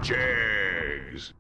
Jags.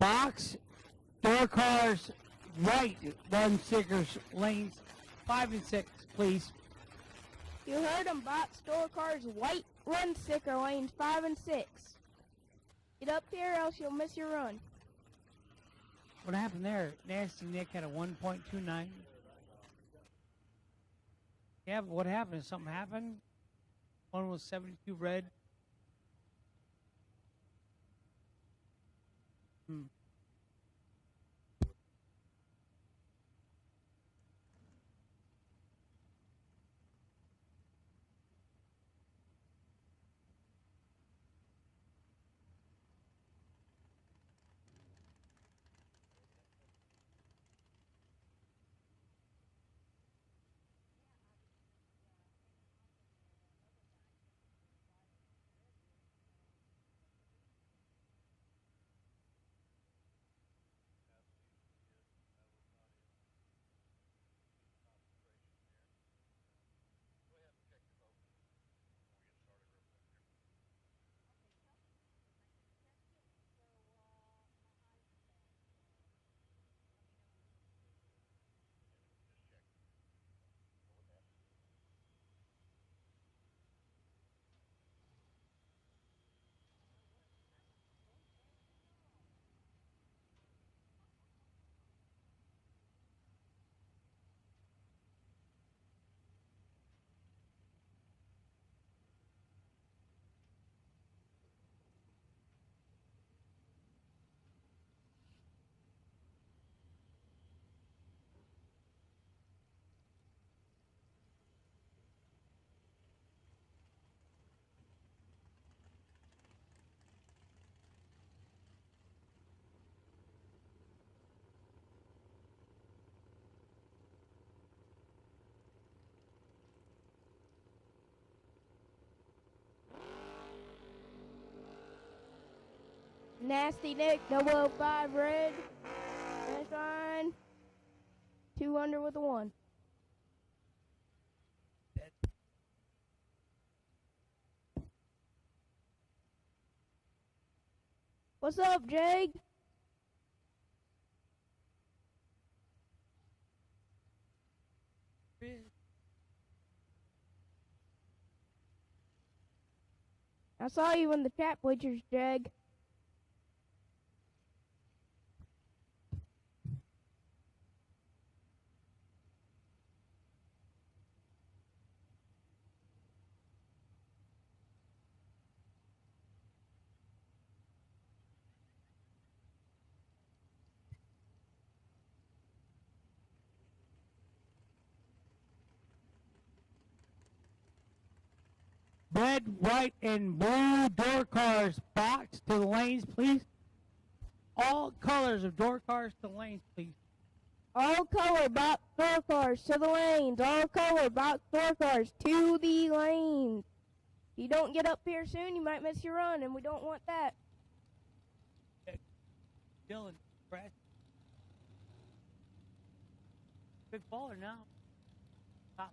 Box, door cars, white, run stickers, lanes 5 and 6, please. You heard him, box, door cars, white, run sticker, lanes 5 and 6. Get up here, else you'll miss your run. What happened there? Nasty Nick had a 1.29. Yeah, but what happened? Something happened? One was 72 red. Nasty Nick, 005 red. Finish line. 2 under with a 1. What's up, Jake? I saw you in the chat bleachers, Jag. Red, white, and blue door cars box to the lanes, please. All colors of door cars to the lanes, please. All color box door cars to the lanes. All color box door cars to the lanes. If you don't get up here soon, you might miss your run, and we don't want that. Dylan, Brad. Big baller now. Top.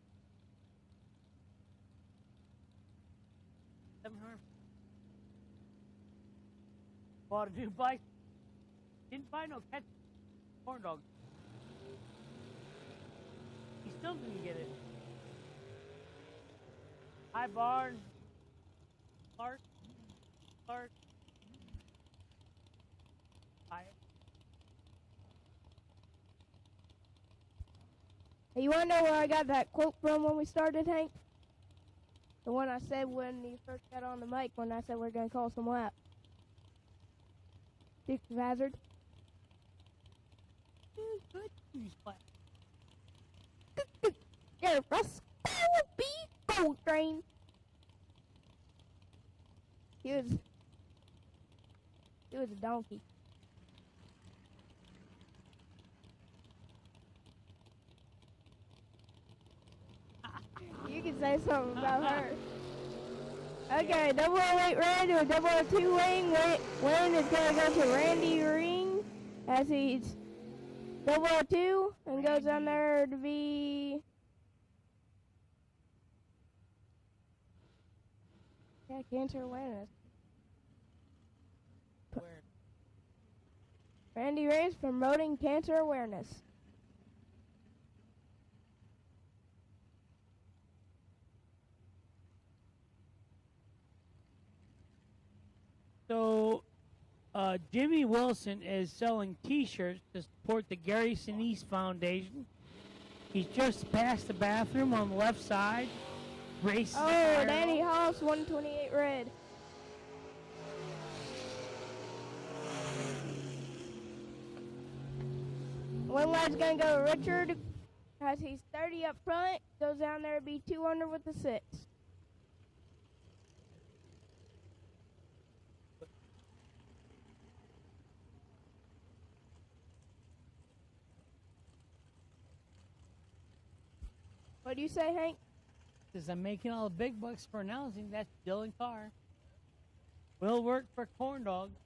700. Bought a new bike. Didn't buy no catch corn dog. He still didn't get it. High barn. Clark. Hi. Hey, you want to know where I got that quote from when we started, Hank? The one I said when you first got on the mic when I said we're going to call some laps. Dukes of Hazzard. You're a be gold train. He was a donkey. You can say something about her. Okay, 008 Red to a 002 Wing. Wayne is going to go to Randy Ring as he's 002 and goes on there to be... Yeah, cancer awareness. Randy Ray's promoting cancer awareness. So, Jimmy Wilson is selling T-shirts to support the Gary Sinise Foundation. He's just past the bathroom on the left side. Races Oh, Danny Hoss, 128 Red. One lad's gonna go to Richard, as he's 30 up front. Goes down there to be 2 under with the 6. What do you say, Hank? Says I'm making all the big bucks for announcing. That's Dylan Carr. Will work for corn dogs.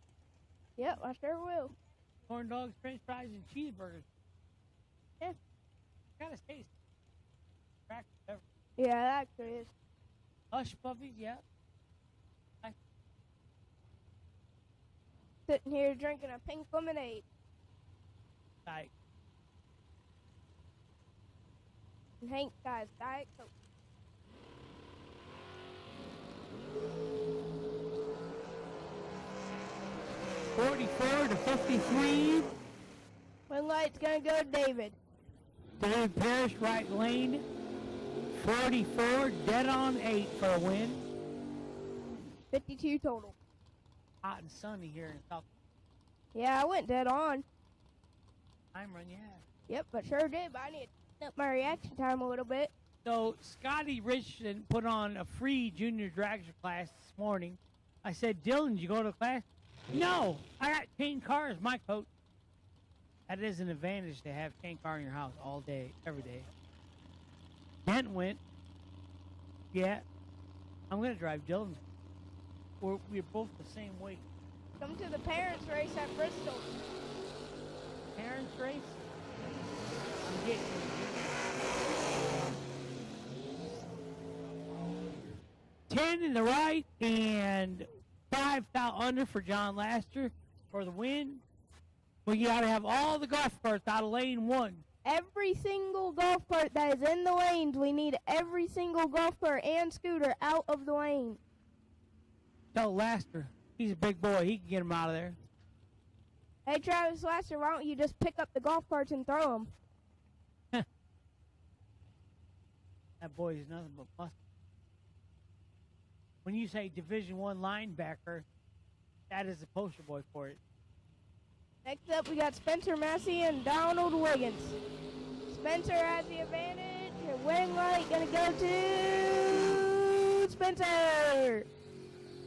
Yep, I sure will. Corn dogs, french fries, and cheeseburgers. Yeah. Gotta taste. Crack whatever. Yeah, that actually is. Hush puppies, yeah. Sitting here drinking a pink lemonade. Like, And Hank got Diet Coke. $44 to $53. One light's gonna go to David. David Parrish, right lane. 44, dead on 8 for a win. 52 total. Hot and sunny here in South. Yeah, I went dead on. Time run, yeah. Yep, but sure did. But I need to up my reaction time a little bit. So Scotty Richardson put on a free Jr Dragster class this morning. I said, Dylan, did you go to class? No, I got chain car as my coach. That is an advantage to have chain car in your house all day, every day. Kent went. Yeah, I'm gonna drive Dylan. We're both the same weight. Come to the parents' race at Bristol. Parents race. I'm getting. 10 in the right and 5 out under for John Laster for the win. We got to have all the golf carts out of lane 1. Every single golf cart that is in the lanes, we need every single golf cart and scooter out of the lane. Tell Laster, he's a big boy. He can get him out of there. Hey, Travis Laster, why don't you just pick up the golf carts and throw them? That boy is nothing but muscle. When you say Division I linebacker, that is the poster boy for it. Next up, we got Spencer Massey and Donald Wiggins. Spencer has the advantage. Your wing light gonna go to Spencer.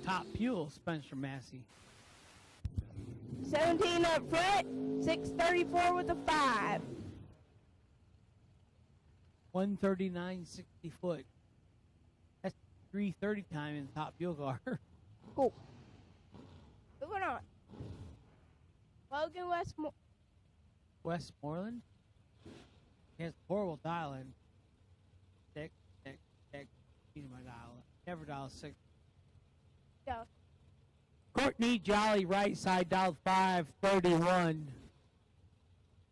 Top fuel, Spencer Massey. 17 up front, 634 with a 5. 139.60 foot. That's 3:30 time in the top fuel car. Cool. Moving on. Logan Westmoreland. He has horrible dialing. Tick. You know my dial. Never dial 6. Go. Courtney Jolly right side dialed 531.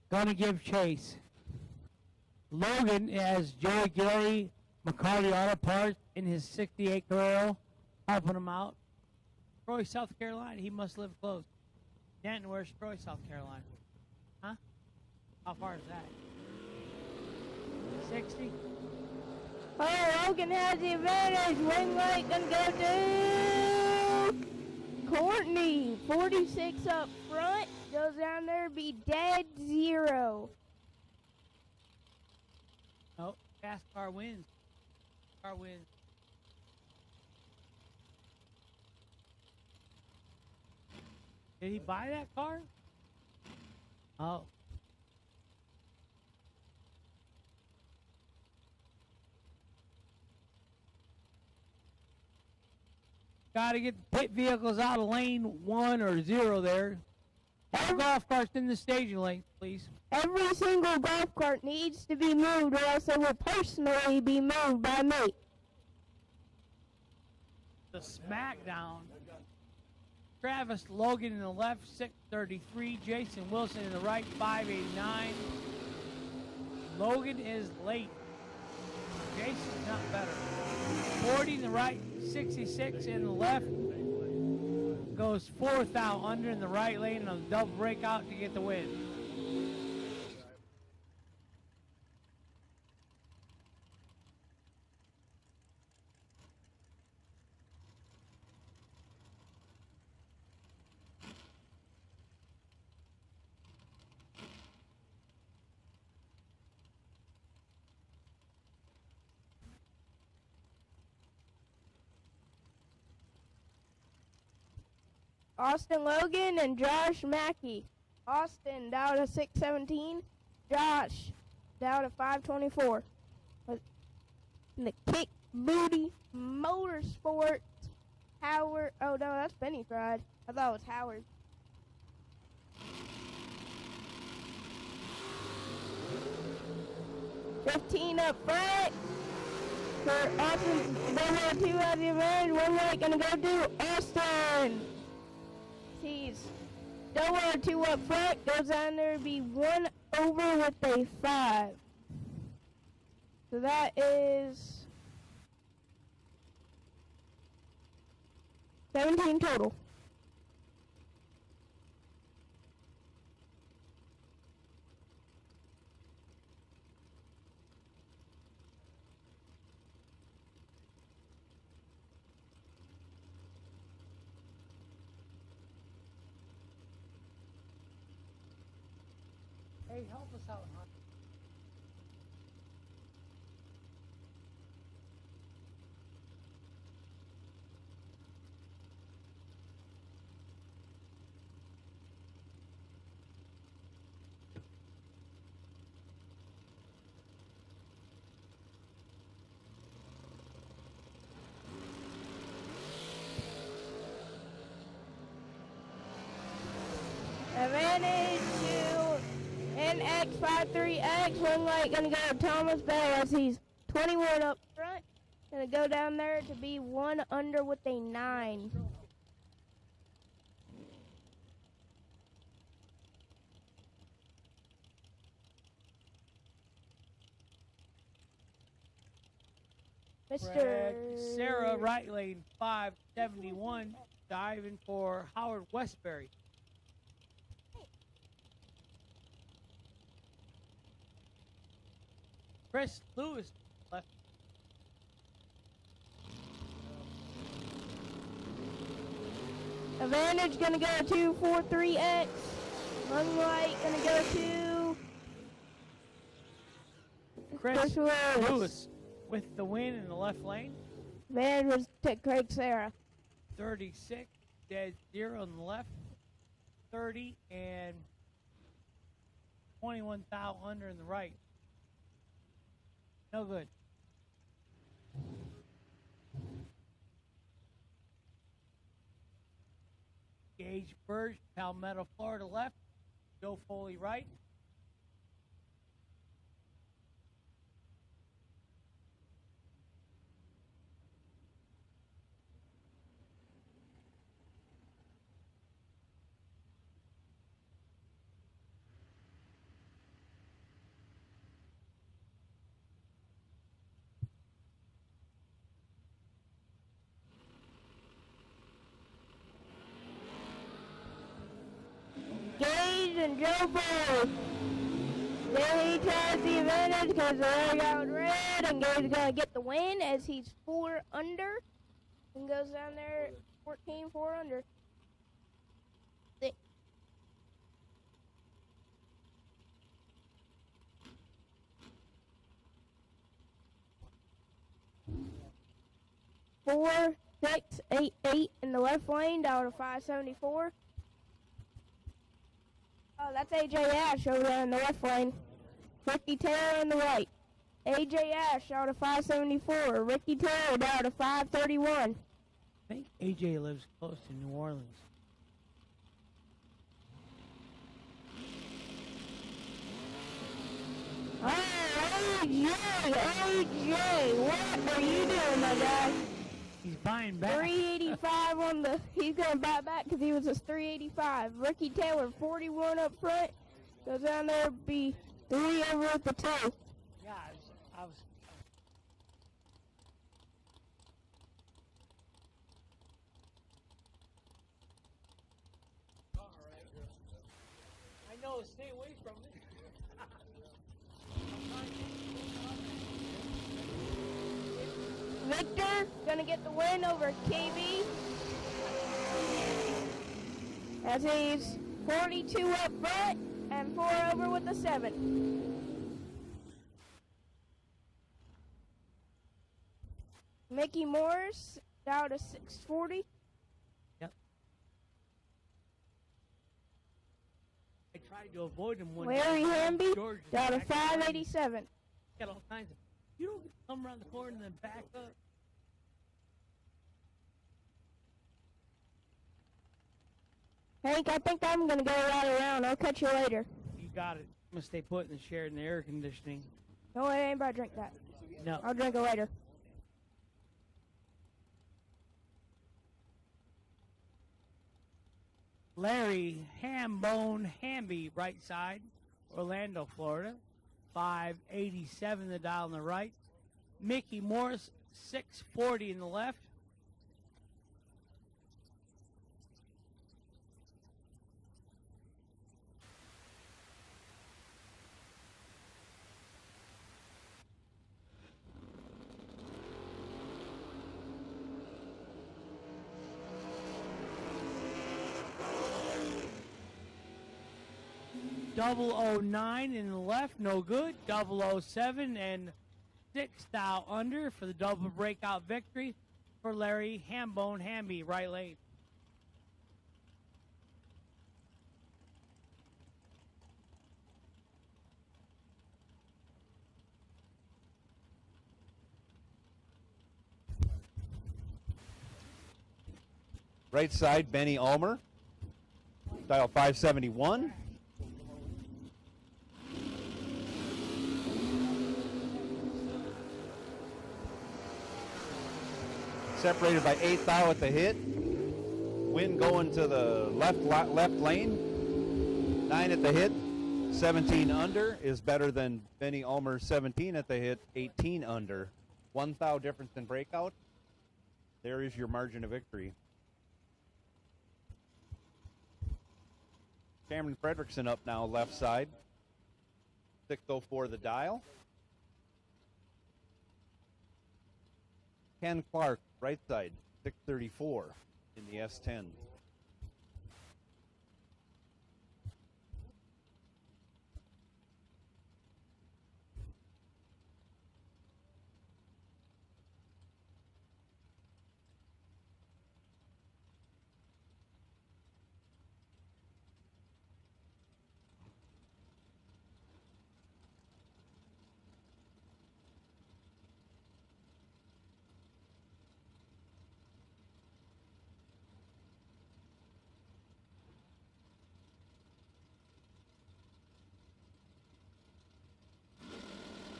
Gonna give chase. Logan has Joey Gilly, Mccarty Auto Parts in his 68 Camaro, helping him out. Troy, South Carolina, he must live close. Denton, where's Troy, South Carolina? Huh? How far is that? 60? Oh, Logan has the advantage. Wing light gonna go to Courtney. 46 up front. Goes down there, be dead zero. No, fast car wins. Car wins. Did he buy that car? Oh. Got to get the pit vehicles out of lane 1 or 0 there. All golf carts in the staging lane, please. Every single golf cart needs to be moved, or else it will personally be moved by me. The smackdown. Travis Logan in the left, 633. Jason Wilson in the right, 589. Logan is late. Jason's not better. 40 in the right, 66 in the left. Goes 4th out under in the right lane on a double breakout to get the win. Austin Logan and Josh Mackey. Austin down to 617. Josh down to 524. In the Kick Booty Motorsports. Howard. Oh no, that's Benny's ride. I thought it was Howard. $15 up front. For Austin, 102 out of the advantage. One light gonna go to Austin. He's 0-2 up front, goes down there to be 1 over with a 5. So that is 17 total. Hey, help us out, hon. Advantage to NX53X. One light gonna go to Thomas Bell as he's 21 up front. Gonna go down there to be 1 under with a 9. Mr. Sarah, right lane 571, diving for Howard Westbury. Chris Lewis left. Advantage gonna go to 43X. One light gonna go to Chris Lewis with the win in the left lane. Advantage was to Craig Sarah. 36, dead 0 on the left. 30 and 21 thou under in the right. No good. Gage Burge, Palmetto, Florida left. Joe Foley right. and Joe Boy. Then he tries the advantage because the air got red, and Gabe's going to get the win as he's 4 under and goes down there 14, 4 under. Four, 6, 8, 8 in the left lane down to 574. Oh, that's AJ Ash over there in the left lane. Ricky Taylor in the right. AJ Ash down to 574. Ricky Taylor down to 531. I think AJ lives close to New Orleans. Oh, AJ, what are you doing, my guy? He's buying back. 385 on the, he's going to buy back because he was a 385. Ricky Taylor, 41 up front. Goes down there, be 3 over at the 2. Yeah, I was I know, stay away from it. Victor gonna get the win over KB as he's 42 up front and 4 over with the 7. Mickey Morris down to 640. Yep. I tried to avoid him one Larry time. Hamby George is down to back. 587. Got all kinds of. You don't get to come around the corner and then back up. Hank, I think I'm gonna go right around. I'll catch you later. You got it. I'm gonna stay put in the chair in the air conditioning. No, I ain't about to drink that. No. I'll drink it later. Larry Hambone Hamby, right side, Orlando, Florida. 587 the dial on the right. Mickey Morris, 640 in the left. .009 in the left, no good. 007 and 6 dial under for the double breakout victory for Larry Hambone Hamby, right lane. Right side, Benny Ulmer, dial 571. Separated by 8th thou at the hit. Wind going to the left lane. 9 at the hit. 17 under is better than Benny Ulmer's 17 at the hit. 18 under. 1 thou difference in breakout. There is your margin of victory. Cameron Fredrickson up now, left side. 604 the dial. Ken Clark, right side, 634 in the S10.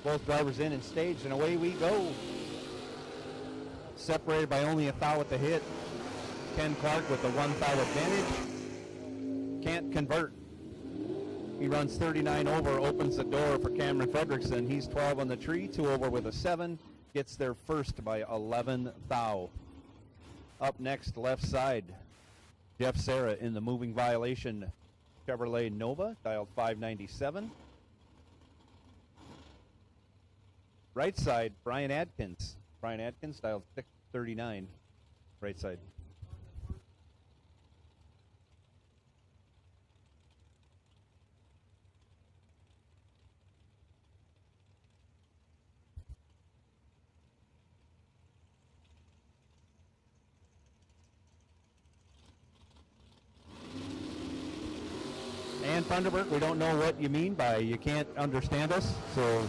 Both drivers in and staged, and away we go. Separated by only 1 thou at the hit. Ken Clark with the 1 thou advantage. Can't convert. He runs 39 over, opens the door for Cameron Fredrickson. He's 12 on the tree, 2 over with a 7. Gets there first by 11 thou. Up next, left side. Jeff Serra in the moving violation. Chevrolet Nova, dialed 597. Right side, Brian Adkins. Brian Adkins, dialed 639. Right side. And Thunderbird, we don't know what you mean by you can't understand us, so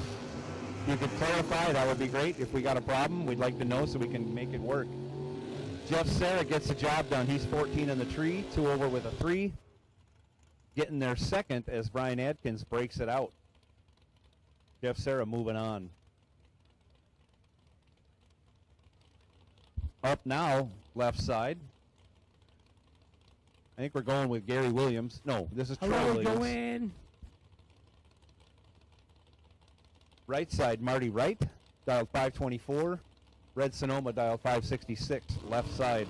if you could clarify, that would be great. If we got a problem, we'd like to know so we can make it work. Jeff Serra gets the job done. He's 14 in the tree, 2 over with a 3. Getting there second as Brian Adkins breaks it out. Jeff Serra moving on. Up now, left side. I think we're going with Gary Williams. No, this is Troy Williams. Joanne. Right side, Marty Wright, dialed 524. Red Sonoma, dialed 566. Left side.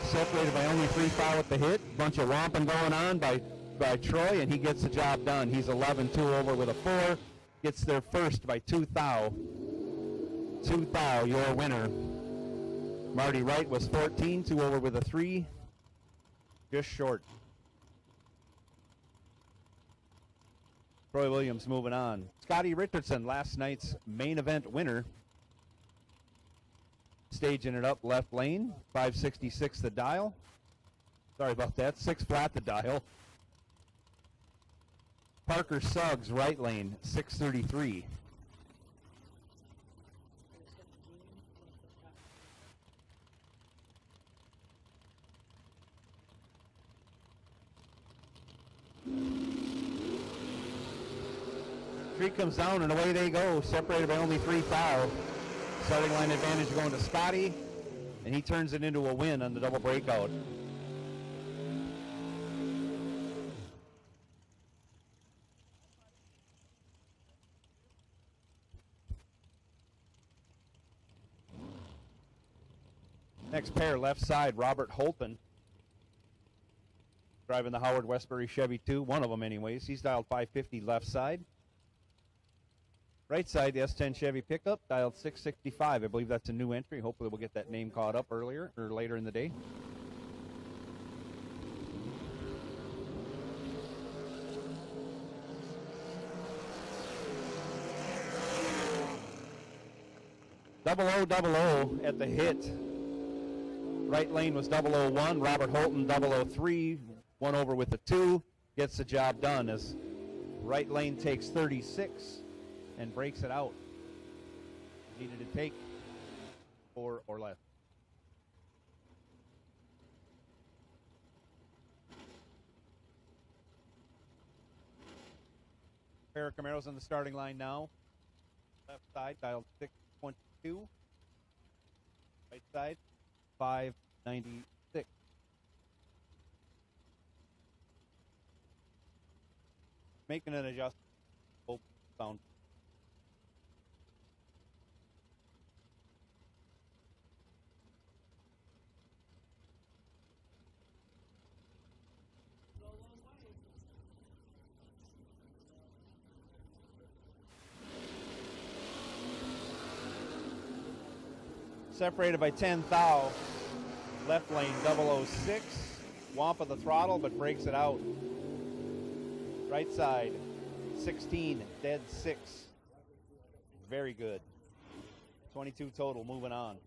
Separated by only 3 foul at the hit. Bunch of romping going on by Troy, and he gets the job done. He's 11-2 over with a 4. Gets there first by 2 thou. 2 thou, your winner. Marty Wright was 14, 2 over with a 3. Just short. Troy Williams moving on. Scotty Richardson, last night's main event winner. Staging it up left lane, 566 the dial. Sorry about that, 6 flat the dial. Parker Suggs, right lane, 633. Tree comes down and away they go, separated by only 3 foul. Starting line advantage going to Scotty, and he turns it into a win on the double breakout. Next pair, left side, Robert Holton. Driving the Howard Westbury Chevy 2, one of them anyways. He's dialed 550 left side. Right side, the S10 Chevy pickup, dialed 665. I believe that's a new entry. Hopefully we'll get that name caught up earlier or later in the day. Double O at the hit. Right lane was 001. Robert Holton 003. 1 over with the 2. Gets the job done as right lane takes 36. And breaks it out. Needed to take 4 or less. Pair of Camaros on the starting line now. Left side, dialed 622. Right side, 596. Making an adjustment. Hope sound. Separated by 10 thou. Left lane 006. Wampa the throttle, but breaks it out. Right side 16, dead 6. Very good. 22 total, moving on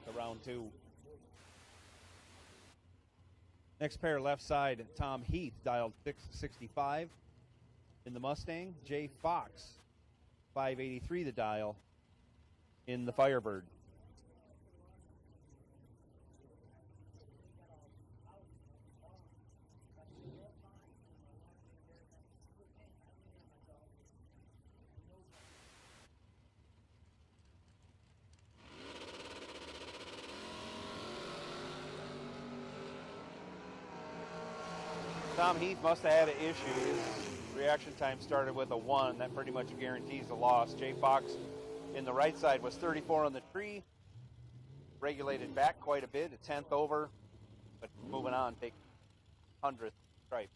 to round 2. Next pair, left side, Tom Heath, dialed 665 in the Mustang. Jay Fox, 583 the dial in the Firebird. Tom Heath must have had an issue. His reaction time started with a 1. That pretty much guarantees the loss. Jay Fox in the right side was 34 on the tree. regulated back quite a bit, a 10th over, but moving on, take 100th stripe.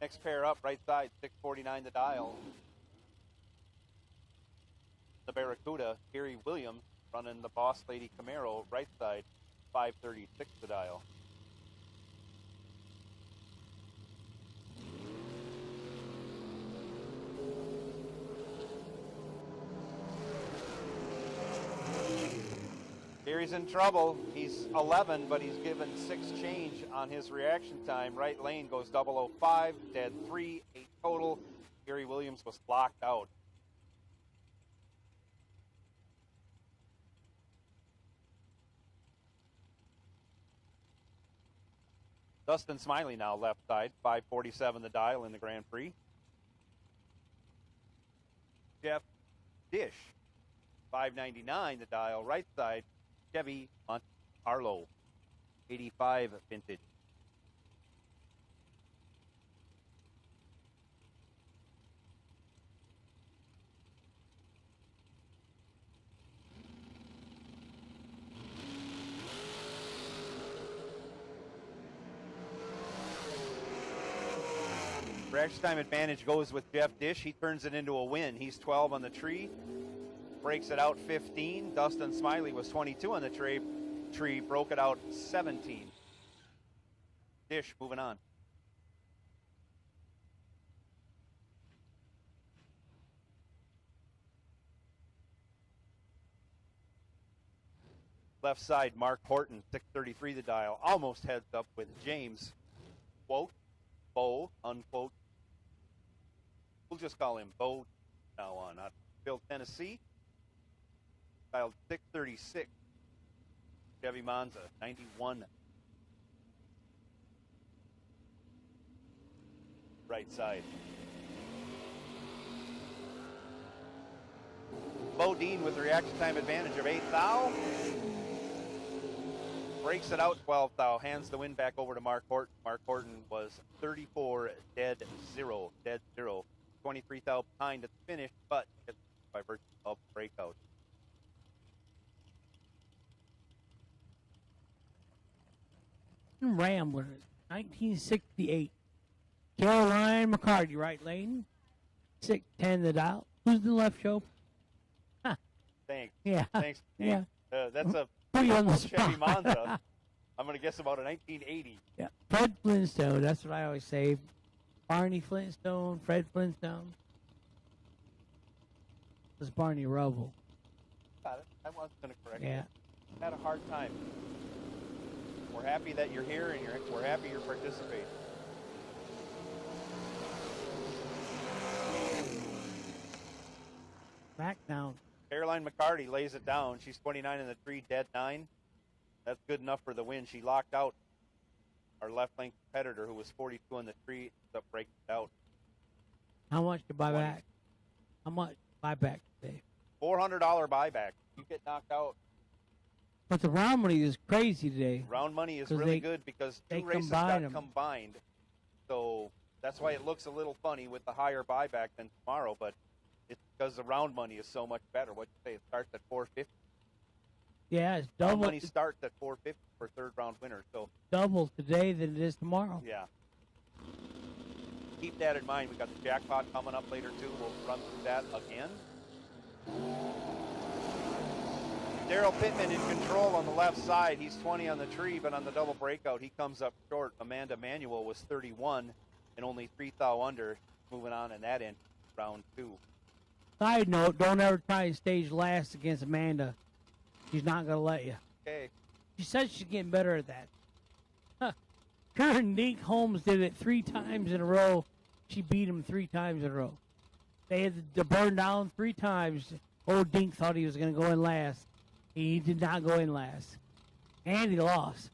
Next pair up, right side, 649 the dial. The Barracuda, Gary Williams, running the Boss Lady Camaro, right side, 536 the dial. Gary's in trouble. He's 11, but he's given 6 change on his reaction time. Right lane goes 005, dead 3, 8 total. Gary Williams was locked out. Dustin Smiley now left side, 547 the dial in the Grand Prix. Jeff Dish, 599 the dial, right side. Chevy Monte Carlo, 85 vintage. Reaction time advantage goes with Jeff Dish. He turns it into a win. He's 12 on the tree. Breaks it out 15. Dustin Smiley was 22 on the tree, broke it out 17. Dish moving on. Left side, Mark Horton, 633 the dial. Almost heads up with James. Quote, Bo, unquote. We'll just call him Bo now on. Phil, Tennessee. Dialed 636. Chevy Monza, 91. Right side. Bo Dean with the reaction time advantage of 8 thou. Breaks it out 12 thou. Hands the win back over to Mark Horton. Mark Horton was 34, dead 0. 23 thou behind at the finish, but by virtue of breakout. Ramblers, 1968. Caroline Mccarty, right lane. 610 the dial. Who's the left show? Huh. Thanks. Yeah. Thanks. Yeah. That's a Put you on the Chevy spot. Monza. I'm going to guess about a 1980. Yeah. Fred Flintstone, that's what I always say. Barney Flintstone, Fred Flintstone. This is Barney Rubble. Got it. I wasn't going to correct Yeah. it. Had a hard time. We're happy that you're here, and we're happy you're participating. Back down. Caroline McCarty lays it down. She's 29 in the tree, dead 9. That's good enough for the win. She locked out our left lane competitor, who was 42 in the tree, ends up breaking it out. How much to buy 20. back? How much buy back today? $400 buyback. You get knocked out. But the round money is crazy today. Round money is 'Cause really they- good because they two races combine got 'em. combined. So that's why it looks a little funny with the higher buyback than tomorrow, but it's because the round money is so much better. What you say? It starts at $450. Yeah, it's Round double money starts at $450 for third round winner. So double today than it is tomorrow. yeah. Keep that in mind. We got the jackpot coming up later too. We'll run through that again. Daryl Pittman in control on the left side. He's 20 on the tree, but on the double breakout, he comes up short. Amanda Manuel was 31 and only 3 thou under. Moving on in that end, round 2. Side note, don't ever try and stage last against Amanda. She's not going to let you. Okay. She says she's getting better at that. Huh. Karen Dink Holmes did it 3 times in a row. She beat him 3 times in a row. They had to burn down 3 times. Old Dink thought he was going to go in last. He did not go in last. And he lost.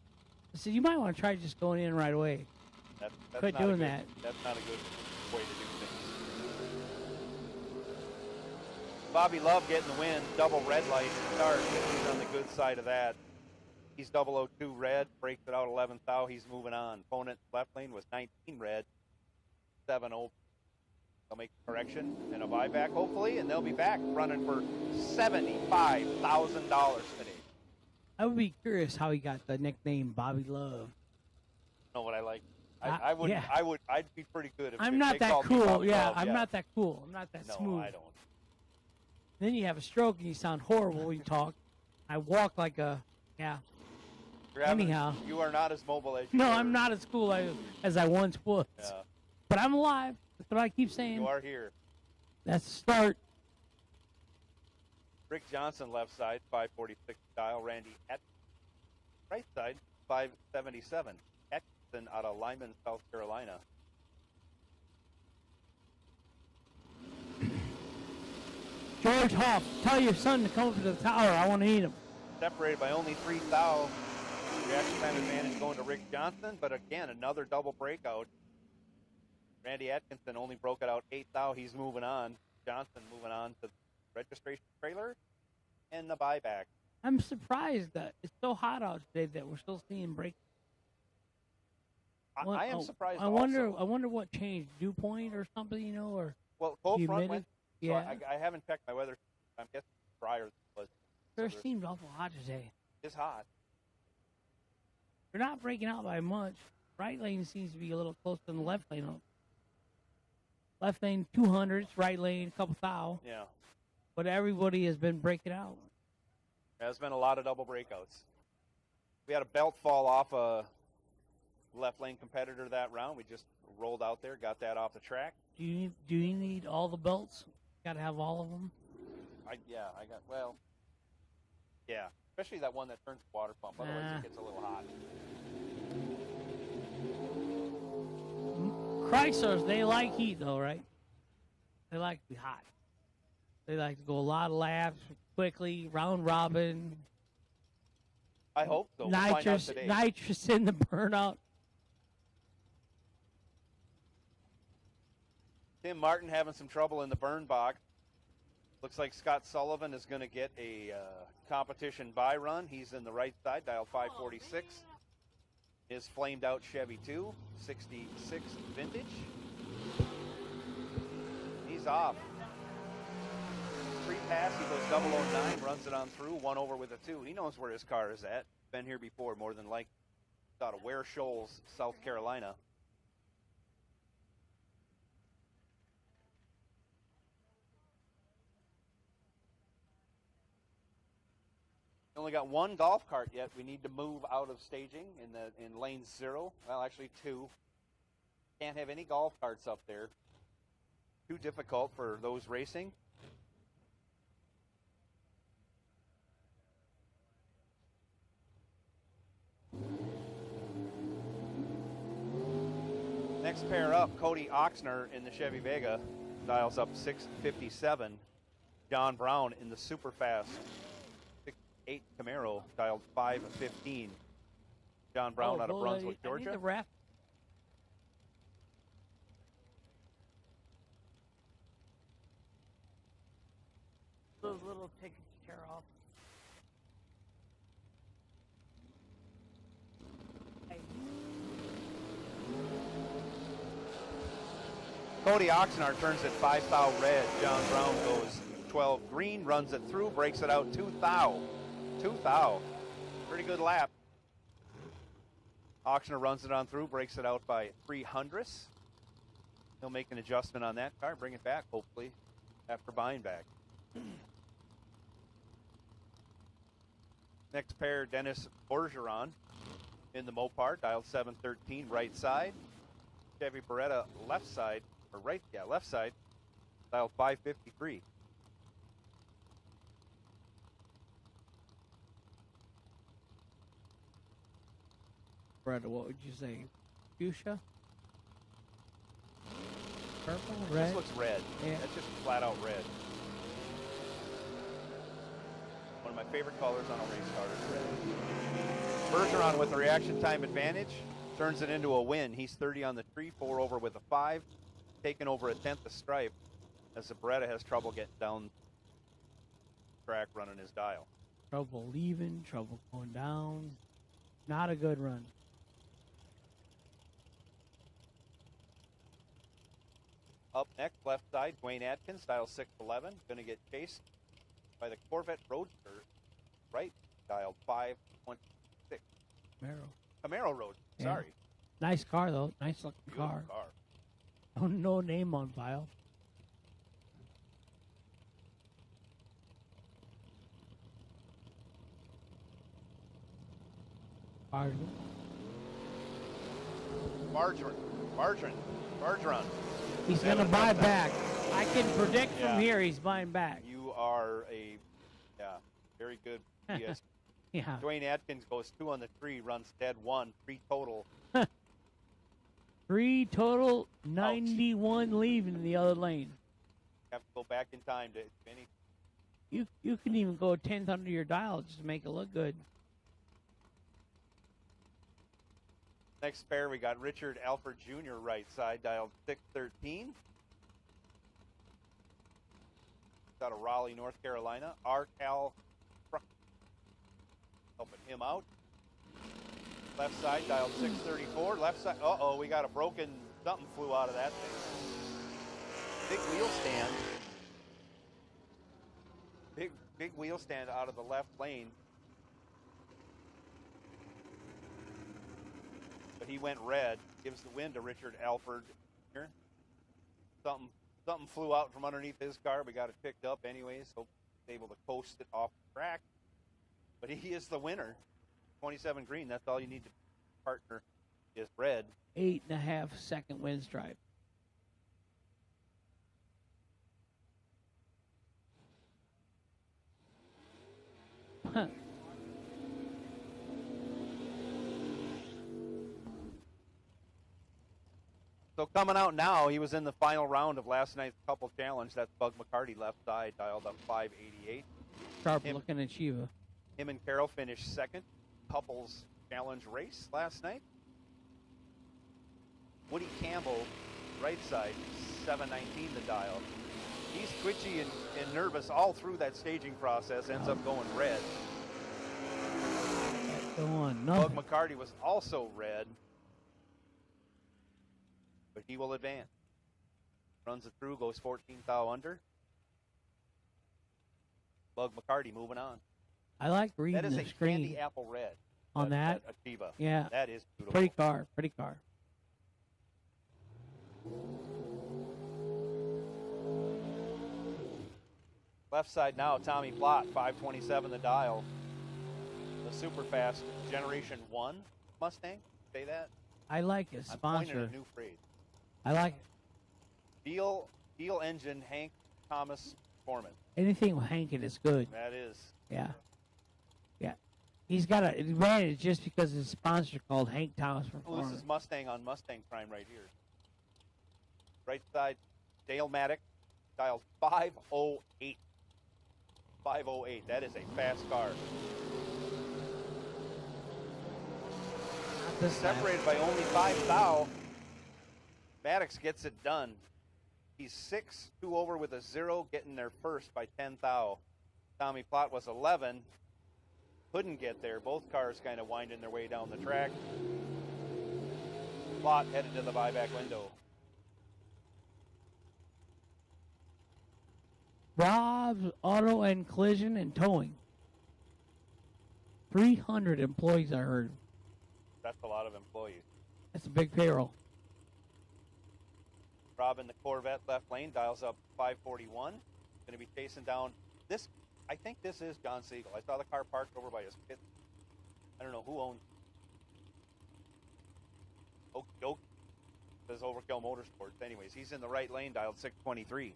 I said, you might want to try just going in right away. That's Quit not a doing good- that. That's not a good way to do things. Bobby Love getting the win. Double red light to start. He's on the good side of that. He's 002 red. Breaks it out 11 thou. He's moving on. Opponent left lane was 19 red. 7 open. They'll make a correction and a buyback, hopefully, and they'll be back running for $75,000 today. I would be curious how he got the nickname Bobby Love. You know what I like? Yeah. I'd be pretty good if I'm if not they that called me cool. Bobby Yeah, Love, I'm not that cool. I'm not that No, smooth. I don't. Then you have a stroke and you sound horrible when you talk. I walk like a, yeah. Anyhow. You are not as mobile as you No, were. I'm not as cool as I once was. Yeah. But I'm alive. That's what I keep saying. You are here. That's the start. Rick Johnson, left side, 546 dial. Randy at right side, 577. Atkinson out of Lyman, South Carolina. George Hoff, tell your son to come up to the tower. I want to eat him. Separated by only 3 thou. Reaction time advantage going to Rick Johnson, but again, another double breakout. Randy Atkinson only broke it out 8 thou. He's moving on. Johnson moving on to the registration trailer and the buyback. I'm surprised that it's so hot out today that we're still seeing break. I am surprised. I wonder what changed. Dew point or something, you know, or Well, cold front humidity? went. So Yeah. I haven't checked my weather. I'm guessing drier than it was. It So seems awful hot today. it's hot. They're not breaking out by much. Right lane seems to be a little closer than the left lane. Left lane 200s, right lane a couple thou. Yeah. But everybody has been breaking out. There's been a lot of double breakouts. We had a belt fall off a left lane competitor that round. We just rolled out there, got that off the track. Do you need all the belts? Got to have all of them. Yeah, especially that one that turns the water pump. Otherwise, it gets a little hot. Chryslers, they like heat though, right? They like to be hot. They like to go a lot of laps quickly, round robin. I hope so. We'll find out today. Nitrous in the burnout. Tim Martin having some trouble in the burn box. Looks like Scott Sullivan is going to get a competition buy run. He's in the right side, dial 546. His flamed out Chevy 2, 66 vintage. He's off. Free pass, he goes 009, runs it on through, 1 over with a 2. He knows where his car is at. Been here before, more than like out of Ware Shoals, South Carolina. Only got 1 golf cart yet. We need to move out of staging in lane 0. Well, actually 2. Can't have any golf carts up there. Too difficult for those racing. Next pair up, Cody Oxner in the Chevy Vega, dials up 657. John Brown in the super fast 6'8 Camaro, dialed 515. John Brown out of Brunswick, I need Georgia. the ref. Those little tickets tear off. Hey. Cody Oxnard turns it 5 thou red. John Brown goes 12 green, runs it through, breaks it out 2 thou. 2 thou. Pretty good lap. Oxner runs it on through, breaks it out by 300. He'll make an adjustment on that car, bring it back, hopefully, after buying back. Next pair, Dennis Bergeron in the Mopar, dialed 713, right side. Chevy Beretta, left side, or right, yeah, left side, dialed 553. Brenda, what would you say? Fuchsia? Purple? Red? This looks red. Yeah. That's just flat out red. One of my favorite colors on a race car is red. Bergeron with the reaction time advantage turns it into a win. He's 30 on the tree, 4 over with a 5, taking over a 10th of stripe as the Beretta has trouble getting down track running his dial. Trouble leaving, trouble going down. Not a good run. Up next, left side, Dwayne Atkins, dial 611. Going to get chased by the Corvette Roadster. Right, dial 526. Camaro Roadster, Yeah. sorry. Nice car, though. Nice looking Beautiful car. car. Oh, no name on file. Bergeron. He's going to buy back. I can predict Yeah. from here he's buying back. You are a, very good PS. Yeah. Dwayne Atkins goes 2 on the tree, runs dead 1, 3 total. 3 total, 91 leaving the other lane. Have to go back in time to finish. You can even go 10th under your dial just to make it look good. Next pair, we got Richard Alford Jr. right side, dialed 613. Out of Raleigh, North Carolina. R-Cal helping him out. Left side, dialed 634. Left side, we got a broken, something flew out of that thing. Big wheel stand. Big wheel stand out of the left lane. But he went red. Gives the win to Richard Alford here. Something flew out from underneath his car. We got it picked up anyways. Hope he's able to coast it off the track. But he is the winner. 27 green. That's all you need to partner is red. 8.5 second win stripe. Huh. So coming out now, he was in the final round of last night's couple challenge. That's Bug Mccarty left side, dialed up 588. Sharp looking at Shiva. Him and Carroll finished second couples challenge race last night. Woody Campbell, right side, 719 the dial. He's twitchy and nervous all through that staging process, ends up going red. Go on, Bug nothing. McCarty was also red, but he will advance. Runs it through, goes 14 thou under. Bug McCarty moving on. I like reading That is the a screen candy apple red. on that. Achieva. Yeah. That is beautiful. Pretty car, pretty car. Left side now, Tommy Plott, 527 the dial. The super fast Generation 1 Mustang. Say that? I like his I'm pointing sponsor. a new phrase. I like it. Steel engine Hank Thomas Foreman. Anything with Hankin is good. That is. Yeah. Yeah. He's got an advantage just because his sponsor called Hank Thomas Oh, Performance. this is Mustang on Mustang Prime right here. Right side, Dale Maddock, dialed 508. 508. That is a fast car. Not this time. Separated by only 5 thou. Maddox gets it done. He's 6-2 over with a 0, getting there first by 10 thou. Tommy Plott was 11. Couldn't get there. Both cars kind of winding their way down the track. Plott headed to the buyback window. Rob's Auto and Collision and Towing. 300 employees, I heard. That's a lot of employees. That's a big payroll. Rob in the Corvette left lane dials up 541. Going to be chasing down this. I think this is John Siegel. I saw the car parked over by his pit. I don't know who owns it. Okie dokie. Says Overkill Motorsports. Anyways, he's in the right lane, dialed 623.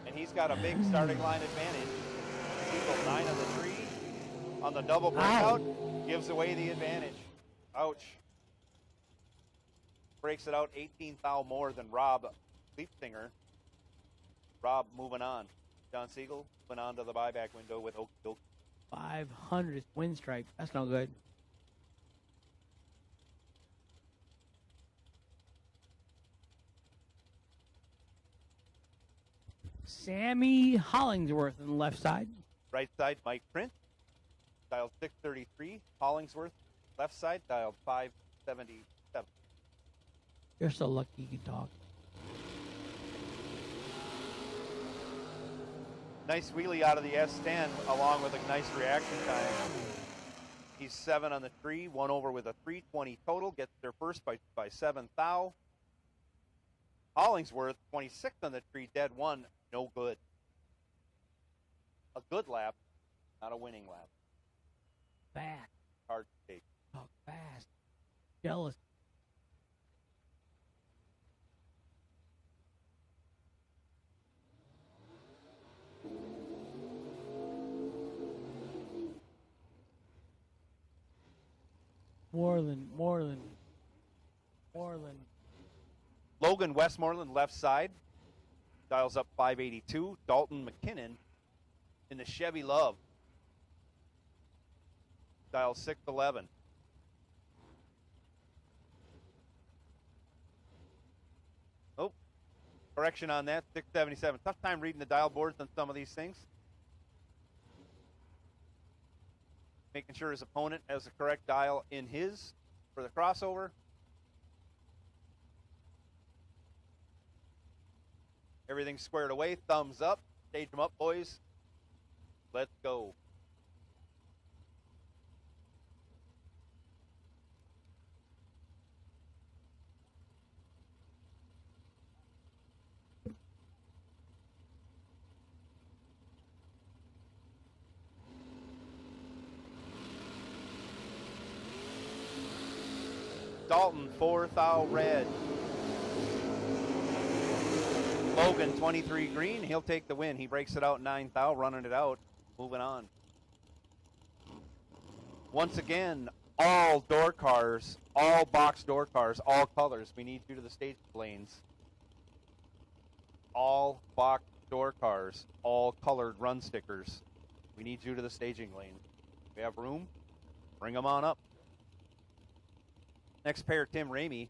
And he's got a big starting line advantage. Siegel 9 on the tree. On the double breakout, gives away the advantage. Ouch. Breaks it out 18 thou more than Rob Leipzinger. Rob moving on. John Siegel went on to the buyback window with Okie dokie. 500 win stripe. That's no good. Sammy Hollingsworth on the left side. Right side, Mike Prince. Dialed 633. Hollingsworth left side, dialed 577. You're so lucky you can talk. Nice wheelie out of the S10 along with a nice reaction time. He's 7 on the tree, 1 over with a 320 total. Gets there first by 7 thou. Hollingsworth, 26th on the tree, dead 1, no good. A good lap, not a winning lap. Fast. Hard to take. Oh, fast. Jealous. Moreland. Logan Westmoreland, left side, dials up 582. Dalton McKinnon in the Chevy Love, dials 611. Oh, correction on that, 677. Tough time reading the dial boards on some of these things. Making sure his opponent has the correct dial in his for the crossover. Everything's squared away. Thumbs up. Stage them up, boys. Let's go. Dalton, 4 thou red. Logan, 23 green. He'll take the win. He breaks it out 9 thou, running it out. Moving on. Once again, all door cars, all box door cars, all colors. We need you to the stage lanes. All box door cars, all colored run stickers. We need you to the staging lane. We have room. Bring them on up. Next pair, Tim Ramey,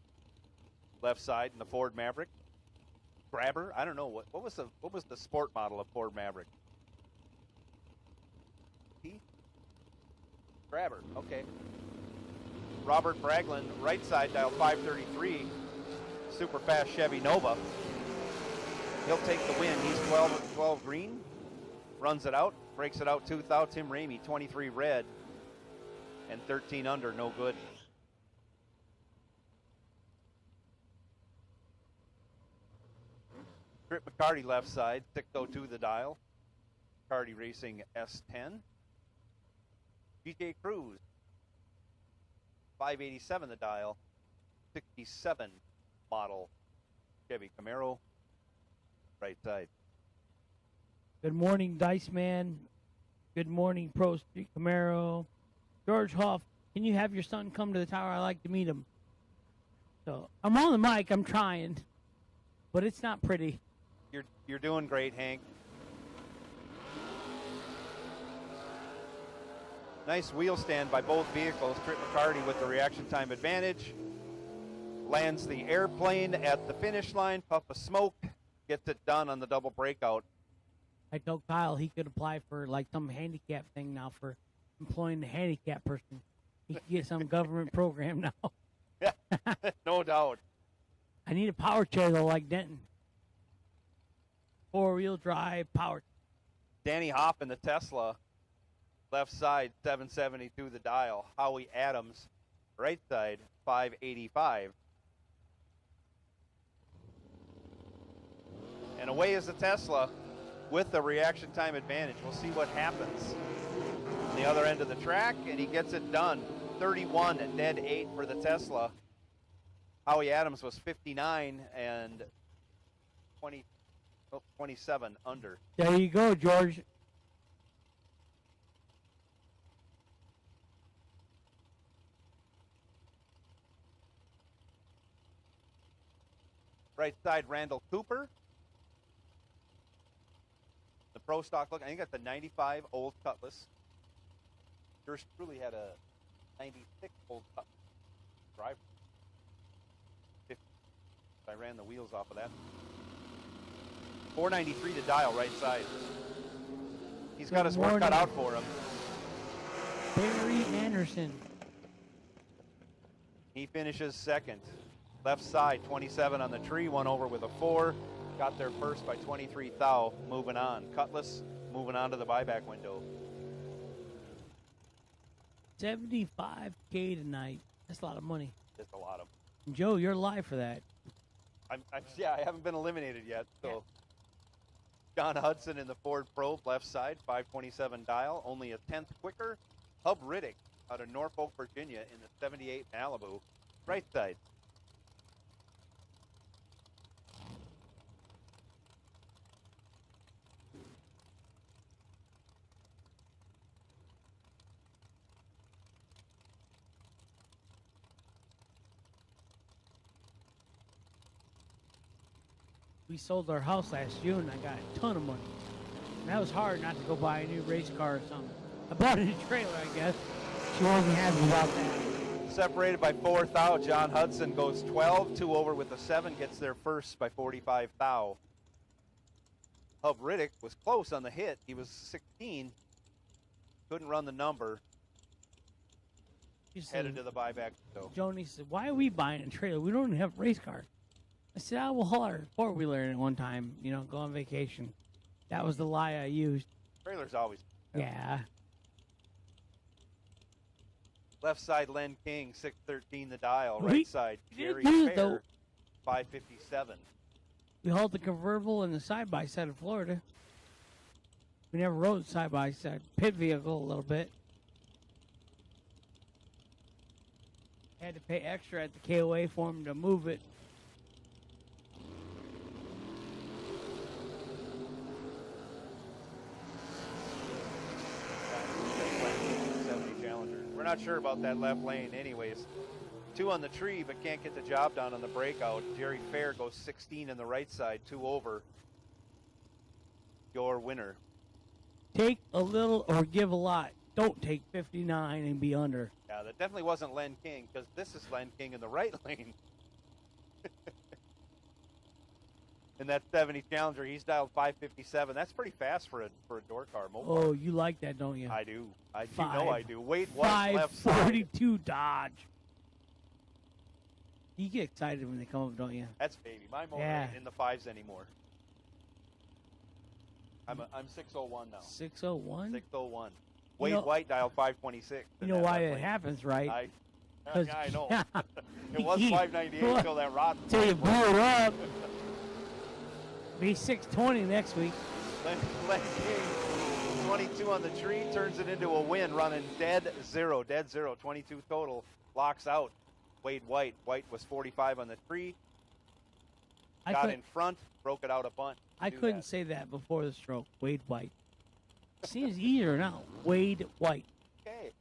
left side in the Ford Maverick. Grabber, I don't know what was the sport model of Ford Maverick? Grabber, okay. Robert Braglin, right side, dial 533, super fast Chevy Nova. He'll take the win. He's 12 green, runs it out, breaks it out 2 thou. Tim Ramey, 23 red, and 13 under, no good. Trip Mccarty, left side, 602 the dial. McCarty Racing S10. GJ Cruz, 587 the dial. 67 model Chevy Camaro, right side. Good morning, Dice Man. Good morning, Pro Street Camaro. George Huff, can you have your son come to the tower? I'd like to meet him. So I'm on the mic. I'm trying, but it's not pretty. You're doing great, Hank. Nice wheel stand by both vehicles. Trip McCarty with the reaction time advantage. Lands the airplane at the finish line. Puff of smoke. Gets it done on the double breakout. I told Kyle he could apply for like some handicap thing now for employing the handicapped person. He could get some government program now. Yeah, no doubt. I need a power chair though, like Denton. 4-wheel drive power. Danny Hoff in the Tesla, left side, 772 the dial. Howie Adams, right side, 585. And away is the Tesla with the reaction time advantage. We'll see what happens on the other end of the track, and he gets it done. 31 and dead 8 for the Tesla. Howie Adams was 59 and 27 under. There you go, George. Right side, Randall Cooper. The Pro Stock look. I think that's the 95 Old Cutlass. Yours truly had a 96 Old Cutlass driver. I ran the wheels off of that. 493 to dial, right side. He's got his work cut out for him. Barry Anderson. He finishes second. Left side, 27 on the tree, one over with a 4. Got there first by 23 thou, moving on. Cutlass moving on to the buyback window. $75K tonight. That's a lot of money. Just a lot of. Joe, you're live for that. Yeah, I haven't been eliminated yet. So, John Hudson in the Ford Probe, left side, 527 dial, only a 10th quicker. Hub Riddick out of Norfolk, Virginia, in the 78 Malibu, right side. We sold our house last June. I got a ton of money. And that was hard not to go buy a new race car or something. I bought a new trailer, I guess. She wasn't happy about that. Separated by 4 thou. John Hudson goes 12, 2 over with a 7, gets there first by 45 thou. Hub Riddick was close on the hit. He was 16. Couldn't run the number. Headed to the buyback. So. Joni said, why are we buying a trailer? We don't even have a race car. I said, I will haul our four-wheeler in it one time, you know, go on vacation. That was the lie I used. Trailer's always. Yeah. Left side, Len King, 613 the dial. Right side, Jerry Fair, Fair, 557. We hauled the convertible and the side-by-side in Florida. We never rode side-by-side. Pit vehicle a little bit. Had to pay extra at the KOA for him to move it. We're not sure about that left lane anyways. 2 on the tree, but can't get the job done on the breakout. Jerry Fair goes 16 in the right side, 2 over. Your winner. Take a little or give a lot. Don't take 59 and be under. Yeah, that definitely wasn't Len King, because this is Len King in the right lane. In that 70 Challenger, he's dialed 557. That's pretty fast for a door car. Oh, you like that, don't you? I do. I do know I do. Wade White, left side. 542 Dodge. You get excited when they come up, don't you? That's baby. My motor ain't in the 5s anymore. I'm 601 now. 601? 601. Wade White dialed 526. You know why it happens, right? Yeah, I know. It was 598 until that rod. Until you blew it up. Be 620 next week. Len King, 22 on the tree, turns it into a win, running dead zero, 22 total, locks out. Wade White was 45 on the tree, got in front, broke it out a bunt. I couldn't say that before the stroke. Wade White. Seems easier now. Wade White. Okay.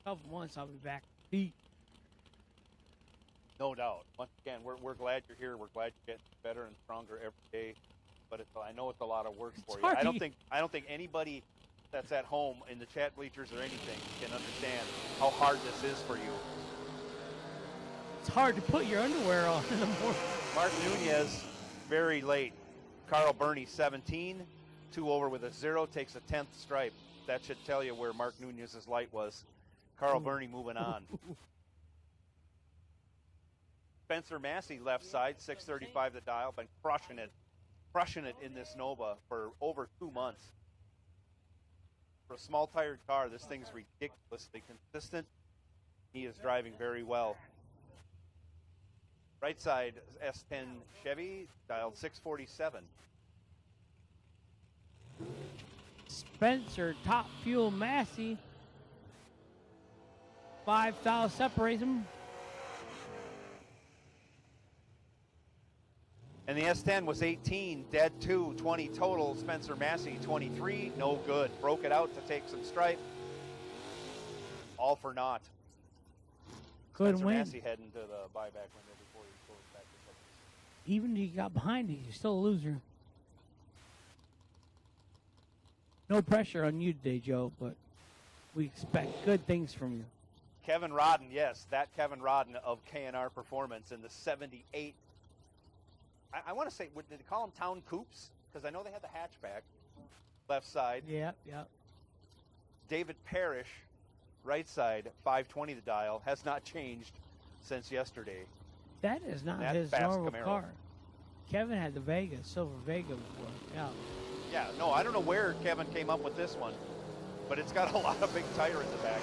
Couple months, I'll be back. Pete. No doubt. Once again, we're glad you're here. We're glad you're getting better and stronger every day. But I know it's a lot of work for you. I don't think anybody that's at home in the chat bleachers or anything can understand how hard this is for you. It's hard to put your underwear on in the morning. Mark Nunez, very late. Carl Burney, 17, 2 over with a 0, takes a 10th stripe. That should tell you where Mark Nunez's light was. Carl Burney moving on. Spencer Massey, left side, 635 the dial, been crushing it in this Nova for over 2 months. For a small tired car, this thing's ridiculously consistent. He is driving very well. Right side, S10 Chevy, dialed 647. Spencer, Top Fuel Massey. 5,000 separates him. And the S10 was 18, dead 2, 20 total. Spencer Massey, 23, no good. Broke it out to take some stripe. All for naught. Couldn't Spencer win. Massey heading to the buyback window before he goes back to something. Even if you got behind you, you're still a loser. No pressure on you today, Joe, but we expect good things from you. Kevin Rodden, yes, that Kevin Rodden of K&R Performance in the 78. I want to say, did they call them Town Coupes? Because I know they had the hatchback, left side. Yeah. David Parrish, right side, 520 the dial, has not changed since yesterday. That is not That his fast normal Camaro. car. Kevin had the Vega, silver Vega before. Yeah. Yeah, no, I don't know where Kevin came up with this one, but it's got a lot of big tire in the back.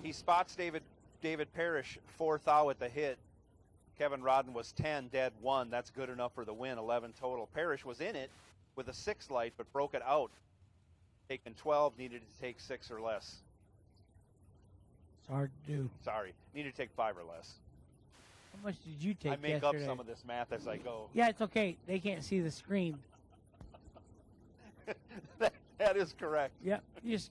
He spots David Parrish, 4th out at the hit. Kevin Rodden was 10, dead 1. That's good enough for the win, 11 total. Parrish was in it with a 6 light, but broke it out. Taken 12, needed to take 6 or less. It's hard to do. Sorry, needed to take 5 or less. How much did you take I make yesterday? up some of this math as I go. Yeah, it's okay. They can't see the screen. that is correct. Yep. You just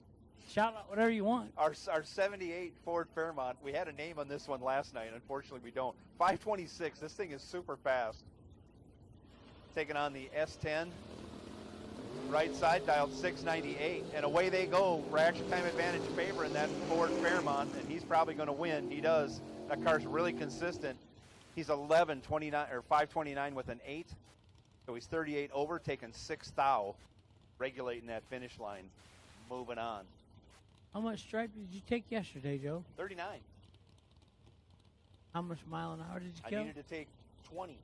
shout out whatever you want. Our 78 Ford Fairmont, we had a name on this one last night. Unfortunately, we don't. 526. This thing is super fast. Taking on the S10. Right side, dialed 698. And away they go. Reaction time advantage favoring that Ford Fairmont, and he's probably going to win. He does. That car's really consistent. He's 1129 or 529 with an 8. So he's 38 over, taking 6 thou, regulating that finish line. Moving on. How much stripe did you take yesterday, Joe? 39. How much mile an hour did you I kill? needed to take 20.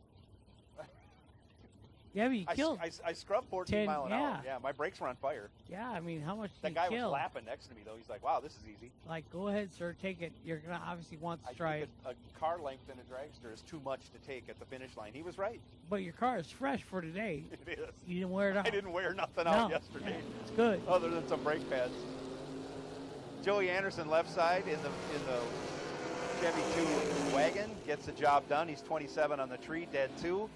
Yeah, but you killed. I scrubbed 14 10, mile an hour. yeah. Yeah, my brakes were on fire. Yeah, I mean, how much That did guy you kill? was lapping next to me, though. He's like, wow, this is easy. Like, go ahead, sir, take it. You're going to obviously want the I stripe. think a car length in a dragster is too much to take at the finish line. He was right. But your car is fresh for today. It is. You didn't wear it out. I didn't wear nothing No, out yesterday. yeah, it's good. Other than some brake pads. Joey Anderson left side in the Chevy 2 wagon gets the job done. He's 27 on the tree, dead 2.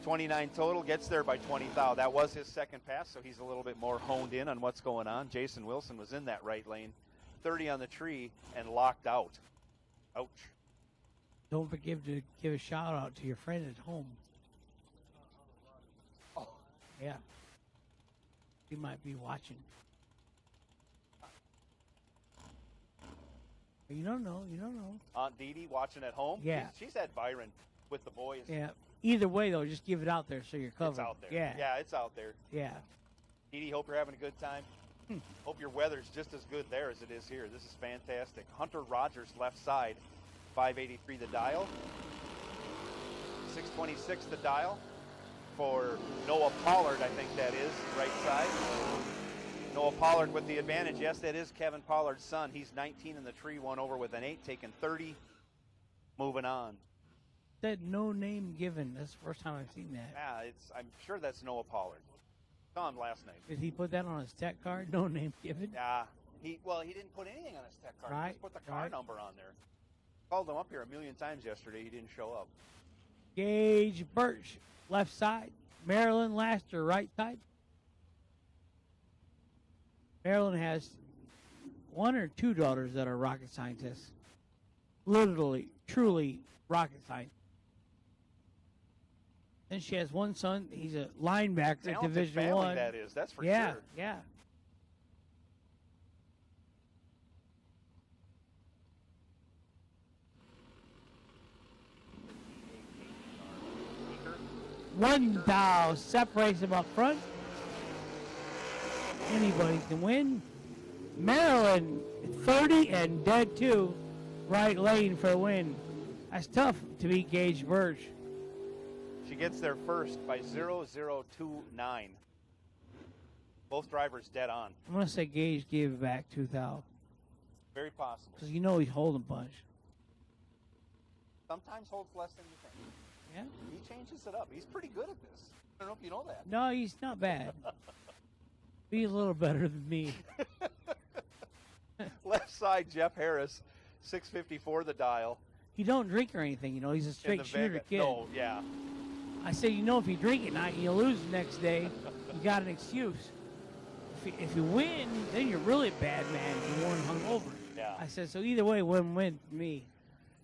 29 total, gets there by 20 thou. That was his second pass, so he's a little bit more honed in on what's going on. Jason Wilson was in that right lane, 30 on the tree, and locked out. Ouch. Don't forget to give a shout out to your friend at home. Oh. Yeah. He might be watching. You don't know. You don't know. Aunt Dee Dee watching at home. Yeah. She's at Byron with the boys. Yeah. Either way, though, just give it out there so you're covered. It's out there. Yeah. Yeah, it's out there. Yeah. Dee Dee, hope you're having a good time. Hope your weather's just as good there as it is here. This is fantastic. Hunter Rogers left side, 583 the dial. 626 the dial for Noah Pollard, I think that is, right side. Noah Pollard with the advantage. Yes, that is Kevin Pollard's son. He's 19 in the tree, one over with an 8, taking 30. Moving on. Said no name given. That's the first time I've seen that. Yeah, I'm sure that's Noah Pollard. Saw him last night. Did he put that on his tech card? No name given? Yeah. He didn't put anything on his tech card. He Right, just put the car right. number on there. Called him up here a million times yesterday. He didn't show up. Gage Birch, left side. Marilyn Laster, right side. Marilyn has 1 or 2 daughters that are rocket scientists. Literally, truly rocket scientists. Then she has 1 son. He's a linebacker at Talented Division family, One. that is. That's for Yeah, sure. yeah. One thou separates them up front. Anybody can win. Maryland, 30 and dead 2. Right lane for a win. That's tough to beat Gage Birch. She gets there first by 0029. Both drivers dead on. I'm going to say Gage gave it back 2,000. Very possible. Because you know he's holding punch. Sometimes holds less than you think. Yeah. He changes it up. He's pretty good at this. I don't know if you know that. No, he's not bad. He's a little better than me. Left side, Jeff Harris, 654 the dial. He don't drink or anything, you know. He's a In straight the shooter Vega. kid. No, yeah. I said, you know, if you drink at night and you lose the next day, you got an excuse. If you win, then you're really a bad man. You weren't hungover. Yeah. I said, so either way, win-win for me.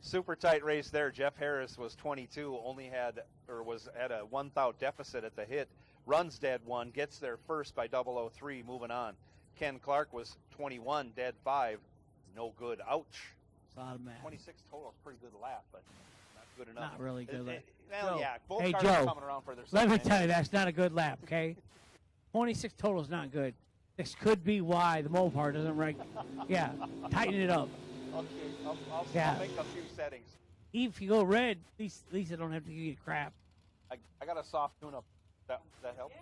Super tight race there. Jeff Harris was 22, was at a 1 thou deficit at the hit. Runs dead 1, gets there first by 003, moving on. Ken Clark was 21, dead 5, no good. Ouch. It's a lot of math. 26 total is a pretty good lap, but not good enough. Not really good lap. Well, Joe. yeah, both Hey, cars Joe, are coming around for their Let me second tell you, that's not a good lap, okay? 26 total is not good. This could be why the Mopar doesn't rank. Yeah, tighten it up. Okay, I'll Yeah. make a few settings. If you go red, at least I don't have to give you crap. I got a soft tune-up. That help?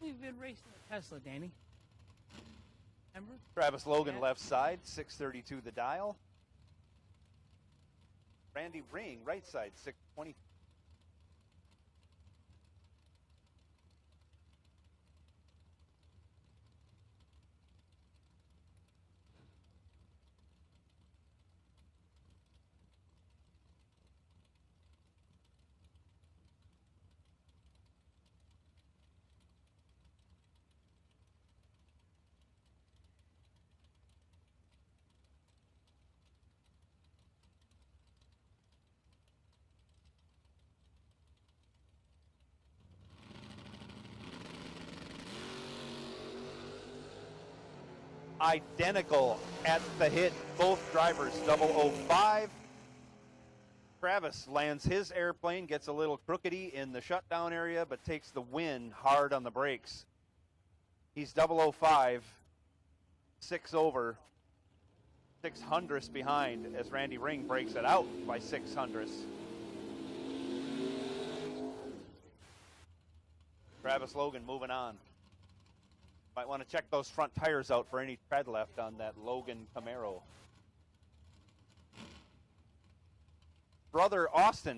We've been racing the Tesla, Danny. Remember? Travis Logan Yeah. left side, 632 the dial. Randy Ring right side, 620. Identical at the hit, both drivers, 005. Travis lands his airplane, gets a little crookedy in the shutdown area, but takes the win hard on the brakes. He's 005, 6 over, 600ths behind as Randy Ring breaks it out by 600ths. Travis Logan moving on. Might want to check those front tires out for any tread left on that Logan Camaro.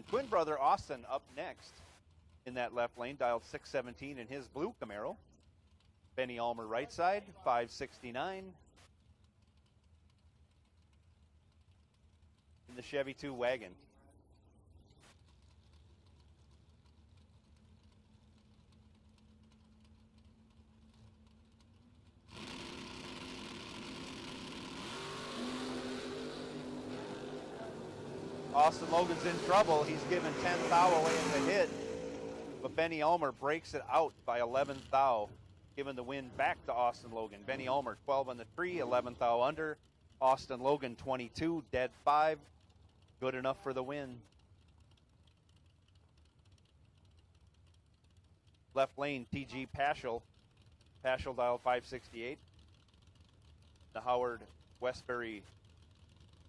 Twin brother Austin up next in that left lane, dialed 617 in his blue Camaro. Benny Ulmer right side, 569. In the Chevy 2 wagon. Austin Logan's in trouble. He's given 10 thou away in the hit, but Benny Ulmer breaks it out by 11 thou, giving the win back to Austin Logan. Benny Ulmer 12 on the tree, 11 thou under. Austin Logan 22, dead 5, good enough for the win. Left lane, TG Paschal dial 568. The Howard Westbury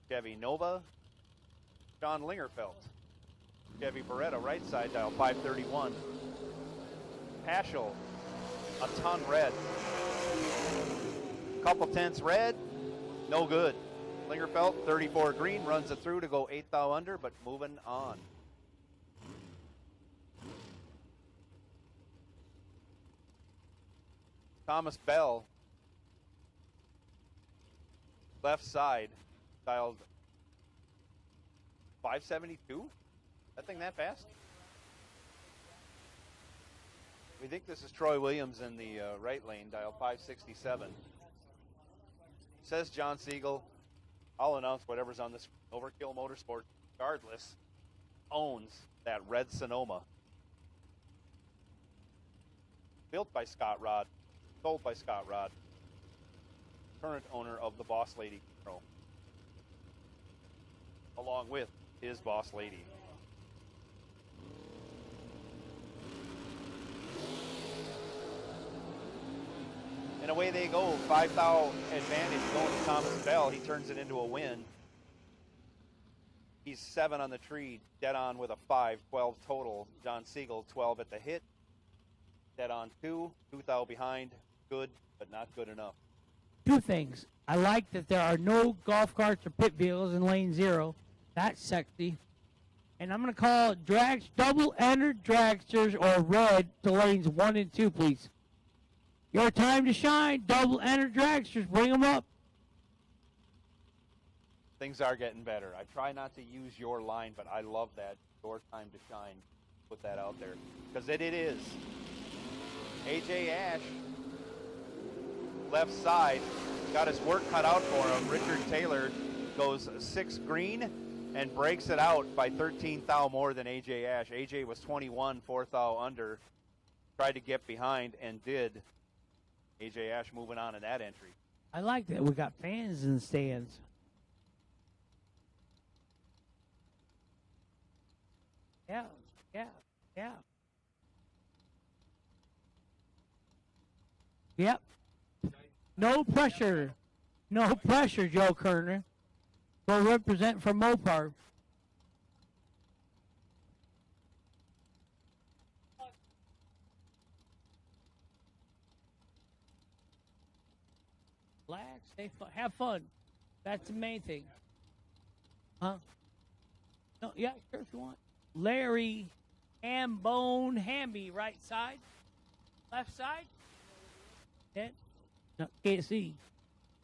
Chevy Nova. John Lingerfeld, Chevy Beretta right side dial 531. Paschal, a ton red. Couple tenths red, no good. Lingerfeld, 34 green, runs it through to go 8 thou under, but moving on. Thomas Bell, left side, dialed 572? That thing that fast? We think this is Troy Williams in the right lane, dial 567. Says John Siegel, I'll announce whatever's on this Overkill Motorsport, regardless, owns that red Sonoma. Built by Scott Rod, sold by Scott Rod, current owner of the Boss Lady Camaro, along with his boss lady. And away they go. 5 thou advantage going to Thomas Bell. He turns it into a win. He's 7 on the tree, dead on with a 5, 12 total. John Siegel, 12 at the hit. Dead on 2 thou behind. Good, but not good enough. Two things. I like that there are no golf carts or pit vehicles in lane 0. That's sexy. And I'm going to call double entered dragsters or red to lanes 1 and 2, please. Your time to shine. Double entered dragsters. Bring them up. Things are getting better. I try not to use your line, but I love that. Your time to shine. Put that out there. Because it is. AJ Ash, left side, got his work cut out for him. Richard Taylor goes 6 green and breaks it out by 13 thou more than AJ Ash. AJ was 21, 4 thou under. Tried to get behind and did. AJ Ash moving on in that entry. I like that. We got fans in the stands. Yeah. Yep. No pressure. No pressure, Joe Kerner. Go represent for Mopar. Relax, have fun. That's the main thing. Huh? No, yeah, sure if you want. Larry Hambone Hamby, right side. Left side? Yeah. No, can't see.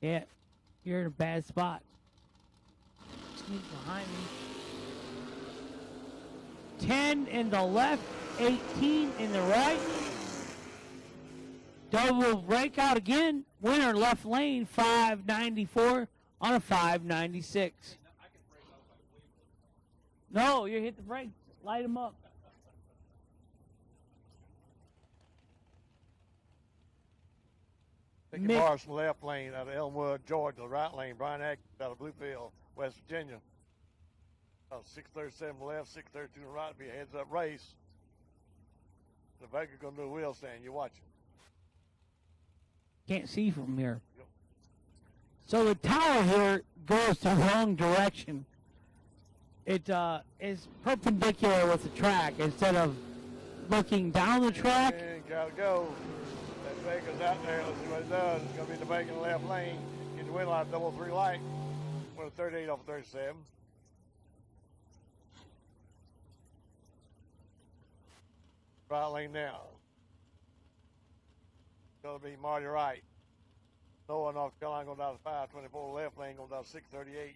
Yeah. You're in a bad spot. Sneak behind me. 10 in the left, 18 in the right. Double breakout again. Winner left lane, 594 on a 596. No, you hit the brake. Light them up. Mickey Morris from the left lane out of Elmwood, Georgia. The right lane, Brian Atkins out of Bluefield, West Virginia. 637 left, 632 to the right. Be a heads-up race. The Baker's going to do a wheel stand. You watch it. Can't see from here. Yep. So the tower here goes the wrong direction. It is perpendicular with the track instead of looking down the track. And gotta go. That Baker's out there. Let's see what it does. It's going to be the Baker in the left lane. Get the wheel line, 3 light. With a 38 off of 37. Right lane now. Going to be Marty Wright. Noah, North Carolina, going down to 524. Left lane going down to 638.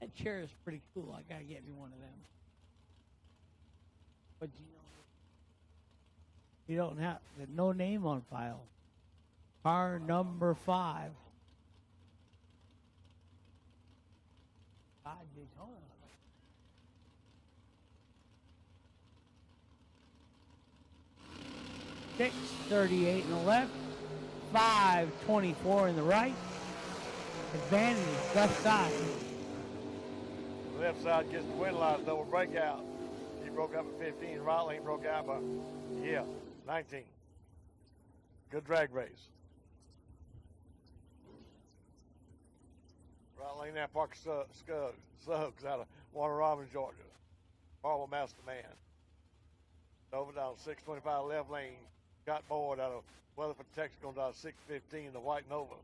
That chair is pretty cool. I gotta get me one of them. But you don't have no name on file. Car number 5. God, Daytona. 638 in the left, 524 in the right. Advantage left side. Left side gets the wind line, double breakout. He broke up at 15. Right lane broke out by 19. Good drag race. Right lane now, Parker Suggs out of Warner Robins, Georgia. Marble Master Man. Over down 625 left lane. Got board out of Weatherford, Texas, going down 615, the White Nova.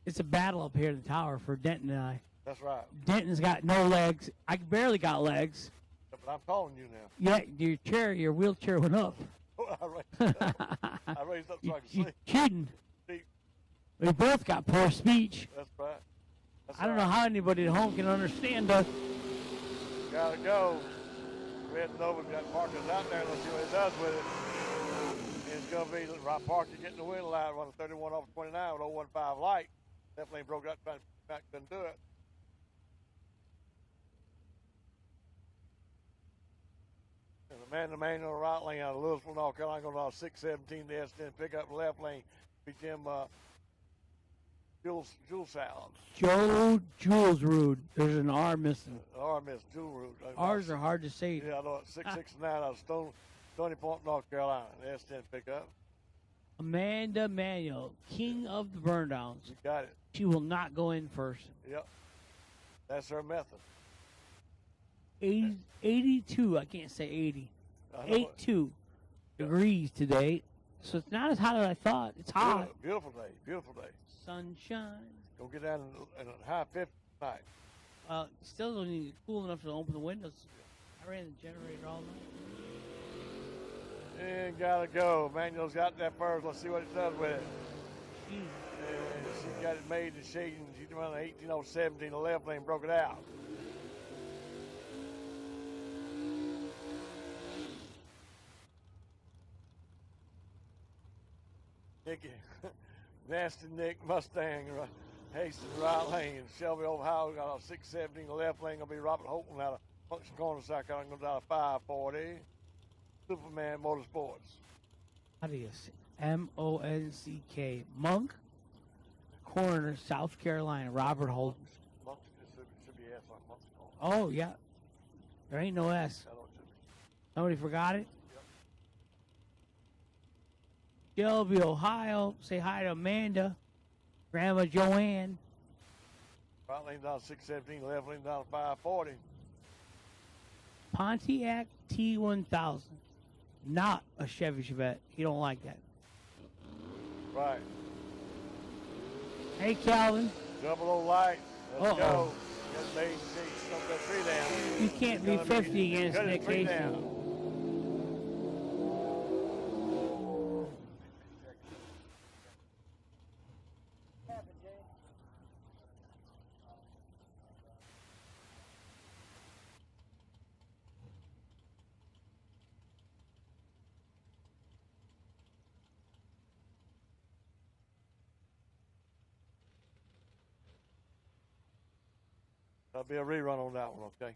It's a battle up here in the tower for Denton and I. That's right. Denton's got no legs. I barely got legs. But I'm calling you now. Yeah, your wheelchair went up. I raised up so I can see. You kidding? We both got poor speech. That's right. I don't know how anybody at home can understand us. Gotta go. Red Nova's got Parker's out there. Let's see what he does with it. It's going to be right Parker getting the wind line, running 31 off 29 with 015 light. Definitely broke out, couldn't do it. And the man on the right lane out of Louisville, North Carolina, going down 617 to S10, pick up the left lane. Beat him, Jules Sound. Joe Julesrud. There's an R missing. R missed, Julesrud. R's are hard to say. Yeah, I know it. 669 out of Stony Point, North Carolina. The S10 pickup. Amanda Manuel, king of the burn downs. You got it. She will not go in first. Yep. That's her method. 82, I can't say 80. 82 degrees today. So it's not as hot as I thought. It's hot. Beautiful day. Beautiful day. Sunshine. Go get down in a high 50 tonight. Still don't need it cool enough to open the windows. I ran the generator all night. And gotta go. Manuel's got that first. Let's see what it does with it. And she got it made and shading. She's running 18017. The left lane broke it out. Nicky, Nasty Nick Mustang, Hastings right lane. Shelby Ohio got a 617. The left lane gonna be Robert Holton out of Function Corner, South Carolina, going down to 540. Superman Motorsports. How do you say? M-O-N-C-K. Monk Corner, South Carolina. Robert Holton. Monk, it should be S on Monk. Oh, yeah. There ain't no S. I know it should be. Somebody forgot it? Shelby, Ohio. Say hi to Amanda. Grandma Joanne. Right lane down 617, left lane down 540. Pontiac T1000. Not a Chevy Chevette. He don't like that. Right. Hey, Calvin. Double O light. Let's Uh-oh. go. Get the base seat. Stump that tree down. You can't be Gonna 50 against cut Nick the tree Hastings. down. There'll be a rerun on that one, okay?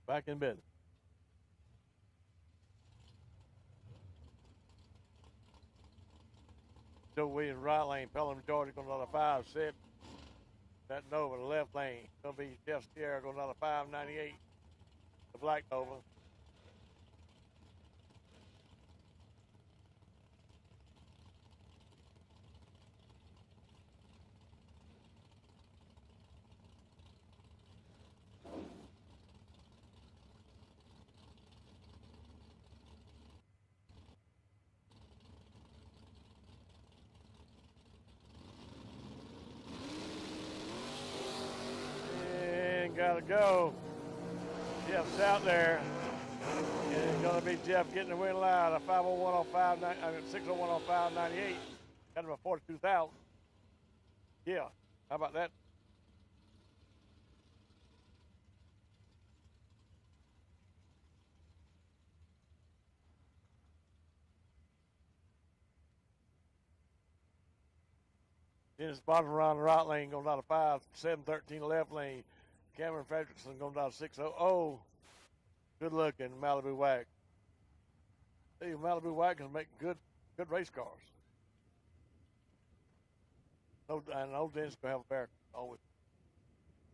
Back in business. Joe Williams right lane, Pelham Georgia going another 5-7. That Nova the left lane. Gonna be Jeff Sierra going another 598. The black Nova. Gotta go. Jeff's out there. And it's gonna be Jeff getting the win line. A 501 on 601 on 598. Got him a 42,000. Yeah. How about that? Dennis bottom around the right lane, going down to 5-7-13 left lane. Cameron Fredrickson going down to 6-0. Good looking Malibu Whack. Hey, Malibu Whack can make good race cars. No, and old Dennis gonna have a fair always.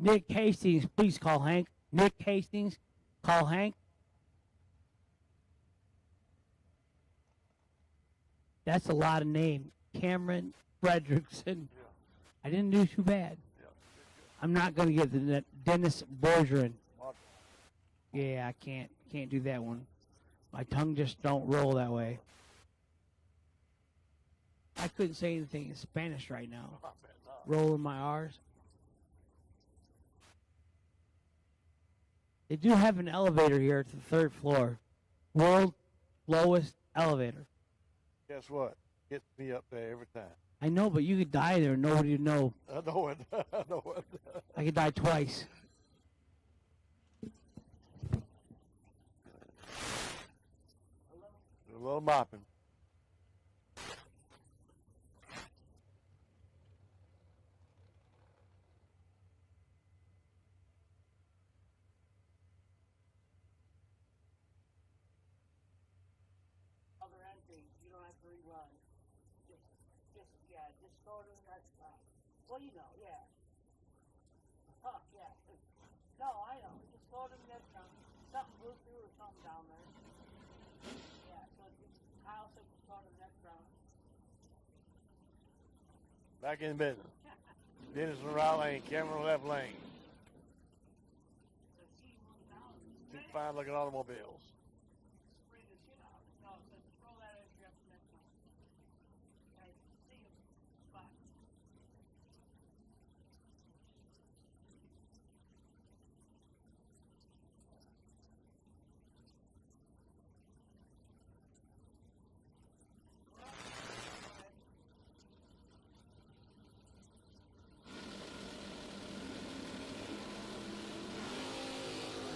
Nick Hastings, please call Hank. Nick Hastings, call Hank. That's a lot of names. Cameron Fredrickson. Yeah. I didn't do too bad. Yeah. I'm not going to get the Dennis Bergeron. Yeah, I can't do that one. My tongue just don't roll that way. I couldn't say anything in Spanish right now. Rolling my R's. They do have an elevator here at the 3rd floor. World lowest elevator. Guess what? Gets me up there every time. I know, but you could die there and nobody would know. I know it. I know it. I could die twice. A little mopping. Other entry, you don't have to rerun. Just go to the next round. Well, you know, yeah. Huh, yeah. No, I know. Just go to the next round. Something blew through or something down there. Yeah, so Kyle said just go to the next round. Back in business. Dennis in the right lane, Cameron left lane. Two fine looking automobiles.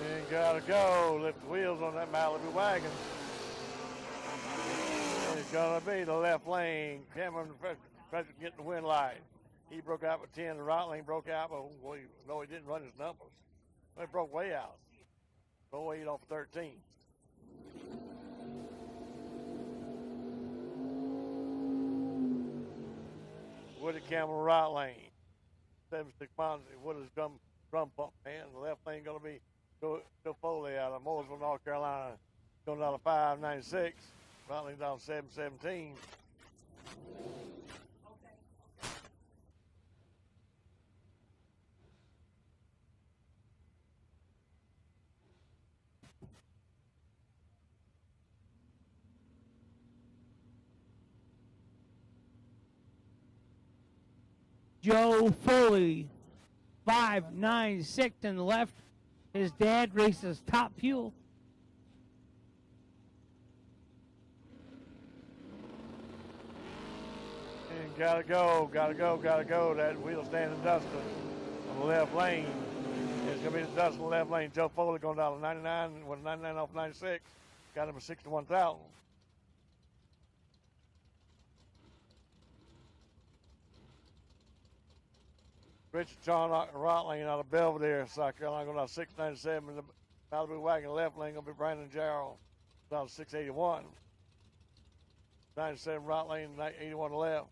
And gotta go. Lift the wheels on that Malibu wagon. And it's gonna be the left lane. Cameron Frederick getting the win light. He broke out with 10. The right lane broke out, but no, he didn't run his numbers. He broke way out. 08 off 13. Woody Campbell right lane. 76 miles. Woody's drum pump man. The left lane gonna be Joe Foley out of Mooresville, North Carolina. Going down to 596. Right lane down 717. Joe Foley, 596 in the left. His dad races Top Fuel. And gotta go. That wheel standing Dustin on the left lane. It's gonna be the Dustin left lane. Joe Foley going down to 99 with 99 off 96. Got him a 61,000. Richard John right lane out of Belvedere, South Carolina, going down 697 in the Malibu wagon. Left lane going to be Brandon Jarrell, down 681. 97 right lane, 81 left.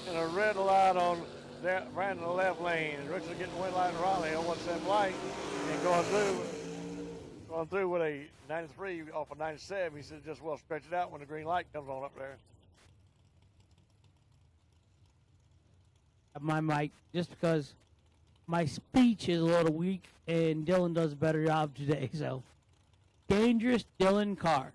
And a red light on Brandon the left lane. Richard getting the win light in Raleigh on 17 light and going through with a 93 off of 97. He said just well stretch it out when the green light comes on up there. My mic, just because my speech is a little weak and Dylan does a better job today. So, dangerous Dylan Carr.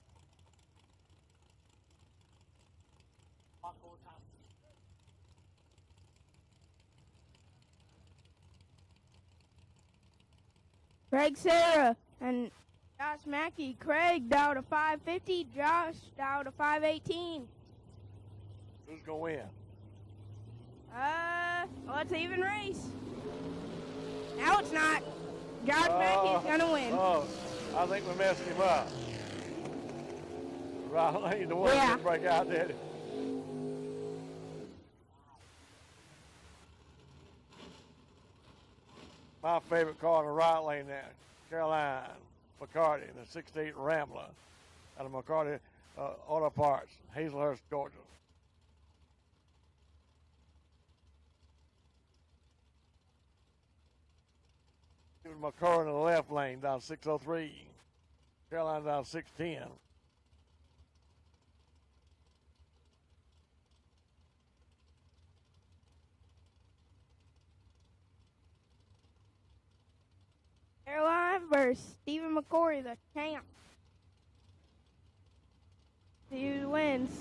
Craig Sarah and Josh Mackey. Craig down to 550. Josh down to 518. Who's going to win? Well, it's an even race. Now it's not. Josh Mackey's going to win. Oh, I think we messed him up. Right lane, the one that didn't break out, did it? My favorite car in the right lane there, Caroline Mccarty, the 68 Rambler out of Mccarty Auto Parts, Hazelhurst, Georgia. Mccarty in the left lane down 603. Carolina down 610. Caroline versus Stephen Mccarty, the champ. See who wins.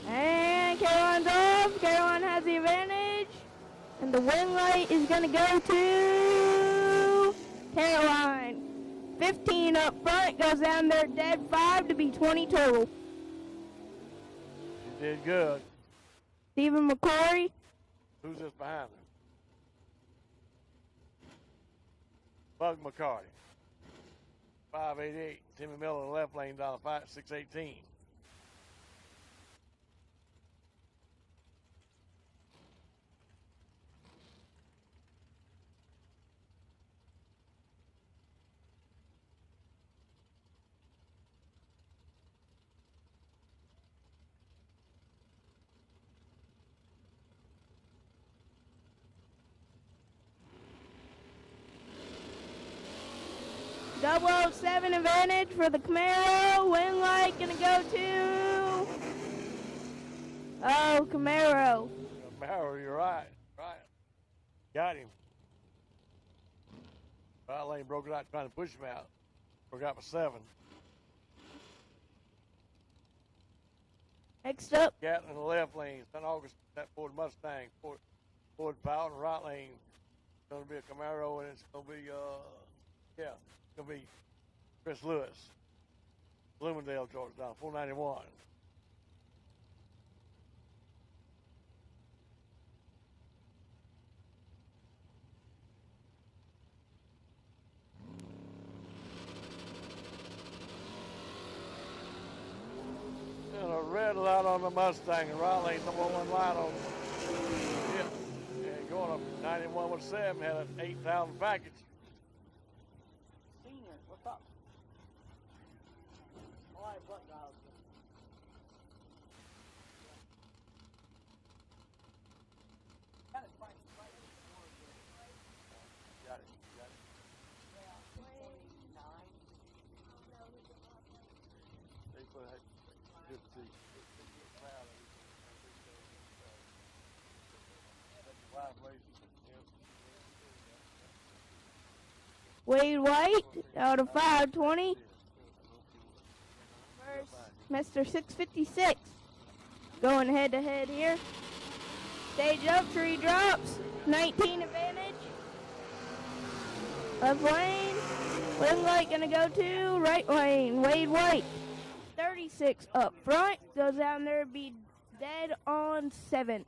And Caroline's off. Caroline has the advantage. And the win light is going to go to Caroline. 15 up front, goes down there dead 5 to be 20 total. She did good. Stephen Mccarty. Who's this behind her? Bug Mccarty. 588. Timmy Miller in the left lane down to 618. Double 07 advantage for the Camaro. Win light gonna go to Camaro. Camaro, you're right. Right. Got him. Right lane broke it out trying to push him out. Broke out for 7. Next up, Gatlin in the left lane. St. August, that Ford Mustang. Ford Powell in the right lane. It's going to be a Camaro, and it's going to be, it's going to be Chris Lewis. Bloomingdale, Georgia, down 491. And a red light on the Mustang, and right lane, number 1 light on it. And going up 91.7, had an 8,000 package. Senior, what's up? All right, what guys? Got it. They put a good seat. Wade White out of 520 versus Mr. 656. Going head to head here. Stage up, 3 drops, 19 advantage. Left lane. Win light gonna go to right lane. Wade White. 36 up front. Goes down there, be dead on 7.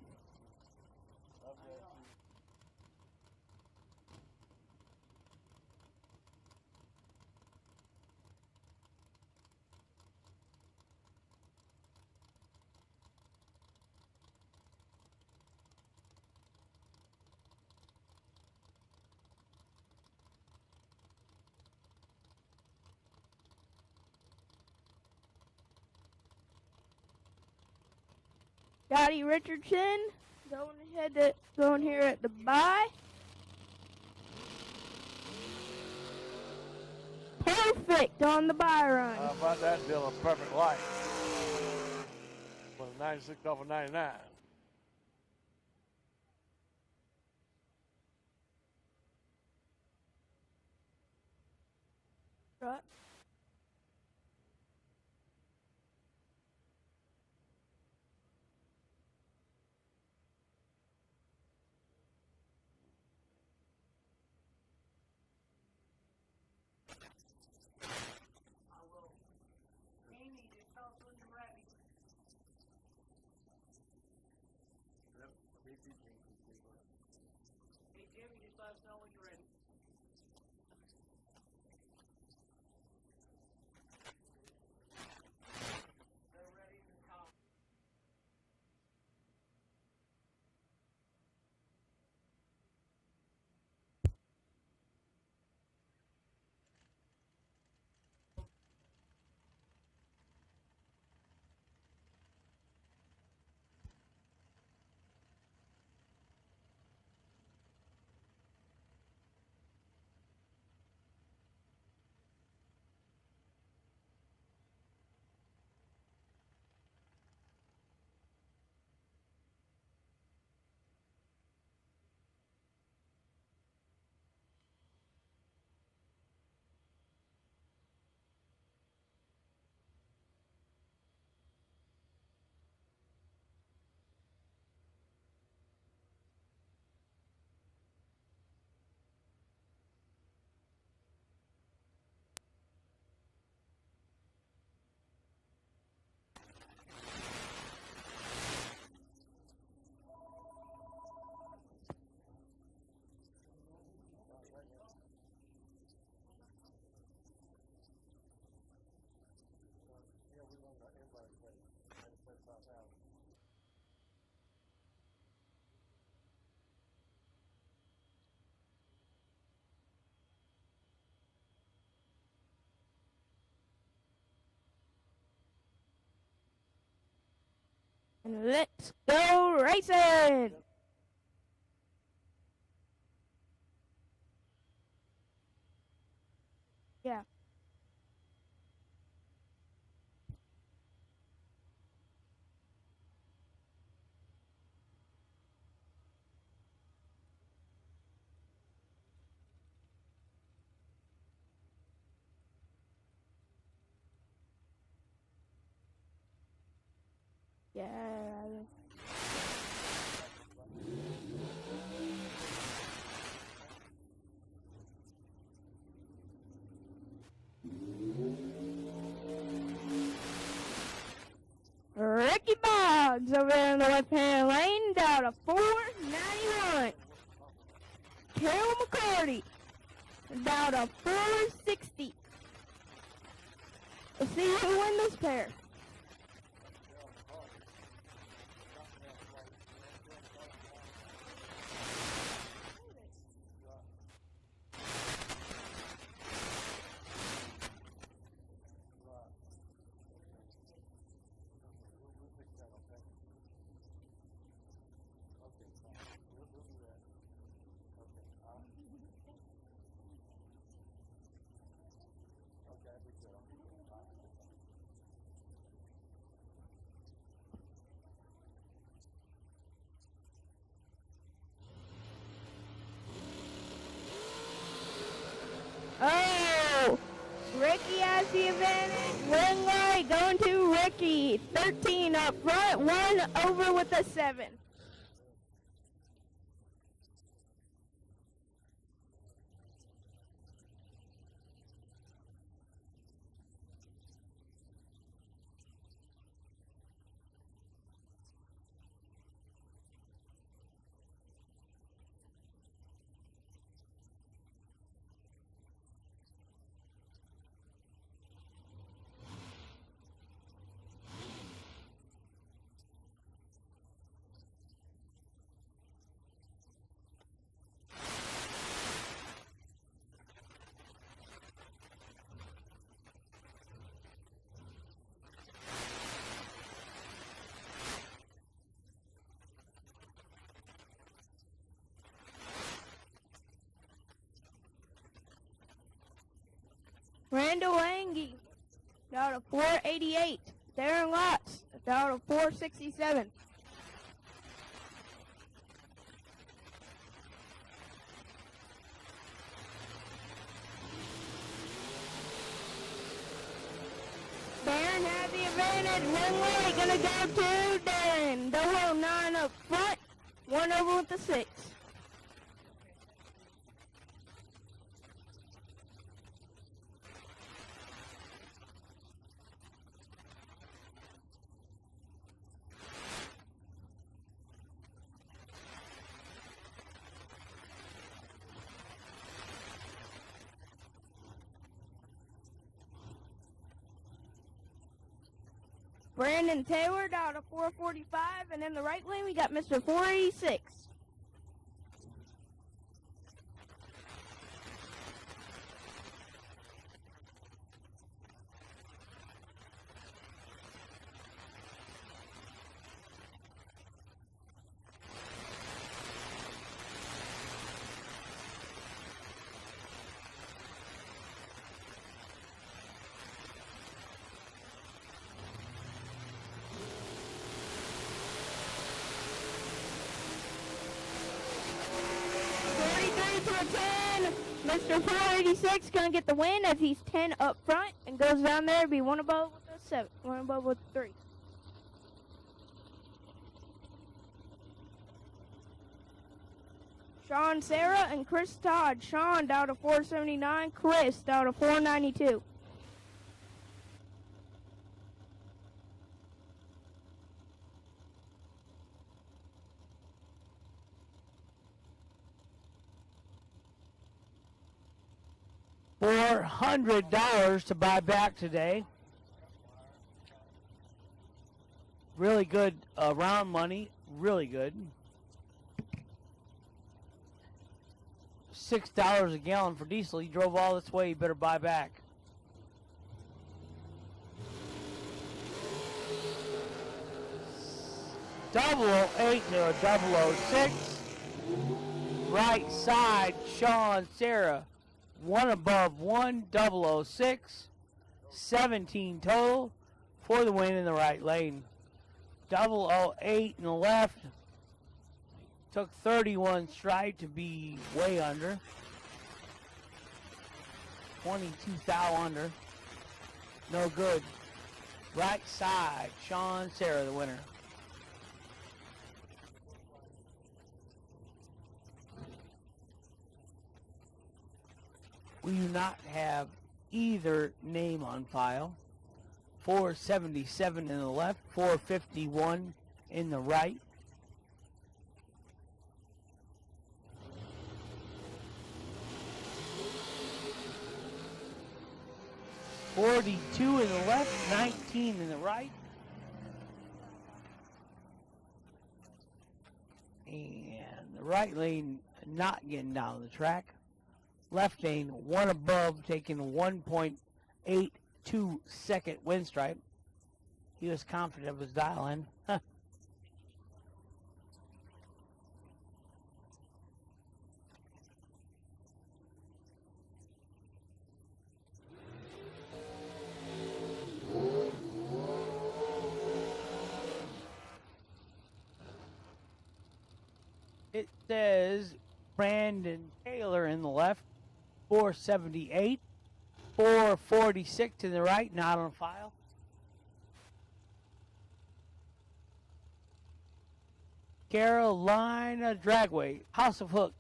Scotty Richardson going here at the bye. Perfect on the bye run. How about that, Dylan? Perfect light. Was 96 off of 99. Right. And let's go racing! Yeah. Yeah. Ricky Boggs over there in the left-hand lane, down to 491. Carol Mccarty, down to 460. Let's see who win this pair. Oh, Ricky has the advantage. Win light going to Ricky. 13 up front, 1 over with a 7. Randall Lange, down to 488. Darren Lotz, down to 467. Darren had the advantage. One way, gonna go to Darren. Double 9 up front, 1 over with the 6. Brandon Taylor down to 445, and in the right lane we got Mr. 486. Mr. 486 gonna get the win as he's 10 up front and goes down there to be 1 above with a 7, 1 above with 3. Sean Sarah and Chris Todd. Sean down to 479, Chris down to 492. $400 to buy back today. Really good round money. Really good. $6 a gallon for diesel. You drove all this way. You better buy back. 008 to 006. Right side, Sean Sarah. 1 above 1, 006. 17 total for the win in the right lane. 008 in the left. Took 31 stride to be way under. 22 thou under. No good. Right side, Sean Sarah, the winner. We do not have either name on file. 477 in the left, 451 in the right. $42 in the left, 19 in the right. And the right lane not getting down the track. Left lane, 1 above, taking 1.82 second wind stripe. He was confident of his dial in. It says Brandon Taylor in the left, 478, 446 in the right, not on file. Carolina Dragway, House of Hook,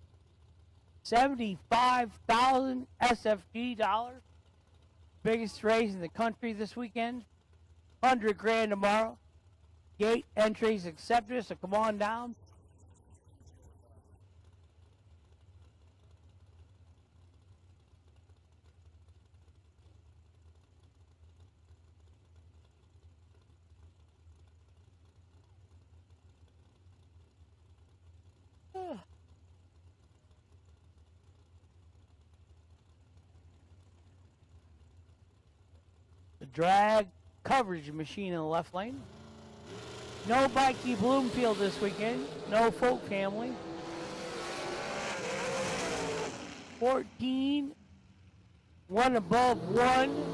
75,000 SFG dollars. Biggest race in the country this weekend. 100 grand tomorrow. Gate entries accepted, so come on down. The drag coverage machine in the left lane. No Bikey Bloomfield this weekend. No Folk Family. 14. 1 above 1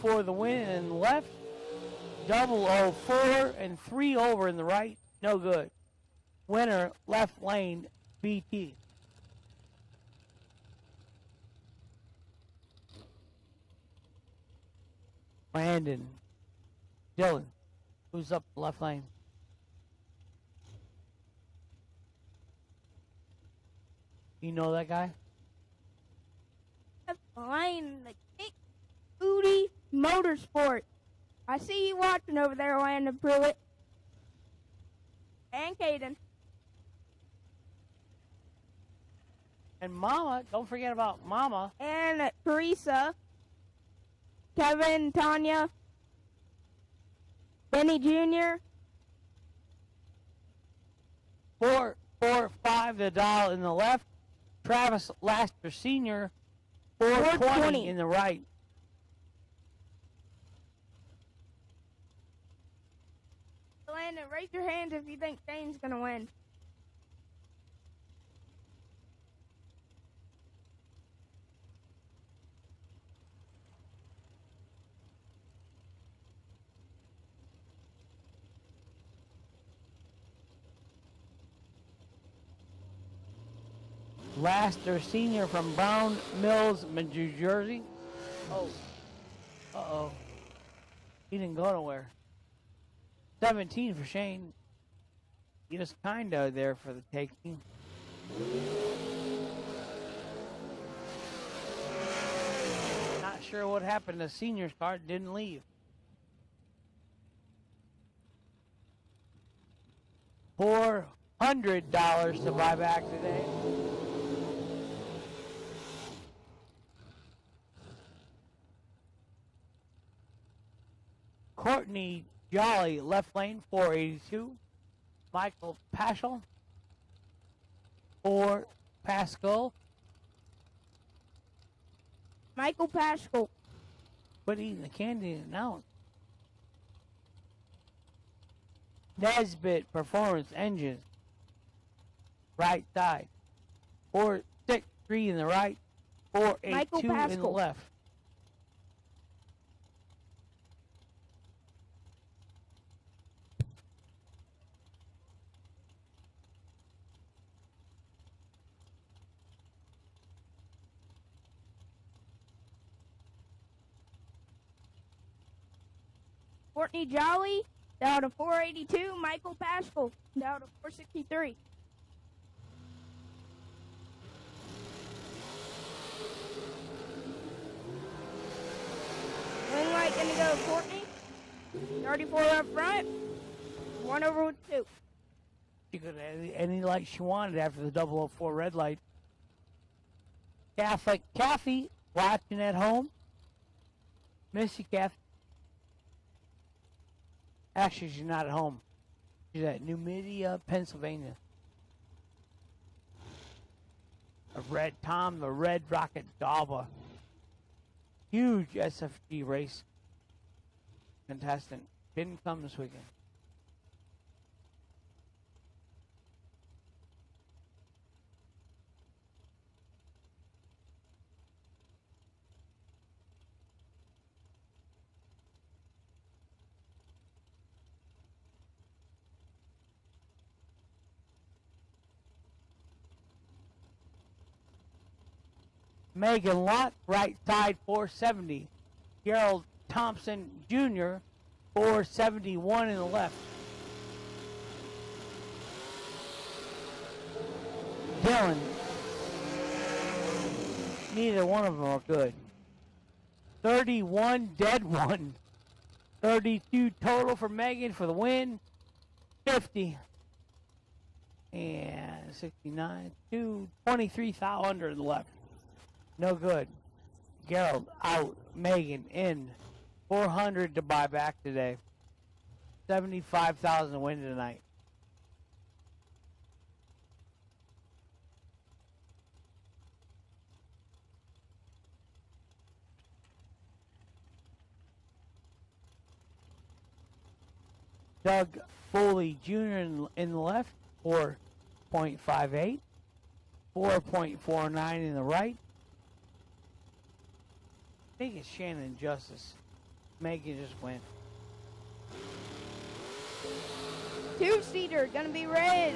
for the win in the left. 004 and 3 over in the right. No good. Winner, left lane, BT. Brandon. Dylan. Who's up the left lane? You know that guy? Left lane, the Big Booty Motorsport. I see you watching over there, Landon Pruitt. And Caden. And Mama, don't forget about Mama. And Teresa. Kevin, Tanya. Benny Jr. 445 the dial in the left. Travis Laster Sr. 420 in the right. Landon, raise your hands if you think Dane's going to win. Laster Sr. from Brown Mills, New Jersey. Oh. Uh-oh. He didn't go nowhere. 17 for Shane. He was kind of there for the taking. Not sure what happened. The senior's card didn't leave. $400 to buy back today. Courtney Jolly, left lane, 482. Michael Paschal, 4 Pascal. Michael Paschal. Quit eating the candy now. Nesbitt Performance Engines. Right side. 463 in the right. 482 in the Pascal. left. Courtney Jolly down to 482. Michael Pascal down to 463. Wing light gonna go to Courtney. 34 up front. 1 over with 2. She could have any light she wanted after the 004 red light. Catholic Kathy watching at home. Miss you, Kathy. Actually, she's not at home. She's at Numidia, Pennsylvania. A red Tom, the Red Rocket Dava. Huge SFG race contestant. Didn't come this weekend. Megan Lott, right side 470. Gerald Thompson Jr., 471 in the left. Dylan, neither one of them are good. 31, dead one. 32 total for Megan for the win. 50. And 69, 23 thou under in the left. No good. Gerald out. Megan in. 400 to buy back today. 75,000 win tonight. Doug Foley Jr. in the left. 4.58. 4.49 in the right. I think it's Shannon Justice. Megan just went. 2-seater gonna be red.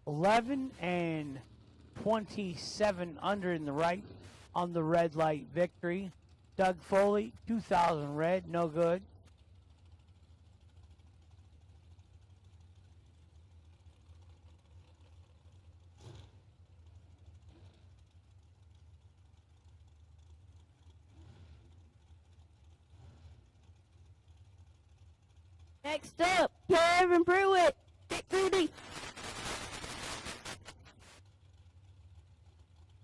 $11 and 27 under in the right on the red light victory. Doug Foley, 2,000 red, no good. Next up, Kevin Pruitt. Kick booty.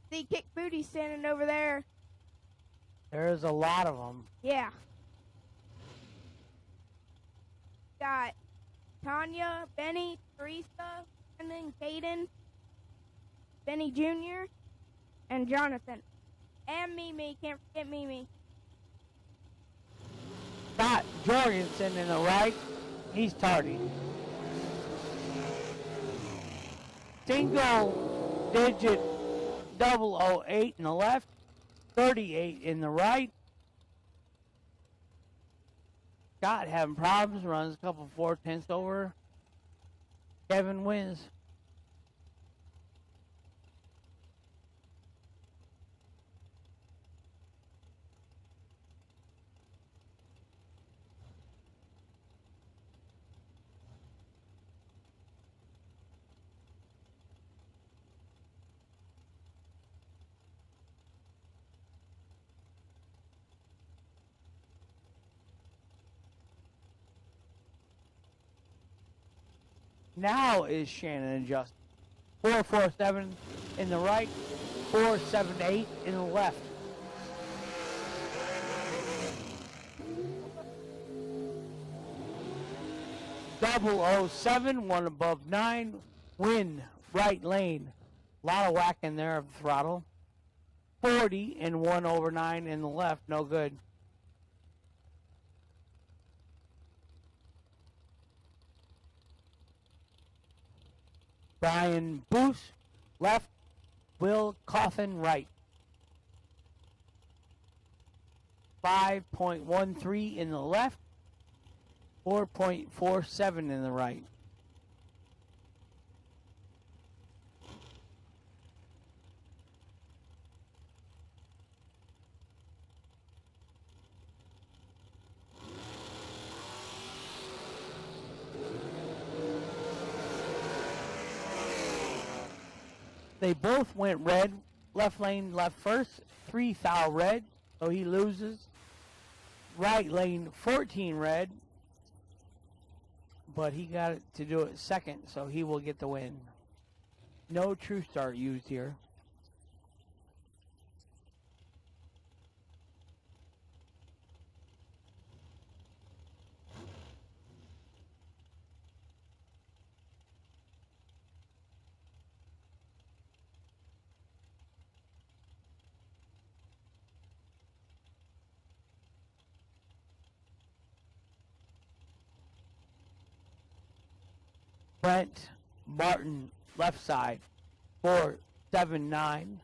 See Kick Booty standing over there. There's a lot of them. Yeah. Got Tanya, Benny, Teresa, Brendan, Caden, Benny Jr., and Jonathan. And Mimi. Can't forget Mimi. Scott Jorgensen in the right. He's tardy. Single digit 008 in the left. 38 in the right. Scott having problems. Runs a couple 4/10 over. Kevin wins. Now is Shannon and Justin. 447 in the right, 478 in the left. .007, one above 9, win, right lane. A lot of whack in there of the throttle. 40 and 1 over 9 in the left, no good. Brian Boos, left. Will Coffin, right. 5.13 in the left. 4.47 in the right. They both went red. Left lane left first. 3 foul red, so he loses. Right lane 14 red, but he got it to do it second, so he will get the win. No true start used here. Brent Martin, left side, 4.79.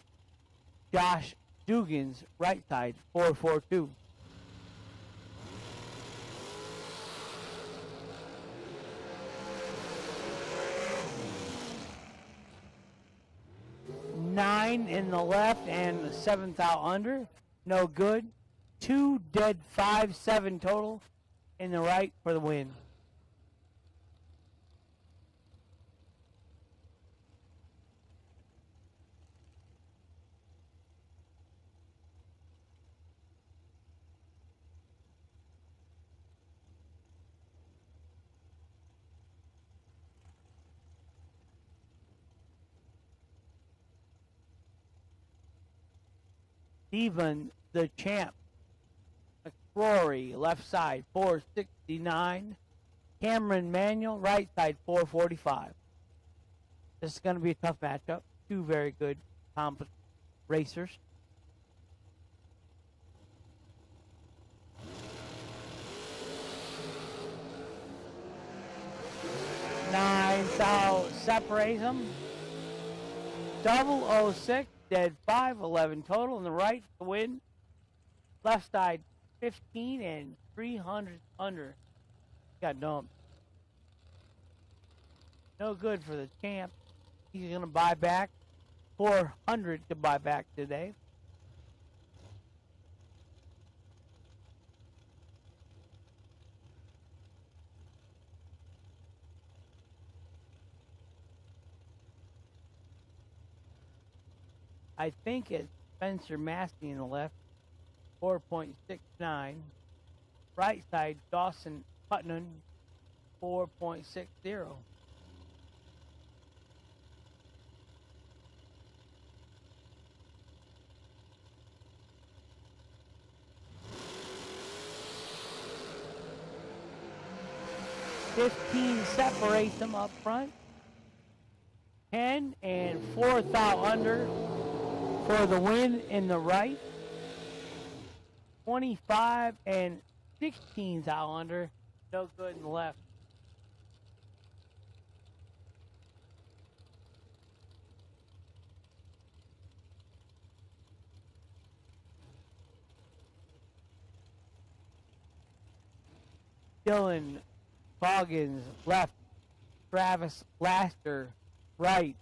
Josh Dugans, right side, 4.42. Nine in the left and the 7th out under, no good. 2 dead, 5-7 total in the right for the win. Stephen the Champ, McCrory, left side, 4.69. Cameron Manuel, right side, 4.45. This is going to be a tough matchup. Two very good racers. Nine foul separates them. 006. Dead 5-11 total in the right to win. Left side 15 and 300 under. Got dumped. No good for the champ. He's going to buy back 400 to buy back today. I think it's Spencer Massey in the left, 4.69. Right side, Dawson Putnam, 4.60. 15 separates them up front. 10 and 4th out under for the win in the right. 25 and 16 out under. No good in the left. Dylan Boggins left. Travis Laster right.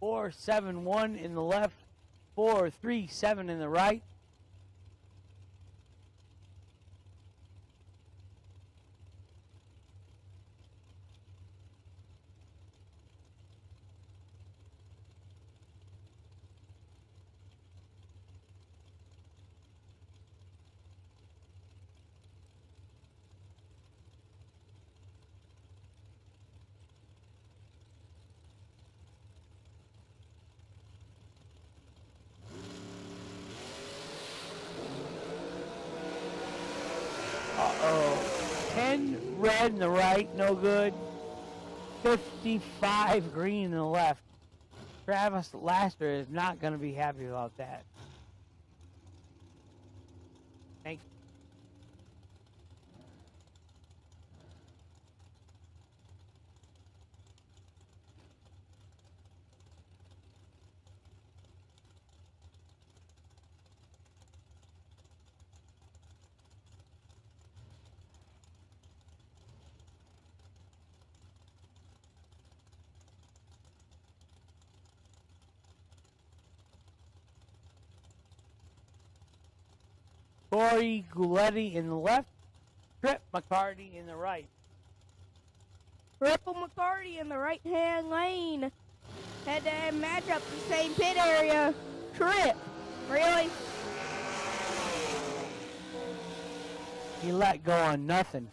4.71 in the left. 4.37 in the right. Uh-oh. 10 red in the right, no good. 55 green in the left. Travis Laster is not going to be happy about that. Thank you. Corey Gouletti in the left. Trip Mccarty in the right. Ripple Mccarty in the right-hand lane. Head-to-head matchup, the same pit area. Trip. Really? He let go on nothing.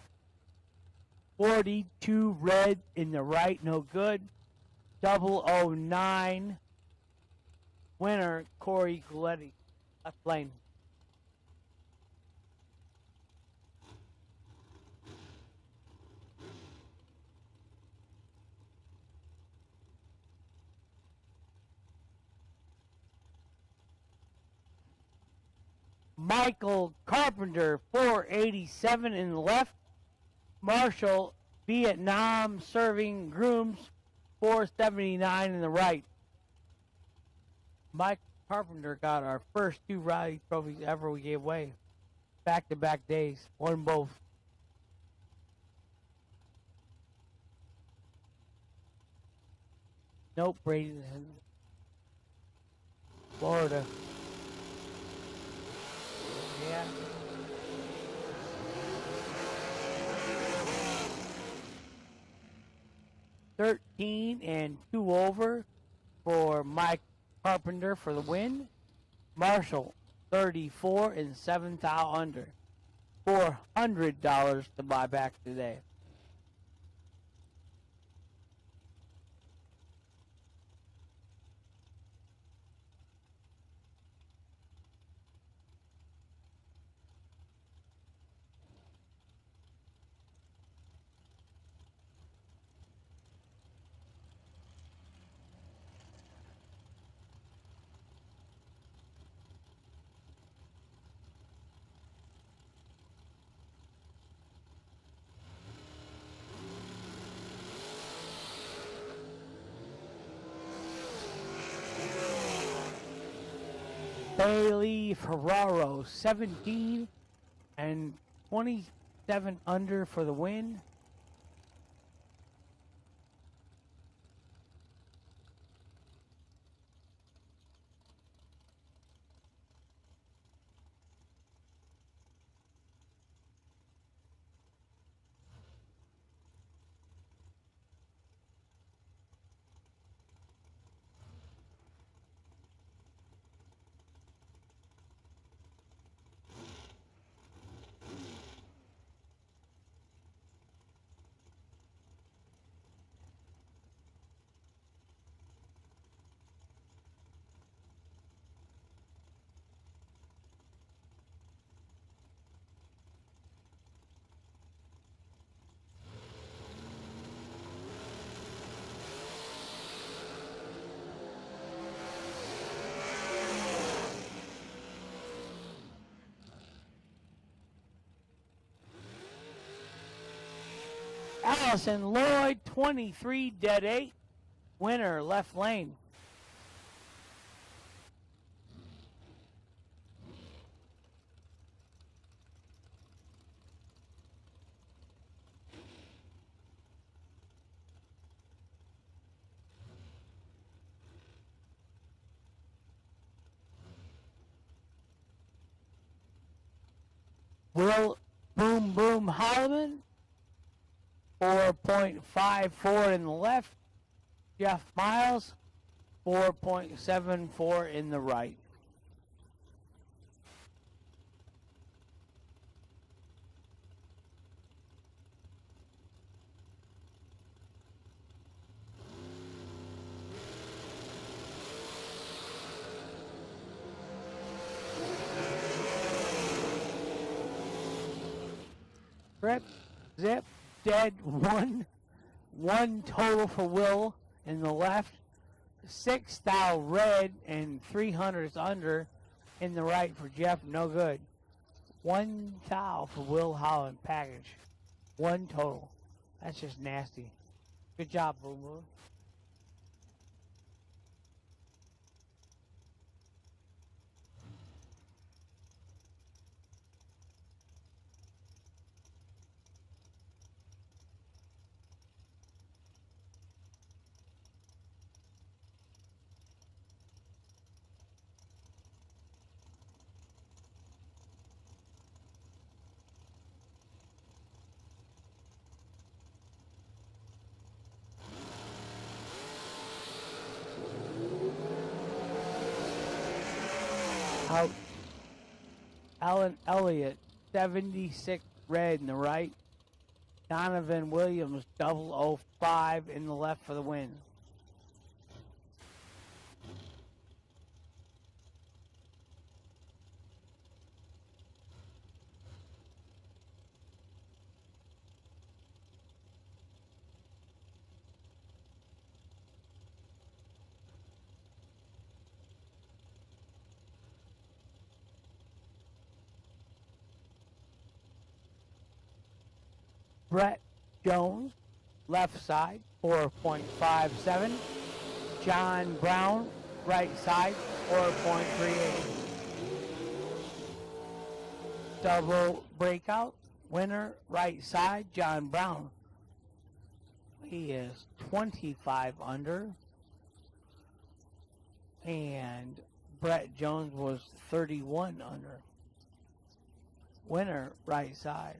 42 red in the right, no good. 009 winner, Corey Gouletti. Left lane. Michael Carpenter, 487 in the left. Marshall Vietnam serving grooms, 479 in the right. Mike Carpenter got our first 2 rally trophies ever we gave away. Back-to-back days, won both. Nope, Brady. Florida. Yeah. $13 2 over for Mike Carpenter for the win. Marshall, 34 7 thou under. $400 to buy back today. Bailey Ferraro, 17 27 under for the win. Allison Lloyd, 23 dead 8. Winner, left lane. Will Boom Boom Holland, 4.54 in the left. Jeff Miles, 4.74 in the right. Rip, zip, dead, one total for Will in the left, 6 thou red and 300s under in the right for Jeff, no good. 1 thou for Will Holland package, 1 total. That's just nasty. Good job, Boom Boom. out. Alan Elliott, 76 red in the right. Donovan Williams, 005 in the left for the win. Brett Jones, left side, 4.57. John Brown, right side, 4.38. Double breakout, winner, right side, John Brown. He is 25 under. And Brett Jones was 31 under. Winner, right side.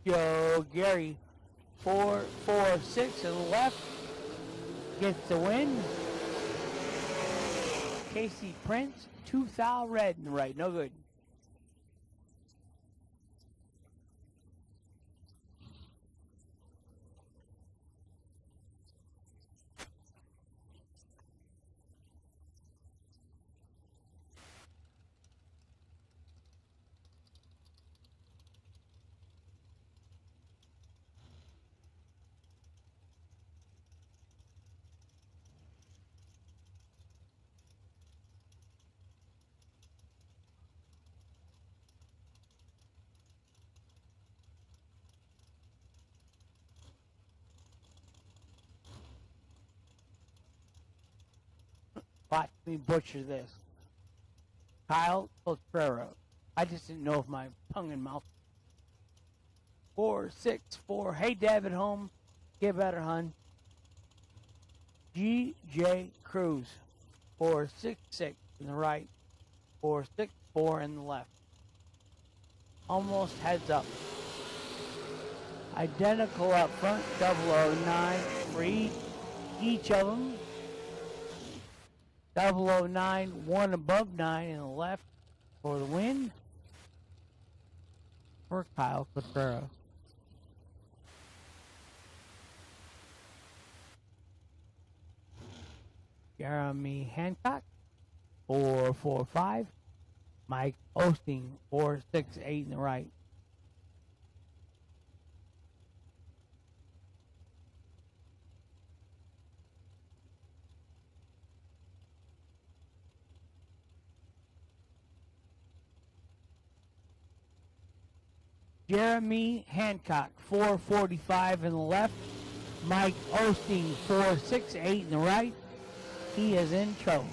Joe Gary, 4.46 in the left, gets the win. Casey Prince, 2,000 red in the right, no good. Watch me butcher this. Kyle Cotrero. I just didn't know if my tongue and mouth. 4.64. Hey, David Home. Get better, hun. G.J. Cruz. 4.66 in the right. 4.64 in the left. Almost heads up. Identical up front. 009 for each of them. 009, one above 9 in the left for the win for Kyle Cotrero. Jeremy Hancock, 4.45. Mike Osteen, 4.68 in the right. Jeremy Hancock, 4.45 in the left. Mike Osteen, 4.68 in the right. He is in trouble.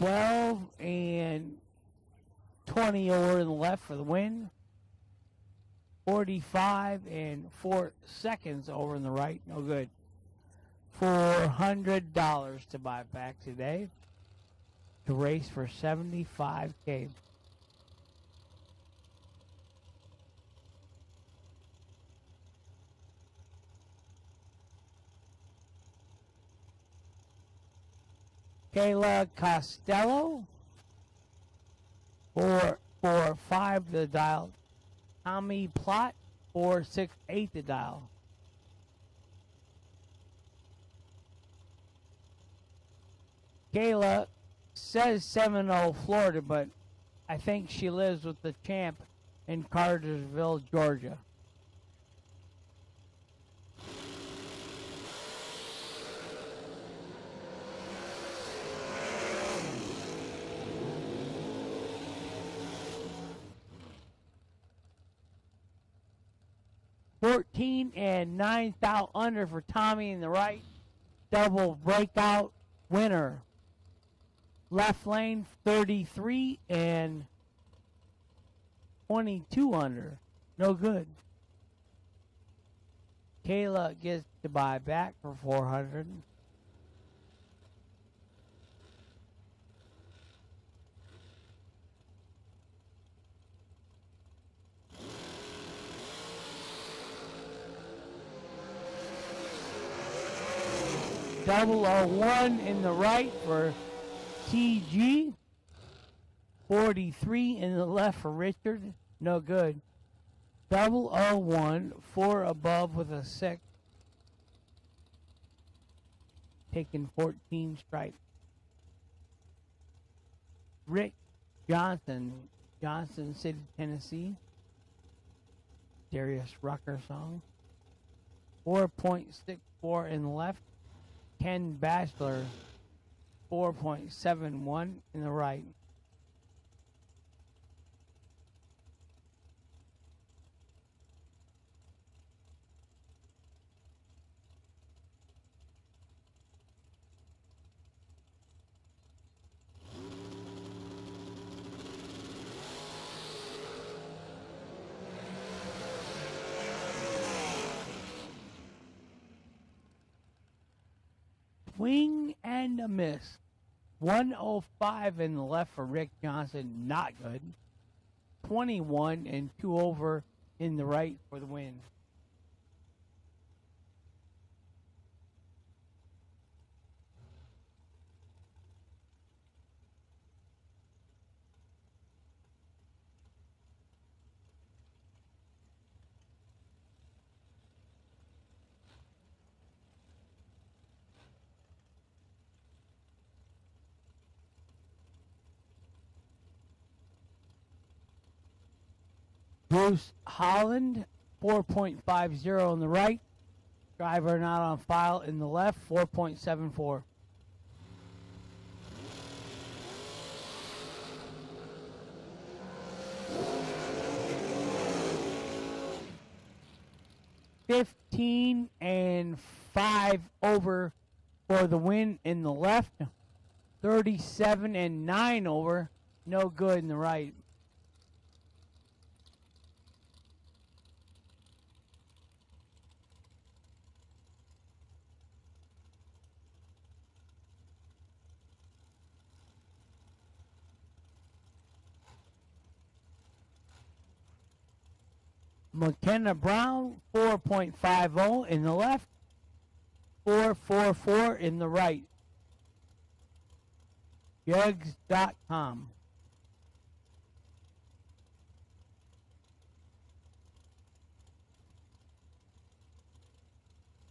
$12 and 20 over in the left for the win. 45 and 4 seconds over in the right. No good. $400 to buy back today. To race for $75K. Kayla Costello, 4.45 the dial. Tommy Plott, 4.68 the dial. Kayla says Seminole, Florida, but I think she lives with the champ in Cartersville, Georgia. 14 and 9th out under for Tommy in the right. Double breakout winner. Left lane 33 and 22 under. No good. Kayla gets to buy back for 400. .001 in the right for TG. 43 in the left for Richard. No good. 001, 4 above with a 6. Taking 14 stripes. Rick Johnson, Johnson City, Tennessee. Darius Rucker song. 4.64 in the left. Ken Bachelor, 4.71 in the right. Swing and a miss. 105 in the left for Rick Johnson, not good. 21 and 2 over in the right for the win. Bruce Holland, 4.50 on the right. Driver not on file in the left, 4.74. $15 and 5 over for the win in the left. 37 and 9 over, no good in the right. McKenna Brown, 4.50 in the left, 4.44 in the right. Jugs.com.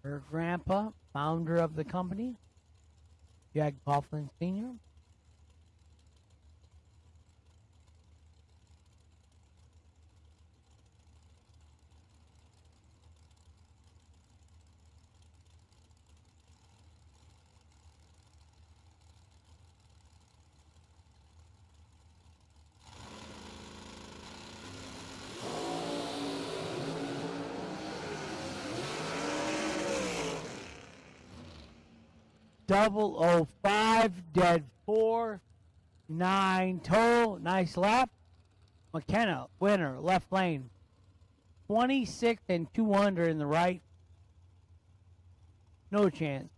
Her grandpa, founder of the company, Jag Coughlin Sr. .005, dead 4, 9 total. Nice lap. McKenna, winner, left lane. 26 and 2 under in the right. No chance.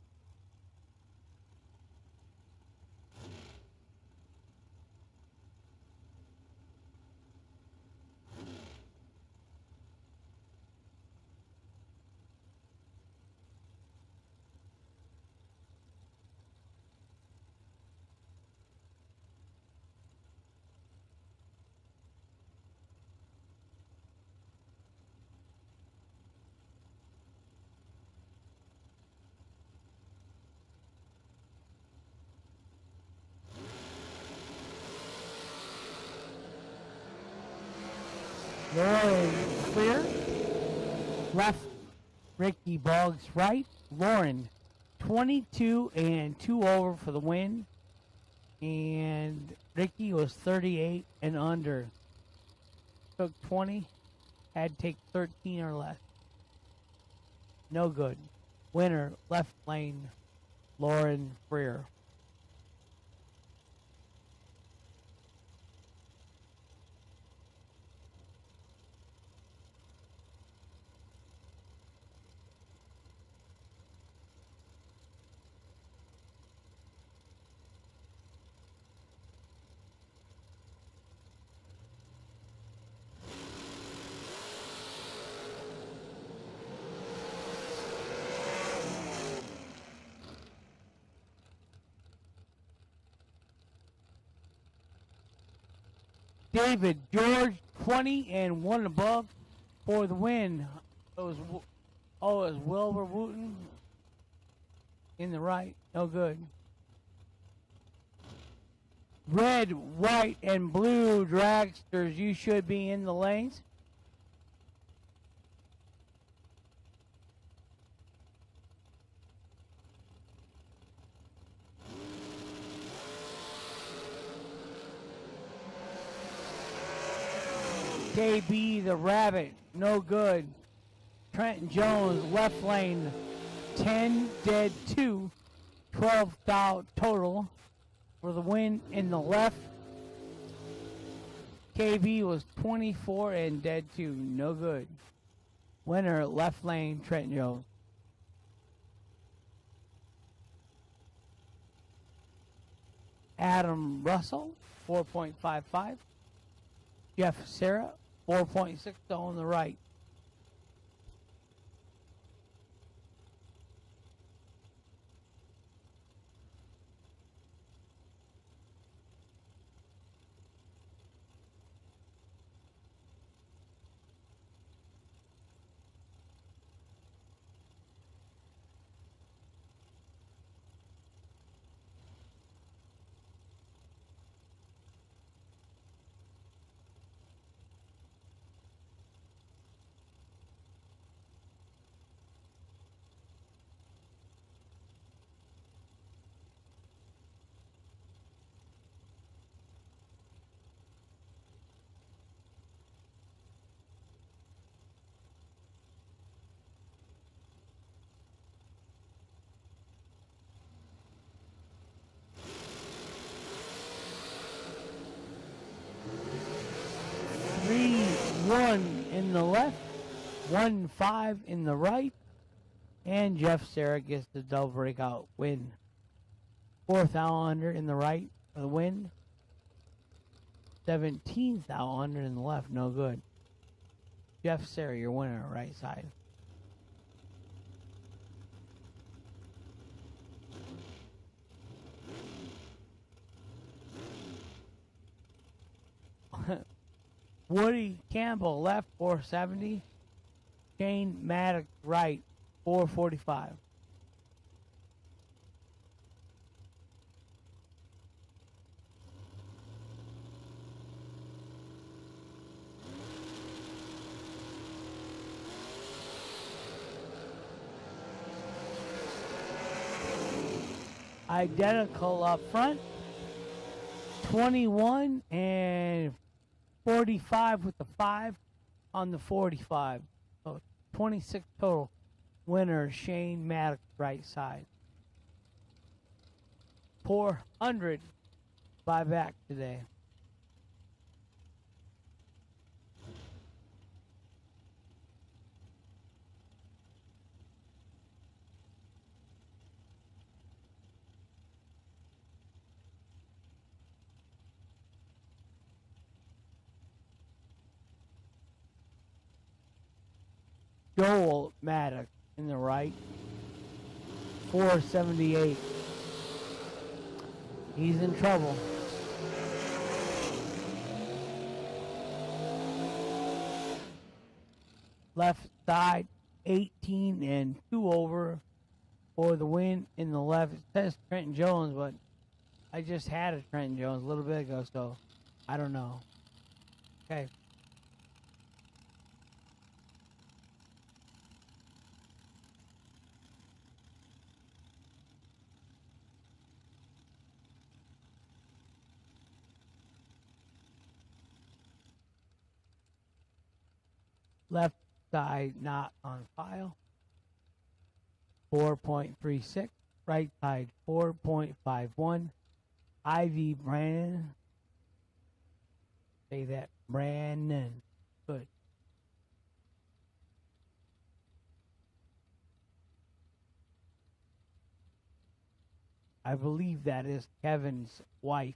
Lauren clear. Left, Ricky Boggs right. Lauren, 22 and 2 over for the win. And Ricky was 38 and under. Took 20. Had to take 13 or less. no good. Winner, left lane, Lauren Freer. David George, 20 and 1 above for the win. It was Wilbur Wooten in the right. No good. Red, white, and blue dragsters, you should be in the lanes. KB the Rabbit, no good. Trenton Jones, left lane, 10 dead 2, 12 foul total for the win in the left. KB was 24 and dead 2, no good. Winner, left lane, Trenton Jones. Adam Russell, 4.55. Jeff Sarah, 4.60 on the right. One in the left, 1-5 in the right, and Jeff Sarah gets the double breakout win. 4th out under in the right for the win. 17th out under in the left, no good. Jeff Sarah, your winner, right side. Woody Campbell left, 470. Shane Maddox right, 445. Identical up front. 21 and 45 with the 5 on the 45. So 26 total. Winner, Shane Maddox, right side. 400 buyback today. Joel Maddox in the right, 478. He's in trouble. Left side, 18 and 2 over for the win in the left. It says Trenton Jones, but I just had a Trenton Jones a little bit ago, so I don't know. Okay. Left side not on file. 4.36. Right side, 4.51. Ivy Brandon. Say that, Brandon. Good. I believe that is Kevin's wife.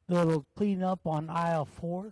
Little cleanup on aisle 4.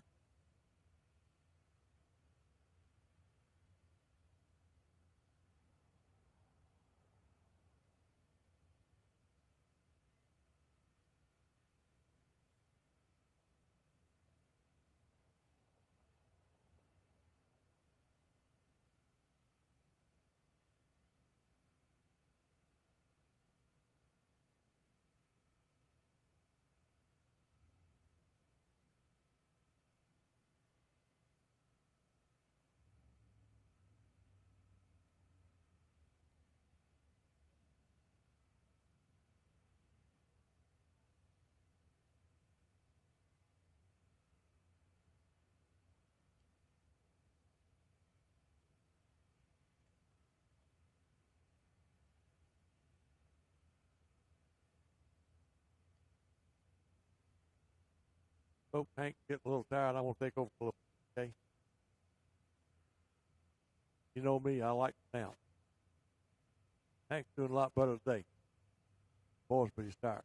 Hope Hank getting a little tired. I'm gonna take over a little. Okay. You know me. I like to sound. Hank's doing a lot better today. Boys, but he's tired.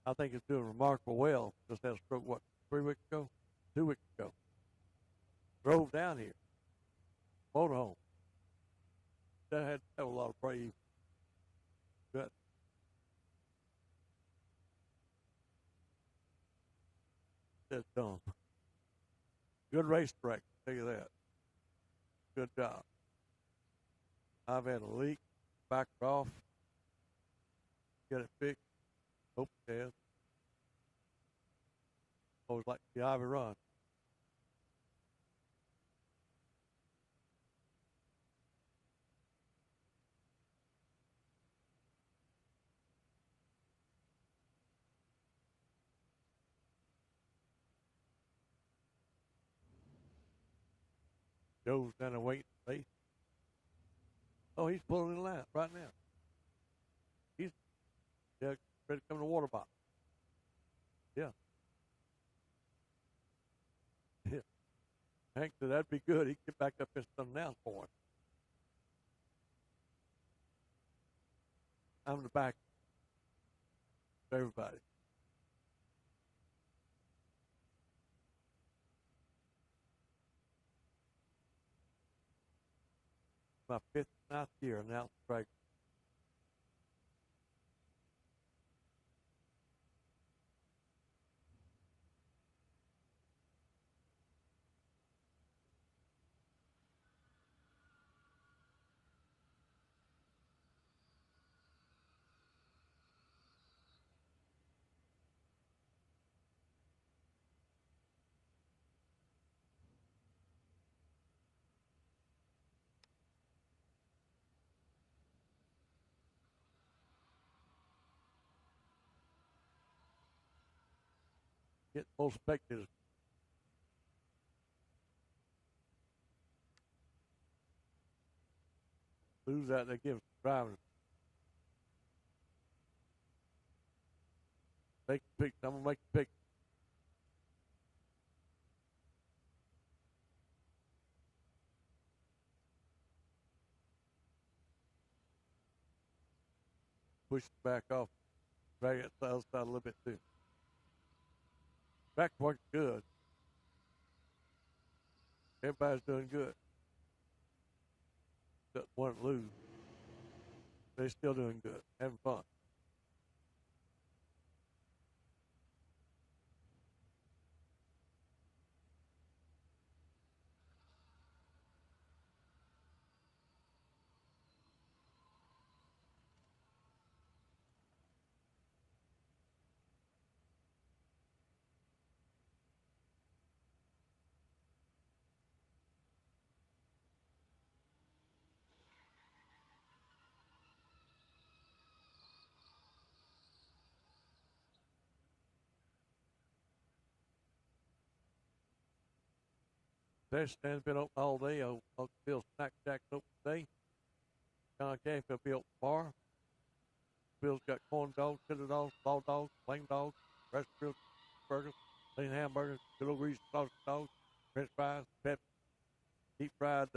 I think he's doing remarkable well. Just had a stroke, what, 3 weeks ago? 2 weeks ago. Drove down here. Motorhome. That had to have a lot of brave. Good. That's dumb. Good racetrack, I'll tell you that. Good job. I've had a leak, backed off, get it fixed. Hope it has. Always like the Ivy run. Joe's down there waiting to see. Oh, he's pulling in line right now. He's ready to come to the water box. Yeah. Yeah. Hank said that'd be good. He'd get back up and something else for him. I'm the back of everybody. my 59th year announcing Dragway. Get more spectators. Lose that, they give drivers. Make the pick. I'm gonna make the pick. Push it back off. Drag it to the other side a little bit too. Back work's good. Everybody's doing good. Just one lose. They're still doing good. Having fun. Their stand's been open all day. I'll Bill's Snack Shack open today. John Cafe will be open tomorrow. Bill's got corn dogs, chili dogs, raw dogs, flame dogs, fresh grilled burgers, lean hamburgers, good old greasy sausage dogs, french fries, pepper, deep fried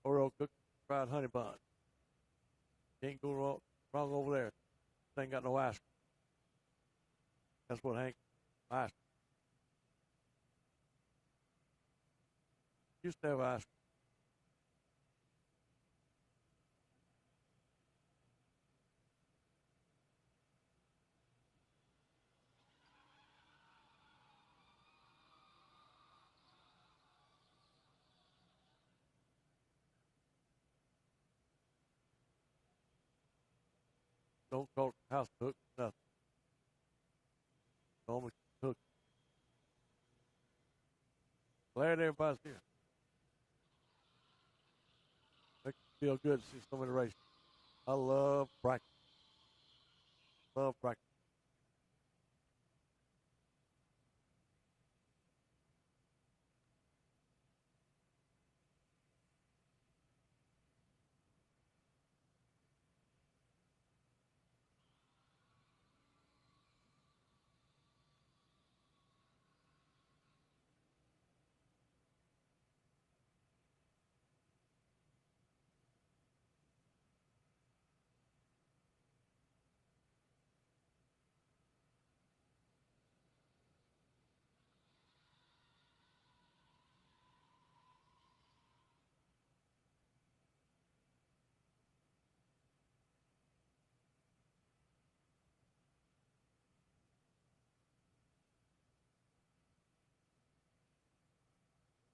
Oreo cookies, fried honey bun. Can't go wrong over there. They ain't got no ice cream. That's what Hank ice cream. Used to have ice cream. Don't call it house cook, nothing. Normally cook. Glad everybody's here. Makes me feel good to see so many races. I love practice. Love practice.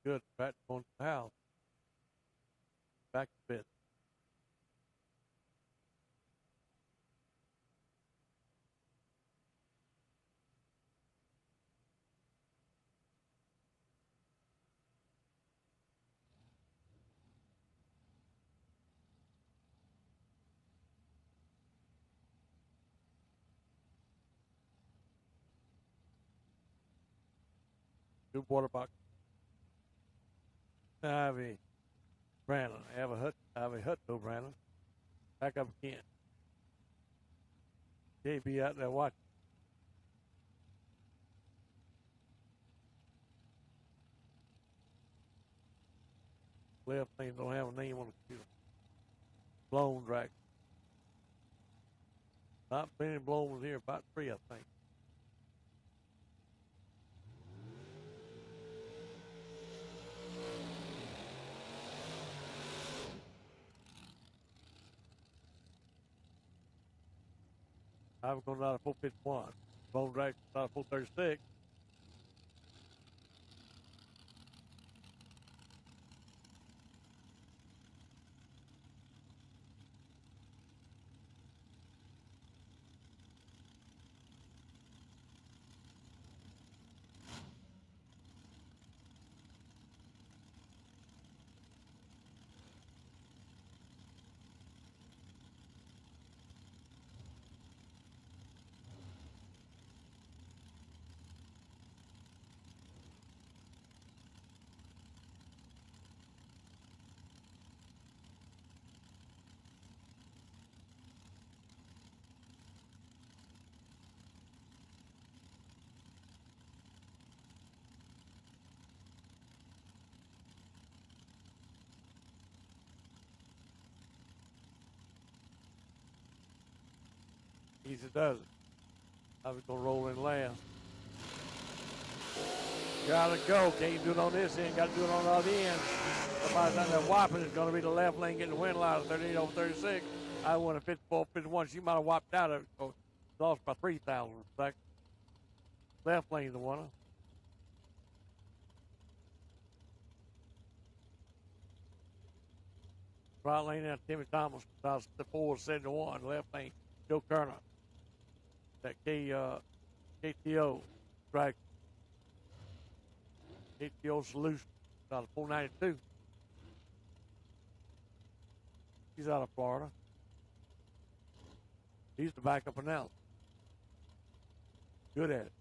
Good. Back on the house. Back to bed. Good water box. Ivy Brandon. Ivy Hutto Brandon. Back up again. JB out there watching. Left name don't have a name on the computer. Blown Dragster. Not many blown ones here, about 3, I think. I'm going down to 451. Bone Dragster down to 436. Easy does it. I was going to roll in last. Gotta go. Can't do it on this end. Got to do it on the other end. Somebody's out there whopping. It's going to be the left lane getting the wind line at 38 over 36. I won a 54, 51. She might have whopped out of it. So lost by 3,000 seconds. Left lane's the winner. Right lane now, Timmy Thomas. That's the 471. Left lane, Joe Kerner. That KTO Dragster. KTO Solution out of 492. He's out of Florida. He's the backup announcer. Good at it.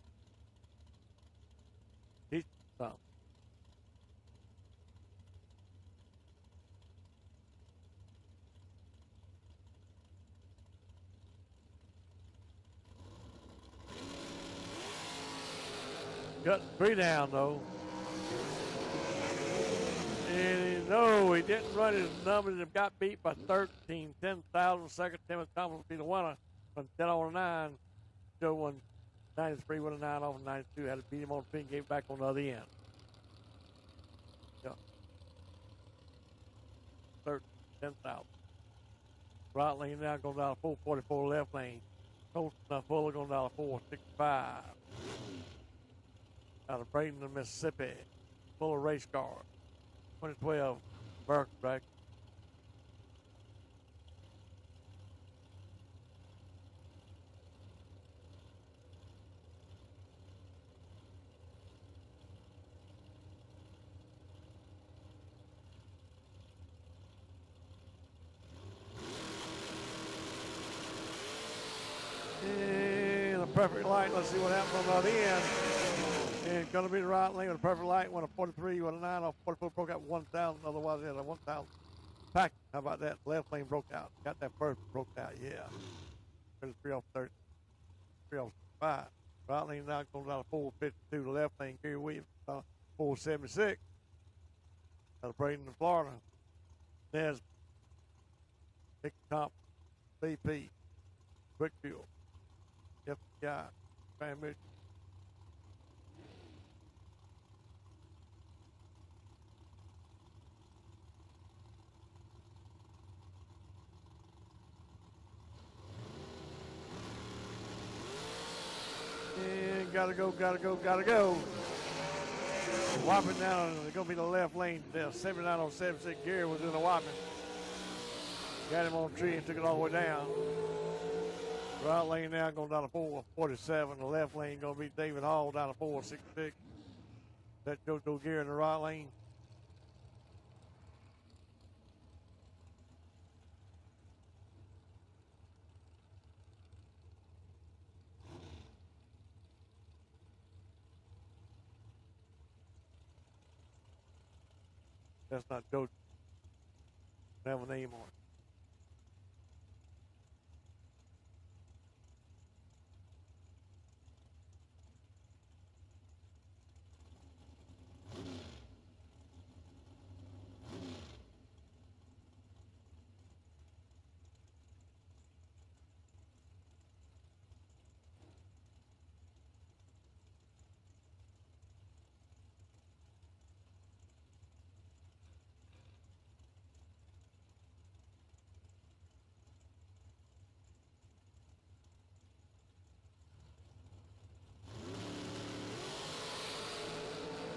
He's something. Got 3 down though. And no, he didn't run his numbers. He got beat by 13. 10,000 seconds. Timothy Thomas will be the winner from 10 over 9. Joe won 93 with a 9 over 92. Had to beat him on the pin, gave it back on the other end. Yeah. 13, 10,000. Right lane now going down to 444 left lane. Holton Fuller going down to 465. Out of Bradenton, Mississippi. Fuller race car. 2012 Bergeron Dragster. And a perfect light. Let's see what happens on the other end. And it's going to be the right lane with a perfect light. Won a 43 with a 9 off 44. Broke out 1,000. Otherwise, it had a 1,000 pack. How about that? Left lane broke out. Got that first broke out. Yeah. 3 off 30. 3 off 5. Right lane now going down to 452. The left lane, Gary Williams, 476. Out of Bradenton, Florida. There's Nick Top, BP, Quick Fuel, FBI, Transmission. And gotta go. Whopping down, it's gonna be the left lane. 79 on 76. Gary was doing the whopping. Got him on the tree and took it all the way down. Right lane now going down to 447. The left lane gonna be David Hall down to 466. That JoJo Gary in the right lane. That's not JoJo. Have a name on it.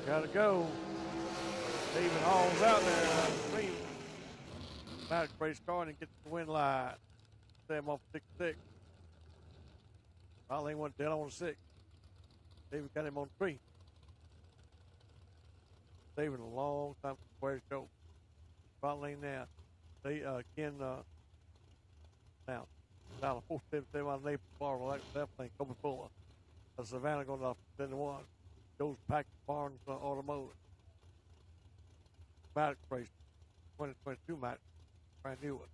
Gotta go. Steven Hall's out there. Green. Maddox race car and gets the wind line. Sam off 6-6. Riley went dead on 6. Steven got him on 3. Steven a long time where to go. Riley now. They Ken now. Down a 477 on Naples Bar. Like that thing. Colby Fuller. Savannah going off 71. Goes back to Barnes Automotive. Maddox race. 2022 Maddox. Brand new one.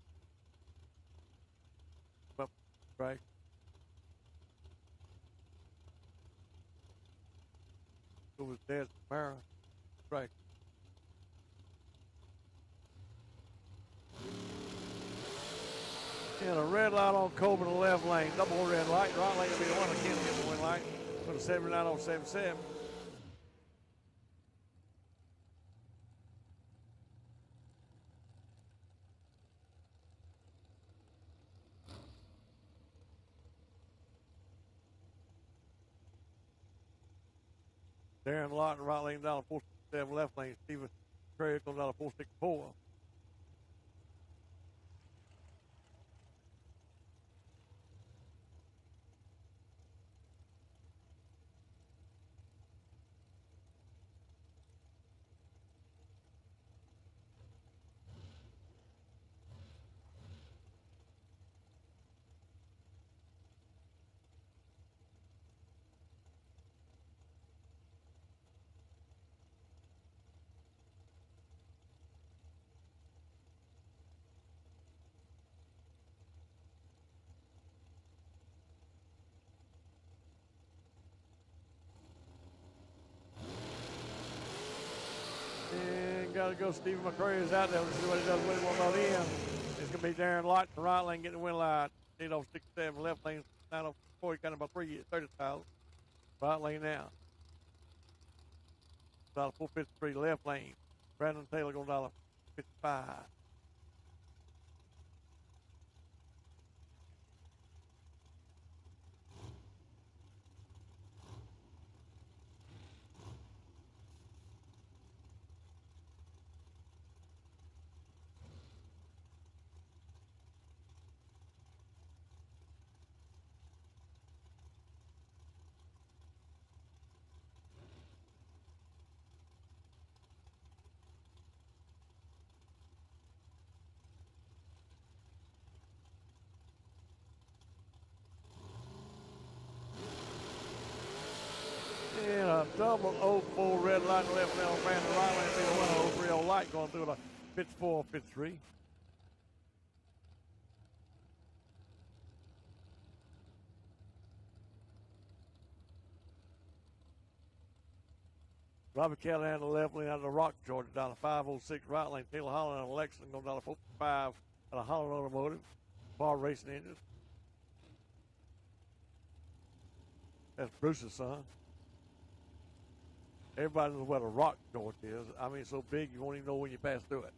Up right. It was dead. Mara. Right. And a red light on Colby in the left lane. Double red light. Right lane will be the one that can't get the win light. Put a 79 on 77. Darren Lawton, right lane down to 467, left lane. Stephen Craig goes down to 464. Got to go. Stephen McCurry is out there. Let's see what he does with him on the end. It's going to be Darren Lott, the right lane, getting the win light. 806.7, left lane, 904, kind of about 30,000. Right lane now. $453, left lane. Brandon Taylor going $55. And a double 04 red light left now on Brandon right lane. See the 103 light going through the pitch 4, pitch 3. Robbie Kelly on the left lane out of the Rock, Georgia, down to 506 right lane. Taylor Holland on Lexington going down to 455 out of Holland Automotive. Bar Racing Engines. That's Bruce's son. Everybody knows what a Rock, Georgia is. I mean, it's so big you won't even know when you pass through it.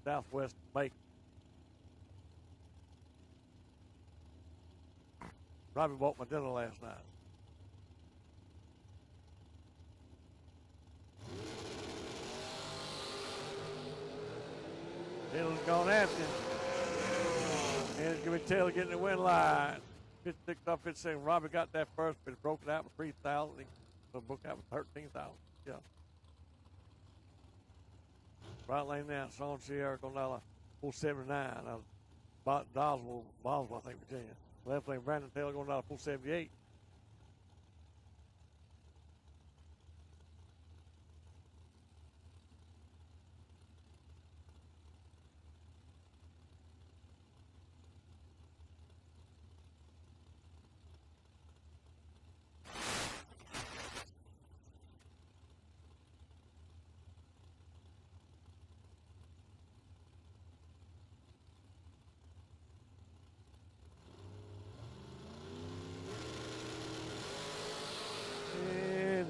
Southwest Macon. Robbie bought my dinner last night. Taylor's gone after him. And it's going to be Taylor getting the win line. 56 off 57. Robbie got that first, but he broke it out with 3,000. So book out with 13,000. Yeah. Right lane now, Sean Sierra going down to 479. Boswell, I think, Virginia. Left lane, Brandon Taylor going down to 478.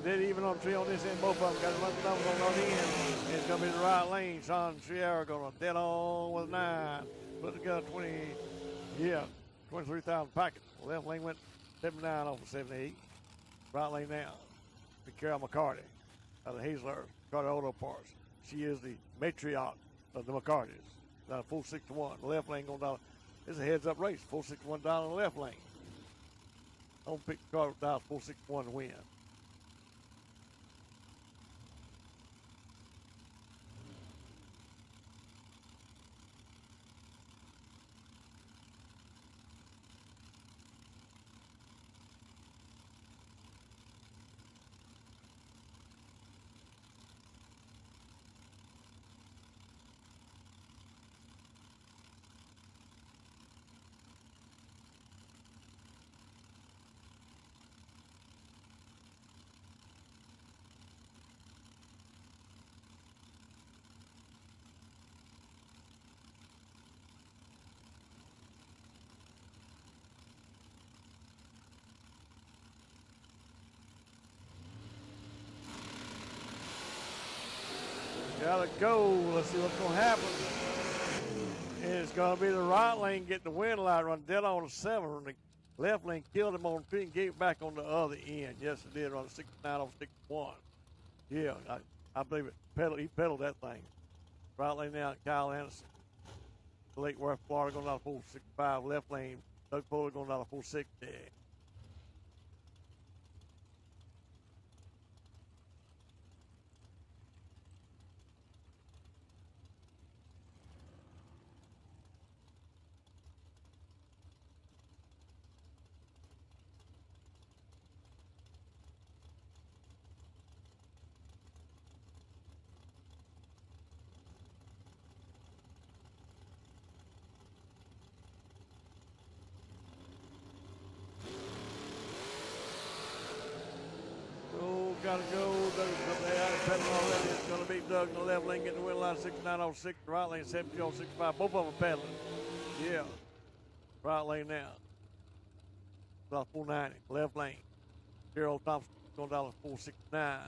Dead even on tree on this end, both of them got another number on the end. It's going to be the right lane. Sean Sierra going to dead on with 9. Put together 23,000 packets. Left lane went 79 off of 78. Right lane now. Big Carol Mccarty. out of Hazler, Carter Auto Parts. She is the matriarch of the Mccartys. Down full 6-1. The left lane going down. This is a heads-up race. Full 6-1 down in the left lane. I'm going to pick Carter down full 6-1 to win. Gotta go. Let's see what's going to happen. And it's going to be the right lane getting the wind light run dead on the 7. The left lane killed him on 3 and gave it back on the other end. Yes, it did, on 69 over 61. Yeah, I believe it. He pedaled that thing. Right lane now, Kyle Anderson. Lake Worth, Florida, going down to full 65. Left lane, Doug Foley going down to full 60. Gotta go. Doug's up there out of pedal already. It's gonna be Doug in the left lane getting the wheel line 69 on 6. The right lane 70 on 65. Both of them pedaling. Yeah. Right lane now. About 490. Left lane. Gerald Thompson going down to 469.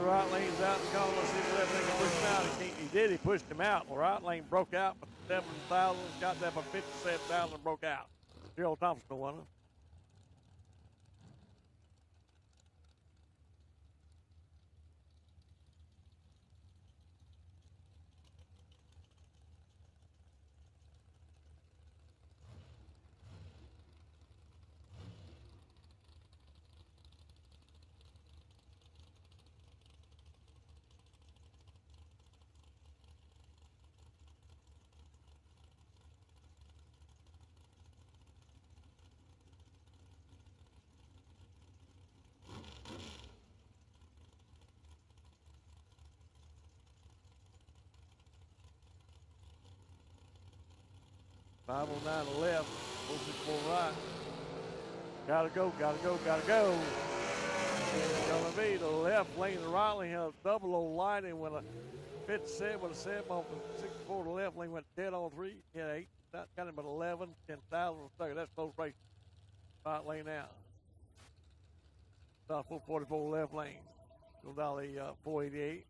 Right lane's out and gone. Let's see if the left lane can push him out. He did. He pushed him out. The right lane broke out for 7,000. Got there for 57,000 and broke out. Gerald Thompson won it. Five on 9 to left, 464 right. Gotta go, gotta go, gotta go. It's gonna be the left lane, the right lane has double old lighting when a 57 with a 7 off the 64 to the left lane went dead on 3. Yeah, 8, not kind of but 11, 10,000 a second. That's close race. Right lane out. Stop 444 left lane. Go down the 488.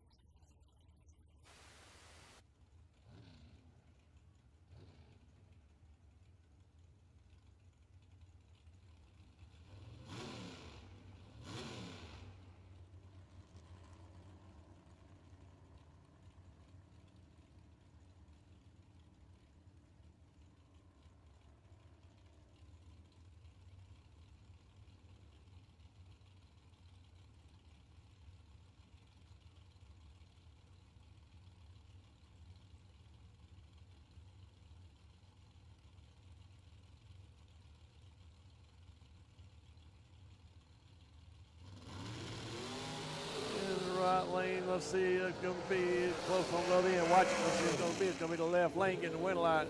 Lane, let's see, it's going to be close on the other end. Watch it, let's see, it's going to be the left lane getting the wind light.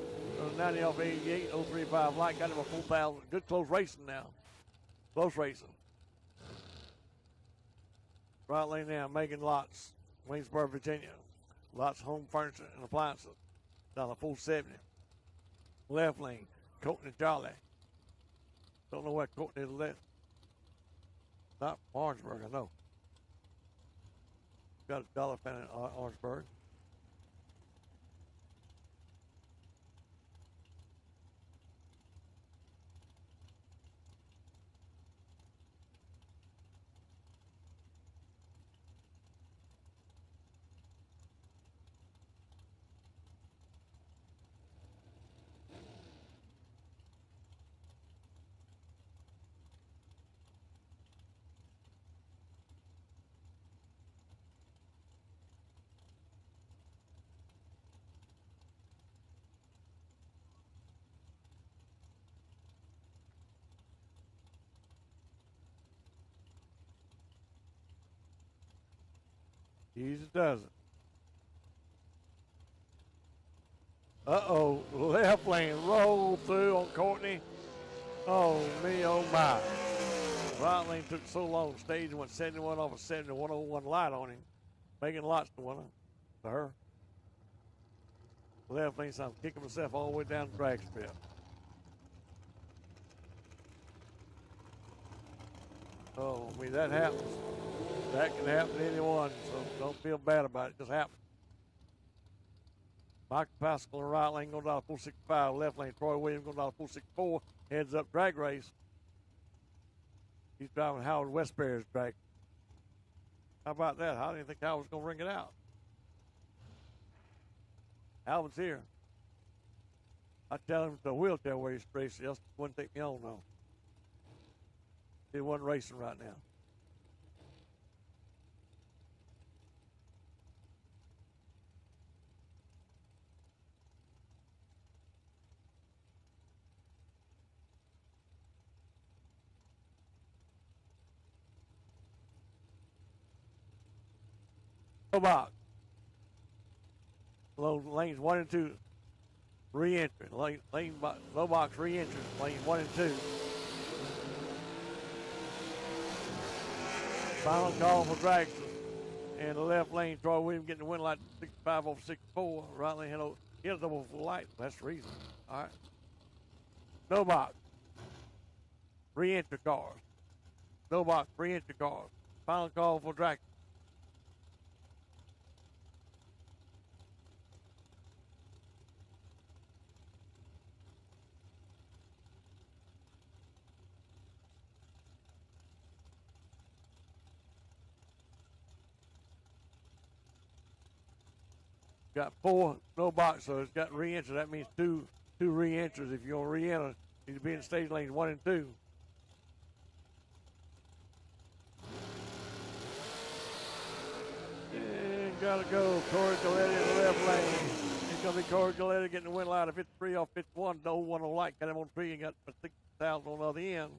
90 off 88, 035 light, got him a 4,000. Good close racing now. Close racing. Right lane now, Megan Lots, Waynesboro, Virginia. Lots Home Furniture and Appliances, $4.70. Left lane, Courtney Jolly. Don't know where Courtney is left. Not Orangeburg, I know. Got a dollar fan in Orangeburg. Easy does it. Uh-oh, left lane roll through on Courtney. Oh, me, oh, my. Right lane took so long, stage and went 71 off a 70, 101 light on him. Making lots to winner, to her. Left lane, so I'm kicking myself all the way down the drag strip. Oh, I mean, that happens. That can happen to anyone, so don't feel bad about it. It just happens. Michael Pascal in the right lane going down to 465. Left lane, Troy Williams going down to 464. Heads up drag race. He's driving Howard Westbury's drag. How about that? I didn't think Howard was going to ring it out. Alvin's here. I tell him it's a wheelchair race. Else wouldn't take me on, though. He wasn't racing right now. No box. Lanes 1 and 2. Re-entry. Low box re-entry. Lanes 1 and 2. Final call for Dragster. And the left lane, Troy Williams getting the win light 65 over 64. Right lane, he had a double full light. That's the reason. All right. No box. Re-entry cars. No box. Re-entry cars. Final call for Dragster. Got 4 no box, so it's got re-entry. That means two re-entries. If you're going to re-enter, you need to be in stage lanes 1 and 2. And gotta go. Corey Galletti in the left lane. It's going to be Corey Galletti getting the win light of 53 off 51. No one on light. Got him on 3 and got 6,000 on the other end.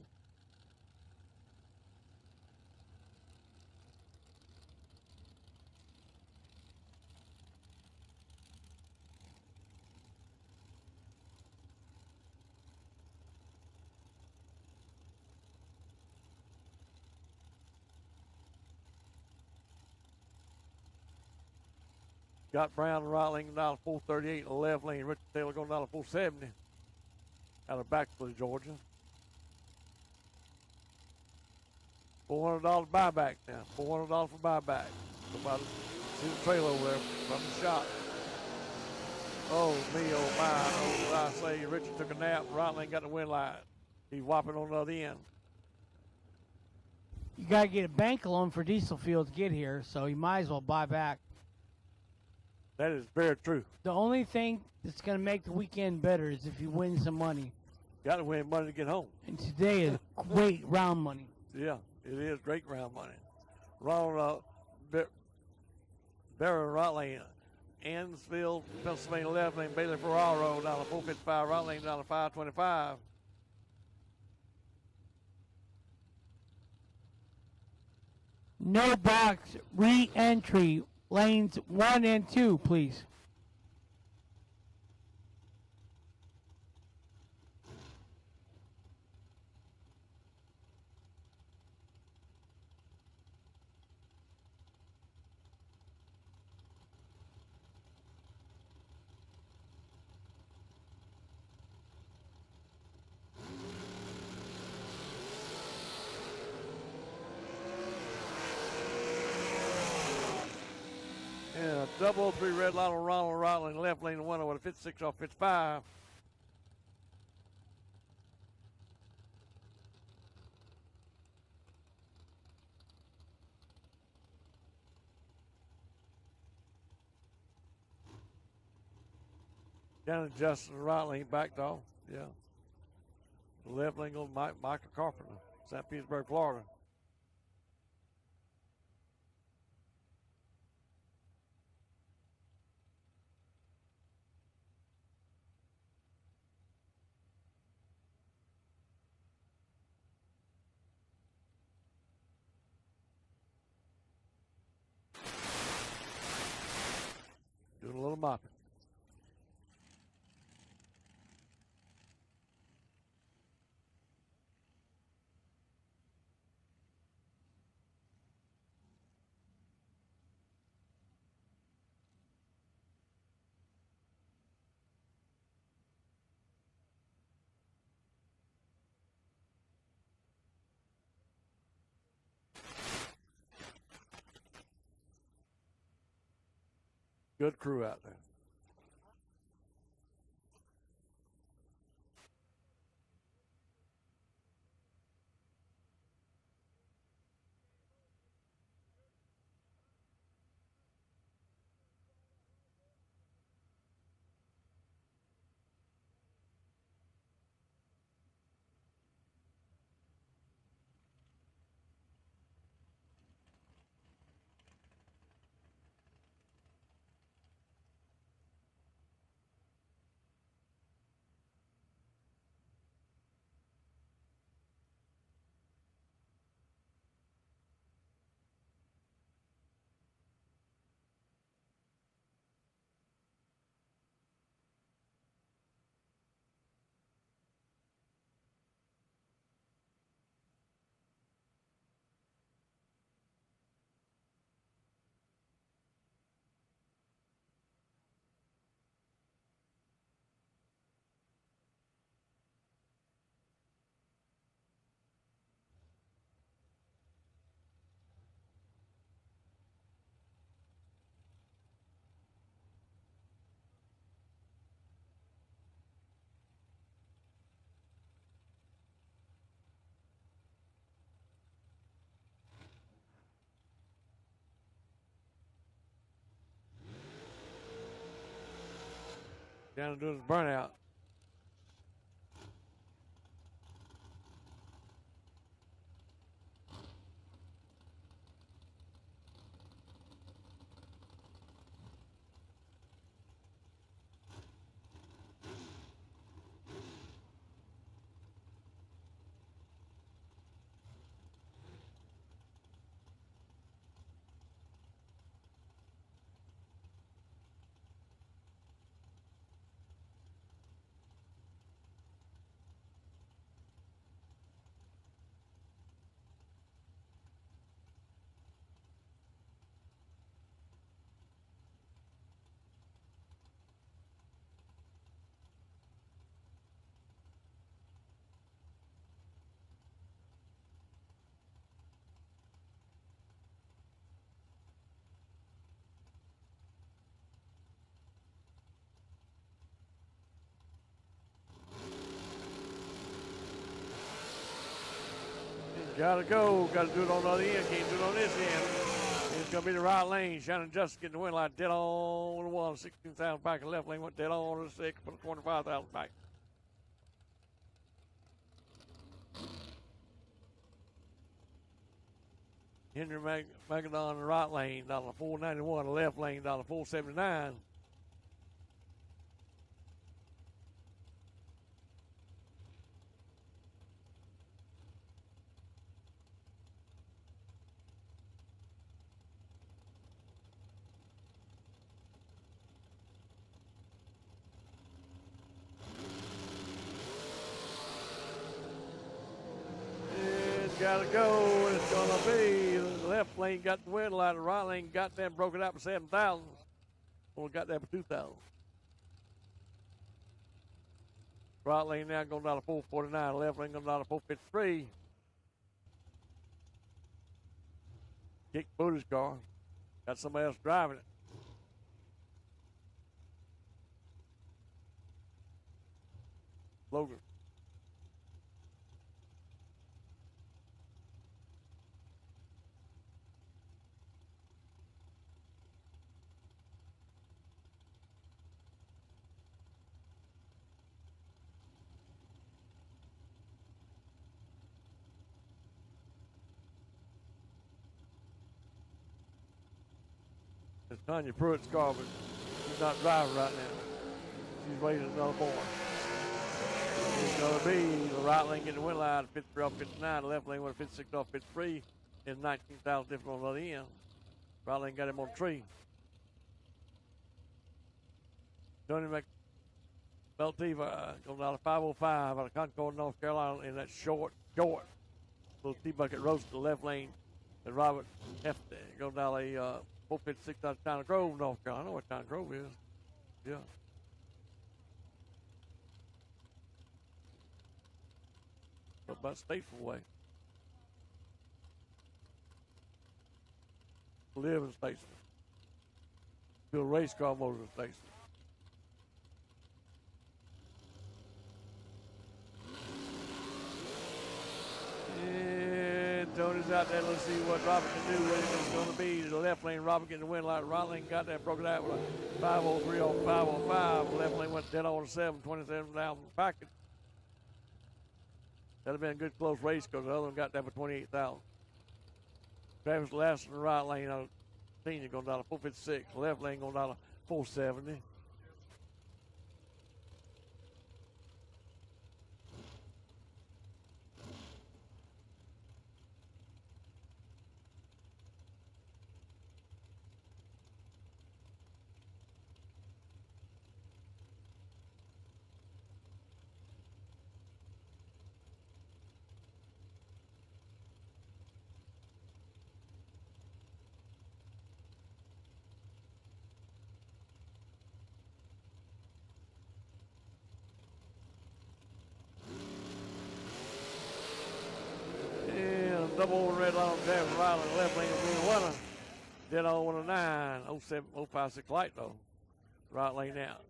Got Brown in the right lane down to 438 in the left lane. Richard Taylor going down to 470 out of Baxley, Georgia. $400 buyback now. $400 for buyback. Somebody see the trailer over there from the shot. Oh, me, oh, my. Oh, I say, Richard took a nap. Right lane got the win light. He's whopping on the other end. You got to get a bank loan for diesel fuel to get here, so you might as well buy back. That is very true. The only thing that's going to make the weekend better is if you win some money. Got to win money to get home. And today is great round money. Yeah, it is great round money. Ronald Barry right lane. Ansfield, Pennsylvania left lane. Bailey Ferraro down to 455. Right lane down to 525. No box re-entry. Lanes 1 and 2, please. Double 03 red line on Ronald, right lane, left lane, one with a 56 off 55. Down to Justin, right lane, backed off. Yeah. The left lane goes Michael Carpenter, St. Petersburg, Florida. Doing a little mopping. Good crew out there. Down to do his burnout. Gotta go. Gotta do it on the other end. Can't do it on this end. It's gonna be the right lane. Shannon Justice getting the win line dead on the one. 16,000 back. The left lane went dead on to the 6. Put 25,000 back. Henry Magadon, the right lane, $491. The left lane, $479. Gotta go, and it's gonna be the left lane got the win line, the right lane got them broken out for 7,000. Only got that for 2,000. Right lane now going down to 449, left lane going down to 453. Kick Booty's car. Got somebody else driving it. Logan. It's Tanya Pruitt's car, but she's not driving right now. She's waiting another boy. It's going to be the right lane getting the wind line, 53 off 59, the left lane went 56 off 53, and 19,000 different on the other end. Right lane got him on the tree. Tony Beltiva going down to 505 out of Concord, North Carolina, in that short little T-bucket roast to the left lane. And Robert Hefty going down a 456 out of China Grove, North Carolina. I know what China Grove is. Yeah. About Statesville way. Live in Statesville. Build race car motors in Statesville. And Tony's out there. Let's see what Robert can do with it. It's going to be the left lane. Robert getting the wind light. Right lane got that, broke it out with a 503 on 505. The left lane went dead on 7, 27 down the packet. That'd have been a good close race because the other one got that for 28,000. Travis Lass in the right lane out of Senior going down to 456. The left lane going down to 470. Double over red line on Travis Riley, left lane will be the winner. Dead on 109, 07, 056 light though. Right lane out.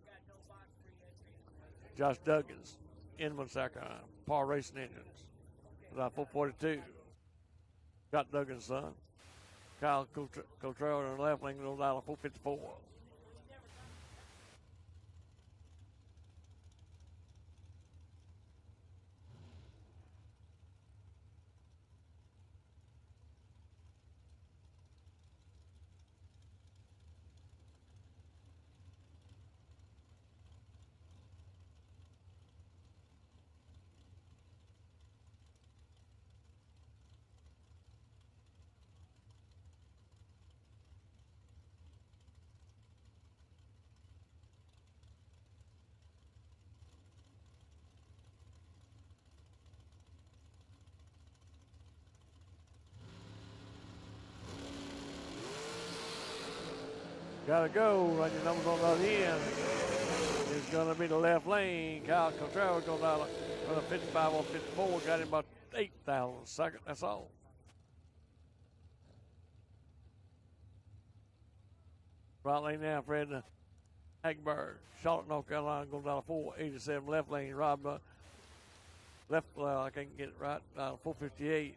Josh Duggins, Inman Saccon, Par Racing Engines. About 442. Got Duggins' son. Kyle Cotrell on the left lane, goes down to 454. Gotta go, run your numbers on the other end. It's gonna be the left lane. Kyle Contreras going down to 55 on 54. Got him about 8,000 a second, that's all. Right lane now, Fred Hagberg. Charlotte, North Carolina, going down to 487. Left lane, Rob, left, I can't get it right, 458.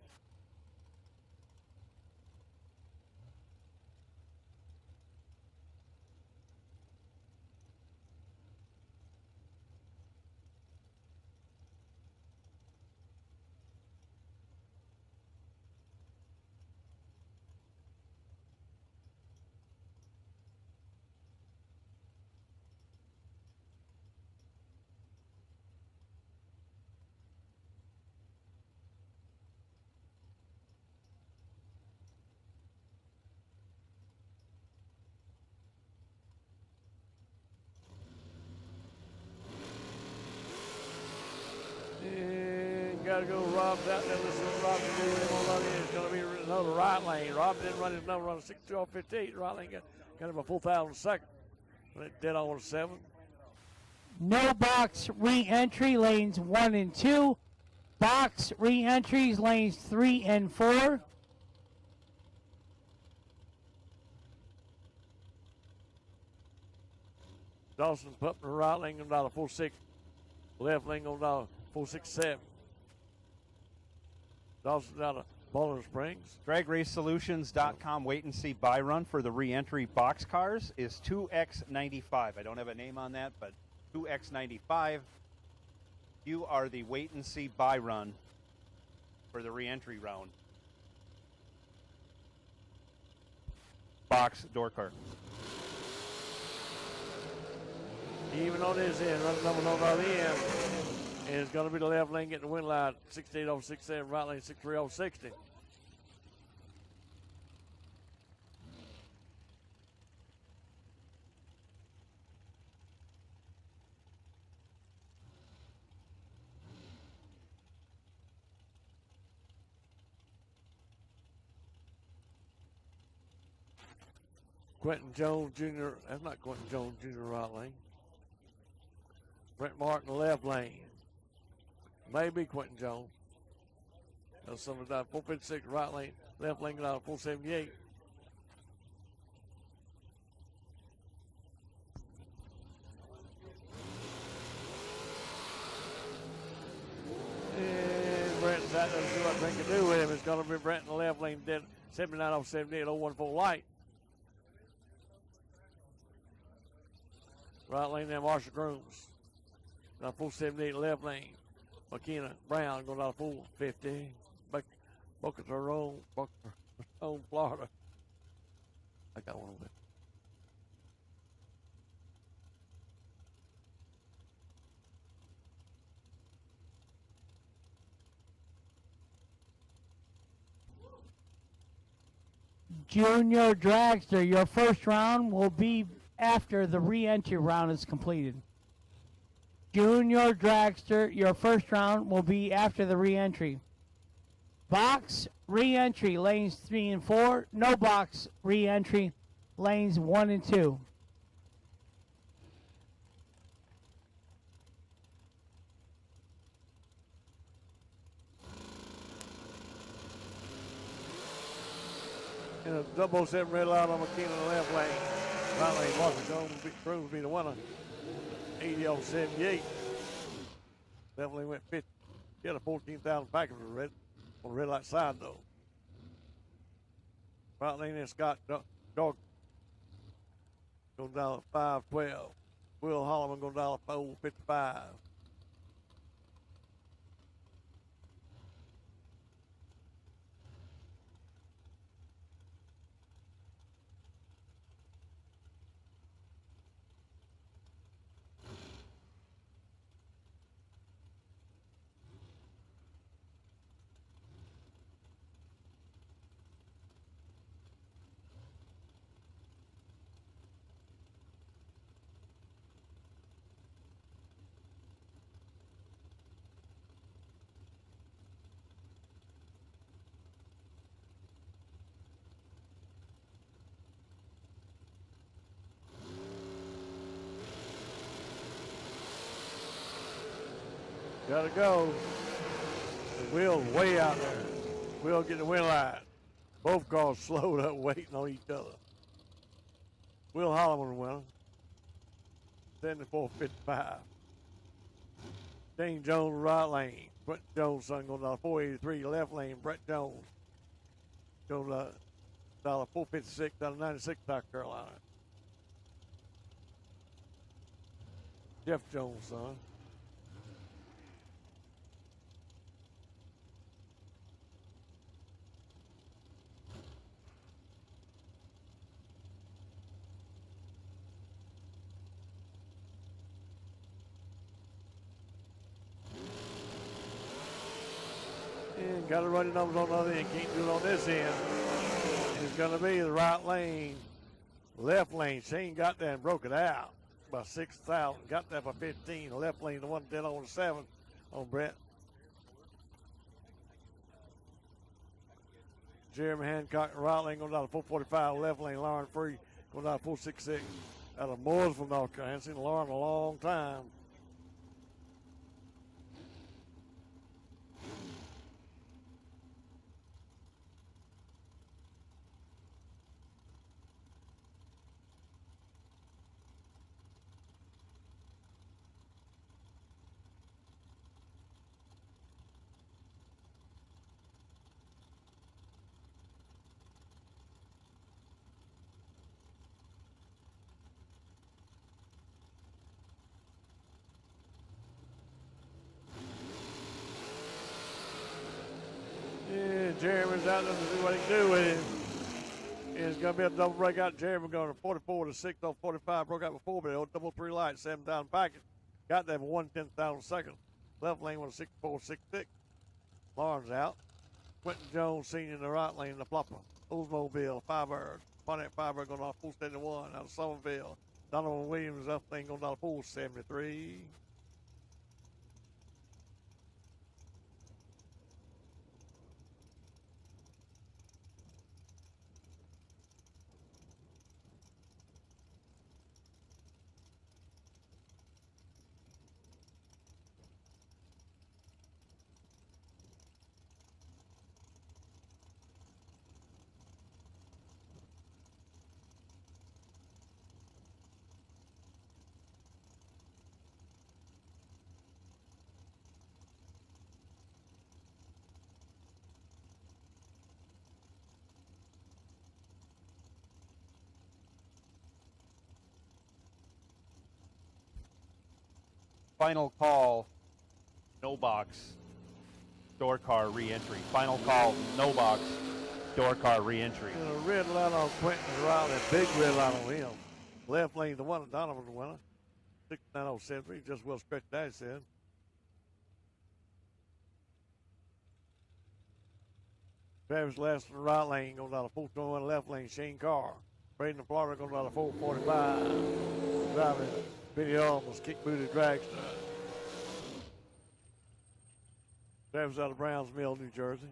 Got to go. Rob's out there. Let's see what Rob can do with him on the other end. It's going to be another right lane. Rob didn't run his number on 62-58. Right lane got him a 4,000 second. Dead on 7. No box re-entry lanes 1 and 2. Box re-entries lanes 3 and 4. Dawson Putman right lane going down to 460. Left lane going down 467. Dawson out of Bowling Springs. DragRaceSolutions.com wait and see buy run for the re-entry box cars is 2x95. I don't have a name on that, but 2x95. You are the wait and see buy run for the re-entry round. Box door car. Even on this end, running number on the other end. And it's going to be the left lane getting the win line. 68067, right lane 63060. Quentin Jones Jr. That's not Quentin Jones Jr. right lane. Brent Martin left lane. Maybe Quentin Jones. That's something down 456 right lane. Left lane down 478. And Brent's out there to see what Brent can do with him. It's going to be Brent in the left lane, dead 79 off 78, 014 light. Right lane there, Marshall Grooms. Now 478 left lane. McKenna Brown going down 450. Boca Raton, Florida. I got one of it. Jr Dragster, your first round will be after the re-entry round is completed. Jr Dragster, your first round will be after the re-entry. Box re-entry lanes 3 and 4. No box re-entry lanes 1 and 2. In a 007 red light on McKenna in the left lane. Right lane, Marshall Grooms will be the winner. 80 off 78. Left lane went 50. He had a 14,000 package on the red light side though. Right lane in Scott Dog going down at 512. Will Holland going down at 455. Gotta go. The Will's way out there. Will get the win line. Both cars slowed up waiting on each other. Will Holland winner. 74.55. Dane Jones right lane. Brett Jones son going down 483 left lane. Brett Jones going down 456 out of 96 South Carolina. Jeff Jones son. And got to run the numbers on the other end. Can't do it on this end. And it's going to be the right lane, left lane. Shane got that and broke it out by 6,000. Got that by 15. The left lane, the 110 on the 7 on Brett. Jeremy Hancock, right lane going down to 445. Left lane, Lauren Free going down to 466. Out of Mooresville, North Carolina. I haven't seen Lauren in a long time. And Jeremy's out there to see what he can do with him. It's going to be a double breakout. Jeremy going to 44 to 6 off 45. Broke out before, but it double 3 lights, 7 down package. Got there for 1/10,000 seconds. Left lane was 64.66. Lawrence out. Quentin Jones Sr. in the right lane, the flopper. Oldsmobile, Firebird. Pontiac Firebird going off full 71 out of Somerville. Donovan Williams up lane going down full 73. Final call, no box, door car re-entry. Final call, no box, door car re-entry. And a red light on Quentin's right, that big red light on him. Left lane, the one, Donovan the winner. 69.07, just well stretched that, he said. Travis Lester, right lane, going down to 421, left lane, Shane Carr. Braden Florida going down to 445. Driving Billy Almost kick booted dragster. Travis out of Browns Mill, New Jersey.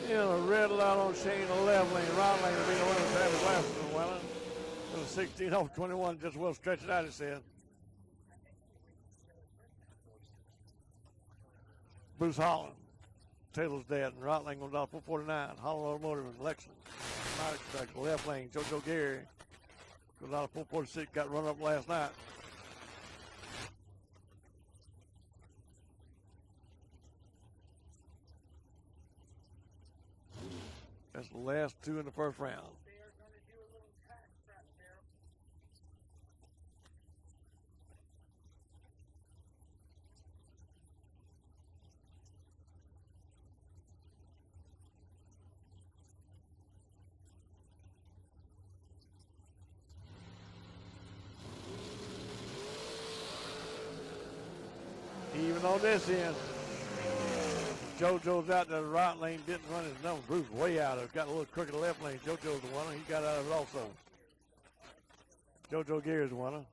And a red light on Shane, the left lane, right lane will be the winner. Travis Lester, the winner. With a 16 over 21, just well stretched out, he said. Bruce Holland. Taylor's dead, and right lane goes down 449. Holland Automotive and Lexington. Left lane, JoJo Gary. Goes down to 446, got run up last night. That's the last two in the first round. Even on this end, JoJo's out there, the right lane, didn't run his number. Bruce way out of it. Got a little crooked left lane. JoJo's the winner. He got out of it also. JoJo Gary's the winner.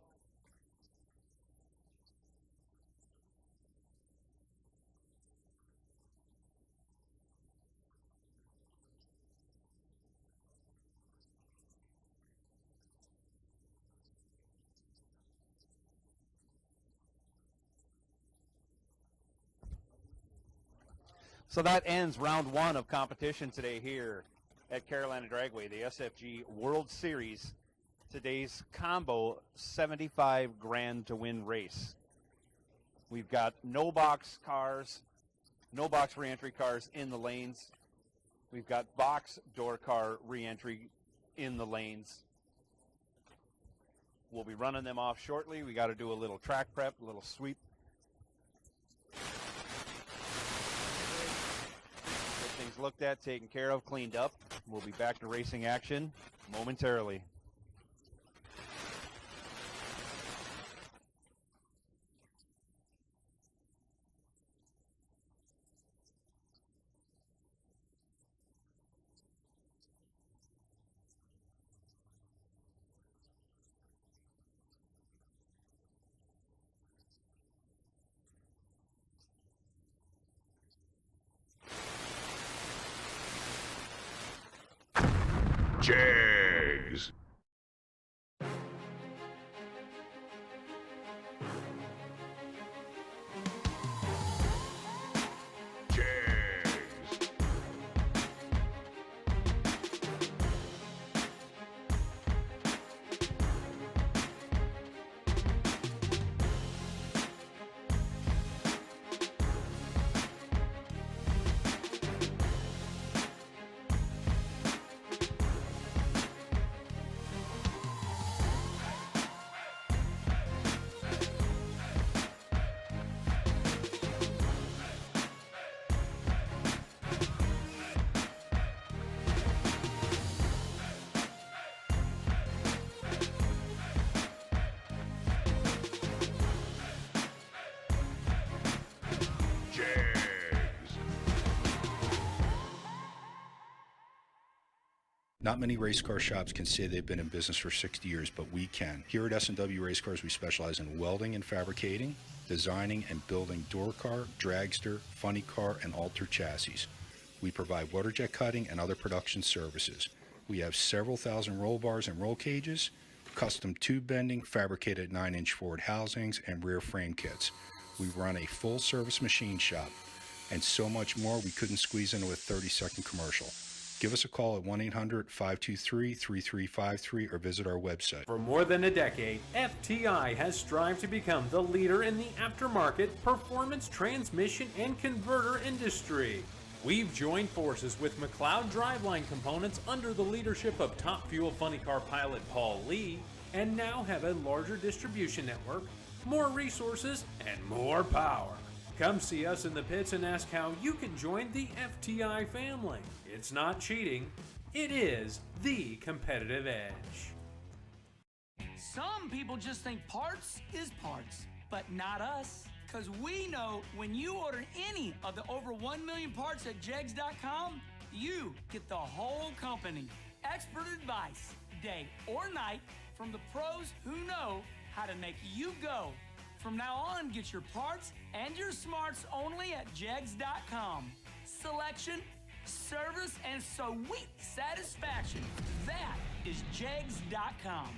So that ends round one of competition today here at Carolina Dragway, the SFG World Series. Today's combo 75 grand to win race. We've got no box cars, no box reentry cars in the lanes. We've got box door car reentry in the lanes. We'll be running them off shortly. We got to do a little track prep, a little sweep. Things looked at, taken care of, cleaned up. We'll be back to racing action momentarily. Jags. Not many race car shops can say they've been in business for 60 years, but we can. Here at S&W Race Cars, we specialize in welding and fabricating, designing and building door car, dragster, funny car, and alter chassis. We provide water jet cutting and other production services. We have several thousand roll bars and roll cages, custom tube bending, fabricated 9-inch forward housings, and rear frame kits. We run a full-service machine shop, and so much more we couldn't squeeze into a 30-second commercial. Give us a call at 1-800-523-3353 or visit our website. For more than a decade, FTI has strived to become the leader in the aftermarket performance transmission and converter industry. We've joined forces with McLeod Driveline Components under the leadership of Top Fuel Funny Car pilot Paul Lee, and now have a larger distribution network, more resources, and more power. Come see us in the pits and ask how you can join the FTI family. It's not cheating, it is the competitive edge. Some people just think parts is parts, but not us. Because we know when you order any of the over 1 million parts at jegs.com, you get the whole company. Expert advice, day or night, from the pros who know how to make you go. From now on, get your parts and your smarts only at jegs.com. Selection, service, and sweet satisfaction. That is jegs.com.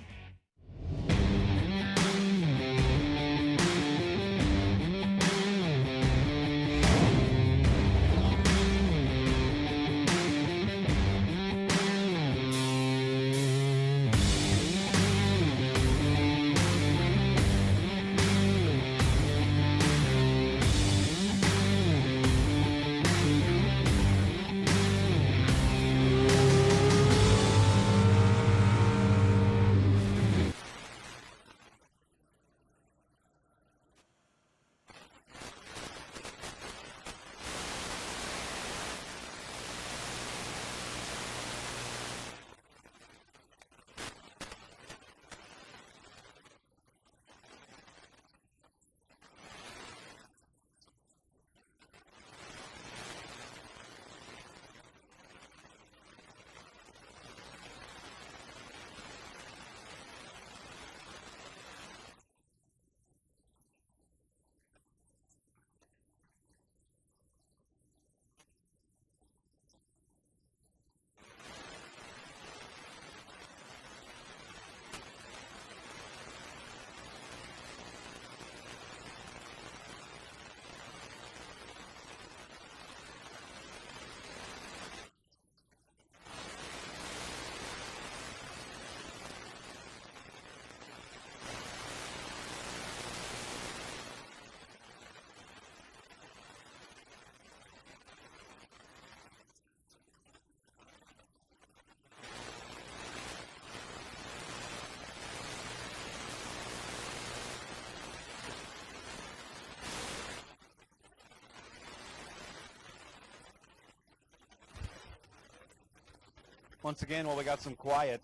Once again, while we got some quiet,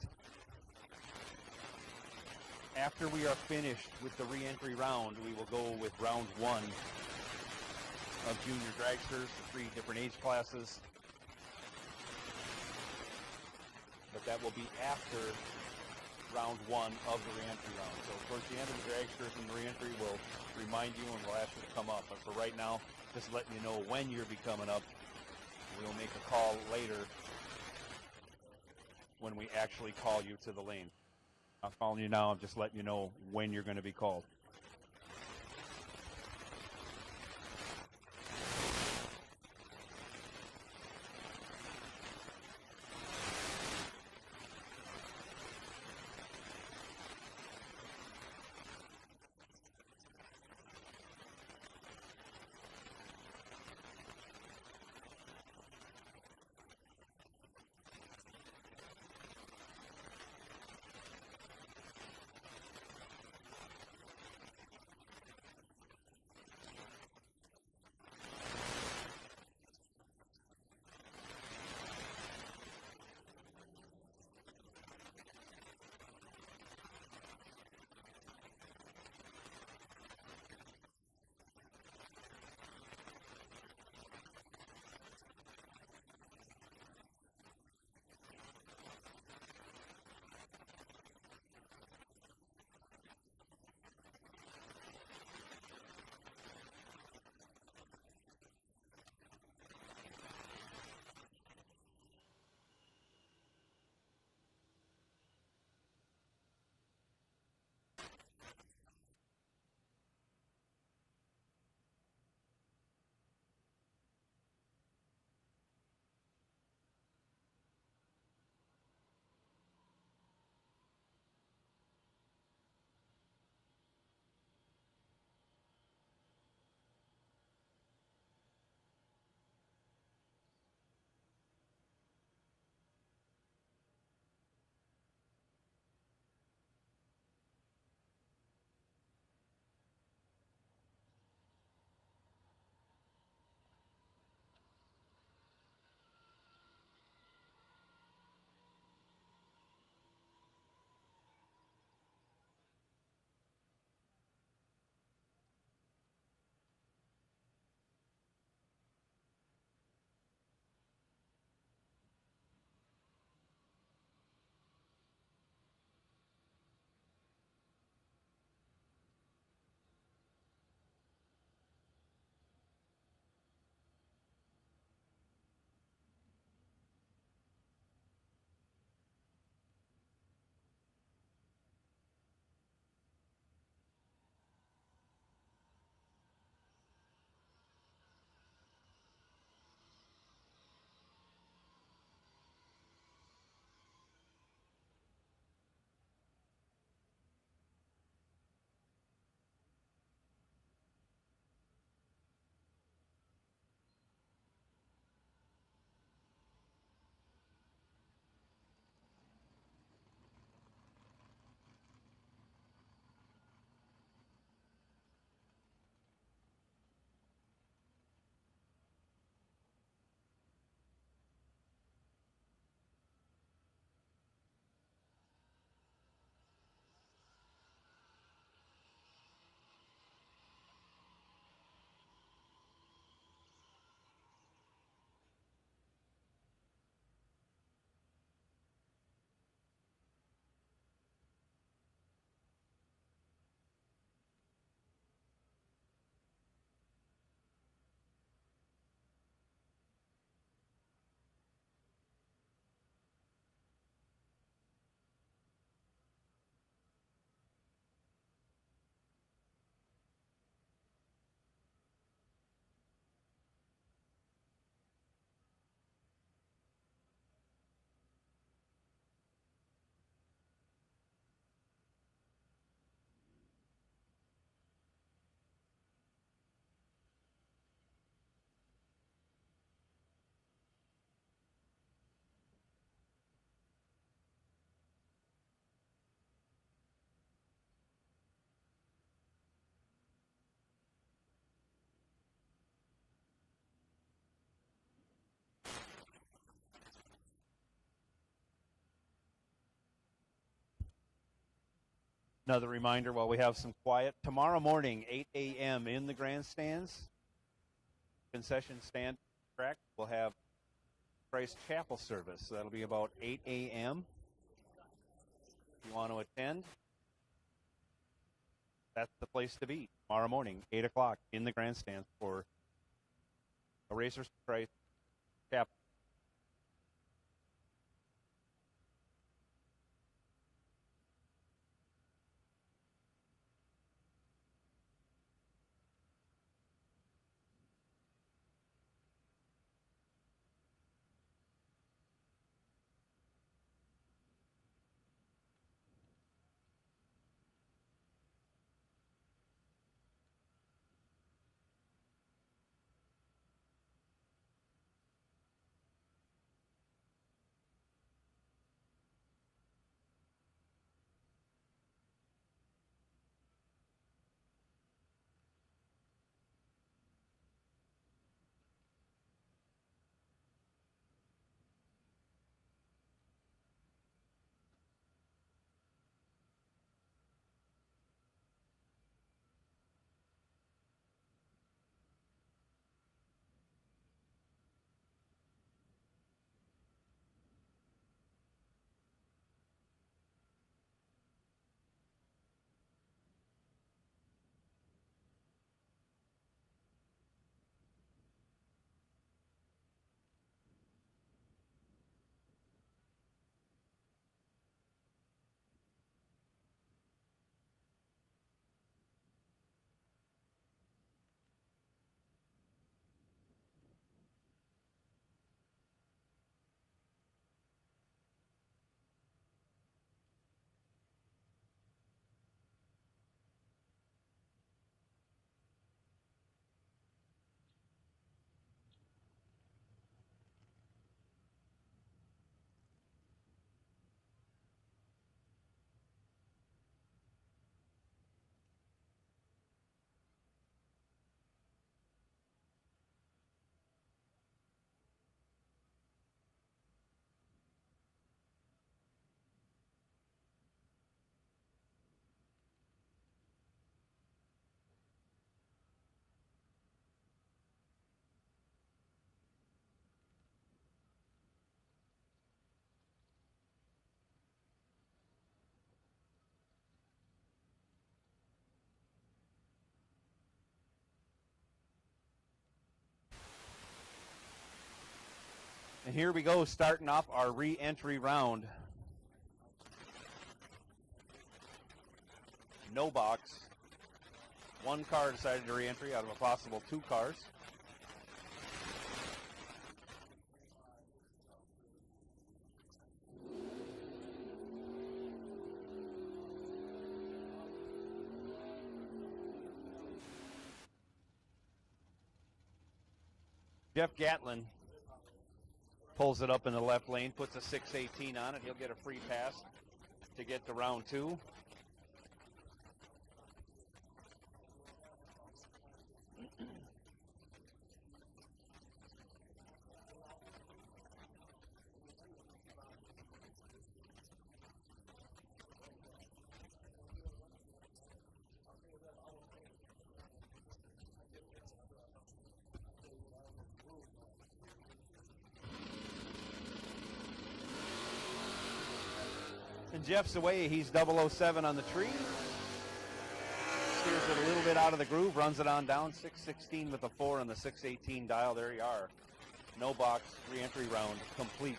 after we are finished with the re-entry round, we will go with round one of Junior Dragsters, the 3 different age classes. But that will be after round one of the re-entry round. So towards the end of the Dragsters and the re-entry, we'll remind you and we'll ask you to come up. But for right now, just letting you know when you'll be coming up. We'll make a call later when we actually call you to the lane. I'm not calling you now. I'm just letting you know when you're going to be called. Another reminder while we have some quiet. Tomorrow morning, 8 a.m. in the grandstands, concession stand track, we'll have Christ Chapel service. So that'll be about 8 a.m. If you want to attend, that's the place to be. Tomorrow morning, 8 o'clock in the grandstands for a Racers Christ Chapel. And here we go, starting off our re-entry round. No box. One car decided to re-entry out of a possible 2 cars. Jeff Gatlin pulls it up in the left lane, puts a 618 on it. He'll get a free pass to get to round 2. And Jeff's away. He's 007 on the tree. Steers it a little bit out of the groove, runs it on down. 616 with a 4 on the 618 dial. There you are. No box, re-entry round complete.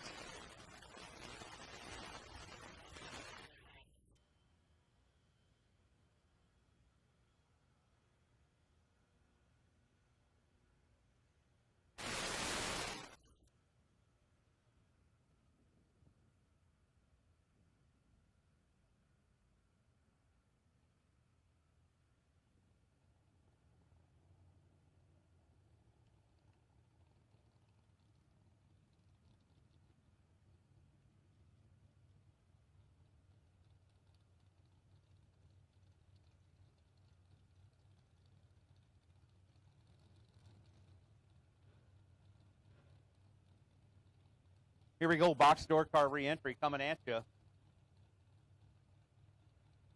Here we go, box door car re-entry coming at you.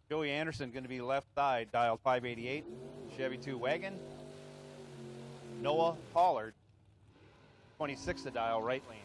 Joey Anderson going to be left side, dial 588. Chevy 2 wagon. Noah Pollard, 26 to dial, right lane.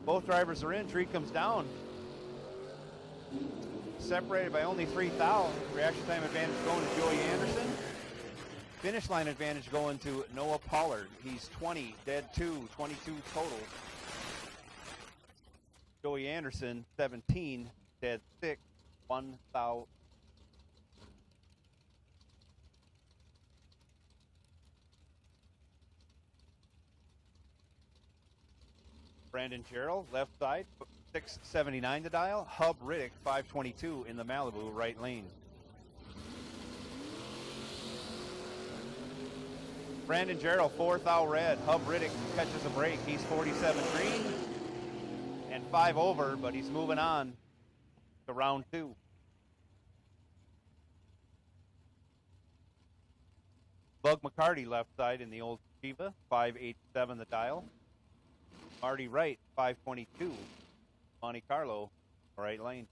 Both drivers are in. Tree comes down. Separated by only 3 thou. Reaction time advantage going to Joey Anderson. Finish line advantage going to Noah Pollard. He's 20, dead 2, 22 total. Joey Anderson, 17, dead 6, 1 thou. Brandon Gerald, left side, 679 to dial. Hub Riddick, 522 in the Malibu, right lane. Brandon Gerald, 4 thou red. Hub Riddick catches a break. He's 47 green and 5 over, but he's moving on to round 2. Bug Mccarty, left side in the old Shiva, 587 the dial. Marty Wright, 522. Monte Carlo, right lane.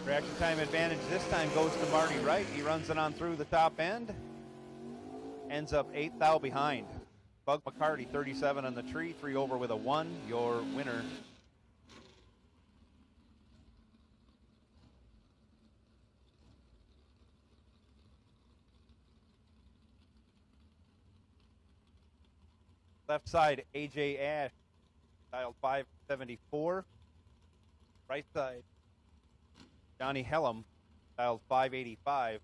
Reaction time advantage this time goes to Marty Wright. He runs it on through the top end. Ends up 8 thou behind. Bug McCarty, 37 on the tree, 3 over with a 1, your winner. Left side, AJ Ash, dialed 574. Right side, Johnny Hellum, dialed 585.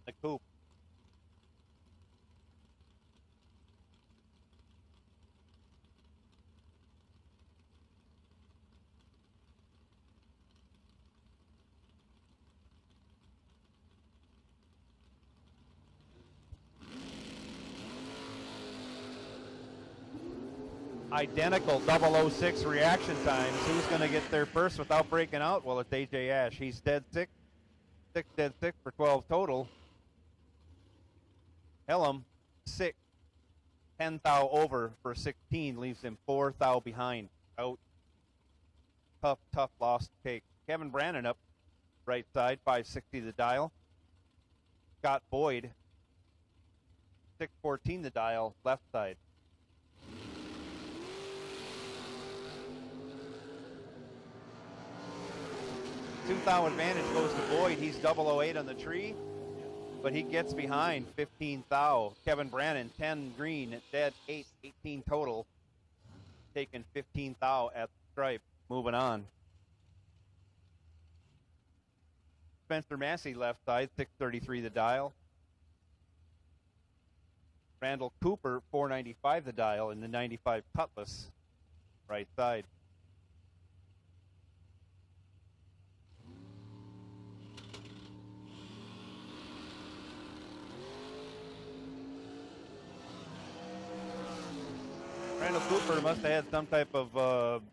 the coupe. Identical 006 reaction times. Who's going to get there first without breaking out? Well, it's AJ Ash. He's dead sick. Dead sick for 12 total. Helm, 6. 10 thou over for 16. Leaves him 4 thou behind. Out. Tough loss to take. Kevin Brannon up right side, 560 the dial. Scott Boyd, 614 the dial, left side. 2 thou advantage goes to Boyd. He's 008 on the tree, but he gets behind 15 thou. Kevin Brannon, 10 green, dead 8, 18 total. Taking 15 thou at the stripe. Moving on. Spencer Massey left side, 633 the dial. Randall Cooper, 495 the dial in the 95 Cutlass, right side. Randall Cooper must have had some type of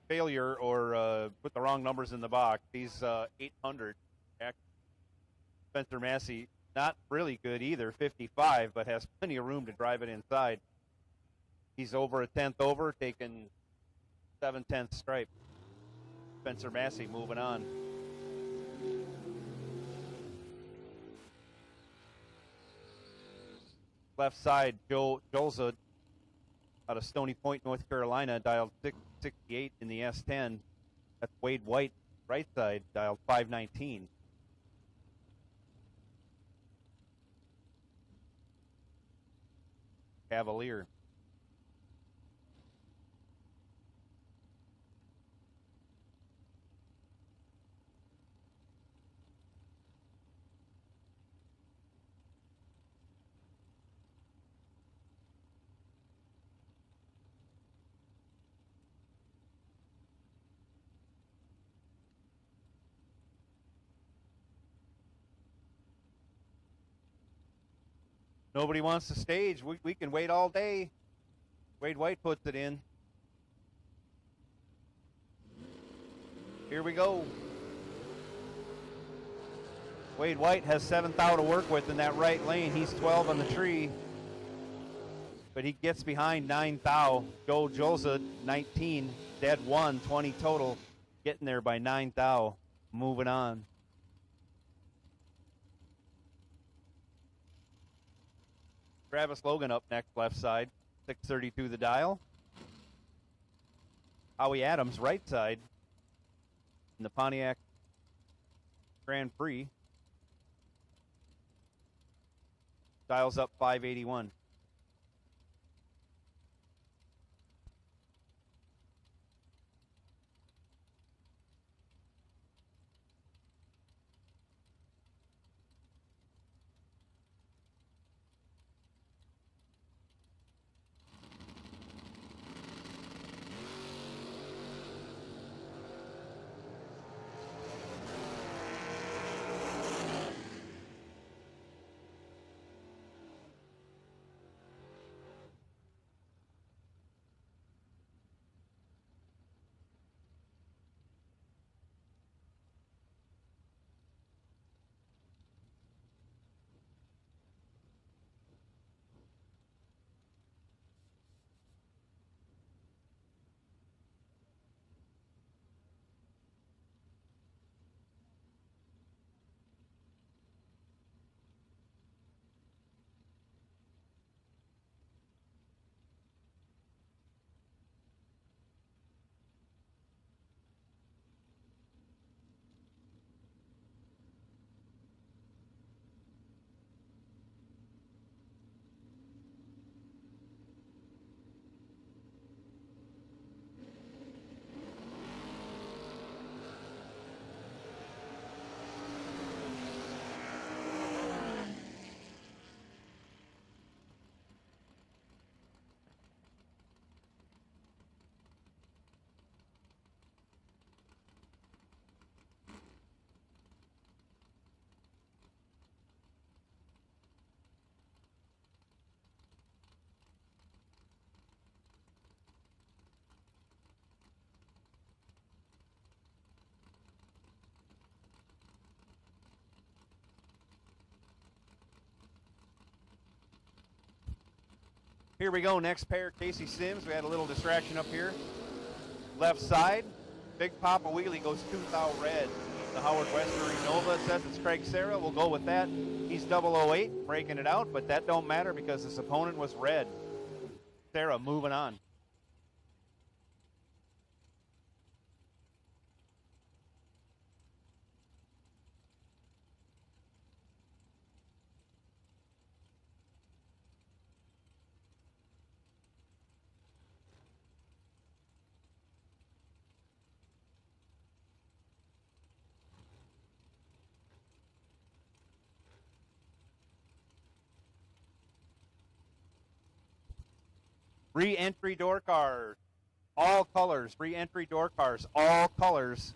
failure or put the wrong numbers in the box. He's 800. Spencer Massey, not really good either, 55, but has plenty of room to drive it inside. He's over a 10th over, taking 7/10 stripe. Spencer Massey moving on. Left side, Joe Jolza out of Stony Point, North Carolina, dialed 668 in the S10. That's Wade White, right side, dialed 519. Cavalier. Nobody wants to stage. We can wait all day. Wade White puts it in. Here we go. Wade White has 7 thou to work with in that right lane. He's 12 on the tree. But he gets behind 9 thou. Joe Jolza, 19. Dead 1, 20 total. Getting there by 9 thou. Moving on. Travis Logan up next, left side, 632 the dial. Howie Adams, right side, in the Pontiac Grand Prix. Dials up 581. Here we go, next pair, Casey Sims. We had a little distraction up here. Left side, Big Papa Wheelie goes 2 thou red. The Howard Westbury Nova says it's Craig Sarah. We'll go with that. He's 008, breaking it out, but that don't matter because his opponent was red. Sarah moving on. Re-entry door cars, all colors. Re-entry door cars, all colors.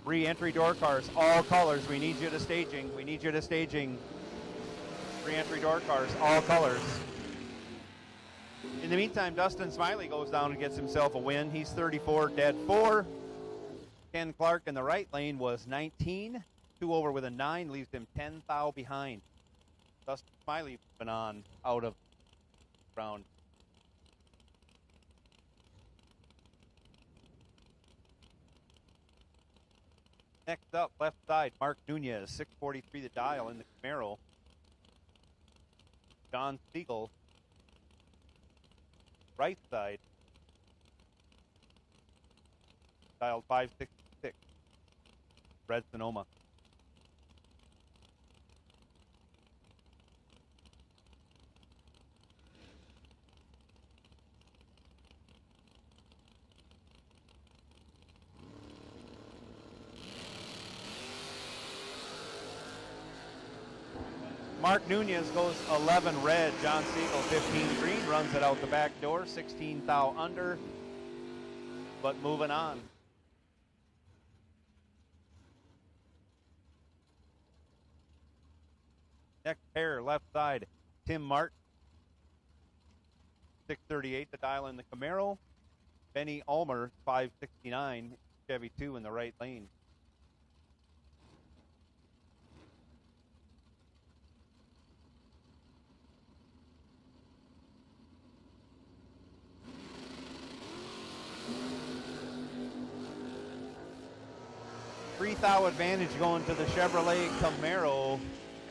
Re-entry door cars, all colors. We need you to staging. We need you to staging. Re-entry door cars, all colors. In the meantime, Dustin Smiley goes down and gets himself a win. He's 34, dead 4. Ken Clark in the right lane was 19. 2 over with a 9, leaves him 10 thou behind. Dustin Smiley been on out of round. Next up, left side, Mark Nunez, 643 the dial in the Camaro. John Siegel, right side, dialed 566, Red Sonoma. Mark Nunez goes 11 red. John Siegel 15 green. Runs it out the back door. 16 thou under. But moving on. Next pair, left side. Tim Martin. 638 the dial in the Camaro. Benny Ulmer 569. Chevy 2 in the right lane. Thou advantage going to the Chevrolet Camaro.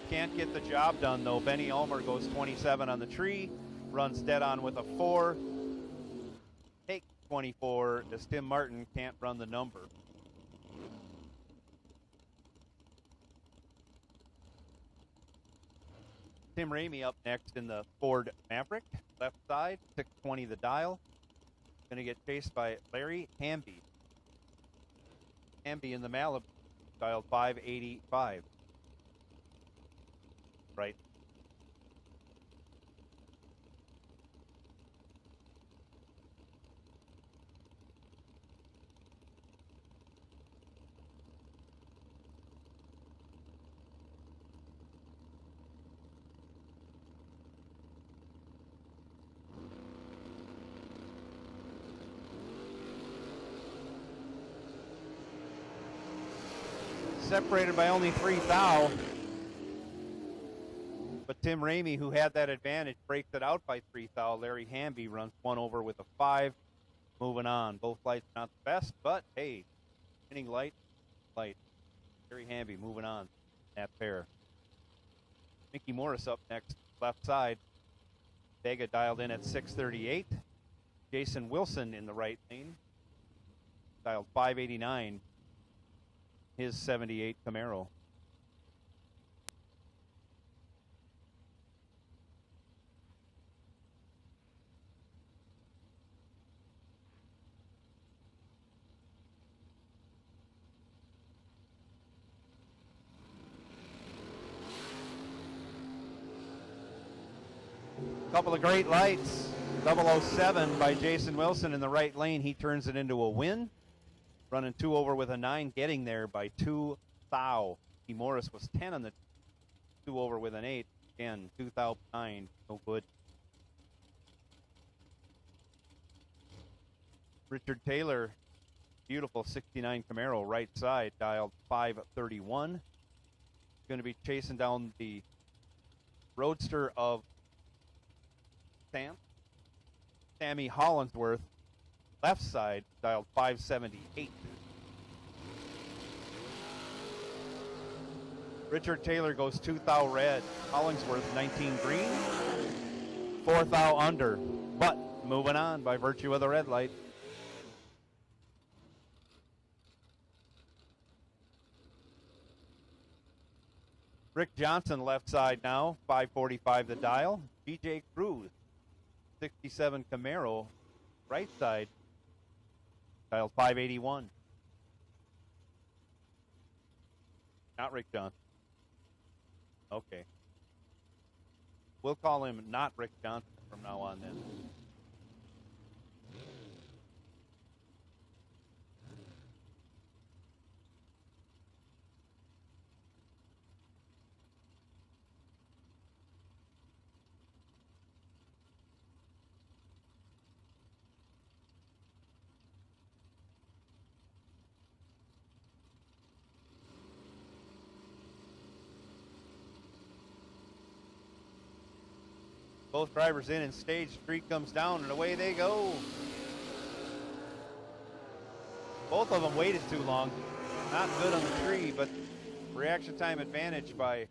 Can't get the job done though. Benny Ulmer goes 27 on the tree, runs dead on with a 4. Take 24 as Tim Martin can't run the number. Tim Ramey up next in the Ford Maverick, left side, 620 the dial. Going to get chased by Larry Hamby. Hamby in the Malibu. Dialed 585. Right. Separated by only 3 thou. But Tim Ramey, who had that advantage, breaks it out by 3 thou. Larry Hamby runs 1 over with a 5. Moving on. Both lights not the best, but hey, winning light. Larry Hamby moving on. That pair. Mickey Morris up next, left side. Vega dialed in at 638. Jason Wilson in the right lane. Dialed 589. His 78 Camaro. Couple of great lights. 007 by Jason Wilson in the right lane. He turns it into a win. Running 2 over with a 9, getting there by 2 thou. E. Morris was 10 on the 2 over with an 8. Again, 2 thou 9, no good. Richard Taylor, beautiful 69 Camaro, right side, dialed 531. Going to be chasing down the Roadster of Sam. Sammy Hollingsworth, left side, dialed 578. Richard Taylor goes 2 thou red. Hollingsworth 19 green. 4 thou under. But moving on by virtue of the red light. Rick Johnson left side now, 545 the dial. DJ Cruz, 67 Camaro, right side, dial 581. Not Rick Johnson. Okay. We'll call him not Rick Johnson from now on then. Both drivers in and stage, street comes down and away they go. Both of them waited too long. Not good on the tree, but reaction time advantage by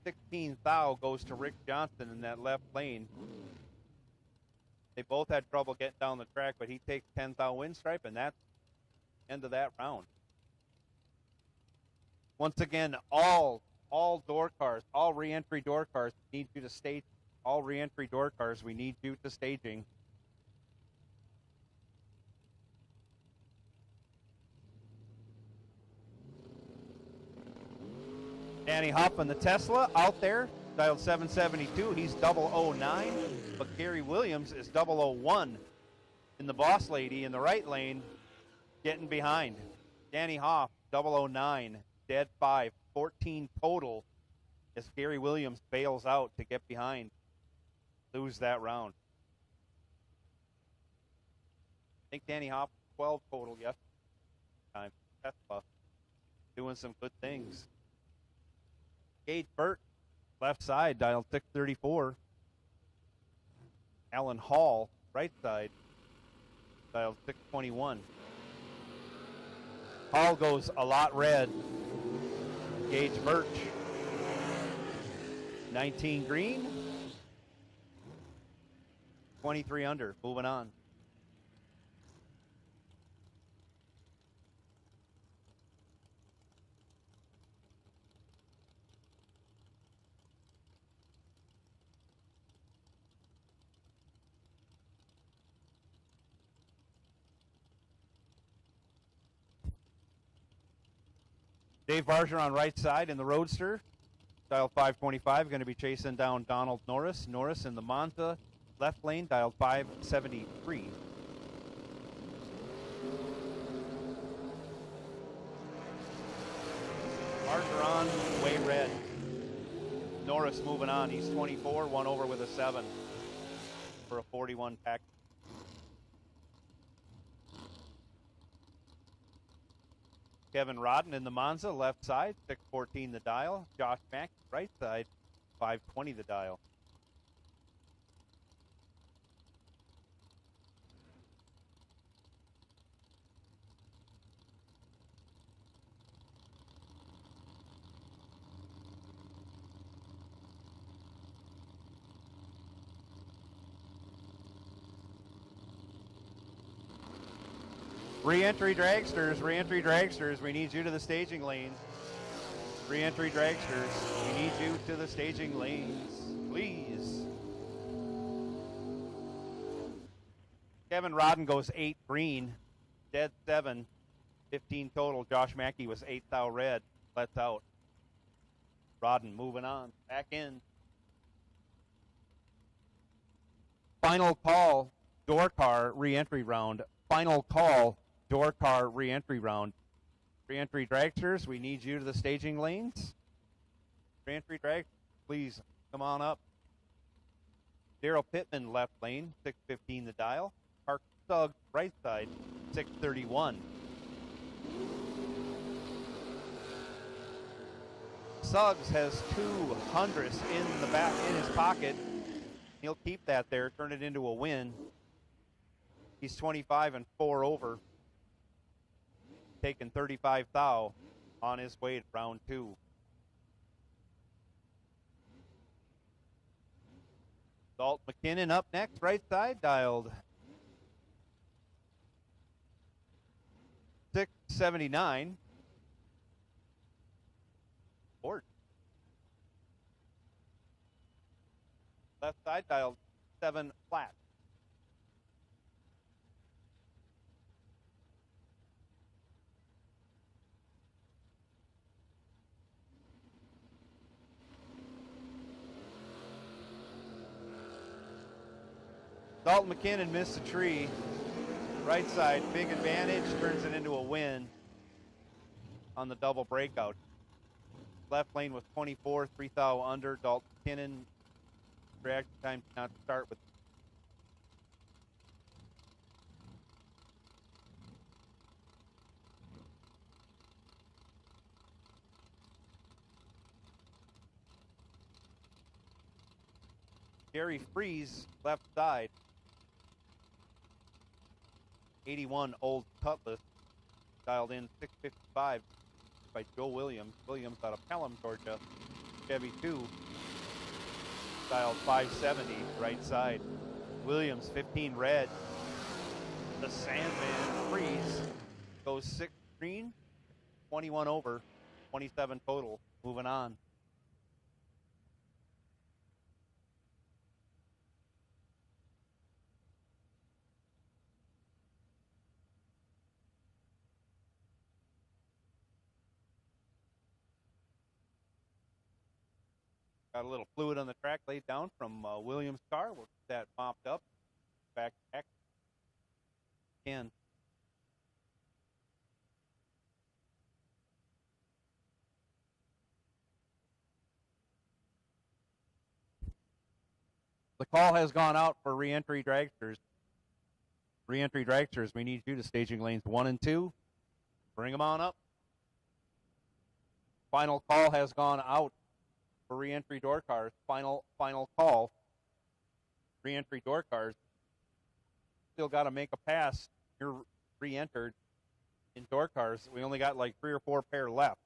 16 thou goes to Rick Johnson in that left lane. They both had trouble getting down the track, but he takes 10 thou win stripe, and that's the end of that round. Once again, all door cars, all re-entry door cars need you to stage. All re-entry door cars, we need you to staging. Danny Hoffman, the Tesla, out there, dialed 772. He's 009, but Gary Williams is 001 in the boss lady in the right lane, getting behind. Danny Hoff, 009, dead 5, 14 total as Gary Williams bails out to get behind. Lose that round. I think Danny Hoff 12 total yesterday. Time Tesla doing some good things. Gage Burt, left side, dialed 634. Alan Hall, right side, dialed 621. Hall goes a lot red. Gage Birch, 19 green. 23 under, moving on. Dave Bergeron right side in the Roadster. Dial 525, going to be chasing down Donald Norris. Norris in the Monza. Left lane, dialed 573. Bergeron, way red. Norris moving on. He's 24, one over with a 7 for a 41 pack. Kevin Rodden in the Monza, left side, 614 the dial. Josh Mack, right side, 520 the dial. Re-entry dragsters, we need you to the staging lanes. Re-entry dragsters, we need you to the staging lanes, please. Kevin Rodden goes 8 green, dead 7, 15 total. Josh Mackey was 8 thou red, lets out. Rodden moving on, back in. Final call, door car re-entry round. Final call, door car re-entry round. Re-entry dragsters, we need you to the staging lanes. Re-entry dragsters, please come on up. Daryl Pittman left lane, 615 the dial. Park Suggs right side, 631. Suggs has 200s in the back in his pocket. He'll keep that there, turn it into a win. He's 25 and 4 over. Taking 35 thou on his way to round 2. Dalton McKinnon up next, right side, dialed 679. Ford. Left side, dialed 7 flat. Dalton McKinnon missed the tree. Right side, big advantage, turns it into a win on the double breakout. Left lane was 24, 3 thou under. Dalton McKinnon, reaction time did not start with. Gary Freeze, left side. 81 Old Cutlass, dialed in 655 by Joe Williams. Williams out of Pelham, Georgia. Chevy 2, dialed 570, right side. Williams, 15 red. The Sandman Freeze goes 6 green, 21 over, 27 total. Moving on. Got a little fluid on the track laid down from Williams' car. We'll get that mopped up. Back again. The call has gone out for re-entry dragsters. Re-entry dragsters, we need you to staging lanes 1 and 2. Bring them on up. Final call has gone out for re-entry door cars. Final call. Re-entry door cars. Still got to make a pass. You're re-entered in door cars. We only got like 3 or 4 pair left.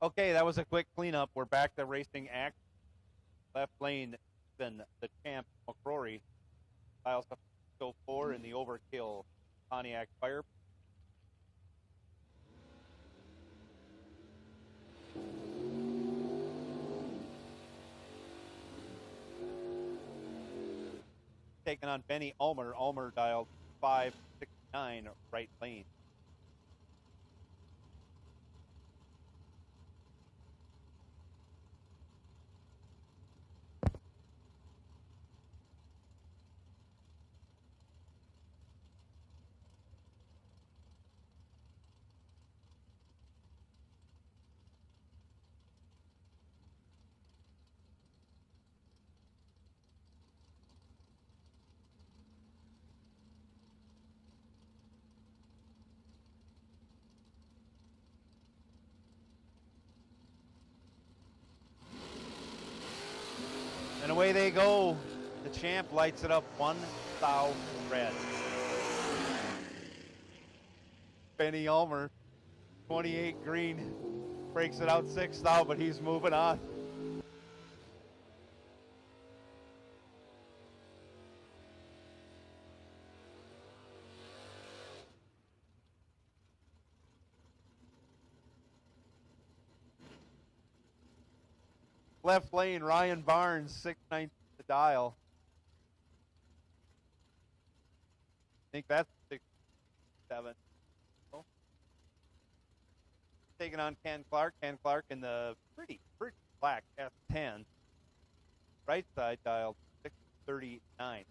Okay, that was a quick cleanup. We're back to racing act. Left lane, then the champ, McCrory. Styles go 4 in the overkill Pontiac Fire. Taking on Benny Ulmer. Ulmer dialed 569 right lane. And away they go. The champ lights it up 1 thou red. Benny Ulmer, 28 green, breaks it out 6 thou, but he's moving on. Left lane, Ryan Barnes, 619 to dial. I think that's 6-7. Taking on Ken Clark. Ken Clark in the pretty black S10. Right side dialed 639.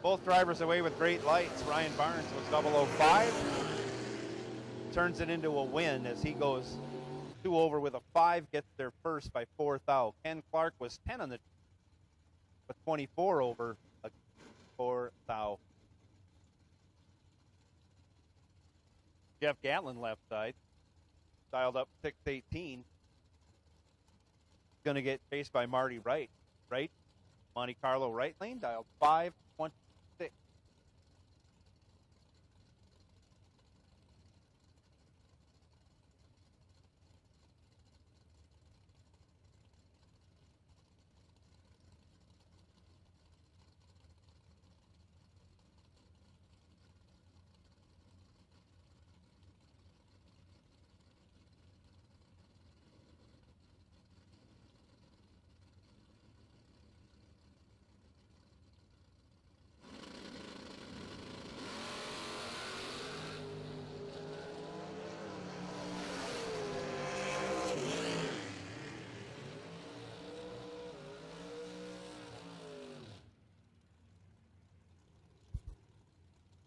Both drivers away with great lights. Ryan Barnes was 005. Turns it into a win as he goes 2 over with a 5, gets there first by 4th out. Ken Clark was 10 on the with 24 over a 4th out. Jeff Gatlin left side, dialed up 618. Going to get chased by Marty Wright. Right, Monte Carlo right lane, dialed 526.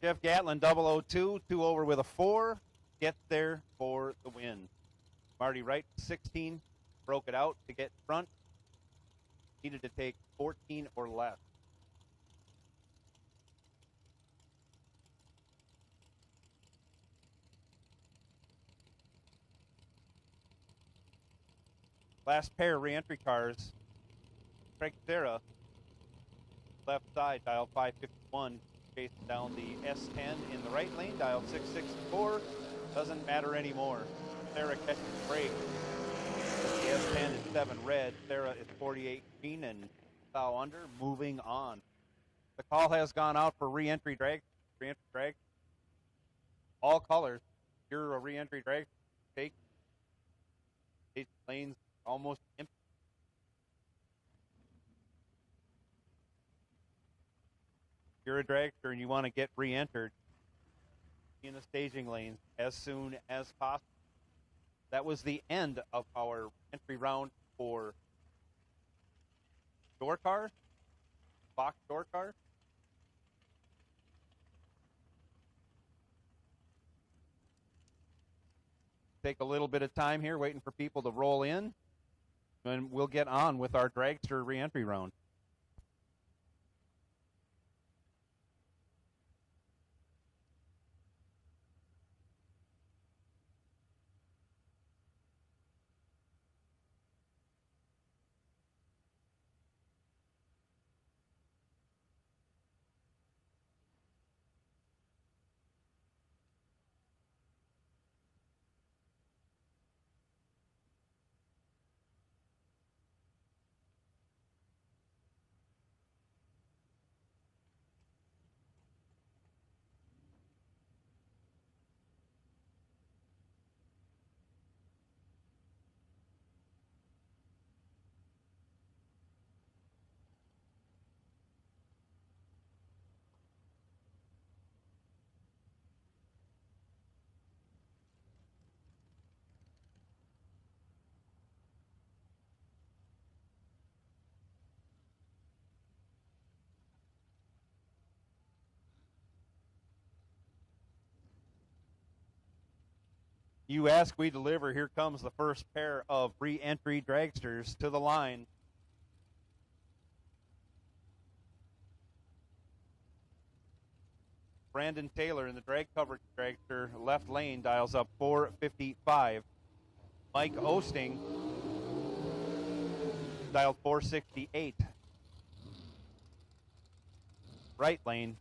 Jeff Gatlin, 002, 2 over with a 4, gets there for the win. Marty Wright, 16, broke it out to get front. Needed to take 14 or less. Last pair re-entry cars. Craig Serra, left side, dial 551. Chasing down the S10 in the right lane, dialed 664. Doesn't matter anymore. Sarah catches the break. The S10 is 7 red. Sarah is 48 green and foul under. Moving on. The call has gone out for re-entry drag. Re-entry drag. All colors. You're a re-entry drag. Take. These lanes almost empty. You're a dragster and you want to get re-entered in the staging lanes as soon as possible. That was the end of our entry round for door cars, box door cars. Take a little bit of time here waiting for people to roll in, and we'll get on with our dragster re-entry round. You ask, we deliver. Here comes the first pair of re-entry dragsters to the line. Brandon Taylor in the drag coverage dragster, left lane, dials up 455. Mike Osting, dialed 468. right lane.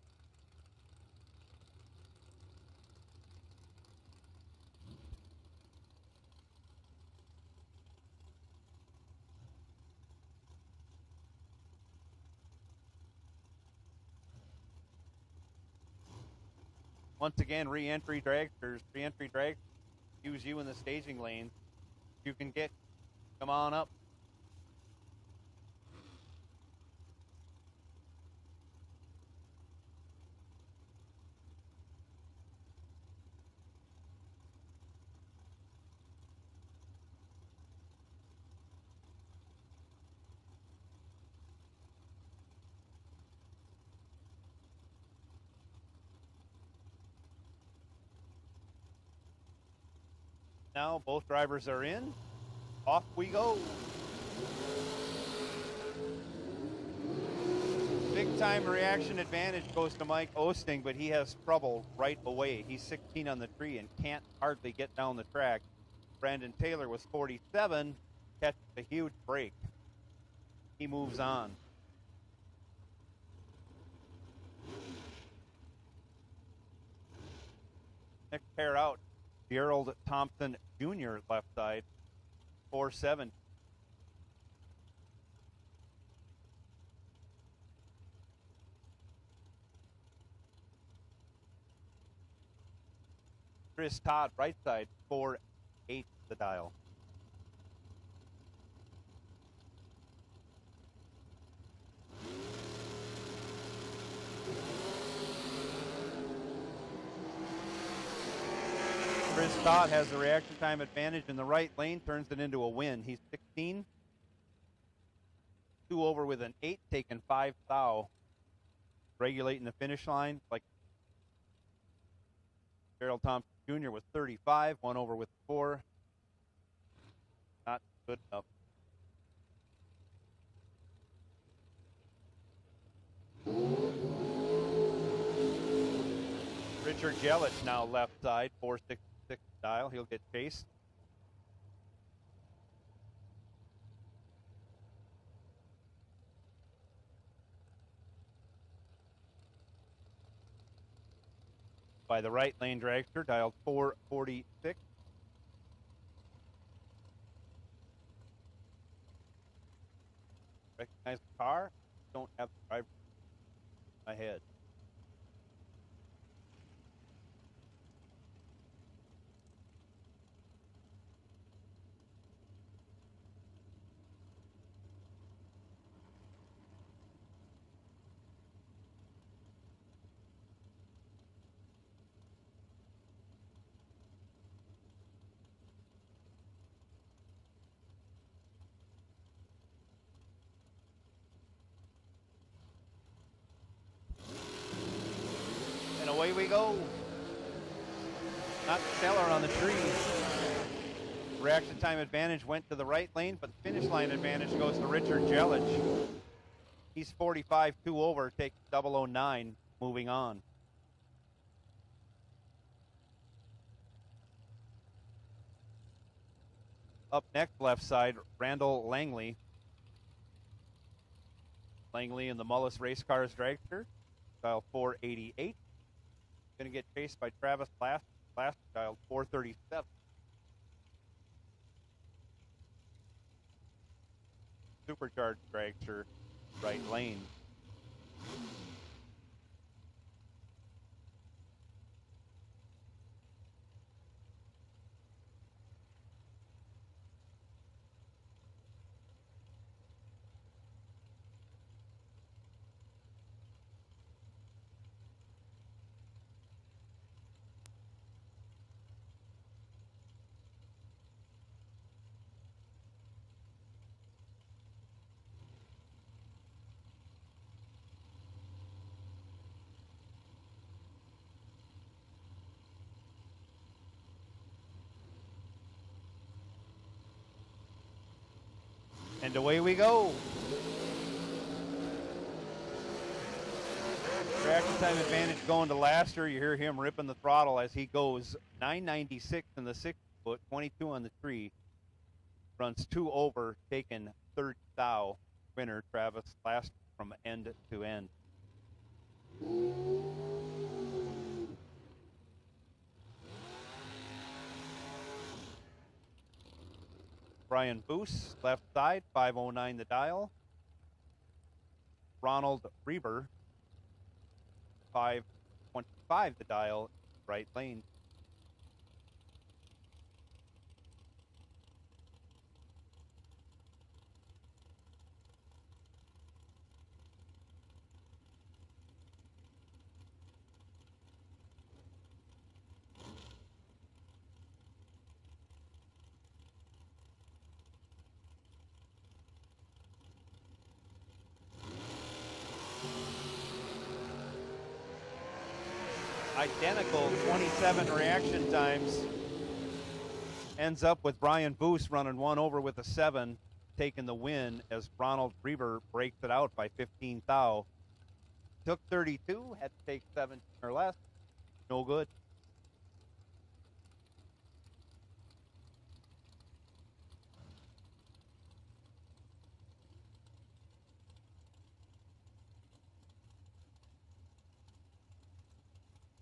Once again, re-entry dragsters, use you in the staging lane. You can come on up. Now both drivers are in. Off we go. Big time reaction advantage goes to Mike Osting, but he has trouble right away. He's 16 on the tree and can't hardly get down the track. Brandon Taylor was 47, catches a huge break. He moves on. Next pair out, Gerald Thompson Jr. left side, 4-7. Chris Todd right side, 4-8 the dial. Chris Todd has the reaction time advantage in the right lane, turns it into a win. He's 16. 2 over with an 8, taking 5 thou. Regulating the finish line like Gerald Thompson Jr. was 35, 1 over with 4. Not good enough. Richard Elliott now left side, 4-6 dial. He'll get chased. By the right lane dragster, dialed 446. Recognize the car. Don't have the driver ahead. Away we go. Not stellar on the tree. Reaction time advantage went to the right lane, but the finish line advantage goes to Richard Elliott. He's 45, 2 over, take 009, moving on. Up next, left side, Randall Langley. Langley in the Mullis Race Cars Dragster, style 488. Going to get chased by Travis last child, 437. Supercharged dragster, right lane. And away we go. Reaction time advantage going to Laster. You hear him ripping the throttle as he goes 996 in the 6 foot, 22 on the tree. Runs 2 over, taking 3rd thou. Winner Travis Laster from end to end. Brian Boos, left side, 509 the dial. Ronald Reber, 525 the dial, right lane. Identical 27 reaction times. Ends up with Brian Boos running one over with a 7, taking the win as Ronald Reber breaks it out by 15 thou. Took 32, had to take 17 or less. No good.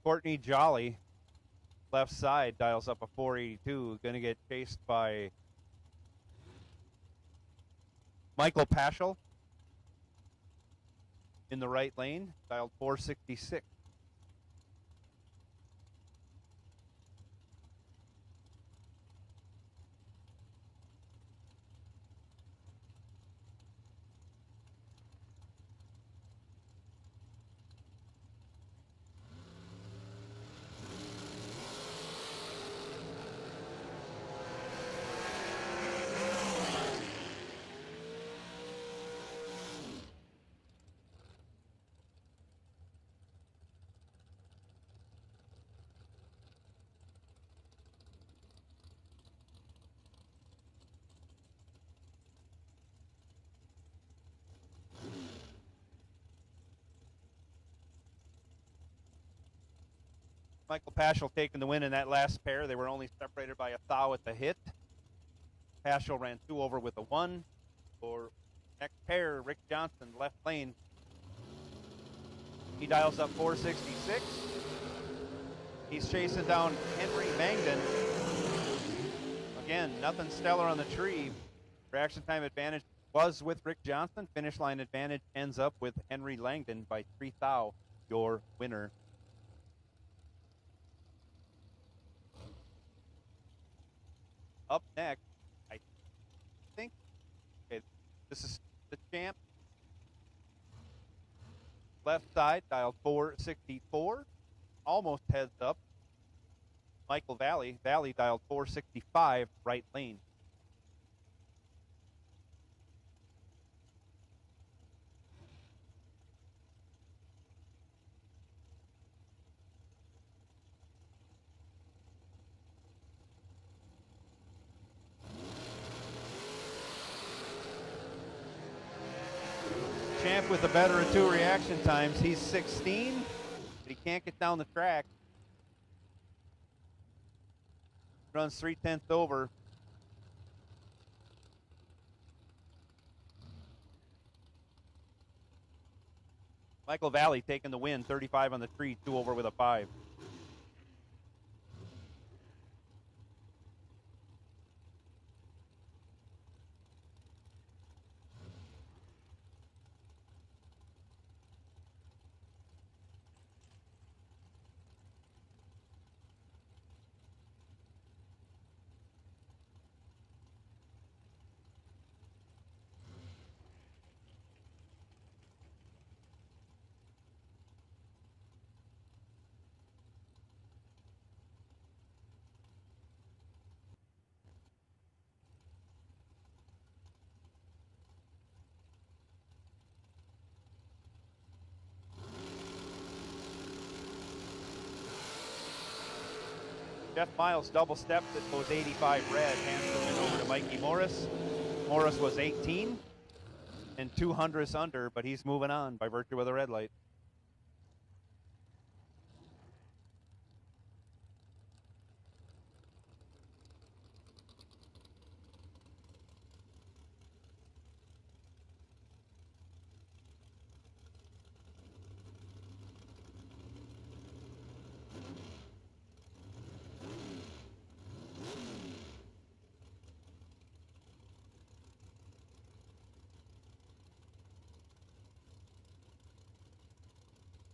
Courtney Jolly, left side, dials up a 482. Going to get chased by Michael Paschal in the right lane, dialed 466. Michael Paschal taking the win in that last pair. They were only separated by a thou at the hit. Paschal ran 2 over with a 1. For next pair, Rick Johnson, left lane. He dials up 466. He's chasing down Henry Mangden. Again, nothing stellar on the tree. Reaction time advantage was with Rick Johnson. Finish line advantage ends up with Henry Langdon by 3 thou, your winner. Up next, I think, okay, this is the champ. Left side, dialed 464. Almost heads up. Michael Valley dialed 465, right lane. Champ with the better of 2 reaction times. He's 16, but he can't get down the track. Runs 3/10 over. Michael Valley taking the win, 35 on the tree, 2 over with a 5. Jeff Miles double stepped at those 85 red, hands the win over to Mikey Morris. Morris was 18 and 200ths under, but he's moving on by virtue of the red light.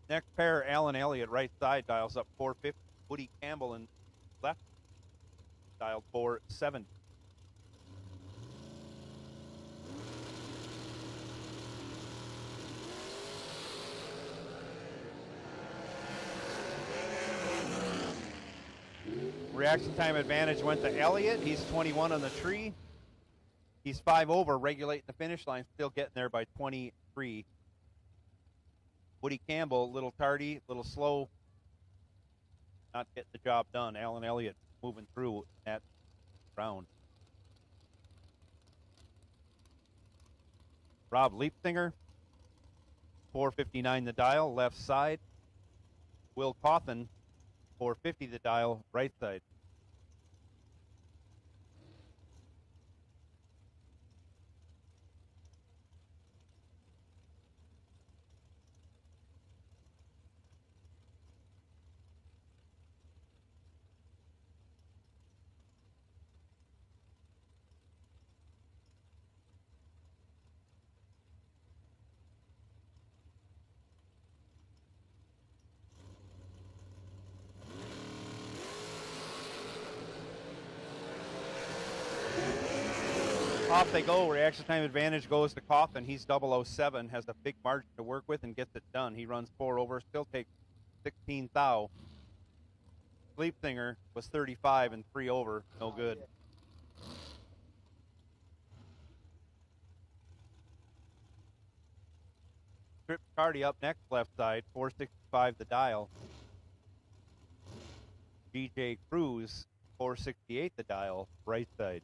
Next pair, Alan Elliott, right side, dials up 450. Woody Campbell in left, dialed 470. Reaction time advantage went to Elliott. He's 21 on the tree. He's 5 over, regulating the finish line, still getting there by 23. Woody Campbell, a little tardy, a little slow, not getting the job done. Alan Elliott moving through that round. Rob Leipzinger, 459 the dial, left side. Will Cawthon, 450 the dial, right side. Off they go. Reaction time advantage goes to Cawthon. He's 007, has a big margin to work with and gets it done. He runs 4 over, still takes 16 thou. Leipzinger was 35 and 3 over, no good. Trip Mccarty up next, left side, 465 the dial. DJ Cruz, 468 the dial, right side.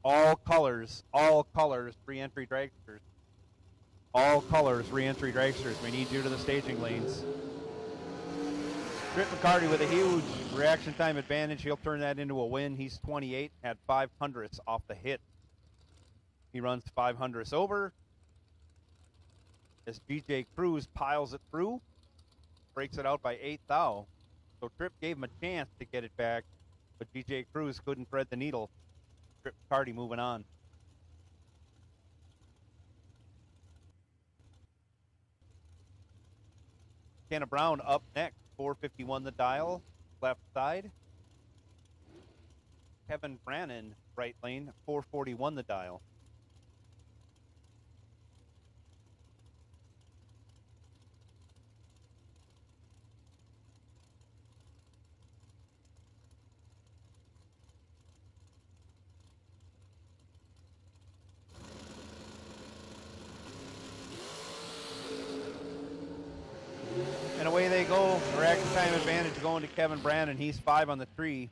All colors, re-entry dragsters. All colors, re-entry dragsters. We need you to the staging lanes. Trip Mccarty with a huge reaction time advantage. He'll turn that into a win. He's 28, had 500ths off the hit. He runs 500ths over. As GJ Cruz piles it through, breaks it out by 8 thou. So Trip gave him a chance to get it back, but GJ Cruz couldn't thread the needle. Trip Mccarty moving on. Kenneth Brown up next, 451 the dial, left side. Kevin Brannon, right lane, 441 the dial. And away they go. Reaction time advantage going to Kevin Brannon. He's 5 on the tree.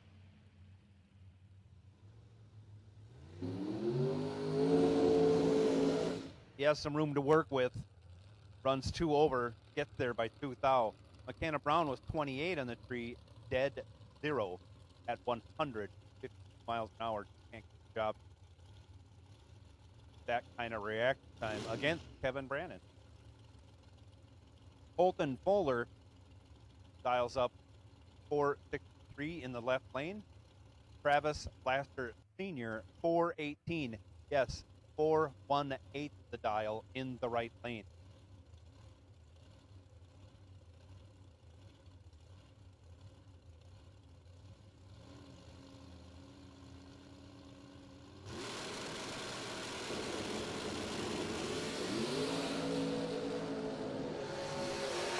He has some room to work with. Runs 2 over, gets there by 2 thou. McKenna Brown was 28 on the tree, dead 0 at 150 miles an hour. Can't get the job. That kind of reaction time against Kevin Brannon. Holton Fuller dials up 463 in the left lane. Travis Laster Sr. 418. Yes, 418 the dial in the right lane.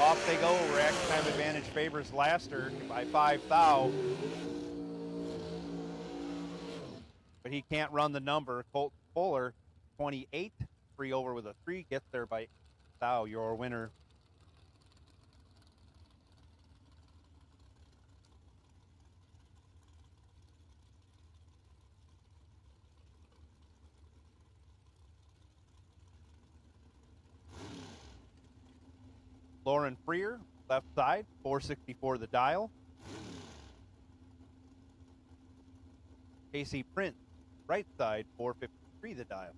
Off they go. Reaction time advantage favors Laster by 5 thou. But he can't run the number. Colt Fuller, 28, 3 over with a 3, gets there by 8 thou. Your winner. Lauren Freer, left side, 464 the dial. Casey Prince, right side, 453 the dial.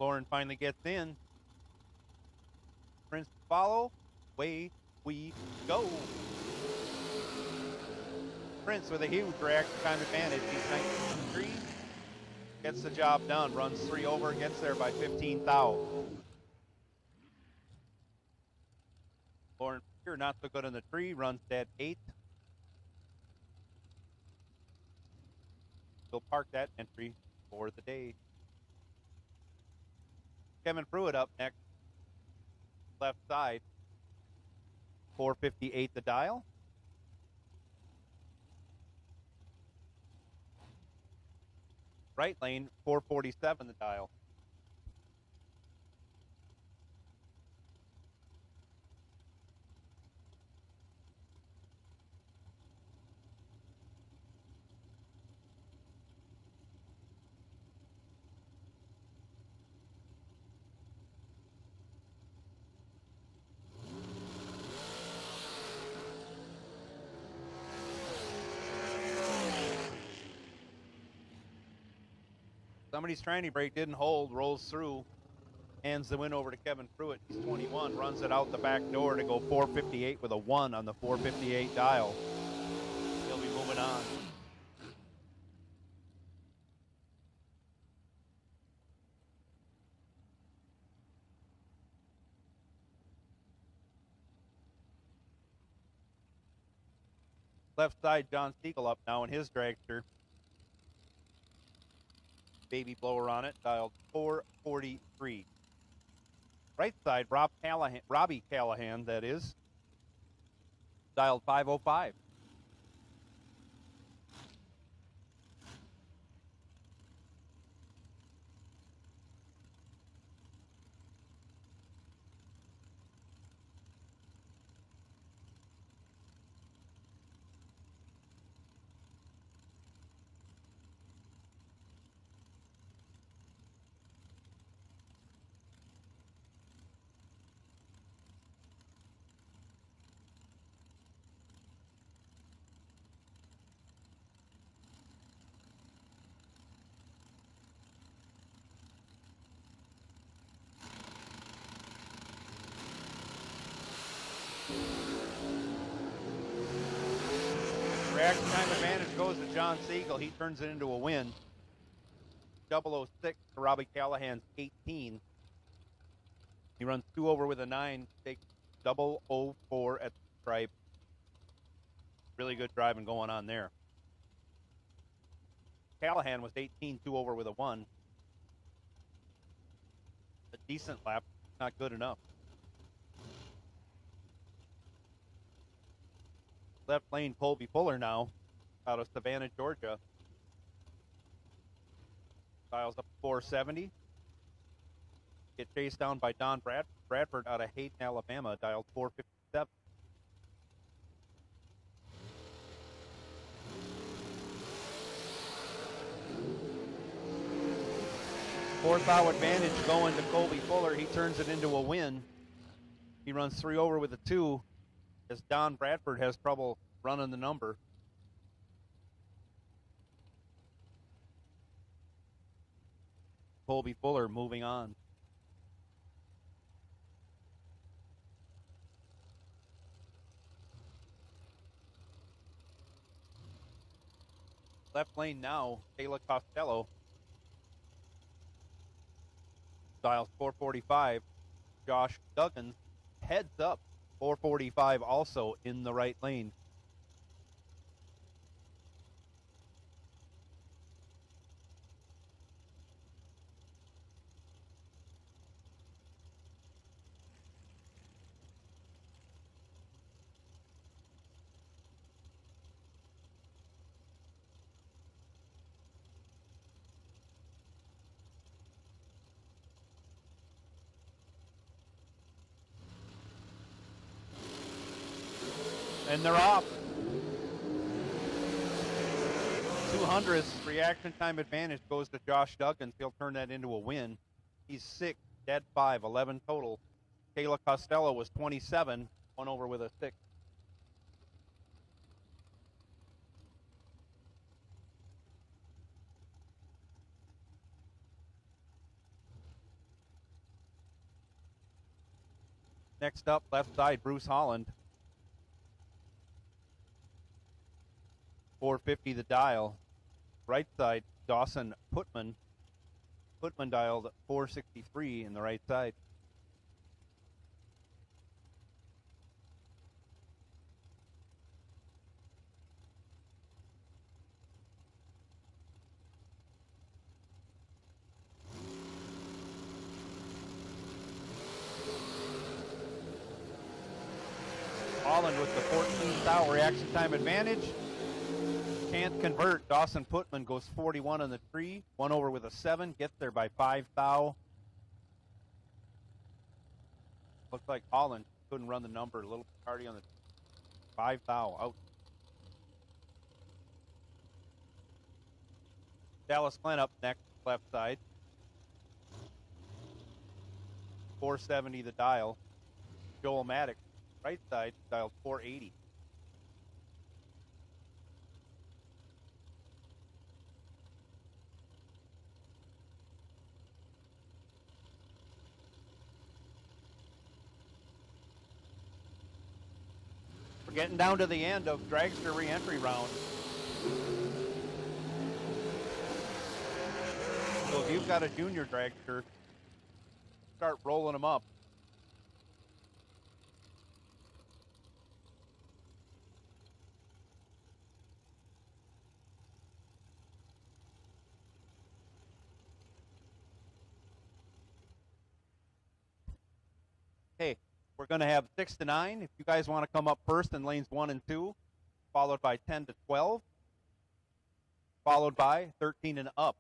Lauren finally gets in. Prince follow. Away we go. Prince with a huge reaction time advantage. He's 19.3. Gets the job done. Runs 3 over. Gets there by 15 thou. Lauren here not so good in the tree. Runs dead 8. We'll park that entry for the day. Kevin Pruitt up next. Left side. 458 the dial. Right lane, 447 the dial. Somebody's tranny brake didn't hold, rolls through, hands the win over to Kevin Pruitt. He's 21, runs it out the back door to go 458 with a 1 on the 458 dial. He'll be moving on. Left side, John Siegel up now in his dragster. Baby blower on it, dialed 443. Right side, Robbie Callahan, that is, dialed 505. Reaction time advantage goes to John Siegel. He turns it into a win. 006 to Robbie Callahan's 18. He runs 2 over with a 9. Takes 004 at the stripe. Really good driving going on there. Callahan was 18, 2 over with a 1. A decent lap, not good enough. Left lane, Colby Fuller now, out of Savannah, Georgia. Dials up to 470. Get chased down by Don Bradford out of Hayden, Alabama, dialed 457. Fourth thou advantage going to Colby Fuller. He turns it into a win. He runs 3 over with a 2. As Don Bradford has trouble running the number. Colby Fuller moving on. Left lane now, Kayla Costello. Dials 445. Josh Duggan heads up. 445 also in the right lane. And they're off. 200th reaction time advantage goes to Josh Duggan. He'll turn that into a win. He's 6, dead 5, 11 total. Kayla Costello was 27, 1 over with a 6. Next up, left side, Bruce Holland. 450 the dial. Right side, Dawson Putman. Putman dialed 463 in the right side. Holland with the 14th out reaction time advantage. Can't convert. Dawson Putman goes 41 on the tree. One over with a 7. Gets there by 5 thou. Looks like Holland couldn't run the number. A little Mccarty on the 5 thou out. Dallas Glenn up next, left side. 470 the dial. Joel Maddox, right side, dialed 480. We're getting down to the end of Dragster re-entry round. So if you've got a junior dragster, start rolling them up. Hey, we're going to have 6 to 9. If you guys want to come up first in lanes 1 and 2, followed by 10 to 12, followed by 13 and up.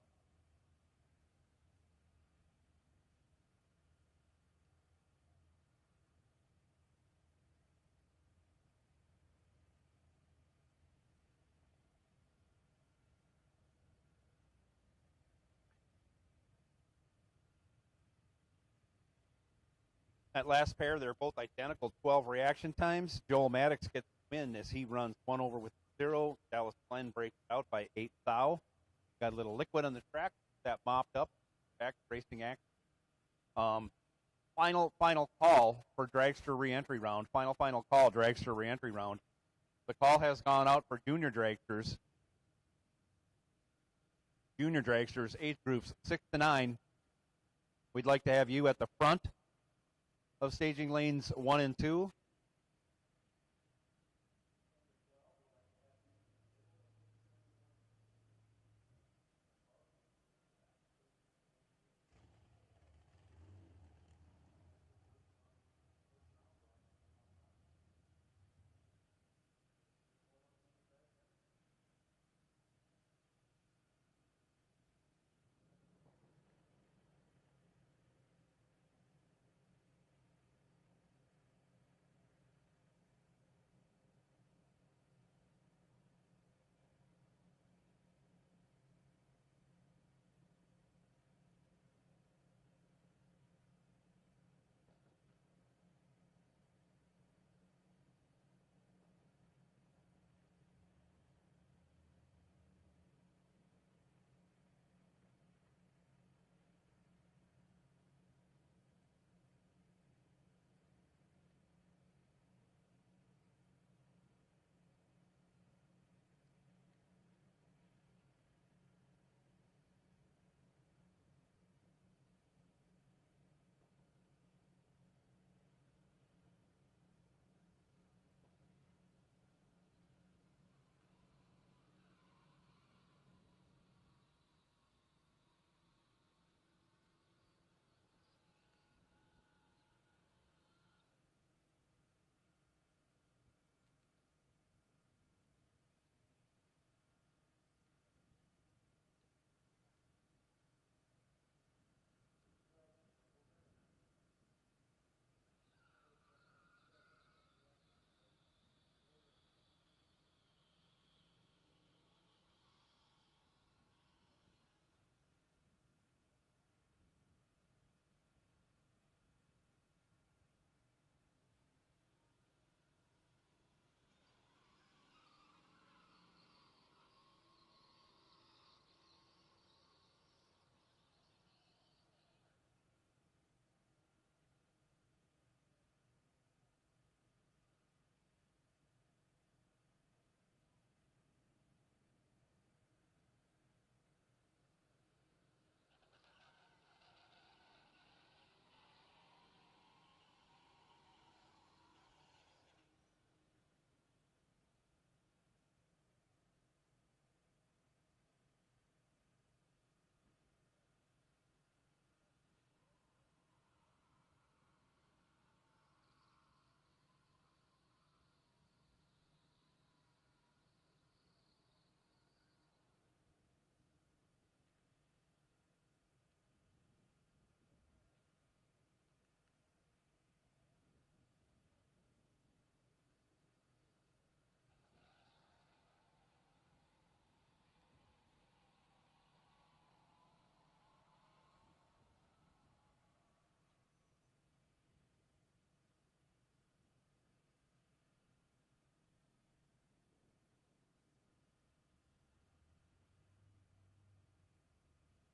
That last pair, they're both identical 12 reaction times. Joel Maddox gets the win as he runs 1 over with 0. Dallas Glenn breaks out by 8 thou. Got a little liquid on the track. That mopped up. Back racing action. Final call for Dragster re-entry round. Final call, Dragster re-entry round. The call has gone out for junior dragsters. Junior dragsters, age groups 6 to 9. We'd like to have you at the front of staging lanes 1 and 2.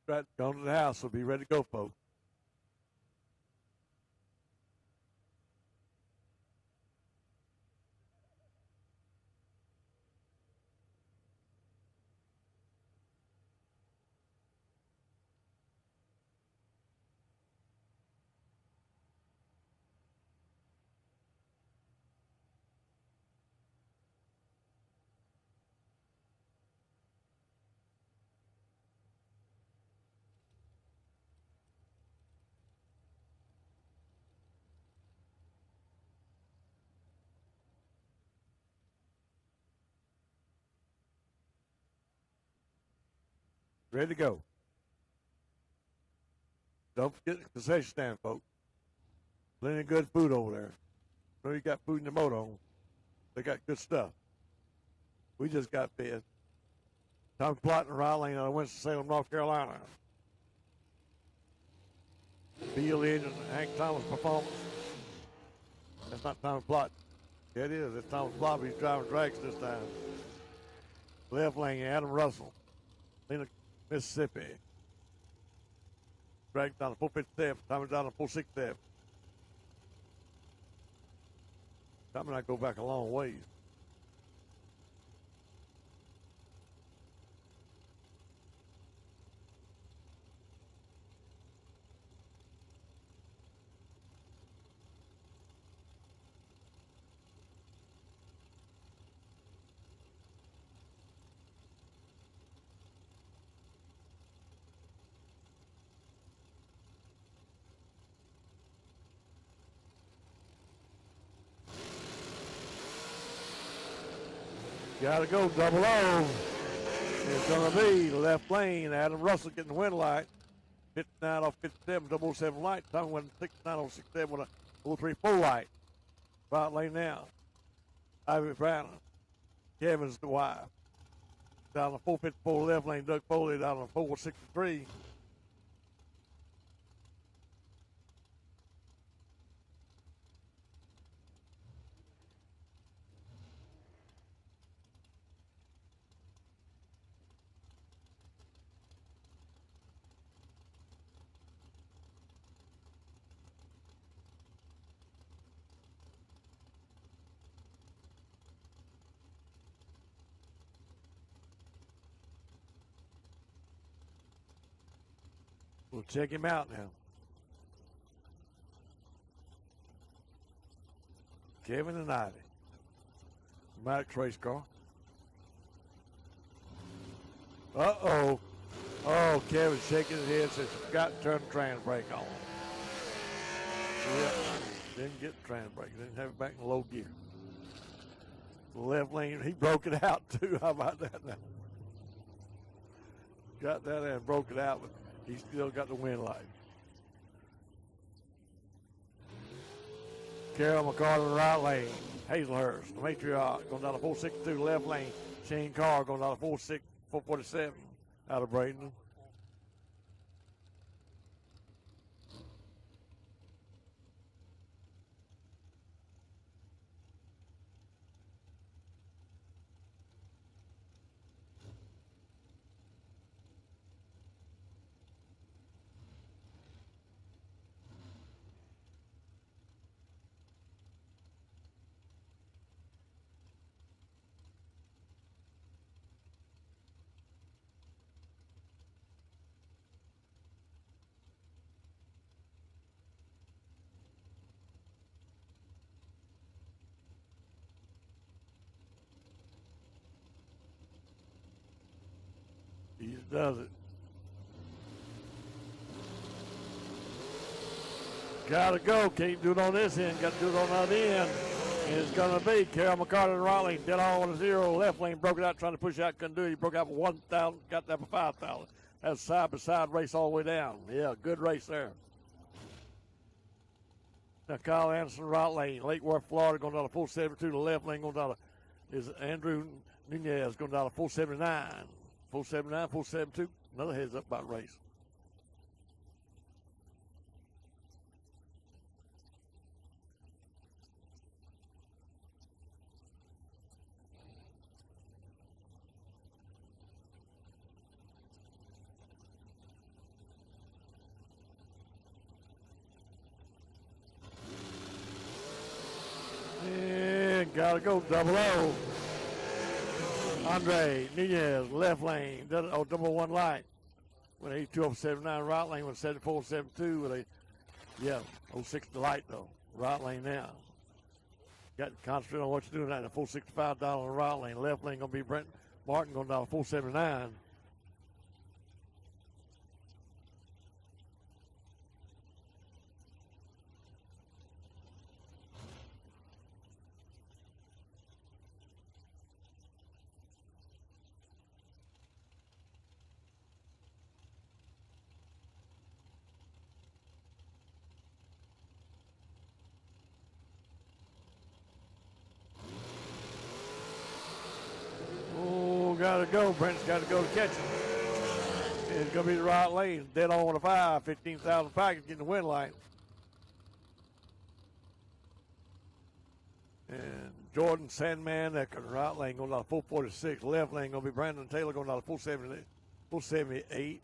Right, going to the house, so be ready to go, folks. Ready to go. Don't forget the concession stand, folks. Plenty of good food over there. I know you got food in the motorhome. They got good stuff. We just got fed. Tom Plotting and Riley out of Winston-Salem, North Carolina. Field engine, Hank Thomas Performance. That's not Thomas Plott. Yeah, it is. It's Thomas Plott. He's driving Dragster this time. Left lane, Adam Russell. Lena, Mississippi. Drag down to 457. Tommy down to 467. Tommy and I go back a long ways. Gotta go, double O. It's gonna be left lane. Adam Russell getting the wind light. 59 off 57, 007 light. Tommy went 69 off 67 with a 034 light. Right lane now. Ivy Brown. Kevin's the wife. Down the 454 left lane. Doug Foley down the 463. We'll check him out now. Kevin and Ivy. Maddox race car. Uh-oh. Oh, Kevin's shaking his head, says, forgot to turn the trans brake on. Yep. Didn't get the trans brake. Didn't have it back in low gear. The left lane, he broke it out too. How about that now? Got that and broke it out, but he still got the wind light. Carol McCarty, right lane. Hazelhurst, the Matriarch, going down to 462, left lane. Shane Carr going down to 447 out of Braden. He just does it. Gotta go. Can't do it on this end. Got to do it on the other end. And it's going to be Carol McCarty and Raleigh. Dead all on a zero. Left lane broke it out, trying to push out. Couldn't do it. He broke out for 1,000. Got that for 5,000. That's side-by-side race all the way down. Yeah, good race there. Now, Kyle Anderson, right lane. Lake Worth, Florida, going down to 472. The left lane going down to is Andrew Nunez going down to 479. 479, 472. Another heads up about race. Gotta go, double O. Andre Nunez, left lane, double one light. With 82 over 79, right lane with 74 72 with a, 06 to light though. Right lane now. Got to concentrate on what you're doing at the full $65 on the right lane. Left lane gonna be Brent Martin going down full 79. Got to go. Brent's got to go to catch him. It's going to be the right lane. Dead on with a 5. 15,000 package getting the wind light. And Jordan Sandman Ecker, right lane going down to full 46. Left lane going to be Brandon Taylor going down to full 78. Full 78.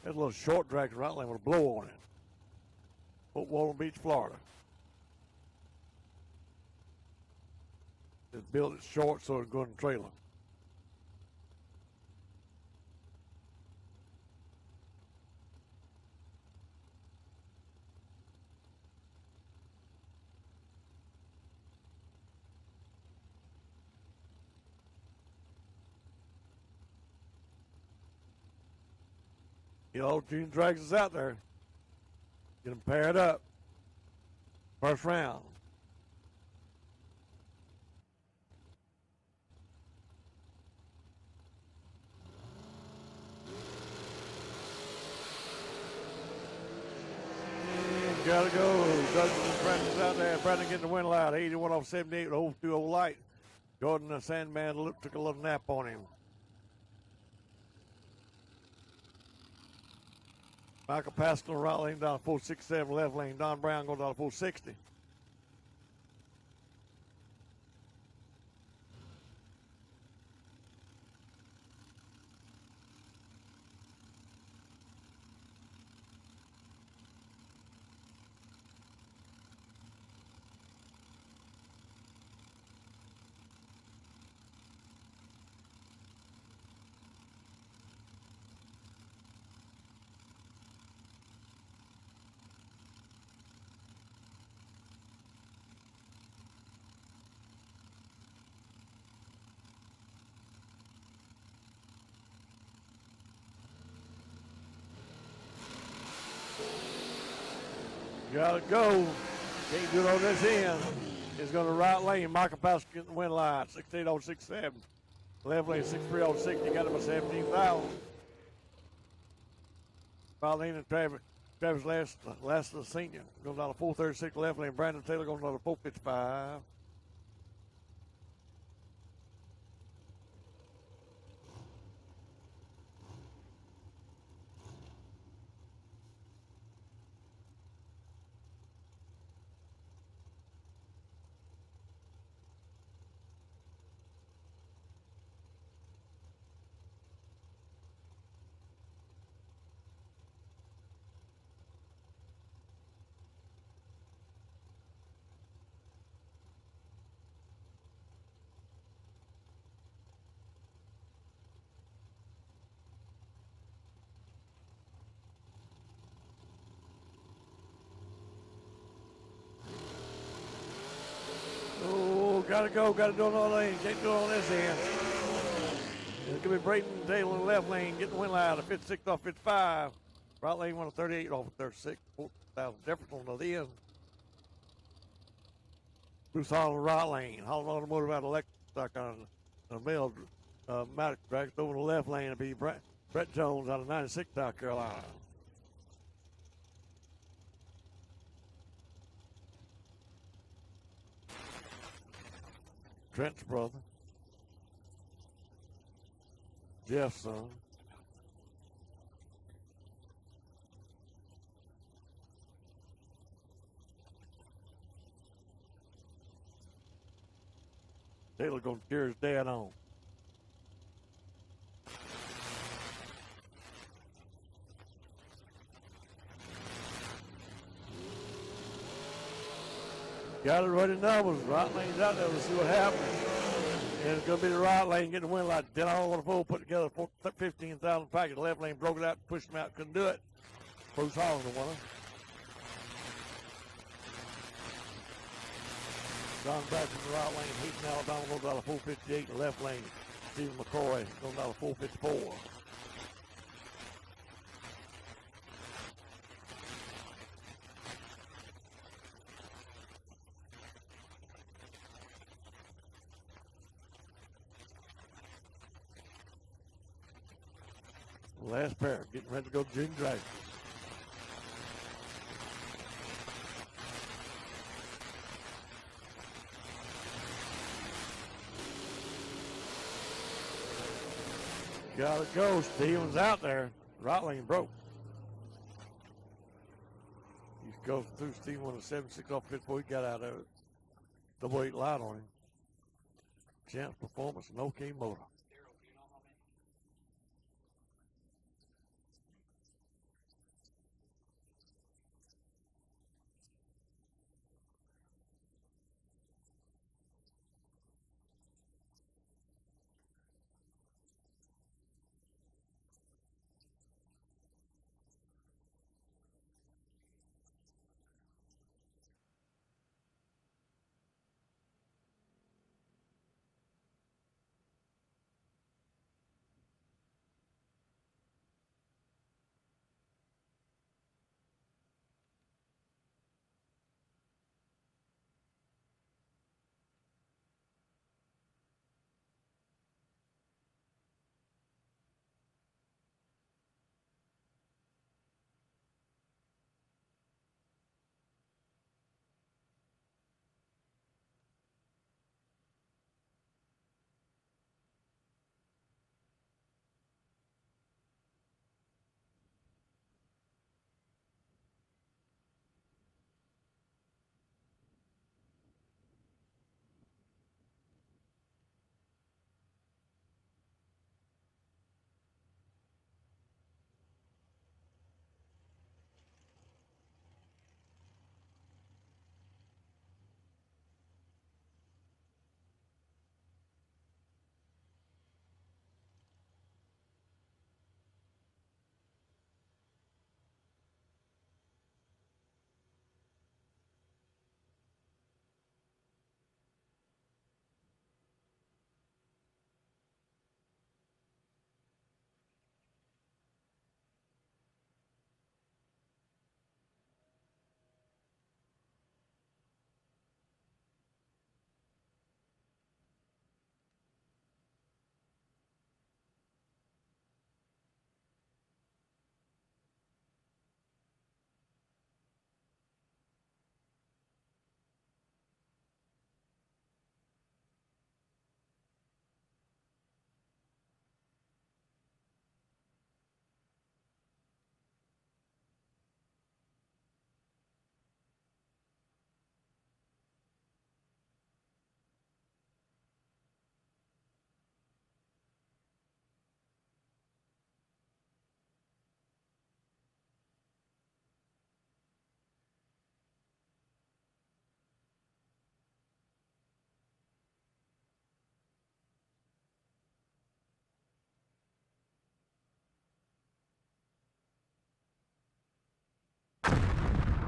That's a little short drag right lane with a blow on it. Fort Walton Beach, Florida. It's built it short so it's going to trailer. Jr drags us out there. Get them paired up. First round. Gotta go. Douglas and Brandon's out there. Brandon getting the win loud. 81 off 78 with 2 over light. Jordan the Sandman took a little nap on him. Michael Pascal, right lane down to 467, left lane. Don Brown goes down to 460. Gotta go. Can't do it on this end. It's going to right lane. Michael Pascal getting the win line. 68.067. Left lane 63.060. Got him a 17,000. Right lane and Travis last the senior. Goes down to 436 left lane. Brandon Taylor goes down to 455. Gotta go, gotta do it on the lane. Can't do it on this end. It's gonna be Brayton Taylor in the left lane, getting the win line at 56 off 55. Right lane 138 off 36. 4,000 difference on the end. Bruce Holland right lane. Holland Automotive out of electric stock on the mill. Matic Dragster over the left lane. It'll be Brett Jones out of 96 South Carolina. Trent's brother. Jeff's son. Taylor gonna cheer his dad on. Got it running doubles. Right lane's out there. Let's see what happens. And it's going to be the right lane getting the win light. Then all on the full put together 15,000 package. Left lane broke it out, pushed him out, couldn't do it. Bruce Holland the winner. John back in the right lane. Heaton Alabama goes out of 458 in the left lane. Stephen McCoy goes out of 454. Last pair, getting ready to go to Jr Dragster. Gotta go. Stevens out there. Right lane broke. He goes through Steven with a 7.6 off 54. He got out of it. Double 8 light on him. Champs Performance and OK Motor.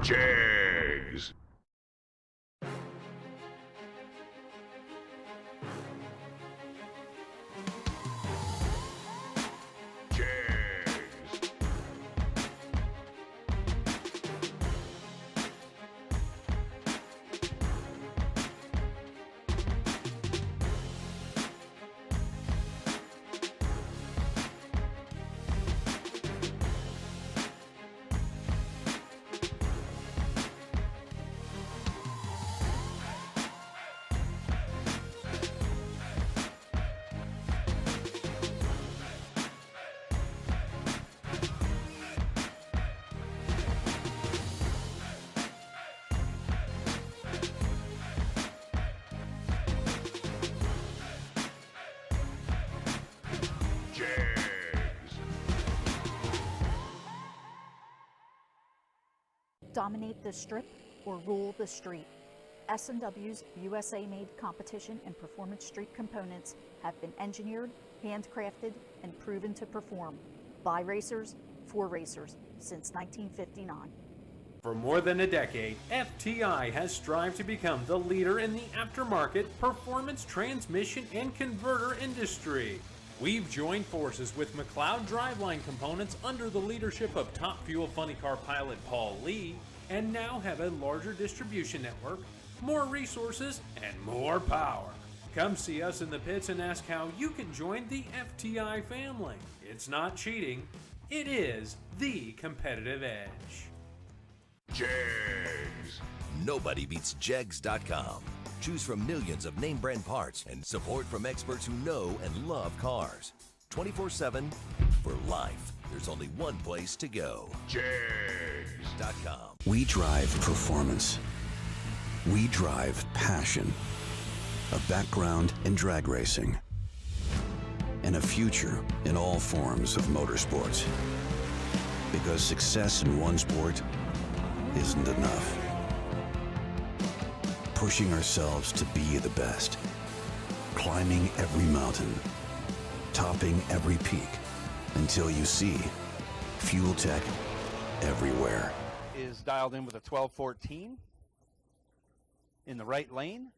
Jags. Dominate the strip or rule the street. S&W's USA-made competition and performance street components have been engineered, handcrafted, and proven to perform by racers for racers since 1959. For more than a decade, FTI has strived to become the leader in the aftermarket performance transmission and converter industry. We've joined forces with McLeod Driveline Components under the leadership of Top Fuel Funny Car pilot Paul Lee, and now have a larger distribution network, more resources, and more power. Come see us in the pits and ask how you can join the FTI family. It's not cheating, it is the competitive edge. Jegs. Nobody beats Jegs.com. Choose from millions of name brand parts and support from experts who know and love cars. 24/7 for life. There's only one place to go. Jegs.com. We drive performance. We drive passion. A background in drag racing. And a future in all forms of motorsports. Because success in one sport isn't enough. Pushing ourselves to be the best. Climbing every mountain. Topping every peak. Until you see Fuel Tech everywhere. Is dialed in with a 1214 in the right lane.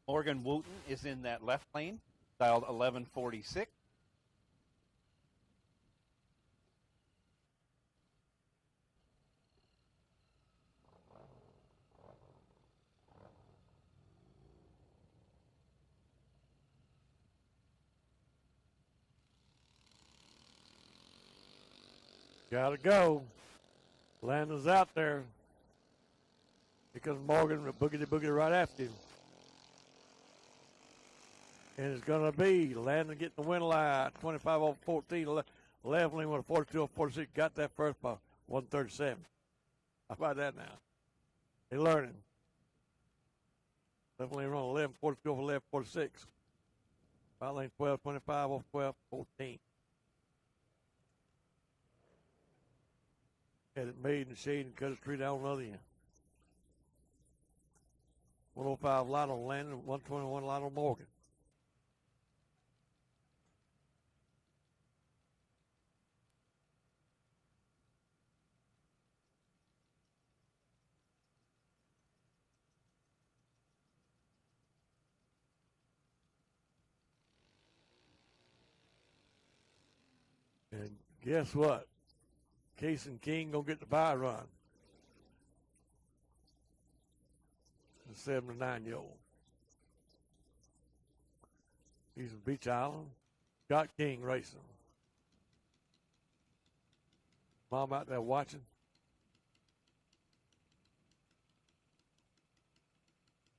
Morgan Wooten is in that left lane, dialed 1146. Gotta go. Landon's out there. Here comes Morgan, boogity right after him. And it's going to be Landon getting the win line, 25 over 14, leveling with a 42 over 46. Got that first by 137. How about that now? They're learning. Definitely run 11, 42 over 11, 46. About lane 12, 25 over 12, 14. Had it made in the shade and cut his tree down on the other end. 105 light on Landon, 121 light on Morgan. And guess what? Case and King gonna get the bye run. The 7 to 9-year-old. He's in Beach Island. Scott King racing. Mom out there watching.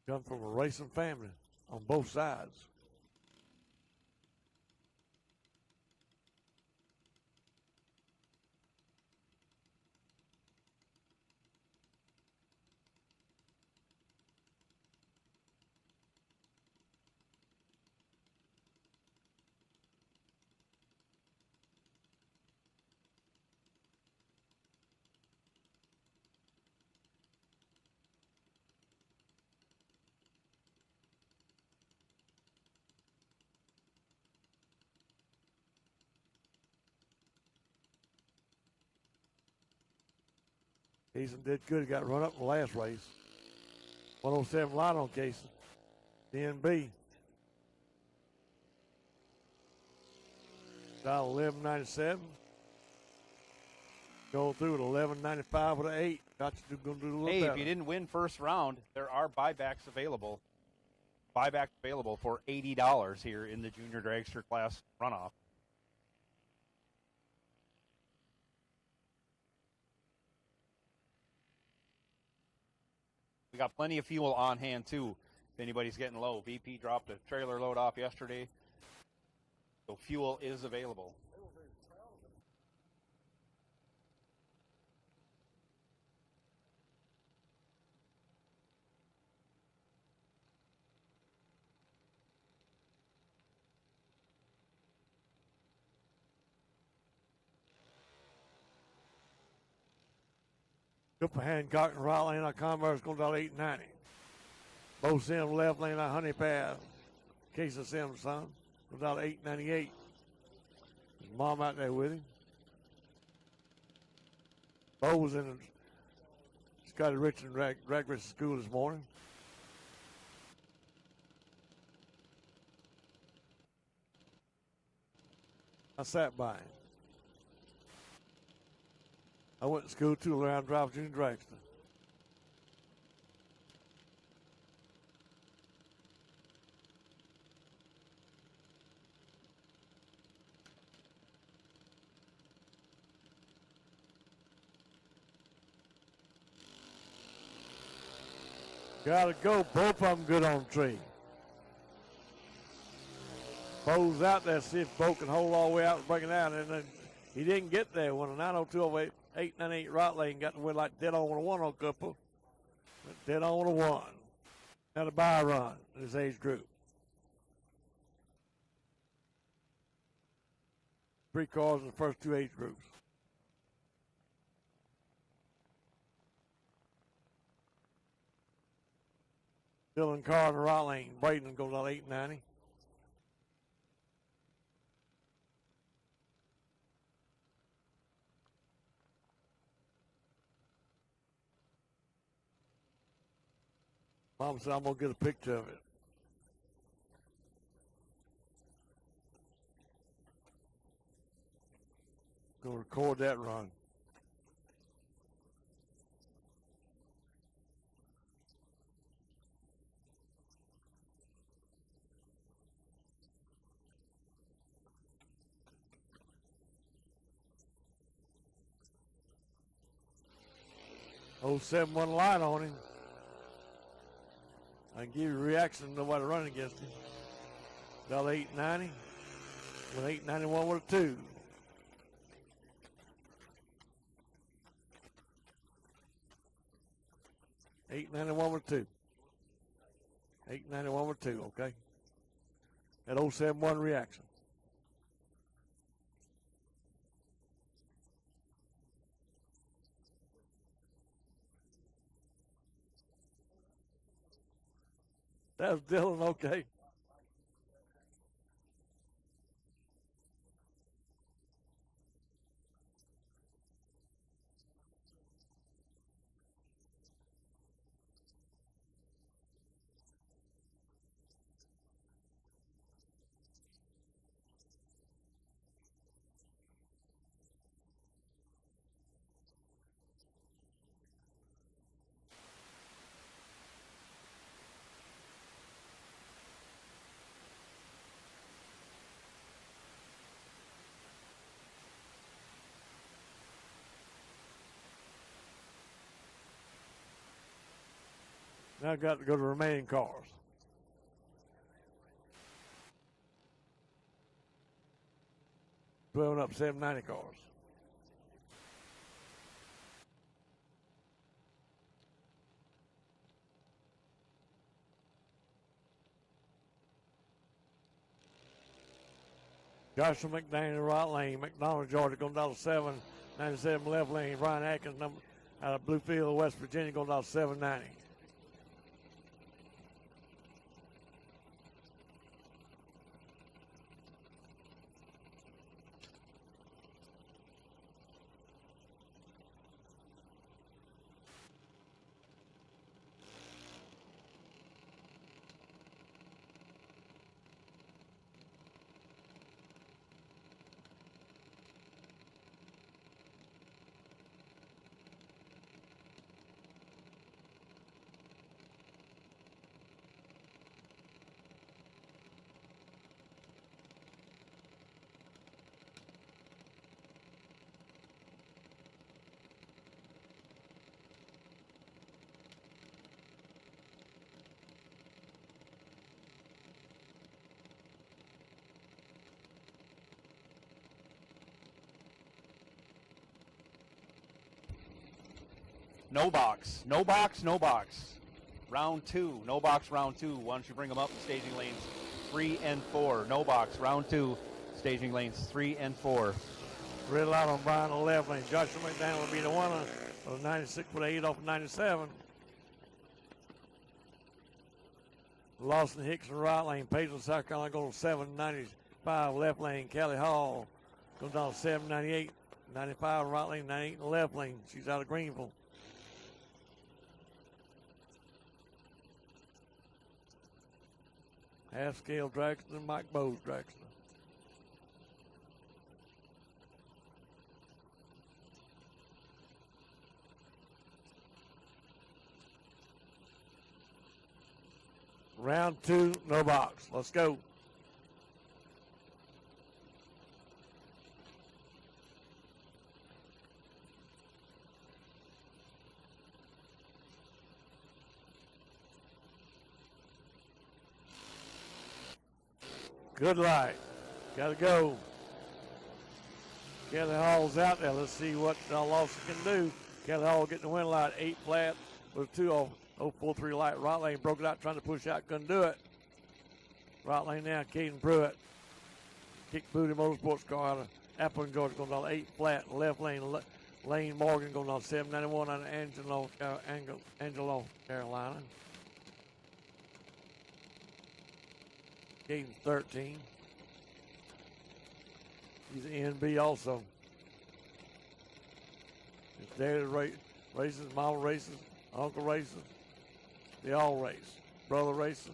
Come from a racing family on both sides. Cason did good. He got run up in the last race. 107 light on Cason. DNB. Dial 1197. Going through at 1195 with an 8. Got you going to do a little better. If you didn't win first round, there are buybacks available. Buyback available for $80 here in the Junior Dragster class runoff. We got plenty of fuel on hand, too, if anybody's getting low. VP dropped a trailer load off yesterday. So fuel is available. Cooper Hancock and right lane, our Converse going down 890. Both Sims left lane, our Honey Pass. Case of Sims, son. Goes down 898. His mom out there with him. Bo was in the Scotty Richardson drag racing school this morning. I sat by him. I went to school too around Alford Jr Dragster. Gotta go. Both of them good on the tree. Bo's out there, see if Bo can hold all the way out and break it out. And then he didn't get there when a 902 898 right lane got the way like dead on with a 1 on Cooper. Dead on with a 1. Had a buy run in his age group. 3 cars in the first 2 age groups. Dylan Carr in the right lane. Braden goes out 890. Mom said I'm going to get a picture of it. Going to record that run. Oh, 7-1 line on him. I can give you a reaction to nobody running against him. Got 890 with 891 with a 2. $891 with a 2. $891 with a 2, okay? That 071 reaction. That was Dylan, okay. Now I've got to go to the remaining cars. Blowing up 790 cars. Joshua McDaniel right lane. McDonald, Georgia, going down to 797 left lane. Brian Atkins out of Bluefield, West Virginia, going down to 790. No box. No box, no box. Round 2. No box, round 2. Why don't you bring them up in staging lanes 3 and 4. No box, round 2. Staging lanes 3 and 4. Red light on Brian on the left lane. Joshua McDaniel will be the winner of 96.8 off of 97. Lawson Hicks in right lane. Paisley, South Carolina goes 7.95 left lane. Kelly Hall goes down 7.98. 95 in right lane, 98 in the left lane. She's out of Greenville. Half scale Dragster and Mike Bowes Dragster. Round 2, no box. Let's go. Good light. Got to go. Kelly Hall's out there. Let's see what Lawson can do. Kelly Hall getting the win light. 8 flat with 2 off. 043 light. Right lane broke it out trying to push out. Couldn't do it. Right lane now. Caden Pruitt. Kick Booty Motorsports car out of Appleton, Georgia. Going down 8 flat. Left lane. Lane Morgan going down 791 out of Angelo, Carolina. Caden's 13. He's an NB also. It's daily races, model races, uncle races. They all race. Brother races.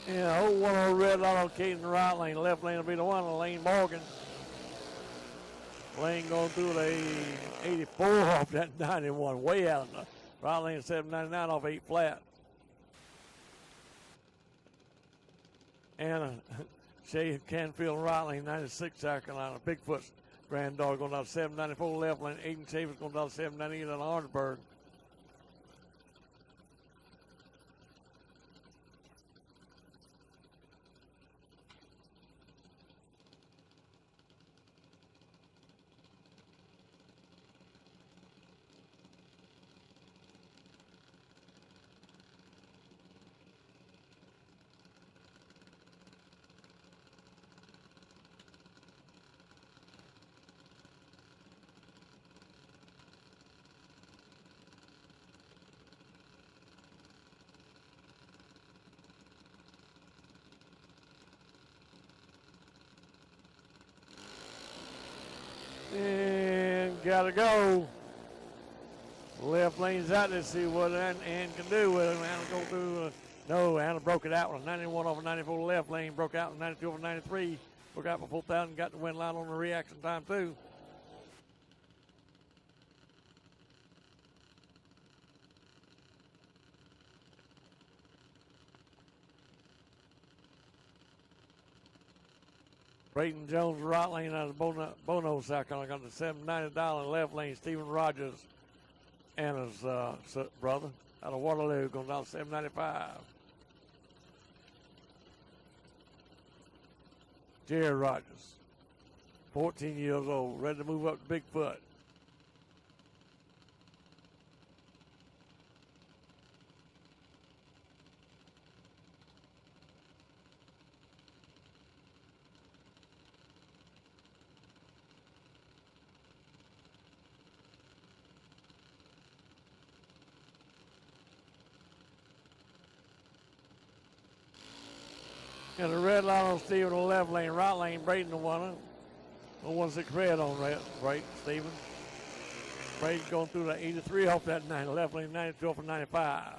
Yeah, 010 red light on Caden right lane. Left lane will be the one on Lane Morgan. Lane going through the 84 off that 91. Way out in the right lane 799 off 8 flat. Anna Shay Canfield right lane 96 South Carolina. Bigfoot's granddaughter going down 794 left lane. Aiden Chambers going down 798 on Orangeburg. And gotta go. Left lane's out there to see what Ann can do with it. Anna go through. No, Anna broke it out with a 91 over 94 left lane. Broke out with 92 over 93. Broke out for 4,000. Got the win line on the reaction time too. Brayton Jones, right lane out of Bono, South Carolina, got the $790 left lane. Stephen Rogers, Anna's brother, out of Waterloo, going down $795. Jerry Rogers, 14 years old, ready to move up to Bigfoot. Got a red light on Steven on the left lane, right lane, Braden the one. 016 red on right, Steven. Braden going through the 83 off that 9, left lane 92 off of 95.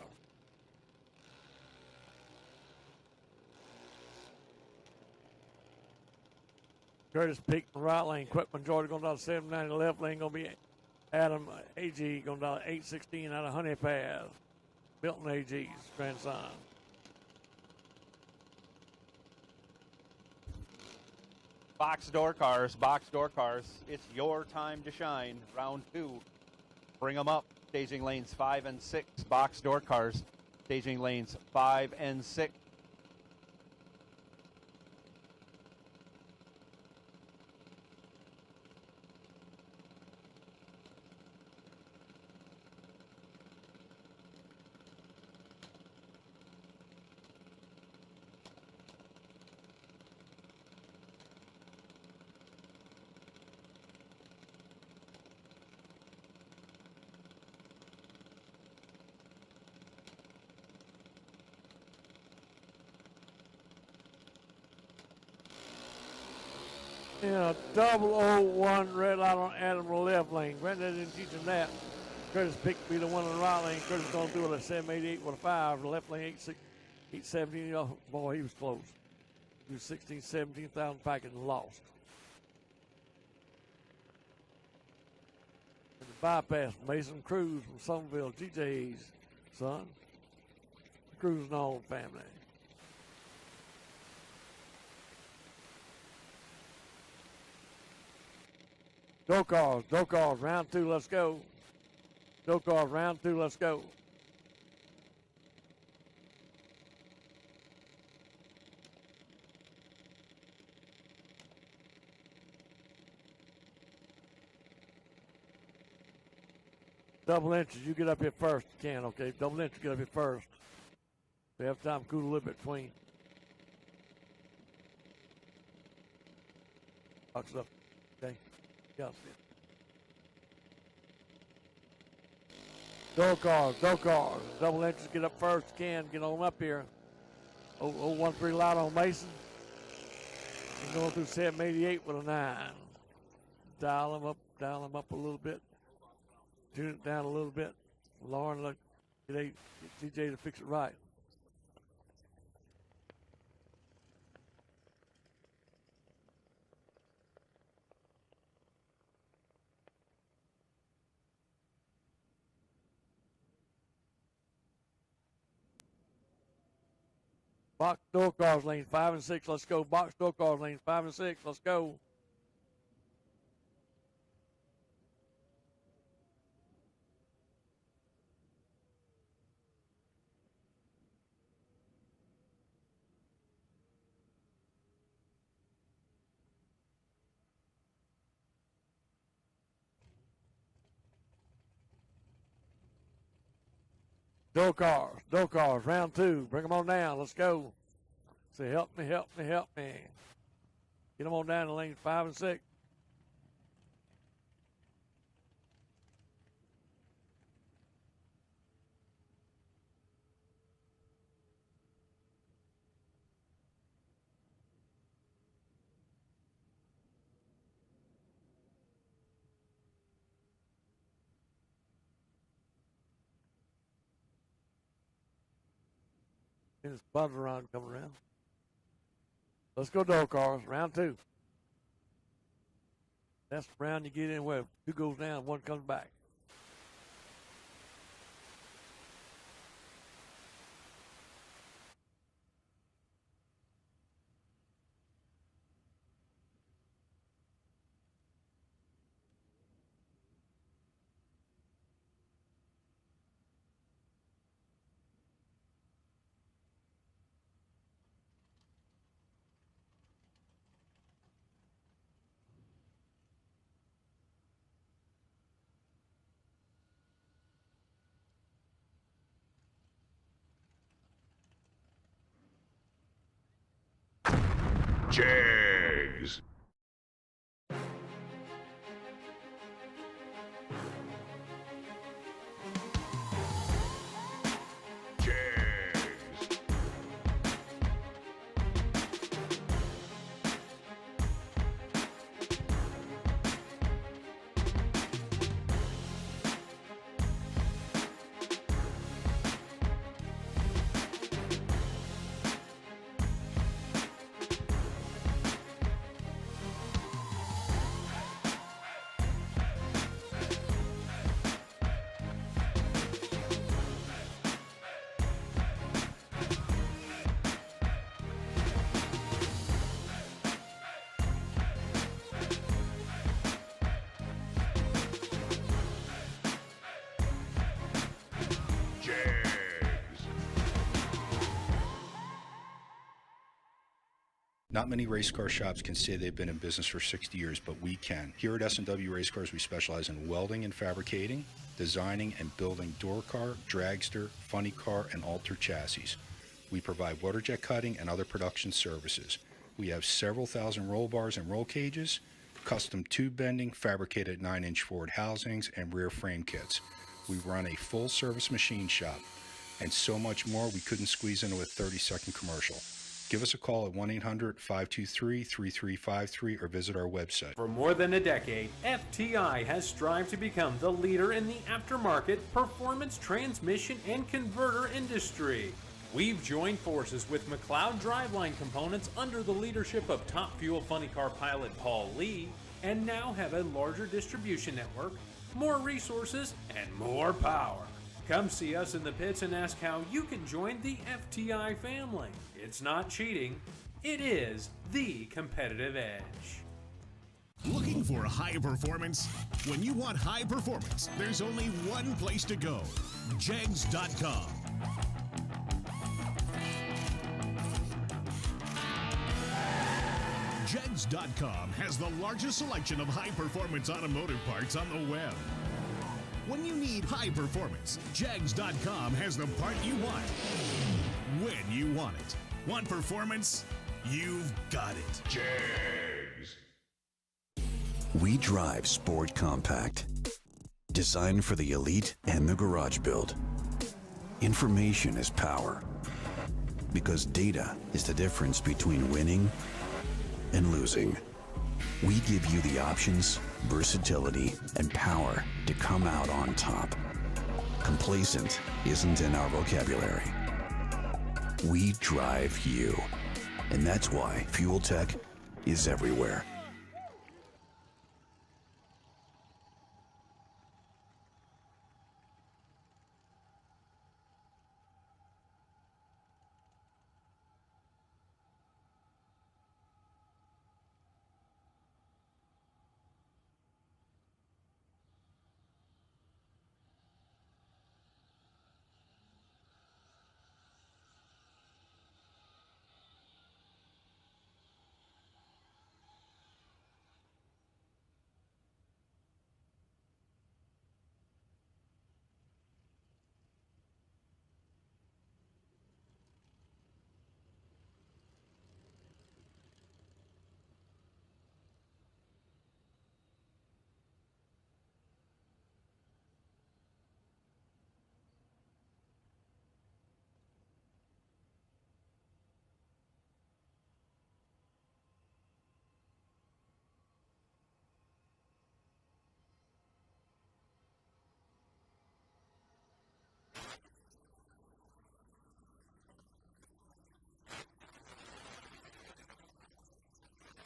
Curtis Peak in the right lane, Quitman Georgia going down 790, left lane going to be Adam AG going down 816 out of Honey Pass. Milton AG's grandson. Box door cars, box door cars. It's your time to shine. Round 2. Bring them up. Staging lanes 5 and 6. Box door cars. Staging lanes 5 and 6. Yeah, 001 red light on Adam in the left lane. Brandon didn't teach him that. Curtis picked me the one in the right lane. Curtis going to do it at 788 with a 5. The left lane 817. Oh, boy, he was close. He was 17,000 packet and lost. And the bypass, Mason Cruz from Somerville, GJ's son. Cruz and all the family. Go cars, round 2, let's go. Go cars, round 2, let's go. Double inches, you get up here first, you can, okay? Double inches, get up here first. We have time to cool a little bit between. Box up, okay? Got it. Door cars, double inches, get up first, you can, get on up here. 013 light on Mason. He's going through 788 with a 9. Dial him up a little bit. Tune it down a little bit. Lauren, look, get TJ to fix it right. Box door cars lane 5 and 6, let's go. Box door cars lane 5 and 6, let's go. Door cars, round 2. Bring them on down. Let's go. Say, help me. Get them on down to lane 5 and 6. There's Bergeron coming around. Let's go door cars, round 2. That's the round you get in where 2 goes down, 1 comes back. Jags. Not many race car shops can say they've been in business for 60 years, but we can. Here at S&W Race Cars, we specialize in welding and fabricating, designing and building door car, dragster, funny car, and alter chassis. We provide water jet cutting and other production services. We have several thousand roll bars and roll cages, custom tube bending, fabricated 9-inch forward housings, and rear frame kits. We run a full-service machine shop, and so much more we couldn't squeeze into a 30-second commercial. Give us a call at 1-800-523-3353 or visit our website. For more than a decade, FTI has strived to become the leader in the aftermarket performance transmission and converter industry. We've joined forces with McLeod Driveline Components under the leadership of Top Fuel Funny Car pilot Paul Lee, and now have a larger distribution network, more resources, and more power. Come see us in the pits and ask how you can join the FTI family. It's not cheating, it is the competitive edge. Looking for high performance? When you want high performance, there's only one place to go, Jegs.com. Jegs.com has the largest selection of high-performance automotive parts on the web. When you need high performance, Jegs.com has the part you want, when you want it. Want performance? You've got it. Jegs. We drive Sport Compact. Designed for the elite and the garage build. Information is power. Because data is the difference between winning and losing. We give you the options, versatility, and power to come out on top. Complacent isn't in our vocabulary. We drive you. And that's why Fuel Tech is everywhere.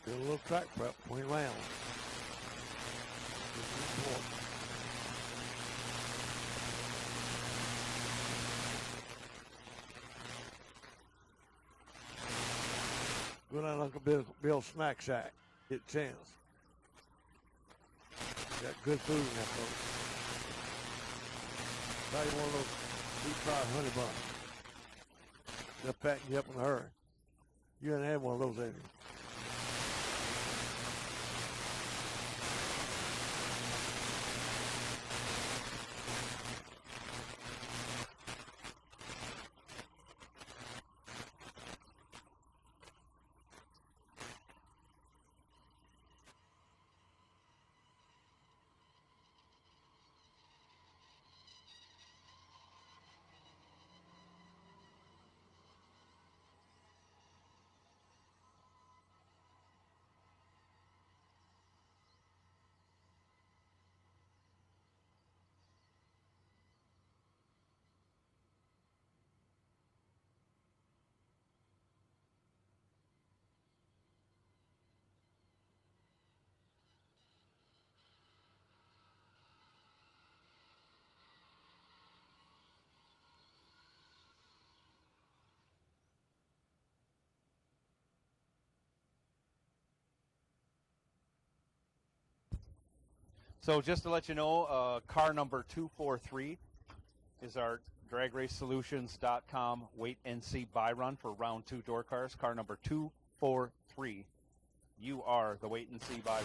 Do a little track prep when we land. Go down to Uncle Bill's Snack Shack. Get a chance. Got good food in that place. Try you one of those deep fried honey buns. They'll pack you up in a hurry. You haven't had one of those, have you? So just to let you know, car number 243 is our DragRaceSolutions.com wait and see buy run for round 2 door cars. Car number 2 4, 3. You are the wait and see Byron.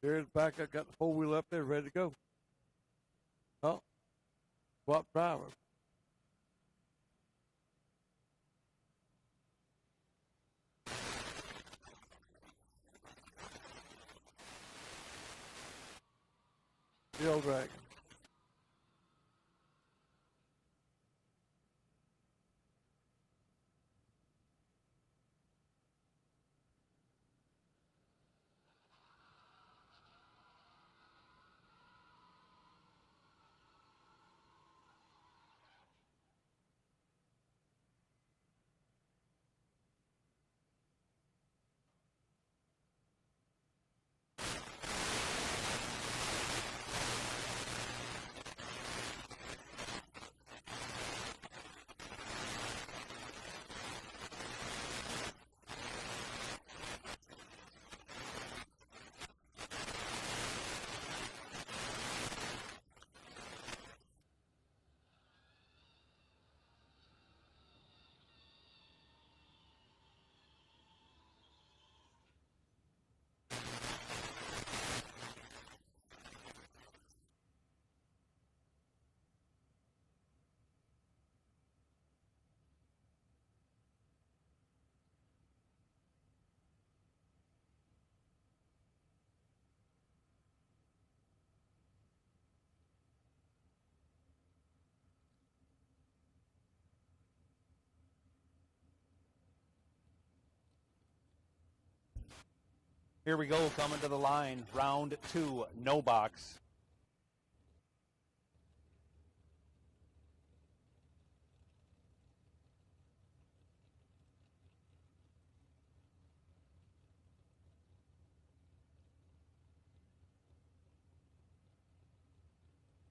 There's the back. I got the four-wheel up there ready to go. Oh, swap driver. Jr Dragon. Here we go, coming to the line. Round 2, no box.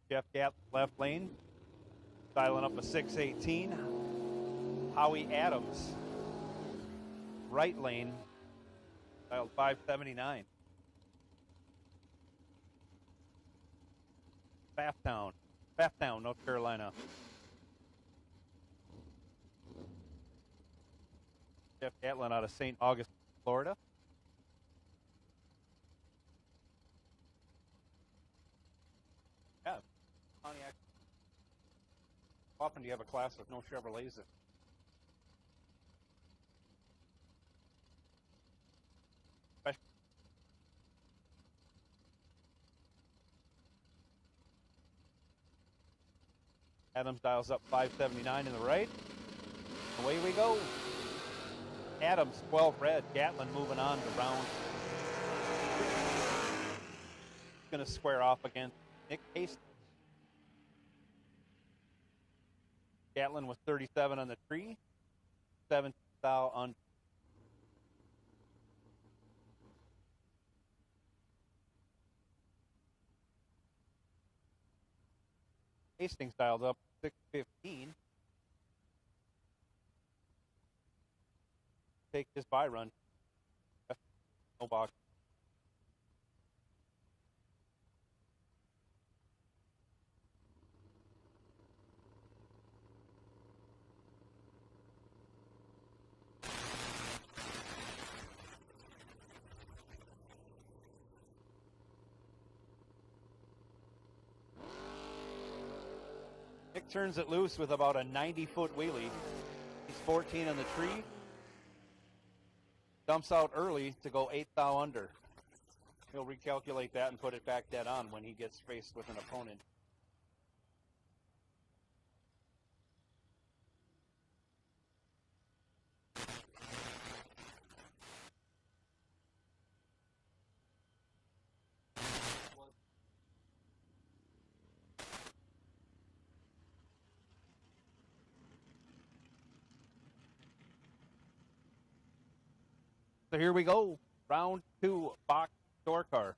Jeff Gatt, left lane. Dialing up a 618. Howie Adams, right lane. Dialed 579. Bathtown, North Carolina. Jeff Gatlin out of St. Augustine, Florida. Yeah, Pontiac. How often do you have a class with no Chevrolets in? Adams dials up 579 in the right. Away we go. Adams 12 red. Gatlin moving on to round. Going to square off against Nick Hastings. Gatlin with 37 on the tree. 7 thou on. Hastings dialed up 615. Take his by run. No box. Nick turns it loose with about a 90-foot wheelie. He's 14 on the tree. Dumps out early to go 8 thou under. He'll recalculate that and put it back dead on when he gets faced with an opponent. So here we go. Round 2, box door car.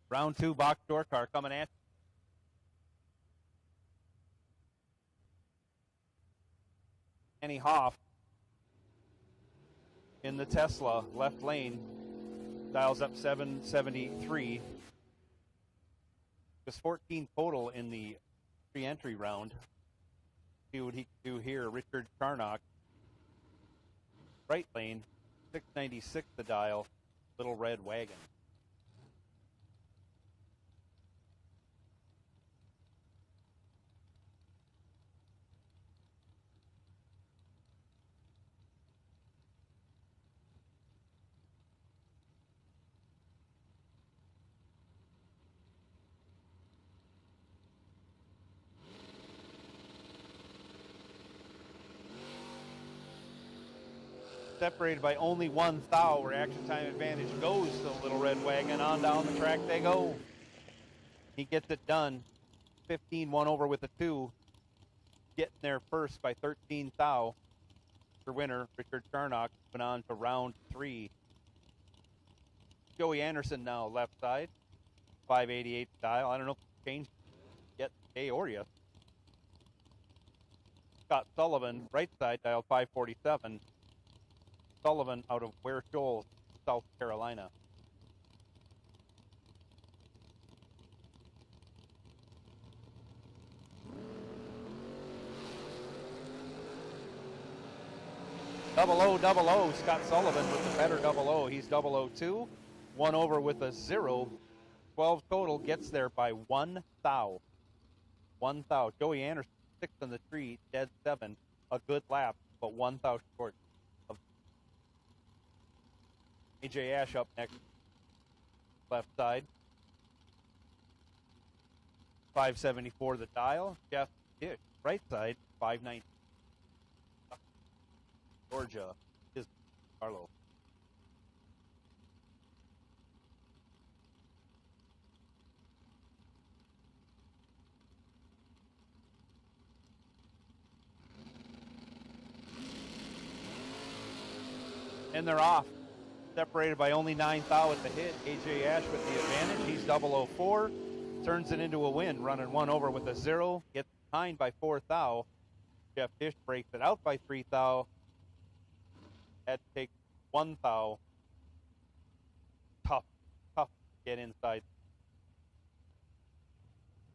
Round 2, box door car coming at you. Annie Hoff in the Tesla, left lane, dials up 773. There's 14 total in the pre-entry round. See what he can do here. Richard Charnock, right lane, 696 the dial, little red wagon. Separated by only 1 thou, where action time advantage goes to the little red wagon. On down the track they go. He gets it done. 15, 1 over with a 2. Getting there first by 13 thou. For winner, Richard Charnock, went on to round 3. Joey Anderson now left side. 588 dial. I don't know if it's changed yet, A or yes. Scott Sullivan, right side, dial 547. Sullivan out of Ware Shoals, South Carolina. Double O, Scott Sullivan with the better double O. He's 002, 1 over with a 0. 12 total, gets there by 1 thou. 1 thou. Joey Anderson, 6 on the tree, dead 7. A good lap, but 1 thou short. AJ Ash up next, left side. 574 the dial. Jeff Dish, right side, 519. Georgia is Carlo. And they're off. Separated by only 9 thou at the hit. AJ Ash with the advantage. He's 004. Turns it into a win. Running 1 over with a 0. Gets behind by 4 thou. Jeff Dish breaks it out by 3 thou. Had to take 1 thou. Tough to get inside.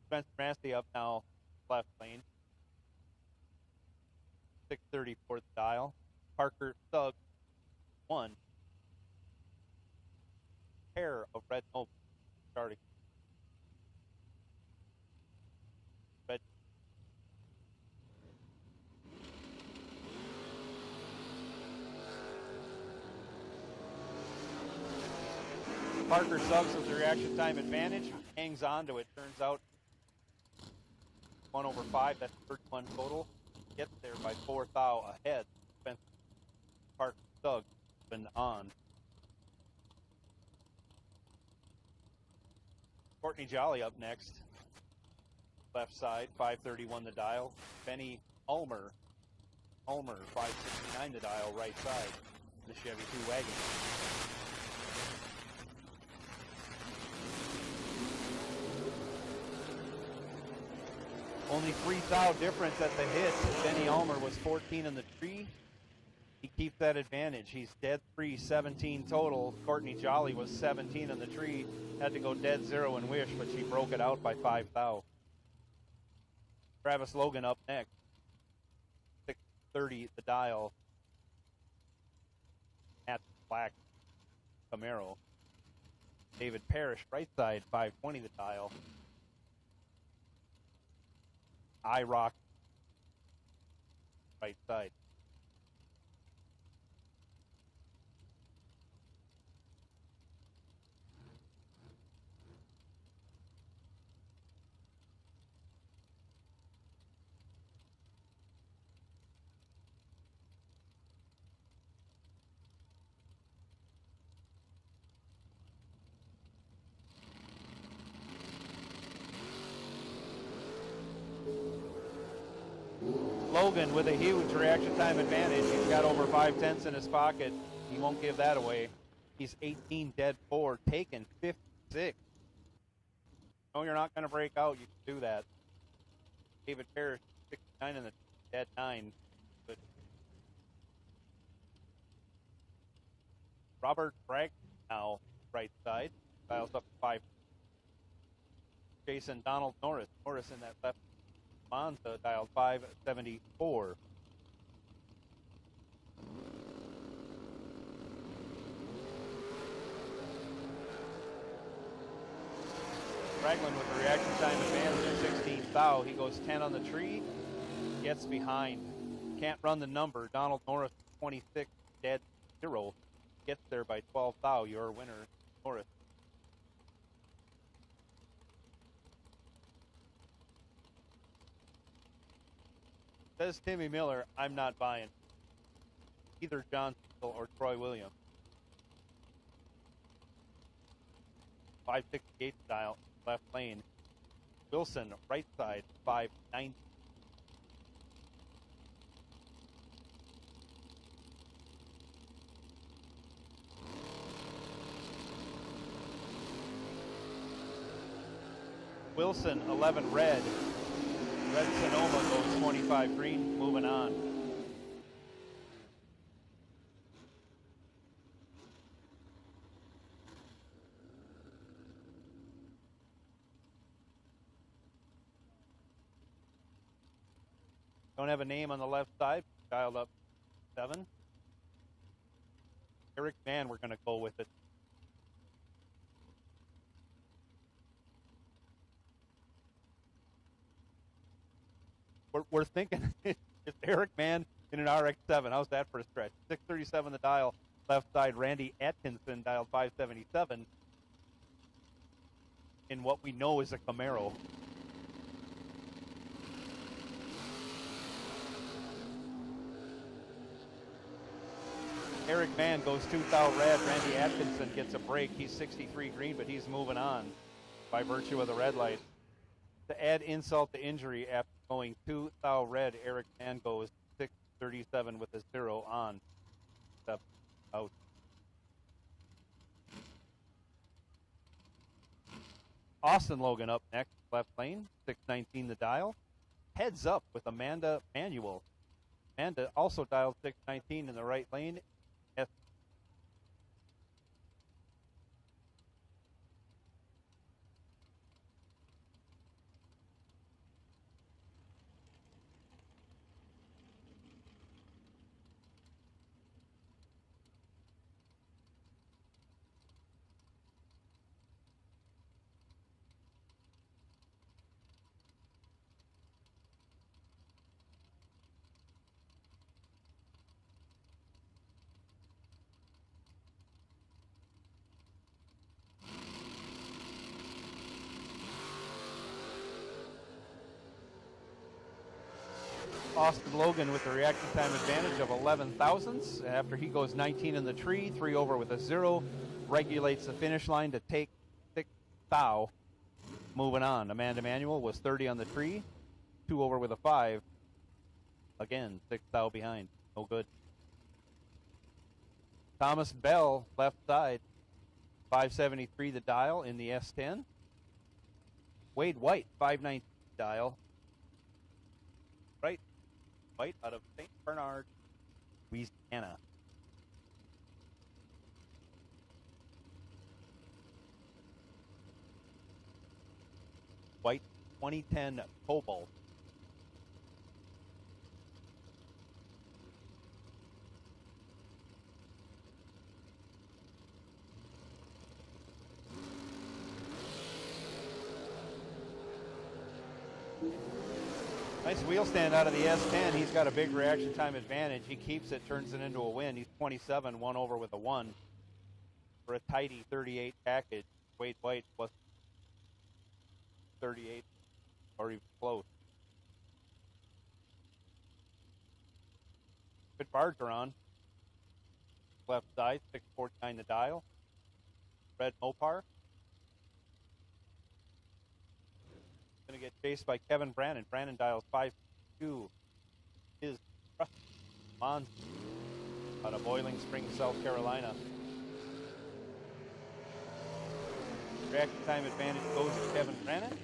Spencer Massey up now, left lane. 634th dial. Parker Suggs, 1. Pair of red Nova starting. Red. Parker Suggs with the reaction time advantage. Hangs on to it. Turns out 1 over 5. That's the first one total. Gets there by 4 thou ahead. Spencer Parker Suggs been on. Courtney Jolly up next. Left side, 531 the dial. Benny Ulmer. 569 the dial, right side. The Chevy 2 wagon. Only 3 thou difference at the hits. Benny Ulmer was 14 in the tree. He keeps that advantage. He's dead 3, 17 total. Courtney Jolly was 17 in the tree. Had to go dead 0 and wish, but she broke it out by 5 thou. Travis Logan up next. 630 the dial. At black Camaro. David Parrish, right side, 520 the dial. IROC, right side. Logan with a huge reaction time advantage. He's got over 5/10 in his pocket. He won't give that away. He's 18 dead 4, taken 56. No, you're not going to break out. You can do that. David Parrish, 69 in the dead 9. But Robert Bragg now right side. Dials up to 5. Jason Donald Norris. Norris in that left Monza dialed 574. Ragland with the reaction time advantage at 16 thou. He goes 10 on the tree, gets behind. Can't run the number. Donald Norris, 26, dead 0. Gets there by 12 thou. Your winner, Norris. Says Timmy Miller, I'm not buying either John Cecil or Troy Williams. 568 style, left lane. Wilson, right side, 590. Wilson, 11 red. Red Sonoma goes 25 green, moving on. Don't have a name on the left side, dialed up 7. Eric Mann, we're going to go with it. We're thinking it's Eric Mann in an RX-7. How's that for a stretch? 637 the dial, left side. Randy Atkinson dialed 577 in what we know is a Camaro. Eric Mann goes 2 thou red. Randy Atkinson gets a break. He's 63 green, but he's moving on by virtue of the red light. To add insult to injury, after going 2 thou red, Eric Mann goes 637 with a 0 on. Step out. Austin Logan up next, left lane, 619 the dial. Heads up with Amanda Manuel. Amanda also dialed 619 in the right lane. Austin Logan with the reaction time advantage of 11 thousandths. After he goes 19 in the tree, 3 over with a 0, regulates the finish line to take 6 thou. Moving on. Amanda Manuel was 30 on the tree, 2 over with a 5. Again, 6 thou behind. No good. Thomas Bell, left side, 573 the dial in the S10. Wade White, 519 dial. Right. White out of St. Bernard, Louisiana. White 2010 Cobalt. Nice wheel stand out of the S10. He's got a big reaction time advantage. He keeps it, turns it into a win. He's 27, 1 over with a 1 for a tidy 38 package. Wade White plus 38 or even close. Good Bergeron. Left side, 649 the dial. Red Mopar. Going to get chased by Kevin Brannon. Brannon dials 5-2. His Monster out of Boiling Springs, South Carolina. Reaction time advantage goes to Kevin Brannon.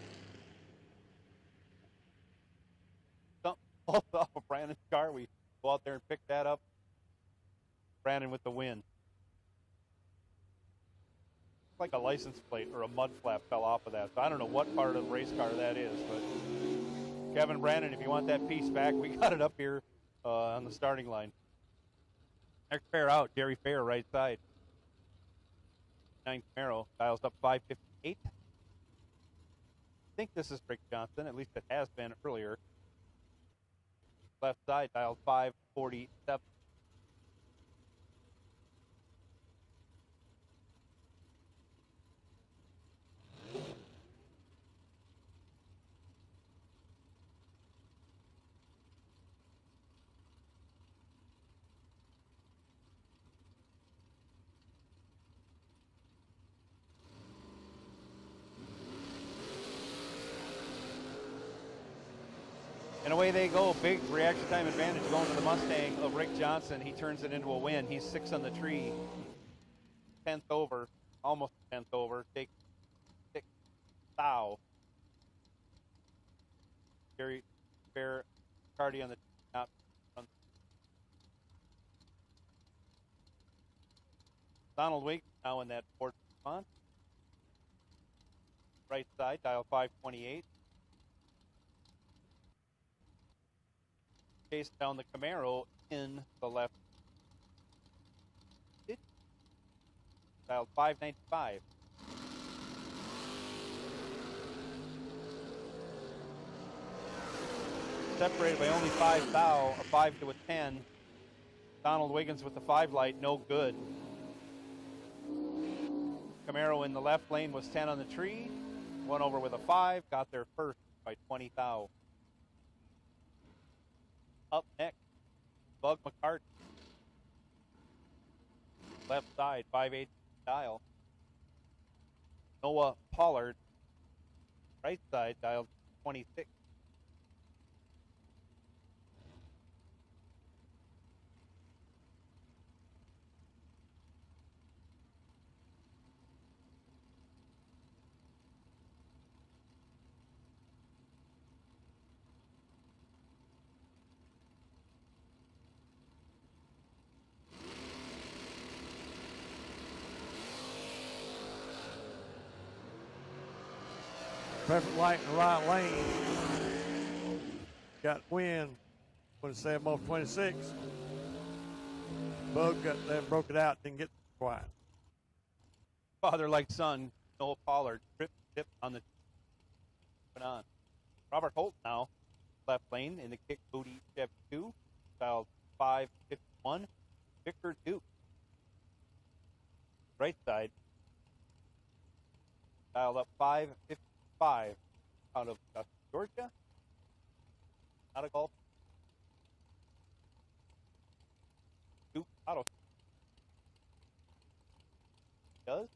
Something falls off of Brannon's car. We go out there and pick that up. Brannon with the win. Like a license plate or a mud flap fell off of that. So I don't know what part of the race car that is, but Kevin Brannon, if you want that piece back, we got it up here on the starting line. Next pair out, Jerry Fair, right side. 9 Camaro, dials up 558. I think this is Rick Johnson, at least it has been earlier. Left side, dials 547. And away they go. Big reaction time advantage going to the Mustang of Rick Johnson. He turns it into a win. He's 6 on the tree. 10th over. Almost 10th over. Take 6 thou. Very fair. Mccarty on the top. Donald Wig now in that Ford response. Right side, dial 528. Chase down the Camaro in the left. Dial 595. Separated by only 5 thou, a 5 to a 10. Donald Wiggins with the 5 light, no good. Camaro in the left lane was 10 on the tree. 1 over with a 5, got there first by 20 thou. Up next, Bug Mccarty. left side, 5/8 dial. Noah Pollard, right side, dial 26. Perfect light in the right lane. Got wind. 27 off 26. Bug got there, broke it out, didn't get quiet. Father like son, Noah Pollard, trip on the on. Robert Holt now, left lane in the kick booty step 2, style 551. Victor Duke, right side, dialed up 555 out of Georgia. Not a golf. Duke Auto. Does.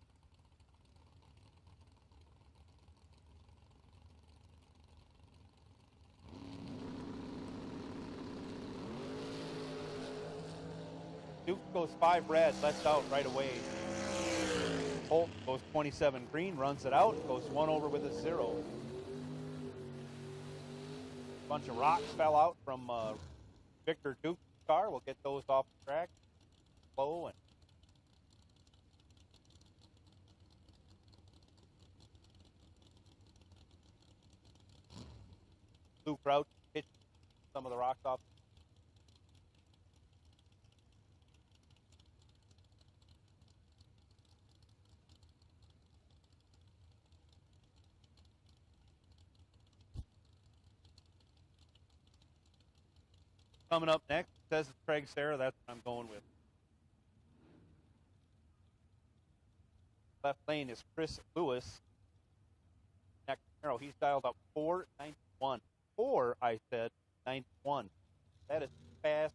Duke goes 5 red, lets out right away. Holt goes 27 green, runs it out, goes 1 over with a 0. Bunch of rocks fell out from Victor Duke's car. We'll get those off the track. Slow and Luke Rout hit some of the rocks off. Coming up next, says it's Craig Sarah. That's what I'm going with. Left lane is Chris Lewis. Next arrow, he's dialed up 491. 4, I said, 91. That is fast.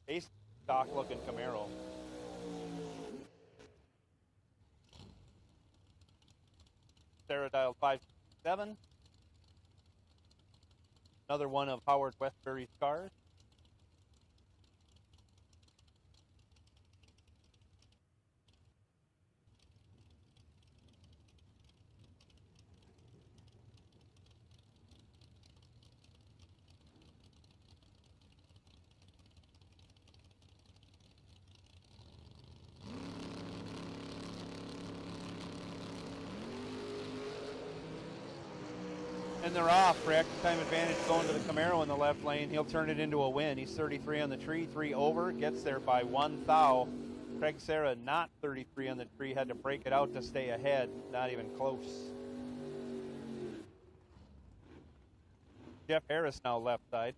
Base stock looking Camaro. Sarah dialed 567. Another one of Howard Westbury's cars. And they're off for extra time advantage going to the Camaro in the left lane. He'll turn it into a win. He's 33 on the tree, 3 over, gets there by 1 thou. Craig Sarah not 33 on the tree, had to break it out to stay ahead. Not even close. Jeff Harris now left side.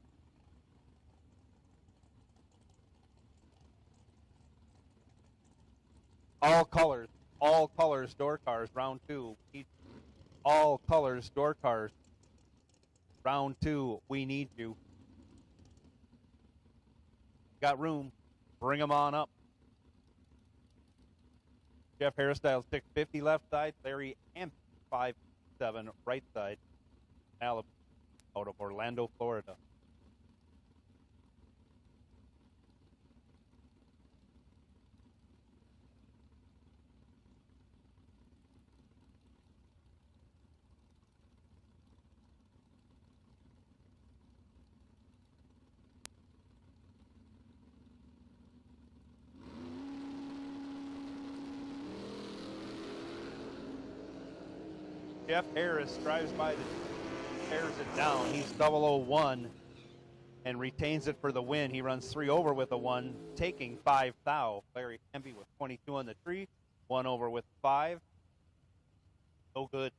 All colors, door cars, round 2. All colors, door cars. Round 2, we need you. Got room. Bring them on up. Jeff Harris dialed 650 left side. Larry Amp 57 right side. Alabama out of Orlando, Florida. Jeff Harris drives by tears it down. He's 001 and retains it for the win. He runs 3 over with a 1, taking 5 thou. Larry Hempy with 22 on the tree, 1 over with 5. No good.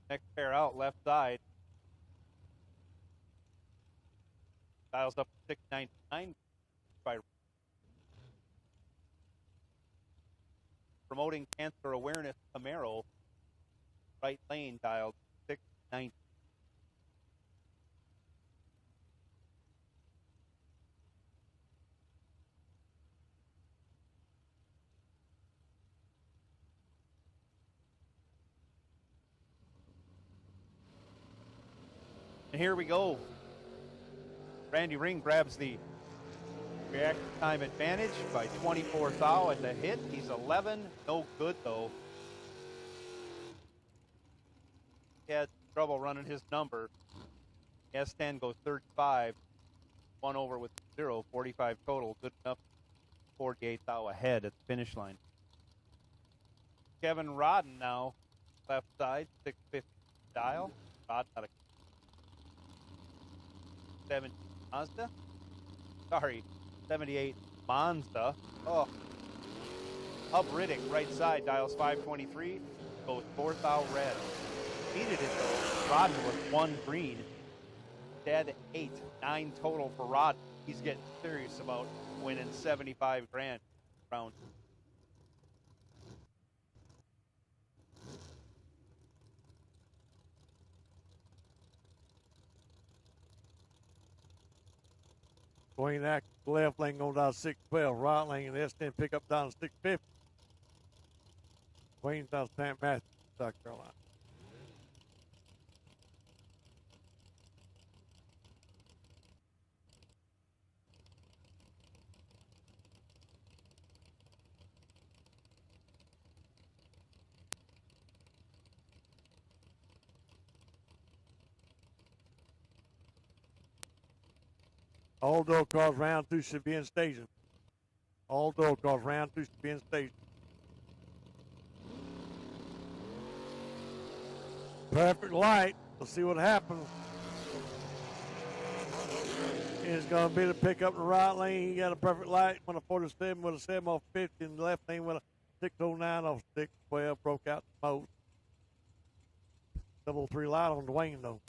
Next pair out, left side. Dials up to 699 by promoting cancer awareness Camaro. Right lane dialed 690. And here we go. Randy Ring grabs the reaction time advantage by 24 thou at the hit. He's 11, no good though. He had trouble running his number. S10 goes 35, 1 over with 0, 45 total, good enough. 48 thou ahead at the finish line. Kevin Rodden now, left side, 650 dial. Rodden out of 70 Mazda. Sorry, 78 Monza. Oh. Hub Riddick, right side, dials 523, goes 4 thou red. Needed it though. Rodden was 1 green. Dead 8, 9 total for Rodden. He's getting serious about winning 75 grand round. Dwayne Atkins, left lane going down 612. Right lane and S10 pick up down 650. Dwayne's down St. Matthews, South Carolina. All door cars round 2 should be in station. All door cars round 2 should be in station. Perfect light. Let's see what happens. It's going to be the pick up the right lane. He got a perfect light with a 47 with a 7 off 50 and the left lane with a 609 off 612. Broke out the most. 003 light on Dwayne though.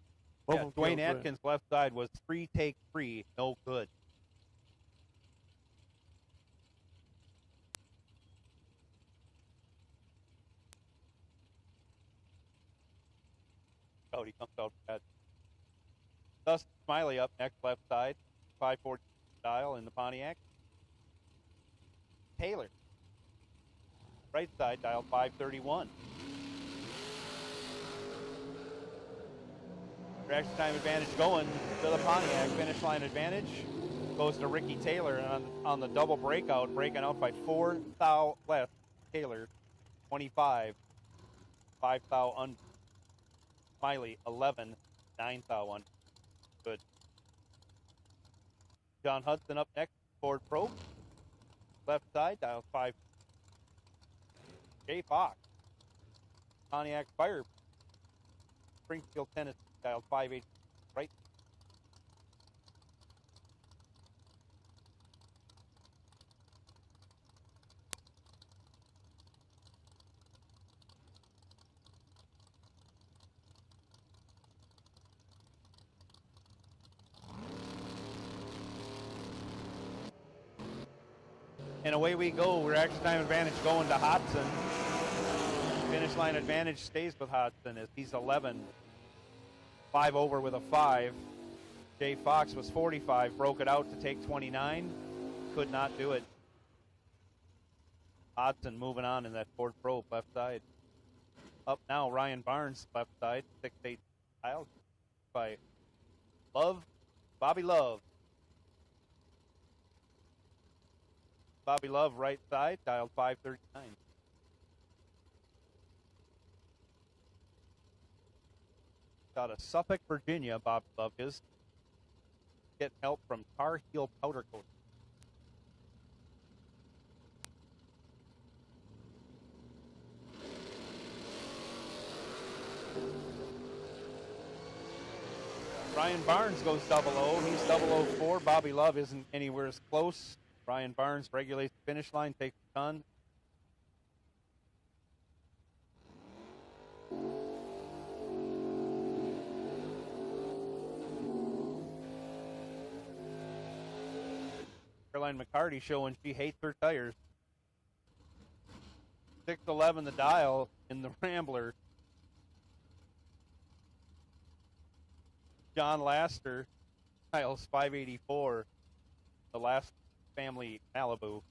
Yeah, Dwayne Atkins' left side was 3 take 3, no good. Cody comes out bad. Thus, Smiley up next, left side, 540 dial in the Pontiac. Taylor, right side, dial 531. Reaction time advantage going to the Pontiac. Finish line advantage goes to Ricky Taylor, and on the double breakout, breaking out by 4 thou left. Taylor, 25, 5 thou under. Smiley, 11, 9 thou under. Good. John Hudson up next, Ford Pro. Left side, dial 5. Jay Fox, Pontiac Fire, Springfield, Tennessee. Dial 58 right. And away we go. We're action time advantage going to Hodson. Finish line advantage stays with Hodson as he's 11. 5 over with a 5. Jay Fox was 45, broke it out to take 29. Could not do it. Hodson moving on in that Ford Pro left side. Up now, Ryan Barnes left side, 6'8" dial by Love, Bobby Love. Bobby Love right side, dialed 539. Out of Suffolk, Virginia, Bob Love is. Get help from Tar Heel Powder Coat. Ryan Barnes goes 00. He's 004. Bobby Love isn't anywhere as close. Ryan Barnes regulates the finish line, takes the ton. Caroline Mccarty showing she hates her tires. 611 the dial in the Rambler. John Laster, dials 584, the last family Malibu.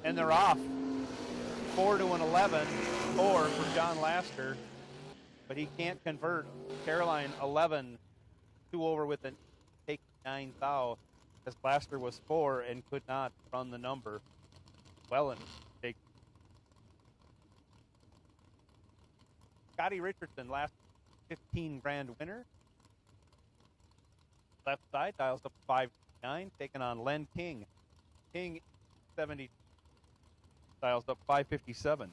And they're off. 4 to an 11, 4 for John Laster, but he can't convert. Caroline 11, 2 over with an take 9 thou, as Laster was 4 and could not run the number. Well, and take. Scotty Richardson, last 15 grand winner. Left side dials up 5-9, taking on Len King. King 70. Dials up 557.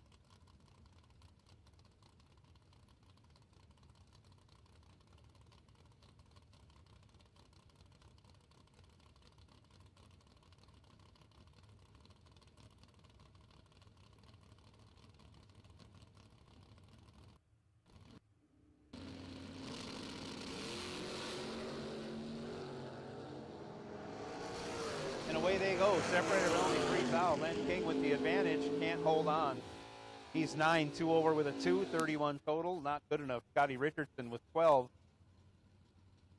And away they go. Separated only 3 thou. Len King with the advantage. Can't hold on. He's 9, 2 over with a 2. 31 total. Not good enough. Scotty Richardson with 12.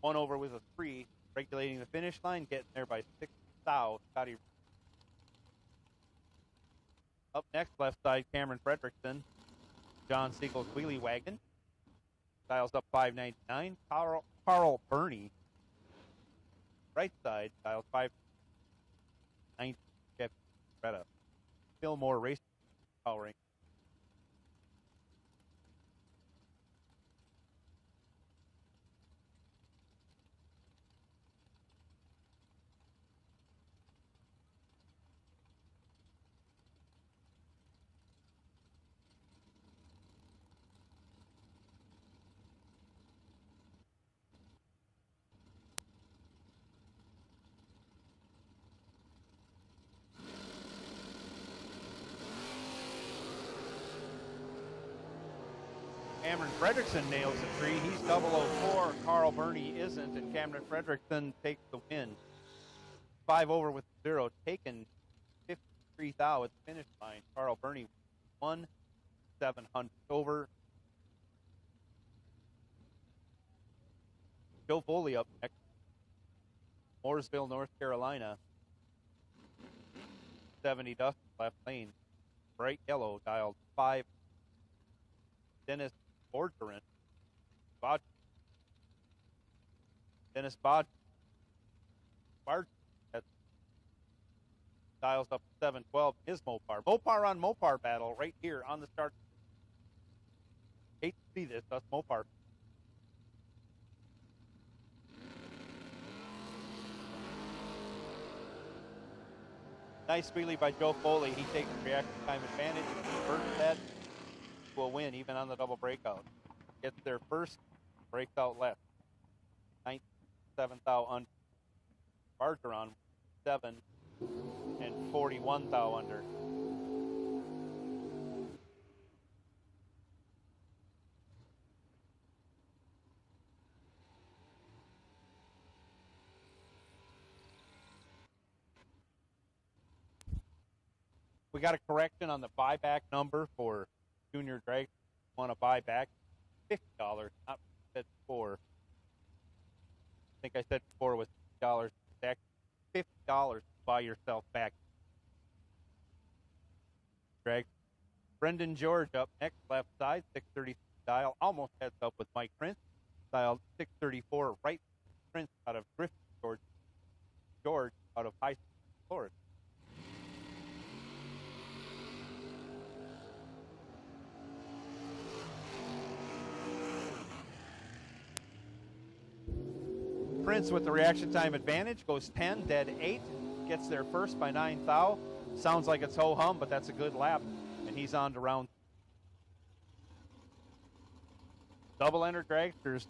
1 over with a 3. Regulating the finish line. Getting there by 6 thou. Scotty. Up next, left side, Cameron Fredrickson. John Siegel's wheelie wagon. Dials up 599. Carl Burney. Right side, dials 590. Jeff Greta. Fillmore Racing powering. Cameron Fredrickson nails the tree. He's 004. Carl Burney isn't, and Cameron Fredrickson takes the win. 5 over with 0, taken 53 thou at the finish line. Carl Burney 1,700 over. Joe Foley up next. Mooresville, North Carolina. 70 dust left lane. Bright yellow dialed 5. Dennis Bergeron. Dennis Bard dials up 712. His Mopar. Mopar on Mopar battle right here on the start. Hate to see this. That's Mopar. Nice wheelie by Joe Foley. He takes the reaction time advantage. Converts that to a win even on the double breakout. Gets their first breakout left. 97 thou under. Bergeron 7 and 41 thou under. We got a correction on the buyback number for Jr Dragster. Want to buy back $50, not said before. I think I said before it was $50. It's actually $50 to buy yourself back. Drag. Brendan George up next, left side, 630 dial, almost heads up with Mike Prince. Dial 634, right Prince out of Griffin, George. George out of High Florida. Prince with the reaction time advantage goes 10, dead 8, gets there first by 9 thou. Sounds like it's ho-hum, but that's a good lap, and he's on to round. Double enter dragsters.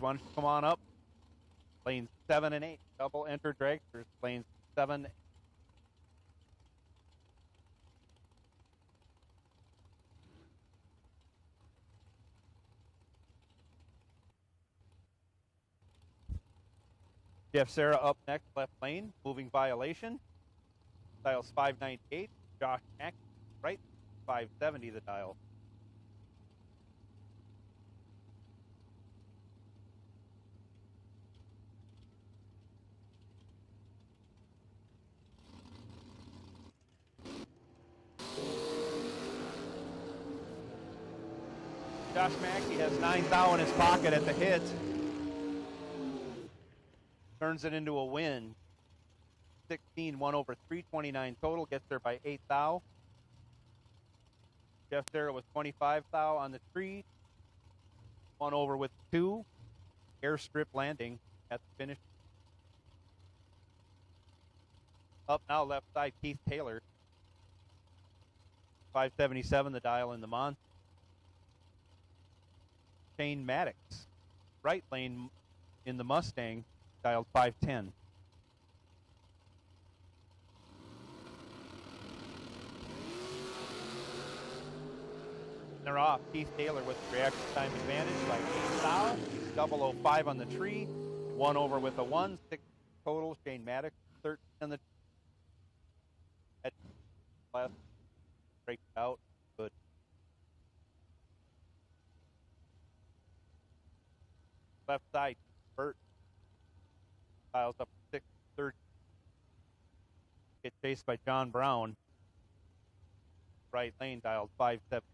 Why don't you come on up? Lanes 7 and 8. Double enter dragsters. Lanes 7. Jeff Sarah up next, left lane, moving violation. Dial's 598. Josh Mack, right, 570 the dial. Josh Mackey has 9 thou in his pocket at the hit. Turns it into a win. 16, 1 over 329 total. Gets there by 8 thou. Jeff Sarah with 25 thou on the tree. 1 over with 2. Airstrip landing at the finish. Up now, left side, Keith Taylor. 577 the dial in the Mon. Shane Maddox, right lane in the Mustang, dialed 510. They're off. Keith Taylor with reaction time advantage by 8 thou. He's 005 on the tree. 1 over with a 1. 6 total. Shane Maddox 13 on the at left. Break out. Good. Left side, Burt. Dials up 630. Get chased by John Brown. Right lane dialed 570.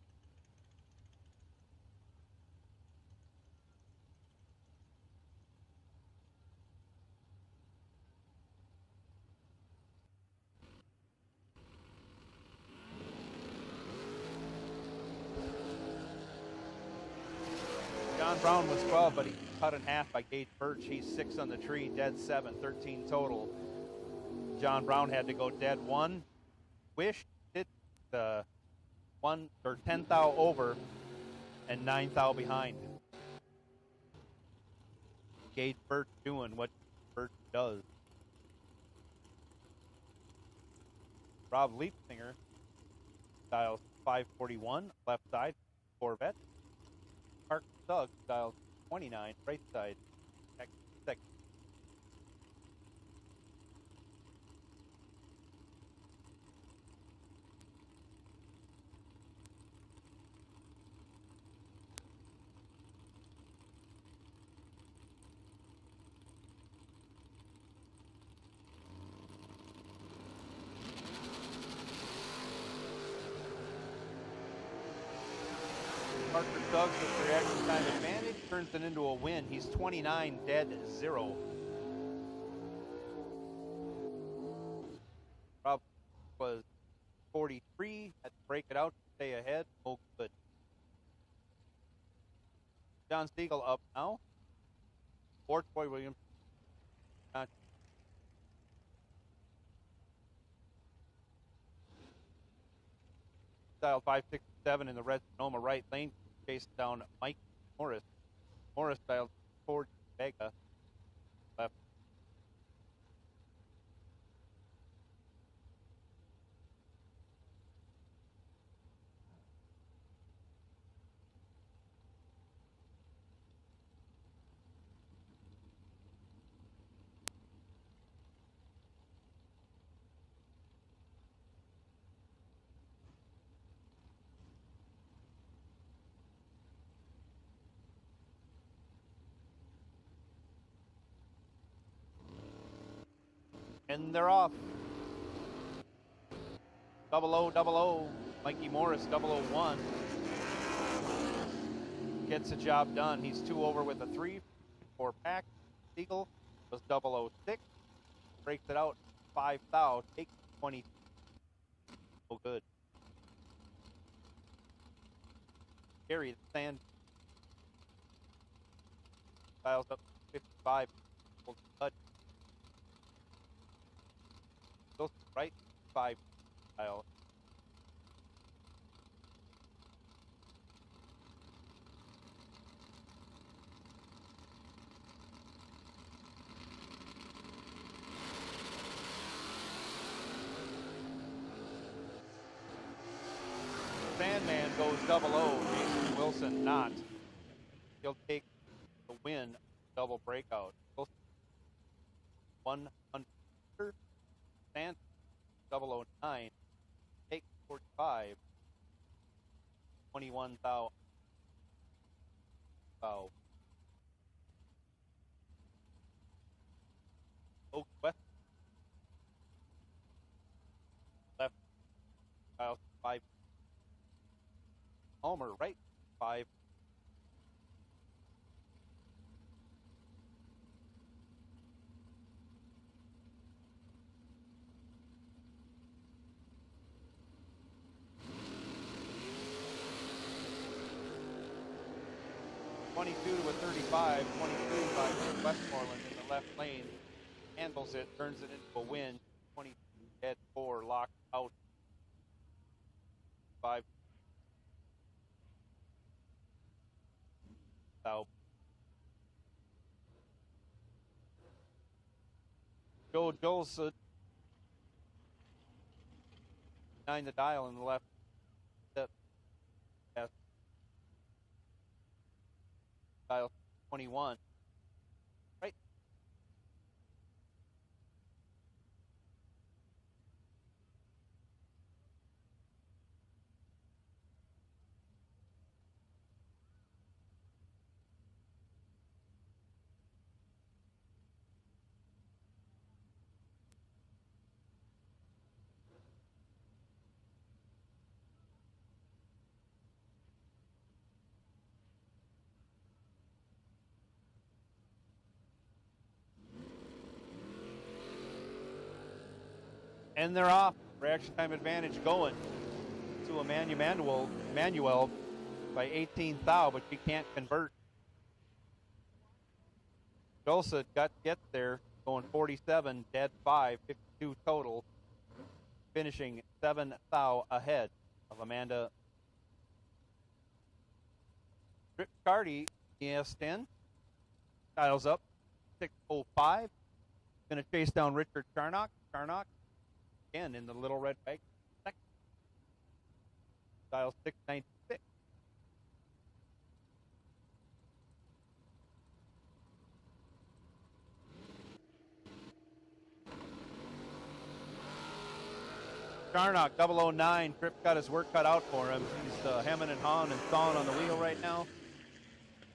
John Brown was 12, but he cut in half by Gage Birch. He's 6 on the tree, dead 7, 13 total. John Brown had to go dead 1. Wish hit 1 or 10 thou over and 9 thou behind. Gage Birch doing what Birch does. Rob Leapsinger dials 541, left side, Corvette. Mark Doug dials 29, right side, second. Parker Suggs with the reaction time advantage turns it into a win. He's 29, dead 0. Rob was 43, had to break it out to stay ahead. Oh, good. John Siegel up now. Fort Boy Williams. Style 567 in the red Sonoma right lane. Chased down Mike Morris. Morris dialed Ford Vega. Left. And they're off. 0000. Mikey Morris 001. Gets the job done. He's 2 over with a 3 for Pack. Siegel was 006. Breaks it out 5 thou. Takes 20. Oh, good. Gary the Sand dials up 55. Cut. Right 5 dial. Sandman goes 00. Jason Wilson not. He'll take the win. Double breakout. 100. Sand 009. Take 45. 21,000. Oak West. Left. 5. Homer right. 5. To a 35, 22 by Westmoreland in the left lane. Handles it, turns it into a win. 22 dead 4, locked out. 5. Out. Joe Jolson. 9 the dial in the left. Step. Yes. Dial 21. Right. And they're off. Reaction time advantage going to Emmanuel by 18 thou, but she can't convert. Jolsa gets there, going 47, dead 5, 52 total, finishing 7 thou ahead of Amanda. Mccarty, ES10, dials up, 605. Going to chase down Richard Charnock. Charnock again in the little red bag. Second. Dial 696. Charnock 009. Tripp got his work cut out for him. He's hemming and hawing and sawing on the wheel right now.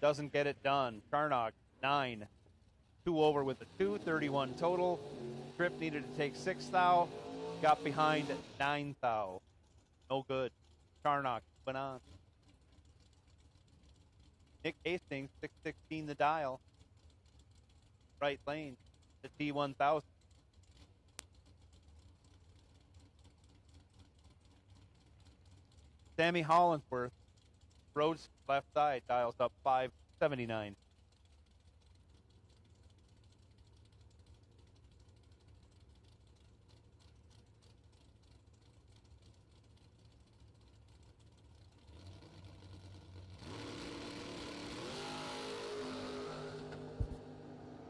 Doesn't get it done. Charnock 9. 2 over with the 2, 31 total. Tripp needed to take 6 thou. Got behind 9 thou. No good. Charnock went on. Nick Hastings, 616 the dial. Right lane, the T1000. Sammy Hollinsworth, Rhodes left side, dials up 579.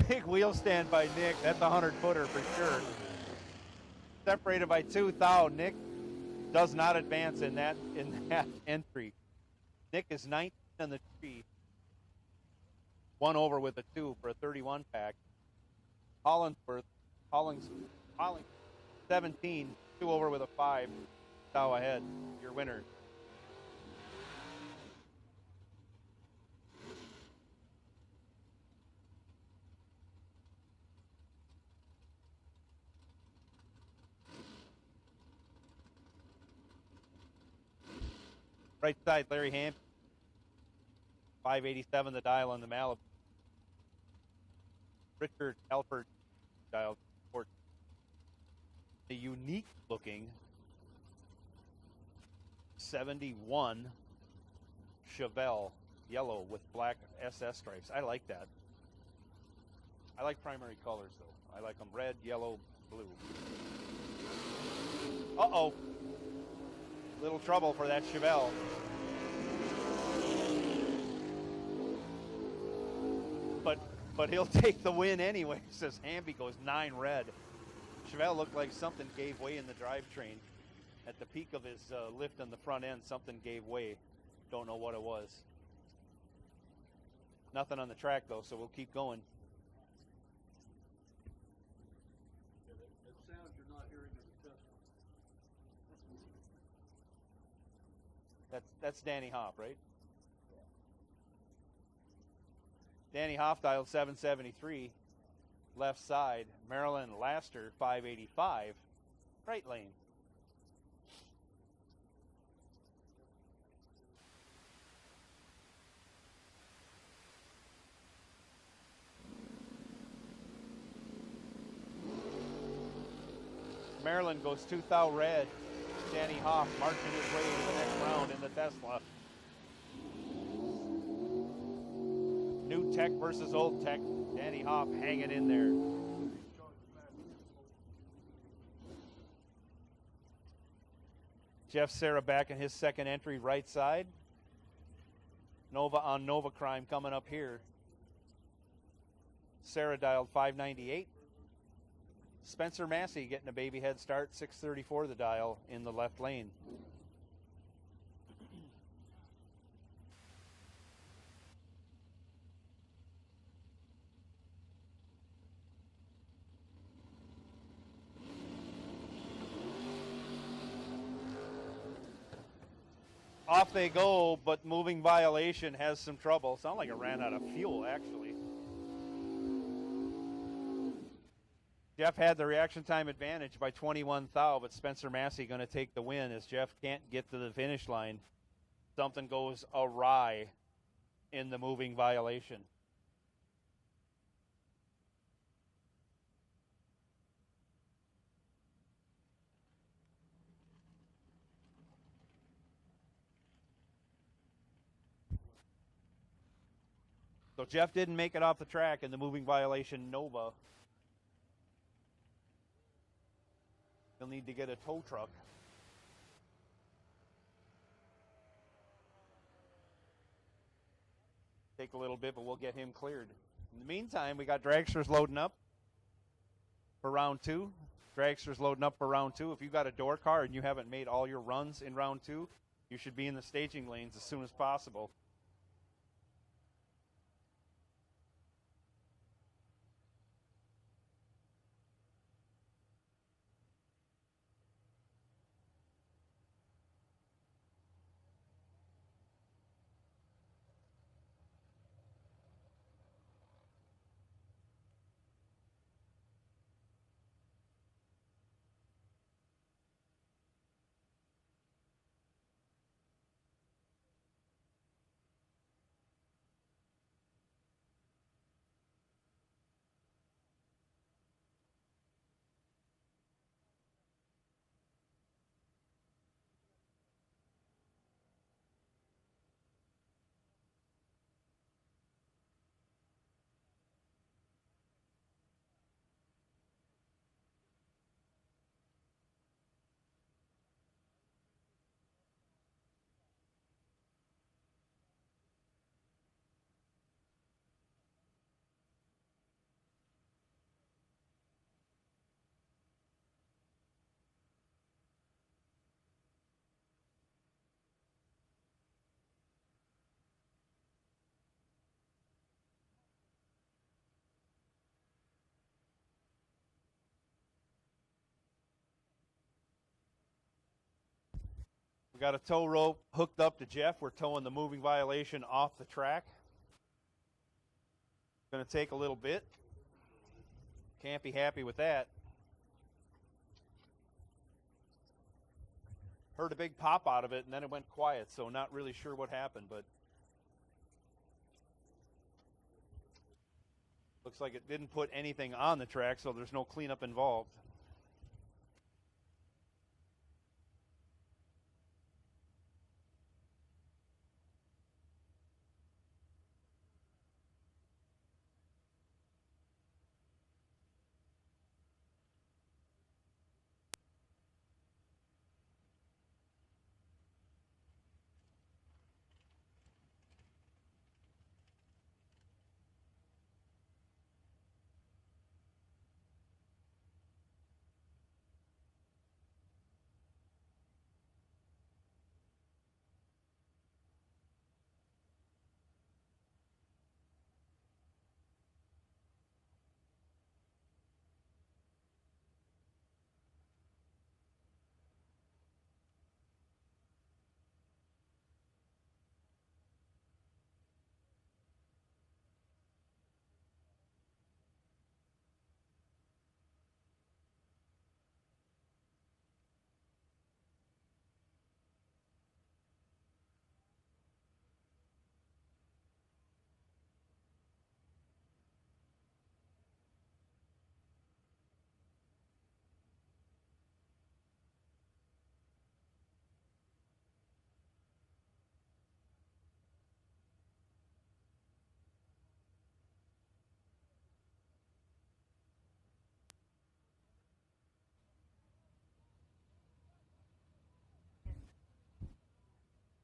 Big wheel stand by Nick. That's a 100-footer for sure. Separated by 2 thou. Nick does not advance in that entry. Nick is 19 on the tree. 1 over with a 2 for a 31 pack. Hollings 17, 2 over with a 5. Thou ahead. Your winner. Right side, Larry Hamp. 587 the dial on the Malibu. Richard Alford dial. A unique looking 71 Chevelle yellow with black SS stripes. I like that. I like primary colors though. I like them red, yellow, blue. Uh-oh. Little trouble for that Chevelle. But he'll take the win anyway, says Hamby. Goes 9 red. Chevelle looked like something gave way in the drivetrain. At the peak of his lift on the front end, something gave way. Don't know what it was. Nothing on the track though, so we'll keep going. That sound you're not hearing in the Tesla. That's Danny Hoff, right? Danny Hoff dialed 773, left side. Maryland Laster 585, right lane. Maryland goes 2,000 red. Danny Hoff marching his way to the next round in the Tesla. New tech versus old tech. Danny Hoff hanging in there. Jeff Serra back in his second entry, right side. Nova on Nova Crime coming up here. Serra dialed 598. Spencer Massey getting a baby head start, 634 the dial in the left lane. Off they go, but moving violation has some trouble. Sound like it ran out of fuel, actually. Jeff had the reaction time advantage by 21 thou, but Spencer Massey going to take the win as Jeff can't get to the finish line. Something goes awry in the moving violation. So Jeff didn't make it off the track in the moving violation Nova. He'll need to get a tow truck. Take a little bit, but we'll get him cleared. In the meantime, we got dragsters loading up for round two. Dragsters loading up for round two. If you got a door car and you haven't made all your runs in round two, you should be in the staging lanes as soon as possible. We got a tow rope hooked up to Jeff. We're towing the moving violation off the track. Going to take a little bit. Can't be happy with that. Heard a big pop out of it, and then it went quiet, so not really sure what happened, but looks like it didn't put anything on the track, so there's no cleanup involved.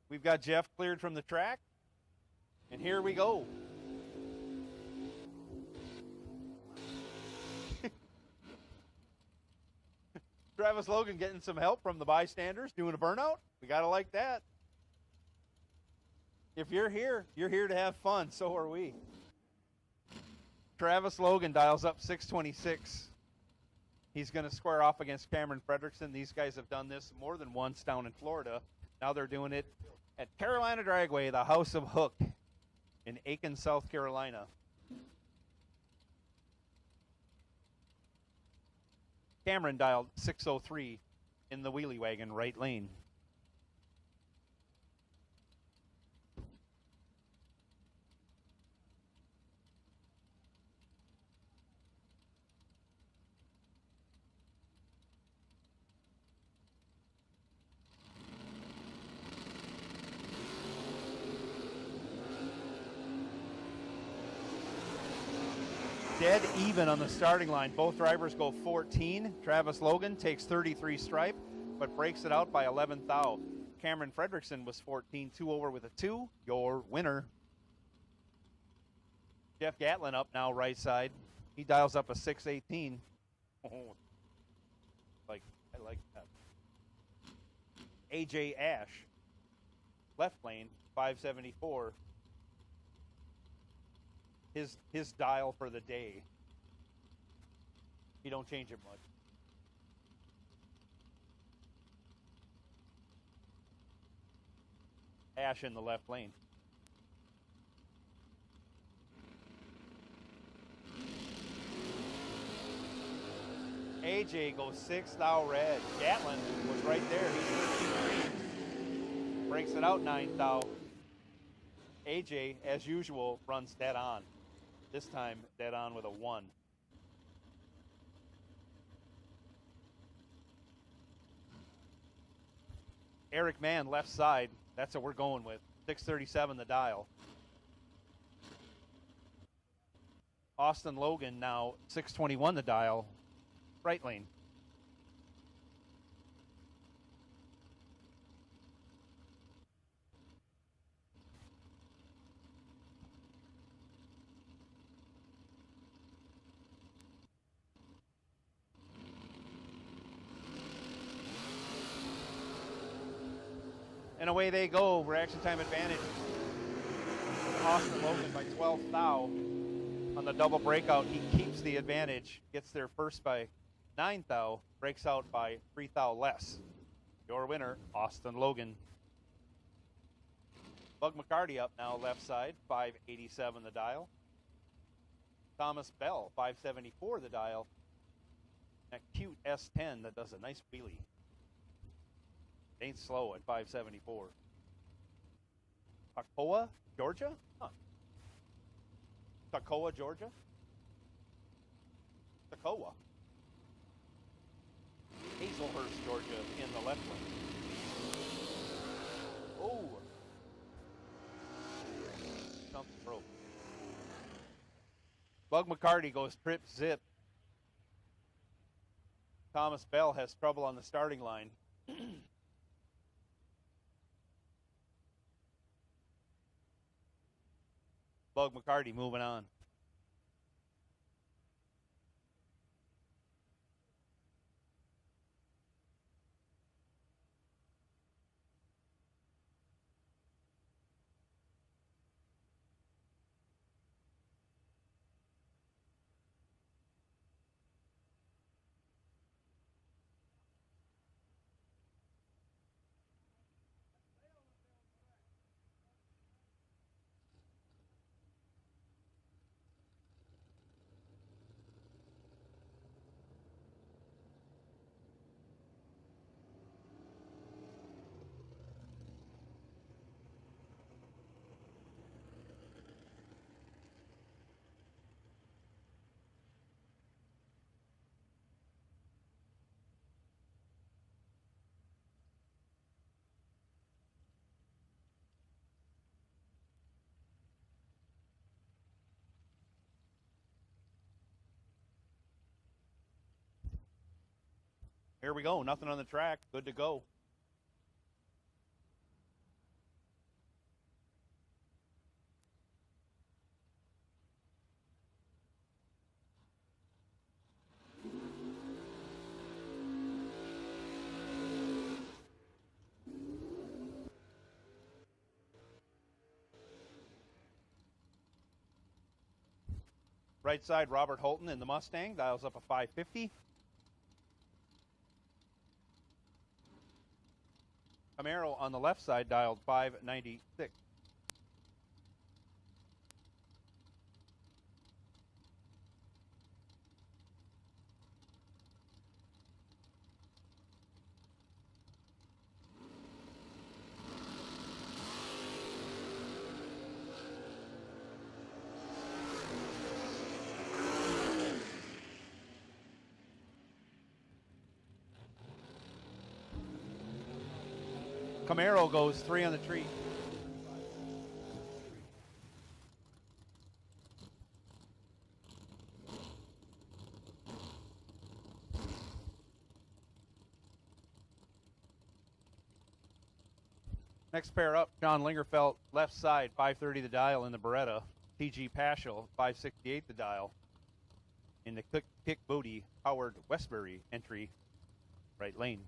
We've got Jeff cleared from the track, and here we go. Travis Logan getting some help from the bystanders, doing a burnout. We got to like that. If you're here to have fun. So are we. Travis Logan dials up 626. He's going to square off against Cameron Fredrickson. These guys have done this more than once down in Florida. Now they're doing it at Carolina Dragway, the House of Hook in Aiken, South Carolina. Cameron dialed 603 in the wheelie wagon, right lane. Dead even on the starting line. Both drivers go 14. Travis Logan takes 33 stripe, but breaks it out by 11th thou. Cameron Fredrickson was 14, 2 over with a 2. Your winner. Jeff Gatlin up now right side. He dials up a 618. Oh, I like that. AJ Ash, left lane, 574. His dial for the day. He don't change it much. Ash in the left lane. AJ goes 6th thou red. Gatlin was right there. He's 13 green. Breaks it out 9th thou. AJ, as usual, runs dead on. This time, dead on with a 1. Eric Mann, left side. That's what we're going with. 637 the dial. Austin Logan now 621 the dial. Right lane. And away they go. Reaction time advantage. Austin Logan by 12th thou. On the double breakout, he keeps the advantage. Gets there first by 9th thou. Breaks out by 3 thou less. Your winner, Austin Logan. Bug Mccarty up now left side. 587 the dial. Thomas Bell, 574 the dial. That cute S10 that does a nice wheelie. Ain't slow at 574. Toccoa, Georgia? Huh. Toccoa, Georgia? Toccoa. Hazelhurst, Georgia in the left lane. Oh. Something broke. Bug Mccarty goes trip zip. Thomas Bell has trouble on the starting line. Bug Mccarty moving on. Here we go. Nothing on the track. Good to go. Right side, Robert Holton in the Mustang, dials up a 550. Camaro on the left side dialed 596. Camaro goes 3 on the tree. Next pair up, John Lingerfelt, left side, 530 the dial in the Beretta. TG Paschal, 568 the dial. In the kick booty, Howard Westbury entry, right lane.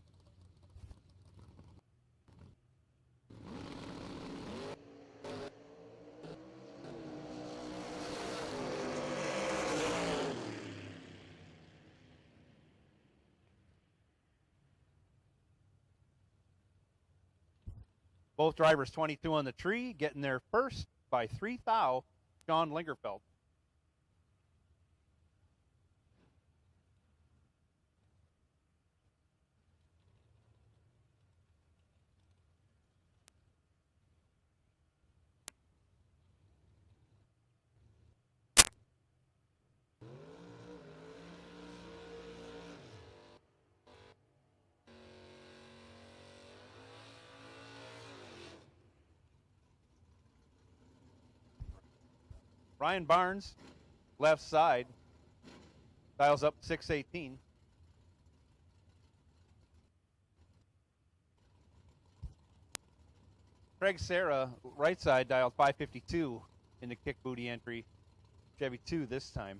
Both drivers 22 on the tree, getting there first by 3 thou, John Lingerfelt. Ryan Barnes, left side, dials up 618. Craig Serra, right side, dialed 552 in the kick booty entry. Chevy 2 this time.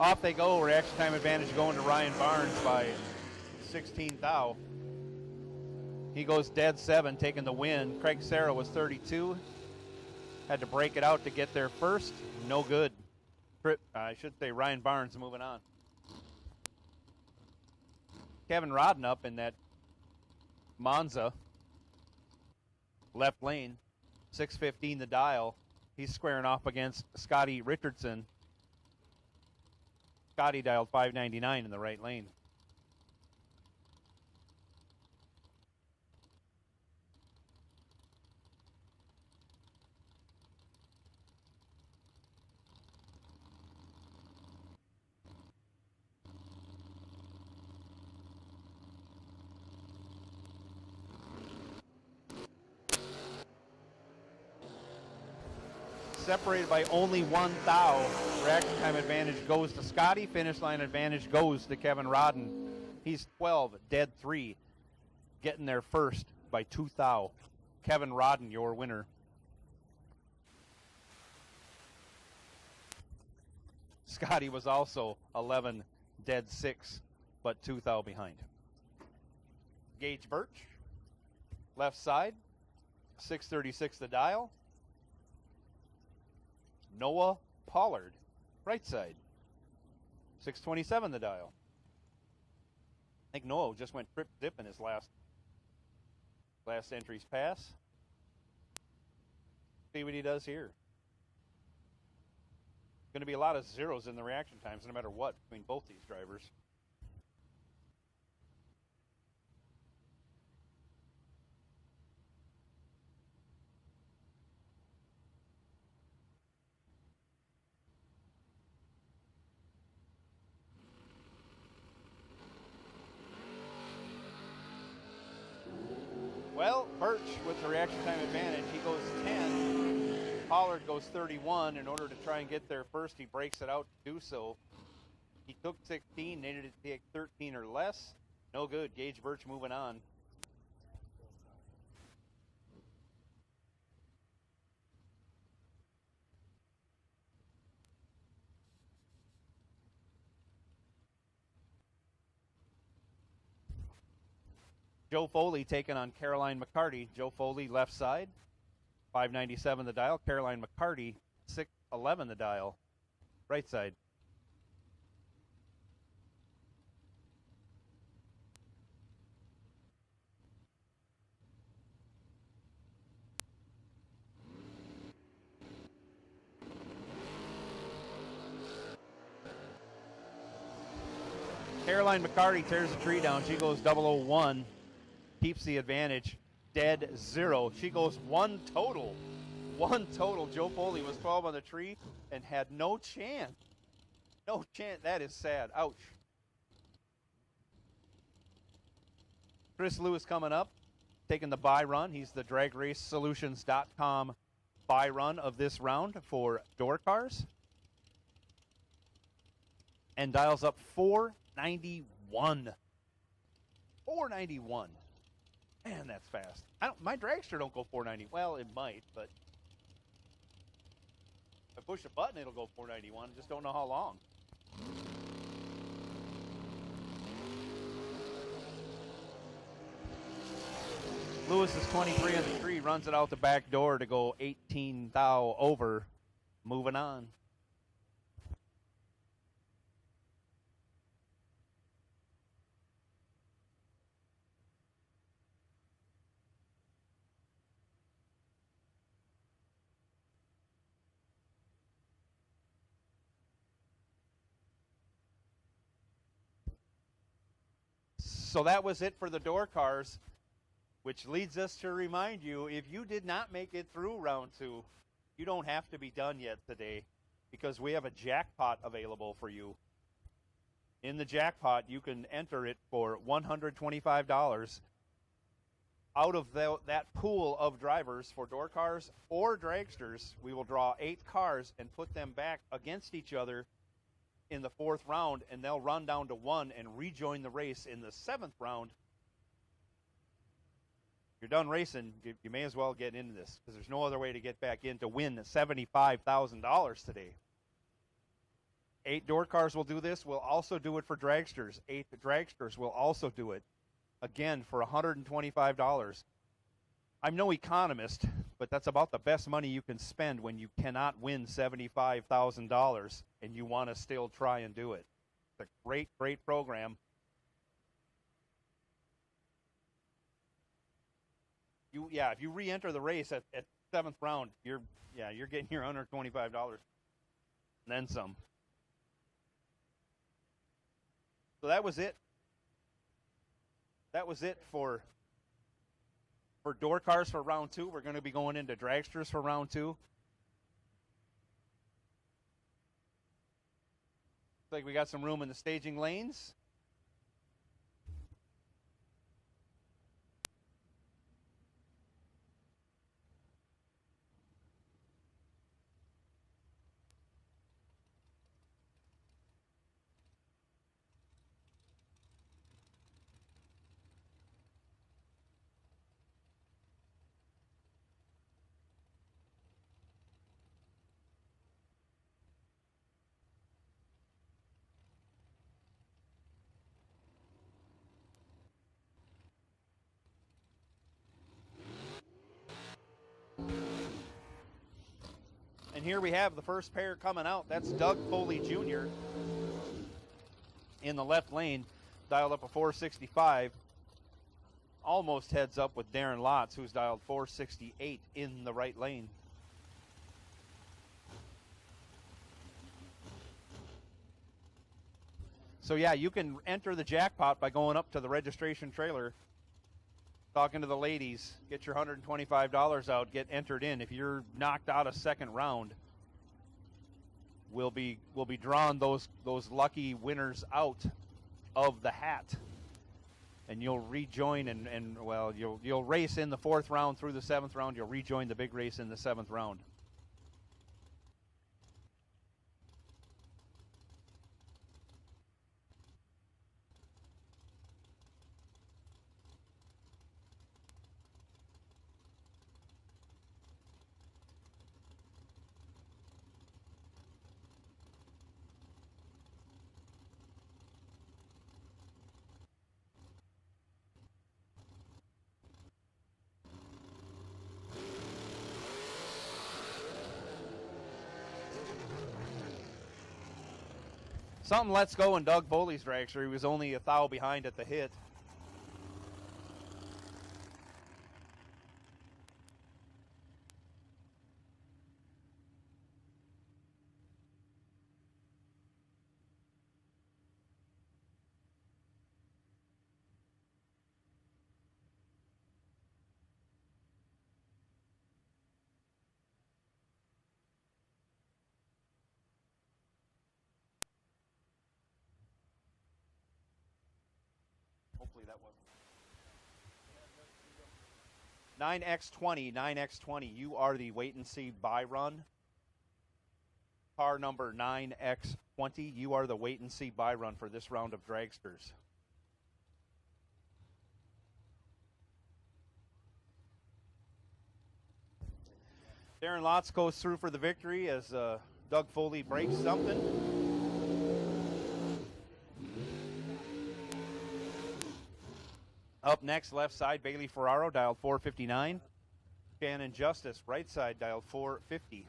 Off they go, reaction time advantage going to Ryan Barnes by 16 thou. He goes dead 7, taking the win. Craig Serra was 32. Had to break it out to get there first. No good. I should say Ryan Barnes moving on. Kevin Rodden up in that Monza. Left lane. 615 the dial. He's squaring off against Scotty Richardson. Scotty dialed 599 in the right lane. Separated by only 1 thou. Reaction time advantage goes to Scotty. Finish line advantage goes to Kevin Rodden. He's 12, dead 3. Getting there first by 2 thou. Kevin Rodden, your winner. Scotty was also 11, dead 6, but 2 thou behind. Gage Birch, left side, 636 the dial. Noah Pollard, right side, 627 the dial. I think Noah just went trip dip in his last entry's pass. See what he does here. Going to be a lot of zeros in the reaction times, no matter what, between both these drivers. Well, Birch with the reaction time advantage, he goes 10. Pollard goes 31. In order to try and get there first, he breaks it out to do so. He took 16, needed to take 13 or less. No good. Gage Birch moving on. Joe Foley taking on Caroline Mccarty. Joe Foley left side, 597 the dial. Caroline Mccarty, 611 the dial, right side. Caroline Mccarty tears the tree down. She goes 001, keeps the advantage, dead 0. She goes 1 total. 1 total. Joe Foley was 12 on the tree and had no chance. No chance. That is sad. Ouch. Chris Lewis coming up, taking the buy run. He's the DragRaceSolutions.com buy run of this round for door cars. And dials up 491. 491. Man, that's fast. My dragster don't go 490. Well, it might, but if I push a button, it'll go 491. Just don't know how long. Lewis is 23 on the tree, runs it out the back door to go 18 thou over. Moving on. So that was it for the door cars, which leads us to remind you, if you did not make it through round 2, you don't have to be done yet today, because we have a jackpot available for you. In the jackpot, you can enter it for $125. Out of that pool of drivers for door cars or dragsters, we will draw 8 cars and put them back against each other in the 4th round, and they'll run down to 1 and rejoin the race in the 7th round. You're done racing, you may as well get into this, because there's no other way to get back in to win $75,000 today. 8 door cars will do this. We'll also do it for dragsters. 8 dragsters will also do it, again, for $125. I'm no economist, but that's about the best money you can spend when you cannot win $75,000 and you want to still try and do it. It's a great, great program. If you re-enter the race at 7th round, you're getting your $125 and then some. So that was it. That was it for door cars for round 2. We're going to be going into dragsters for round 2. Looks like we got some room in the staging lanes. And here we have the first pair coming out. That's Doug Foley Jr. in the left lane, dialed up a 465. Almost heads up with Darren Lotz, who's dialed 468 in the right lane. So yeah, you can enter the jackpot by going up to the registration trailer, talking to the ladies, get your $125 out, get entered in. If you're knocked out a second round, we'll be drawing those lucky winners out of the hat, and you'll rejoin and you'll race in the 4th round through the 7th round. You'll rejoin the big race in the 7th round. Something lets go in Doug Foley's dragster. He was only a thou behind at the hit. Hopefully that wasn't. 9X20, 9X20, you are the wait and see buy run. Car number 9X20, you are the wait and see buy run for this round of dragsters. Darren Lotz goes through for the victory as Doug Foley breaks something. Up next, left side, Bailey Ferraro, dialed 459. Shannon Justice, right side, dialed 450.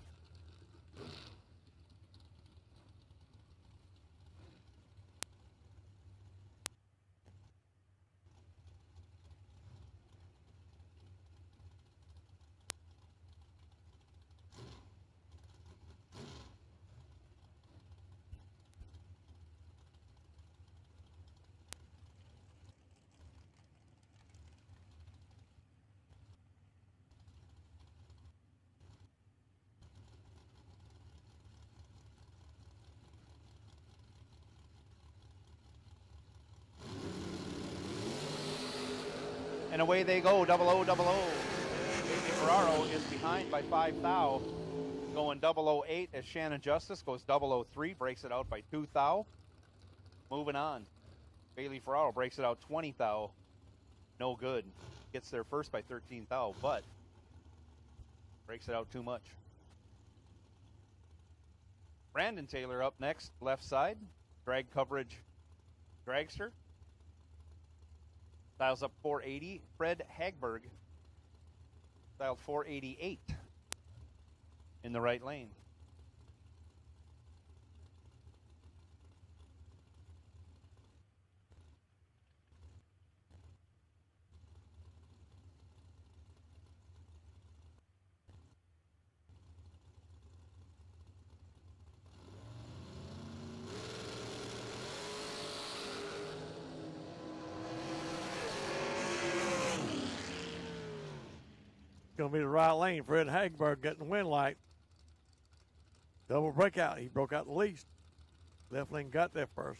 And away they go, 0-0-0-0. Bailey Ferraro is behind by 5 thou. Going 008 as Shannon Justice goes 003, breaks it out by 2 thou. Moving on. Bailey Ferraro breaks it out 20 thou. No good. Gets there first by 13 thou, but breaks it out too much. Brandon Taylor up next, left side. Drag coverage dragster. Dials up 480. Fred Hagberg dialed 488 in the right lane. Going to be the right lane. Fred Hagberg getting the wind light. Double breakout. He broke out the least. Left lane got there first.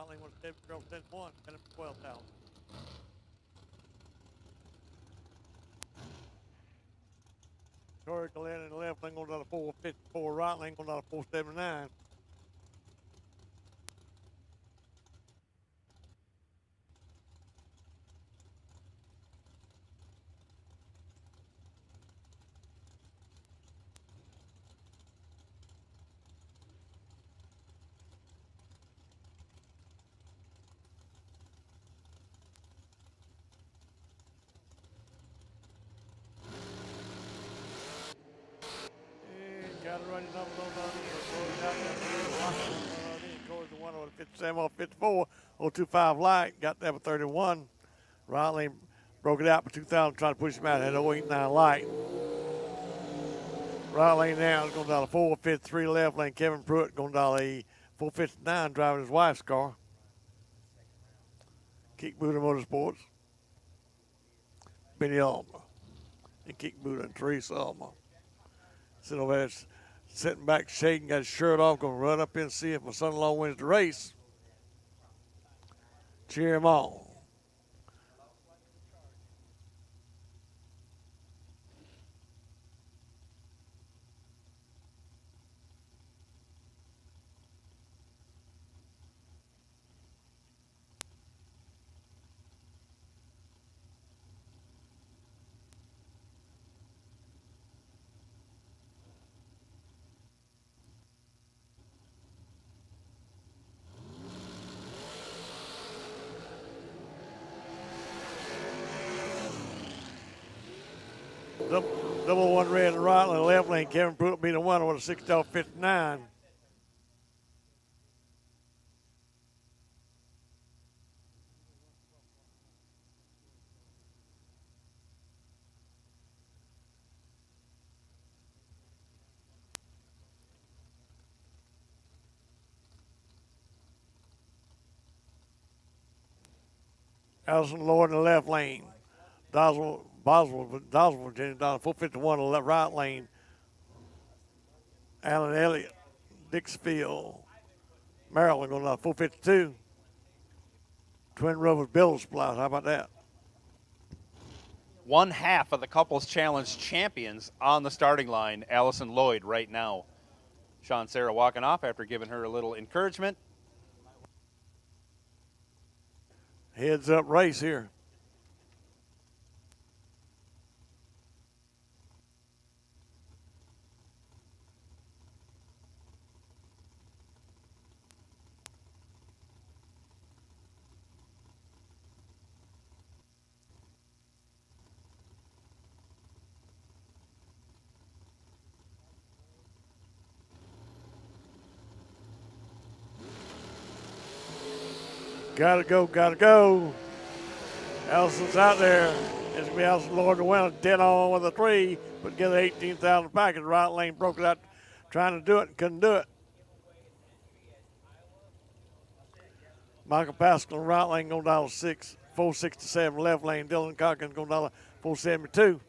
Right lane 170, 10 12,000. Corey Glenn in the left lane going down to 454. Right lane going down to 479. Got it running up, Corey's the 1 over 57 off 54, 025 light, got that for 31. Right lane broke it out for 2,000, trying to push him out at 089 light. Right lane now is going down to 453 left lane. Kevin Pruitt going down to 459 driving his wife's car. Kick Buddha Motorsports. Benny Alma. And Kick Buddha and Teresa Alma. Sitting over there, sitting back, shaking, got his shirt off, going to run up in and see if my son-in-law wins the race. Cheer him on. Double one red and right on the left lane. Kevin Pruitt beat the winner with a 6.59. Allison Lloyd in the left lane. Boswell, Virginia, down to 451 on the right lane. Alan Elliott, Dixfield, Maryland going down to 452. Twin Rovers Build Supply. How about that? One half of the Couples Challenge champions on the starting line. Allison Lloyd right now. Sean Sarah walking off after giving her a little encouragement. Heads up race here. Gotta go, gotta go. Allison's out there. It's gonna be Allison Lloyd to win, dead on with a 3. Put together 18,000 package. Right lane broke it out, trying to do it and couldn't do it. Michael Pascal, right lane going down to 467. Left lane, Dylan Cochran going down to 472.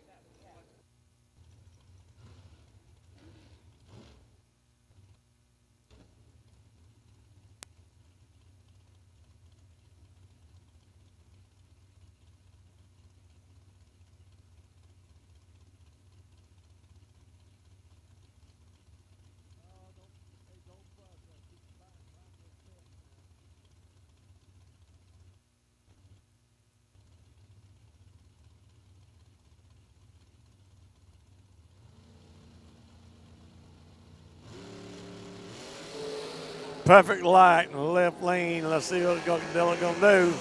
Perfect light in the left lane. Let's see what Dylan going to do.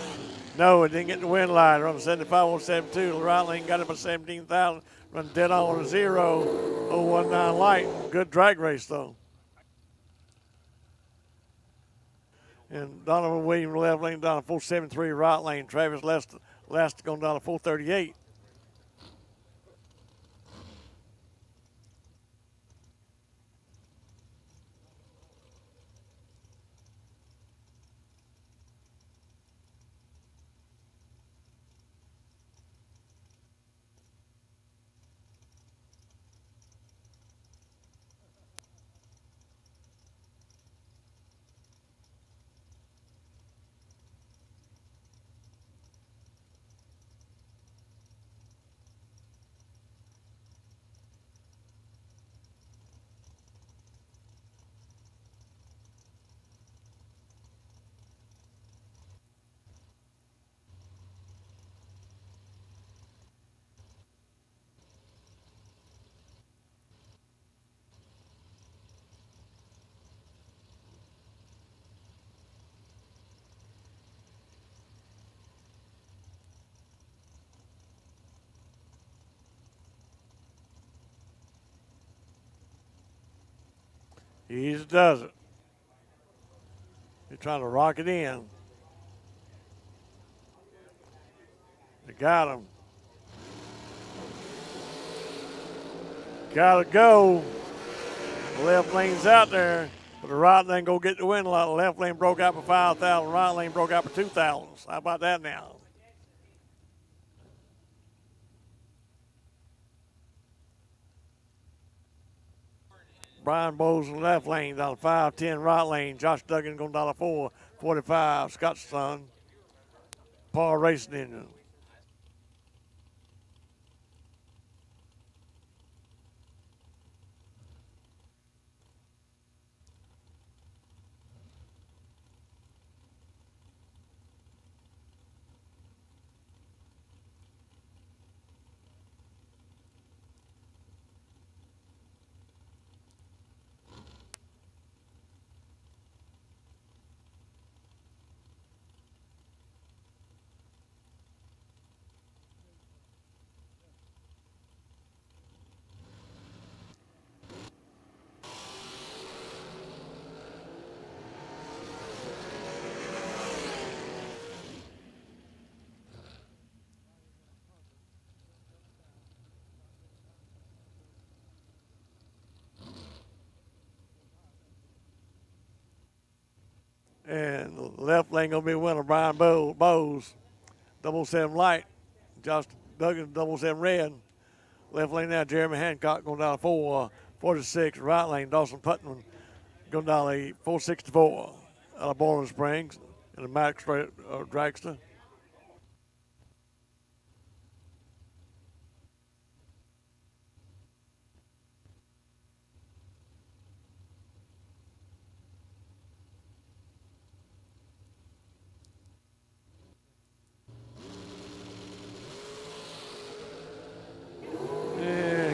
No, it didn't get the wind light. Run 75 on 72. The right lane got it by 17,000. Run dead on a 0.019 light. Good drag race, though. And Donovan Williams, left lane down to 473. Right lane. Travis Lester going down to 438. He just does it. He's trying to rock it in. They got him. Gotta go. The left lane's out there, but the right lane go get the win a lot. The left lane broke out for 5,000. Right lane broke out for 2,000. How about that now? Brian Bowes in the left lane, down 5-10 right lane. Josh Duggan going down 4-45. Scott's son. Paul Racing Engine. And the left lane gonna be winner, Brian Bowes, 7 light. Josh Duggan, 7 red. Left lane now, Jeremy Hancock going down 4-46. Right lane, Dawson Putnam going down 464 out of Boiling Springs in the Max Dragster.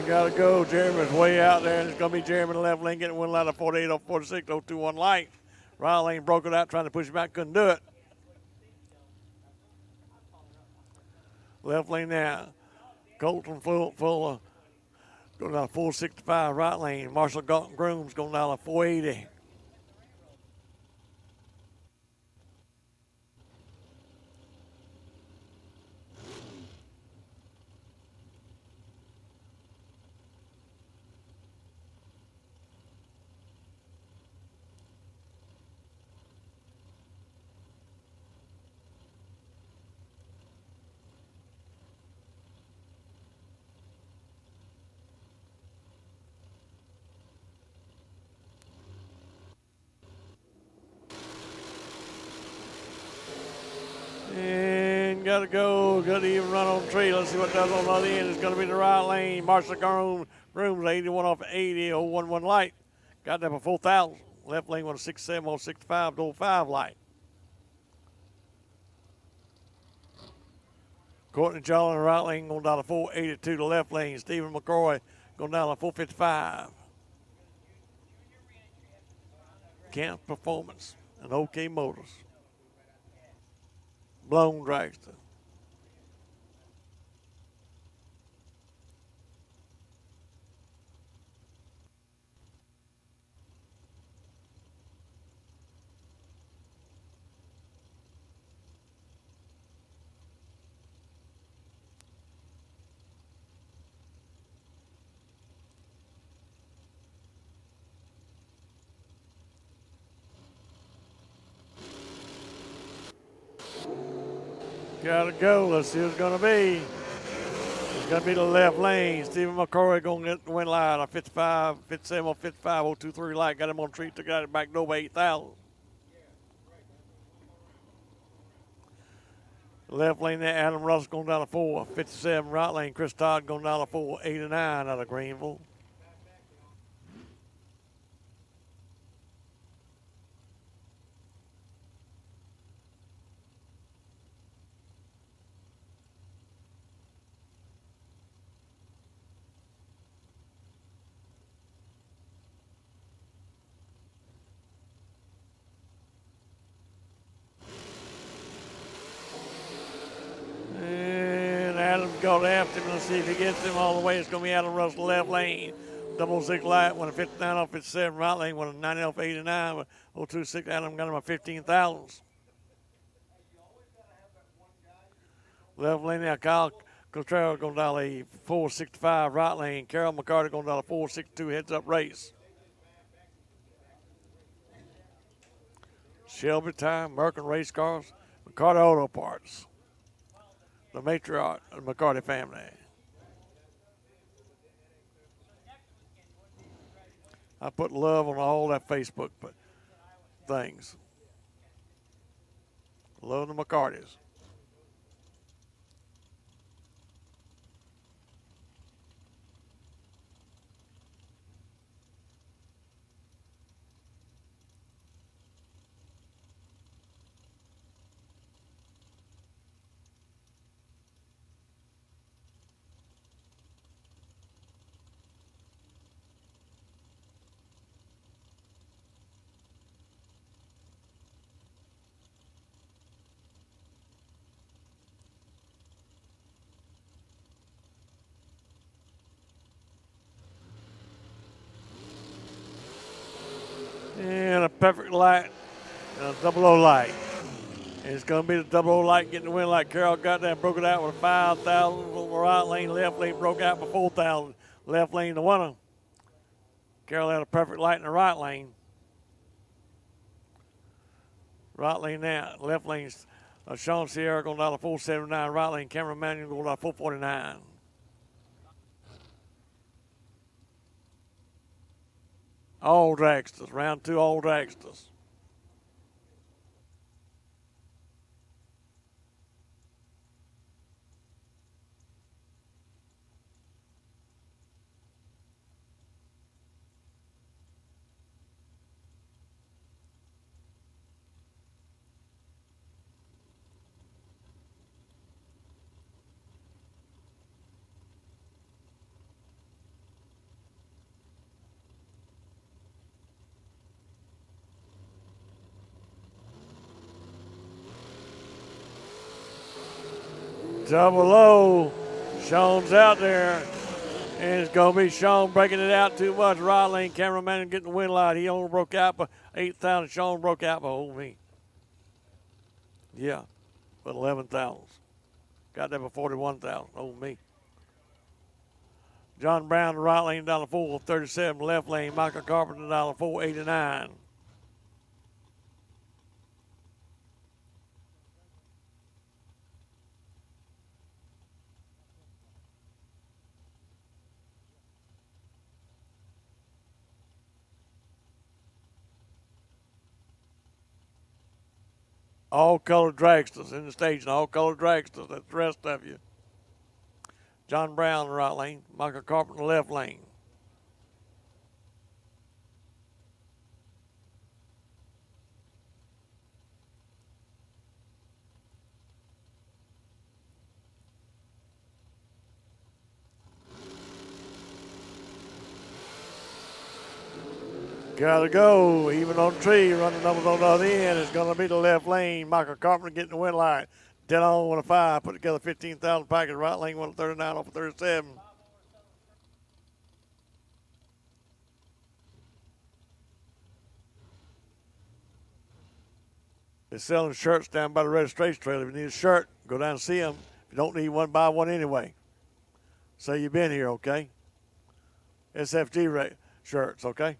Gotta go. Jeremy's way out there, and it's gonna be Jeremy in the left lane getting one line of 48 off 46, 021 light. Right lane broke it out, trying to push it back, couldn't do it. Left lane now. Colton Fuller going down 465 right lane. Marshall Grooms going down 480. And gotta go, gotta even run on the tree. Let's see what does on the other end. It's gonna be the right lane. Marshall Grooms 81 off 80, 011 light. Got that for 4,000. Left lane went a 67 off 65, 05 light. Courtney Jolly in the right lane going down to 482 to left lane. Stephen McCroy going down to 455. Camp Performance and OK Motors. Blown Dragster. Gotta go. Let's see who it's gonna be. It's gonna be the left lane. Stephen McCrory gonna get the win line on 55, 57 on 55, 023 light. Got him on treat. Took out it back door by 8,000. Left lane there, Adam Russell going down to 457. Right lane, Chris Todd going down to 489 out of Greenville. Adam's got after him. Let's see if he gets him all the way. It's going to be Adam Russell left lane. 006 light, 159 off 57 right lane, 190 off 89, 026 Adam got him a 15,000s. Left lane now, Kyle Contreras going down a 465 right lane. Carol Mccarty going down a 462 heads up race. Shelby Tire, Merkin Race Cars, McCarty Auto Parts. The matriarch of the McCarty family. I put love on all that Facebook things. Love the McCartys. And a perfect light and a 00 light. And it's going to be the 00 light getting the win like Carroll got there and broke it out with a 5,000 on the right lane. Left lane broke out for 4,000. Left lane the winner. Carroll had a perfect light in the right lane. Right lane now. Left lane's Sean Sierra going down to 479. Right lane Cameron Manuel going down to 449. All dragsters, round 2, all dragsters. Double O, Sean's out there, and it's going to be Sean breaking it out too much. Right lane, cameraman getting the win light. He only broke out by 8,000. Sean broke out by, oh, me. Yeah, but 11,000. Got that for 41,000. Oh, me. John Brown, right lane down to 437. Left lane, Michael Carpenter down to 489. All colored dragsters in the stage, and all colored dragsters. That's the rest of you. John Brown, right lane. Michael Carpenter, left lane. Gotta go, even on the tree, running numbers on the other end. It's gonna be the left lane. Michael Carpenter getting the win light. Dead on 1 5. Put together 15,000 package. Right lane 139 off of 37. They're selling shirts down by the registration trailer. If you need a shirt, go down and see them. If you don't need one, buy one anyway. Say you've been here, okay? SFG shirts, okay?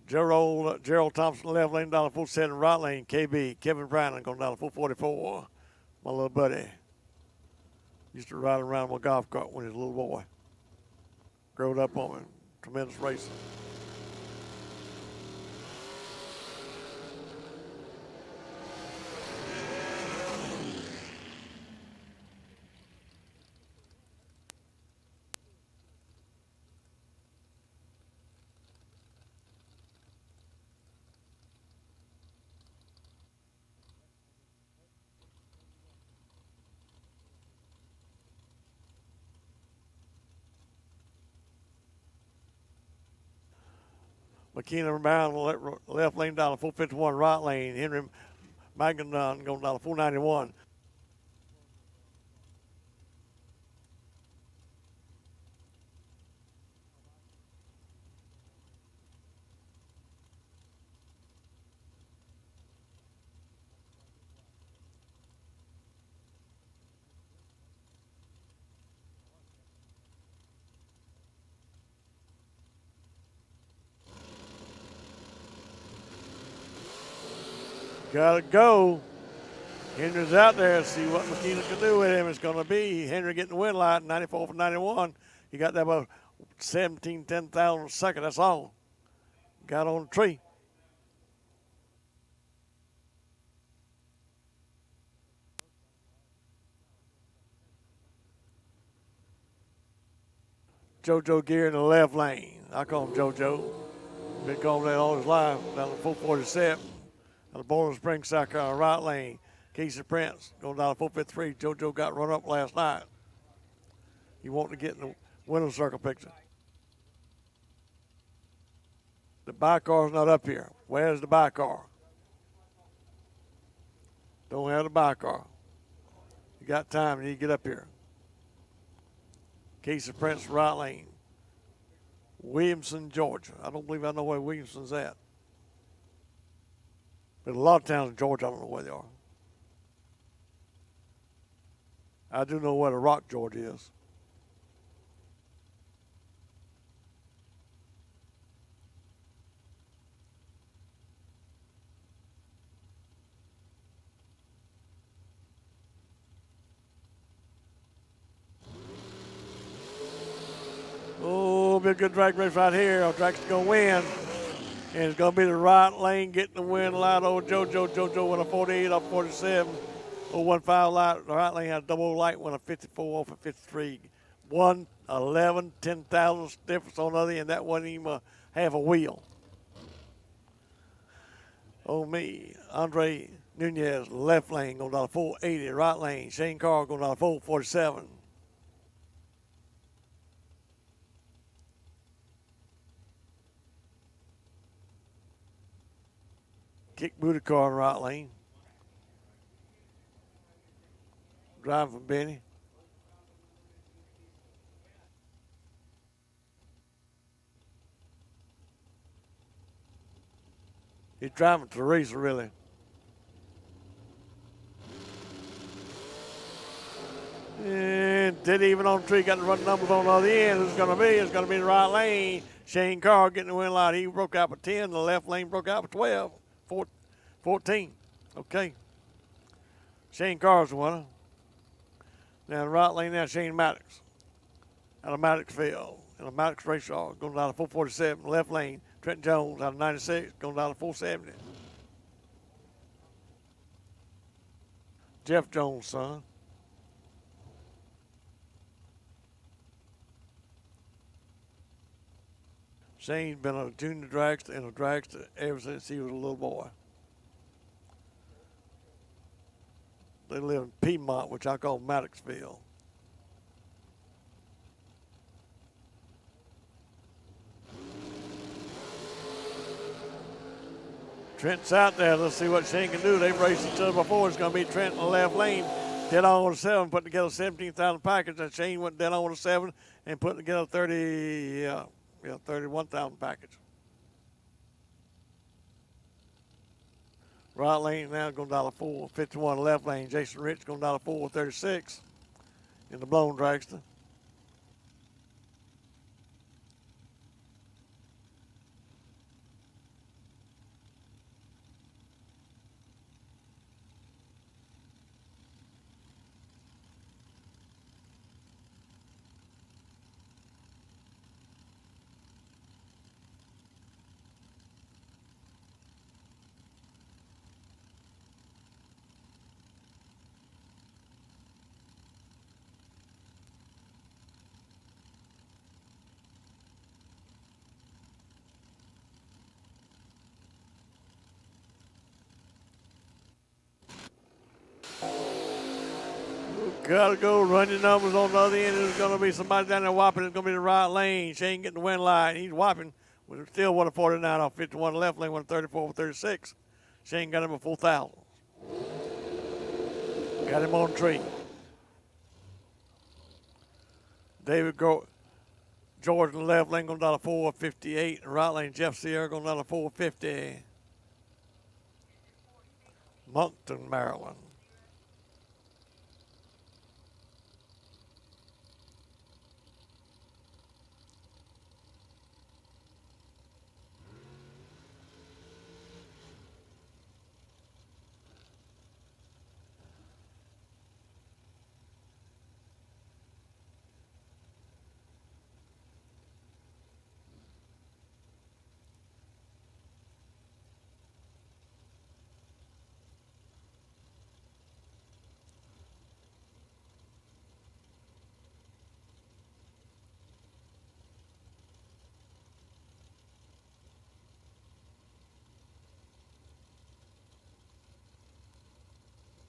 Gerald Thompson, left lane, down to 470, right lane, KB. Kevin Brown going down to 444. My little buddy. Used to ride around my golf cart when he was a little boy. Growed up on him. Tremendous racing. McKenna Brown, left lane down to 451, right lane. Henry Magnan going down to 491. Gotta go. Henry's out there. See what McKenna can do with him. It's going to be Henry getting the win light, 94 for 91. He got that about 17 10,000 seconds. That's all. Got on the tree. JoJo Gear in the left lane. I call him JoJo. Been calling that all his life. Down to 447. Out of Boiling Spring, South Carolina, right lane. Casey Prince going down to 453. JoJo got run up last night. He wanted to get in the winner's circle picture. The bike car's not up here. Where's the bike car? Don't have the bike car. You got time, you need to get up here. Casey Prince, right lane. Williamson, Georgia. I don't believe I know where Williamson's at. But a lot of towns in Georgia, I don't know where they are. I do know where the Rock, Georgia is. Oh, be a good drag race right here. Our Dragster's going to win. And it's going to be the right lane getting the win light. Oh, JoJo. JoJo went a 48 off 47. 015 light. The right lane had a double light, went a 54 off of 53. 111, 10,000 difference on the other end. That wasn't even half a wheel. Oh, me. Andre Nunez, left lane, going down to 480. Right lane, Shane Carr going down to 447. Kick booty car in the right lane. Driving from Benny. He's driving Teresa, really. And did even on the tree, got the run numbers on the other end. Who's going to be? It's going to be the right lane. Shane Carr getting the win light. He broke out for 10. The left lane broke out for 12. 14. Okay. Shane Carr's the winner. Now the right lane now, Shane Maddox. Out of Maddox Field. And a Maddox race yard going down to 447. Left lane, Trent Jones out of 96, going down to 470. Jeff Jones' son. Shane's been a junior dragster and a dragster ever since he was a little boy. They live in Piedmont, which I call Maddoxville. Trent's out there. Let's see what Shane can do. They've raced each other before. It's going to be Trent in the left lane. Dead on with a 7, put together 17,000 package. And Shane went dead on with a 7 and put together 31,000 package. Right lane now going down to 451. Left lane, Jason Rich going down to 436 in the blown dragster. Gotta go, run your numbers on the other end. There's gonna be somebody down there whopping. It's gonna be the right lane. Shane getting the win light. He's whopping. We still won a 49 off 51. Left lane won a 34 for 36. Shane got him a 4,000. Got him on the tree. David George in the left lane going down to 458. And right lane Jeff Sierra going down to 450. Moncton, Maryland.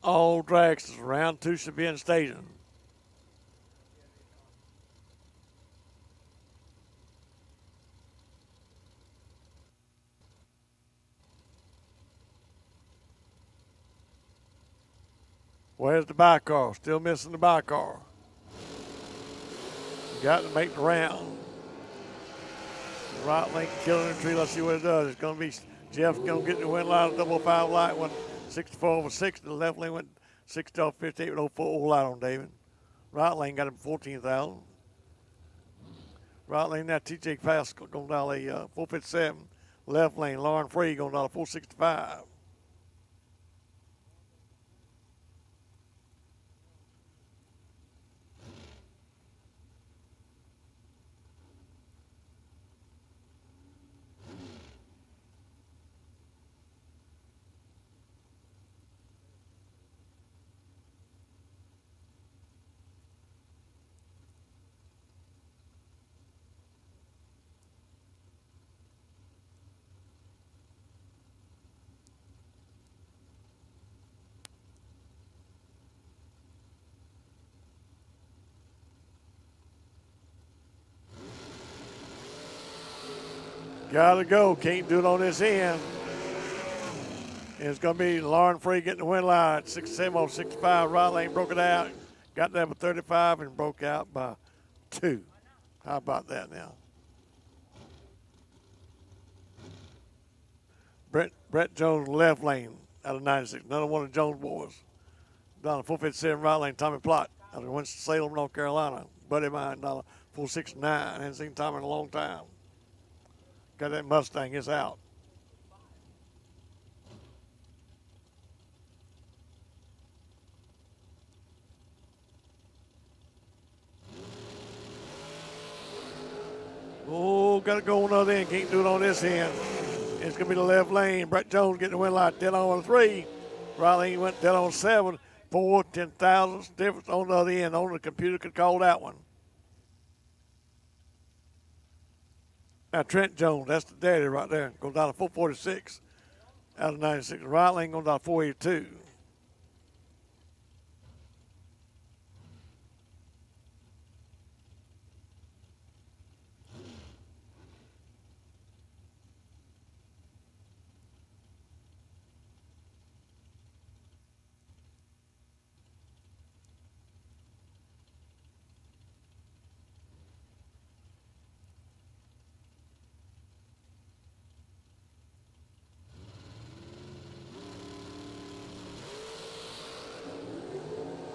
all dragsters. Round 2 should be in staging. Where's the bike car? Still missing the bike car. Got to make the round. Right link killing the tree. Let's see what it does. It's going to be Jeff's going to get the win line of 555 light. Went 64 over 60. The left lane went 60 off 58 with 04 light on David. Right lane got him 14,000. Right lane now TJ Fast going down a 457. Left lane Lauren Free going down a 465. Gotta go. Can't do it on this end. It's going to be Lauren Free getting the win line at 67 over 65. Right lane broke it out. Got there for 35 and broke out by 2. How about that now? Brett Jones left lane out of 96. Another one of Jones boys. Down to 457 right lane. Tommy Plott out of Winston-Salem, North Carolina. Buddy of mine down to 469. Hadn't seen Tommy in a long time. Got that Mustang. It's out. Oh, got to go on the other end. Can't do it on this end. It's going to be the left lane. Brett Jones getting the win light. Dead on 3. Right lane went dead on 7. 4, 10,000 difference on the other end. Only the computer could call that one. Now Trent Jones, that's the daddy right there. Goes down to 446 out of 96. Right lane goes down to 482.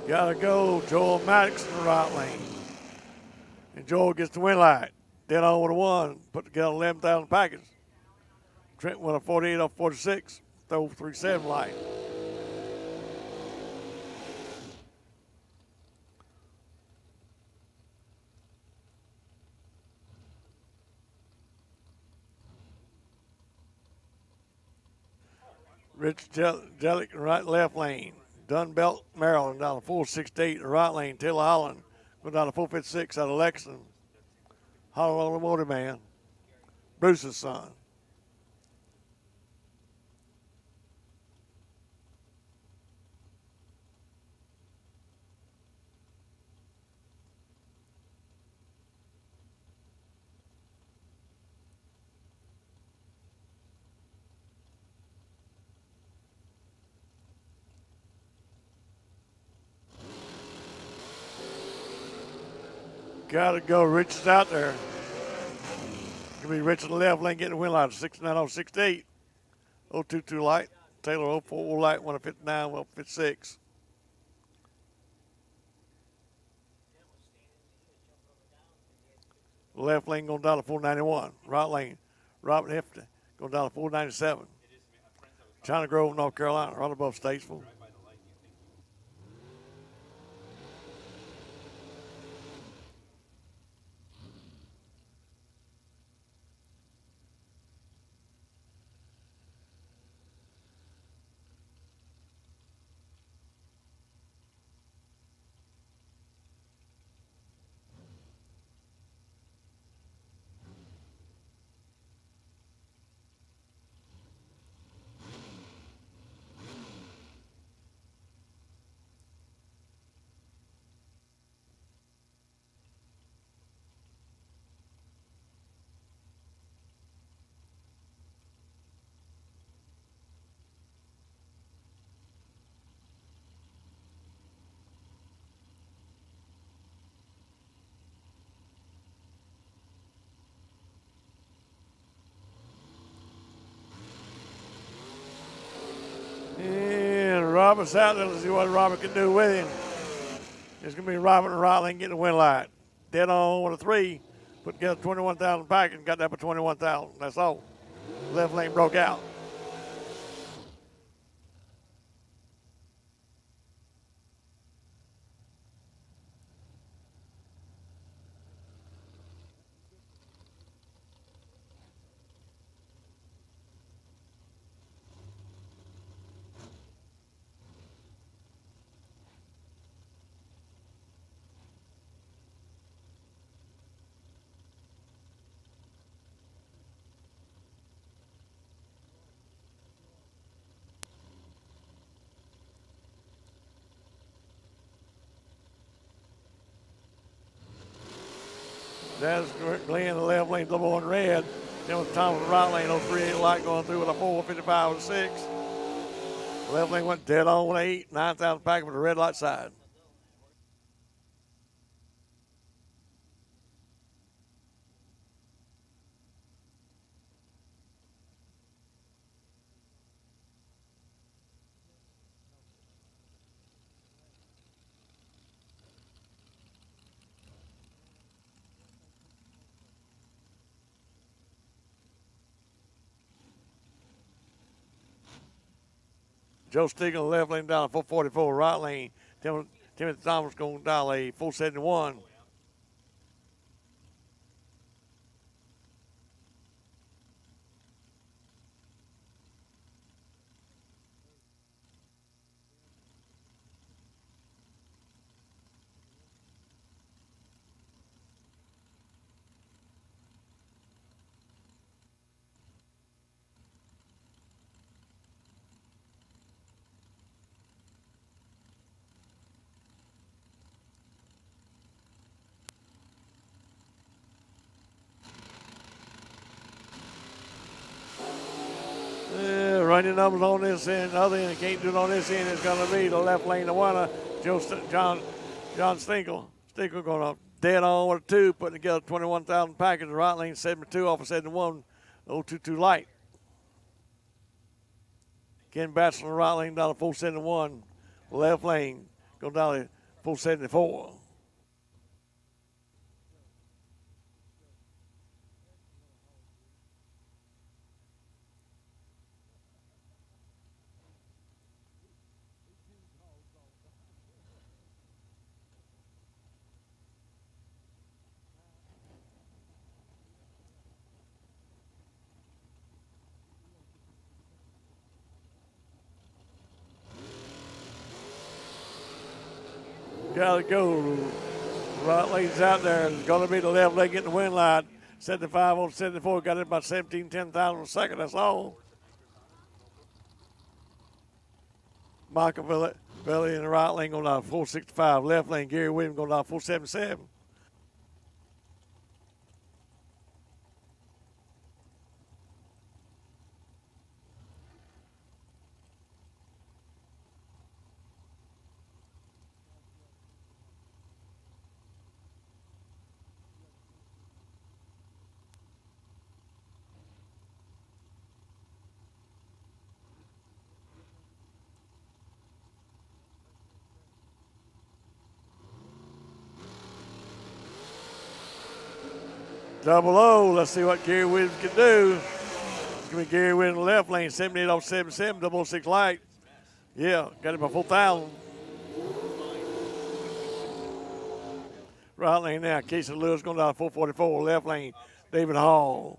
Gotta go. Joel Maddox in the right lane. And Joel gets the win light. Dead on with a 1. Put together 11,000 package. Trent went a 48 off 46. Throw 37 light. Rich Jellick in right left lane. Dunbelt, Maryland, down to 468 in the right lane. Taylor Holland went down to 456 out of Lexington. Holland Automotive Man. Bruce's son. Gotta go. Rich is out there. Gonna be Rich on the left lane getting the win line. 69 on 68. 022 light. Taylor 04 light. 159, 156. Left lane going down to 491. Right lane. Robert Hefty going down to 497. China Grove, North Carolina, right above Statesville. Robert's out there. Let's see what Robert can do with him. It's going to be Robert and Riley getting the win light. Dead on with a 3. Put together 21,000 package and got that for 21,000. That's all. Left lane broke out. That's Glenn, the left lane, double on red. Then with Thomas, the right lane, 038 light going through with a 455 and 6. Left lane went dead on with 8, 9,000 package with the red light side. Joe Stigler, left lane down 444, right lane. Timothy Thomas going down a 471. Running numbers on this end, other end, can't do it on this end. It's going to be the left lane, the winner, John Stinkle. Stinkle going up dead on with a 2, putting together 21,000 package. The right lane 72 off of 71, 022 light. Ken Batchelor, right lane down to 471. Left lane go down to 474. Got to go. Right lane's out there. It's going to be the left leg getting the win light. 75 on 74. Got it about 17, 10,000 a second. That's all. Michael Belly in the right lane going down 465. Left lane, Gary Williams going down 477. Double O, let's see what Gary Williams can do. It's going to be Gary Williams in the left lane, 78 off 77, 006 light. Yeah, got it by 4,000. Right lane now, Casey Lewis going down to 444. Left lane, David Hall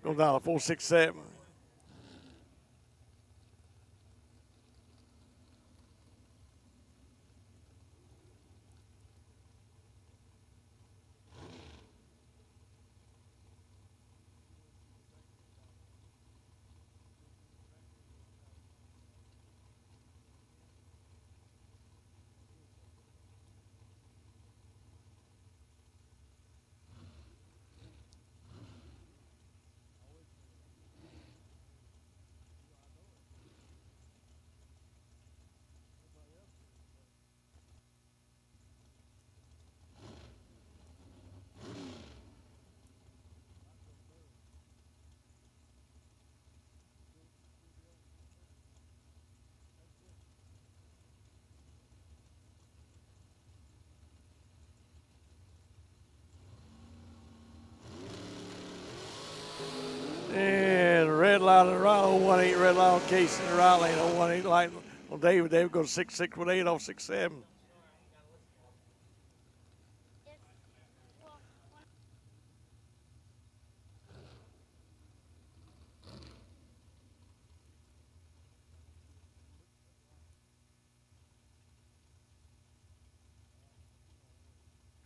going down to 467. light in the right, 018 red light on Case in the right lane, 018 light on David. David goes 6-6 with 8 off 6-7.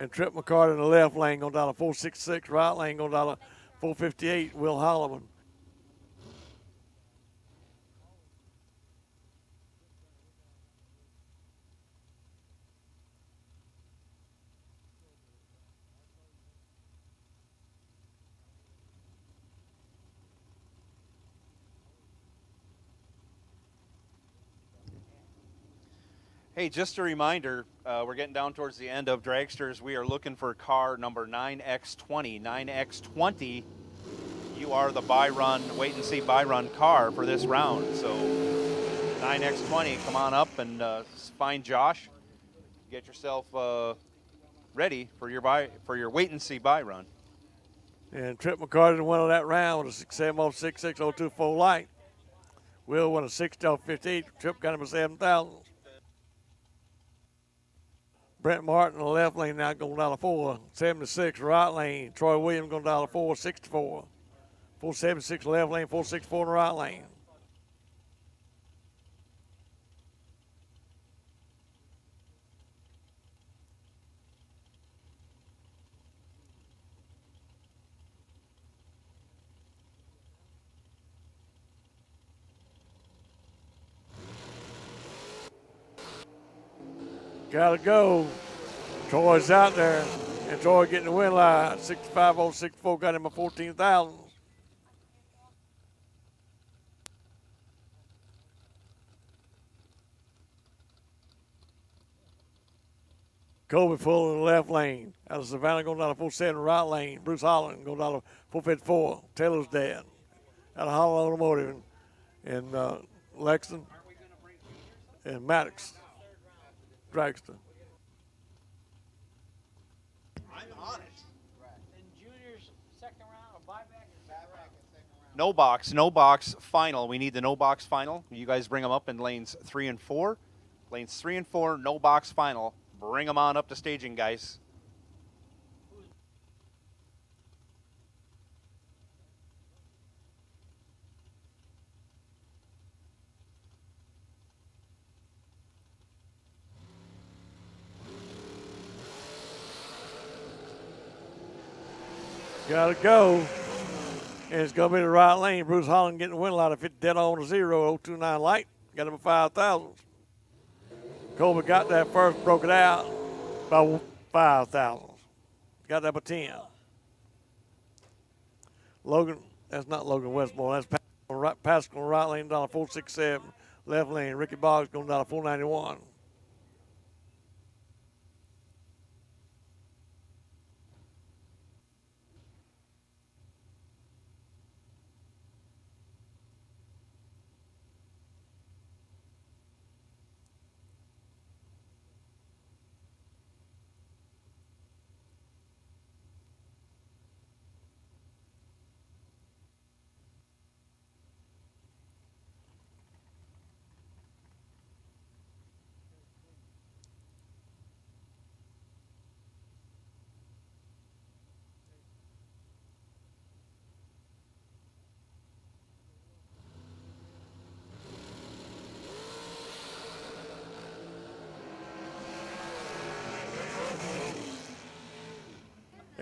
And Trip Mccarty in the left lane going down to 466, right lane going down to 458, Will Holloman. Hey, just a reminder, we're getting down towards the end of Dragsters. We are looking for car number 9X20. 9X20, you are the wait and see buy run car for this round. So 9X20, come on up and find Josh. Get yourself ready for your wait and see buy run. And Trip McCarty won on that round with a 6-7 off 6-6-0-2-4 light. Will won a 60 off 58. Trip got him a 7,000. Brent Martin in the left lane now going down to 476 right lane. Troy Williams going down to 464. 476 left lane, 464 in the right lane. Gotta go. Troy's out there, and Troy getting the win line. 65-0-64 got him a 14,000. Colby Fuller in the left lane. Out of Savannah going down to 470 right lane. Bruce Holland going down to 454. Taylor's dad. Out of Holland Automotive and Lexington and Maddox Dragster. I'm on it. And Junior's second round, a buyback. No box final. We need the no box final. You guys bring them up in lanes 3 and 4. Lanes 3 and 4, no box final. Bring them on up to staging, guys. Gotta go. And it's gonna be the right lane. Bruce Holland getting the win line of 50 dead on to 0-029 light. Got him a 5,000. Colby got that first, broke it out by 5,000. Got that by 10. Logan, that's not Logan Westmore. That's Pascal right lane down to 467. Left lane, Ricky Boggs going down to 491.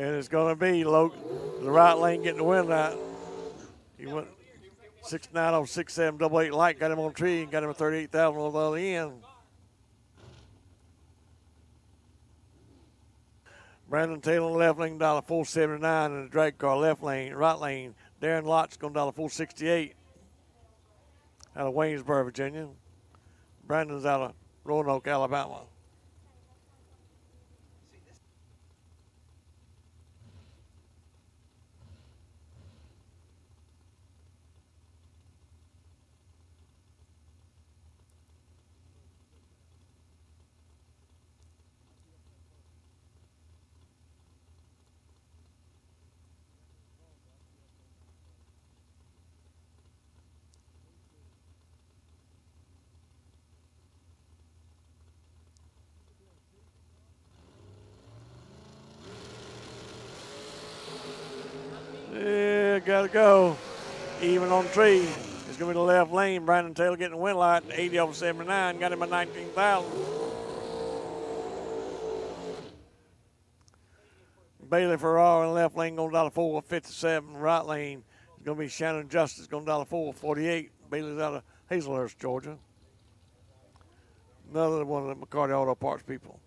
And it's going to be Logan, the right lane getting the win that. He went 6-9 on 6-7 double-8 light, got him on tree, and got him a 38,000 on the other end. Brandon Taylor left lane down to 479 in the drag car left lane, right lane. Darren Lott's going down to 468 out of Waynesboro, Virginia. Brandon's out of Roanoke, Alabama. Gotta go. Even on tree. It's going to be the left lane. Brandon Taylor getting the wind light. 80 over 79. Got him at 19,000. Bailey Ferraro in the left lane going $4.57. Right lane is going to be Shannon Justice going $4.48. Bailey's out of Hazelhurst, Georgia. Another one of the McCarty Auto Parts people.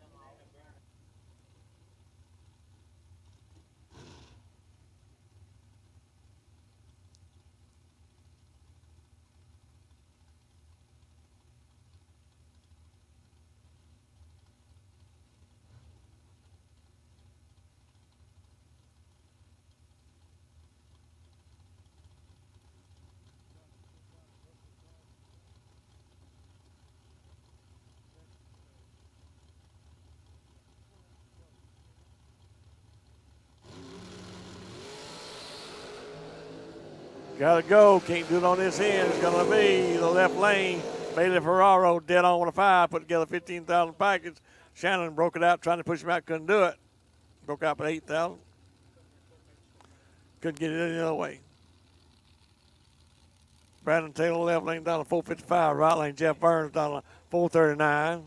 Gotta go. Can't do it on this end. It's gonna be the left lane. Bailey Ferraro dead on with a 5. Put together 15,000 package. Shannon broke it out, trying to push him out. Couldn't do it. Broke out at 8,000. Couldn't get it any other way. Brandon Taylor left lane down to 455. Right lane Jeff Burns down to 439.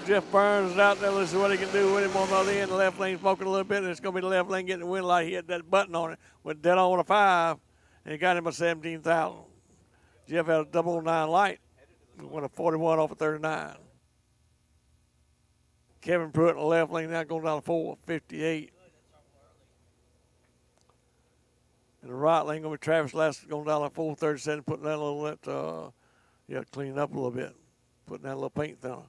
Jeff Burns is out there. Let's see what he can do with him on the other end. The left lane smoking a little bit, and it's going to be the left lane getting the wind light. He hit that button on it. Went dead on with a 5, and he got him a 17,000. Jeff had a 009 light. Went a 41 off of 39. Kevin Pruitt in the left lane now going down to 458. And the right lane going to be Travis Lassiter going down to 437, putting that little, clean up a little bit. Putting that little paint thinner.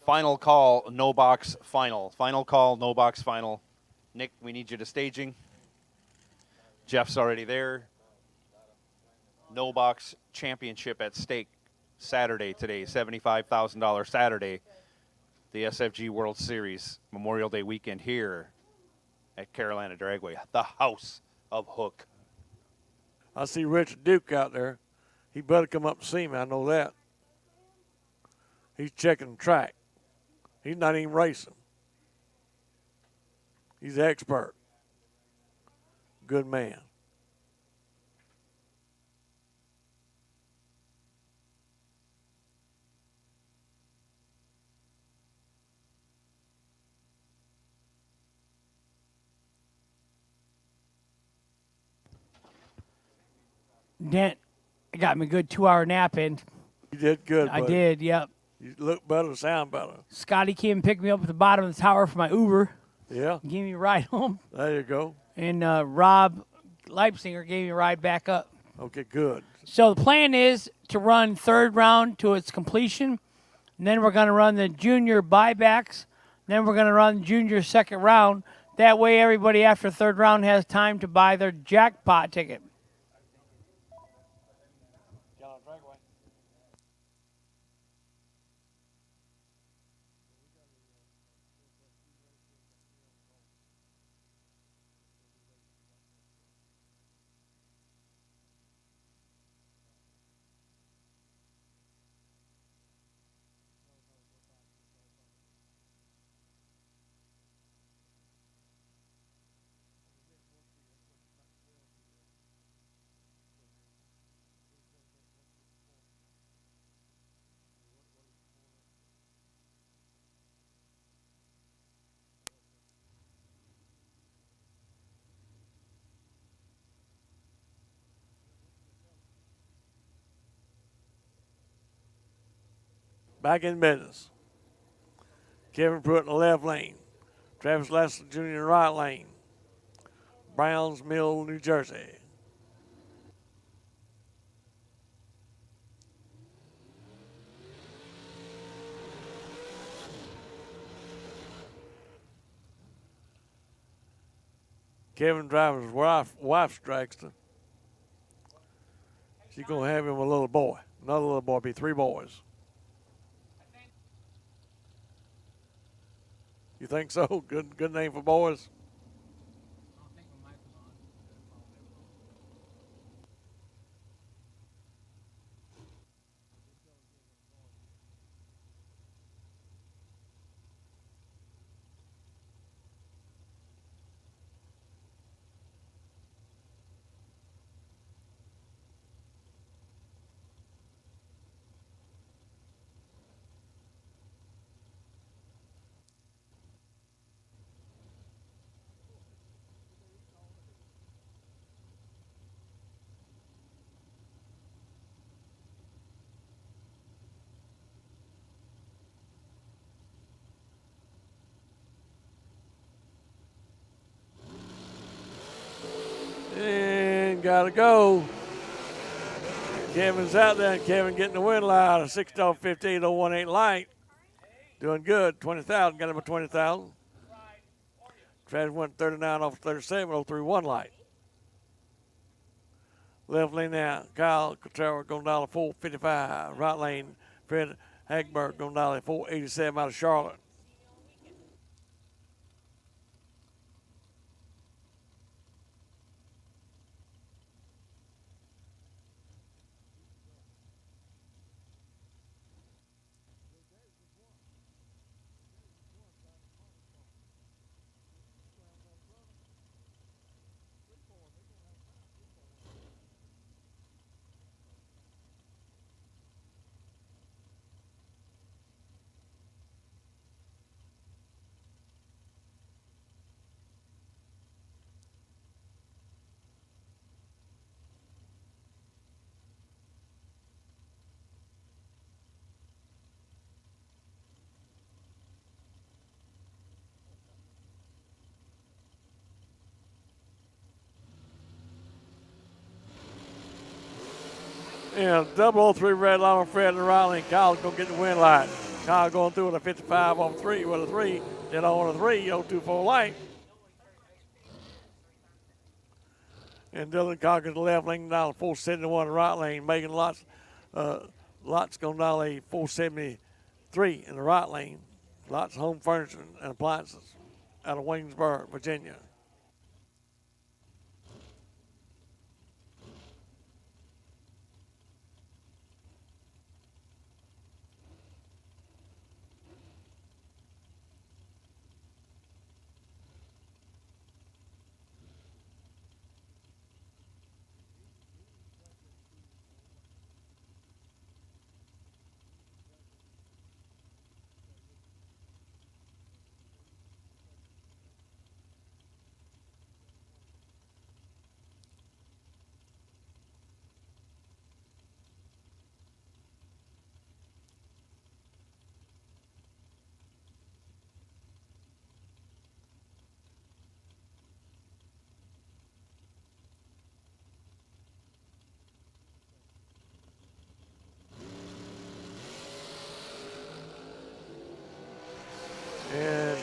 Final call, no box, final. Final call, no box, final. Nick, we need you to staging. Jeff's already there. No box championship at stake Saturday today, $75,000 Saturday. The SFG World Series Memorial Day weekend here at Carolina Dragway, the house of Hook. I see Richard Duke out there. He better come up and see me. I know that. He's checking the track. He's not even racing. He's an expert. Good man. Dent, I got me a good 2-hour nap in. You did good, I buddy. did, yep. You look better, sound better. Scotty came and picked me up at the bottom of the tower for my Uber. Yeah. Gave me a ride home. There you go. And Rob Leipziger gave me a ride back up. Okay, good. So the plan is to run third round to its completion. And then we're going to run the junior buybacks. Then we're going to run junior second round. That way everybody after third round has time to buy their jackpot ticket. Back in business. Kevin Pruitt in the left lane. Travis Lester Jr. in the right lane. Browns Mill, New Jersey. Kevin drives his wife's dragster. She's going to have him a little boy. Another little boy, be 3 boys. You think so? Good name for boys. And gotta go. Kevin's out there, and Kevin getting the win line. A 6:15.018 light. Doing good. 20,000. Got him a 20,000. Travis went 39 off 37.031 light. Left lane now. Kyle Cottrell going down to 455. Right lane. Fred Hagberg going down to 487 out of Charlotte. Yeah, 003 red line on Fred and Riley. Kyle's going to get the win light. Kyle going through with a 55 on 3 with a 3. Then on a 3, 024 light. And Dylan Cochran's left lane down to 471 in the right lane. Megan Lots going down to 473 in the right lane. Lots of home furniture and appliances out of Waynesburg, Virginia.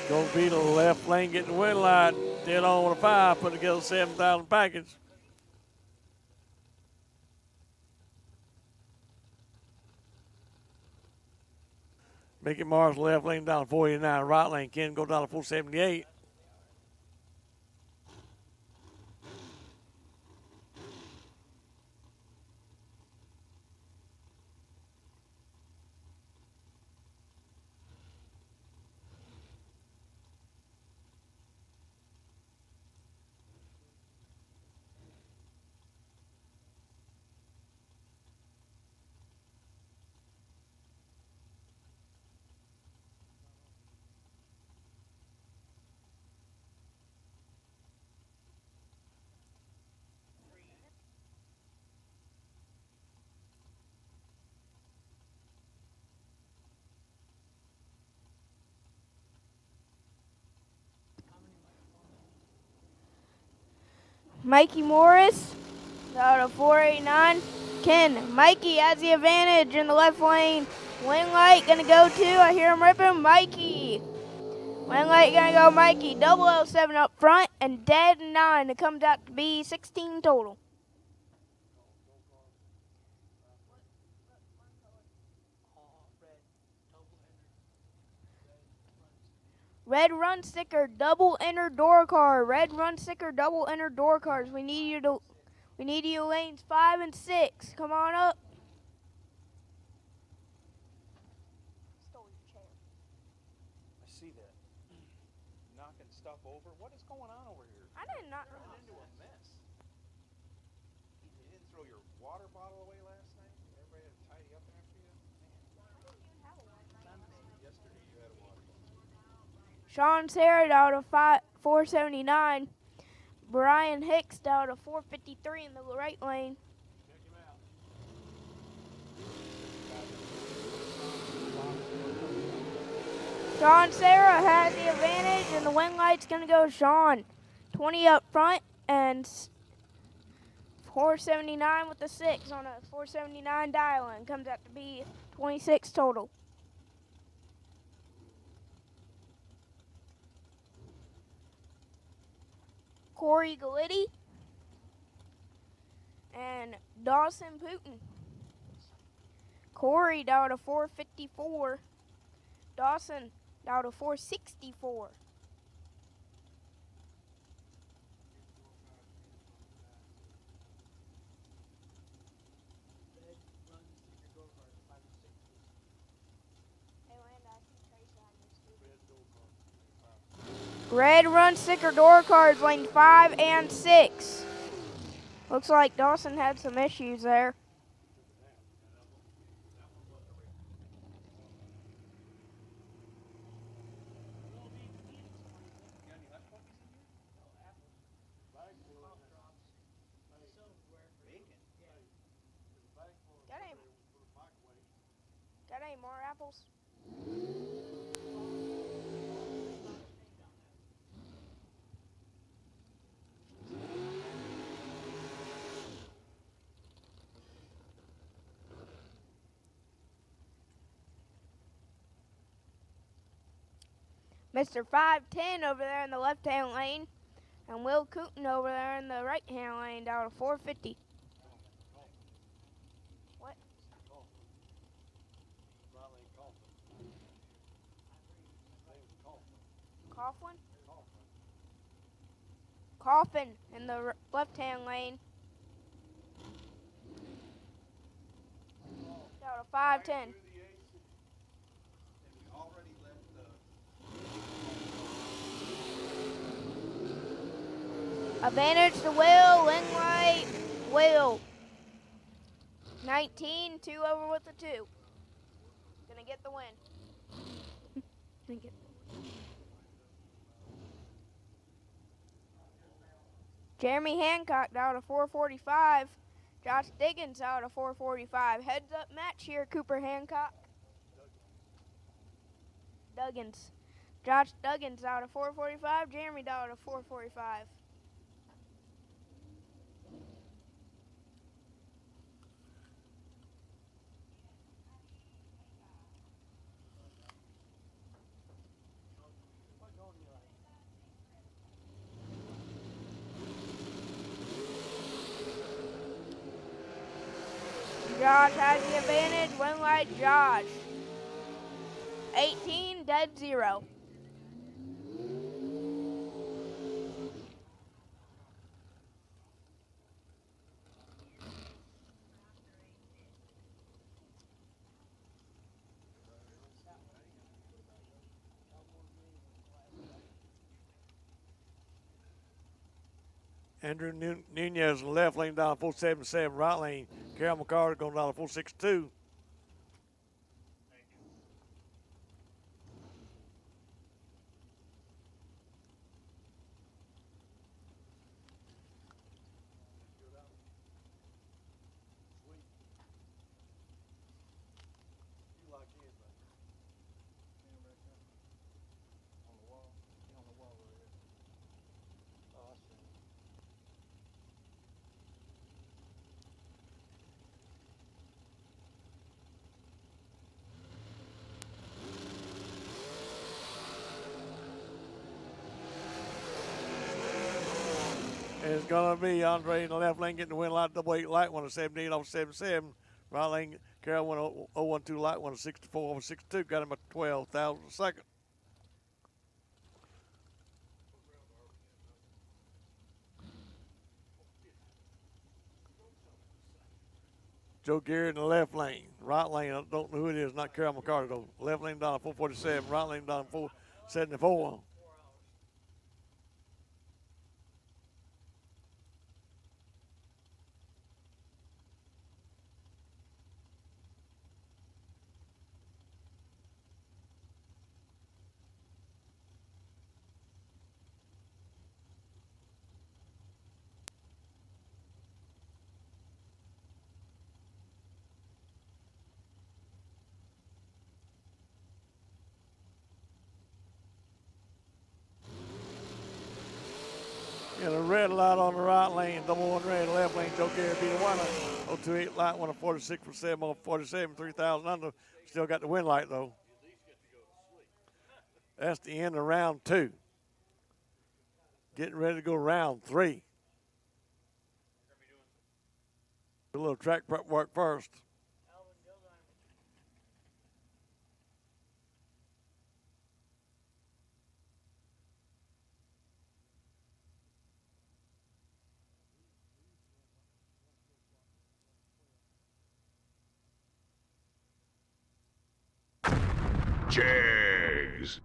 Gonna be the left lane getting the wind line. Dead on with a 5, put together 7,000 package. Mickey Mars left lane down to 489. Right lane, Ken go down to 478. Mikey Morris out of 489. Ken, Mikey has the advantage in the left lane. Wing light gonna go to, I hear him ripping, Mikey. Wing light gonna go Mikey. 007 up front and dead 9. It comes out to be 16 total. Red run sticker, double inner door car. Red run sticker, double inner door cars. We need you lanes 5 and 6. Come on up. I see that. Knocking stuff over. What is going on over here? I did not know. Into a mess. You didn't throw your water bottle away last night? Everybody had to tidy up after you? Yesterday you had a water bottle. Sean Sarah out of 479. Brian Hicks out of 453 in the right lane. Sean Sarah has the advantage, and the wing light's going to go Sean. 20 up front and 479 with the 6 on a 479 dial-in. Comes out to be 26 total. Corey Galitti and Dawson Putin. Corey down to 454. Dawson down to 464. Red run sticker door cards lane 5 and 6. Looks like Dawson had some issues there. Got any more apples? Mr. 510 over there in the left-hand lane, and Will Cooten over there in the right-hand lane down to 450. What? Coughlin? Coffin in the left-hand lane. Down to 510. Advantage to Will, wing right, Will. 19, 2 over with the 2. Gonna get the win. Jeremy Hancock down to 445. Josh Diggins out of 445. Heads up match here, Cooper Hancock. Duggins. Josh Duggins out of 445. Jeremy down to 445. Josh has the advantage. One light, Josh. 18-0. Andrew Nunez in the left lane down 477, right lane. Carol McCarty going down to 462. It's going to be Andre in the left lane getting the win light, double 8 light, 1:17 over 77. Right lane, Carroll went 012 light, 1:64 over 62. Got him at 12 thousandths a second. Joe Garrett in the left lane. Right lane, I don't know who it is, not Carol McCarty though. Left lane down 447, right lane down 474. Got a red light on the right lane, double 1 red, left lane, Joe Garrett beat the winner. 028 light, 1:46 for 7 over 47, 3,000 under. Still got the win light though. That's the end of round 2. Getting ready to go round 3. Do a little track prep work first. Jags.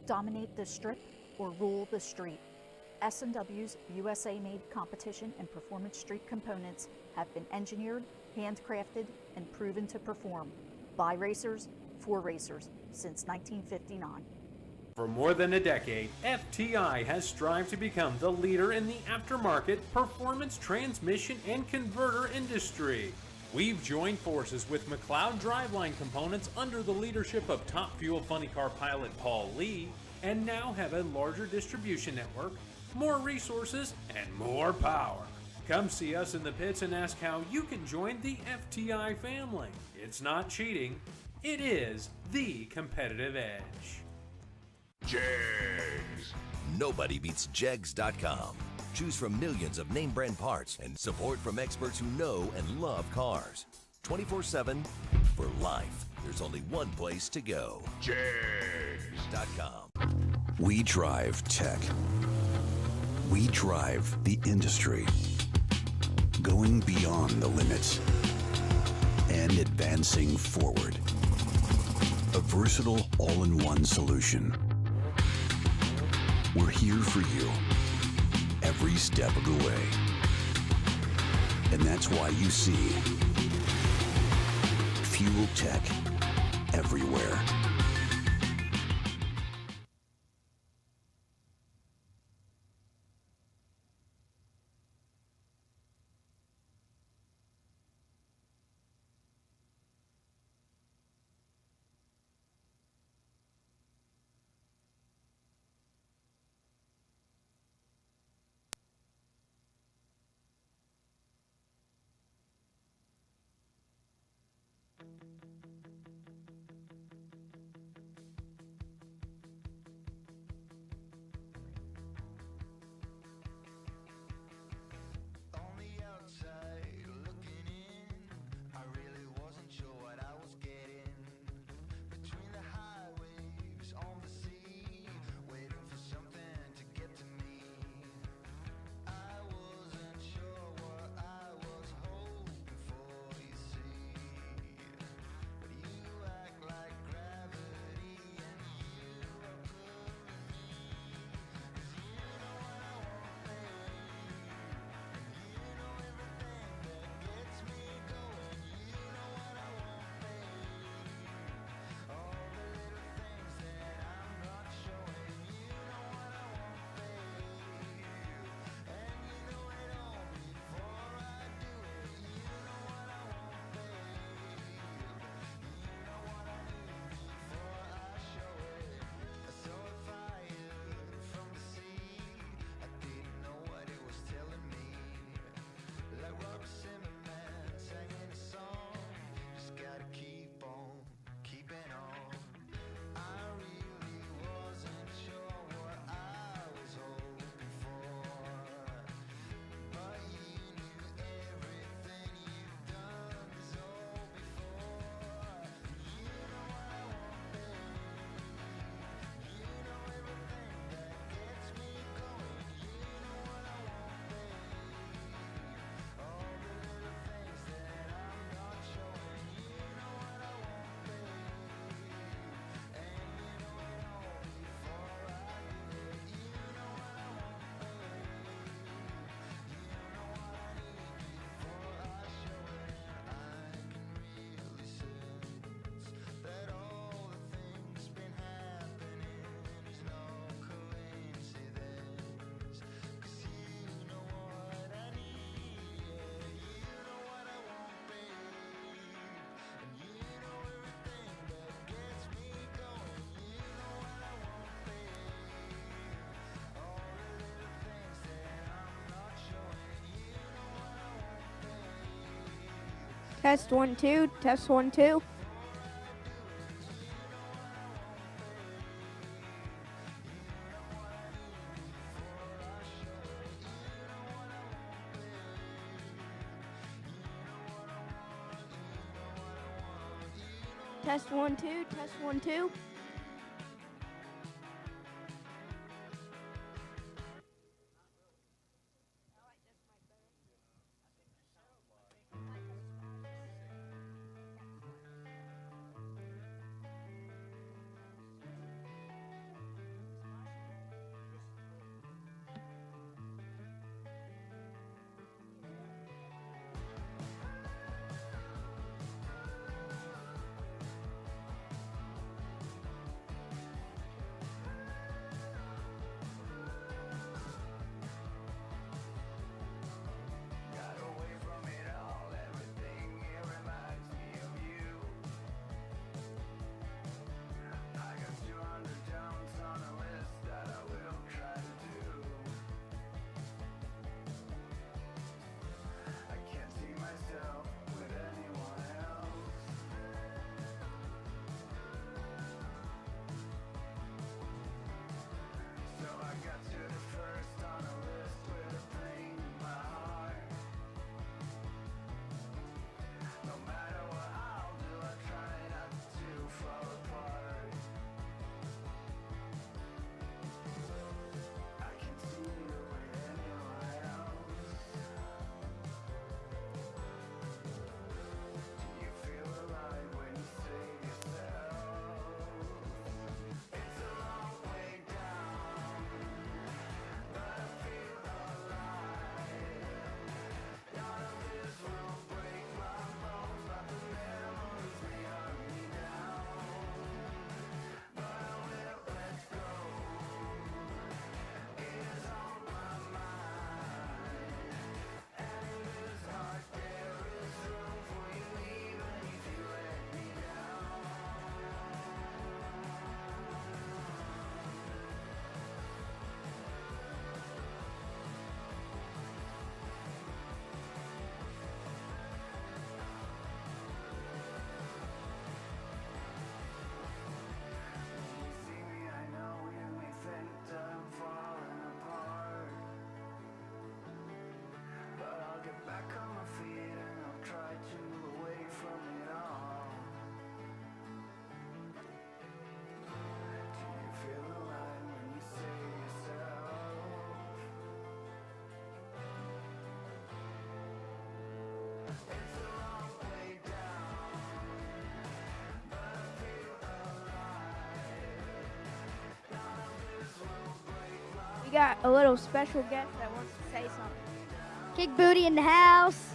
Dominate the strip or rule the street. S&W's USA-made competition and performance street components have been engineered, handcrafted, and proven to perform by racers for racers since 1959. For more than a decade, FTI has strived to become the leader in the aftermarket performance transmission and converter industry. We've joined forces with McLeod Driveline Components under the leadership of Top Fuel Funny Car pilot Paul Lee, and now have a larger distribution network, more resources, and more power. Come see us in the pits and ask how you can join the FTI family. It's not cheating, it is the competitive edge. Jags. Nobody beats Jegs.com. Choose from millions of name brand parts and support from experts who know and love cars. 24/7 for life. There's only one place to go. Jegs.com. We drive tech. We drive the industry. Going beyond the limits and advancing forward. A versatile all-in-one solution. We're here for you every step of the way. And that's why you see Fuel Tech everywhere. Test 1 2. Test 1 2. Test 1 2. Test 1 2. got a little special guest that wants to say something. Kick booty in the house.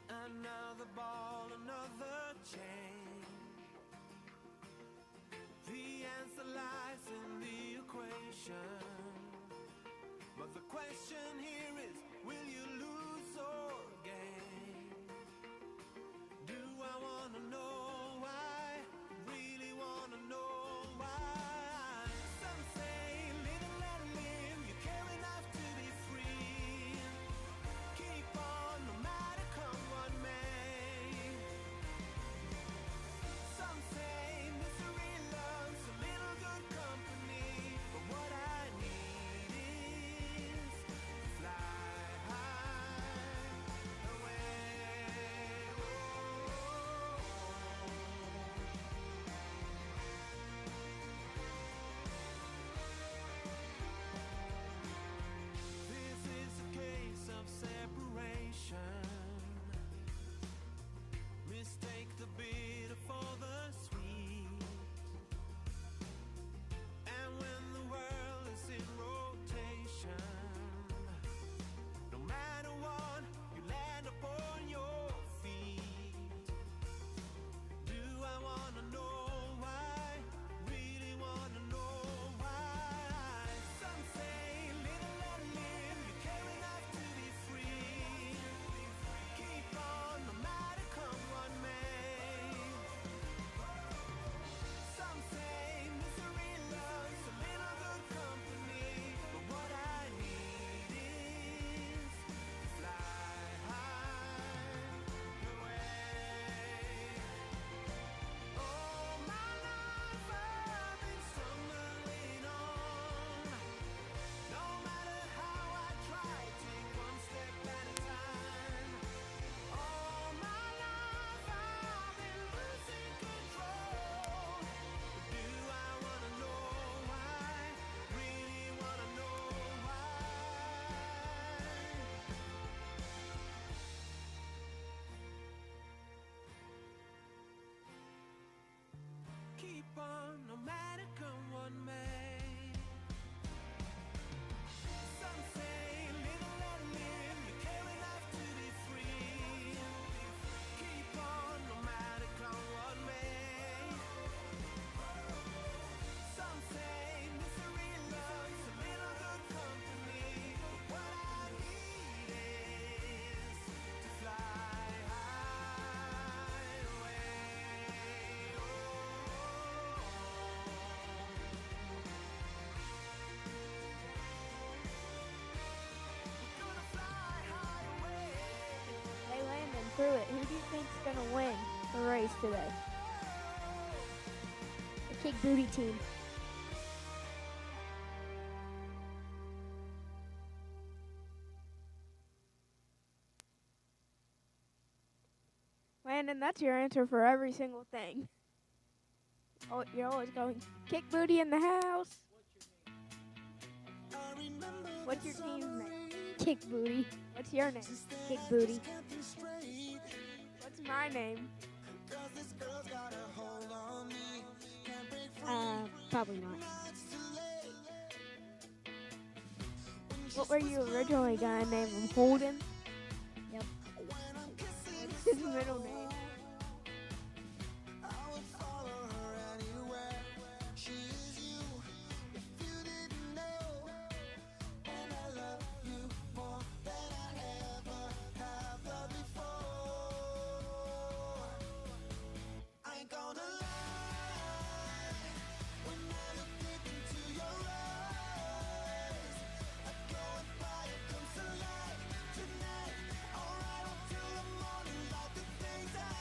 Another ball, another chain. The answer lies in the equation. But the question here is, will you lose or gain? Do I wanna know why? Really wanna know why? Some say live and let live. You care enough to be free. Keep on no matter come what may. Some say misery loves a little good company. But what I need is to fly high away. This is a case of separation. Mistake the bitter for the sweet. And when the world is in rotation, no matter what, you land upon your feet. Do I wanna know why? Really wanna know why? Some say live and let live. You care enough to be free. Keep on no matter come what may. Some say misery loves a little good company. But what I need is to fly high away. All my life I've been stumbling on. No matter how I try, take one step at a time. All my life I've been losing control. Do I wanna know why? Really wanna know why? Keep on no matter come what may. Some say live and let live. You care enough to be free. Keep on no matter come what may. Some say misery loves a little good company. But what I need is to fly high away. We're gonna fly high away. Hey, Landon, Pruitt, who do you think's gonna win the race today? The kick booty team. Landon, that's your answer for every single thing. Oh, you're always going, kick booty in the house. What's your team's name? Kick booty. What's your name? Kick booty. What's my name? Probably not. What were you originally gonna name him? Holden? Yep. What's his middle name? Tonight, alright, until the morning, like the things I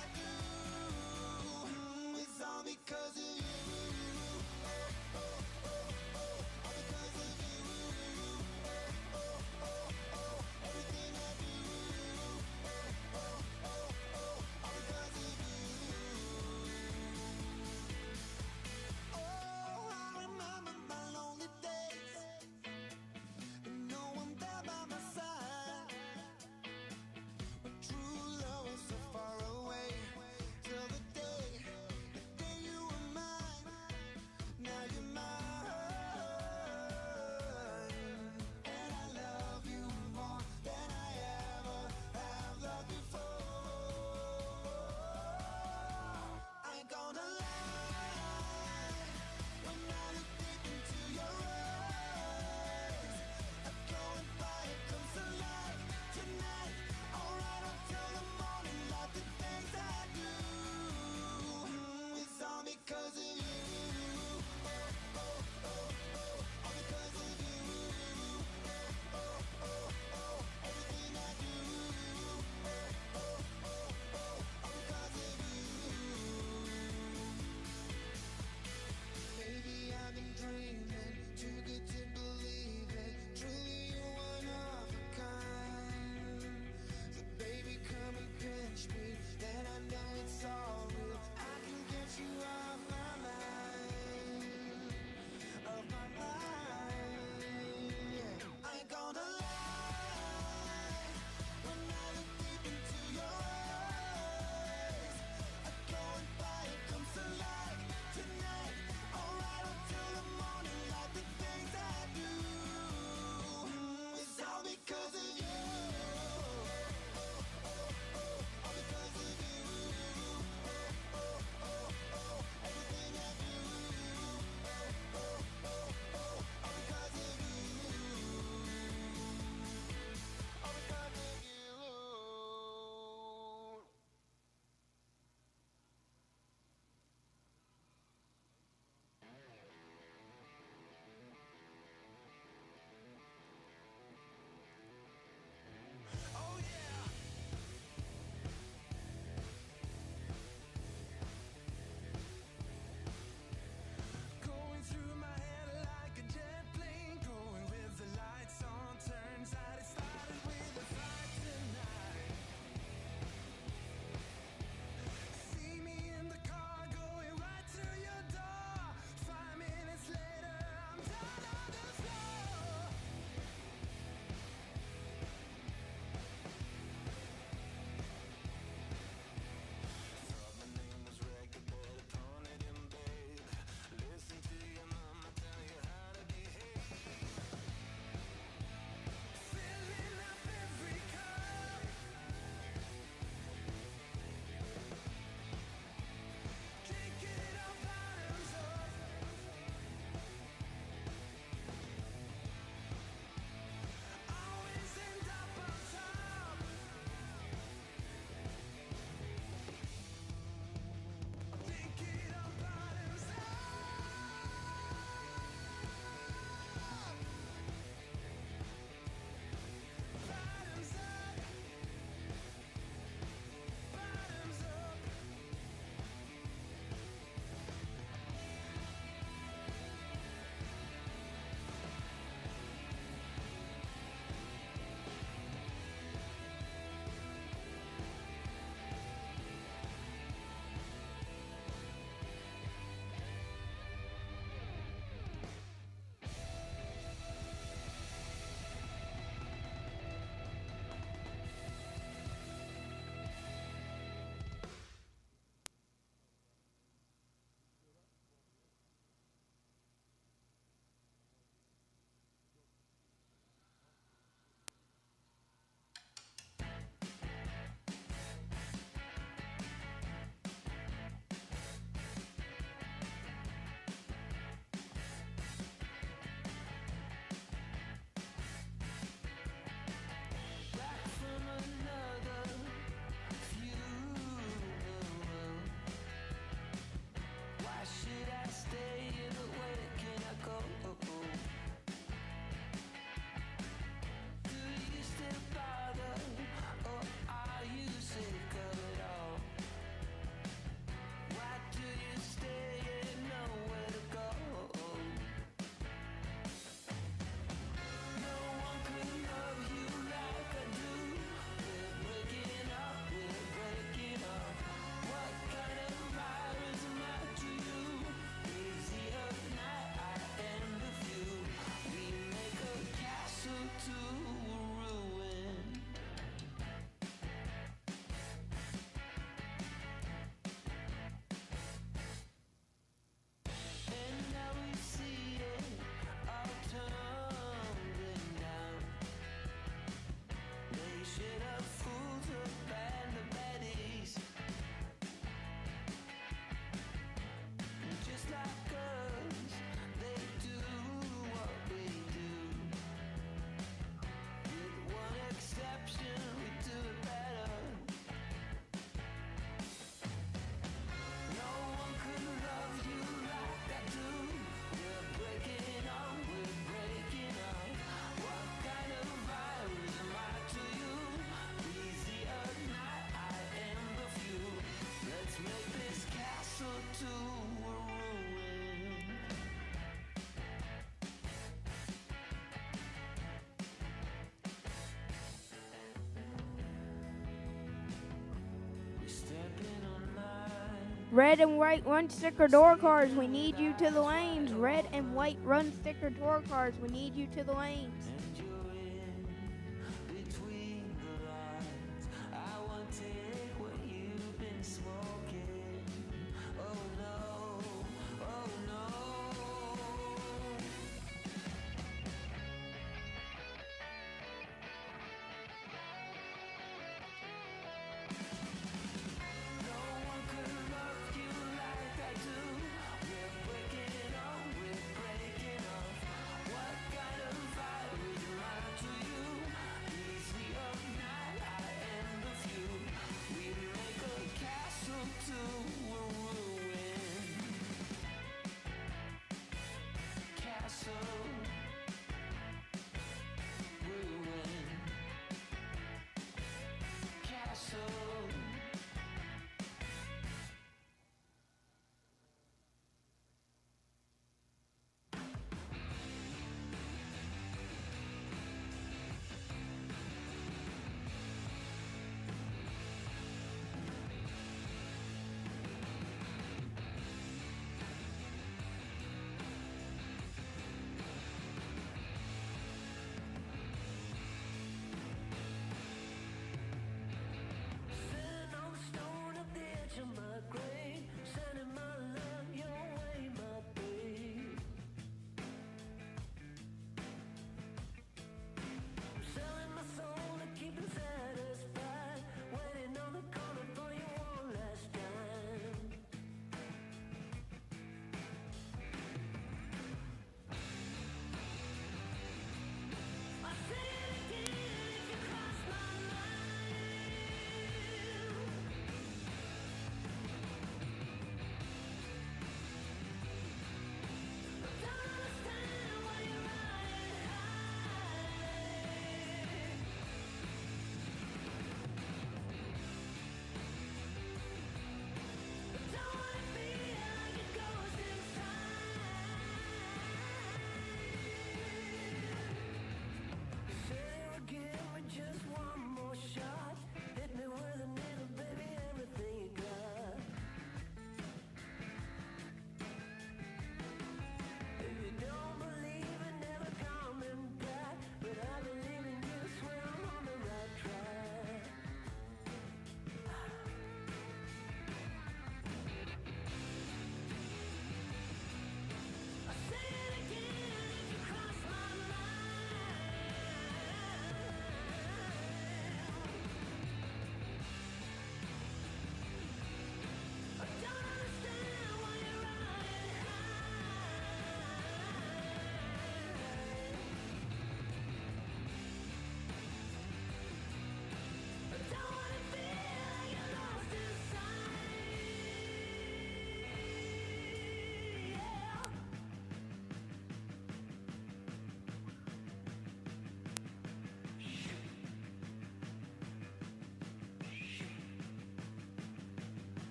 Red and white run sticker door cars, we need you to the lanes. Red and white run sticker door cars, we need you to the lanes.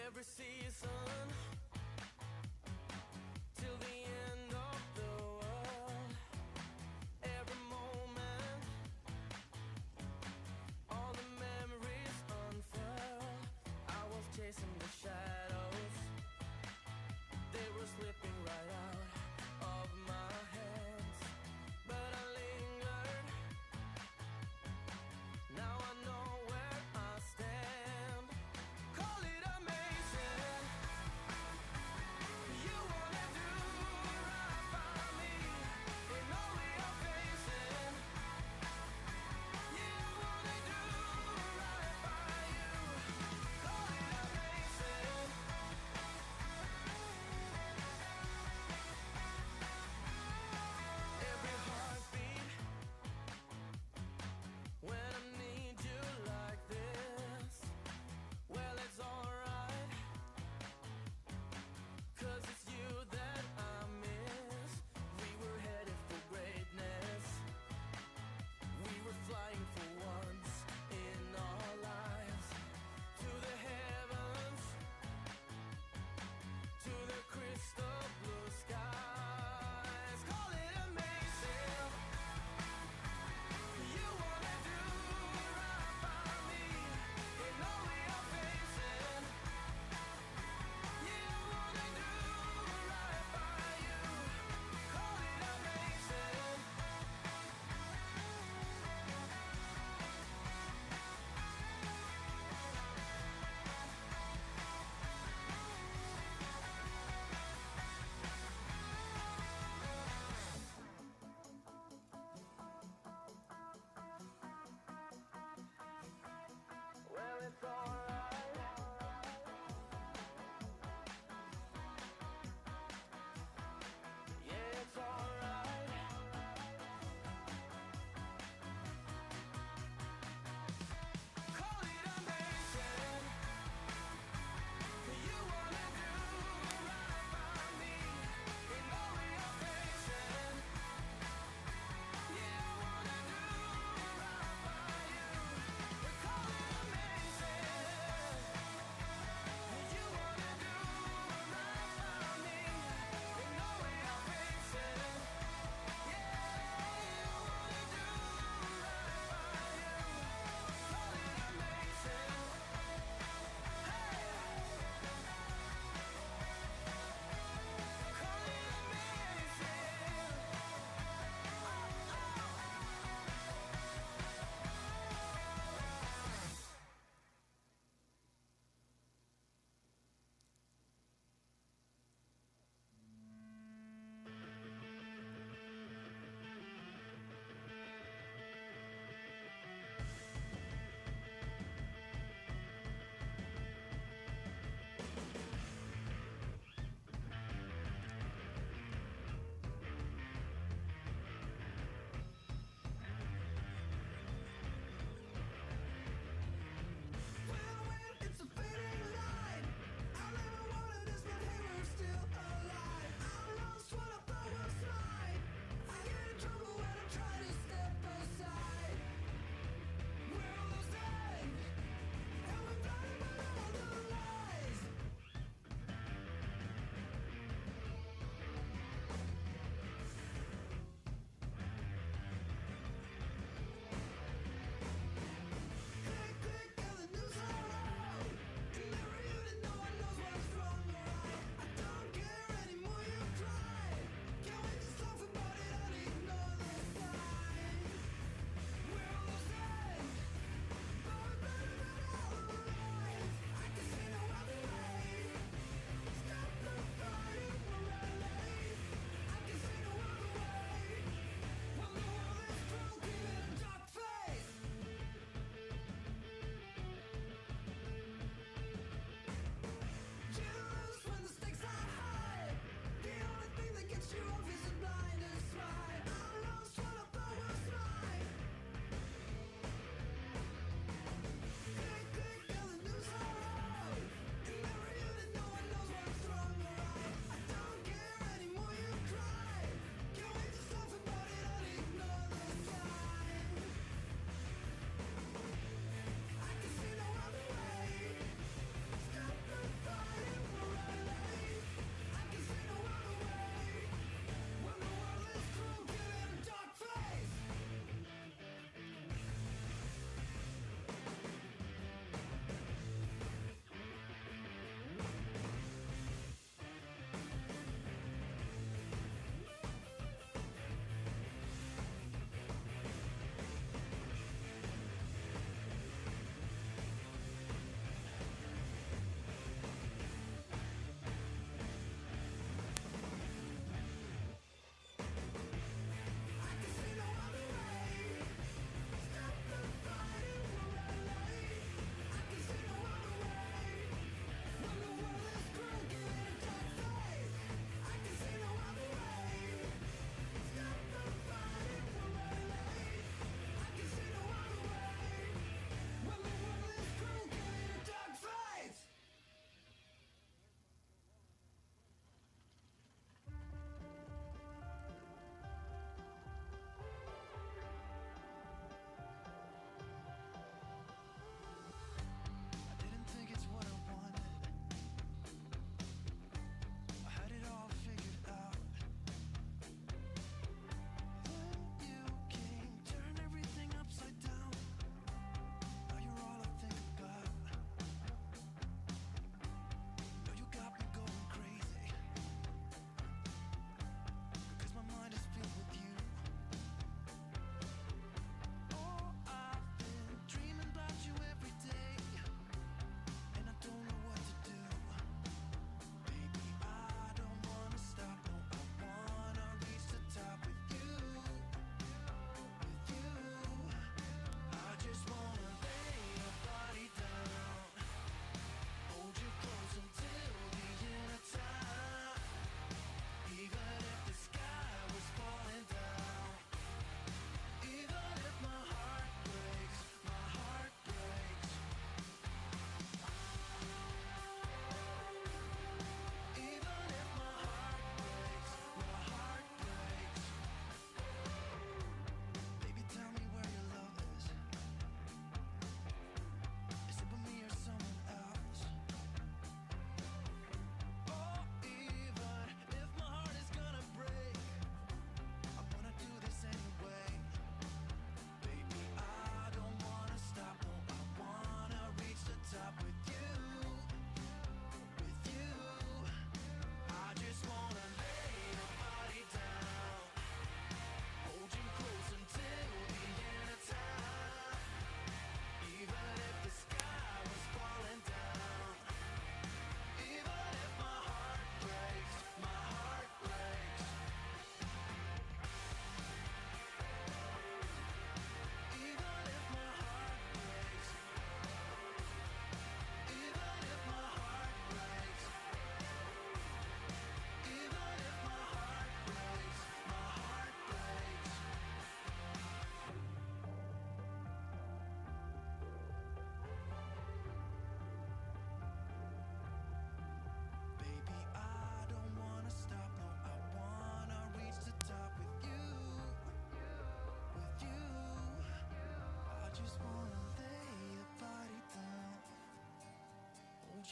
Every season till the end of the world, every moment, all the memories unfurl. I was chasing the shadow.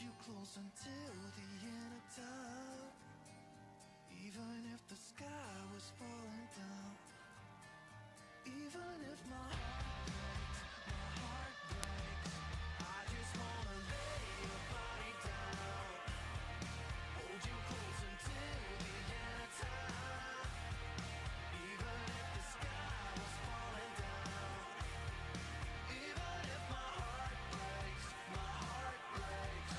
you close until the end of time. Even if the sky was falling down. Even if my heart breaks, I just wanna lay your body down. Hold you close until the end of time. Even if the sky was falling down. Even if my heart breaks, my heart breaks.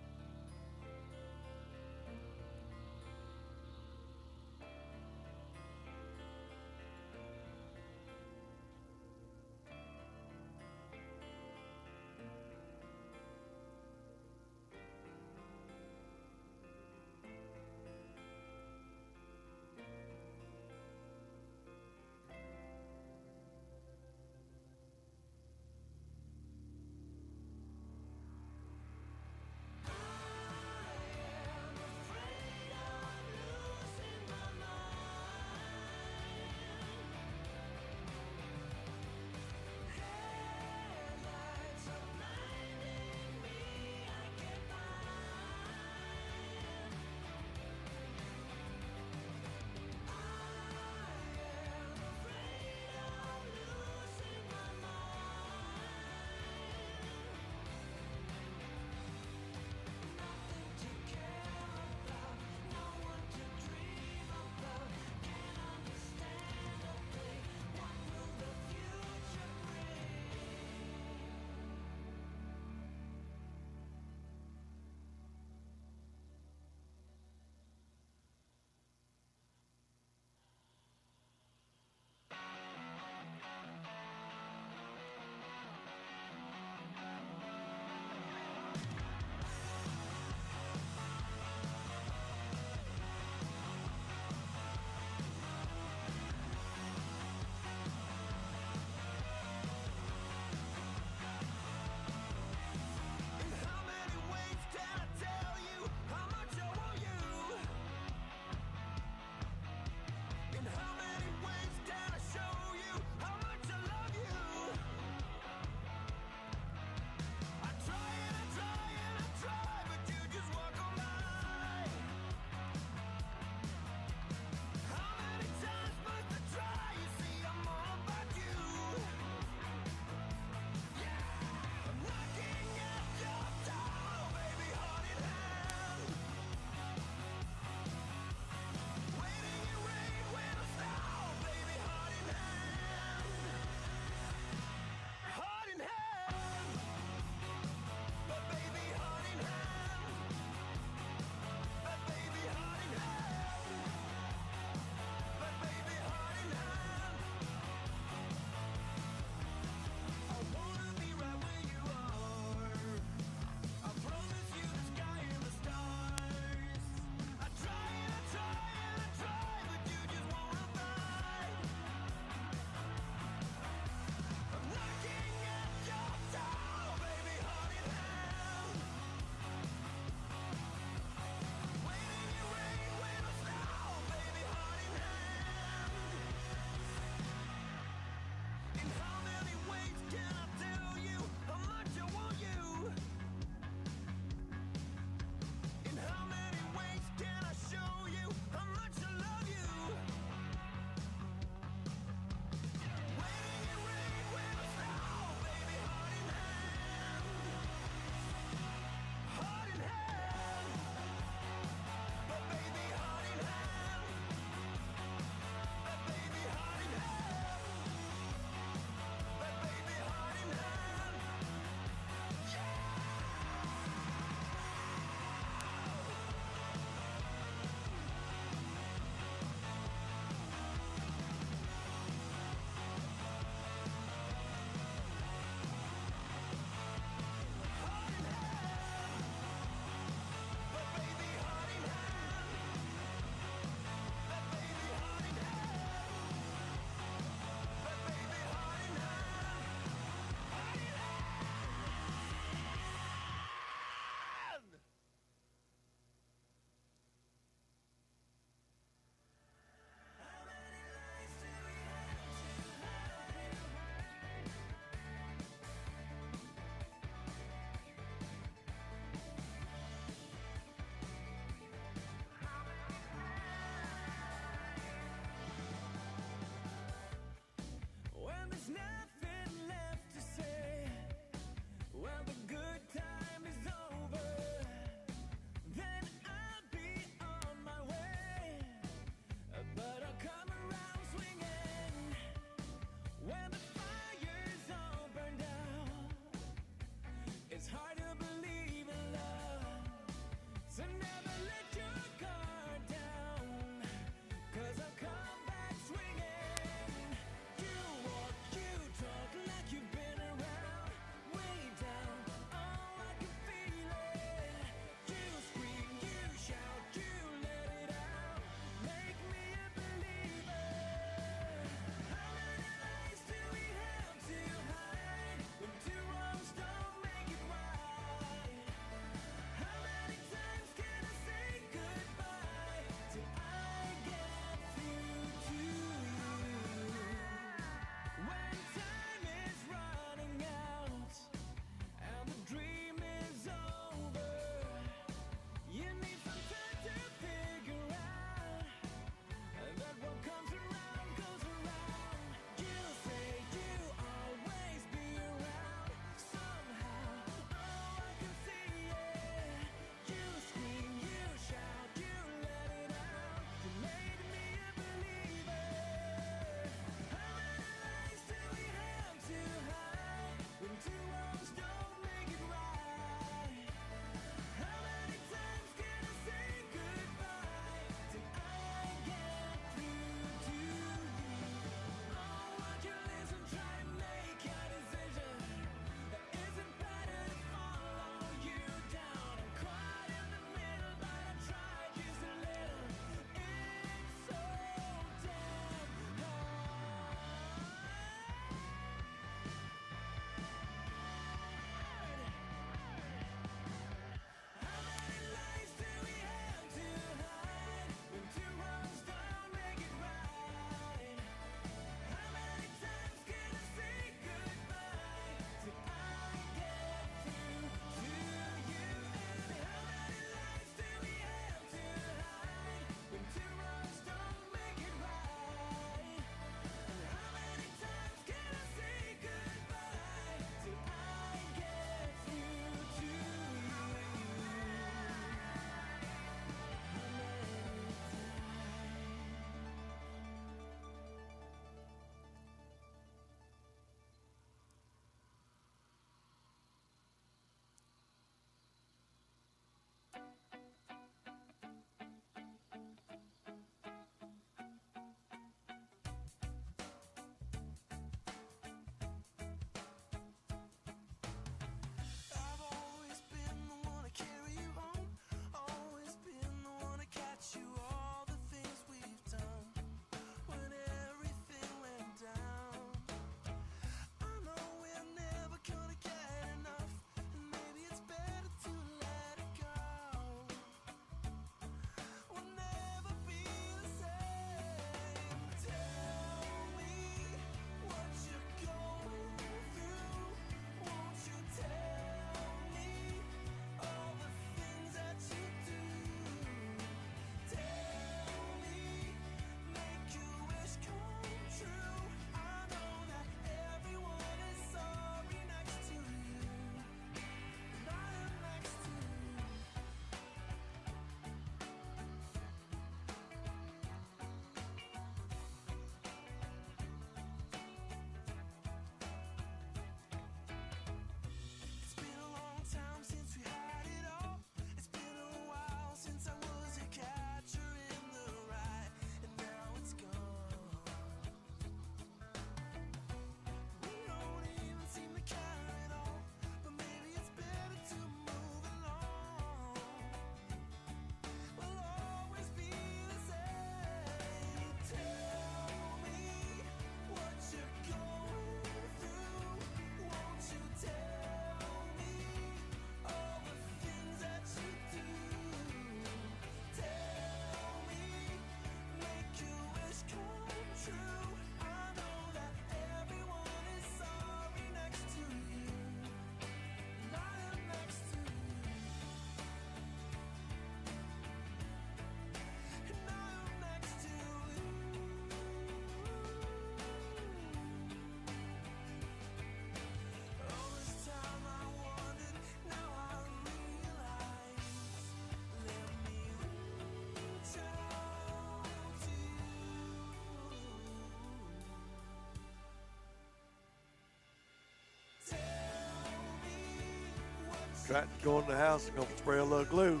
Tractor go in the house and gonna spray a little glue.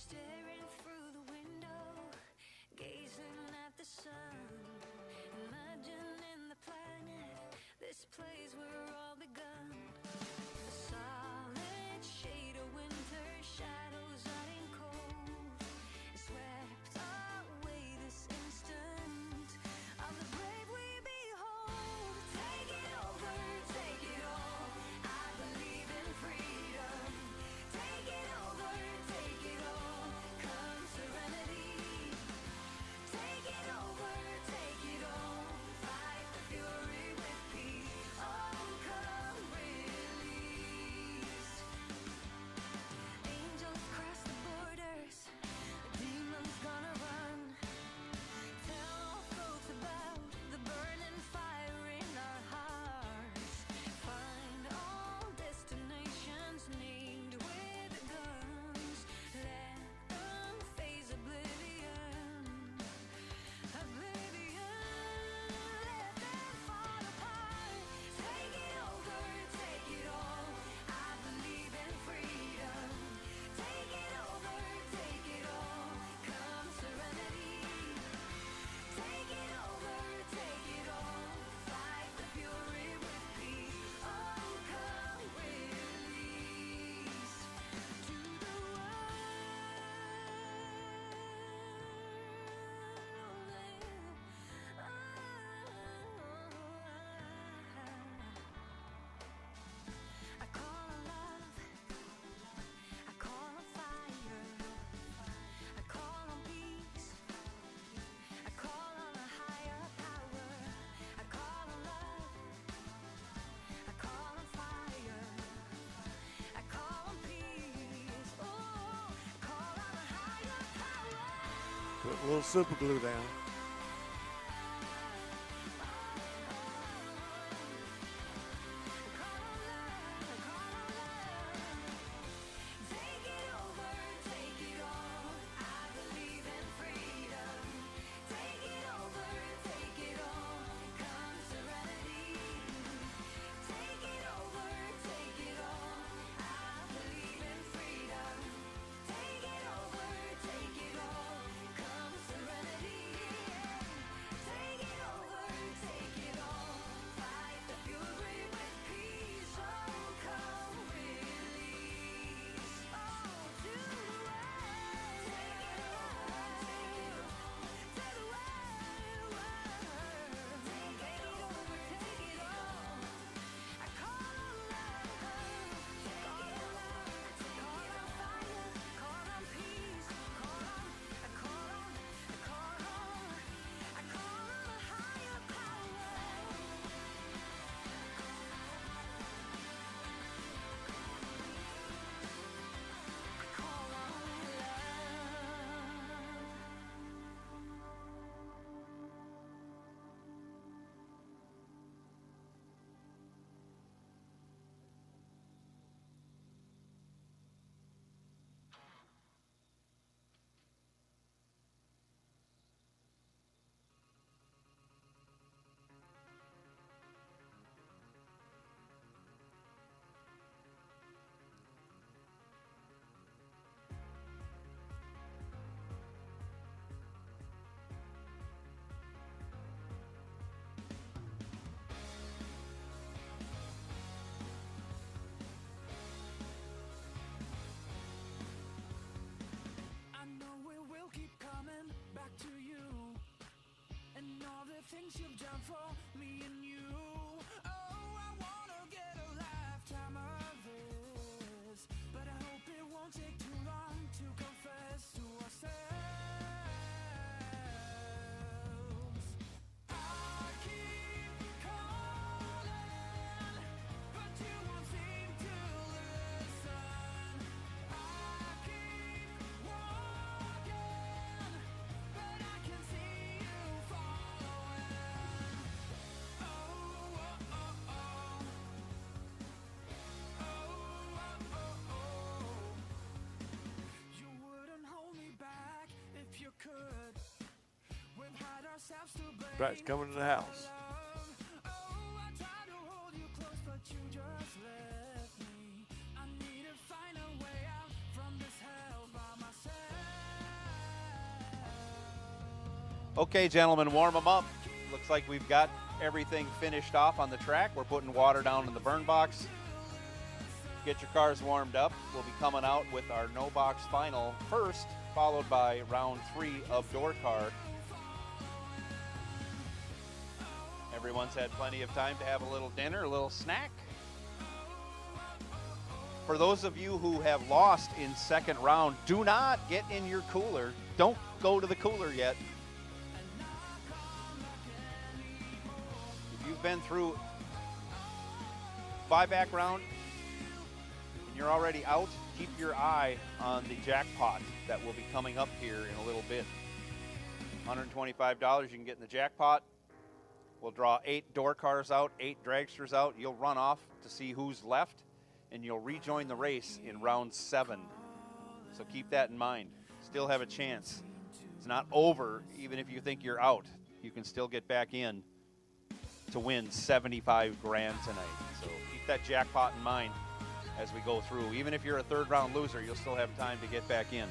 Staring through the window, gazing at the sun, imagining the planet, this place where all begun. A solid shade of winter, shadows running cold, swept away this instant of the brave we behold. Take it over, take it all. I believe in freedom. Take it over, take it all. Come serenity. Take it over, take it all. Fight the fury with peace. Oh, come release. Angels cross the borders. Demons gonna run. Tell all folks about the burning fire in our hearts. Find all destinations named with guns. Let them face oblivion. Oblivion. Let them fall apart. Take it over, take it all. I believe in freedom. Take it over, take it all. Come serenity. Take it over, take it all. Fight the fury with peace. Oh, come release to the I call on love, I call on fire, I call on peace, I call on a higher power, I call on love, I call on fire, I call on peace, oh, I call on a higher power. Put a little super glue down. Take it over, take it all. I believe in freedom. Take it over, take it all. Come serenity. Take it over, take it all. I believe in freedom. Take it over, take it all. Come serenity. Track's coming to the house. Okay, gentlemen, warm them up. Looks like we've got everything finished off on the track. We're putting water down in the burn box. Get your cars warmed up. We'll be coming out with our no box final first, followed by round 3 of door car. Everyone's had plenty of time to have a little dinner, a little snack. For those of you who have lost in second round, do not get in your cooler. Don't go to the cooler yet. If you've been through buyback round and you're already out, keep your eye on the jackpot that will be coming up here in a little bit. $125 you can get in the jackpot. We'll draw 8 door cars out, 8 dragsters out. You'll run off to see who's left, and you'll rejoin the race in round 7. So keep that in mind. Still have a chance. It's not over. Even if you think you're out, you can still get back in to win 75 grand tonight. So keep that jackpot in mind as we go through. Even if you're a third round loser, you'll still have time to get back in.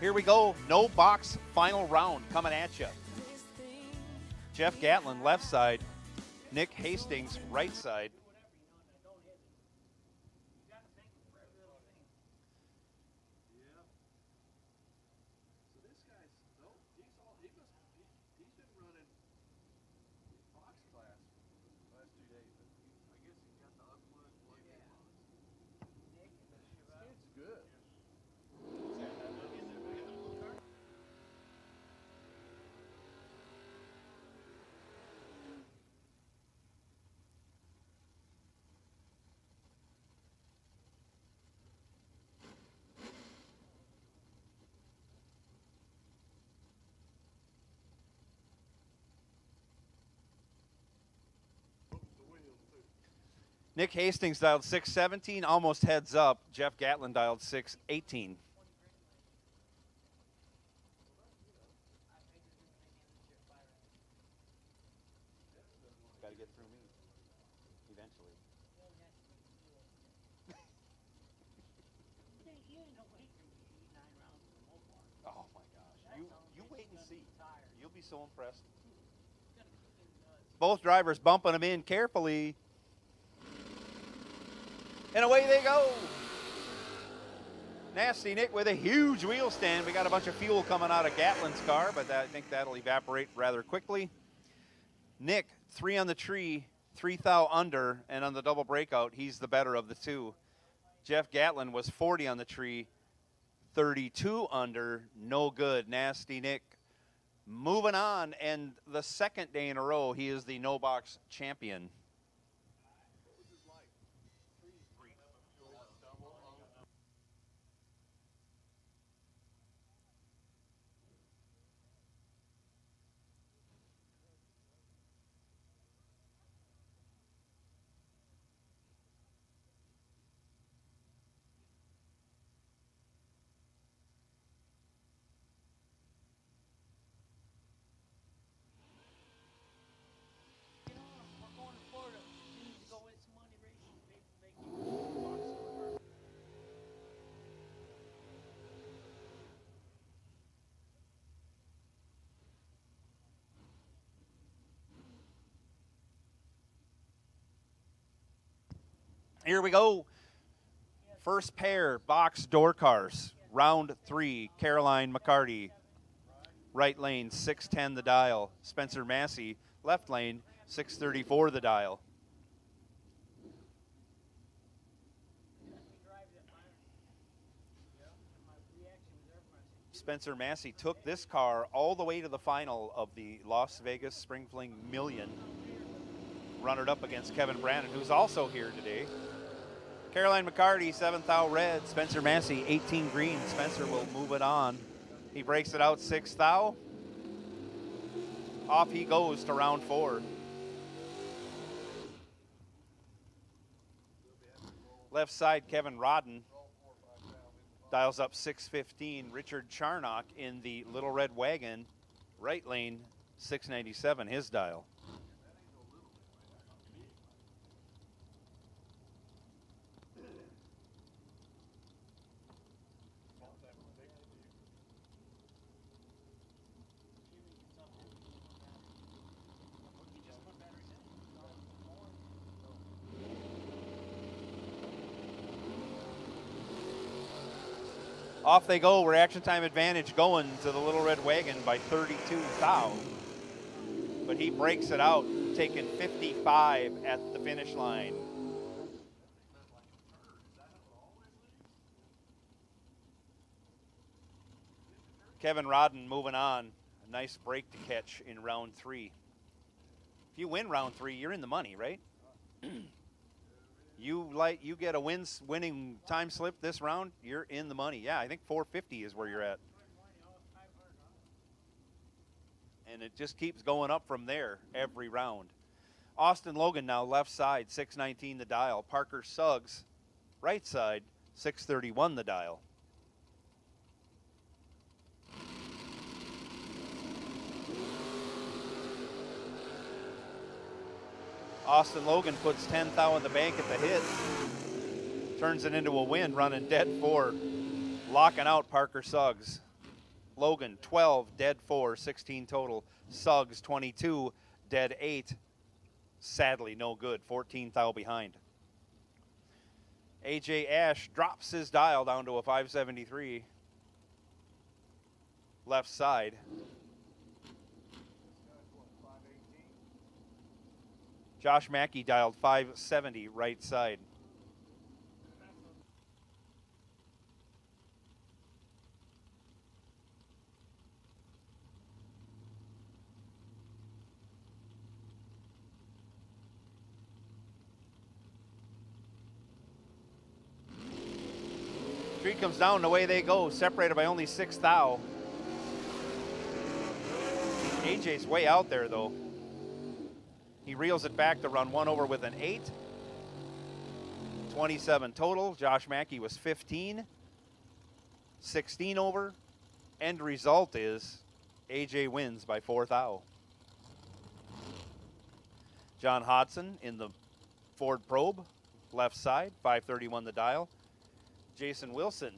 Here we go, no box final round coming at you. Jeff Gatlin left side, Nick Hastings right side. Nick Hastings dialed 617, almost heads up. Jeff Gatlin dialed 618. Got to get through me eventually. Oh my gosh. You wait and see. You'll be so impressed. Both drivers bumping them in carefully. And away they go. Nasty Nick with a huge wheel stand. We got a bunch of fuel coming out of Gatlin's car, but I think that'll evaporate rather quickly. Nick, 3 on the tree, 3 thou under, and on the double breakout, he's the better of the two. Jeff Gatlin was 40 on the tree, 32 under, no good. Nasty Nick moving on, and the second day in a row, he is the no box champion. Here we go. First pair, box door cars. Round 3, Caroline Mccarty. Right lane, 610 the dial. Spencer Massey, left lane, 634 the dial. Spencer Massey took this car all the way to the final of the Las Vegas Spring Fling Million. Runnered up against Kevin Brandon, who's also here today. Caroline Mccarty, 7th out red. Spencer Massey, 18 green. Spencer will move it on. He breaks it out 6th thou. Off he goes to round 4. Left side, Kevin Rodden dials up 615. Richard Charnock in the Little Red Wagon. Right lane, 697, his dial. Off they go, reaction time advantage going to the Little Red Wagon by 32 thou. But he breaks it out, taking 55 at the finish line. Kevin Rodden moving on. A nice break to catch in round 3. If you win round 3, you're in the money, right? You get a winning time slip this round, you're in the money. Yeah, I think 450 is where you're at. And it just keeps going up from there every round. Austin Logan now left side, 619 the dial. Parker Suggs, right side, 631 the dial. Austin Logan puts 10 thou in the bank at the hit. Turns it into a win, running dead 4. Locking out Parker Suggs. Logan, 12, dead 4, 16 total. Suggs, 22, dead 8. Sadly, no good, 14 thou behind. AJ Ash drops his dial down to a 573. Left side. Josh Mackey dialed 570 right side. Street comes down, and away they go, separated by only 6 thou. AJ's way out there though. He reels it back to run 1 over with an 8. 27 total. Josh Mackey was 15. 16 over. End result is AJ wins by 4 thou. John Hodson in the Ford Probe, left side, 531 the dial. Jason Wilson,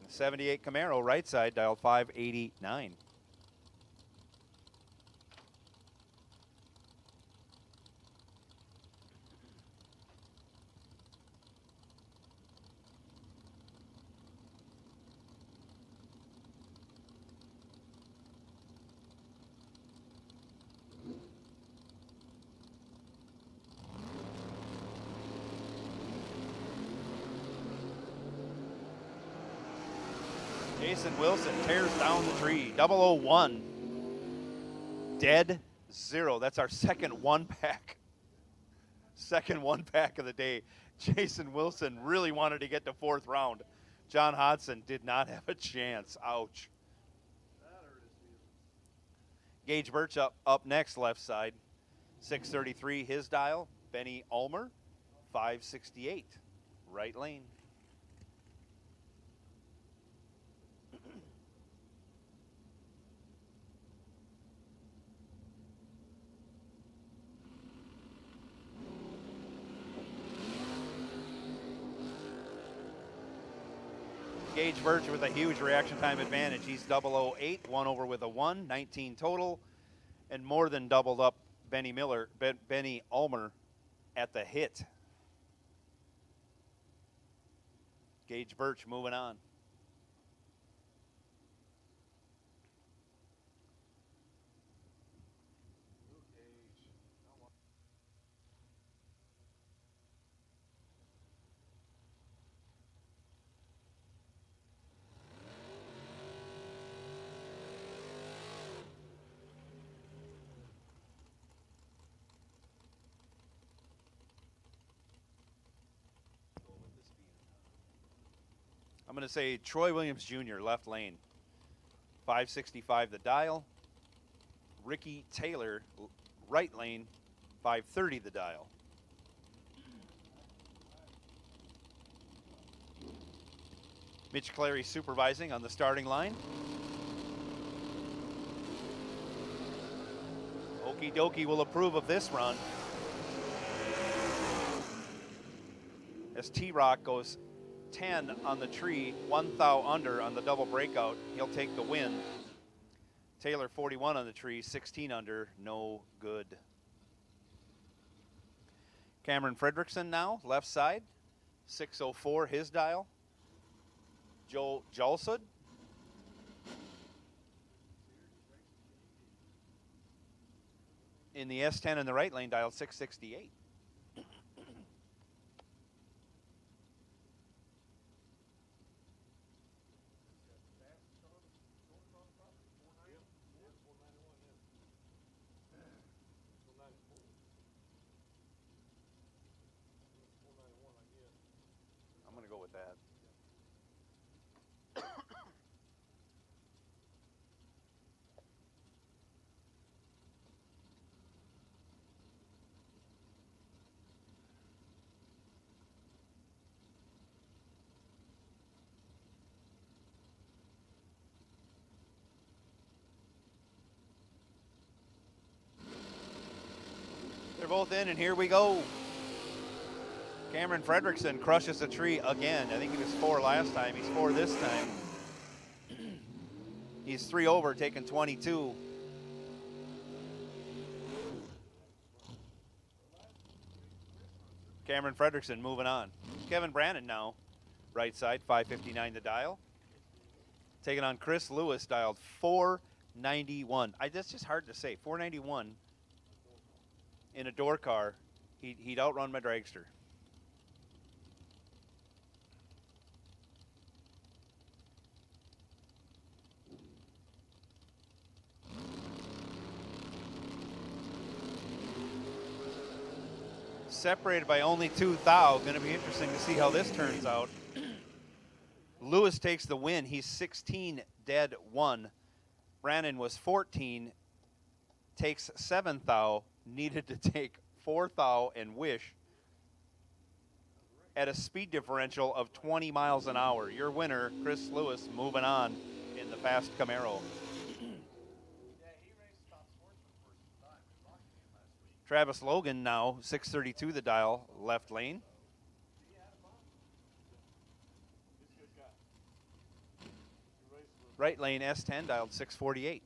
78 Camaro, right side, dialed 589. Jason Wilson tears down the tree. 001. Dead 0. That's our second one pack. Second one pack of the day. Jason Wilson really wanted to get to 4th round. John Hodson did not have a chance. Ouch. Gage Birch up next, left side. 633 his dial. Benny Ulmer, 568. Right lane. Gage Birch with a huge reaction time advantage. He's 008, 1 over with a 1, 19 total, and more than doubled up Benny Ulmer at the hit. Gage Birch moving on. I'm going to say Troy Williams Jr., left lane. 565 the dial. Ricky Taylor, right lane. 530 the dial. Mitch Clary supervising on the starting line. Okie dokie will approve of this run. As T-Rock goes 10 on the tree, 1 thou under on the double breakout. He'll take the win. Taylor 41 on the tree, 16 under, no good. Cameron Fredrickson now, left side, 604 his dial. Joe Jalsud. In the S10 in the right lane, dialed 668. I'm going to go with that. They're both in, and here we go. Cameron Fredrickson crushes a tree again. I think he was 4 last time. He's 4 this time. He's 3 over, taking 22. Cameron Fredrickson moving on. Kevin Brannon now, right side, 559 the dial. Taking on Chris Lewis, dialed 491. That's just hard to say. 491 in a door car. He'd outrun my dragster. Separated by only 2 thou. Going to be interesting to see how this turns out. Lewis takes the win. He's 16 dead 1. Brannon was 14, takes 7 thou, needed to take 4 thou and wish at a speed differential of 20 miles an hour. Your winner, Chris Lewis, moving on in the fast Camaro. Travis Logan now, 632 the dial, left lane. Right lane S10 dialed 648.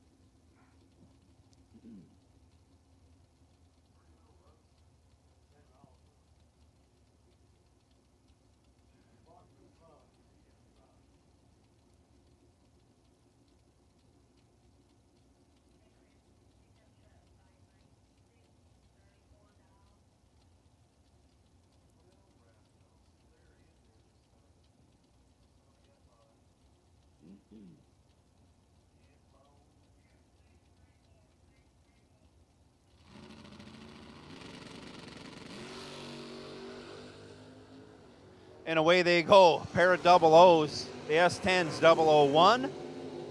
And away they go. Pair of double O's. The S10's 001.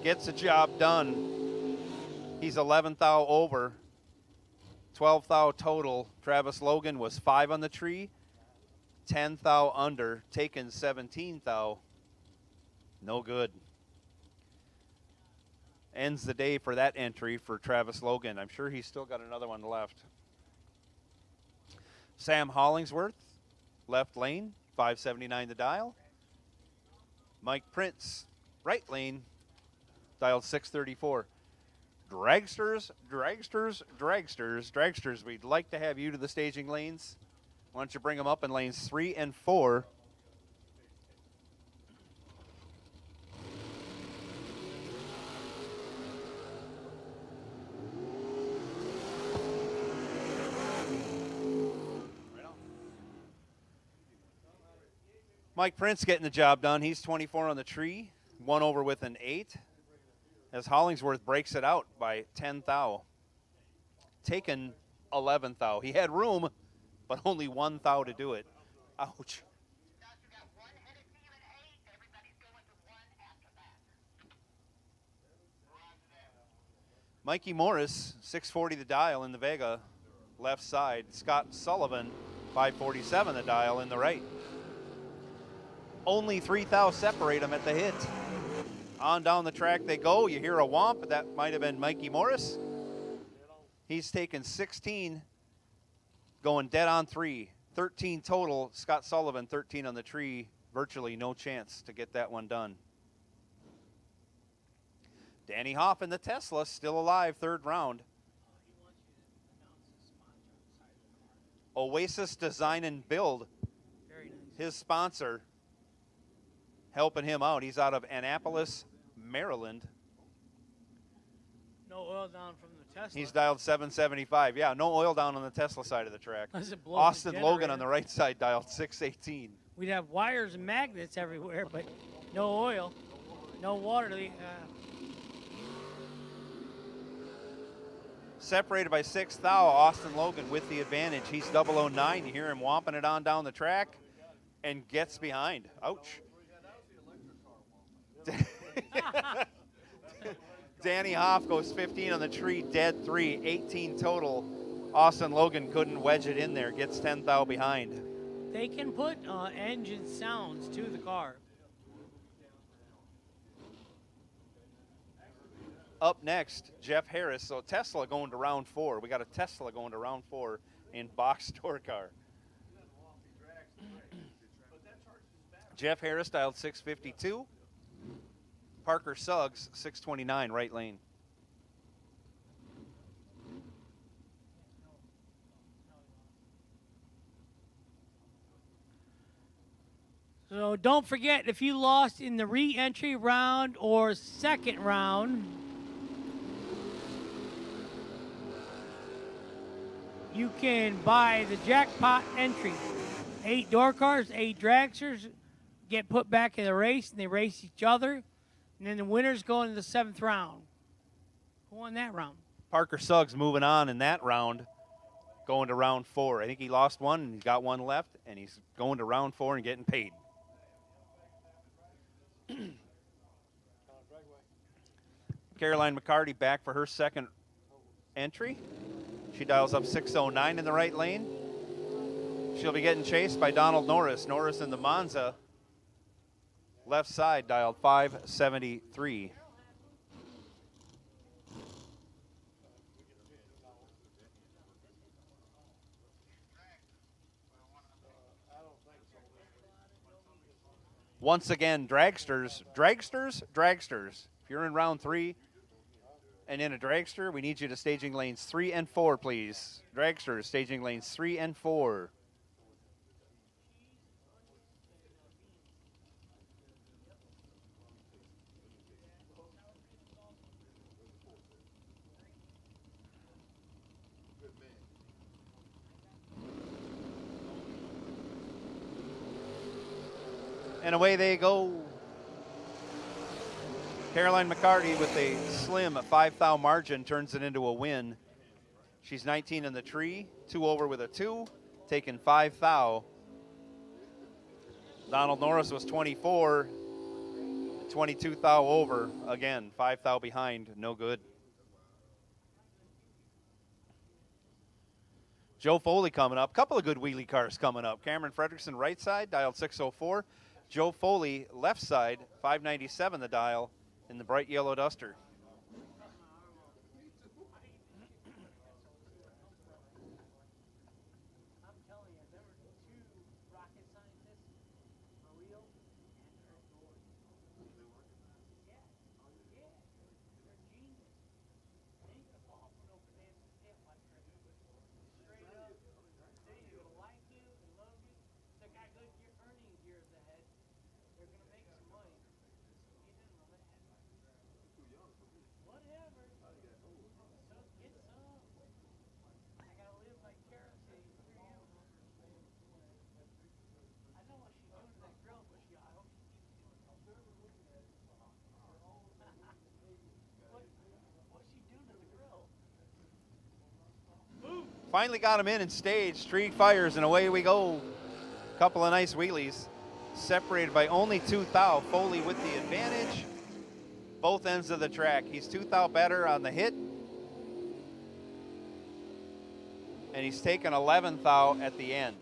Gets the job done. He's 11 thou over. 12 thou total. Travis Logan was 5 on the tree. 10 thou under. Taken 17 thou. No good. Ends the day for that entry for Travis Logan. I'm sure he's still got another one left. Sam Hollingsworth, left lane. 579 the dial. Mike Prince, right lane, dialed 634. Dragsters, we'd like to have you to the staging lanes. Why don't you bring them up in lanes 3 and 4. Mike Prince getting the job done. He's 24 on the tree, 1 over with an 8. As Hollingsworth breaks it out by 10 thou. Taken 11 thou. He had room, but only 1 thou to do it. Ouch. Mikey Morris, 640 the dial in the Vega, left side. Scott Sullivan, 547 the dial in the right. Only 3 thou separate them at the hit. On down the track they go. You hear a whomp. That might have been Mikey Morris. He's taken 16, going dead on 3. 13 total. Scott Sullivan, 13 on the tree. Virtually no chance to get that one done. Danny Hoff in the Tesla, still alive, 3rd round. Oasis Design and Build, his sponsor, helping him out. He's out of Annapolis, Maryland. No oil down from the Tesla. He's dialed 775. Yeah, no oil down on the Tesla side of the track. Does it blow Austin the Logan generator? on the right side dialed 618. We'd have wires and magnets everywhere, but no oil, no water. Separated by 6 thou, Austin Logan with the advantage. He's 009. You hear him whomping it on down the track and gets behind. Ouch. Danny Hoff goes 15 on the tree, dead 3, 18 total. Austin Logan couldn't wedge it in there, gets 10 thou behind. They can put engine sounds to the car. Up next, Jeff Harris. So Tesla going to round 4. We got a Tesla going to round 4 in box tour car. Jeff Harris dialed 652. Parker Suggs, 629, right lane. So don't forget, if you lost in the re-entry round or second round, you can buy the jackpot entry. 8 door cars, 8 dragsters get put back in the race, and they race each other. And then the winners go into the 7th round. Who won that round? Parker Suggs moving on in that round, going to round 4. I think he lost one, and he's got one left, and he's going to round 4 and getting paid. Caroline Mccarty back for her second entry. She dials up 609 in the right lane. She'll be getting chased by Donald Norris. Norris in the Monza. Left side dialed 573. Once again, dragsters. If you're in round 3 and in a dragster, we need you to staging lanes 3 and 4, please. Dragsters, staging lanes 3 and 4. And away they go. Caroline Mccarty with a slim 5 thou margin turns it into a win. She's 19 in the tree, 2 over with a 2, taking 5 thou. Donald Norris was 24, 22 thou over. Again, 5 thou behind, no good. Joe Foley coming up. Couple of good wheelie cars coming up. Cameron Fredrickson right side, dialed 604. Joe Foley left side, 597 the dial in the bright yellow Duster. Finally got him in stage. Street fires, and away we go. Couple of nice wheelies. Separated by only 2 thou. Foley with the advantage. Both ends of the track. He's 2 thou better on the hit. And he's taken 11 thou at the end.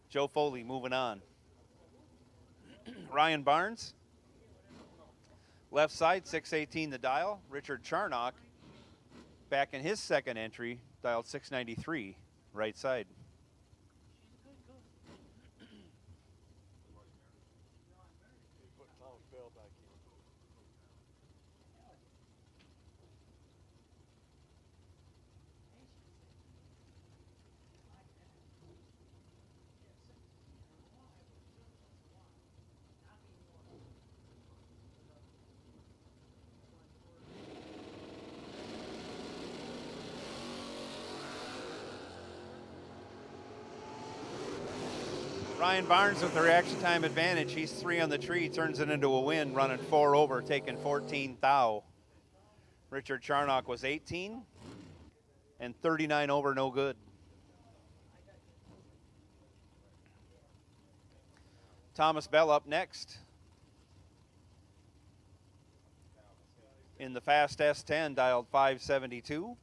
Joe Foley moving on. Ryan Barnes. Left side, 618 the dial. Richard Charnock, back in his second entry, dialed 693, right side. Ryan Barnes with the reaction time advantage. He's 3 on the tree, turns it into a win, running 4 over, taking 14 thou. Richard Charnock was 18 and 39 over, no good. Thomas Bell up next. In the fast S10, dialed 572.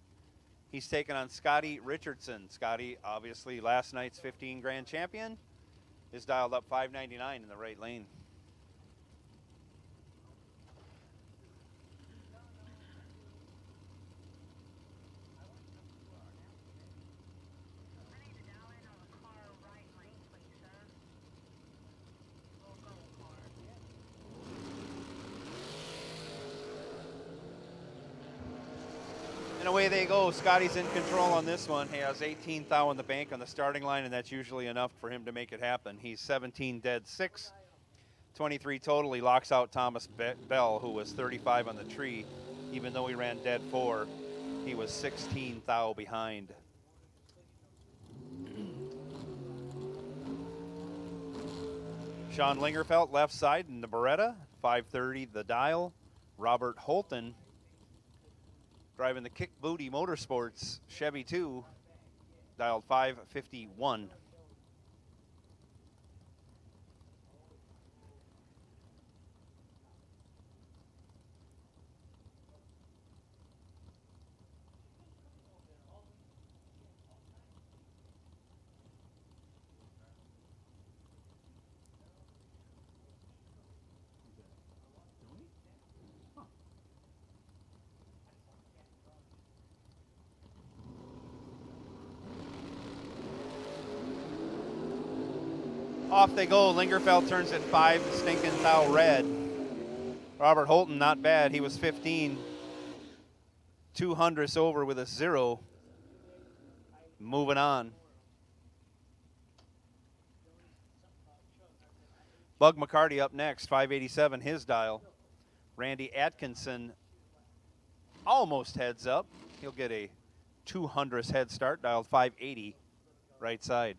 He's taking on Scotty Richardson. Scotty, obviously last night's 15 grand champion, is dialed up 599 in the right lane. And away they go. Scotty's in control on this one. He has 18 thou in the bank on the starting line, and that's usually enough for him to make it happen. He's 17 dead 6, 23 total. He locks out Thomas Bell, who was 35 on the tree. Even though he ran dead 4, he was 16 thou behind. Sean Lingerfelt left side in the Beretta, 530 the dial. Robert Holton driving the Kick Booty Motorsports Chevy 2, dialed 551. Off they go. Lingerfeld turns it 5, stinking thou red. Robert Holton, not bad. He was 15. 200 over with a 0. Moving on. Bug Mccarty up next, 587 his dial. Randy Atkinson almost heads up. He'll get a 200th head start, dialed 580 right side.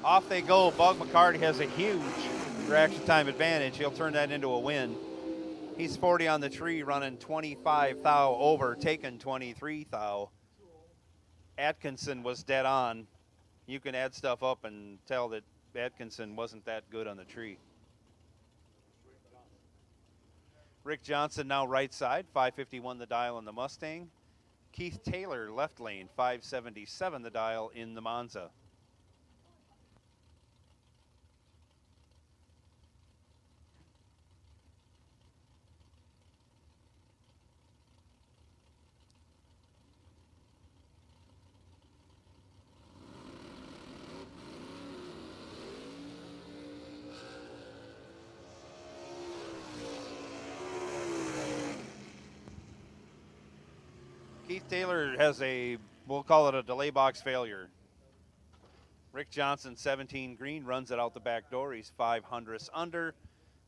Off they go. Bug Mccarty has a huge reaction time advantage. He'll turn that into a win. He's 40 on the tree, running 25 thou over, taking 23 thou. Atkinson was dead on. You can add stuff up and tell that Atkinson wasn't that good on the tree. Rick Johnson now right side, 551 the dial in the Mustang. Keith Taylor left lane, 577 the dial in the Monza. Keith Taylor has a, we'll call it a delay box failure. Rick Johnson, 17 green, runs it out the back door. He's 500ths under,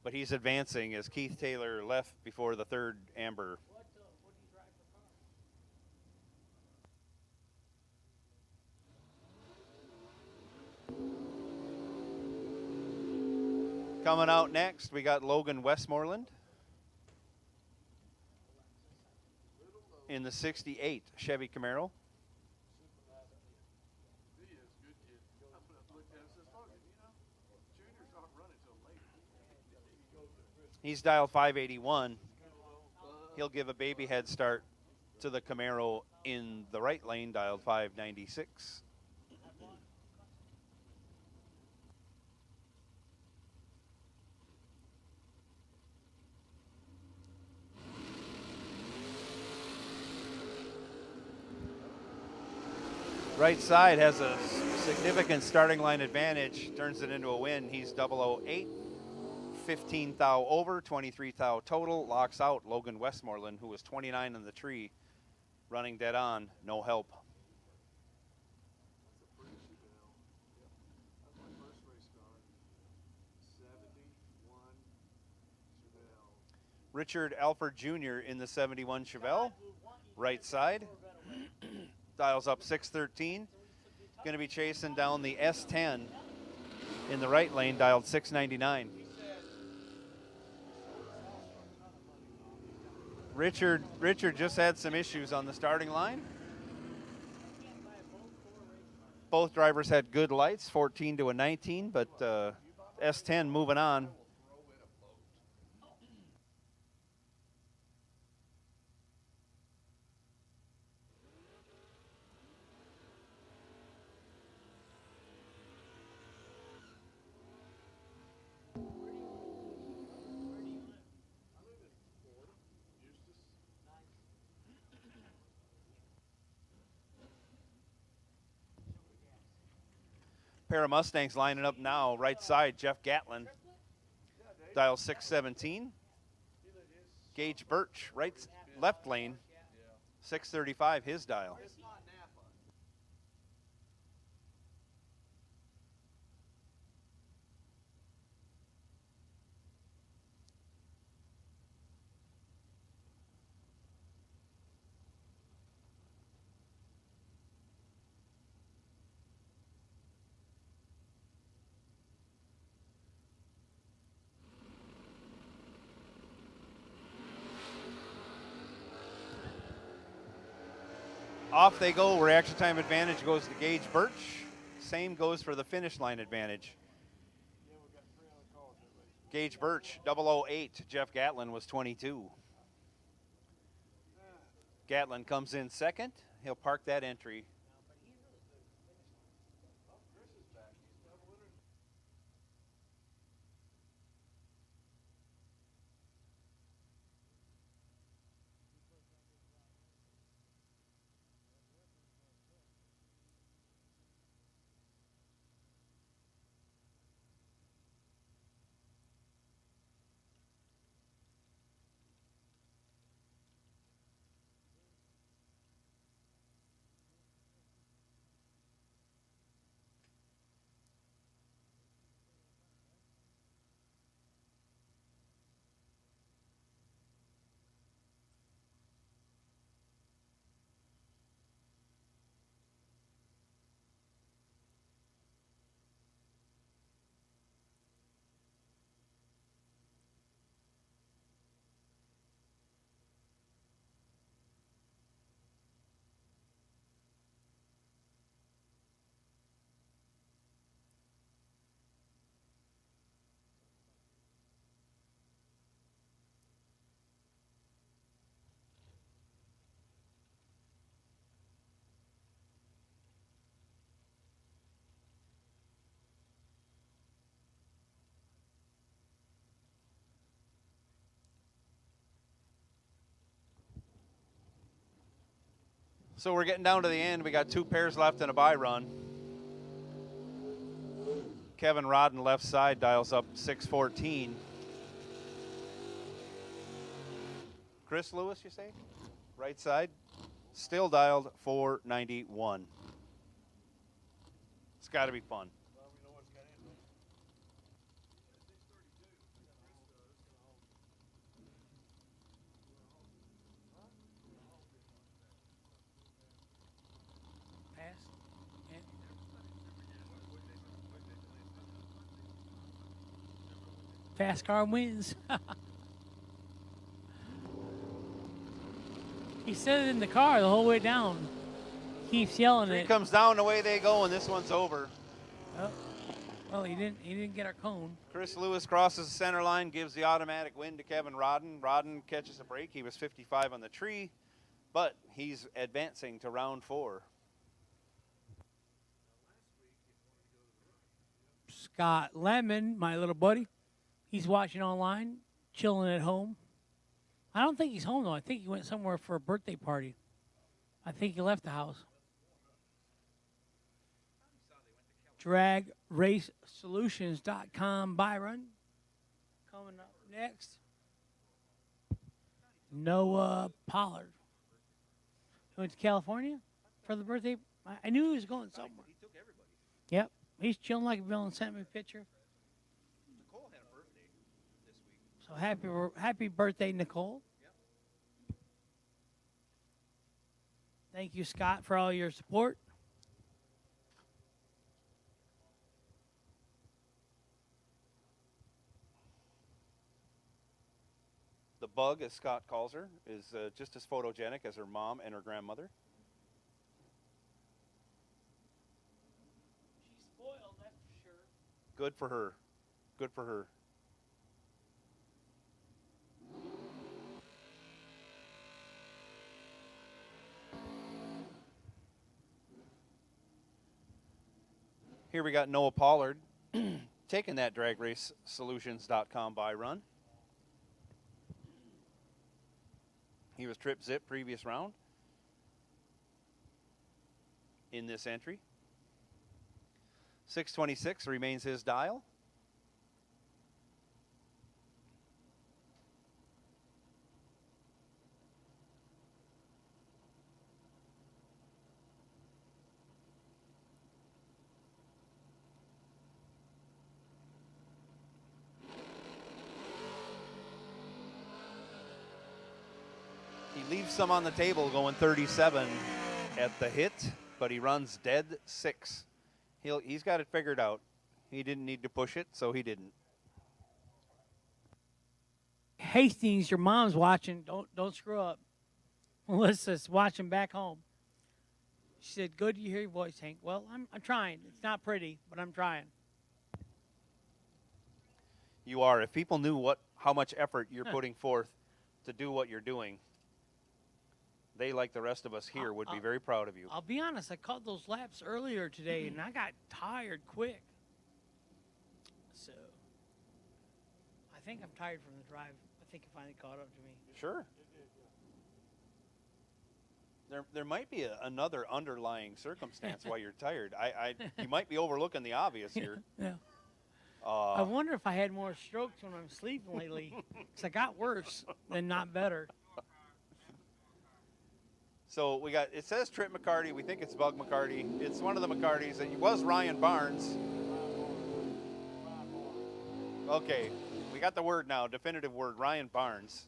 but he's advancing as Keith Taylor left before the third amber. Coming out next, we got Logan Westmoreland in the 68 Chevy Camaro. He's dialed 581. He'll give a baby head start to the Camaro in the right lane, dialed 596. Right side has a significant starting line advantage, turns it into a win. He's 008, 15 thou over, 23 thou total, locks out Logan Westmoreland, who was 29 in the tree, running dead on, no help. Richard Alford Jr. in the 71 Chevelle, right side. Dials up 613. Going to be chasing down the S10 in the right lane, dialed 699. Richard just had some issues on the starting line. Both drivers had good lights, 14 to a 19, but S10 moving on. Pair of Mustangs lining up now. Right side, Jeff Gatlin, dial 617. Gage Birch, left lane, 635, his dial. Off they go. Reaction time advantage goes to Gage Birch. Same goes for the finish line advantage. Gage Birch, 008. Jeff Gatlin was 22. Gatlin comes in second. He'll park that entry. So we're getting down to the end. We got two pairs left in a bye run. Kevin Rodden, left side, dials up 614. Chris Lewis, you say? Right side, still dialed 491. It's got to be fun. Fast car wins. He said it in the car the whole way down. Keeps yelling Three it. comes down, away they go, and this one's over. Oh. Well, he didn't get our cone. Chris Lewis crosses the center line, gives the automatic win to Kevin Rodden. Rodden catches a break. He was 55 on the tree, but he's advancing to round 4. Scott Lemon, my little buddy, he's watching online, chilling at home. I don't think he's home, though. I think he went somewhere for a birthday party. I think he left the house. DragRaceSolutions.com Byron. Coming up next, Noah Pollard. He went to California for the birthday. I knew he was going somewhere. He took everybody. Yep. He's chilling like a villain. Sent me a picture. Nicole had a birthday this week. So happy birthday, Nicole. Yep. Thank you, Scott, for all your support. The bug, as Scott calls her, is just as photogenic as her mom and her grandmother. She's spoiled, that's for sure. Good for her. Good for her. Here we got Noah Pollard taking that DragRaceSolutions.com by run. He was trip zip previous round in this entry. 626 remains his dial. He leaves some on the table going 37 at the hit, but he runs dead 6. He's got it figured out. He didn't need to push it, so he didn't. Hastings, your mom's watching. Don't screw up. Melissa's watching back home. She said, "Good to hear your voice, Hank." Well, I'm trying. It's not pretty, but I'm trying. You are. If people knew how much effort you're putting forth to do what you're doing, they, like the rest of us here, would be very proud of you. I'll be honest. I caught those laps earlier today, and I got tired quick. So I think I'm tired from the drive. I think it finally caught up to me. Sure. There might be another underlying circumstance why you're tired. You might be overlooking the obvious here. Yeah. I wonder if I had more strokes when I'm sleeping lately, because I got worse than not better. So we got, it says Trip Mccarty. We think it's Bug Mccarty. It's one of the McCartys. It was Ryan Barnes. Okay, we got the word now, definitive word. Ryan Barnes,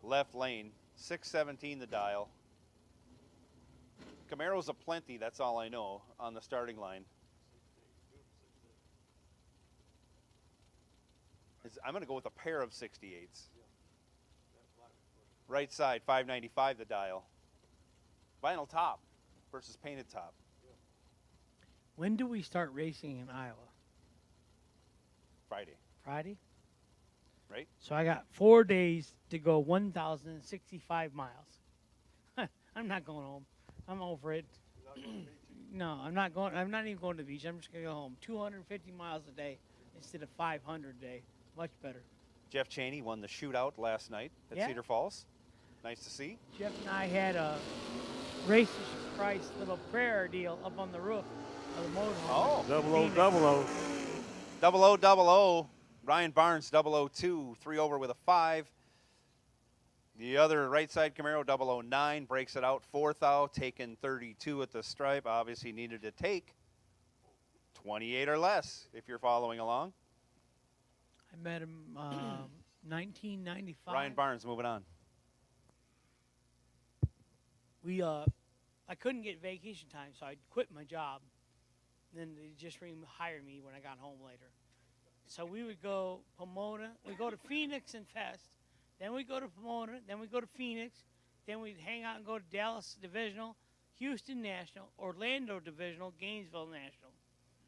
left lane, 617 the dial. Camaro's a plenty, that's all I know, on the starting line. I'm going to go with a pair of 68s. Right side, 595 the dial. Vinyl top versus painted top. When do we start racing in Iowa? Friday. Friday? Right. So I got 4 days to go 1,065 miles. I'm not going home. I'm over it. No, I'm not going. I'm not even going to the beach. I'm just going to go home. 250 miles a day instead of 500 a day. Much better. Jeff Chaney won the shootout last night at Cedar Falls. Nice to see. Jeff and I had a Racers Christ little prayer deal up on the roof of the motorhome. Oh. 0000. 0000. Ryan Barnes, 002. 3 over with a 5. The other right side Camaro, 009, breaks it out. 4th out, taking 32 at the stripe. Obviously needed to take 28 or less if you're following along. I met him 1995. Ryan Barnes moving on. I couldn't get vacation time, so I quit my job. Then they just hired me when I got home later. So we would go Pomona. We go to Phoenix and Fest. Then we go to Pomona. Then we go to Phoenix. Then we'd hang out and go to Dallas Divisional, Houston National, Orlando Divisional, Gainesville National.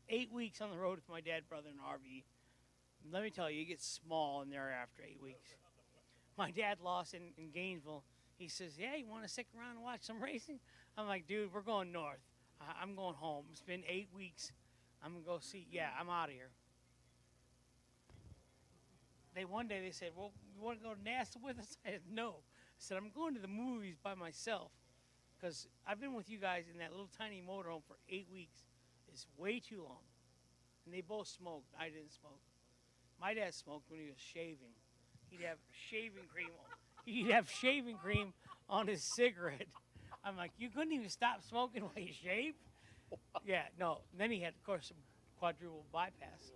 8 weeks on the road with my dad, brother, and RV. Let me tell you, it gets small in there after 8 weeks. My dad lost in Gainesville. He says, yeah, you want to stick around and watch some racing? I'm like, dude, we're going north. I'm going home. It's been 8 weeks. I'm going to go see. Yeah, I'm out of here. One day they said, well, you want to go to NASA with us? I said, no. I said, I'm going to the movies by myself because I've been with you guys in that little tiny motorhome for 8 weeks. It's way too long. And they both smoked. I didn't smoke. My dad smoked when he was shaving. He'd have shaving cream on. He'd have shaving cream on his cigarette. I'm like, you couldn't even stop smoking while you shaved? Yeah, no. And then he had, of course, some quadruple bypass.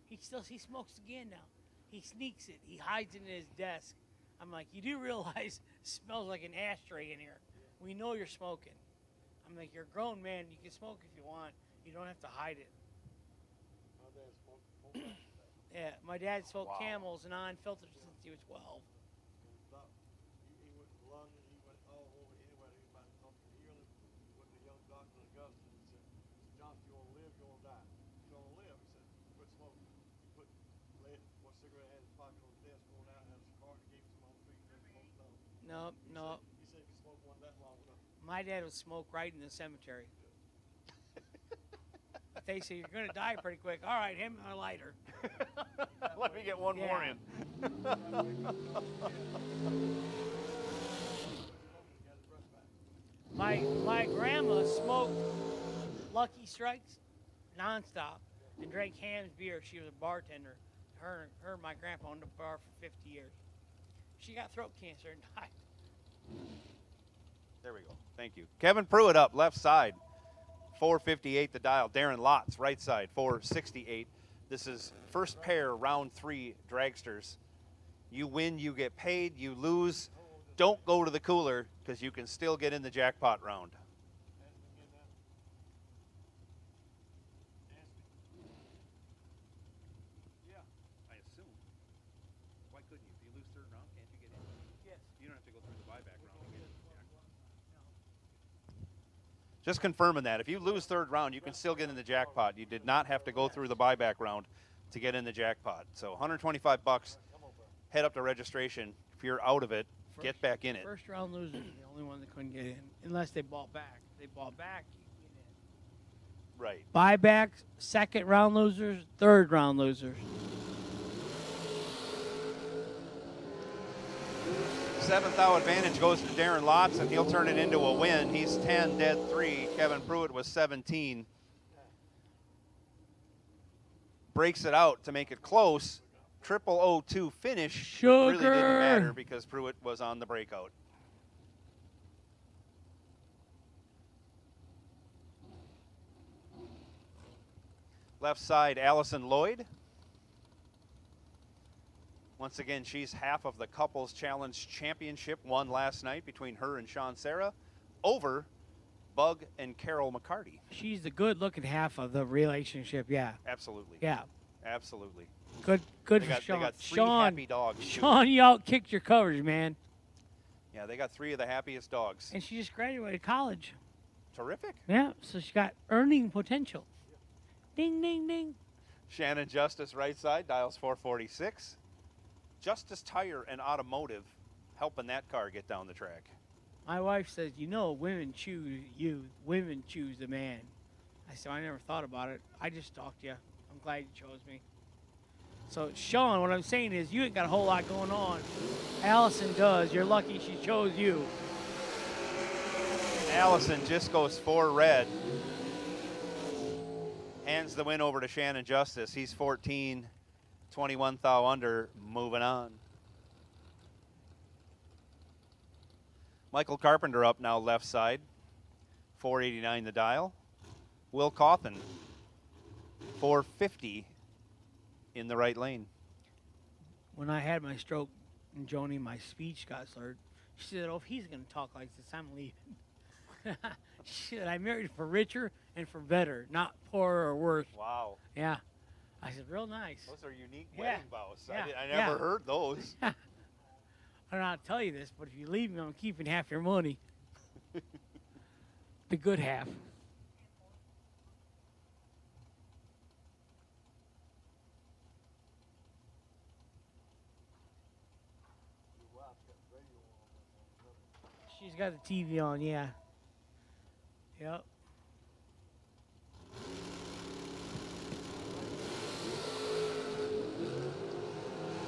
He smokes again now. He sneaks it. He hides it in his desk. I'm like, you do realize it smells like an ashtray in here. We know you're smoking. I'm like, you're a grown man. You can smoke if you want. You don't have to hide it. Yeah, my dad smoked Camels and non-filtered since he was 12. He went to London. He went all over anywhere. He was about to come to England with the young doctor in Augusta. He said, John, if you want to live, you want to die. If you want to live, he said, quit smoking. He laid one cigarette in his pocket on the desk, going out and had his card and gave it to him on the street and then smoked none. No. He said if you smoke one that long enough. My dad would smoke right in the cemetery. They say you're going to die pretty quick. All right, hand me my lighter. Let me get one more in. My grandma smoked Lucky Strikes nonstop and drank Ham's beer. She was a bartender. Her and my grandpa owned a bar for 50 years. She got throat cancer and died. There we go. Thank you. Kevin Pruitt up, left side. 458 the dial. Darren Lotz, right side, 468. This is first pair, round 3 dragsters. You win, you get paid. You lose, don't go to the cooler because you can still get in the jackpot round. Yeah, I assume. Why couldn't you? If you lose third round, can't you get in? Yes. You don't have to go through the buyback round to get in the jackpot. Just confirming that. If you lose third round, you can still get in the jackpot. You did not have to go through the buyback round to get in the jackpot. So $125. Head up to registration. If you're out of it, get back in it. First round losers are the only one that couldn't get in, unless they bought back. If they bought back, you can get in. Right. Buybacks, second round losers, third round losers. Seventh out advantage goes to Darren Lotz, and he'll turn it into a win. He's 10, dead 3. Kevin Pruitt was 17. Breaks it out to make it close. 0002 finish. Sugar. Really didn't matter because Pruitt was on the breakout. Left side, Allison Lloyd. Once again, she's half of the Couples Challenge Championship won last night between her and Sean Sarah over Bug and Carol Mccarty. She's the good-looking half of the relationship, yeah. Absolutely. Yeah. Absolutely. Good They for got Sean. 3 Sean, happy dogs. too. Sean, you out-kicked your covers, man. Yeah, they got 3 of the happiest dogs. And she just graduated college. Terrific. Yeah, so she got earning potential. Ding, ding, ding. Shannon Justice, right side, dials 446. Justice Tire and Automotive helping that car get down the track. My wife says, you know, women choose you. Women choose the man. I said, I never thought about it. I just stalked you. I'm glad you chose me. So, Sean, what I'm saying is you ain't got a whole lot going on. Allison does. You're lucky she chose you. Allison just goes 4 red. Hands the win over to Shannon Justice. He's 14, 21 thou under, moving on. Michael Carpenter up now left side, 489 the dial. Will Cawthon, 450 in the right lane. When I had my stroke, and Joni, my speech got slurred. She said, oh, if he's going to talk like this, I'm leaving. She said, I married for richer and for better, not poorer or worse. Wow. Yeah. I said, real nice. Those are unique Yeah. wedding vows. Yeah. I never heard those. I don't know how to tell you this, but if you leave me, I'm keeping half your money. The good half. She's got the TV on, yeah. Yep.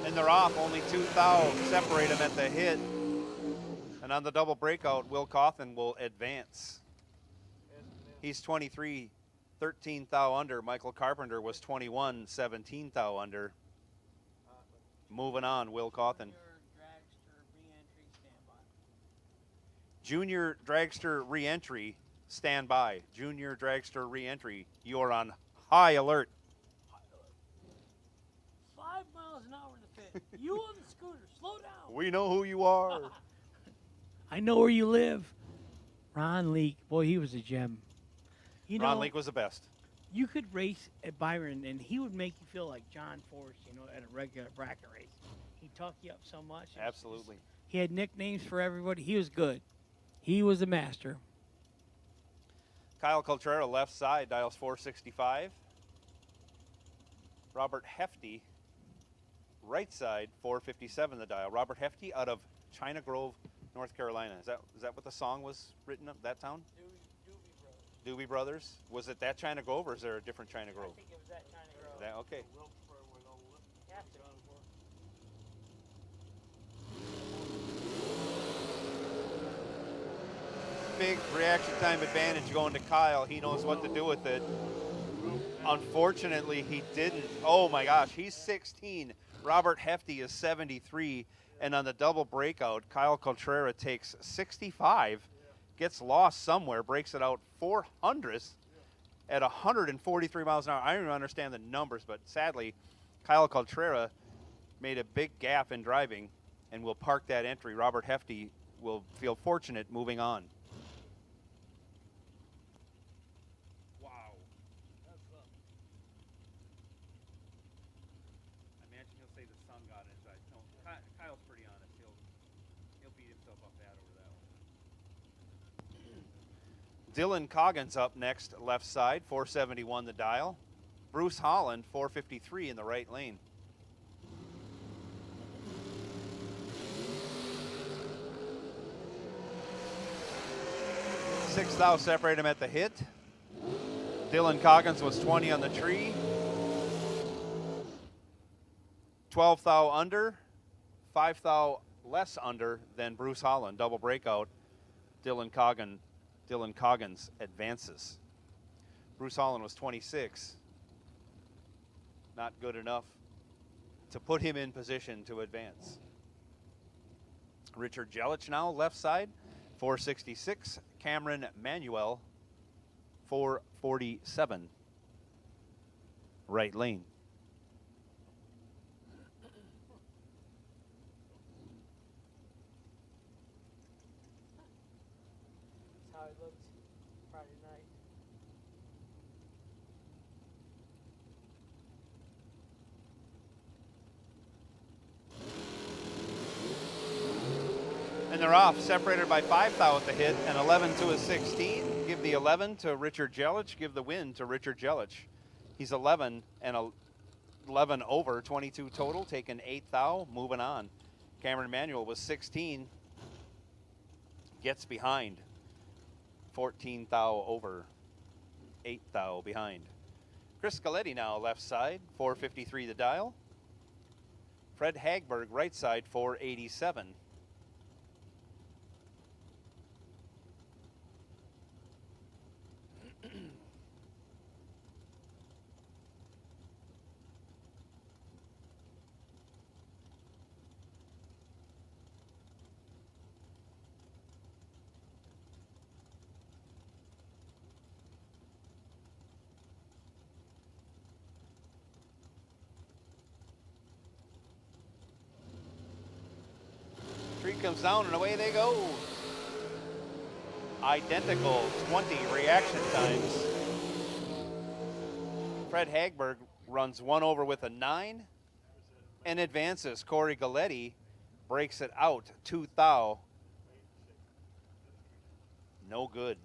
And they're off. Only 2 thou separate them at the hit. And on the double breakout, Will Cawthon will advance. He's 23, 13 thou under. Michael Carpenter was 21, 17 thou under. Moving on, Will Cawthon. Junior Dragster re-entry, stand by. Junior Dragster re-entry. You are on high alert. 5 miles an hour in the pit. You on the scooter, slow down. We know who you are. I know where you live. Ron Leake, boy, he was a gem. You Ron know, Leake was the best. you could race at Byron, and he would make you feel like John Force, you know, at a regular bracket race. He'd talk you up so much. Absolutely. He had nicknames for everybody. He was good. He was a master. Kyle Coltrera, left side, dials 465. Robert Hefty, right side, 457 the dial. Robert Hefty out of China Grove, North Carolina. Is that what the song was written up, that town? Doobie Brothers. Was it that China Grove, or is there a different China Grove? I think it was that China Grove. Okay. Big reaction time advantage going to Kyle. He knows what to do with it. Unfortunately, he didn't. Oh my gosh, he's 16. Robert Hefty is 73. And on the double breakout, Kyle Coltrera takes 65, gets lost somewhere, breaks it out 400th at 143 miles an hour. I don't even understand the numbers, but sadly, Kyle Coltrera made a big gap in driving and will park that entry. Robert Hefty will feel fortunate moving on. Wow. I imagine he'll say the sun got inside. No, Kyle's pretty honest. He'll beat himself up bad over that one. Dylan Coggins up next, left side, 471 the dial. Bruce Holland, 453 in the right lane. Six thou separate him at the hit. Dylan Coggins was 20 on the tree. 12 thou under, 5 thou less under than Bruce Holland. Double breakout. Dylan Coggins advances. Bruce Holland was 26. Not good enough to put him in position to advance. Richard Jelich now, left side, 466. Cameron Manuel, 447. Right lane. That's how it looked Friday night. And they're off, separated by 5 thou at the hit, and 11 to a 16. Give the 11 to Richard Jelich. Give the win to Richard Jelich. He's 11 and 11 over, 22 total, taking 8 thou, moving on. Cameron Manuel was 16, gets behind. 14 thou over, 8 thou behind. Chris Scaletti now, left side, 453 the dial. Fred Hagberg, right side, 487. Tree comes down and away they go. Identical 20 reaction times. Fred Hagberg runs one over with a 9 and advances. Corey Galletti breaks it out. 2 thou. No good.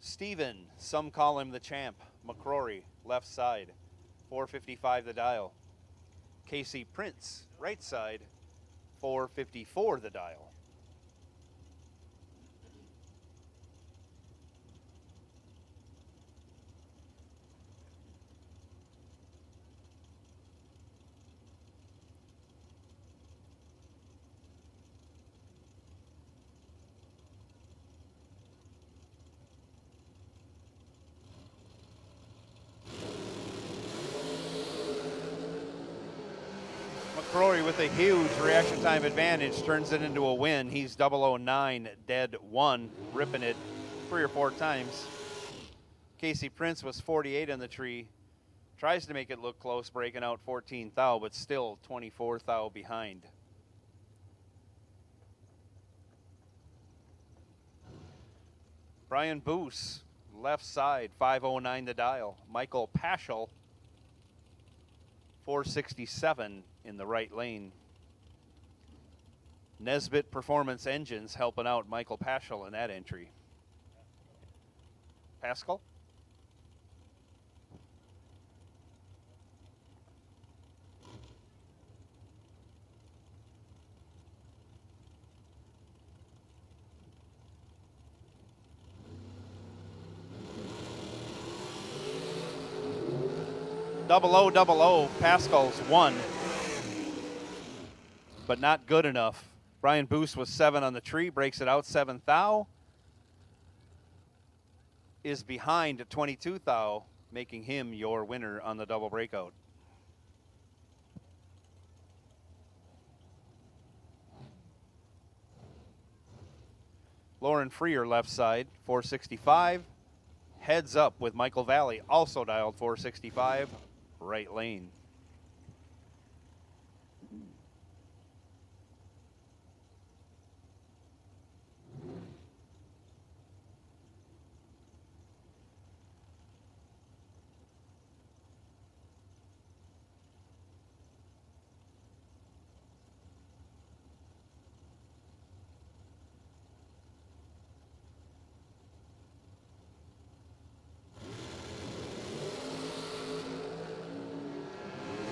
Steven, some call him the champ. McCrory, left side, 455 the dial. Casey Prince, right side, 454 the dial. McCrory with a huge reaction time advantage turns it into a win. He's 009 dead 1, ripping it 3 or 4 times. Casey Prince was 48 on the tree. Tries to make it look close, breaking out 14 thou, but still 24 thou behind. Brian Boos, left side, 509 the dial. Michael Paschal, 467 in the right lane. Nesbitt Performance Engines helping out Michael Paschal in that entry. Pascal? Double O, Pascal's 1. But not good enough. Brian Boos was 7 on the tree, breaks it out 7 thou. Is behind at 22 thou, making him your winner on the double breakout. Lauren Freer, left side, 465. Heads up with Michael Valley, also dialed 465, right lane.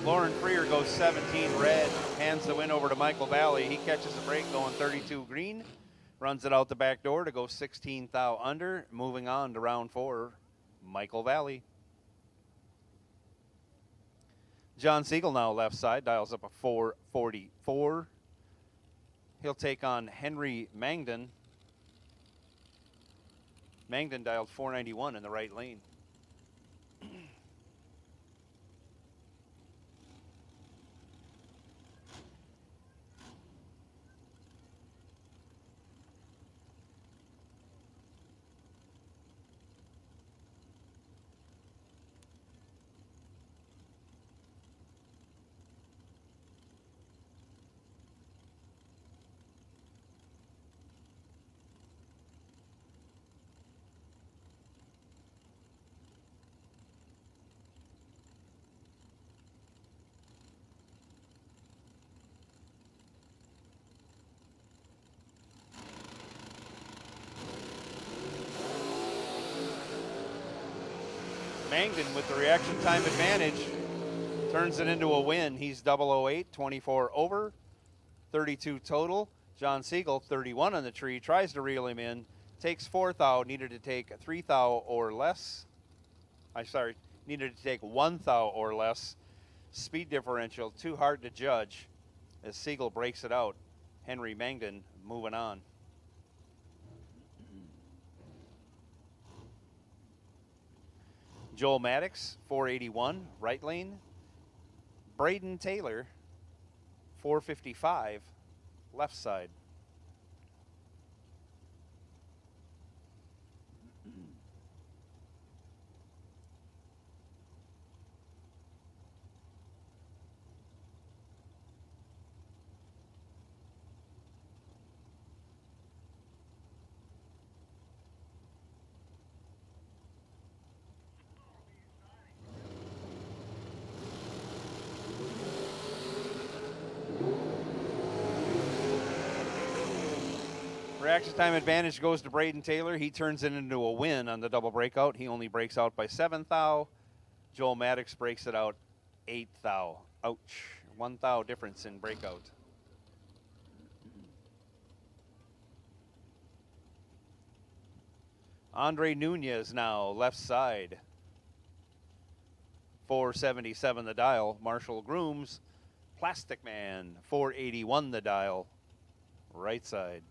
Lauren Freer goes 17 red, hands the win over to Michael Valley. He catches a break going 32 green, runs it out the back door to go 16 thou under. Moving on to round 4, Michael Valley. John Siegel now left side, dials up a 444. He'll take on Henry Mangden. Mangden dialed 491 in the right lane. Mangden with the reaction time advantage turns it into a win. He's 008, 24 over, 32 total. John Siegel, 31 on the tree, tries to reel him in, takes 4 thou, needed to take 3 thou or less. Needed to take 1 thou or less. Speed differential, too hard to judge as Siegel breaks it out. Henry Mangden moving on. Joel Maddox, 481, right lane. Braden Taylor, 455, left side. Reaction time advantage goes to Braden Taylor. He turns it into a win on the double breakout. He only breaks out by 7 thou. Joel Maddox breaks it out 8 thou. Ouch. 1 thou difference in breakout. Andre Nunez now, left side. 477 the dial. Marshall Grooms, Plastic Man, 481 the dial. Right side.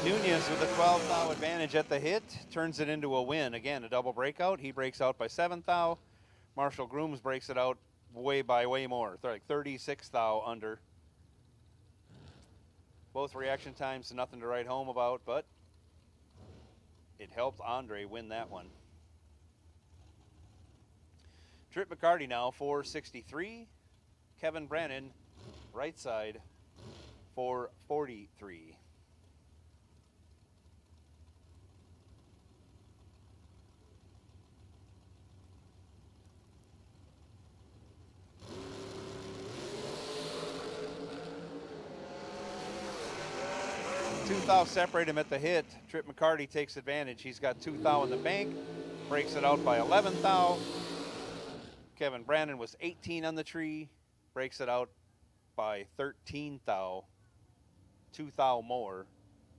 Nunez with a 12 thou advantage at the hit, turns it into a win. Again, a double breakout. He breaks out by 7 thou. Marshall Grooms breaks it out way more, like 36 thou under. Both reaction times, nothing to write home about, but it helped Andre win that one. Trip Mccarty now, 463. Kevin Brannon, right side, 443. Two thou separate him at the hit. Trip McCarty takes advantage. He's got 2 thou in the bank, breaks it out by 11 thou. Kevin Brandon was 18 on the tree, breaks it out by 13 thou. 2 thou more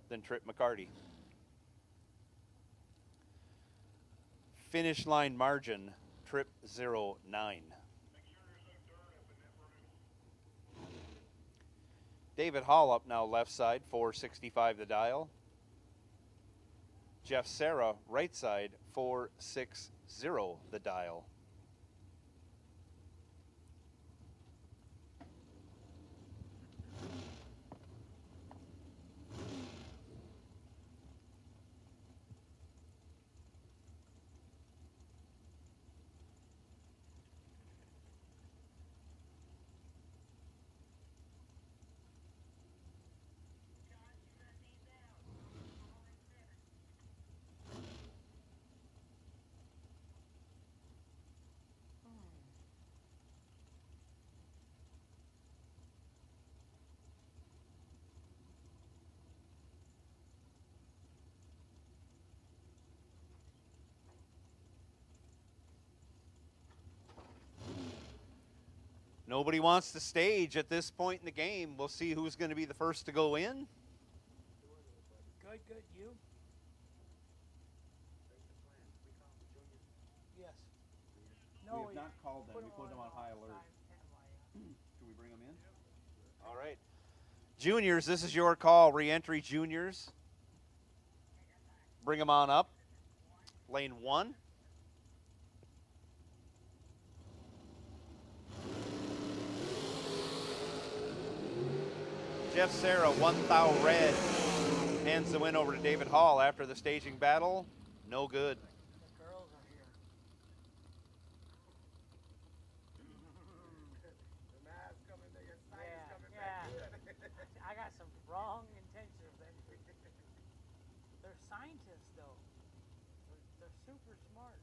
than Trip McCarty. Finish line margin, Trip 09. David Hall up now left side, 465 the dial. Jeff Serra right side, 460 the dial. Nobody wants to stage at this point in the game. We'll see who's going to be the first to go in. Good, you? Yes. No, we have not called them. We put them on high alert. Can we bring them in? All right. Juniors, this is your call. Re-entry juniors. Bring them on up. Lane 1. Jeff Serra, 1 thou red, hands the win over to David Hall after the staging battle. No good. The girls are here. The mask coming there, your sight is coming Yeah. back. I got some wrong intentions. They're scientists, though. They're super smart.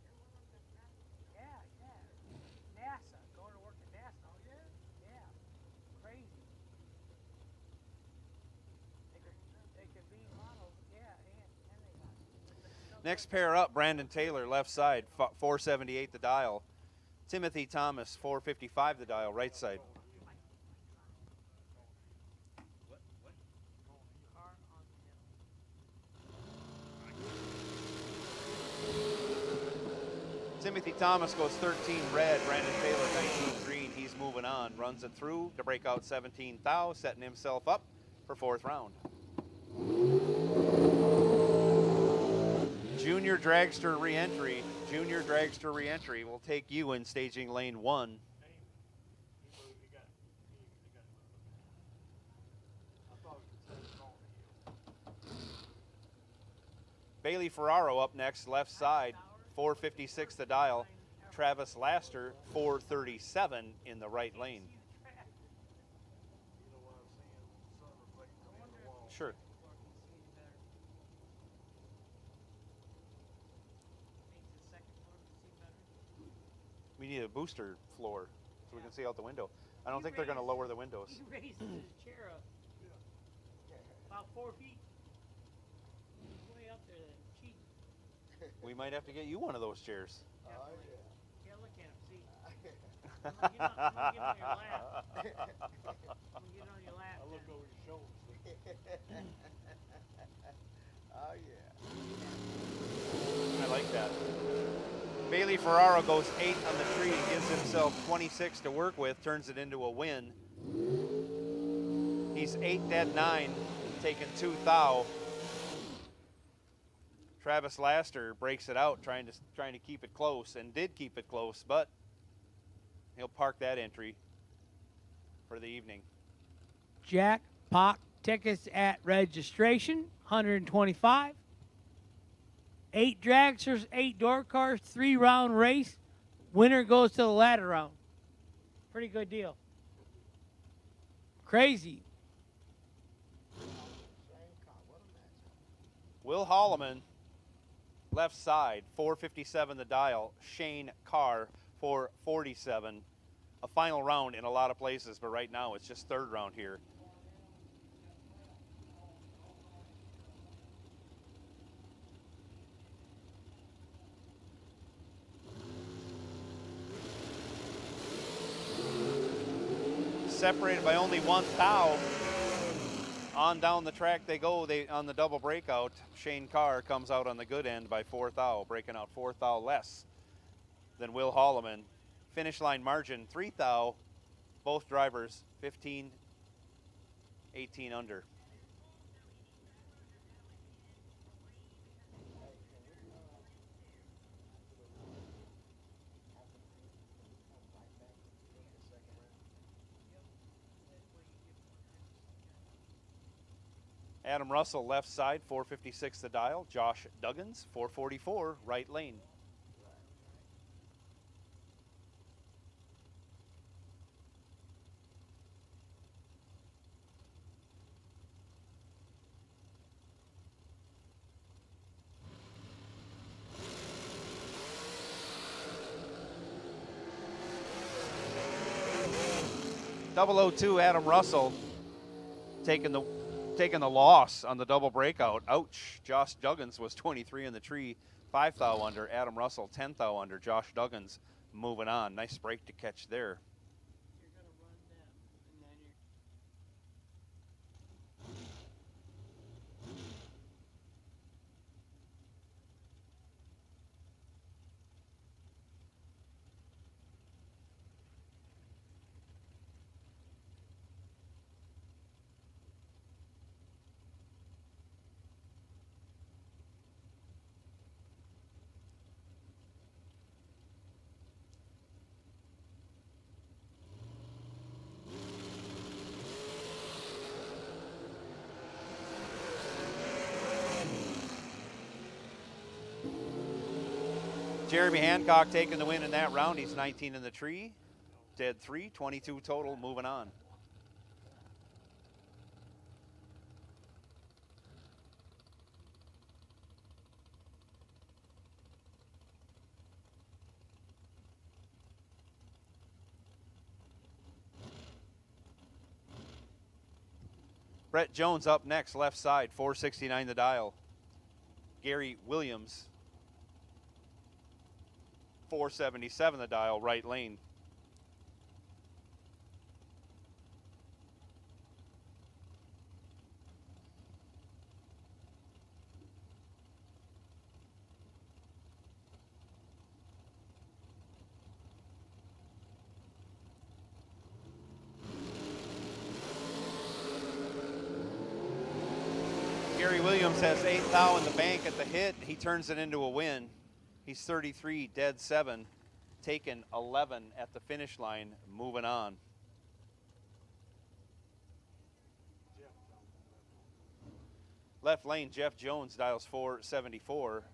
Yeah. NASA, going to work at NASA. Oh, yeah? Yeah. Crazy. They could be models. Yeah, and they got. Next pair up, Brandon Taylor, left side, 478 the dial. Timothy Thomas, 455 the dial, right side. Timothy Thomas goes 13 red, Brandon Taylor 19 green. He's moving on, runs it through to break out 17 thou, setting himself up for 4th round. Junior Dragster re-entry. Junior Dragster re-entry will take you in staging lane 1. Bailey Ferraro up next, left side, 456 the dial. Travis Laster, 437 in the right lane. Sure. We need a booster floor so we can see out the window. I don't think they're going to lower the windows. He raises his chair up about 4 feet. He's way up there, then cheating. We might have to get you one of those chairs. Yeah, look at him, see? I'm gonna get on your lap. I'm gonna get on your lap. I look over your shoulder. Oh, yeah. I like that. Bailey Ferraro goes 8 on the tree, gives himself 26 to work with, turns it into a win. He's 8 dead 9, taking 2 thou. Travis Laster breaks it out, trying to keep it close, and did keep it close, but he'll park that entry for the evening. Jackpot tickets at registration, 125. 8 dragsters, 8 door cars, 3-round race. Winner goes to the ladder round. Pretty good deal. Crazy. Will Holloman, left side, 457 the dial. Shane Carr, 447. A final round in a lot of places, but right now it's just third round here. Separated by only 1 thou. On down the track they go. On the double breakout, Shane Carr comes out on the good end by 4 thou, breaking out 4 thou less than Will Holloman. Finish line margin 3 thou. Both drivers 15, 18 under. Adam Russell, left side, 456 the dial. Josh Duggins, 444, right lane. .002 Adam Russell taking the loss on the double breakout. Ouch. Josh Duggins was 23 in the tree, 5 thou under. Adam Russell 10 thou under. Josh Duggins moving on. Nice break to catch there. Jeremy Hancock taking the win in that round. He's 19 in the tree. Dead 3, 22 total, moving on. Brett Jones up next, left side, 469 the dial. Gary Williams, 477 the dial, right lane. Gary Williams has 8 thou in the bank at the hit. He turns it into a win. He's 33, dead 7, taken 11 at the finish line, moving on. Left lane, Jeff Jones dials 474.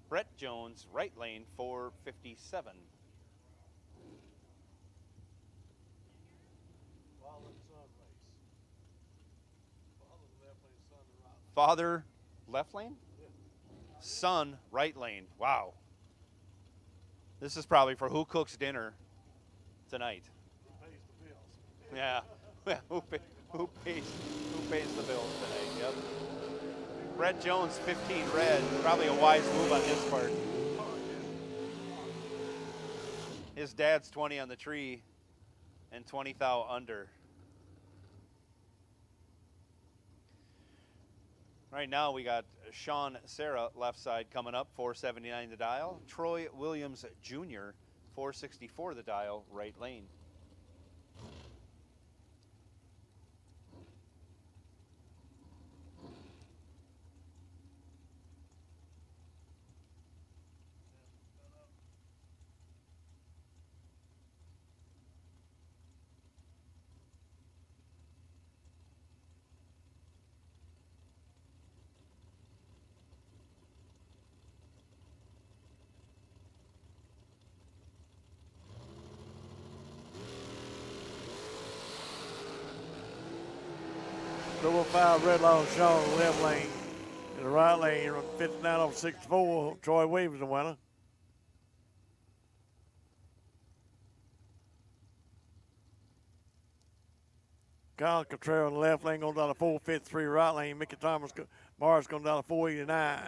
Brett Jones, right lane, 457. Father, left lane? Son, right lane. Wow. This is probably for who cooks dinner tonight. Yeah. who pays the bills tonight? Yep. Brett Jones, 15 red. Probably a wise move on his part. His dad's 20 on the tree and 20 thou under. Right now we got Sean Sarah left side coming up, 479 the dial. Troy Williams Jr., 464 the dial, right lane. Double 5 red line Sean left lane. In the right lane, 59 over 64. Troy Williams the winner. Kyle Contreras in the left lane going down to 453 right lane. Mickey Thomas Morris going down to 489.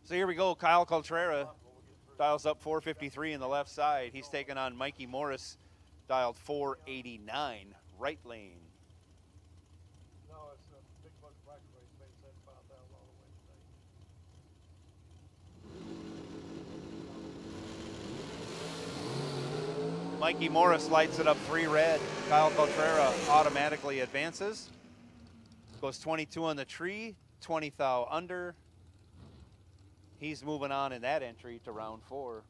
So here we go. Kyle Contreras dials up 453 in the left side. He's taking on Mikey Morris, dialed 489, right lane. No, it's a big buck bracket race, maybe $75,000 all the way today. Mikey Morris lights it up 3 red. Kyle Contreras automatically advances. Goes 22 on the tree, 20 thou under. He's moving on in that entry to round 4.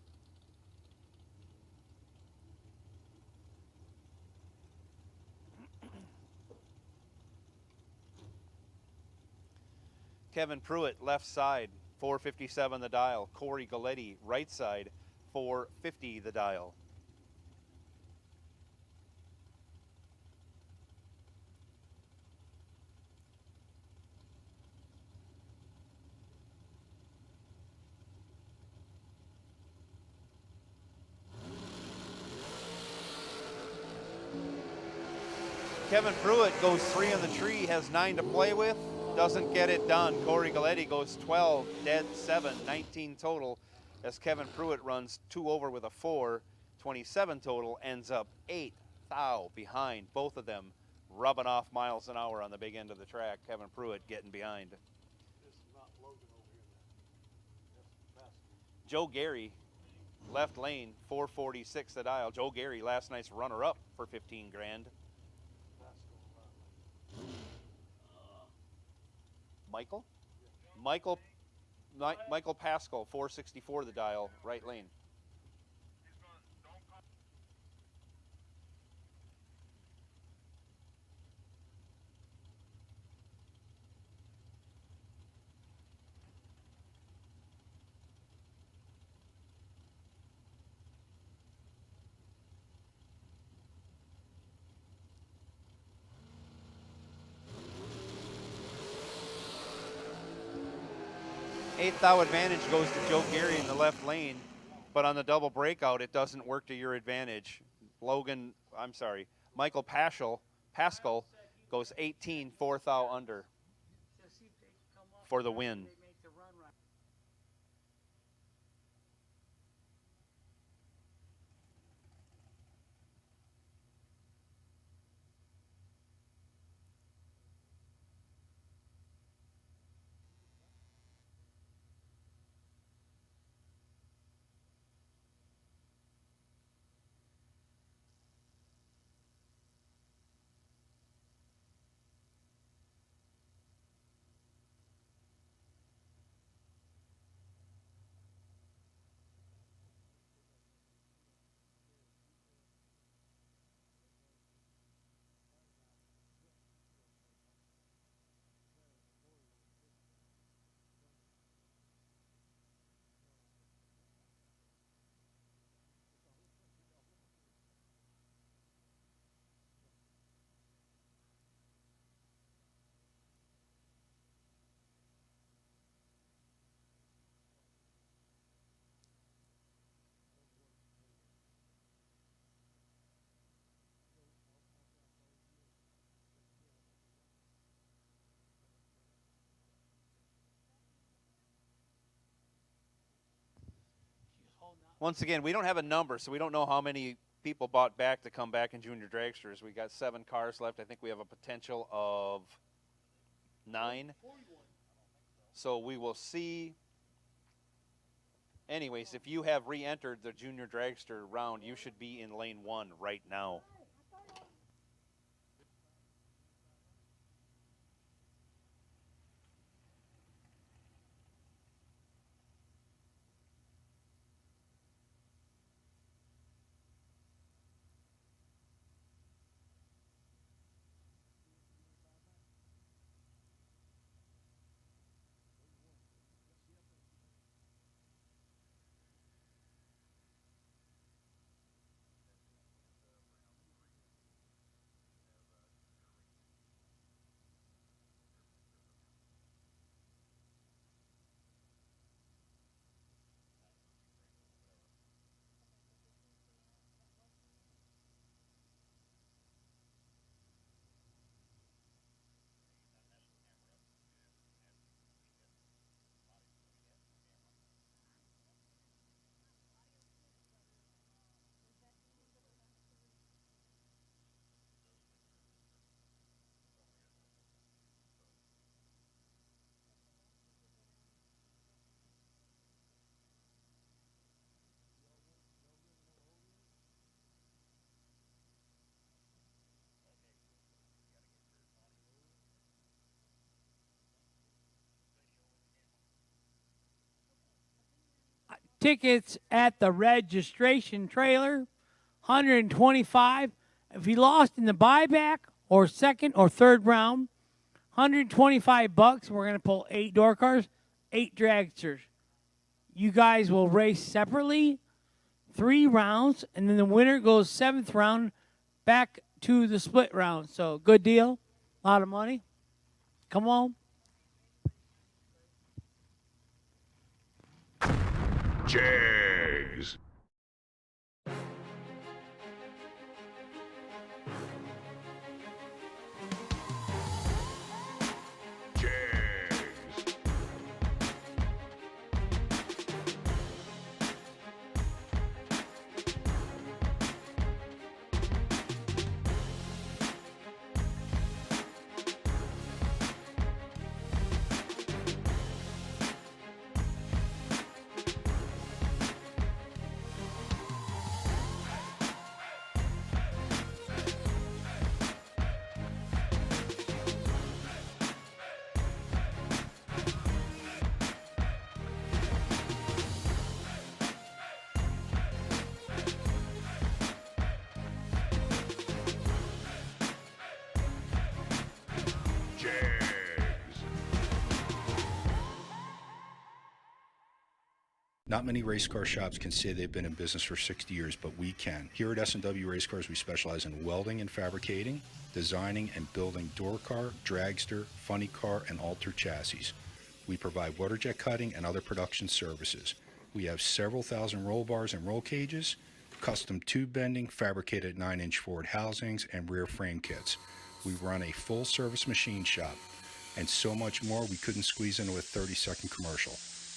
Kevin Pruitt, left side, 457 the dial. Corey Galletti, right side, 450 the dial. Kevin Pruitt goes 3 on the tree, has 9 to play with, doesn't get it done. Corey Galletti goes 12, dead 7, 19 total, as Kevin Pruitt runs 2 over with a 4, 27 total, ends up 8 thou behind. Both of them rubbing off miles an hour on the big end of the track. Kevin Pruitt getting behind. Joe Gary, left lane, 446 the dial. Joe Gary, last night's runner-up for 15 grand. Michael Pascal, 464 the dial, right lane. Eighth thou advantage goes to Joe Gary in the left lane, but on the double breakout, it doesn't work to your advantage. Michael Paschal Pascal goes 18, 4th out under for the win. Once again, we don't have a number, so we don't know how many people bought back to come back in Junior Dragsters. We got 7 cars left. I think we have a potential of 9. So we will see. Anyways, if you have re-entered the Junior Dragster round, you should be in lane 1 right now. Tickets at the registration trailer, $125. If you lost in the buyback or second or third round, $125. We're going to pull 8 door cars, 8 dragsters. You guys will race separately, 3 rounds, and then the winner goes 7th round back to the split round. So good deal, a lot of money. Come on. Jags. Not many race car shops can say they've been in business for 60 years, but we can. Here at S&W Race Cars, we specialize in welding and fabricating, designing and building door car, dragster, funny car, and alter chassis. We provide water jet cutting and other production services. We have several thousand roll bars and roll cages, custom tube bending, fabricated 9-inch forward housings, and rear frame kits. We run a full-service machine shop, and so much more we couldn't squeeze into a 30-second commercial.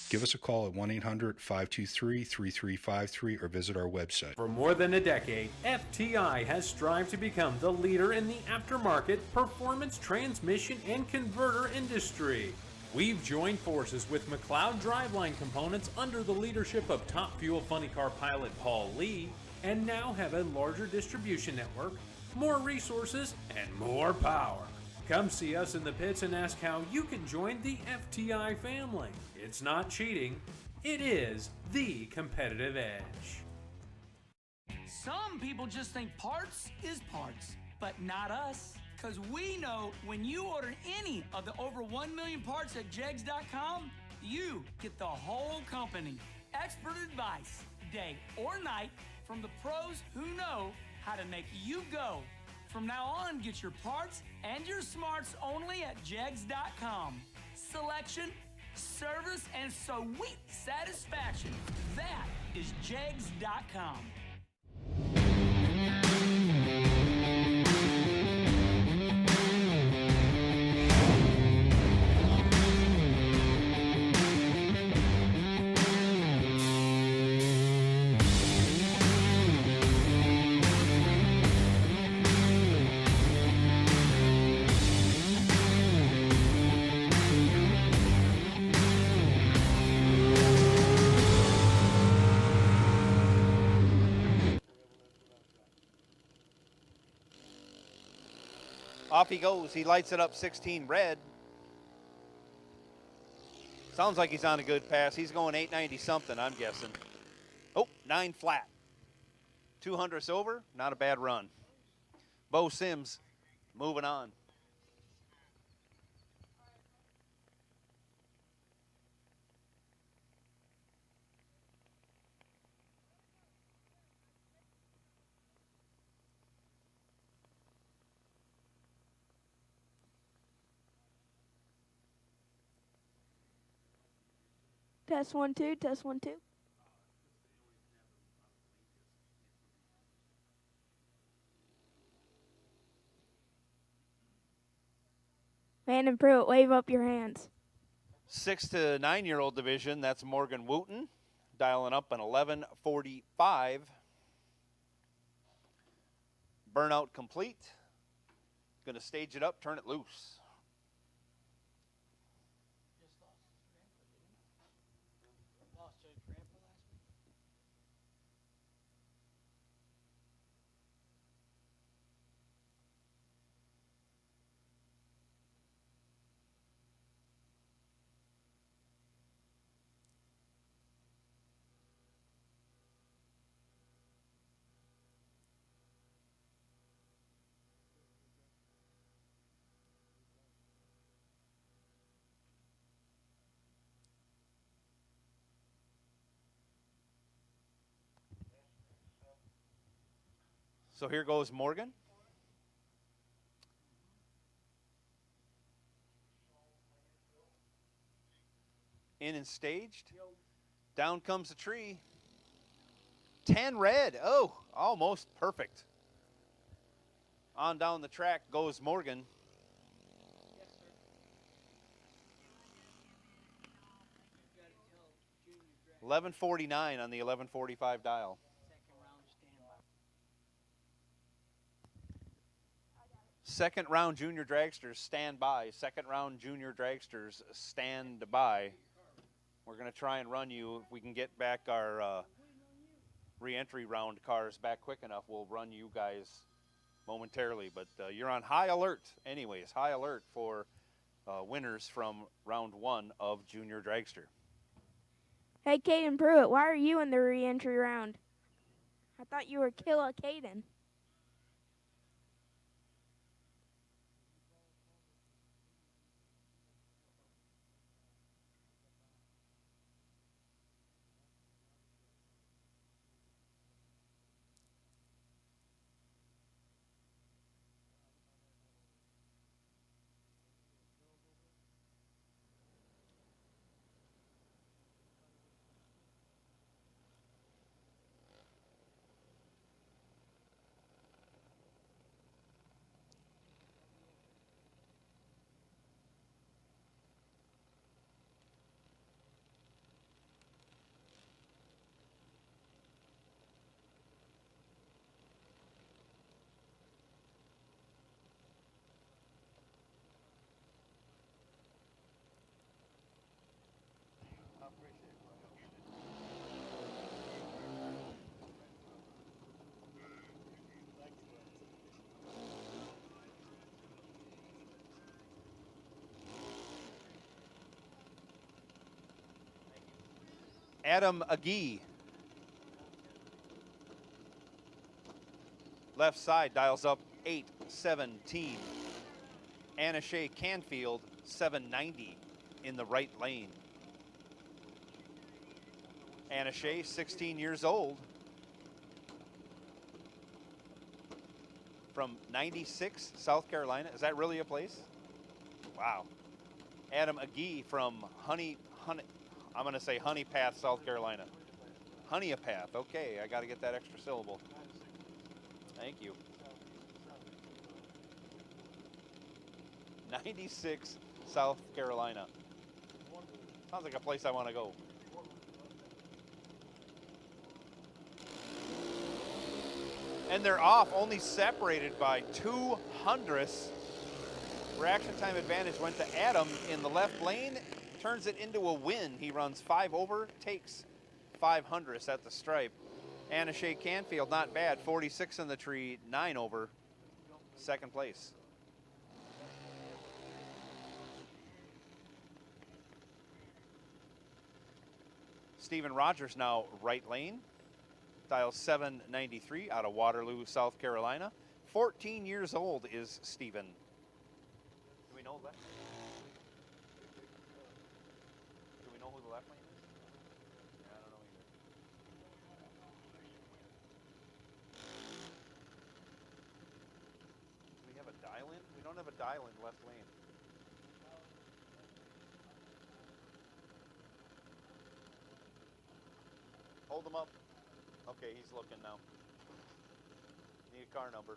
Give us a call at 1-800-523-3353 or visit our website. For more than a decade, FTI has strived to become the leader in the aftermarket performance transmission and converter industry. We've joined forces with McLeod Driveline Components under the leadership of Top Fuel Funny Car pilot Paul Lee, and now have a larger distribution network, more resources, and more power. Come see us in the pits and ask how you can join the FTI family. It's not cheating, it is the competitive edge. Some people just think parts is parts, but not us. Because we know when you order any of the over 1 million parts at jegs.com, you get the whole company. Expert advice, day or night, from the pros who know how to make you go. From now on, get your parts and your smarts only at jegs.com. Selection, service, and sweet satisfaction. That is jegs.com. Off he goes. He lights it up 16 red. Sounds like he's on a good pass. He's going 890 something, I'm guessing. Oh, 9 flat. 200ths over. Not a bad run. Bo Sims moving on. Test 1 2, test 1 2. Man and Pruitt, wave up your hands. 6 to 9-year-old division, that's Morgan Wooten, dialing up an 11:45. Burnout complete. Gonna stage it up, turn it loose. So here goes Morgan. In and staged. Down comes the tree. 10 red. Oh, almost perfect. On down the track goes Morgan. Yes, sir. 11:49 on the 11:45 dial. Second round Junior Dragsters stand by. Second round Junior Dragsters stand by. We're going to try and run you. If we can get back our re-entry round cars back quick enough, we'll run you guys momentarily. But you're on high alert anyways. High alert for winners from round 1 of Junior Dragster. Hey, Caden Pruitt, why are you in the re-entry round? I thought you were Killa Caden. Adam Agee. Left side dials up 817. Anna Shea Canfield 790 in the right lane. Anna Shea, 16 years old. From 96, South Carolina. Is that really a place? Wow. Adam Agee from I'm going to say Honeypath, South Carolina. Honeypath. Okay, I got to get that extra syllable. Thank you. 96, South Carolina. Sounds like a place I want to go. And they're off, only separated by 200ths. Reaction time advantage went to Adam in the left lane, turns it into a win. He runs 5 over, takes 500ths at the stripe. Anna Shea Canfield, not bad, 46 in the tree, 9 over, second place. Stephen Rogers now right lane. Dial 793 out of Waterloo, South Carolina. 14 years old is Stephen. Do we know that? Do we know who the left lane is? Yeah, I don't know either. Do we have a dial in? We don't have a dial in left lane. Hold him up. Okay, he's looking now. Need a car number.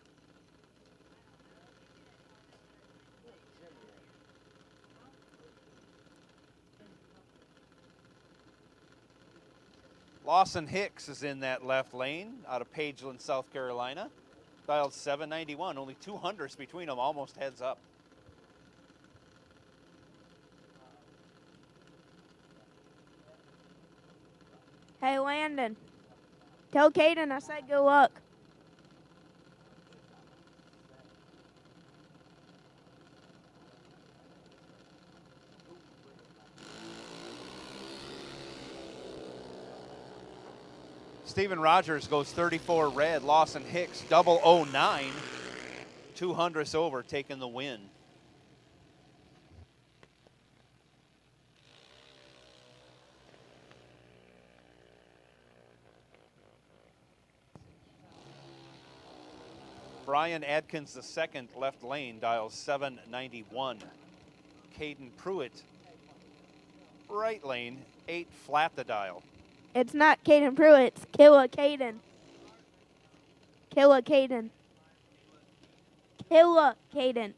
Lawson Hicks is in that left lane out of Pageland, South Carolina. Dialed 791, only 200ths between them, almost heads up. Hey, Landon. Tell Caden I said good luck. Stephen Rogers goes 34 red. Lawson Hicks 009. 200ths over, taking the win. Brian Adkins II, left lane, dials 791. Caden Pruitt, right lane, 8 flat the dial. It's not Caden Pruitt, it's Killa Caden. Killa Caden. Killa Caden.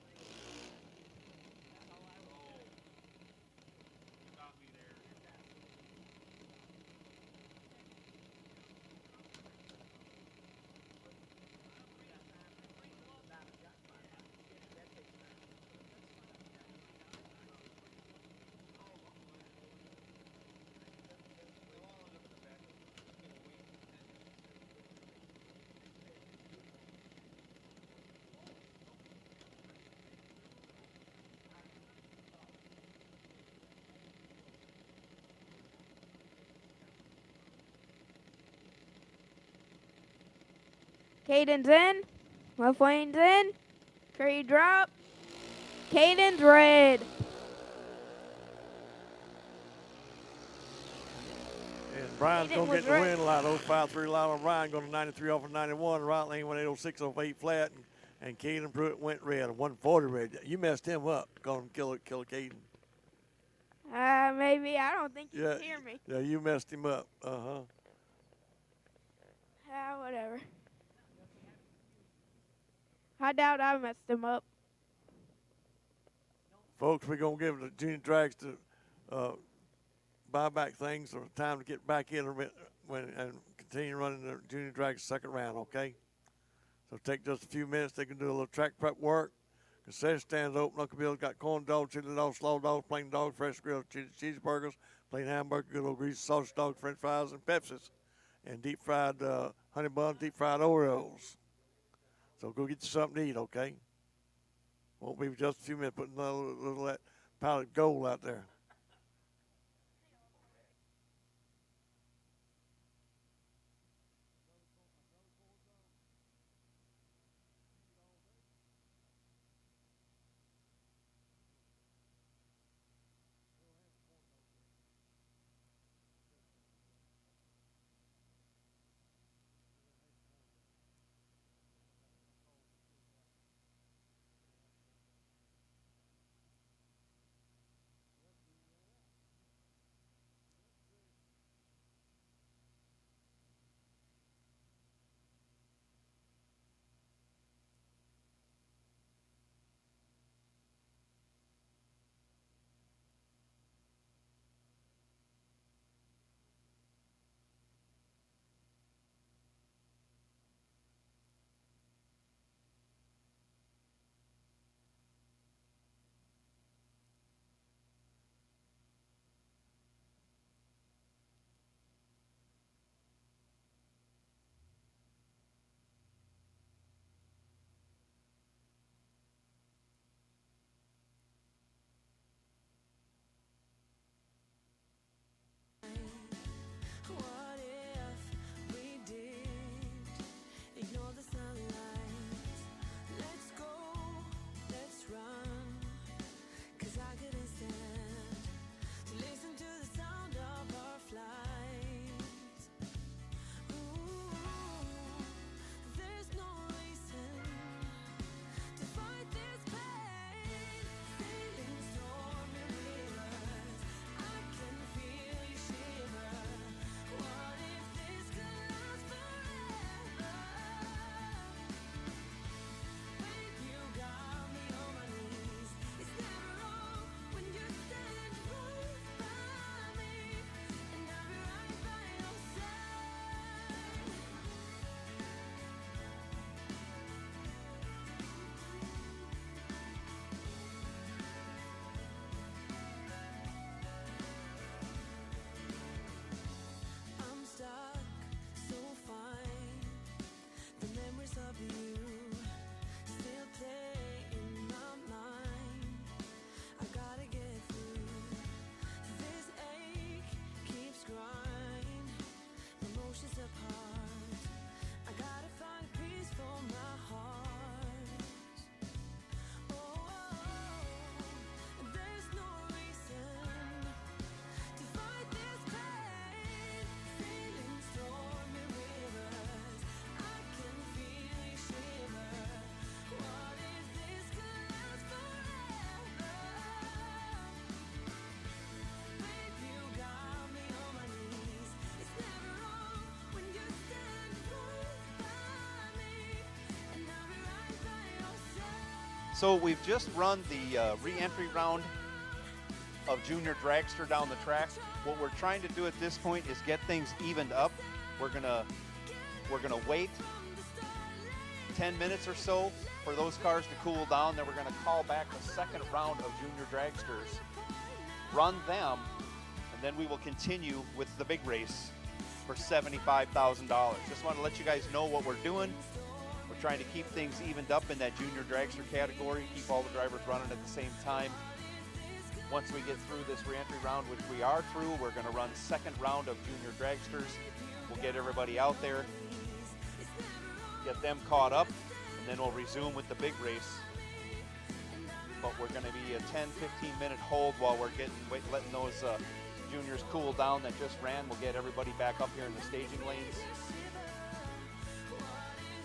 Caden's in. Left lane's in. Tree drop. Caden's red. And Brian's Caden going to was get the red. win line. 053 line on Brian, going to 93 off of 91. Right lane went 806 off 8 flat. And Caden Pruitt went red, 140 red. You messed him up. Going to kill Caden. Maybe. I don't think you Yeah, can hear me. yeah, you messed him up. Uh-huh. Whatever. I doubt I messed him up. Folks, we're going to give the Junior Dragster buyback things or time to get back in and continue running the Junior Dragster second round, okay? So take just a few minutes. They can do a little track prep work. Concession stands open. Uncle Bill's got corn dogs, chili dogs, slow dogs, plain dogs, fresh grilled cheeseburgers, plain hamburger, good old greasy sausage dogs, french fries, and Pepsis. And deep fried honey buns, deep fried Oreos. So go get you something to eat, okay? Won't be just a few minutes, putting a little of that powdered gold out there. So we've just run the re-entry round of Junior Dragster down the track. What we're trying to do at this point is get things evened up. We're gonna wait 10 minutes or so for those cars to cool down. Then we're gonna call back the second round of Junior Dragsters, run them, and then we will continue with the big race for $75,000. Just want to let you guys know what we're doing. We're trying to keep things evened up in that Junior Dragster category, keep all the drivers running at the same time. Once we get through this re-entry round, which we are through, we're going to run second round of Junior Dragsters. We'll get everybody out there, get them caught up, and then we'll resume with the big race. But we're going to be a 10-15 minute hold while we're letting those juniors cool down that just ran. We'll get everybody back up here in the staging lanes.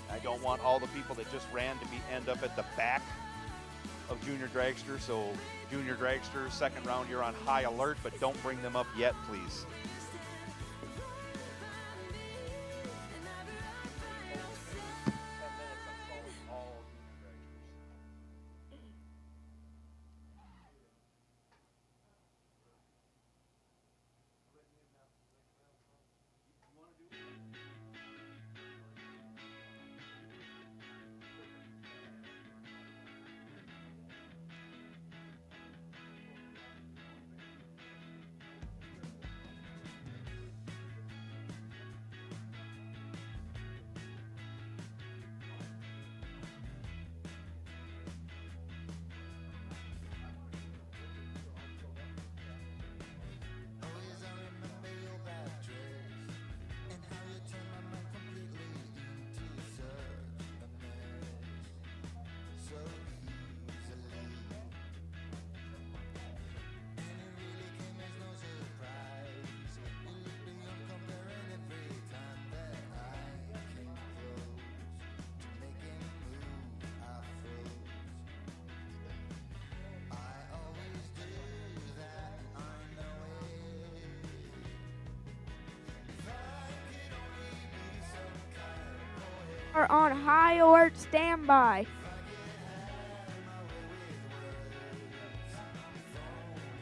I don't want all the people that just ran to end up at the back of Junior Dragster. So Junior Dragster, second round, you're on high alert, but don't bring them up yet, please. Are on high alert standby.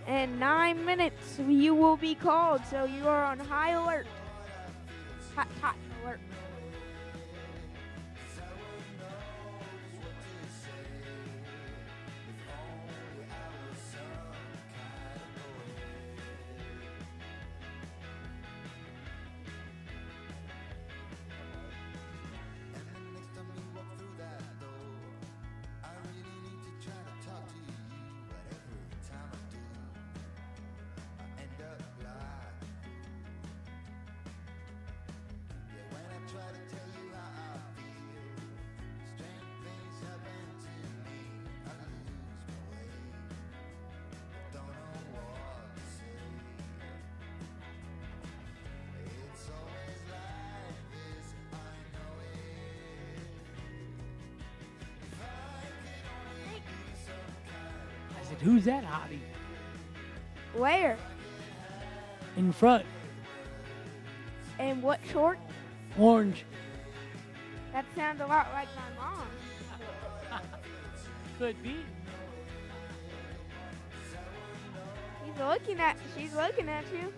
In 9 minutes, you will be called, so you are on high alert. Hot alert. I said, who's that hottie? Where? In front. And what short? Orange. That sounds a lot like my mom. Could be. She's looking at you.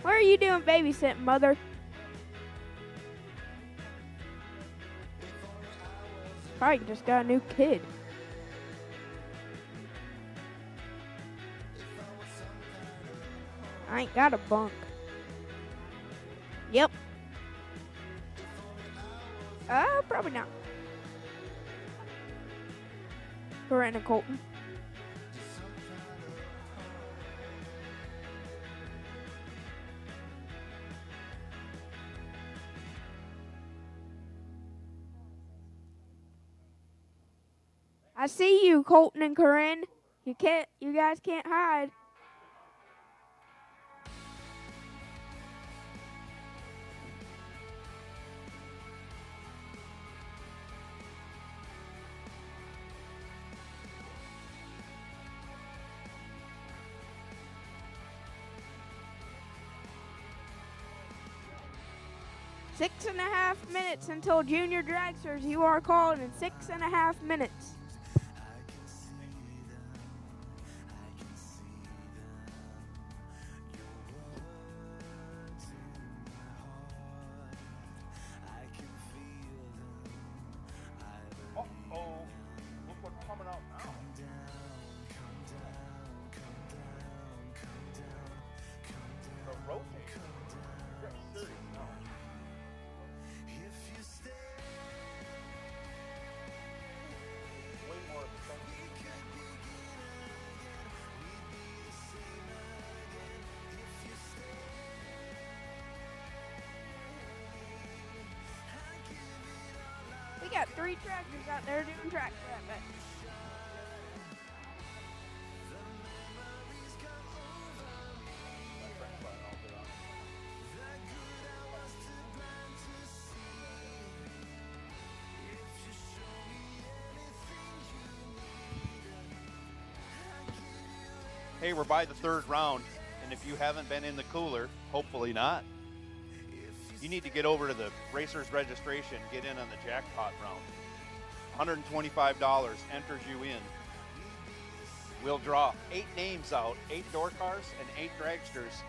What are you doing babysitting, mother? Probably just got a new kid. I ain't got a bunk. Yep. Probably not. Corinne and Colton. I see you, Colton and Corinne. You guys can't hide. 6.5 minutes until Junior Dragsters. You are called in 6.5 minutes. Uh-oh. Look what's coming out now. The rotator. You're serious now. Way more expensive. We got 3 tractors out there doing track prep. Hey, we're by the 3rd round, and if you haven't been in the cooler, hopefully not, you need to get over to the Racers Registration, get in on the jackpot round. $125 enters you in. We'll draw 8 names out, 8 door cars and 8 dragsters.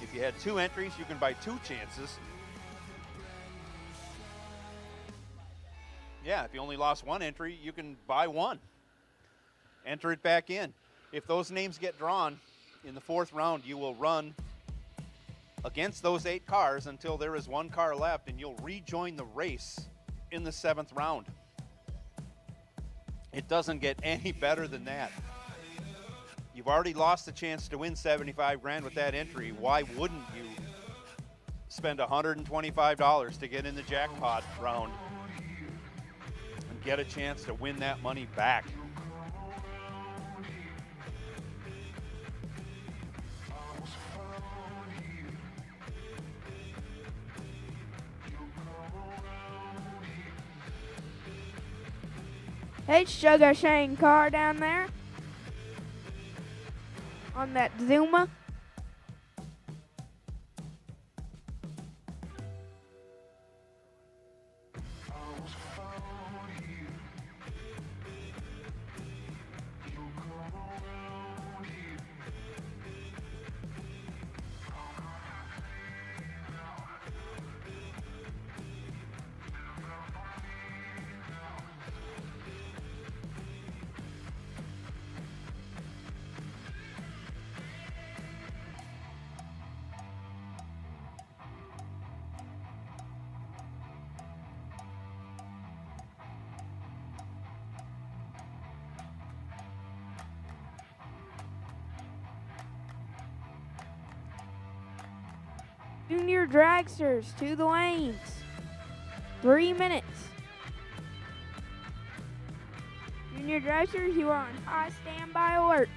If you had 2 entries, you can buy 2 chances. Yeah, if you only lost 1 entry, you can buy 1. Enter it back in. If those names get drawn in the 4th round, you will run against those 8 cars until there is 1 car left, and you'll rejoin the race in the 7th round. It doesn't get any better than that. You've already lost the chance to win 75 grand with that entry. Why wouldn't you spend $125 to get in the jackpot round and get a chance to win that money back? Hey, Sugar Shane car down there on that Zuma. Junior Dragsters to the lanes. 3 minutes. Junior Dragsters, you are on high standby alert.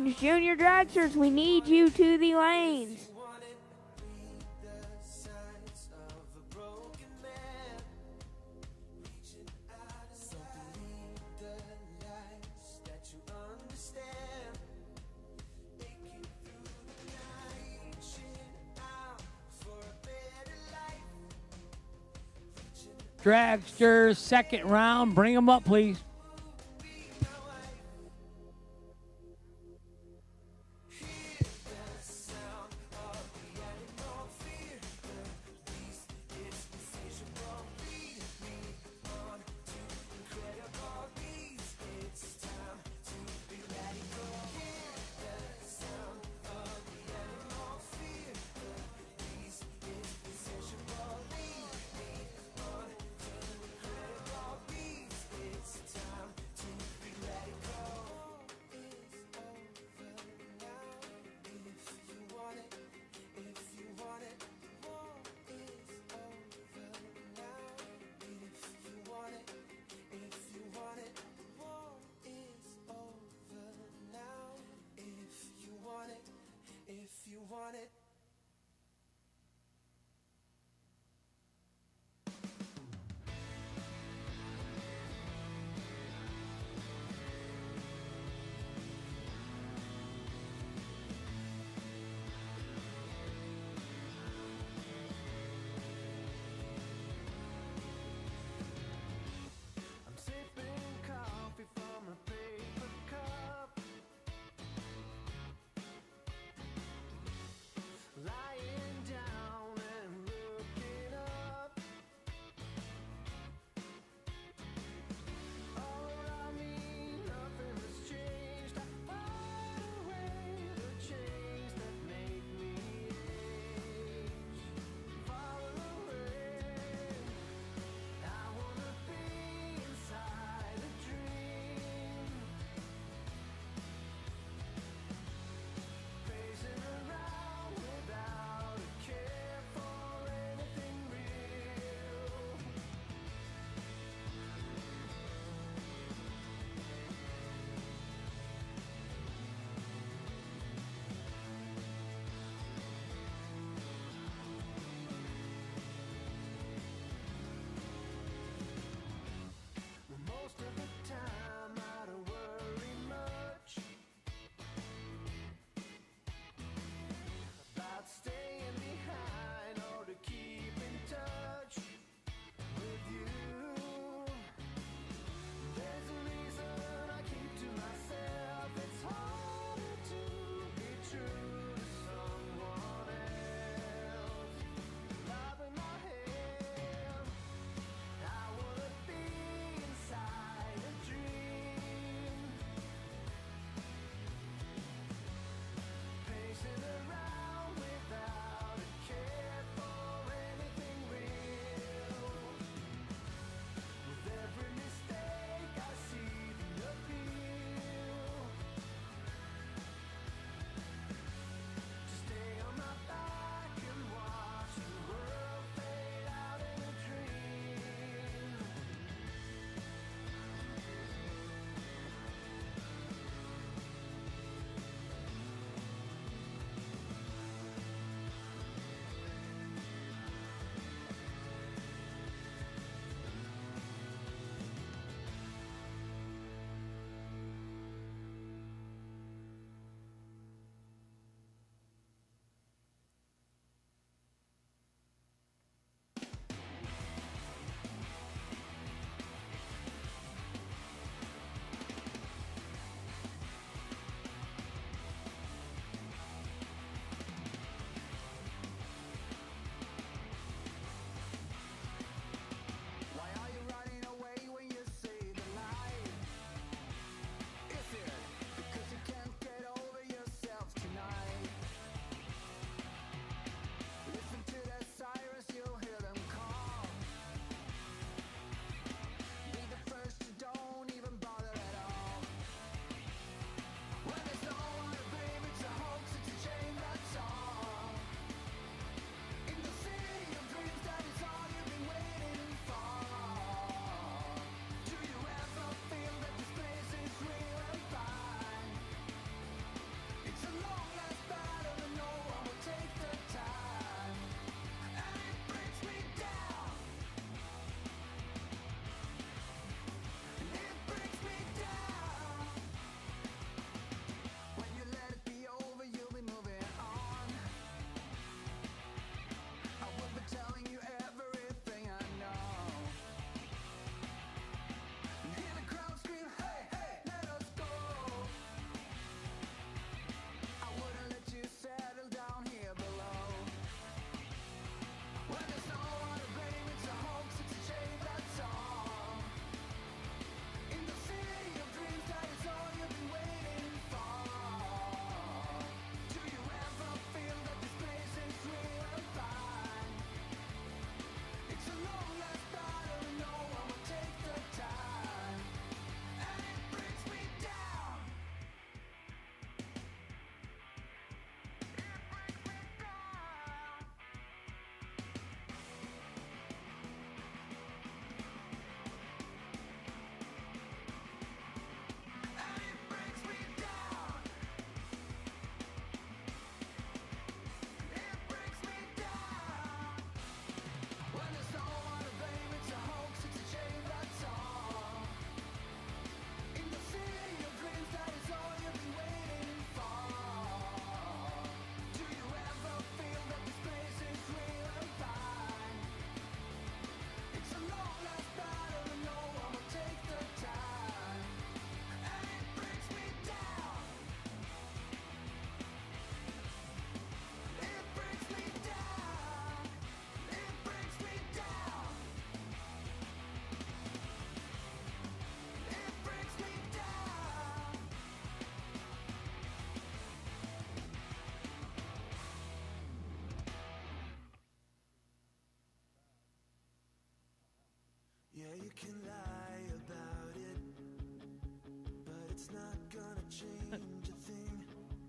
lanes. Junior Dragsters, we need you to the lanes. Dragster, second round. Bring them up, please.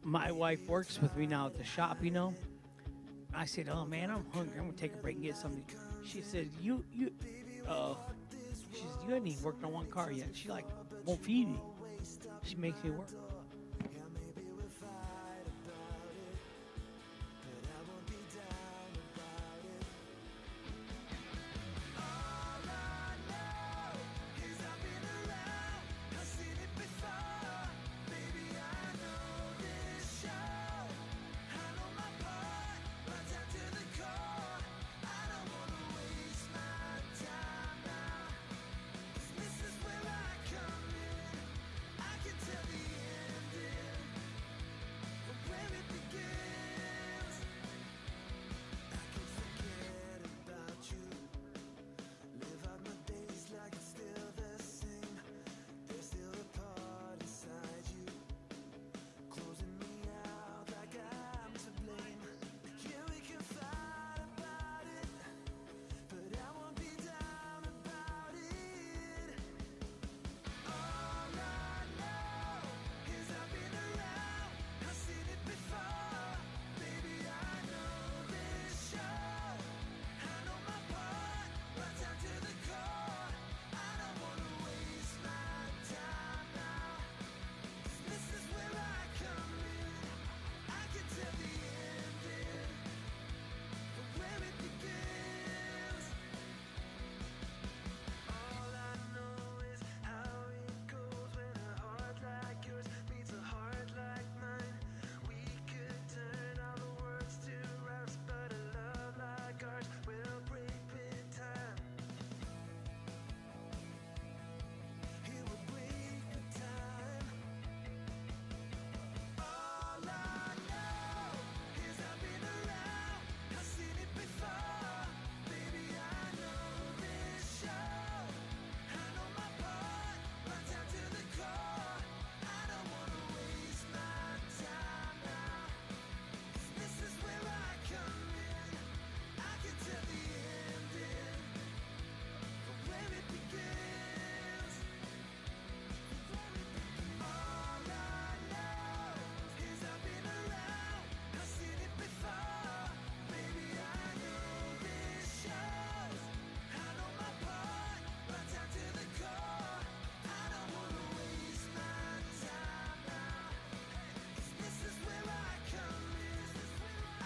my wife works with me now at the shop, you know. I said, "Oh man, I'm hungry. I'm gonna take a break and get something." She said, she said, "You haven't even worked on one car yet." She like won't feed me. She makes me work.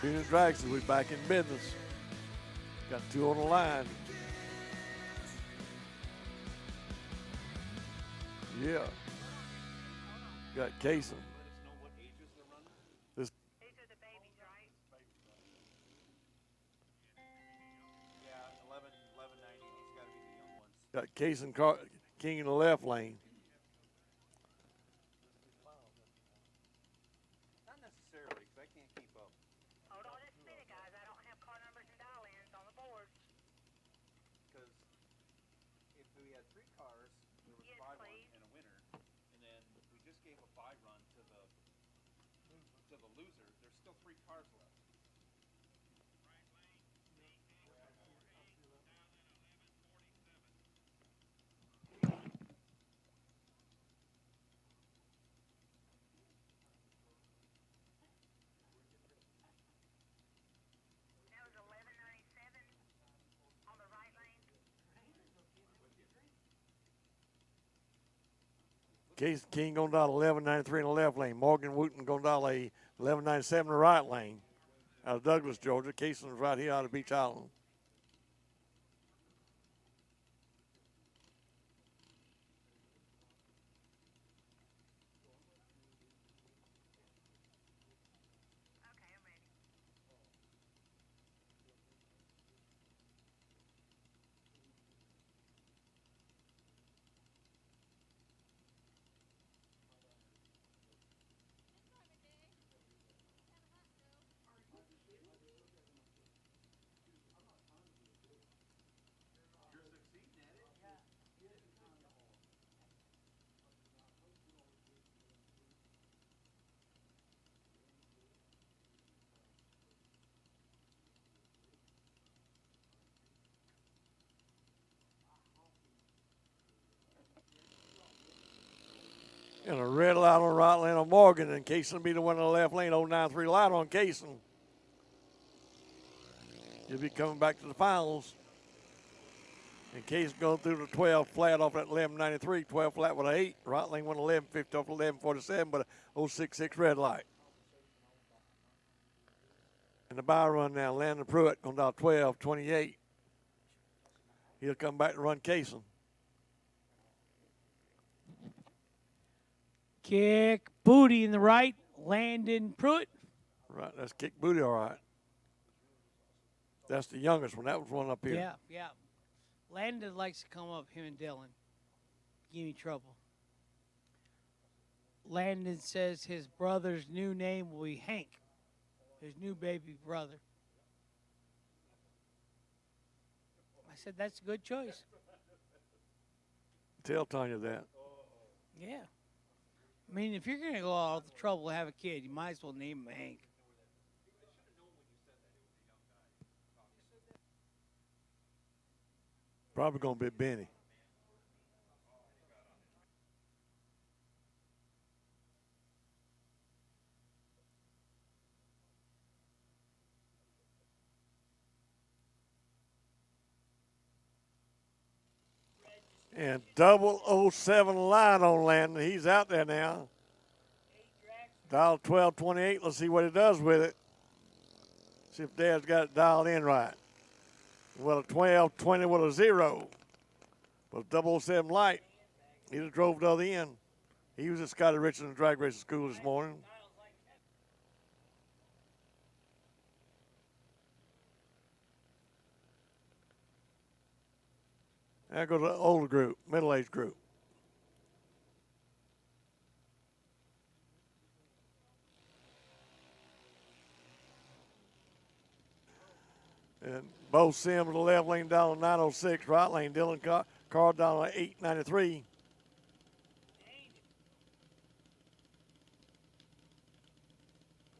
Jr Dragster, we back in business. Got two on the line. Yeah. Got Kaysen. This got Kaysen King in the left lane. Not necessarily, because I can't keep up. Hold on just a minute, guys. I don't have car numbers and dial-ins on the board. Because if we had three cars, there was Yes, 5 please. and a winner, and then we just gave a bye run to the loser, there's still 3 cars left. That was 1197 on the right lane. Case King going down 1193 in the left lane. Morgan Wooten going down 1197 in the right lane. Out of Douglas, Georgia. Kaysen's right here out of Beach Island. And a red light on right lane on Morgan, and Cason will be the one in the left lane. 093 light on Cason. He'll be coming back to the finals. And Cason going through the 12 flat off that 1193, 12 flat with an 8. Right lane 111.50 off 1147, but a 066 red light. And the by run now, Landon Pruitt going down 12.28. He'll come back to run Cason. Kick booty in the right. Landon Pruitt. Right, that's kick booty, all right. That's the youngest one. That was one up here. Yeah, yeah. Landon likes to come up, him and Dylan. Give me trouble. Landon says his brother's new name will be Hank, his new baby brother. I said, that's a good choice. Tell Tanya that. Yeah. I mean, if you're going to go all the trouble to have a kid, you might as well name him Hank. Probably going to be Benny. And 007 line on Landon. He's out there now. Dial 1228. Let's see what he does with it. See if Dad's got it dialed in right. Well, a 1220 with a 0. But 007 light. He just drove the other end. He was at Scotty Richardson drag racing school this morning. Now go to the older group, middle-aged group. And Bo Sims to the left lane down on 906, right lane Dylan Carr down on 893.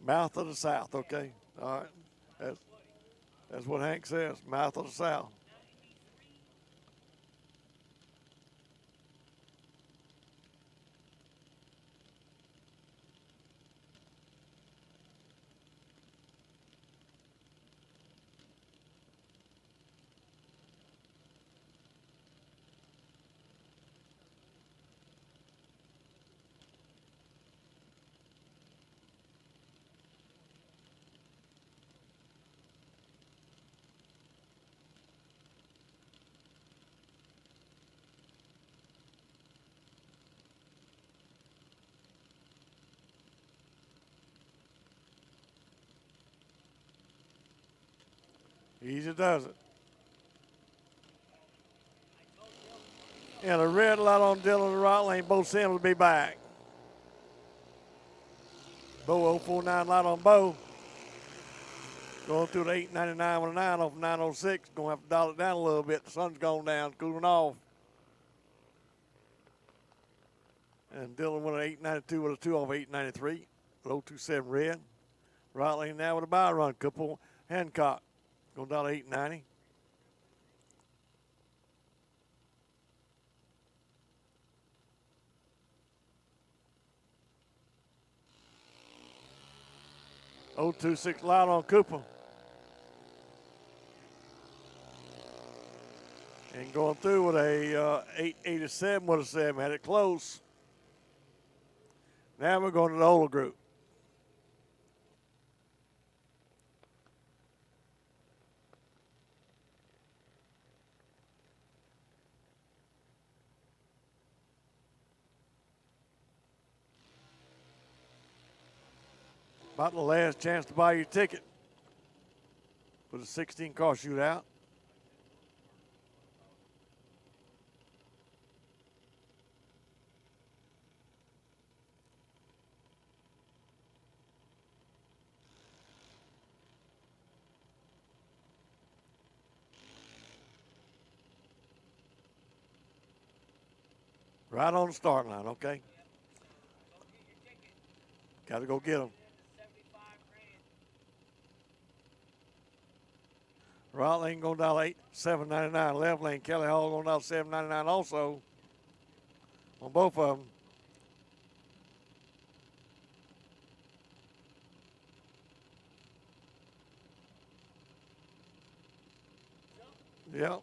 Mouth of the South, okay. All right. That's what Hank says, mouth of the South. Easy does it. And a red light on Dylan in the right lane. Bo Sims will be back. Bo 049 light on Bo. Going through the 899 with a 9 off 906. Going to have to dial it down a little bit. The sun's gone down, cooling off. And Dylan went an 892 with a 2 off 893. 027 red. Right lane now with a by run. Couple Hancock. Going down to 890. Oh, 26 light on Cooper. And going through with a 887 with a 7. Had it close. Now we're going to the older group. About the last chance to buy your ticket for the 16-car shootout. Right on the start line, okay? Got to go get them. Right lane going down 799. Left lane Kelly Hall going down 799 also on both of them. Yeah.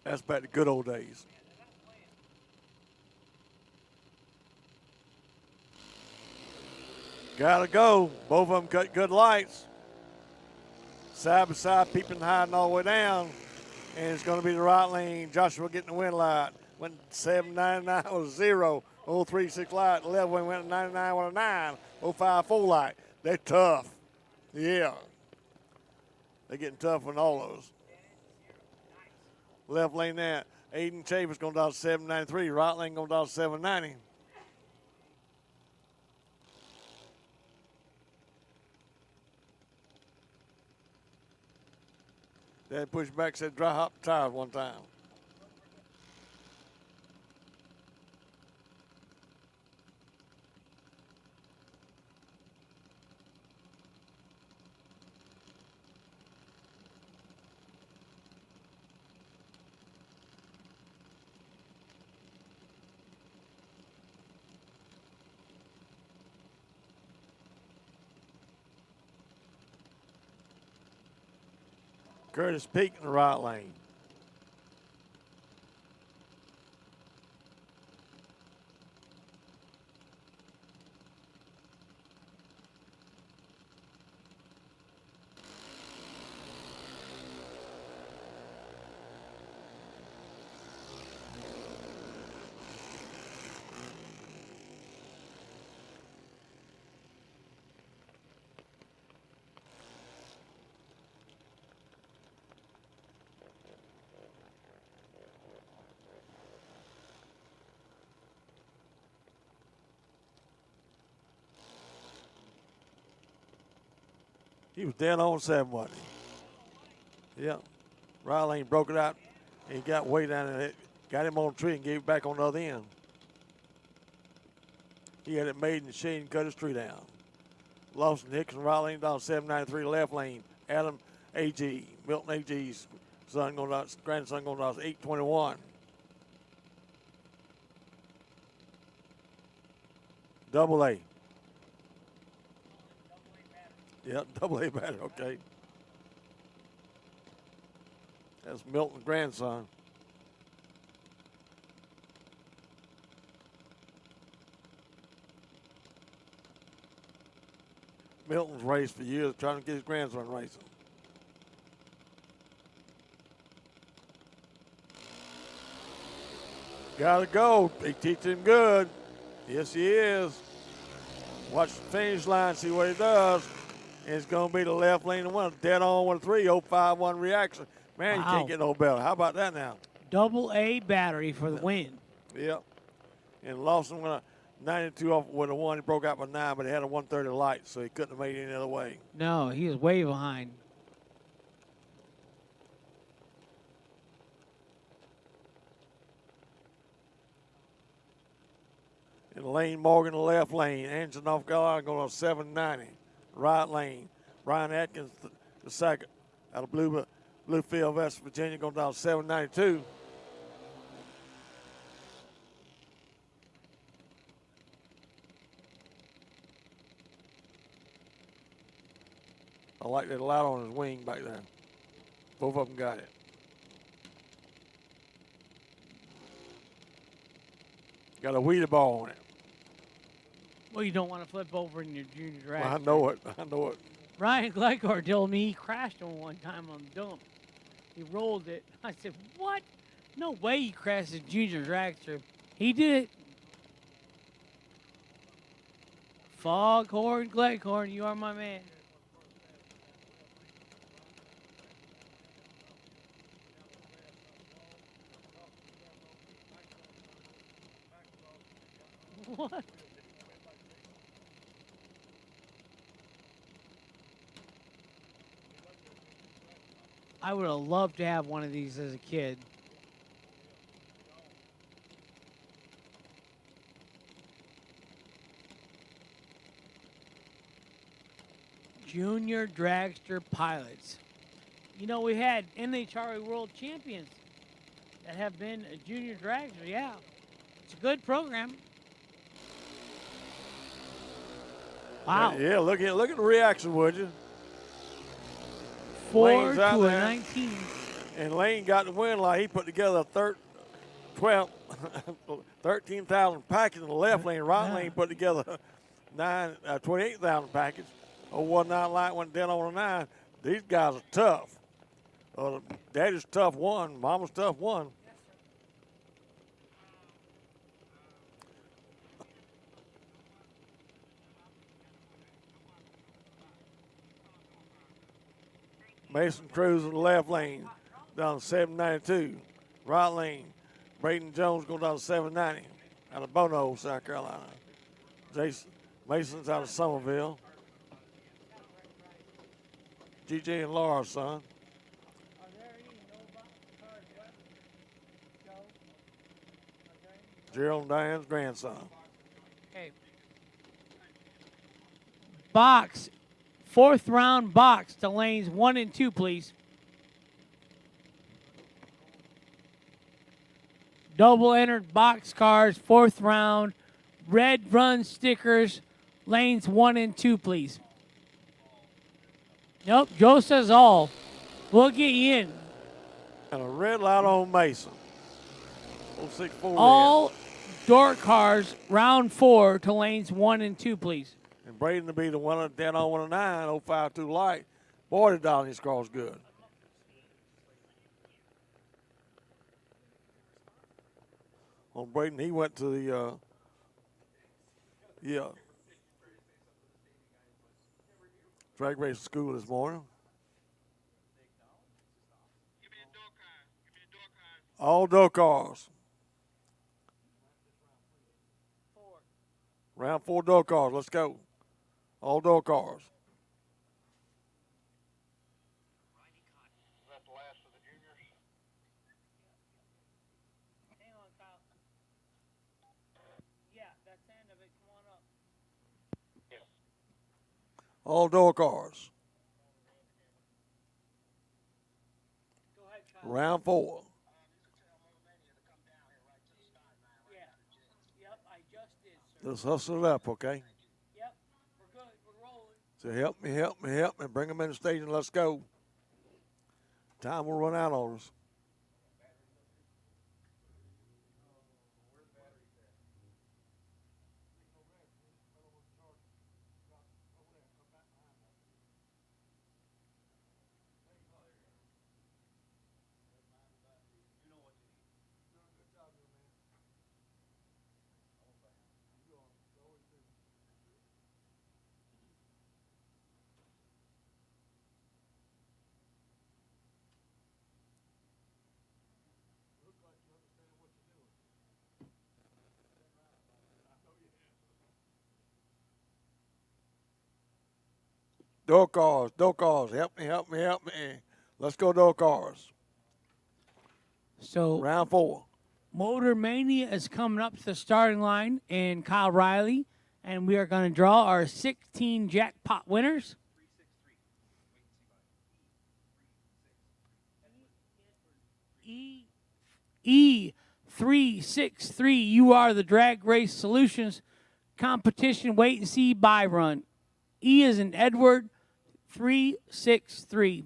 That's back to good old days. Gotta go. Both of them cut good lights. Side by side, peeping and hiding all the way down. And it's going to be the right lane. Joshua getting the wind light. Went 7.99 with a 0. 0.36 light. Left wing went 99 with a 9. 0.5 full light. They're tough. Yeah. They're getting tough with all those. Left lane there. Aiden Chambers going down to 7.93. Right lane going down to 7.90. Dad pushed back, said dry hop the tires one time. Curtis Peak in the right lane. He was dead on 7, wasn't he? Yeah. Right lane broke it out. And he got way down and it got him on the tree and gave it back on the other end. He had it made in the shade and cut his tree down. Lawson Hickson, right lane down 793, left lane. Adam A.G., Milton A.G.'s son going down, grandson going down 821. Double A. Yeah, double A batter, okay. That's Milton's grandson. Milton's raced for years, trying to get his grandson racing. Gotta go. They teach him good. Yes, he is. Watch the finish line, see what he does. And it's going to be the left lane and one. Dead on with a 3.051 reaction. Man, Wow. You can't get no better. How about that now? Double A battery for the win. Yep. And Lawson went a 92 off with a 1. He broke out by 9, but he had a 130 light, so he couldn't have made it any other way. No, he was way behind. And Lane Morgan, the left lane. Anderson, North Carolina, going to 790. Right lane. Brian Atkins, the second, out of Bluefield, West Virginia, going down 792. I like that light on his wing back there. Both of them got it. Got a weeder ball on it. Well, you don't want to flip over in your junior drag. Well, I know it. I know it. Ryan Gleichard told me he crashed on one time on the dump. He rolled it. I said, what? No way he crashed a junior dragster. He did it. Foghorn Gleichard, you are my man. What? I would have loved to have one of these as a kid. Junior Dragster pilots. You know, we had NHRA World Champions that have been a junior dragster. Yeah, it's a good program. Wow. Yeah, look at the reaction, would you? 4 Lane's out to a there. 19. And Lane got the win like he put together a 13,000 package in the left lane. Right lane put together 28,000 package. 019 light went down on a 9. These guys are tough. Daddy's tough one. Mama's tough one. Mason Cruz in the left lane down to 792. Right lane, Braden Jones going down to 790 out of Bono, South Carolina. Jason Mason's out of Somerville. GJ and Laura's son. Gerald and Diane's grandson. Okay. Box. 4th round box to lanes 1 and 2, please. Double entered box cars, 4th round. Red run stickers, lanes 1 and 2, please. Nope, Joe says all. We'll get you in. And a red light on Mason. 064 All door cars, round 4 to lanes 1 and 2, please. And Braden to be the one down on 109, 052 light. Boy, the down his car's good. On Braden, he went to the, drag race school this morning. All door cars. Round 4 door cars. Let's go. All door cars. All door cars. Round 4. Let's hustle it up, okay? Yep, we're good. We're rolling. So help me. Bring them in the station. Let's go. Time will run out on us. Door cars. Help me. Let's go door cars. So round 4. Motor Mania is coming up to the starting line in Kyle Riley, and we are going to draw our 16 jackpot winners. E363, you are the Drag Race Solutions Competition Wait and See Buy Run. E is in Edward, 363.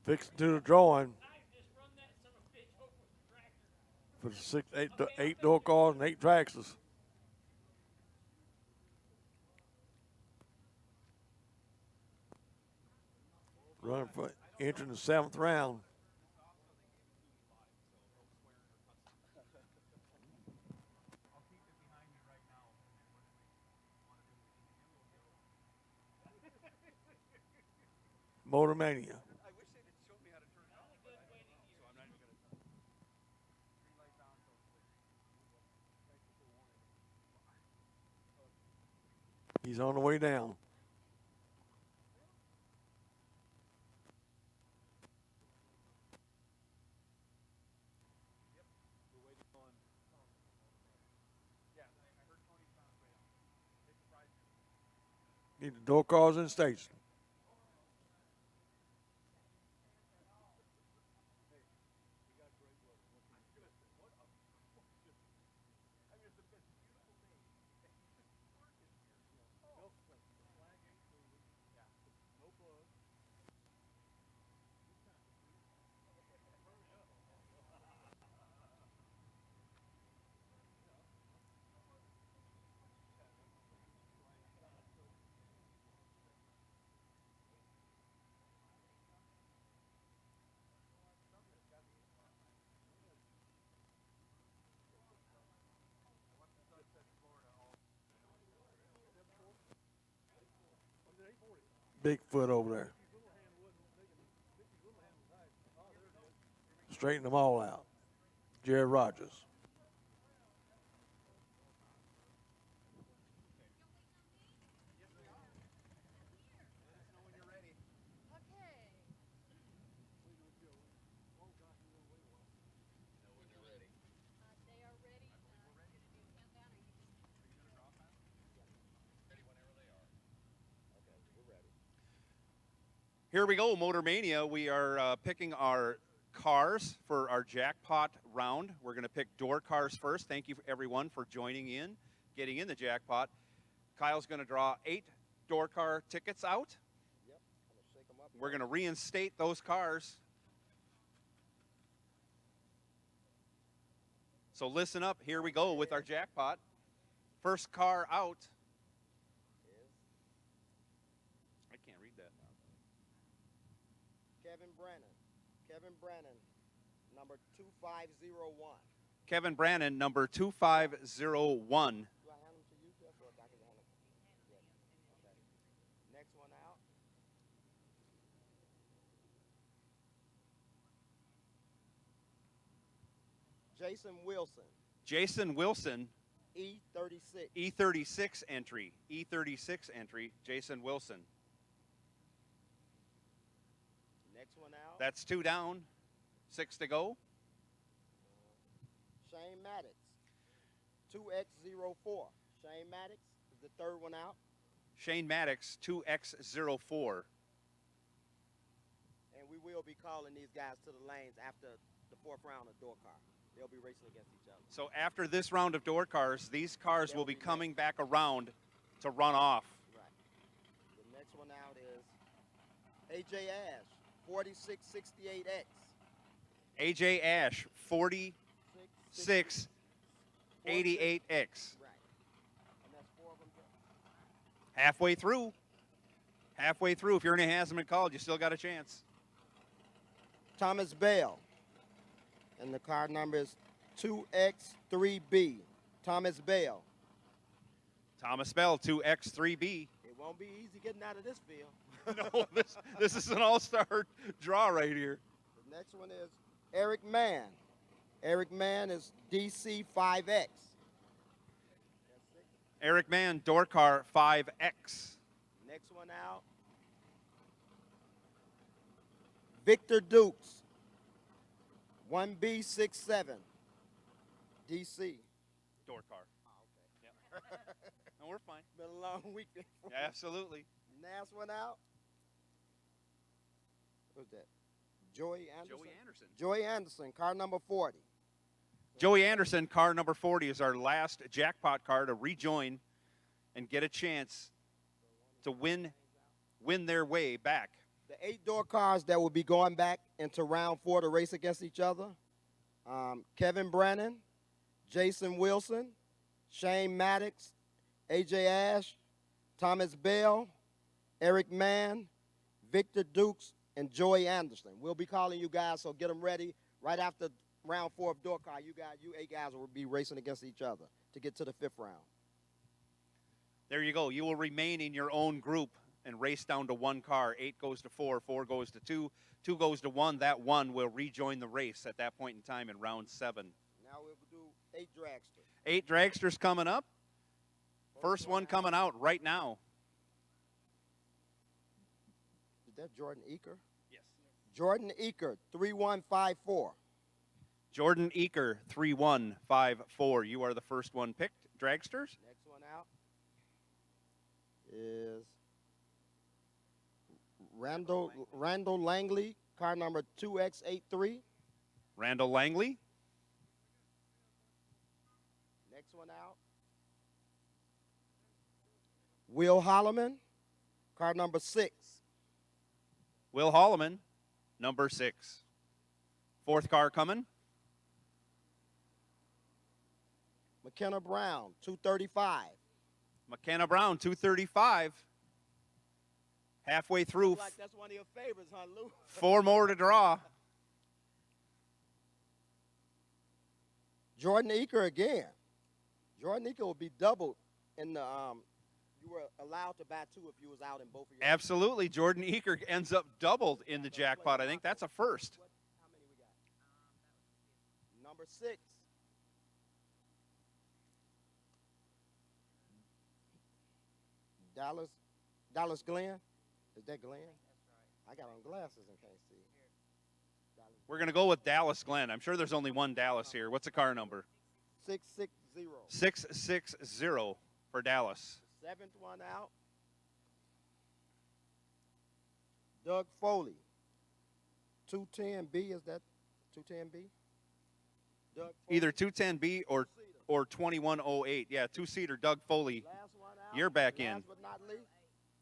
Fixing to the drawing for the eight door cars and 8 Dragsters. Running for entering the 7th round. Motor Mania. He's on the way down. Need the door cars in station. Bigfoot over there. Straighten them all out. Jared Rogers. Here we go, Motor Mania. We are picking our cars for our jackpot round. We're going to pick door cars first. Thank you, everyone, for joining in, getting in the jackpot. Kyle's going to draw 8 door car tickets out. Yep, I'm gonna shake them up. We're going to reinstate those cars. So listen up. Here we go with our jackpot. First car out. I can't read that now. Kevin Brannon, number 2501. Kevin Brannon, number 2501. Do I hand them to you, Jeff, or I can hand them? Yes. Okay. Next one out. Jason Wilson. Jason Wilson. E36. E36 entry. E36 entry. Jason Wilson. Next one out. That's 2 down. 6 to go. Shane Maddox. 2X04. Shane Maddox is the 3rd one out. Shane Maddox, 2X04. And we will be calling these guys to the lanes after the 4th round of door car. They'll be racing against each other. So after this round of door cars, these cars will be coming back around to run off. Right. The next one out is AJ Ash, 4668X. AJ Ash, 4688X. Right. And that's 4 of them. Halfway through. Halfway through. If Ernie hasn't been called, you still got a chance. Thomas Bell. And the card number is 2X3B. Thomas Bell. Thomas Bell, 2X3B. It won't be easy getting out of this field. No, this is an all-star draw right here. The next one is Eric Mann. Eric Mann is DC5X. Eric Mann, door car 5X. Next one out. Victor Dukes. 1B67. DC. Door car. Oh, okay. Yep. No, we're fine. Been a long weekend. Absolutely. Last one out. Who's that? Joey Anderson. Joey Anderson. Joey Anderson, car number 40. Joey Anderson, car number 40, is our last jackpot car to rejoin and get a chance to win their way back. The 8 door cars that will be going back into round 4 to race against each other. Kevin Brannon, Jason Wilson, Shane Maddox, AJ Ash, Thomas Bell, Eric Mann, Victor Dukes, and Joey Anderson. We'll be calling you guys, so get them ready. Right after round 4 of door car, you 8 guys will be racing against each other to get to the 5th round. There you go. You will remain in your own group and race down to 1 car. 8 goes to 4, 4 goes to 2, 2 goes to 1. That 1 will rejoin the race at that point in time in round 7. Now we'll do 8 dragsters. 8 dragsters coming up. First one coming out right now. Is that Jordan Eaker? Yes. Jordan Eaker, 3154. Jordan Eaker, 3154. You are the first one picked. Dragsters? Next one out is Randall Langley, car number 2X83. Randall Langley. Next one out. Will Holloman, car number 6. Will Holloman, number 6. 4th car coming. McKenna Brown, 235. McKenna Brown, 235. Halfway through. Like that's one of your favorites, huh, Lou? 4 more to draw. Jordan Eaker again. Jordan Eaker will be doubled in the you were allowed to buy 2 if you was out in both of your. Absolutely. Jordan Eaker ends up doubled in the jackpot. I think that's a first. How many we got? Number 6. Dallas Glenn. Is that Glenn? That's right. I got on glasses and can't see. We're going to go with Dallas Glenn. I'm sure there's only one Dallas here. What's the car number? 660. 660 for Dallas. 7th one out. Doug Foley. 210B, is that 210B? Doug Foley. Either 210B or 2108. Yeah, 2-seater Doug Foley. Last one out. You're back in. Last but not least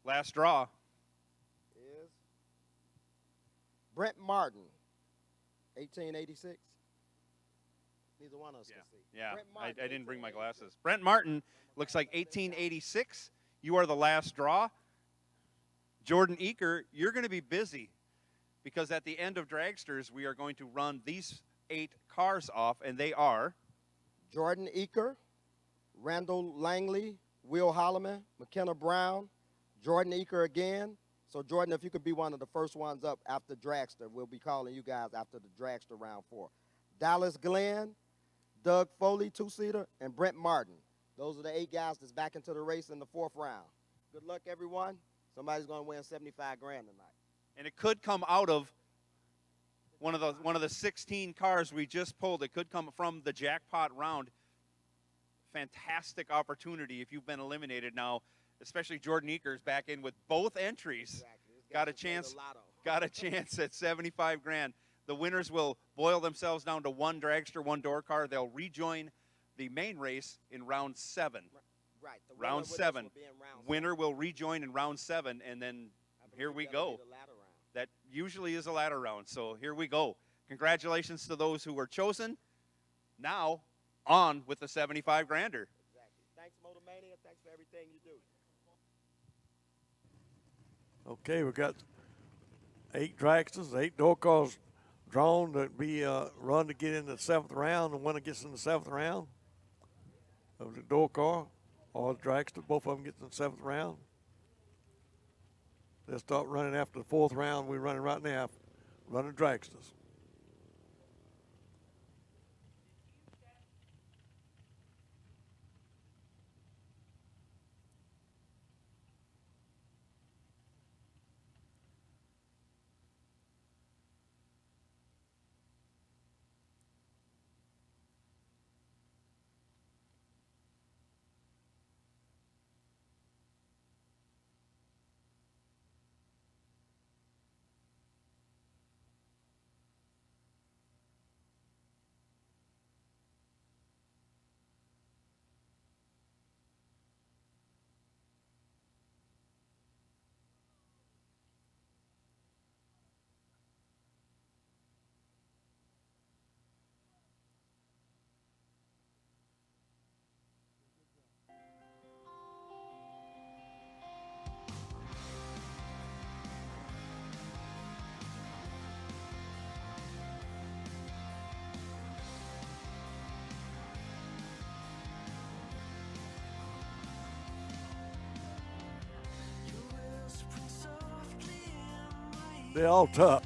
Last draw. is Brent Martin, 1886. Neither one of us can see. Yeah, Brent Martin, I didn't bring my glasses. Brent Martin looks like 1886. You are the last draw. Jordan Eaker, you're going to be busy because at the end of Dragsters, we are going to run these 8 cars off, and they are Jordan Eaker, Randall Langley, Will Holloman, McKenna Brown, Jordan Eaker again. So, Jordan, if you could be one of the first ones up after Dragster, we'll be calling you guys after the Dragster round 4. Dallas Glenn, Doug Foley, 2-seater, and Brent Martin. Those are the 8 guys that's back into the race in the 4th round. Good luck, everyone. Somebody's going to win $75,000 tonight. and it could come out of one of the 16 cars we just pulled. It could come from the jackpot round. Fantastic opportunity if you've been eliminated now, especially Jordan Eaker's back in with both entries. Exactly. Got a chance at 75 grand. The winners will boil themselves down to one dragster, one door car. They'll rejoin the main race in round 7. Right. Round 7. Winner will rejoin in round 7, and then here we go. That usually is a ladder round, so here we go. Congratulations to those who were chosen. Now, on with the 75 grander. Exactly. Thanks, Motomania. Thanks for everything you do. Okay, we got 8 dragsters, 8 door cars drawn to be run to get in the 7th round. The winner gets in the 7th round of the door car or the dragster. Both of them get in the 7th round. They'll start running after the 4th round. We're running right now, running dragsters. They're all tough.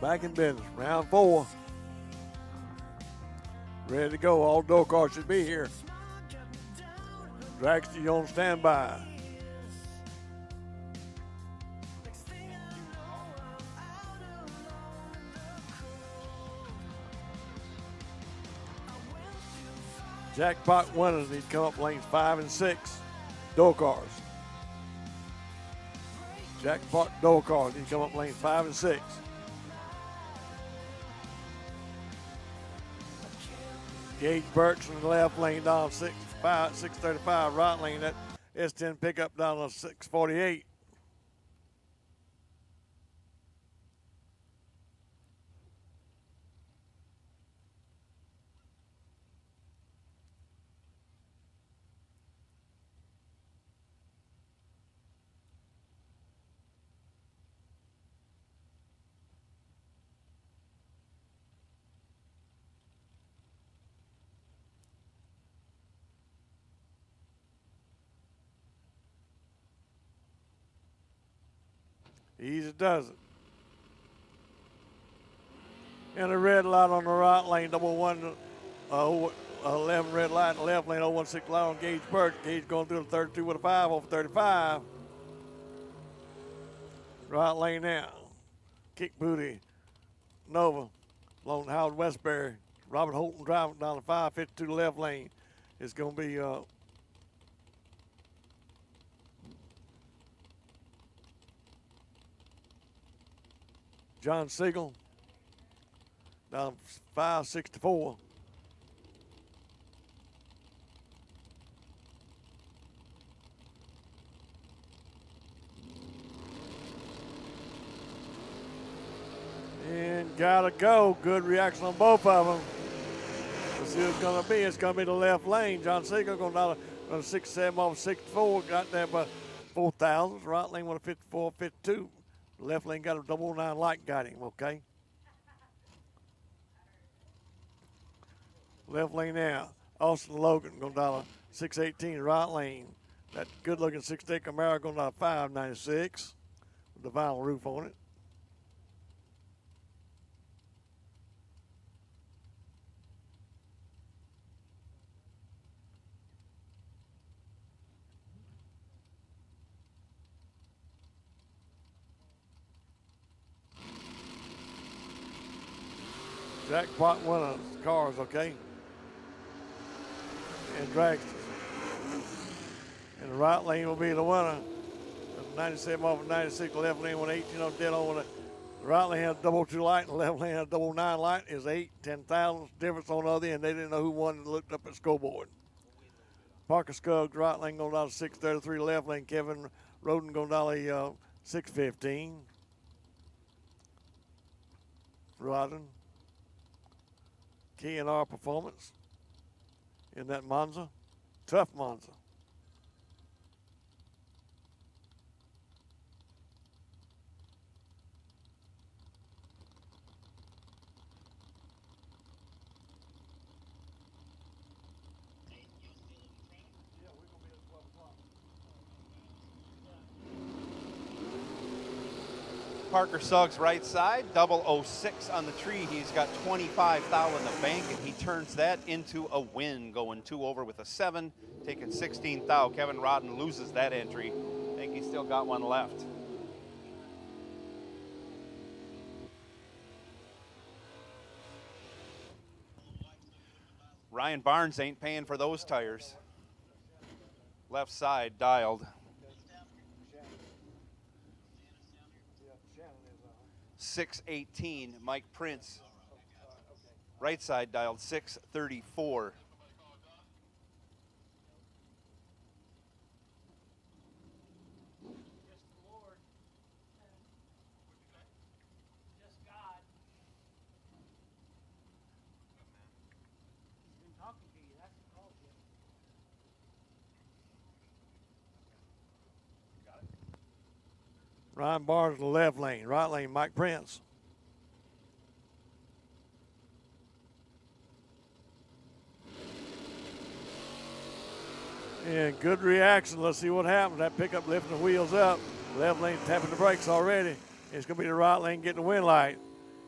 Back in business, round 4. Ready to go, all door cars should be here. Dragster, you on standby. Jackpot winners need to come up lanes 5 and 6. Door cars. Jackpot door cars need to come up lanes 5 and 6. Gage Burks in the left lane down 635, right lane. That S10 pickup down on 648. Easy does it. And a red light on the right lane, double one, 11 red light in the left lane, 016 light on Gage Burke. Gage going through the 32 with a 5 over 35. Right lane now. Kick booty. Nova. Along Howard Westbury. Robert Holton driving down the 552 left lane. It's going to be John Siegel down 564. And gotta go. Good reaction on both of them. Let's see who it's gonna be. It's gonna be the left lane. John Siegel going down to 67 off 64. Got there by 4,000. Right lane with a 54, 52. Left lane got a 009 light, got him, okay? Left lane now. Austin Logan going down to 618, right lane. That good-looking 6-8 Camaro going down to 596 with the vinyl roof on it. Jackpot winners, cars, okay? And Dragsters. And the right lane will be the winner. 97 off of 96, the left lane with 18 on dead on. The right lane has a 2 light, and the left lane has a 9 light. Is 8, 10,000 difference on the other end. They didn't know who won and looked up at the scoreboard. Parker Scuggs, right lane going down to 633, left lane. Kevin Roden going down to 615. Rodden. K&R Performance in that Monza. Tough Monza. Parker Suggs right side, 006 on the tree. He's got 25,000 in the bank, and he turns that into a win, going 2 over with a 7, taking 16,000. Kevin Rodden loses that entry. I think he's still got one left. Ryan Barnes ain't paying for those tires. Left side dialed. 618, Mike Prince. Right side dialed 634. Ryan Barnes in the left lane. Right lane, Mike Prince. And good reaction. Let's see what happens. That pickup lifting the wheels up. Left lane tapping the brakes already. It's going to be the right lane getting the wind light.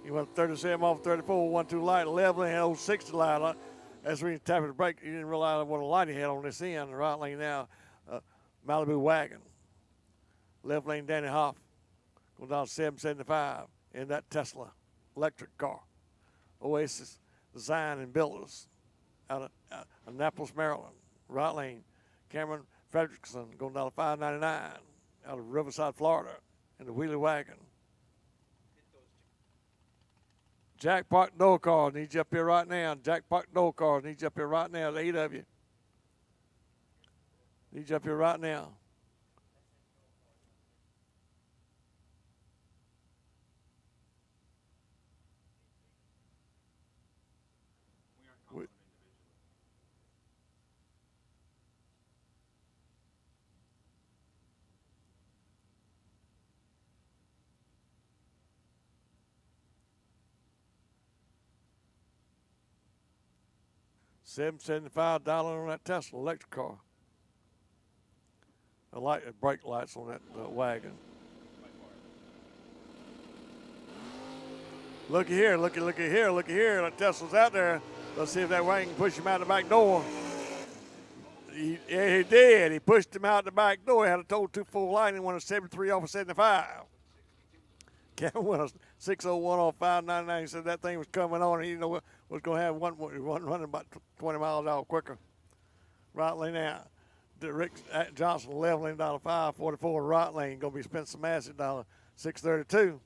He went 37 off 34, 1-2 light. Left lane had 60 light. That's when he tapping the brake. He didn't realize what a light he had on this end. The right lane now, Malibu Wagon. Left lane, Danny Hoff. Going down 775 in that Tesla electric car. Oasis Design and Builders out of Annapolis, Maryland. Right lane, Cameron Fredrickson going down to 599 out of Riverside, Florida in the Wheelie Wagon. Jack Park Door Cars needs you up here right now. Jack Park Door Cars needs you up here right now. There's 8 of you. Needs you up here right now. $775 on that Tesla electric car. The brake lights on that wagon. Looky here, looky here, looky here. That Tesla's out there. Let's see if that wagon can push him out the back door. He did. He pushed him out the back door. He had a total 2-4 line and went a 73 off of 75. Kevin went a 601 off 599. He said that thing was coming on and he didn't know what was going to have one running about 20 miles an hour quicker. Right lane out. Rick Johnson, left lane, $544. Right lane, going to be Spencer Massey, $632.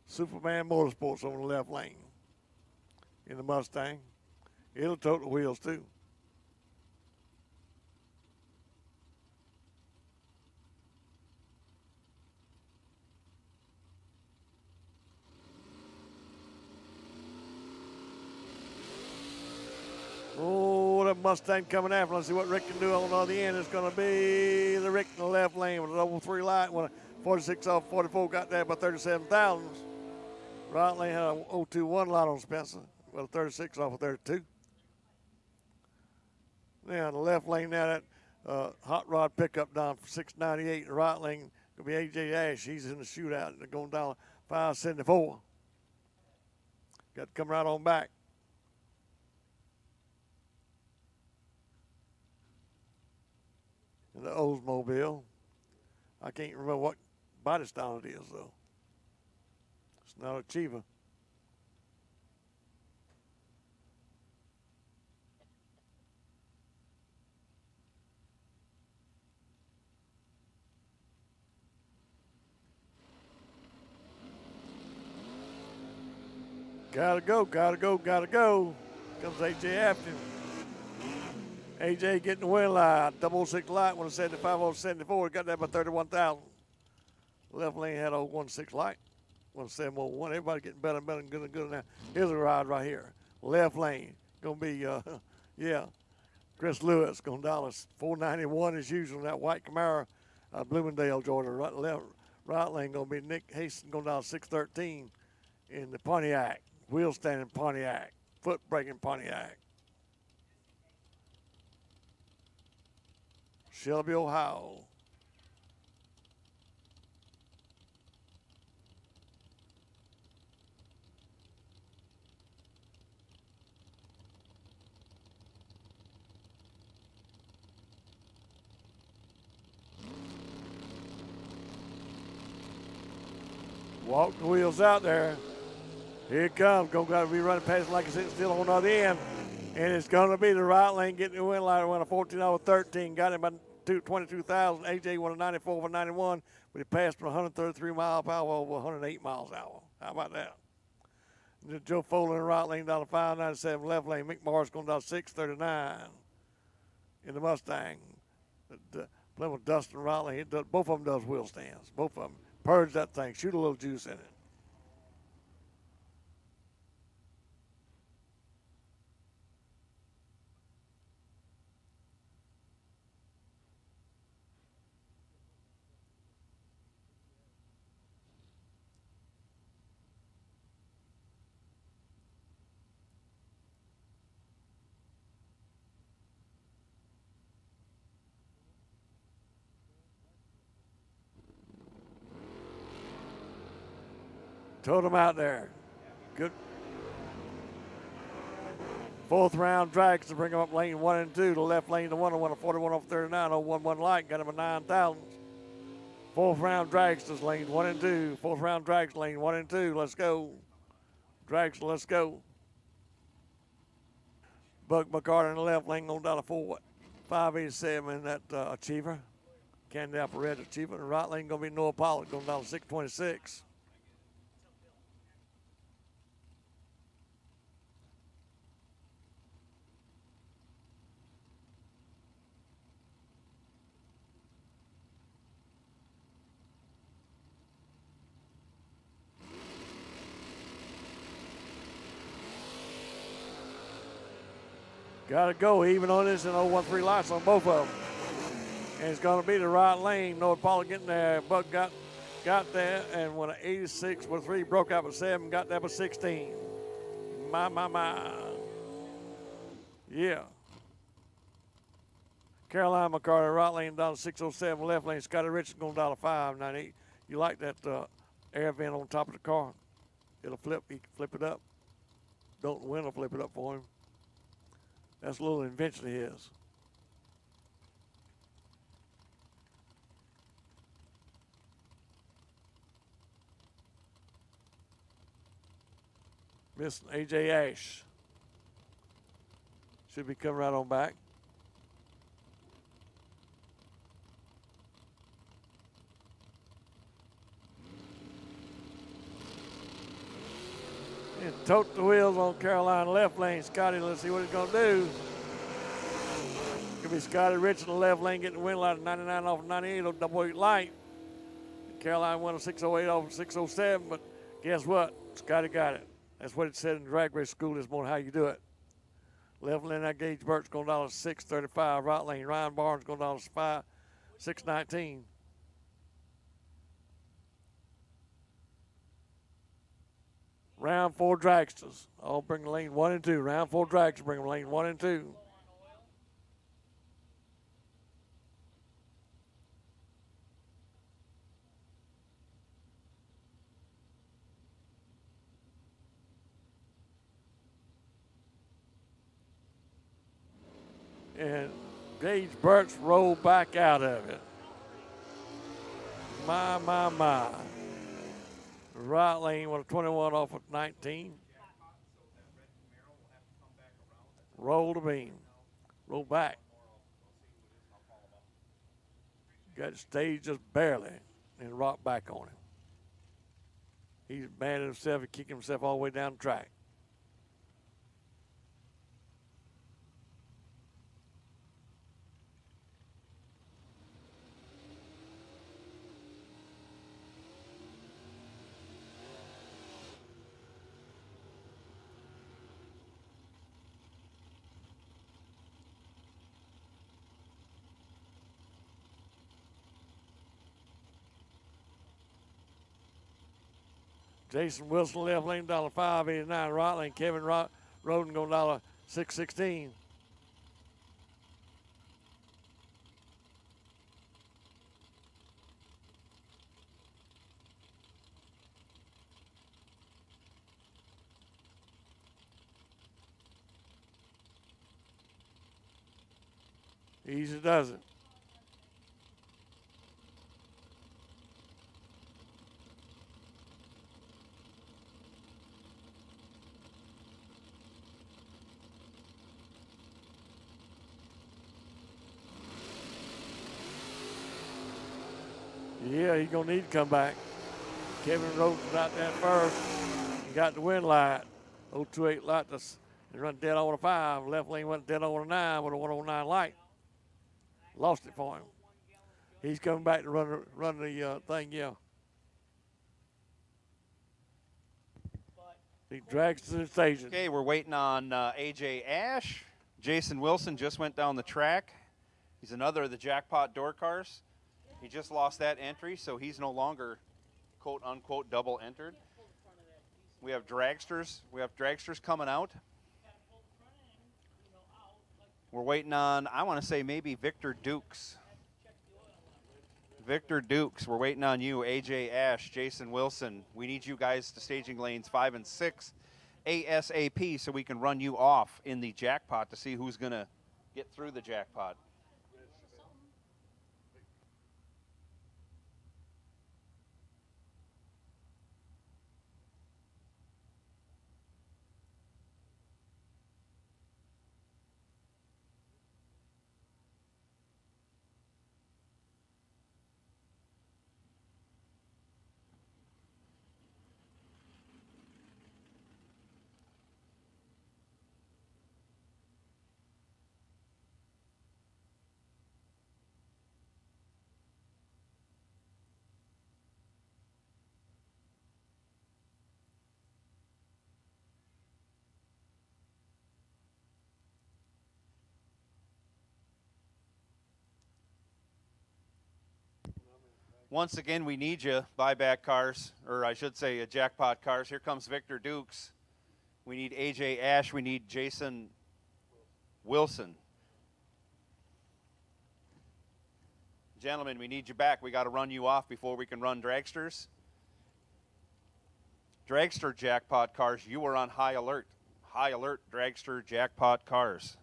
Superman Motorsports on the left lane in the Mustang. It'll tote the wheels too. Oh, that Mustang coming after. Let's see what Rick can do on the other end. It's going to be the Rick in the left lane with an over 3 light. When 46 off 44 got there by 37 thousandths. Right lane had a 021 light on Spencer with a 36 off of 32. Now the left lane now that hot rod pickup down for 698. The right lane going to be AJ Ash. He's in the shootout. They're going down 574. Got to come right on back. The Oldsmobile. I can't remember what body style it is, though. It's not a Chiva. Gotta go, gotta go, gotta go. Comes AJ after him. AJ getting the win light. 006 light, 175 over 74. Got that by 31,000. Left lane had a 16 light. 1701. Everybody getting better and better and good and good now. Here's a ride right here. Left lane. Gonna be Chris Lewis going down $491 as usual in that white Camaro, Bloomingdale, Georgia. Right lane gonna be Nick Hastings going down 613 in the Pontiac. Wheel standing Pontiac. Foot braking Pontiac. Shelby, Ohio. Walk the wheels out there. Here it comes. Gonna be running past like I said, still on the other end. And it's gonna be the right lane getting the win line. Won a 14:13. Got him by 22,000. AJ won a 94 for 91, but he passed 133 miles per hour over 108 miles an hour. How about that? Joe Foley in the right lane down to 597. Left lane. McMarty's going down 639 in the Mustang. Playing with Dustin Riley. Both of them does wheel stands. Both of them. Purge that thing. Shoot a little juice in it. Told him out there. Good. Fourth round Dragster to bring him up lane 1 and 2. The left lane, the one won a 41 off 39, 011 light, got him a 9,000. Fourth round Dragster's lane 1 and 2. Fourth round Dragster lane 1 and 2. Let's go. Dragster, let's go. Buck Mccarty in the left lane going down to 587 in that Achiever. Candy Apple Red Achiever. The right lane going to be Noah Pollock going down to 626. Got to go even on this and 013 lights on both of them. And it's going to be the right lane. Noah Pollock getting there. Buck got there and went an 86 with 3. Broke out with 7. Got there with 16. My. Yeah. Caroline McCarty, right lane down to 607. Left lane, Scotty Richardson going down to 598. You like that air vent on top of the car? It'll flip. He can flip it up. Don't the wind will flip it up for him. That's a little invention of his. Missing A.J. Ash. Should be coming right on back. And tote the wheels on Carolina left lane. Scotty, let's see what he's going to do. Could be Scotty Richardson left lane getting the win light of 99 off of 98 on 88 light. Carolina won a 608 off of 607, but guess what? Scotty got it. That's what it said in the Dragway school this morning, how you do it. Left lane, that Gage Burt's going down to 635. Right lane, Ryan Barnes going down to 619. Round 4 Dragsters. I'll bring lane 1 and 2. Round 4 Dragsters, bring them lane 1 and 2. And Gage Burt's rolled back out of it. My. Right lane with a 21 off of 19. Roll the beam. Roll back. Got to stay just barely and rock back on him. He's mad at himself and kicking himself all the way down the track. Jason Wilson left lane $5.89. Right lane Kevin Roden going $6.16. Easy does it. yeah, he's going to need to come back. Kevin Rhodes was out there first. He got the wind light. 028 light. He run dead on a 5. Left lane went dead on a 9 with a 109 light. Lost it for him. He's coming back to run the thing, yeah. The Dragster station. Okay, we're waiting on AJ Ash. Jason Wilson just went down the track. He's another of the Jackpot door cars. He just lost that entry, so he's no longer quote unquote double entered. We have dragsters. We have dragsters coming out. We're waiting on, I want to say maybe Victor Dukes. Victor Dukes, we're waiting on you. AJ Ash, Jason Wilson. We need you guys to staging lanes 5 and 6 ASAP so we can run you off in the jackpot to see who's going to get through the jackpot. Once again, we need you, buyback cars, or I should say jackpot cars. Here comes Victor Dukes. We need AJ Ash. We need Jason Wilson. Gentlemen, we need you back. We got to run you off before we can run dragsters. Dragster jackpot cars, you are on high alert. High alert, dragster jackpot cars.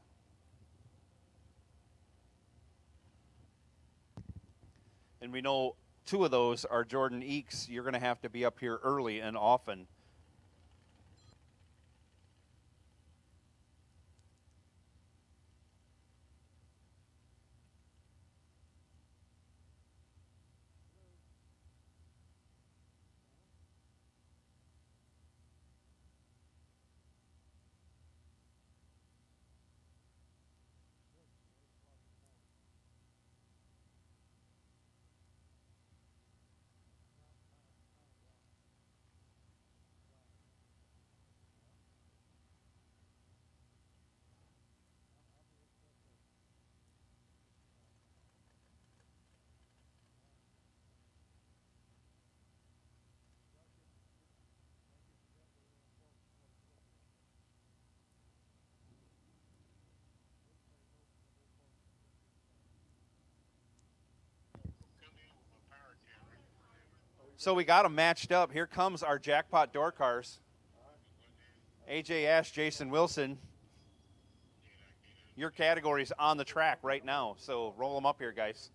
And we know 2 of those are Jordan Eakes. You're going to have to be up here early and often. So we got them matched up. Here comes our jackpot door cars. AJ Ash, Jason Wilson. Your category's on the track right now, so roll them up here, guys.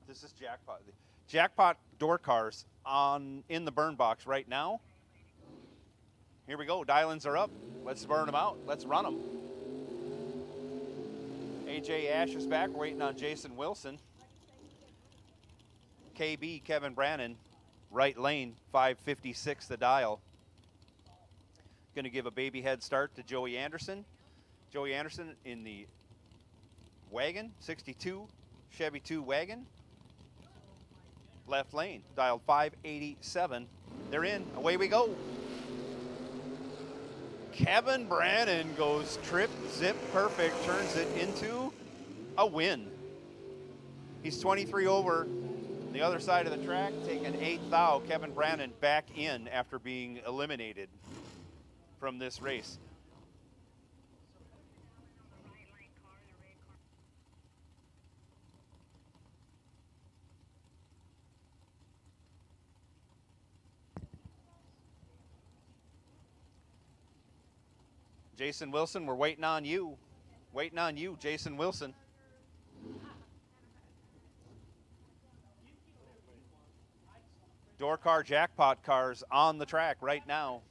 This is jackpot. Jackpot door cars in the burn box right now. Here we go. Dial-ins are up. Let's burn them out. Let's run them. AJ Ash is back. We're waiting on Jason Wilson. KB Kevin Brannon, right lane, 556 the dial. Going to give a baby head start to Joey Anderson. Joey Anderson in the wagon, 62 Chevy 2 wagon. Left lane, dialed 587. They're in. Away we go. Kevin Brannon goes trip, zip, perfect, turns it into a win. He's 23 over the other side of the track, taking 8th thou. Kevin Brannon back in after being eliminated from this race. Jason Wilson, we're waiting on you. Waiting on you, Jason Wilson. Door car jackpot cars on the track right now.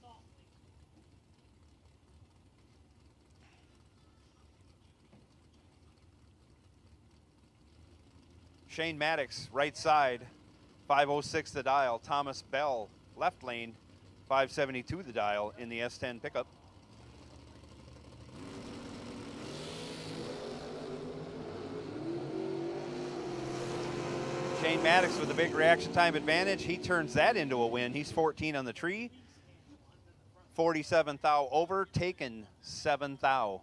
Shane Maddox, right side, 506 the dial. Thomas Bell, left lane, 572 the dial in the S10 pickup. Shane Maddox with a big reaction time advantage. He turns that into a win. He's 14 on the tree. 47 thou over, taken 7 thou.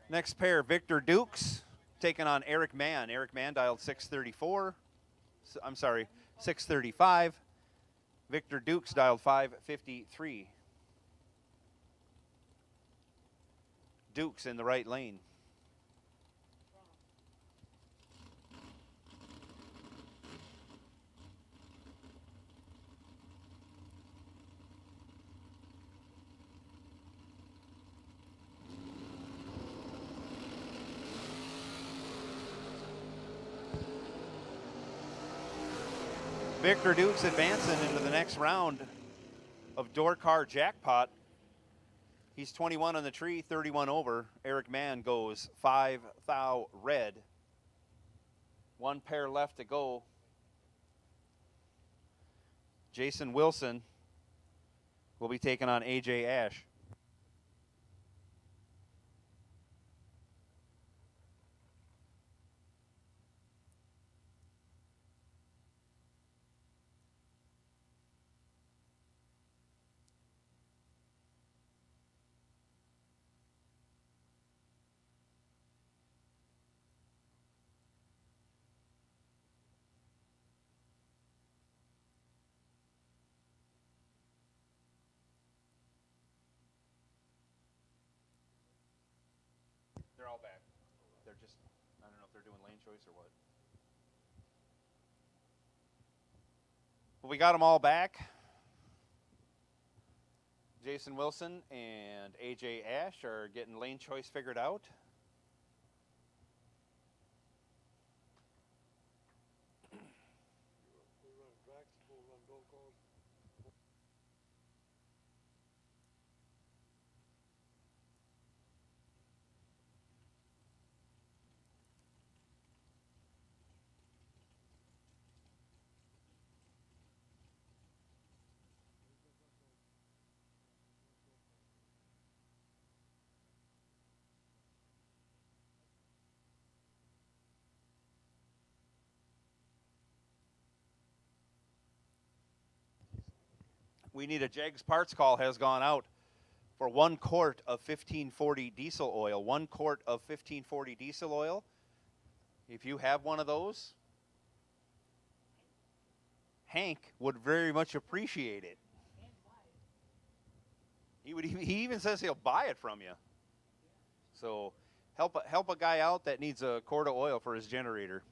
Next pair, Victor Dukes taking on Eric Mann. Eric Mann dialed 634. I'm sorry, 635. Victor Dukes dialed 553. Dukes in the right lane. Victor Dukes advancing into the next round of door car jackpot. He's 21 on the tree, 31 over. Eric Mann goes 5 thou red. One pair left to go. Jason Wilson will be taking on AJ Ash. They're all back. They're just, I don't know if they're doing lane choice or what. But we got them all back. Jason Wilson and AJ Ash are getting lane choice figured out. We need a Jegs parts call has gone out for 1 quart of 1540 diesel oil. 1 quart of 1540 diesel oil. If you have one of those, Hank would very much appreciate it. He even says he'll buy it from you. So help a guy out that needs a quart of oil for his generator.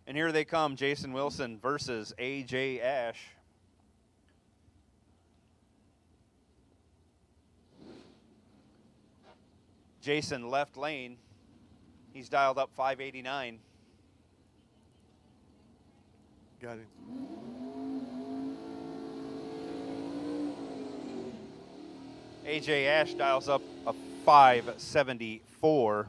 And here they come, Jason Wilson versus AJ Ash. Jason left lane. He's dialed up 589. Got him. AJ Ash dials up a 574.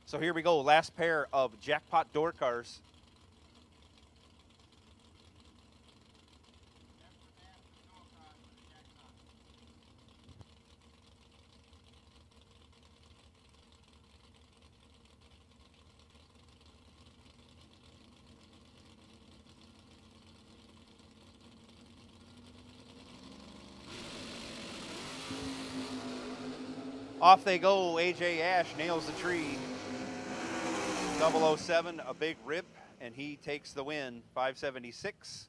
So here we go, last pair of jackpot door cars. Off they go. AJ Ash nails the tree. 007, a big rip, and he takes the win. 576.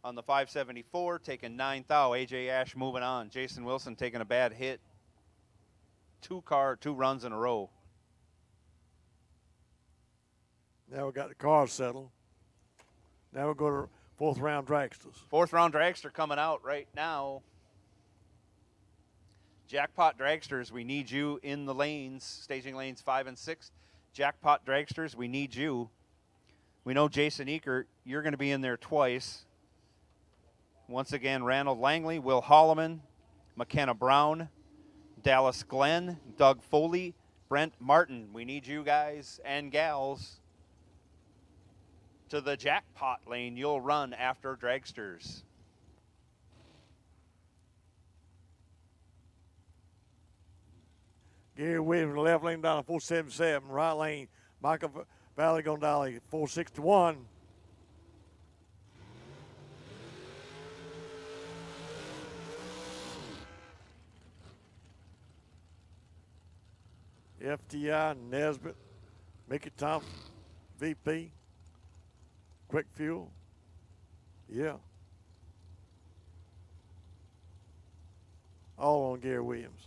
On the 574, taking 9th thou. AJ Ash moving on. Jason Wilson taking a bad hit. 2 runs in a row. Now we got the cars settled. Now we'll go to 4th round dragsters. 4th round dragster coming out right now. Jackpot dragsters, we need you in the lanes, staging lanes 5 and 6. Jackpot dragsters, we need you. We know Jason Eckert, you're going to be in there twice. Once again, Randall Langley, Will Holloman, McKenna Brown, Dallas Glenn, Doug Foley, Brent Martin. We need you guys and gals to the jackpot lane. You'll run after dragsters. Gary Williams, left lane down to 477. Right lane, Michael Valley going down to 461. FTI, Nesbitt, Mickey Thompson, VP, Quick Fuel. Yeah. All on Gary Williams.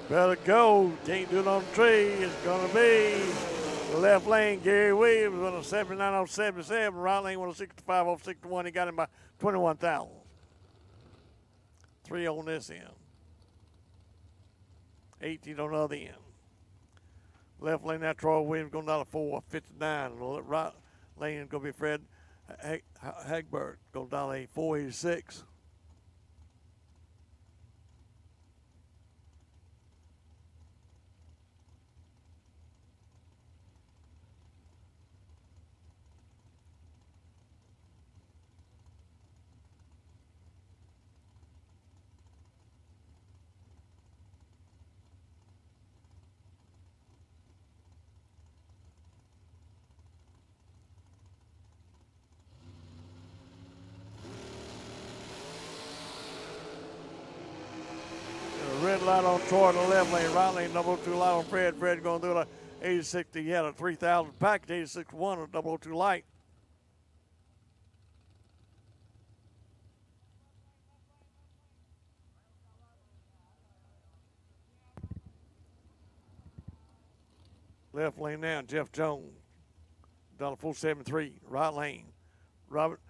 Better go. Can't do it on the tree. It's going to be the left lane. Gary Williams on a 79 on 77. Right lane on a 65 on 61. He got him by 21 thousandths. 3 on this end. 18 on the other end. Left lane, that Troy Williams going down to 459. Right lane is going to be Fred Hagbert going down to 486. Red light on Troy in the left lane, right lane, 002 light on Fred. Fred going through the 86. He had a 3,000 package, 86-1 on 002 light. Left lane now, Jeff Jones. Down to 473, right lane. Robert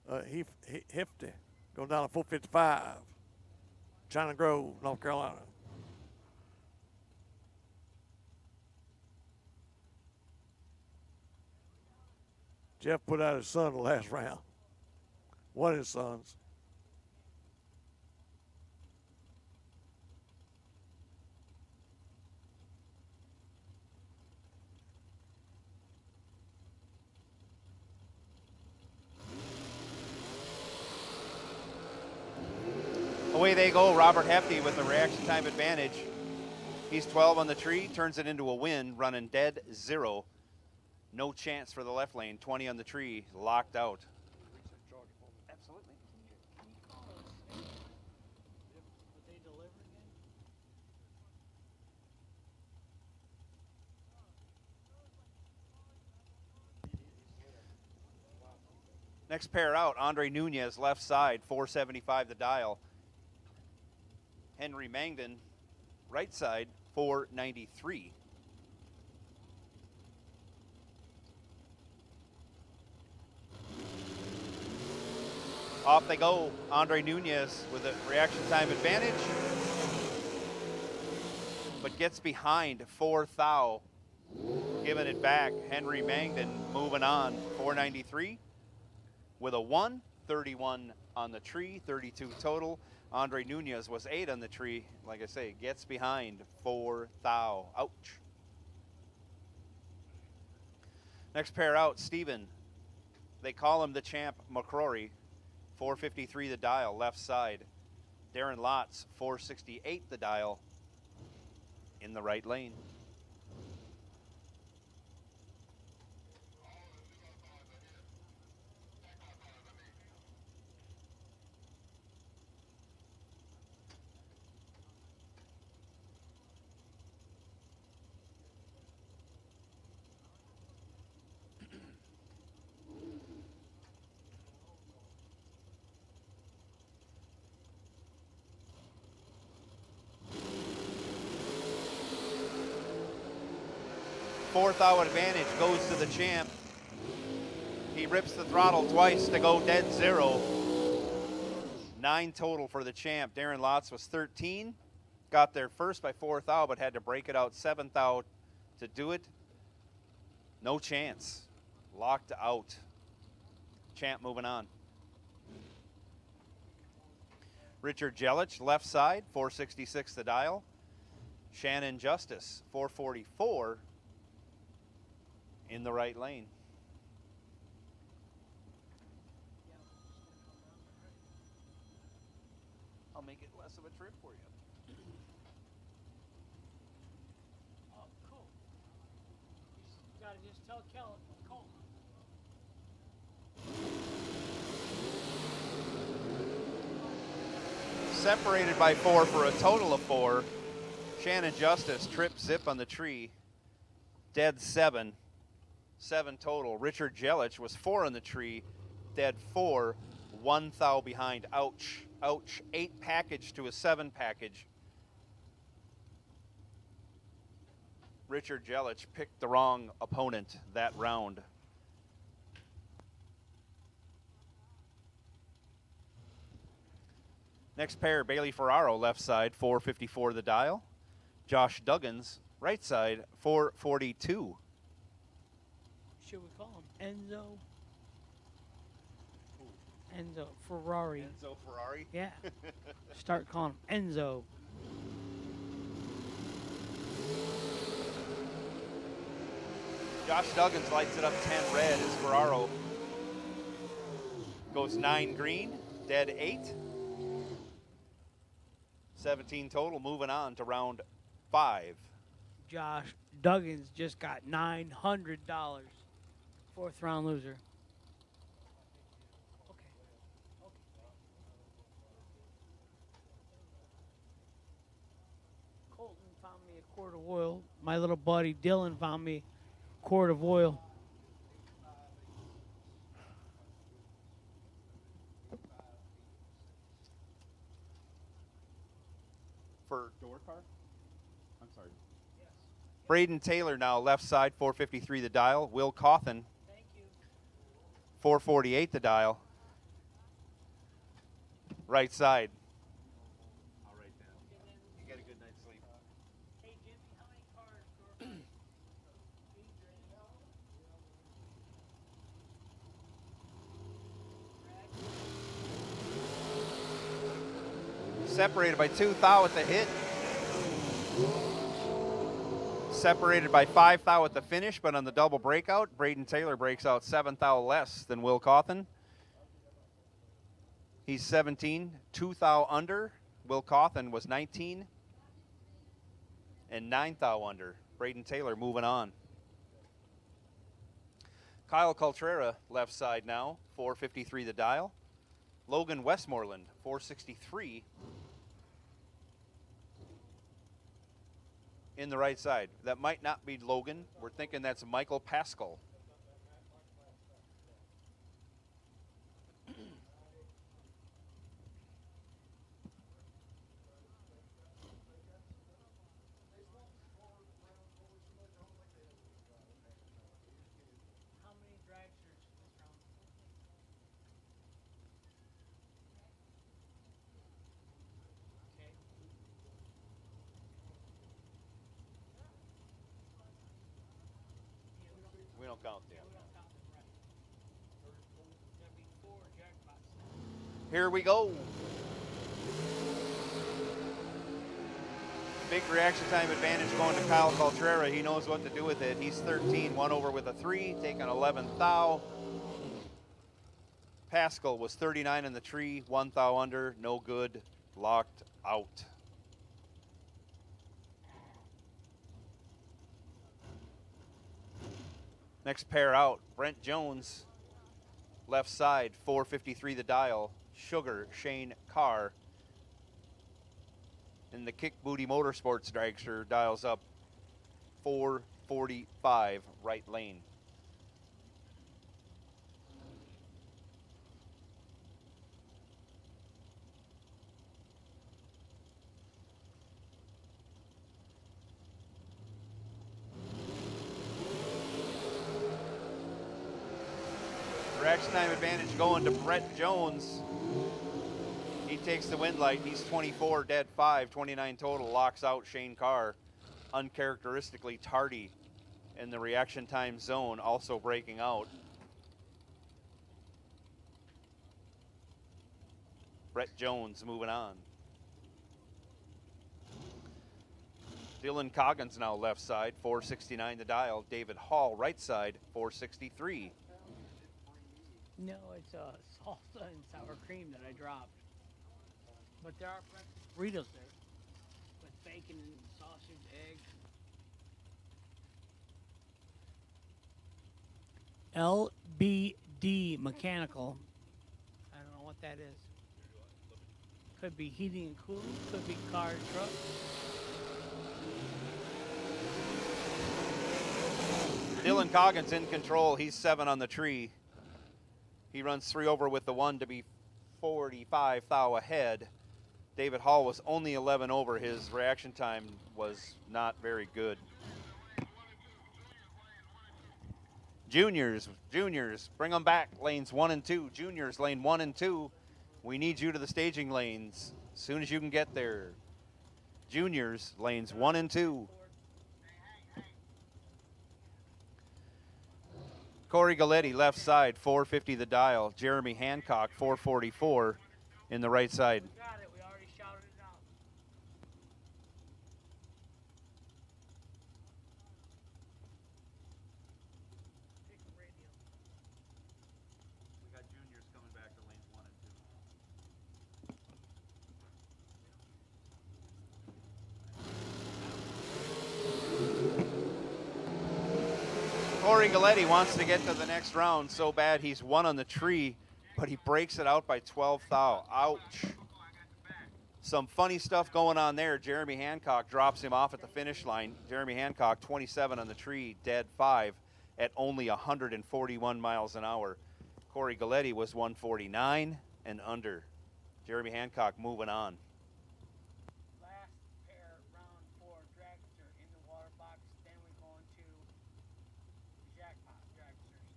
Hefty going down to 455. China Grove, North Carolina. Jeff put out his son the last round. One of his sons. Away they go. Robert Hefty with the reaction time advantage. He's 12 on the tree, turns it into a win, running dead 0. No chance for the left lane. 20 on the tree, locked out. Absolutely. Next pair out, Andre Nunez, left side, 475 the dial. Henry Mangden, right side, 493. Off they go. Andre Nunez with a reaction time advantage, but gets behind 4th thou, giving it back. Henry Mangden moving on, 493. with a 1, 31 on the tree, 32 total. Andre Nunez was 8 on the tree. Like I say, gets behind 4 thou. Ouch. Next pair out, Steven. They call him the champ, McCrory. 453 the dial, left side. Darren Lotz, 468 the dial, in the right lane. Fourth out advantage goes to the champ. He rips the throttle twice to go dead 0. 9 total for the champ. Darren Lotz was 13. Got there first by 4th out, but had to break it out 7th out to do it. No chance. Locked out. Champ moving on. Richard Jelic, left side, 466 the dial. Shannon Justice, 444 in the right lane. I'll make it less of a trip for you. Oh, cool. You gotta just tell Cole. Separated by 4 for a total of 4. Shannon Justice, trip zip on the tree. Dead 7. 7 total. Richard Jelic was 4 on the tree. Dead 4. 1 thou behind. Ouch. Ouch. 8 package to a 7 package. Richard Jelic picked the wrong opponent that round. Next pair, Bailey Ferraro, left side, 454 the dial. Josh Duggins, right side, 442. Should we call him Enzo? Enzo Ferrari. Enzo Ferrari? Yeah. Start calling him Enzo. Josh Duggins lights it up 10 red as Ferraro goes 9 green, dead 8. 17 total, moving on to round 5. Josh Duggins just got $900. 4th round loser. Colton found me a quart of oil. My little buddy Dylan found me a quart of oil. For door car? I'm sorry. Yes. Braden Taylor now left side, 453 the dial. Will Cawthon, 448 the dial. Right side. I'll write down. You get a good night's sleep. Hey Jimmy, how many cars? Separated by 2 thou at the hit. Separated by 5 thou at the finish, but on the double breakout, Braden Taylor breaks out 7 thou less than Will Cawthon. He's 17, 2 thou under. Will Cawthon was 19 and 9 thou under. Braden Taylor moving on. Kyle Coltrera left side now, 453 the dial. Logan Westmoreland, 463 in the right side. That might not be Logan. We're thinking that's Michael Pascal. How many dragsters this round? Okay. We don't count them. There'll be 4 Here we go. Big reaction time advantage going to Kyle Caltrera. He knows what to do with it. He's 13, 1 over with a 3, taking 11th thou. Pascal was 39 in the tree, 1 thou under, no good, locked out. Next pair out, Brent Jones, left side, 453 the dial. Sugar, Shane Carr. And the Kick Booty Motorsports dragster dials up 445 right lane. Reaction time advantage going to Brett Jones. He takes the wind light. He's 24, dead 5, 29 total. Locks out Shane Carr. Uncharacteristically tardy in the reaction time zone, also breaking out. Brett Jones moving on. Dylan Coggins now left side, 469 the dial. David Hall right side, 463. No, it's salsa and sour cream that I dropped. But there are burritos there with bacon and sausage, eggs. LBD Mechanical. I don't know what that is. Could be heating and cooling. Could be car and truck. Dylan Coggins in control. He's 7 on the tree. He runs 3 over with the 1 to be 45 thou ahead. David Hall was only 11 over. His reaction time was not very good. Juniors, bring them back. Lanes 1 and 2. Juniors, lane 1 and 2. We need you to the staging lanes as soon as you can get there. Juniors, lanes 1 and 2. Corey Galletti, left side, 450 the dial. Jeremy Hancock, 444 in the right side. We got it. We already shouted it out. We got juniors coming back to lanes 1 and 2. Corey Galletti wants to get to the next round so bad. He's 1 on the tree, but he breaks it out by 12 thou. Ouch. Some funny stuff going on there. Jeremy Hancock drops him off at the finish line. Jeremy Hancock, 27 on the tree, dead 5 at only 141 miles an hour. Corey Galletti was 149 and under. Jeremy Hancock moving on. Last pair, round 4, dragster in the water box. Then we're going to the jackpot dragsters.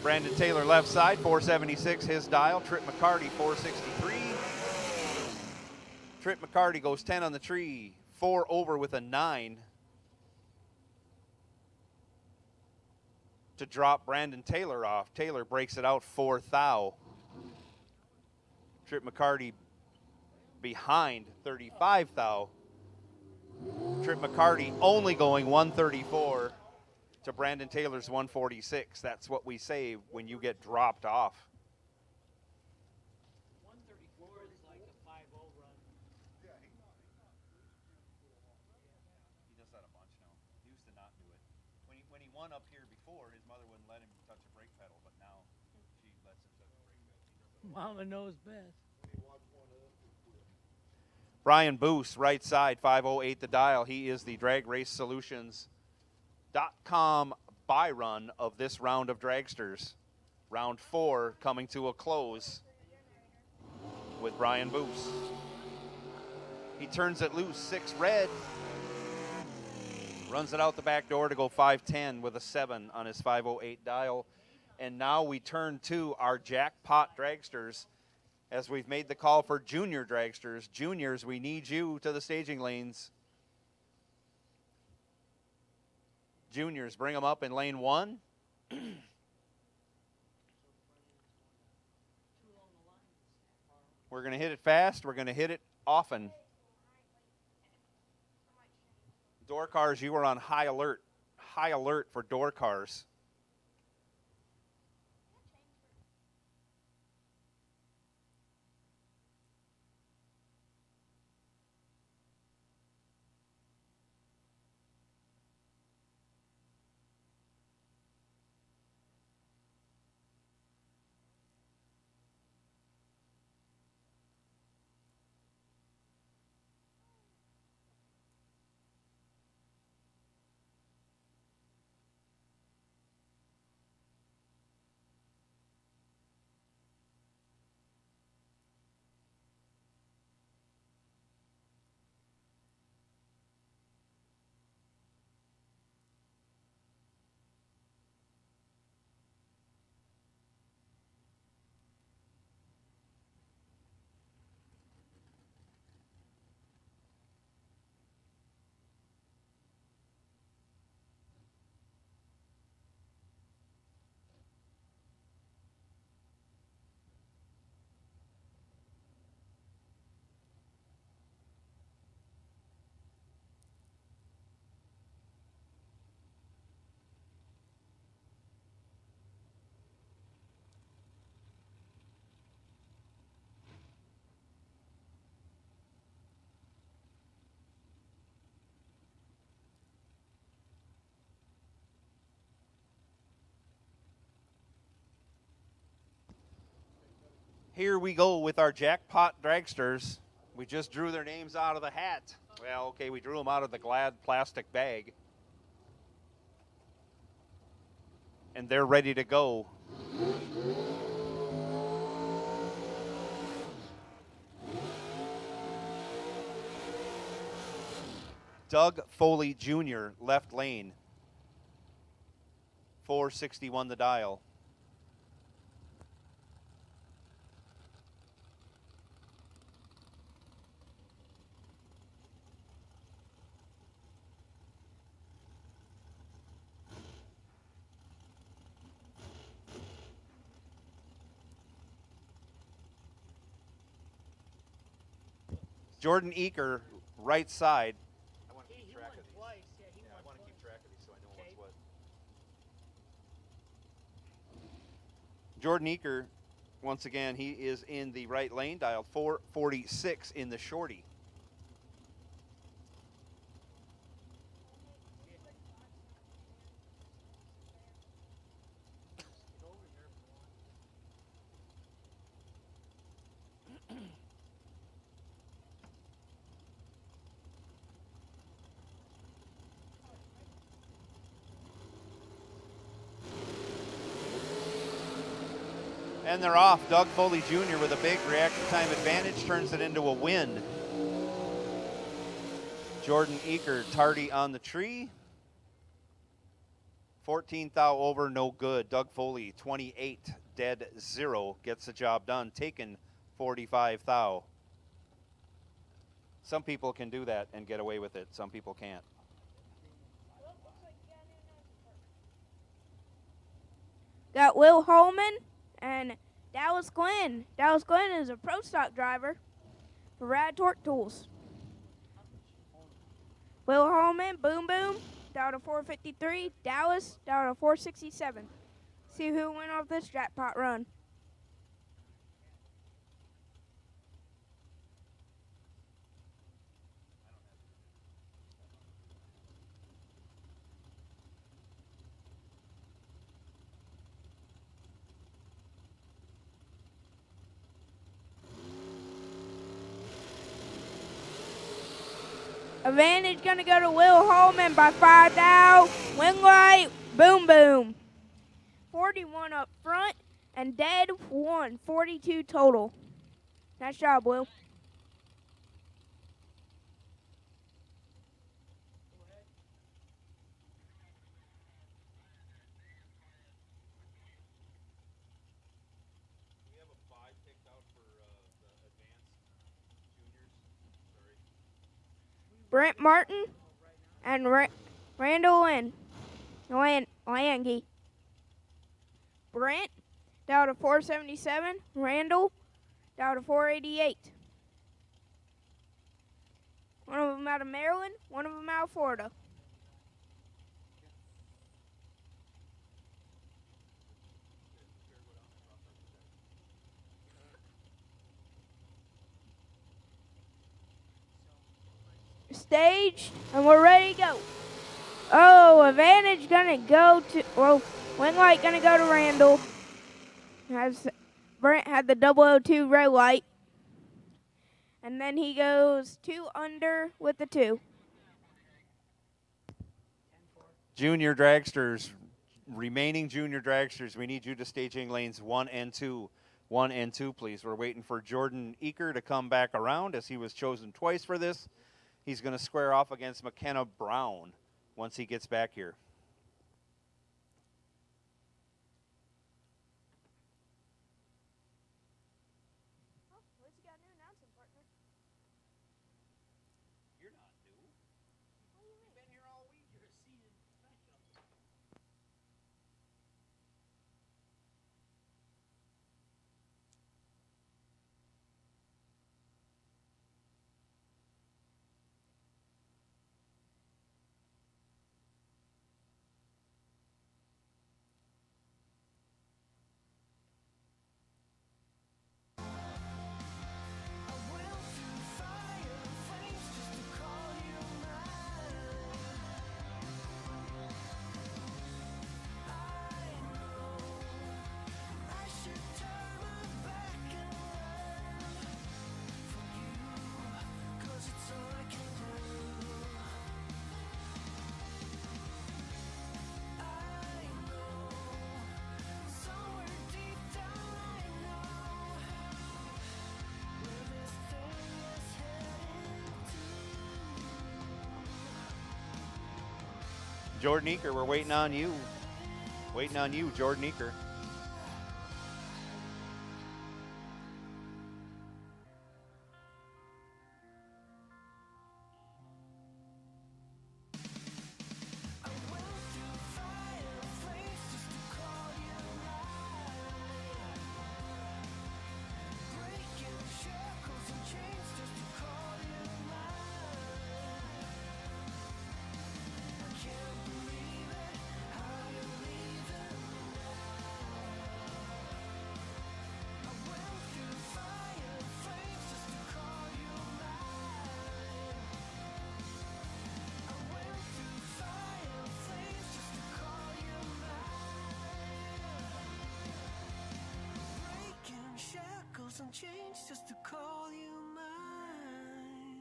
Brandon Taylor left side, 476 his dial. Trip Mccarty, 463. Trip Mccarty goes 10 on the tree, 4 over with a 9 to drop Brandon Taylor off. Taylor breaks it out 4 thou. Trip Mccarty behind 35 thou. Trip Mccarty only going 134 to Brandon Taylor's 146. That's what we say when you get dropped off. 134 is like a 5-0 run. He does that a bunch now. He used to not do it. When he won up here before, his mother wouldn't let him touch a brake pedal, but now she lets him touch a brake pedal. Mama knows best. Brian Boos, right side, 508 the dial. He is the Drag Race Solutions.com buy run of this round of dragsters. Round 4 coming to a close with Brian Boos. He turns it loose, 6 red. Runs it out the back door to go 510 with a 7 on his 508 dial. And now we turn to our jackpot dragsters as we've made the call for junior dragsters. Juniors, we need you to the staging lanes. Juniors, bring them up in lane 1. We're going to hit it fast. We're going to hit it often. Door cars, you are on high alert. High alert for door cars. Here we go with our jackpot dragsters. We just drew their names out of the hat. Well, okay, we drew them out of the Glad plastic bag. And they're ready to go. Doug Foley Jr., left lane. 461 the dial. Jordan Eaker, right side. I want to keep track of these. I want to keep track of these so I know what's what. Jordan Eaker, once again, he is in the right lane, dialed 446 in the shorty. And they're off. Doug Foley Jr. with a big reaction time advantage turns it into a win. Jordan Eaker tardy on the tree. 14 thou over, no good. Doug Foley, 28 dead 0, gets the job done. Taken 45 thou. Some people can do that and get away with it. Some people can't. Got Will Holman and Dallas Glenn. Dallas Glenn is a pro stock driver for Rad Torque Tools. Will Holman, boom boom, down to 453. Dallas, down to 467. See who went off this jackpot run. Advantage gonna go to Will Holman by 5 thou. Wing light, boom boom. 41 up front and dead 1. 42 total. Nice job, Will. Brent Martin and Randall and Lange. Brent down to 477. Randall down to 488. One of them out of Maryland, one of them out of Florida. Stage, and we're ready to go. Oh, advantage gonna go to, well, wing light gonna go to Randall. Brent had the 002 red light. And then he goes 2 under with the 2. Junior Dragsters, remaining Junior Dragsters, we need you to staging lanes 1 and 2. 1 and 2, please. We're waiting for Jordan Eaker to come back around as he was chosen twice for this. He's going to square off against Kenneth Brown once he gets back here. Jordan Eaker, we're waiting on you. Waiting on you, Jordan Eaker. And change just to call you mine.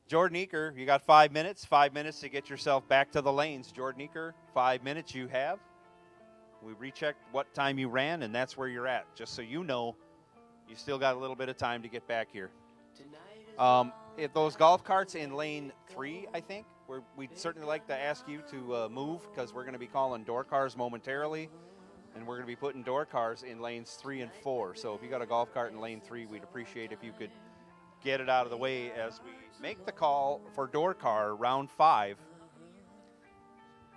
Jordan Eaker, you got 5 minutes. 5 minutes to get yourself back to the lanes. Jordan Eaker, 5 minutes you have. We rechecked what time you ran, and that's where you're at. Just so you know, you still got a little bit of time to get back here. If those golf carts in lane 3, I think, we'd certainly like to ask you to move because we're going to be calling door cars momentarily, and we're going to be putting door cars in lanes 3 and 4. So if you got a golf cart in lane 3, we'd appreciate if you could get it out of the way as we make the call for door car round 5.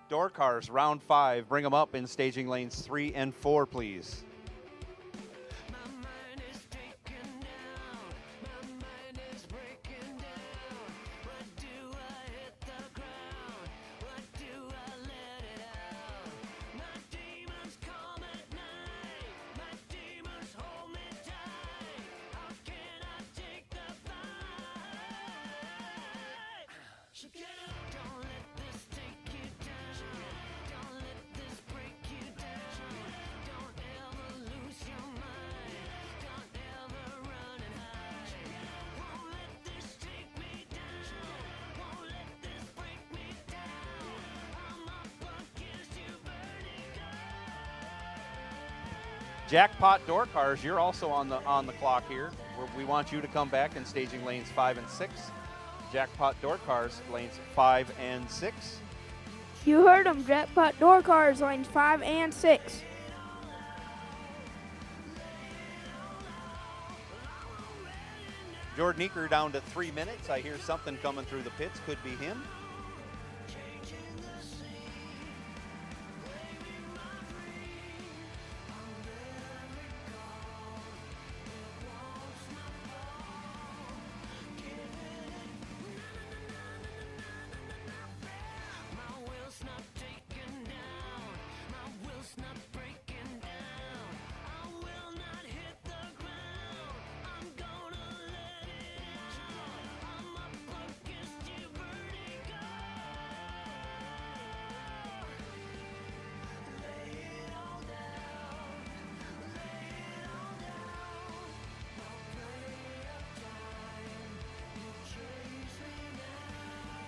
Door cars round 5, bring them up in staging lanes 3 and 4, please. Jackpot door cars, you're also on the clock here. We want you to come back in staging lanes 5 and 6. Jackpot door cars, lanes 5 and 6. You heard him, Jackpot door cars, lanes 5 and 6. Jordan Eaker down to 3 minutes. I hear something coming through the pits. Could be him.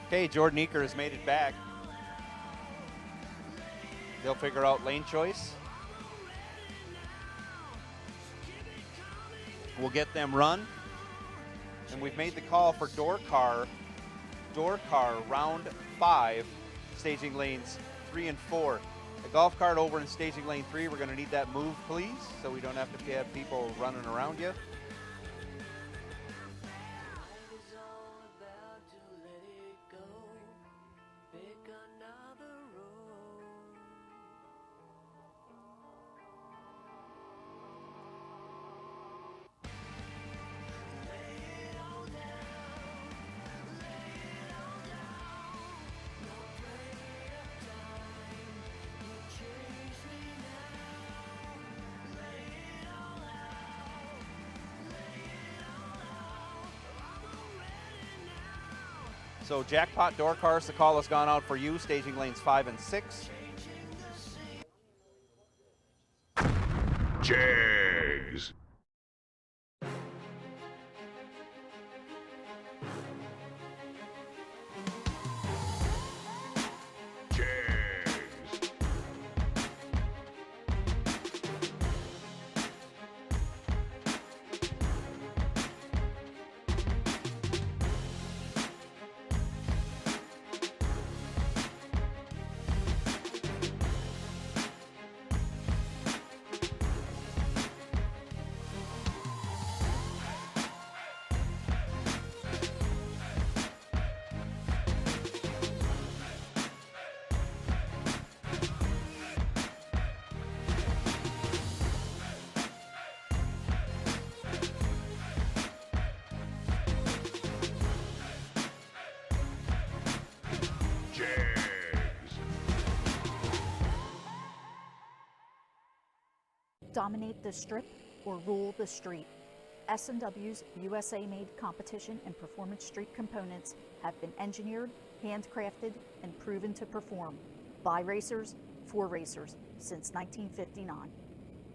Okay, Jordan Eaker has made it back. They'll figure out lane choice. We'll get them run. And we've made the call for door car round 5, staging lanes 3 and 4. The golf cart over in staging lane 3, we're going to need that move, please, so we don't have to have people running around you. So jackpot door cars, the call has gone out for you, staging lanes 5 and 6. Jags. Dominate the strip or rule the street. S&W's USA-made competition and performance street components have been engineered, handcrafted, and proven to perform by racers for racers since 1959.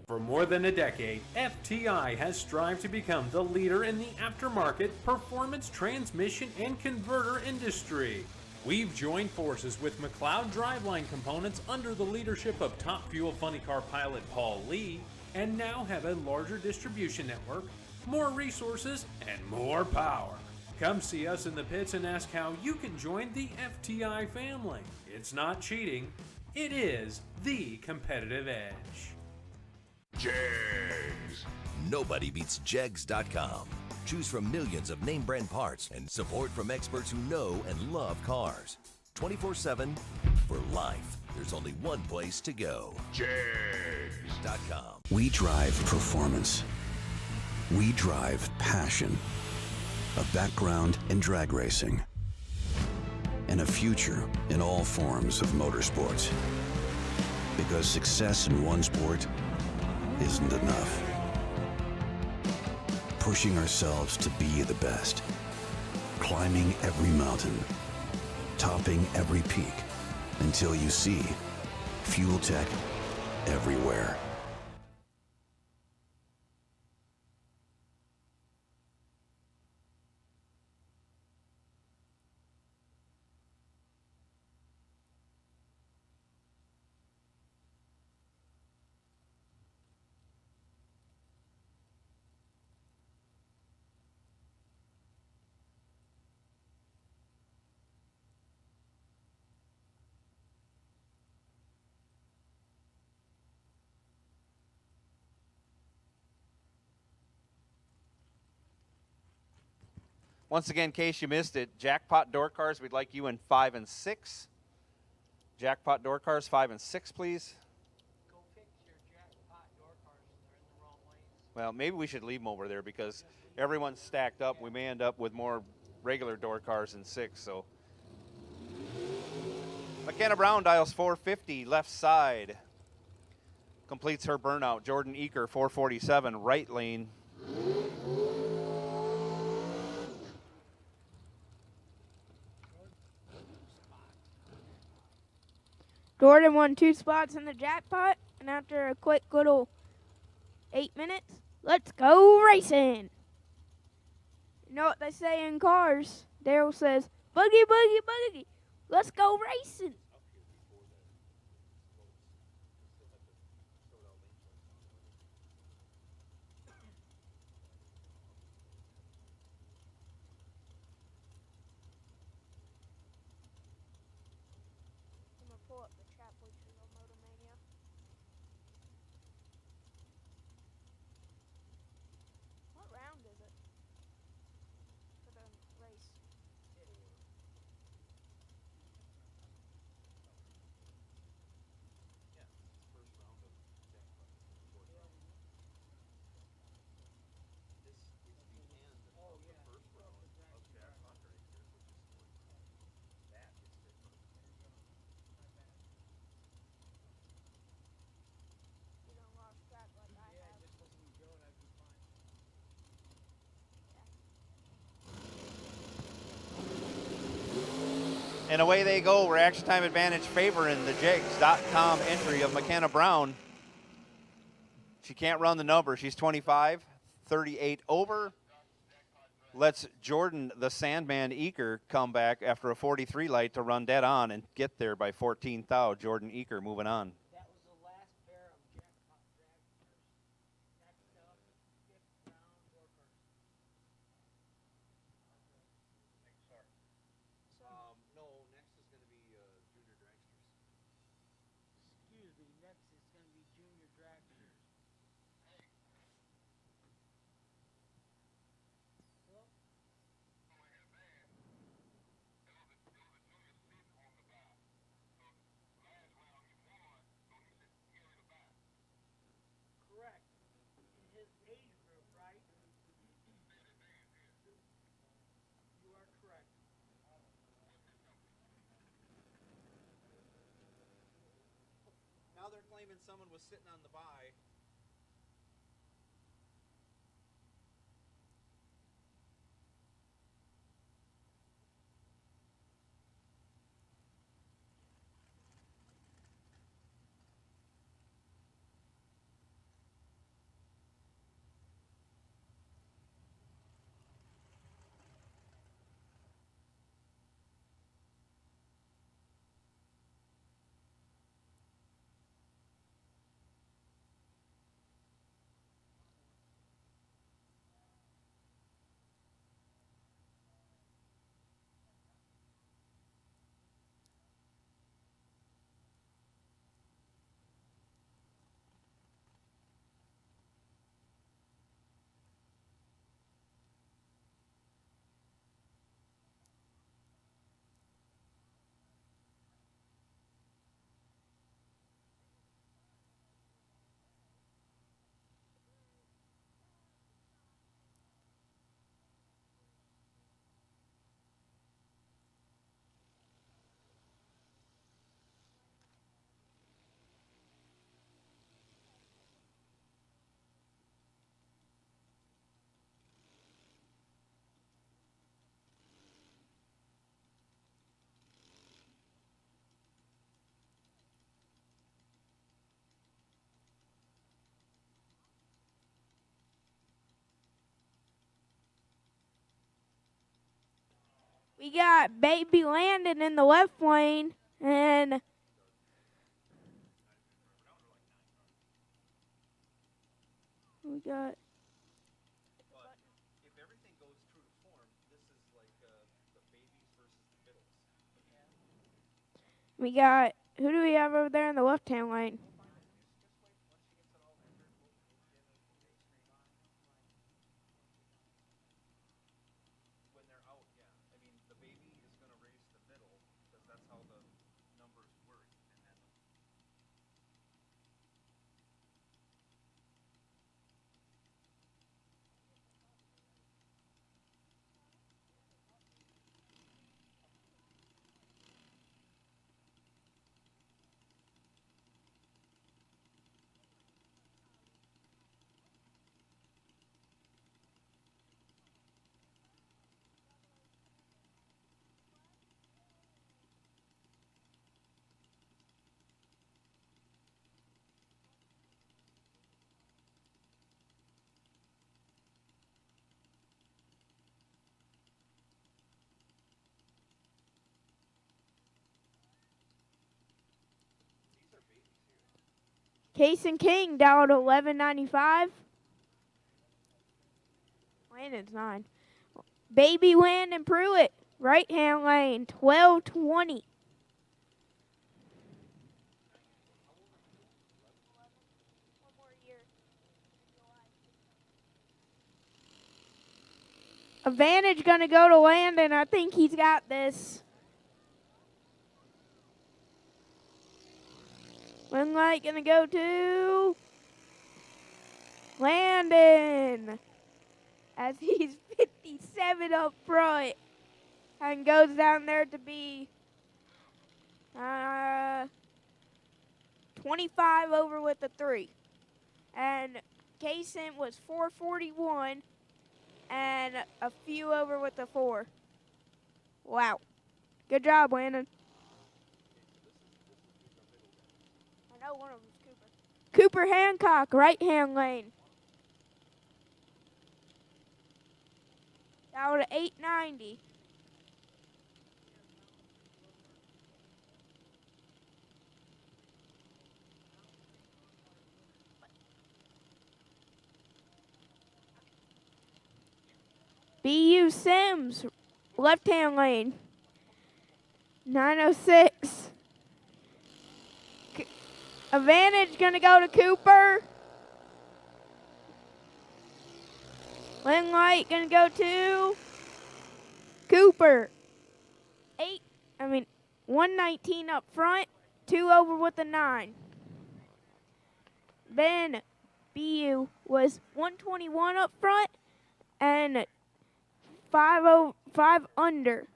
For more than a decade, FTI has strived to become the leader in the aftermarket performance transmission and converter industry. We've joined forces with McLeod Driveline Components under the leadership of Top Fuel Funny Car pilot Paul Lee, and now have a larger distribution network, more resources, and more power. Come see us in the pits and ask how you can join the FTI family. It's not cheating, it is the competitive edge. Jags. Nobody beats Jegs.com. Choose from millions of name brand parts and support from experts who know and love cars. 24/7 for life. There's only one place to go. Jags.com. We drive performance. We drive passion. A background in drag racing. And a future in all forms of motorsports. Because success in one sport isn't enough. Pushing ourselves to be the best. Climbing every mountain. Topping every peak. Until you see Fuel Tech everywhere. Once again, in case you missed it, jackpot door cars, we'd like you in 5 and 6. Jackpot door cars, 5 and 6, please. Go fix your jackpot door cars. They're in the wrong lanes. Well, maybe we should leave them over there because everyone's stacked up. We may end up with more regular door cars in 6. So, McKenna Brown dials 450, left side. Completes her burnout. Jordan Eaker, 447, right lane. Jordan won 2 spots in the jackpot, and after a quick little 8 minutes, let's go racing. You know what they say in cars? Daryl says, Boogie, boogie, boogie. Let's go racing. I'm gonna pull up the chat bleachers on Motomania. What round is it for the race? You don't lost track like I have. And away they go. Reaction time advantage favoring the Jegs.com entry of McKenna Brown. She can't run the number. She's 25, 38 over. Lets Jordan the Sandman Eaker come back after a 43 light to run dead on and get there by 14 thou. Jordan Eaker moving on. No, next is going to be Junior Dragsters. Excuse me, next is going to be Junior Dragsters. Correct. In his age group, right? You are correct. Now they're claiming someone was sitting on the bye. We got Baby Landon in the left lane, and we got If everything goes true to form, this is like the babies versus the who do we have over there in the left-hand lane? When they're out, yeah. I mean, the baby is going to race the middle because that's how the numbers work. And then Case and King down to 11.95. Landon's 9. Baby Landon Pruitt, right hand lane, 12.20. Advantage gonna go to Landon. I think he's got this. Win light gonna go to Landon as he's 57 up front and goes down there to be 25 over with the 3. And Kaysen was 441 and a few over with the 4. Wow. Good job, Landon. I know one of them is Cooper. Cooper Hancock, right hand lane. Down to 890. BU Sims, left hand lane. 906. Advantage gonna go to Cooper. Win light gonna go to Cooper. 119 up front, 2 over with the 9. Ben BU was 121 up front and 5 under.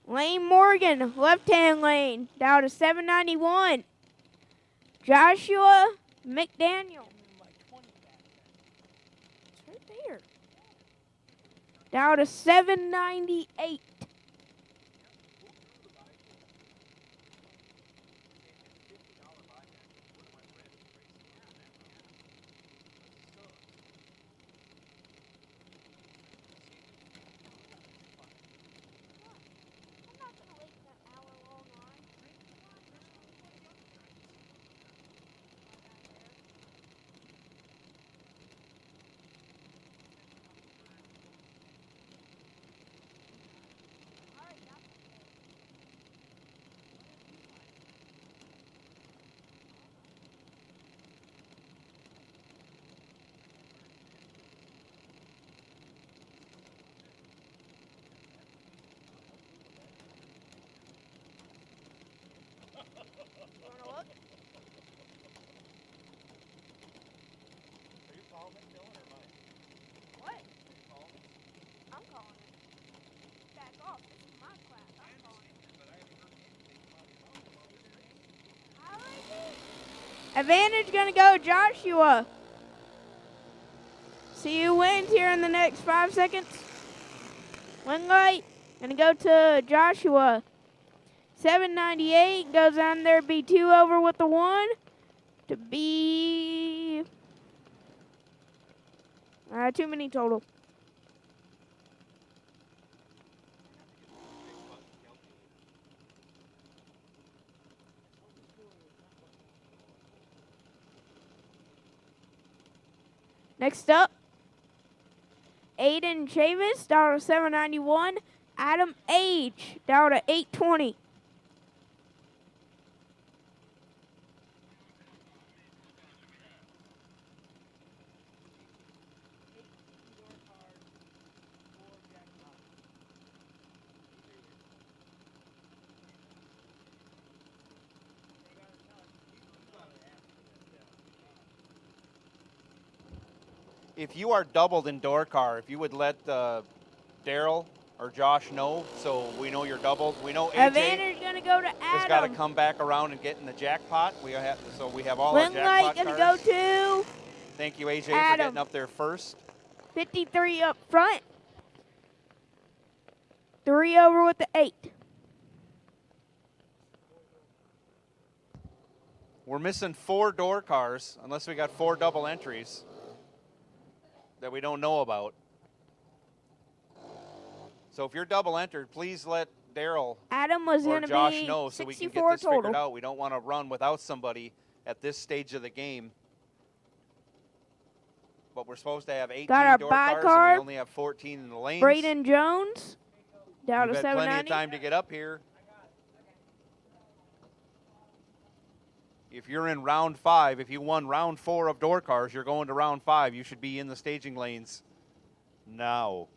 Lane Morgan, left-hand lane, down to 791. Joshua McDaniel. It's right there. Down to 798. Wanna look? Are you calling it, Dylan, or mine? What? I'm calling it. Back off. This is my class. I'm calling it. I like it. Advantage gonna go Joshua. See who wins here in the next 5 seconds. Wing light gonna go to Joshua. 798 goes on there. B2 over with the 1 to be too many total. Next up, Aiden Chavis, $791. Adam H, $820. If you are doubled in door car, if you would let Daryl or Josh know, so we know you're doubled. We know AJ Advantage gonna go to Adam. has got to come back around and get in the jackpot. We have all Wing our jackpot light gonna cars. go to Thank you, AJ, for Adam. getting up there first. 53 up front. 3 over with the 8. We're missing 4 door cars, unless we got 4 double entries that we don't know about. So if you're double entered, please let Daryl Adam was or gonna Josh be know so we can get 64 this figured total. out. We don't want to run without somebody at this stage of the game. But we're supposed to have 18 Got our door bye cars, card. and we only have 14 in the lanes. Braden Jones, down You've to had plenty of 790. time to get up here. If you're in round 5, if you won round 4 of door cars, you're going to round 5. You should be in the staging lanes now.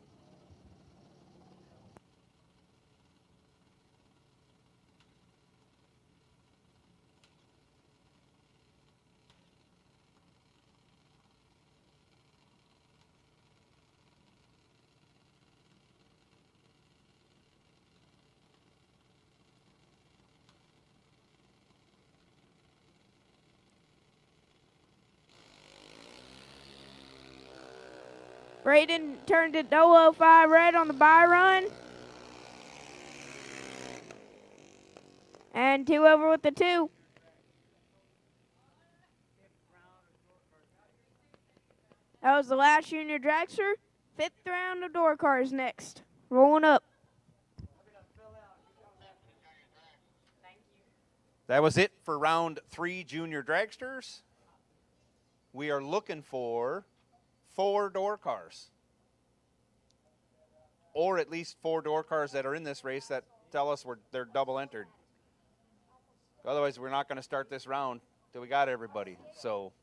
Braden turned it 005 red on the bye run. And 2 over with the 2. That was the last Junior Dragster. 5th round of door cars next. Rolling up. That was it for round 3 Junior Dragsters. We are looking for 4 door cars, or at least 4 door cars that are in this race that tell us they're double entered. Otherwise, we're not going to start this round till we got everybody. So.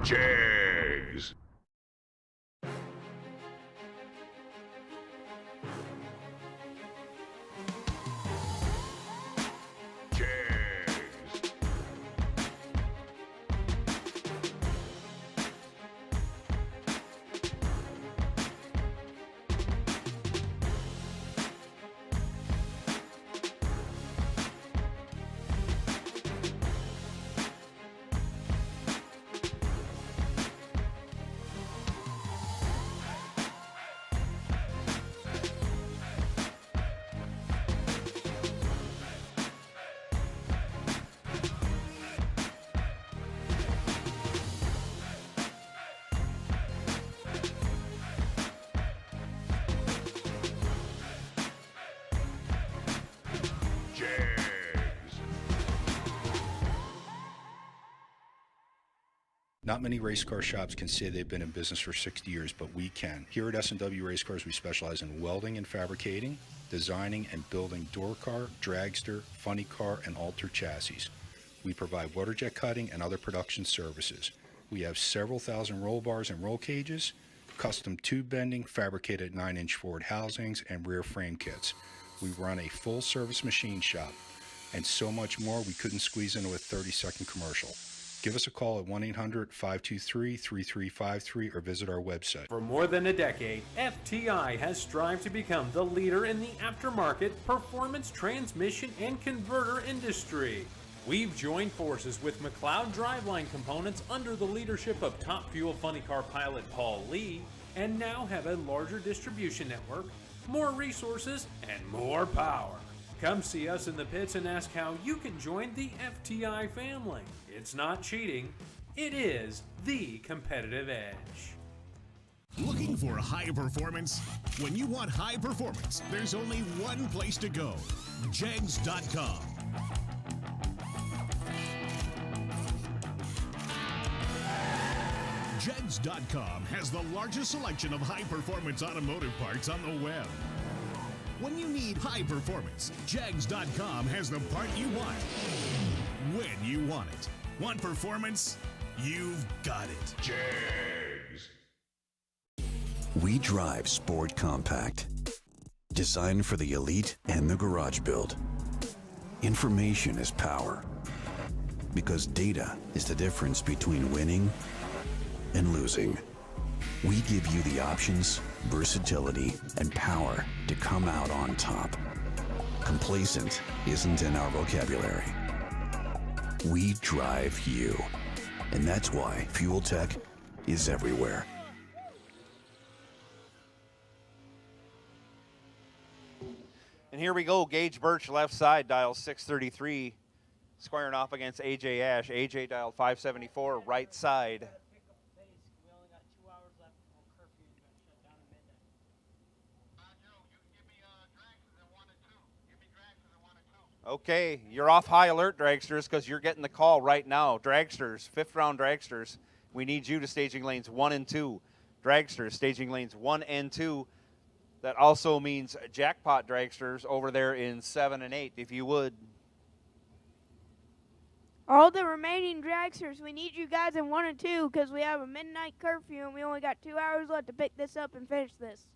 Jags. Not many race car shops can say they've been in business for 60 years, but we can. Here at S&W Race Cars, we specialize in welding and fabricating, designing and building door car, dragster, funny car, and alter chassis. We provide water jet cutting and other production services. We have several thousand roll bars and roll cages, custom tube bending, fabricated 9-inch forward housings, and rear frame kits. We run a full-service machine shop, and so much more we couldn't squeeze into a 30-second commercial. Give us a call at 1-800-523-3353 or visit our website. For more than a decade, FTI has strived to become the leader in the aftermarket performance transmission and converter industry. We've joined forces with McLeod Driveline Components under the leadership of Top Fuel Funny Car pilot Paul Lee, and now have a larger distribution network, more resources, and more power. Come see us in the pits and ask how you can join the FTI family. It's not cheating, it is the competitive edge. Looking for high performance? When you want high performance, there's only one place to go, Jegs.com. Jegs.com has the largest selection of high-performance automotive parts on the web. When you need high performance, Jegs.com has the part you want, when you want it. Want performance? You've got it. Jags. We drive Sport Compact, designed for the elite and the garage build. Information is power, because data is the difference between winning and losing. We give you the options, versatility, and power to come out on top. Complacent isn't in our vocabulary. We drive you, and that's why Fuel Tech is everywhere. And here we go, Gage Birch, left side, dial 633, squaring off against AJ Ash. AJ dialed 574, right side. Okay, you're off high alert, Dragsters, because you're getting the call right now. Dragsters, fifth round Dragsters, we need you to staging lanes 1 and 2. Dragsters, staging lanes 1 and 2. That also means jackpot Dragsters over there in 7 and 8, if you would. All the remaining dragsters, we need you guys in 1 and 2 because we have a midnight curfew and we only got 2 hours left to pick this up and finish this.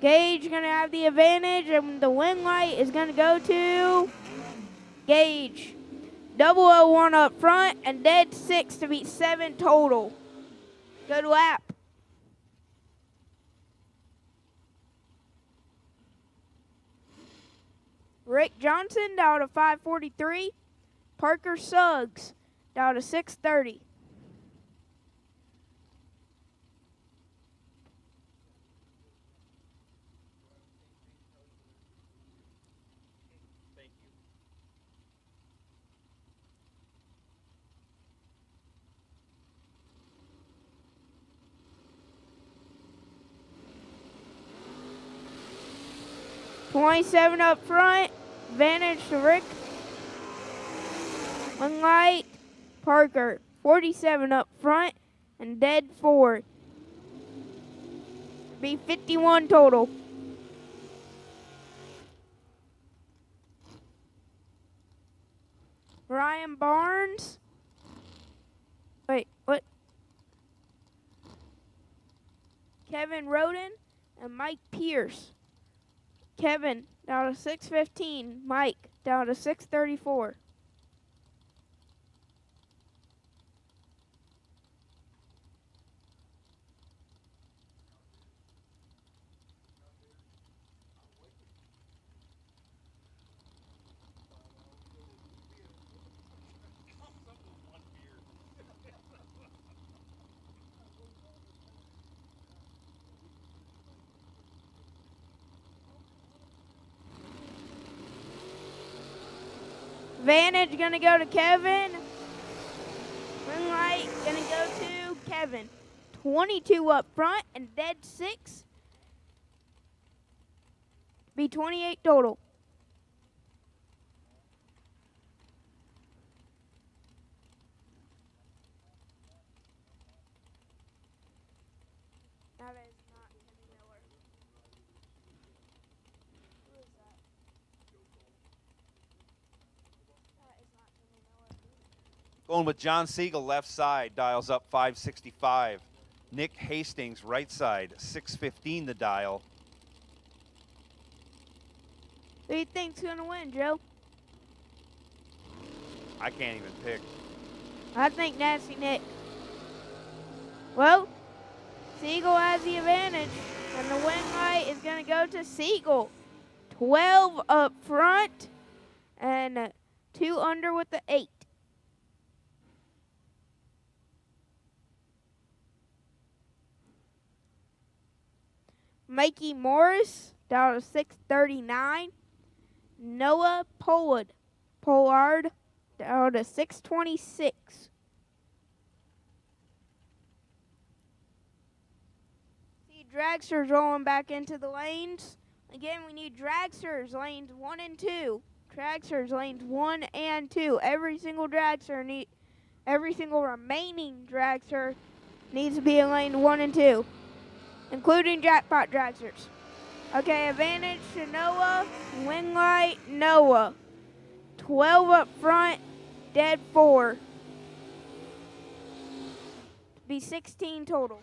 Gage going to have the advantage, and the wing light is going to go to Gage. 001 up front and dead 6 to beat 7 total. Go to lap. Rick Johnson down to 543. Parker Suggs down to 630. .27 up front, advantage to Rick. One light, Parker. 47 up front, and dead 4. Be 51 total. Ryan Barnes. Wait, what? Kevin Roden and Mike Pierce. Kevin down to 615. Mike down to 634. Advantage gonna go to Kevin. Ring light gonna go to Kevin. 22 up front and dead 6. Be 28 total. Going with John Siegel, left side, dials up 565. Nick Hastings, right side, 615 the dial. Who do you think's going to win, Joe? I can't even pick. I think Nasty Nick. Well, Siegel has the advantage, and the win light is going to go to Siegel. 12 up front, and 2 under with the 8. Mikey Morris, down to 639. Noah Pollard, down to 626. See dragsters rolling back into the lanes. Again, we need dragsters, lanes 1 and 2. Dragsters, lanes 1 and 2. Every single remaining dragster needs to be in lane 1 and 2, including jackpot dragsters. Okay, advantage to Noah, wing light, Noah. 12 up front, dead 4. Be 16 total.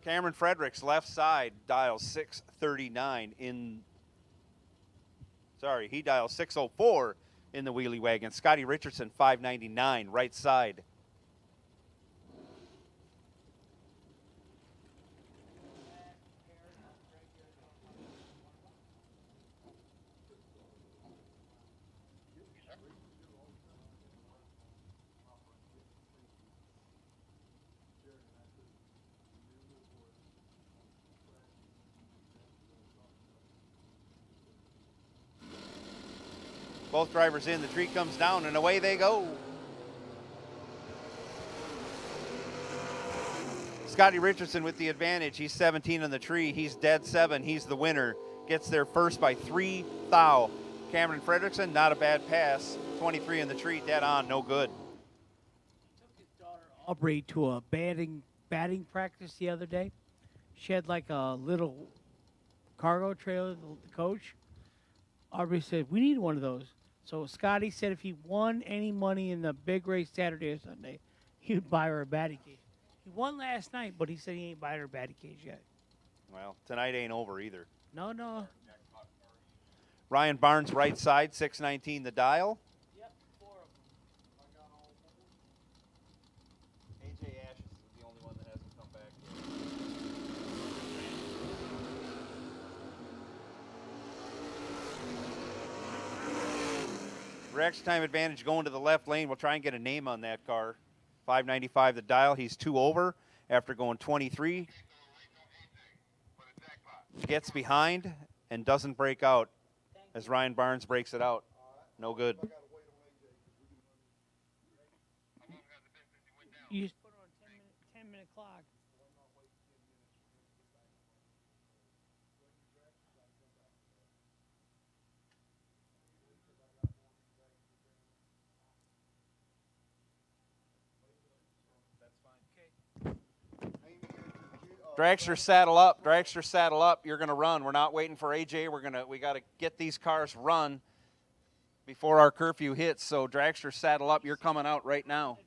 Cameron Fredericks, left side, dials 639 in. Sorry, he dials 604 in the wheelie wagon. Scotty Richardson, 599, right side. Both drivers in, the tree comes down, and away they go. Scotty Richardson with the advantage. He's 17 on the tree. He's dead 7. He's the winner. Gets there first by 3 thou. Cameron Fredrickson, not a bad pass. 23 in the tree, dead on, no good. Aubrey to a batting practice the other day. She had like a little cargo trailer, the coach. Aubrey said, we need one of those. So Scotty said if he won any money in the big race Saturday or Sunday, he would buy her a batting cage. He won last night, but he said he ain't buying her a batting cage yet. Well, tonight ain't over either. No. Ryan Barnes, right side, 619 the dial. Yep, 4 of them. AJ Ashes is the only one that hasn't come back yet. Reaction time advantage going to the left lane. We'll try and get a name on that car. 595 the dial. He's 2 over after going 23. Gets behind and doesn't break out as Ryan Barnes breaks it out. No good. You just put on 10-minute clock. Dragster, saddle up. Dragster, saddle up. You're going to run. We're not waiting for AJ. We got to get these cars run before our curfew hits. So Dragster, saddle up. You're coming out right now.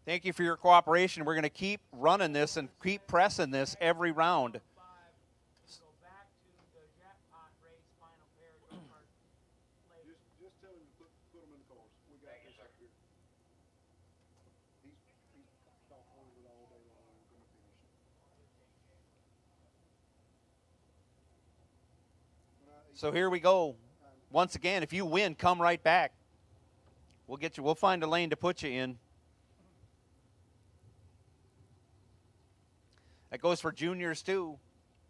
Thank you for your cooperation. We're going to keep running this and keep pressing this every round. Just tell him to put them in the cars. We got this up here. He's talking with all day long. We're going to finish it. So here we go. Once again, if you win, come right back. We'll get you. We'll find a lane to put you in. That goes for juniors too.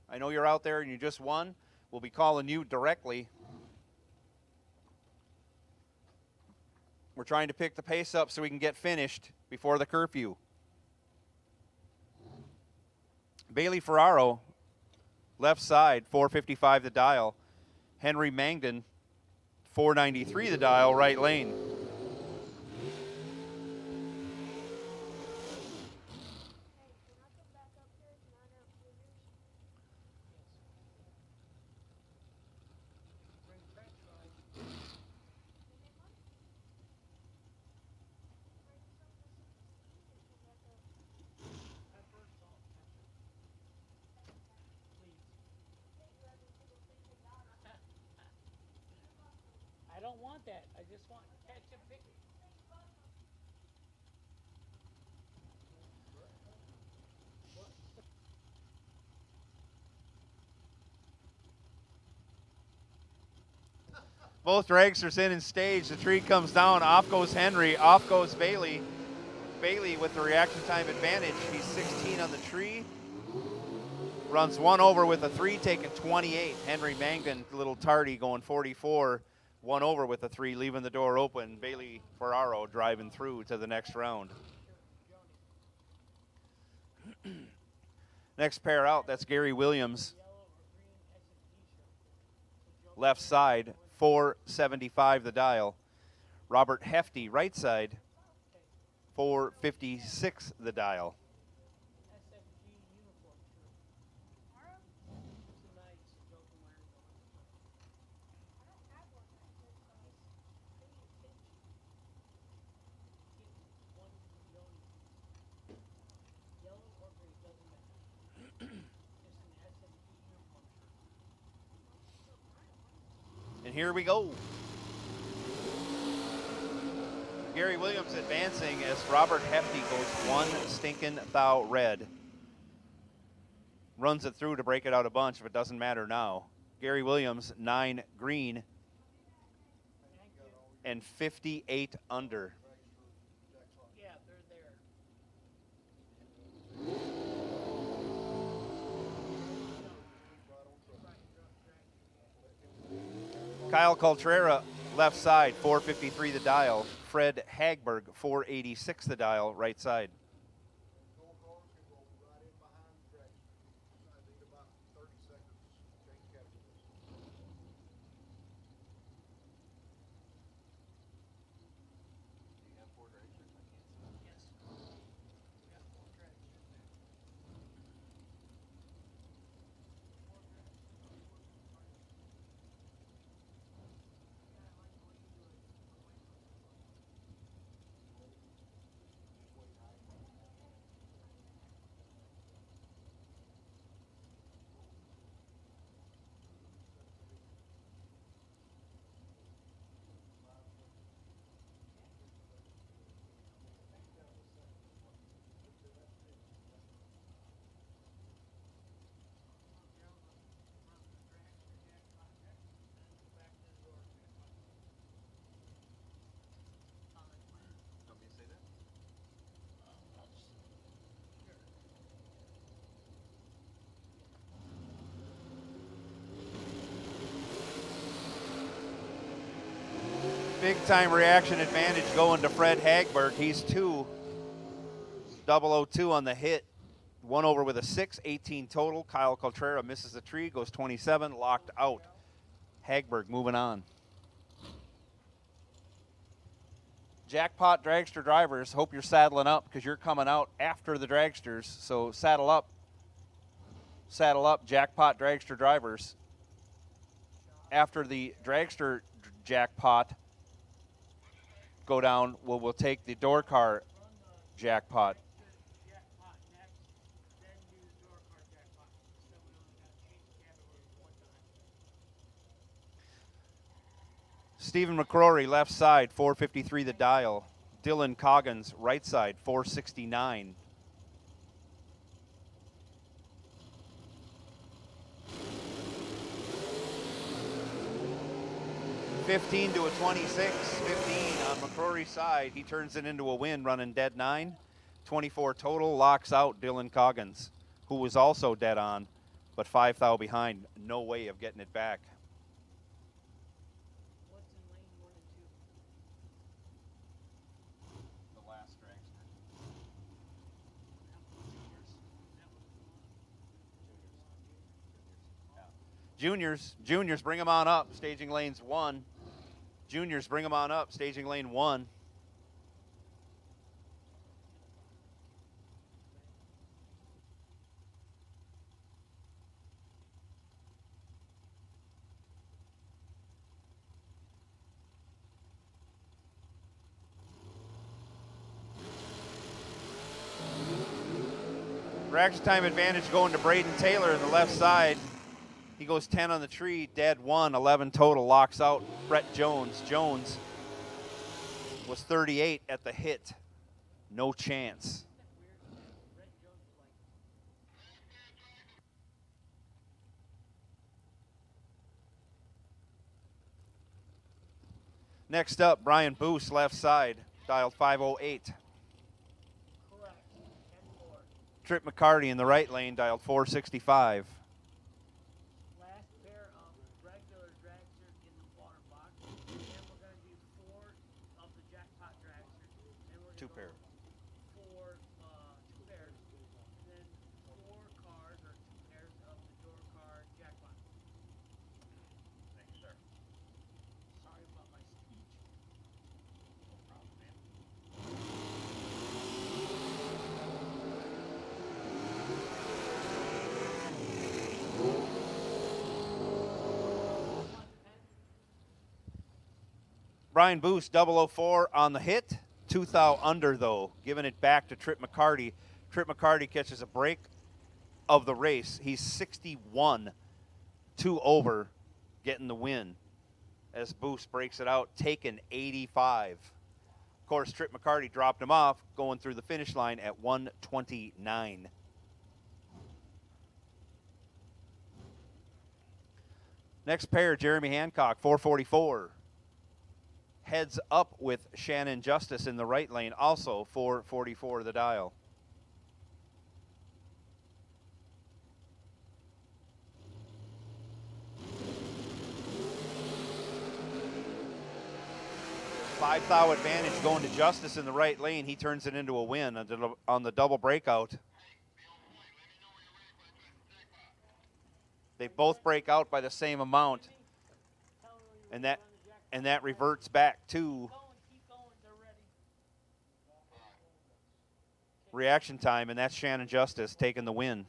I know you're out there and you just won. We'll be calling you directly. We're trying to pick the pace up so we can get finished before the curfew. Bailey Ferraro, left side, 455 the dial. Henry Mangden, 493 the dial, right lane. I don't want that. I just want to catch a pick. Both dragsters in stage. The tree comes down. Off goes Henry. Off goes Bailey. Bailey with the reaction time advantage. He's 16 on the tree. Runs one over with a 3, taking 28. Henry Mangden, a little tardy, going 44. One over with a 3, leaving the door open. Bailey Ferraro driving through to the next round. Next pair out, that's Gary Williams. Left side, 475 the dial. Robert Hefty, right side, 456 the dial. And here we go. Gary Williams advancing as Robert Hefty goes 1 stinking thou red. Runs it through to break it out a bunch, but it doesn't matter now. Gary Williams, 9 green and 58 under. Yeah, they're there. Kyle Coltrera, left side, 453 the dial. Fred Hagberg, 486 the dial, right side. Big time reaction advantage going to Fred Hagberg. He's 2. 002 on the hit. 1 over with a 6, 18 total. Kyle Coltrera misses the tree, goes 27, locked out. Hagberg moving on. Jackpot dragster drivers, hope you're saddling up because you're coming out after the dragsters. So saddle up. Saddle up, Jackpot dragster drivers. After the dragster jackpot go down, we'll take the door car jackpot. Stephen McCrory, left side, 453 the dial. Dylan Coggins, right side, 469. 15 to a 26, 15 on McCrory's side. He turns it into a win, running dead 9. 24 total, locks out Dylan Coggins, who was also dead on, but 5 thou behind. No way of getting it back. The last dragster. Juniors, bring them on up. Staging lanes 1. Juniors, bring them on up. Staging lane 1. Dragster time advantage going to Braden Taylor in the left side. He goes 10 on the tree, dead 1, 11 total, locks out Brett Jones. Jones was 38 at the hit. No chance. Next up, Brian Boos, left side, dialed 508. Trip Mccarty in the right lane, dialed 465. Last pair of regular dragsters in the water box. And we're going to do 4 of the jackpot dragsters. And we're 2 pair. 4, 2 pairs. And then 4 cars or 2 pairs of the door car jackpot. Thank you, sir. Sorry about my speech. No problem, man. Brian Boos, 004 on the hit. 2 thou under, though, giving it back to Trip Mccarty. Trip Mccarty catches a break of the race. He's 61, 2 over, getting the win as Boos breaks it out, taking 85. Of course, Trip Mccarty dropped him off, going through the finish line at 129. Next pair, Jeremy Hancock, 444. Heads up with Shannon Justice in the right lane, also 444 the dial. Five thou advantage going to Justice in the right lane. He turns it into a win on the double breakout. They both break out by the same amount, and that reverts back to reaction time, and that's Shannon Justice taking the win.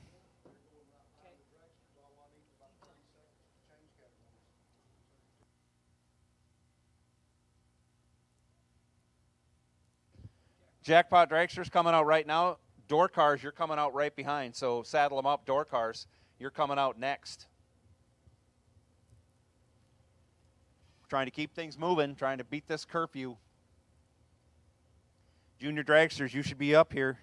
Jackpot Dragsters coming out right now. Door cars, you're coming out right behind, so saddle them up. Door cars, you're coming out next. Trying to keep things moving, trying to beat this curfew. Junior Dragsters, you should be up here.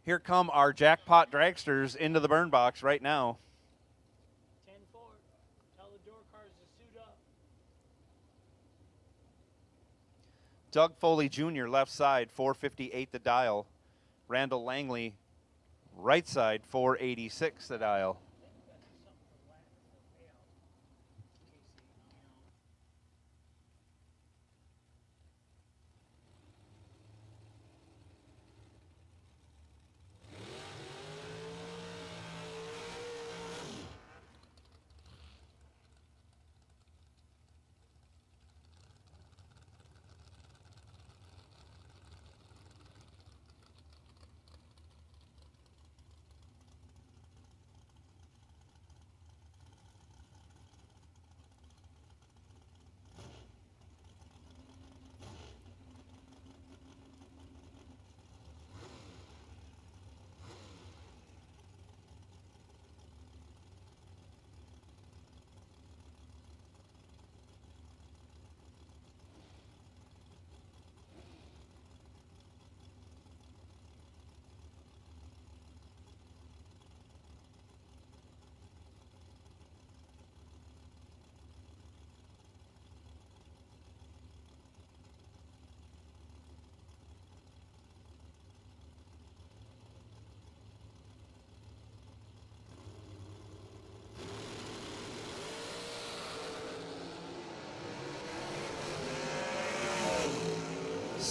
Here come our Jackpot Dragsters into the burn box right now. 10-4. Tell the door cars to suit up. Doug Foley Jr., left side, 458 the dial. Randall Langley, right side, 486 the dial.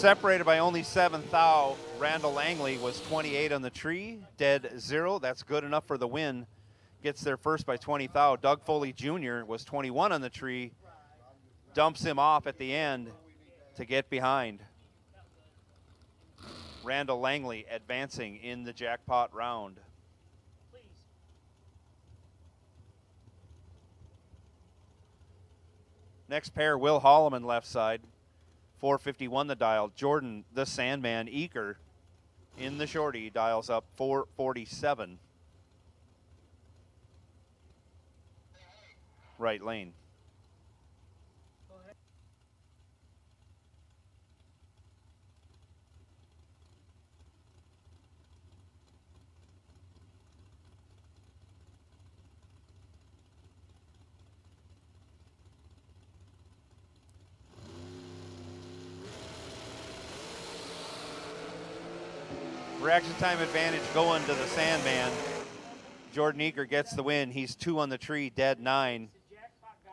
Separated by only 7 thou, Randall Langley was 28 on the tree, dead 0. That's good enough for the win. Gets there first by 20 thou. Doug Foley Jr. was 21 on the tree, dumps him off at the end to get behind. Randall Langley advancing in the jackpot round. Next pair, Will Holloman left side. 451 the dial. Jordan, the Sandman, Eaker in the shorty, dials up 447. Right lane. Reaction time advantage going to the Sandman. Jordan Eaker gets the win. He's 2 on the tree, dead 9.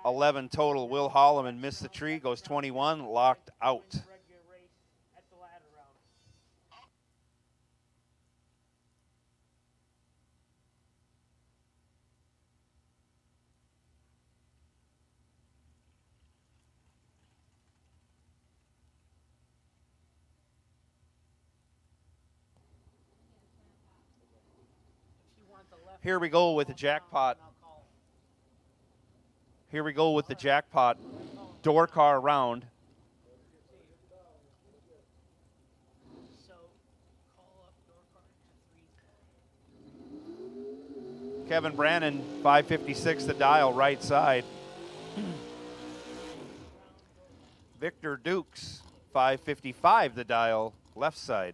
11 total. Will Holloman missed the tree, goes 21, locked out. Here we go with the jackpot. Here we go with the jackpot door car round. Kevin Brannon, 556 the dial, right side. Victor Dukes, 555 the dial, left side.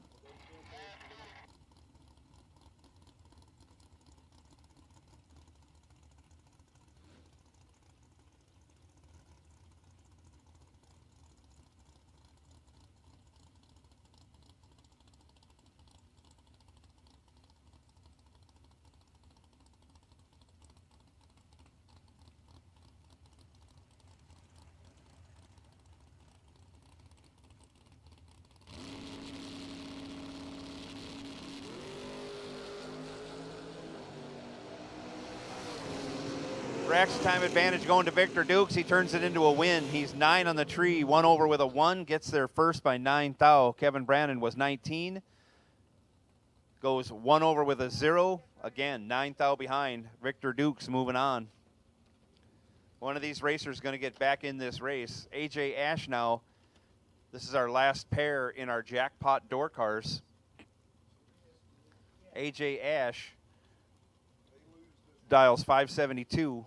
Reaction time advantage going to Victor Dukes. He turns it into a win. He's 9 on the tree, 1 over with a 1. Gets there first by 9 thou. Kevin Brannon was 19. Goes 1 over with a 0. Again, 9 thou behind. Victor Dukes moving on. One of these racers is going to get back in this race. AJ Ash now. This is our last pair in our jackpot door cars. AJ Ash dials 572.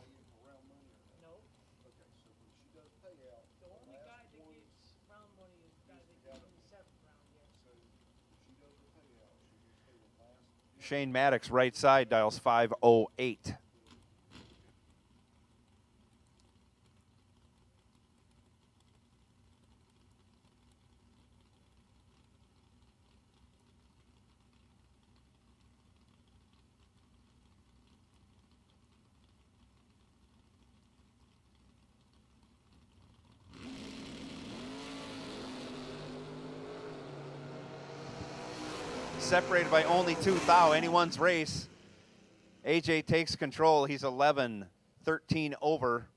Shane Maddox, right side, dials 508. Separated by only 2 thou, anyone's race. AJ takes control. He's 11, 13 over,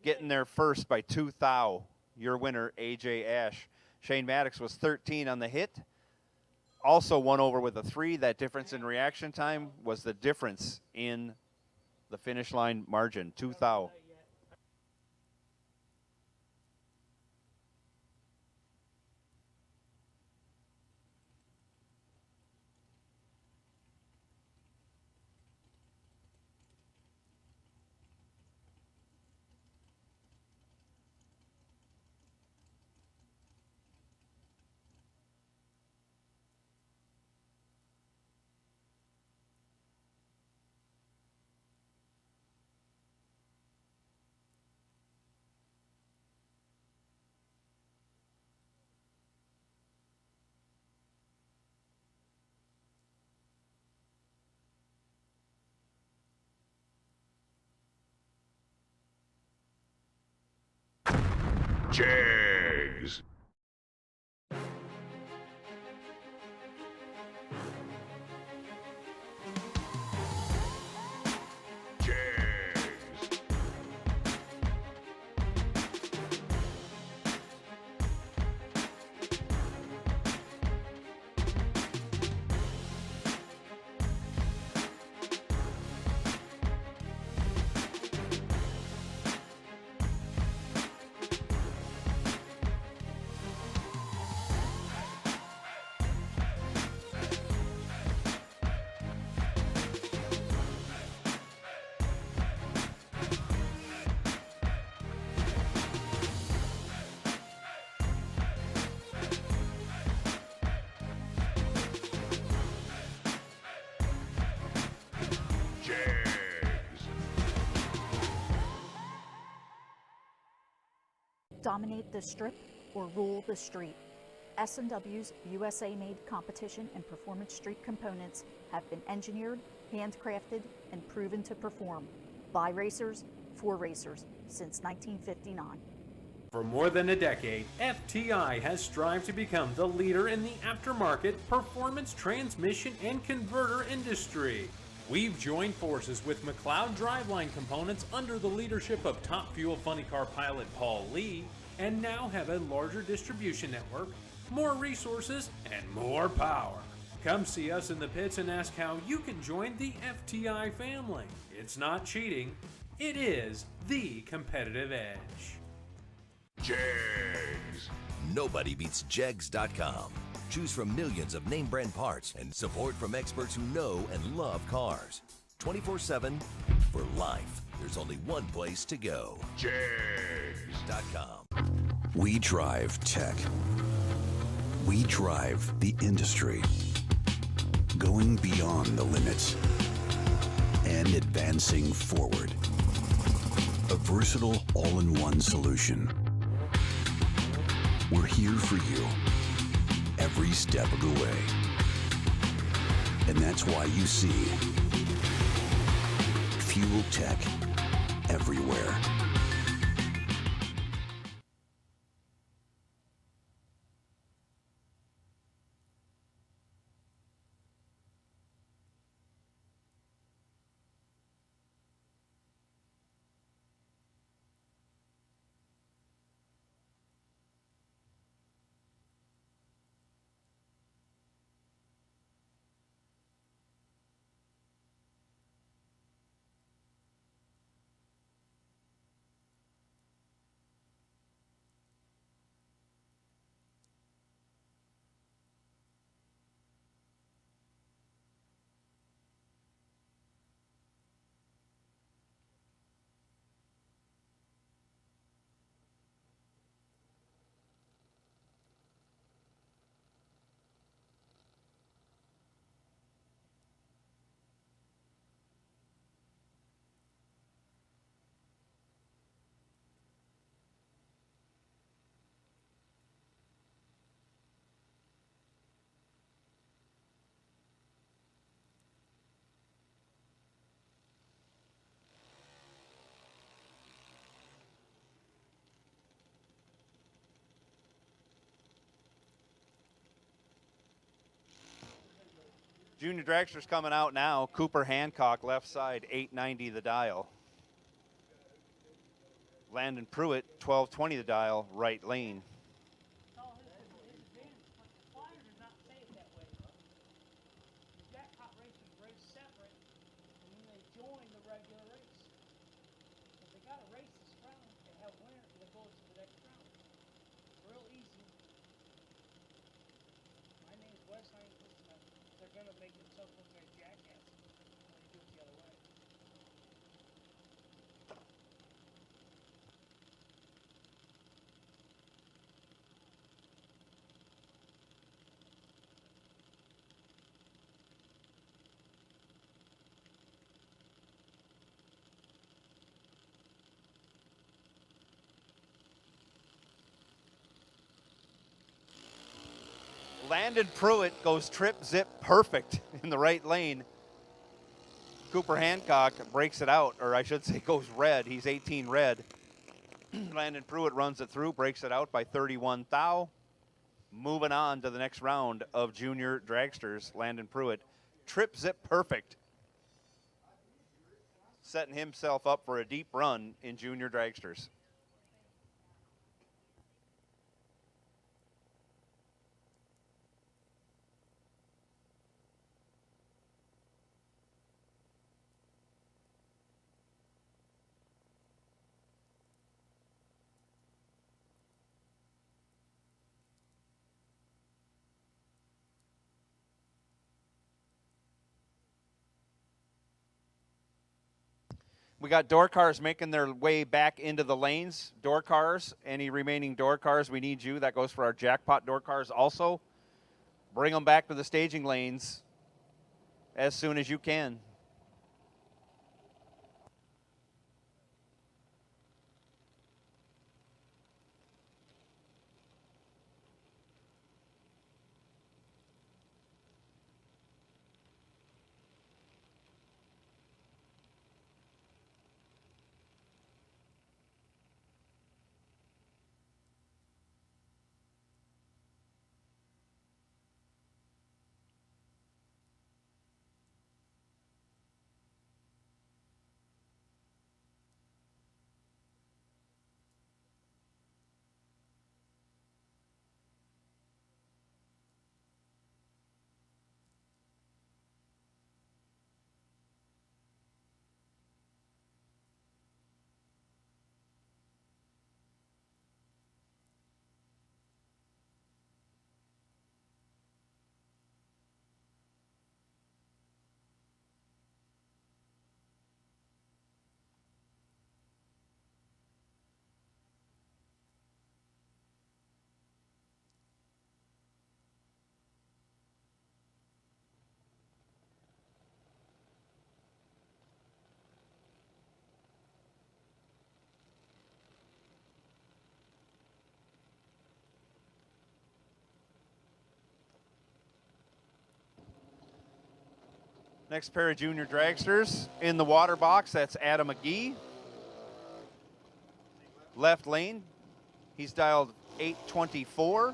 getting there first by 2 thou. Your winner, AJ Ash. Shane Maddox was 13 on the hit. Also 1 over with a 3. That difference in reaction time was the difference in the finish line margin, 2 thou. Jags. dominate the strip, or rule the street. S&W's USA-made competition and performance street components have been engineered, handcrafted, and proven to perform by racers, for racers, since 1959. For more than a decade, FTI has strived to become the leader in the aftermarket performance transmission and converter industry. We've joined forces with McLeod Driveline Components under the leadership of Top Fuel Funny Car pilot Paul Lee, and now have a larger distribution network, more resources, and more power. Come see us in the pits and ask how you can join the FTI family. It's not cheating, it is the competitive edge. Jegs. Nobody beats Jegs.com. Choose from millions of name brand parts and support from experts who know and love cars. 24/7 for life. There's only one place to go. Jegs.com. We drive tech. We drive the industry. Going beyond the limits and advancing forward. A versatile all-in-one solution. We're here for you every step of the way. And that's why you see Fuel Tech everywhere. Junior Dragster's coming out now. Cooper Hancock, left side, 890 the dial. Landon Pruitt, 1220 the dial, right lane. Landon Pruitt goes trip zip perfect in the right lane. Cooper Hancock breaks it out, or I should say goes red. He's 18 red. Landon Pruitt runs it through, breaks it out by 31 thou. Moving on to the next round of Junior Dragsters. Landon Pruitt, trip zip perfect. Setting himself up for a deep run in Junior Dragsters. We got door cars making their way back into the lanes. Door cars, any remaining door cars, we need you. That goes for our jackpot door cars also. Bring them back to the staging lanes as soon as you can. Next pair of Junior Dragsters in the water box, that's Adam McGee. Left lane, he's dialed 824.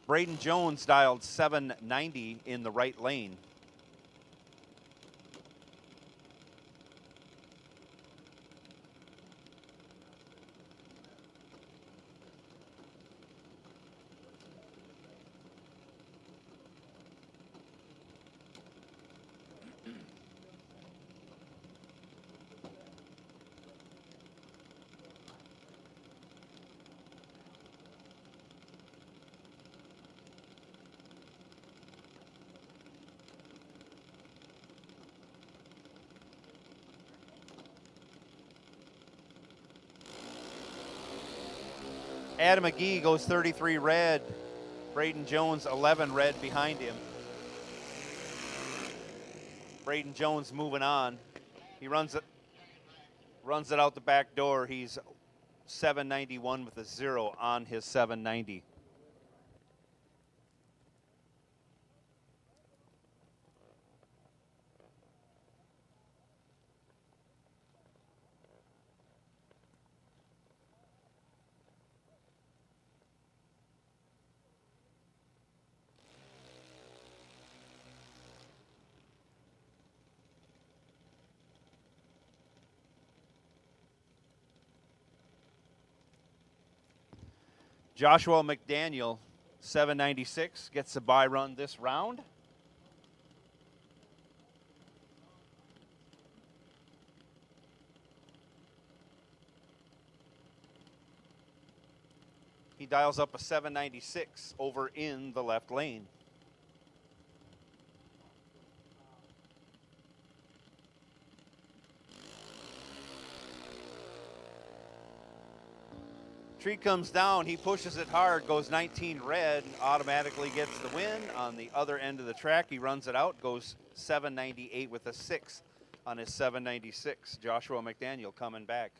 Braden Jones dialed 790 in the right lane. Adam McGee goes 33 red. Braden Jones 11 red behind him. Braden Jones moving on. He runs it out the back door. He's 791 with a 0 on his 790. Joshua McDaniel, 796, gets the bye run this round. He dials up a 796 over in the left lane. Tree comes down, he pushes it hard, goes 19 red, automatically gets the win. On the other end of the track, he runs it out, goes 798 with a 6 on his 796. Joshua McDaniel coming back.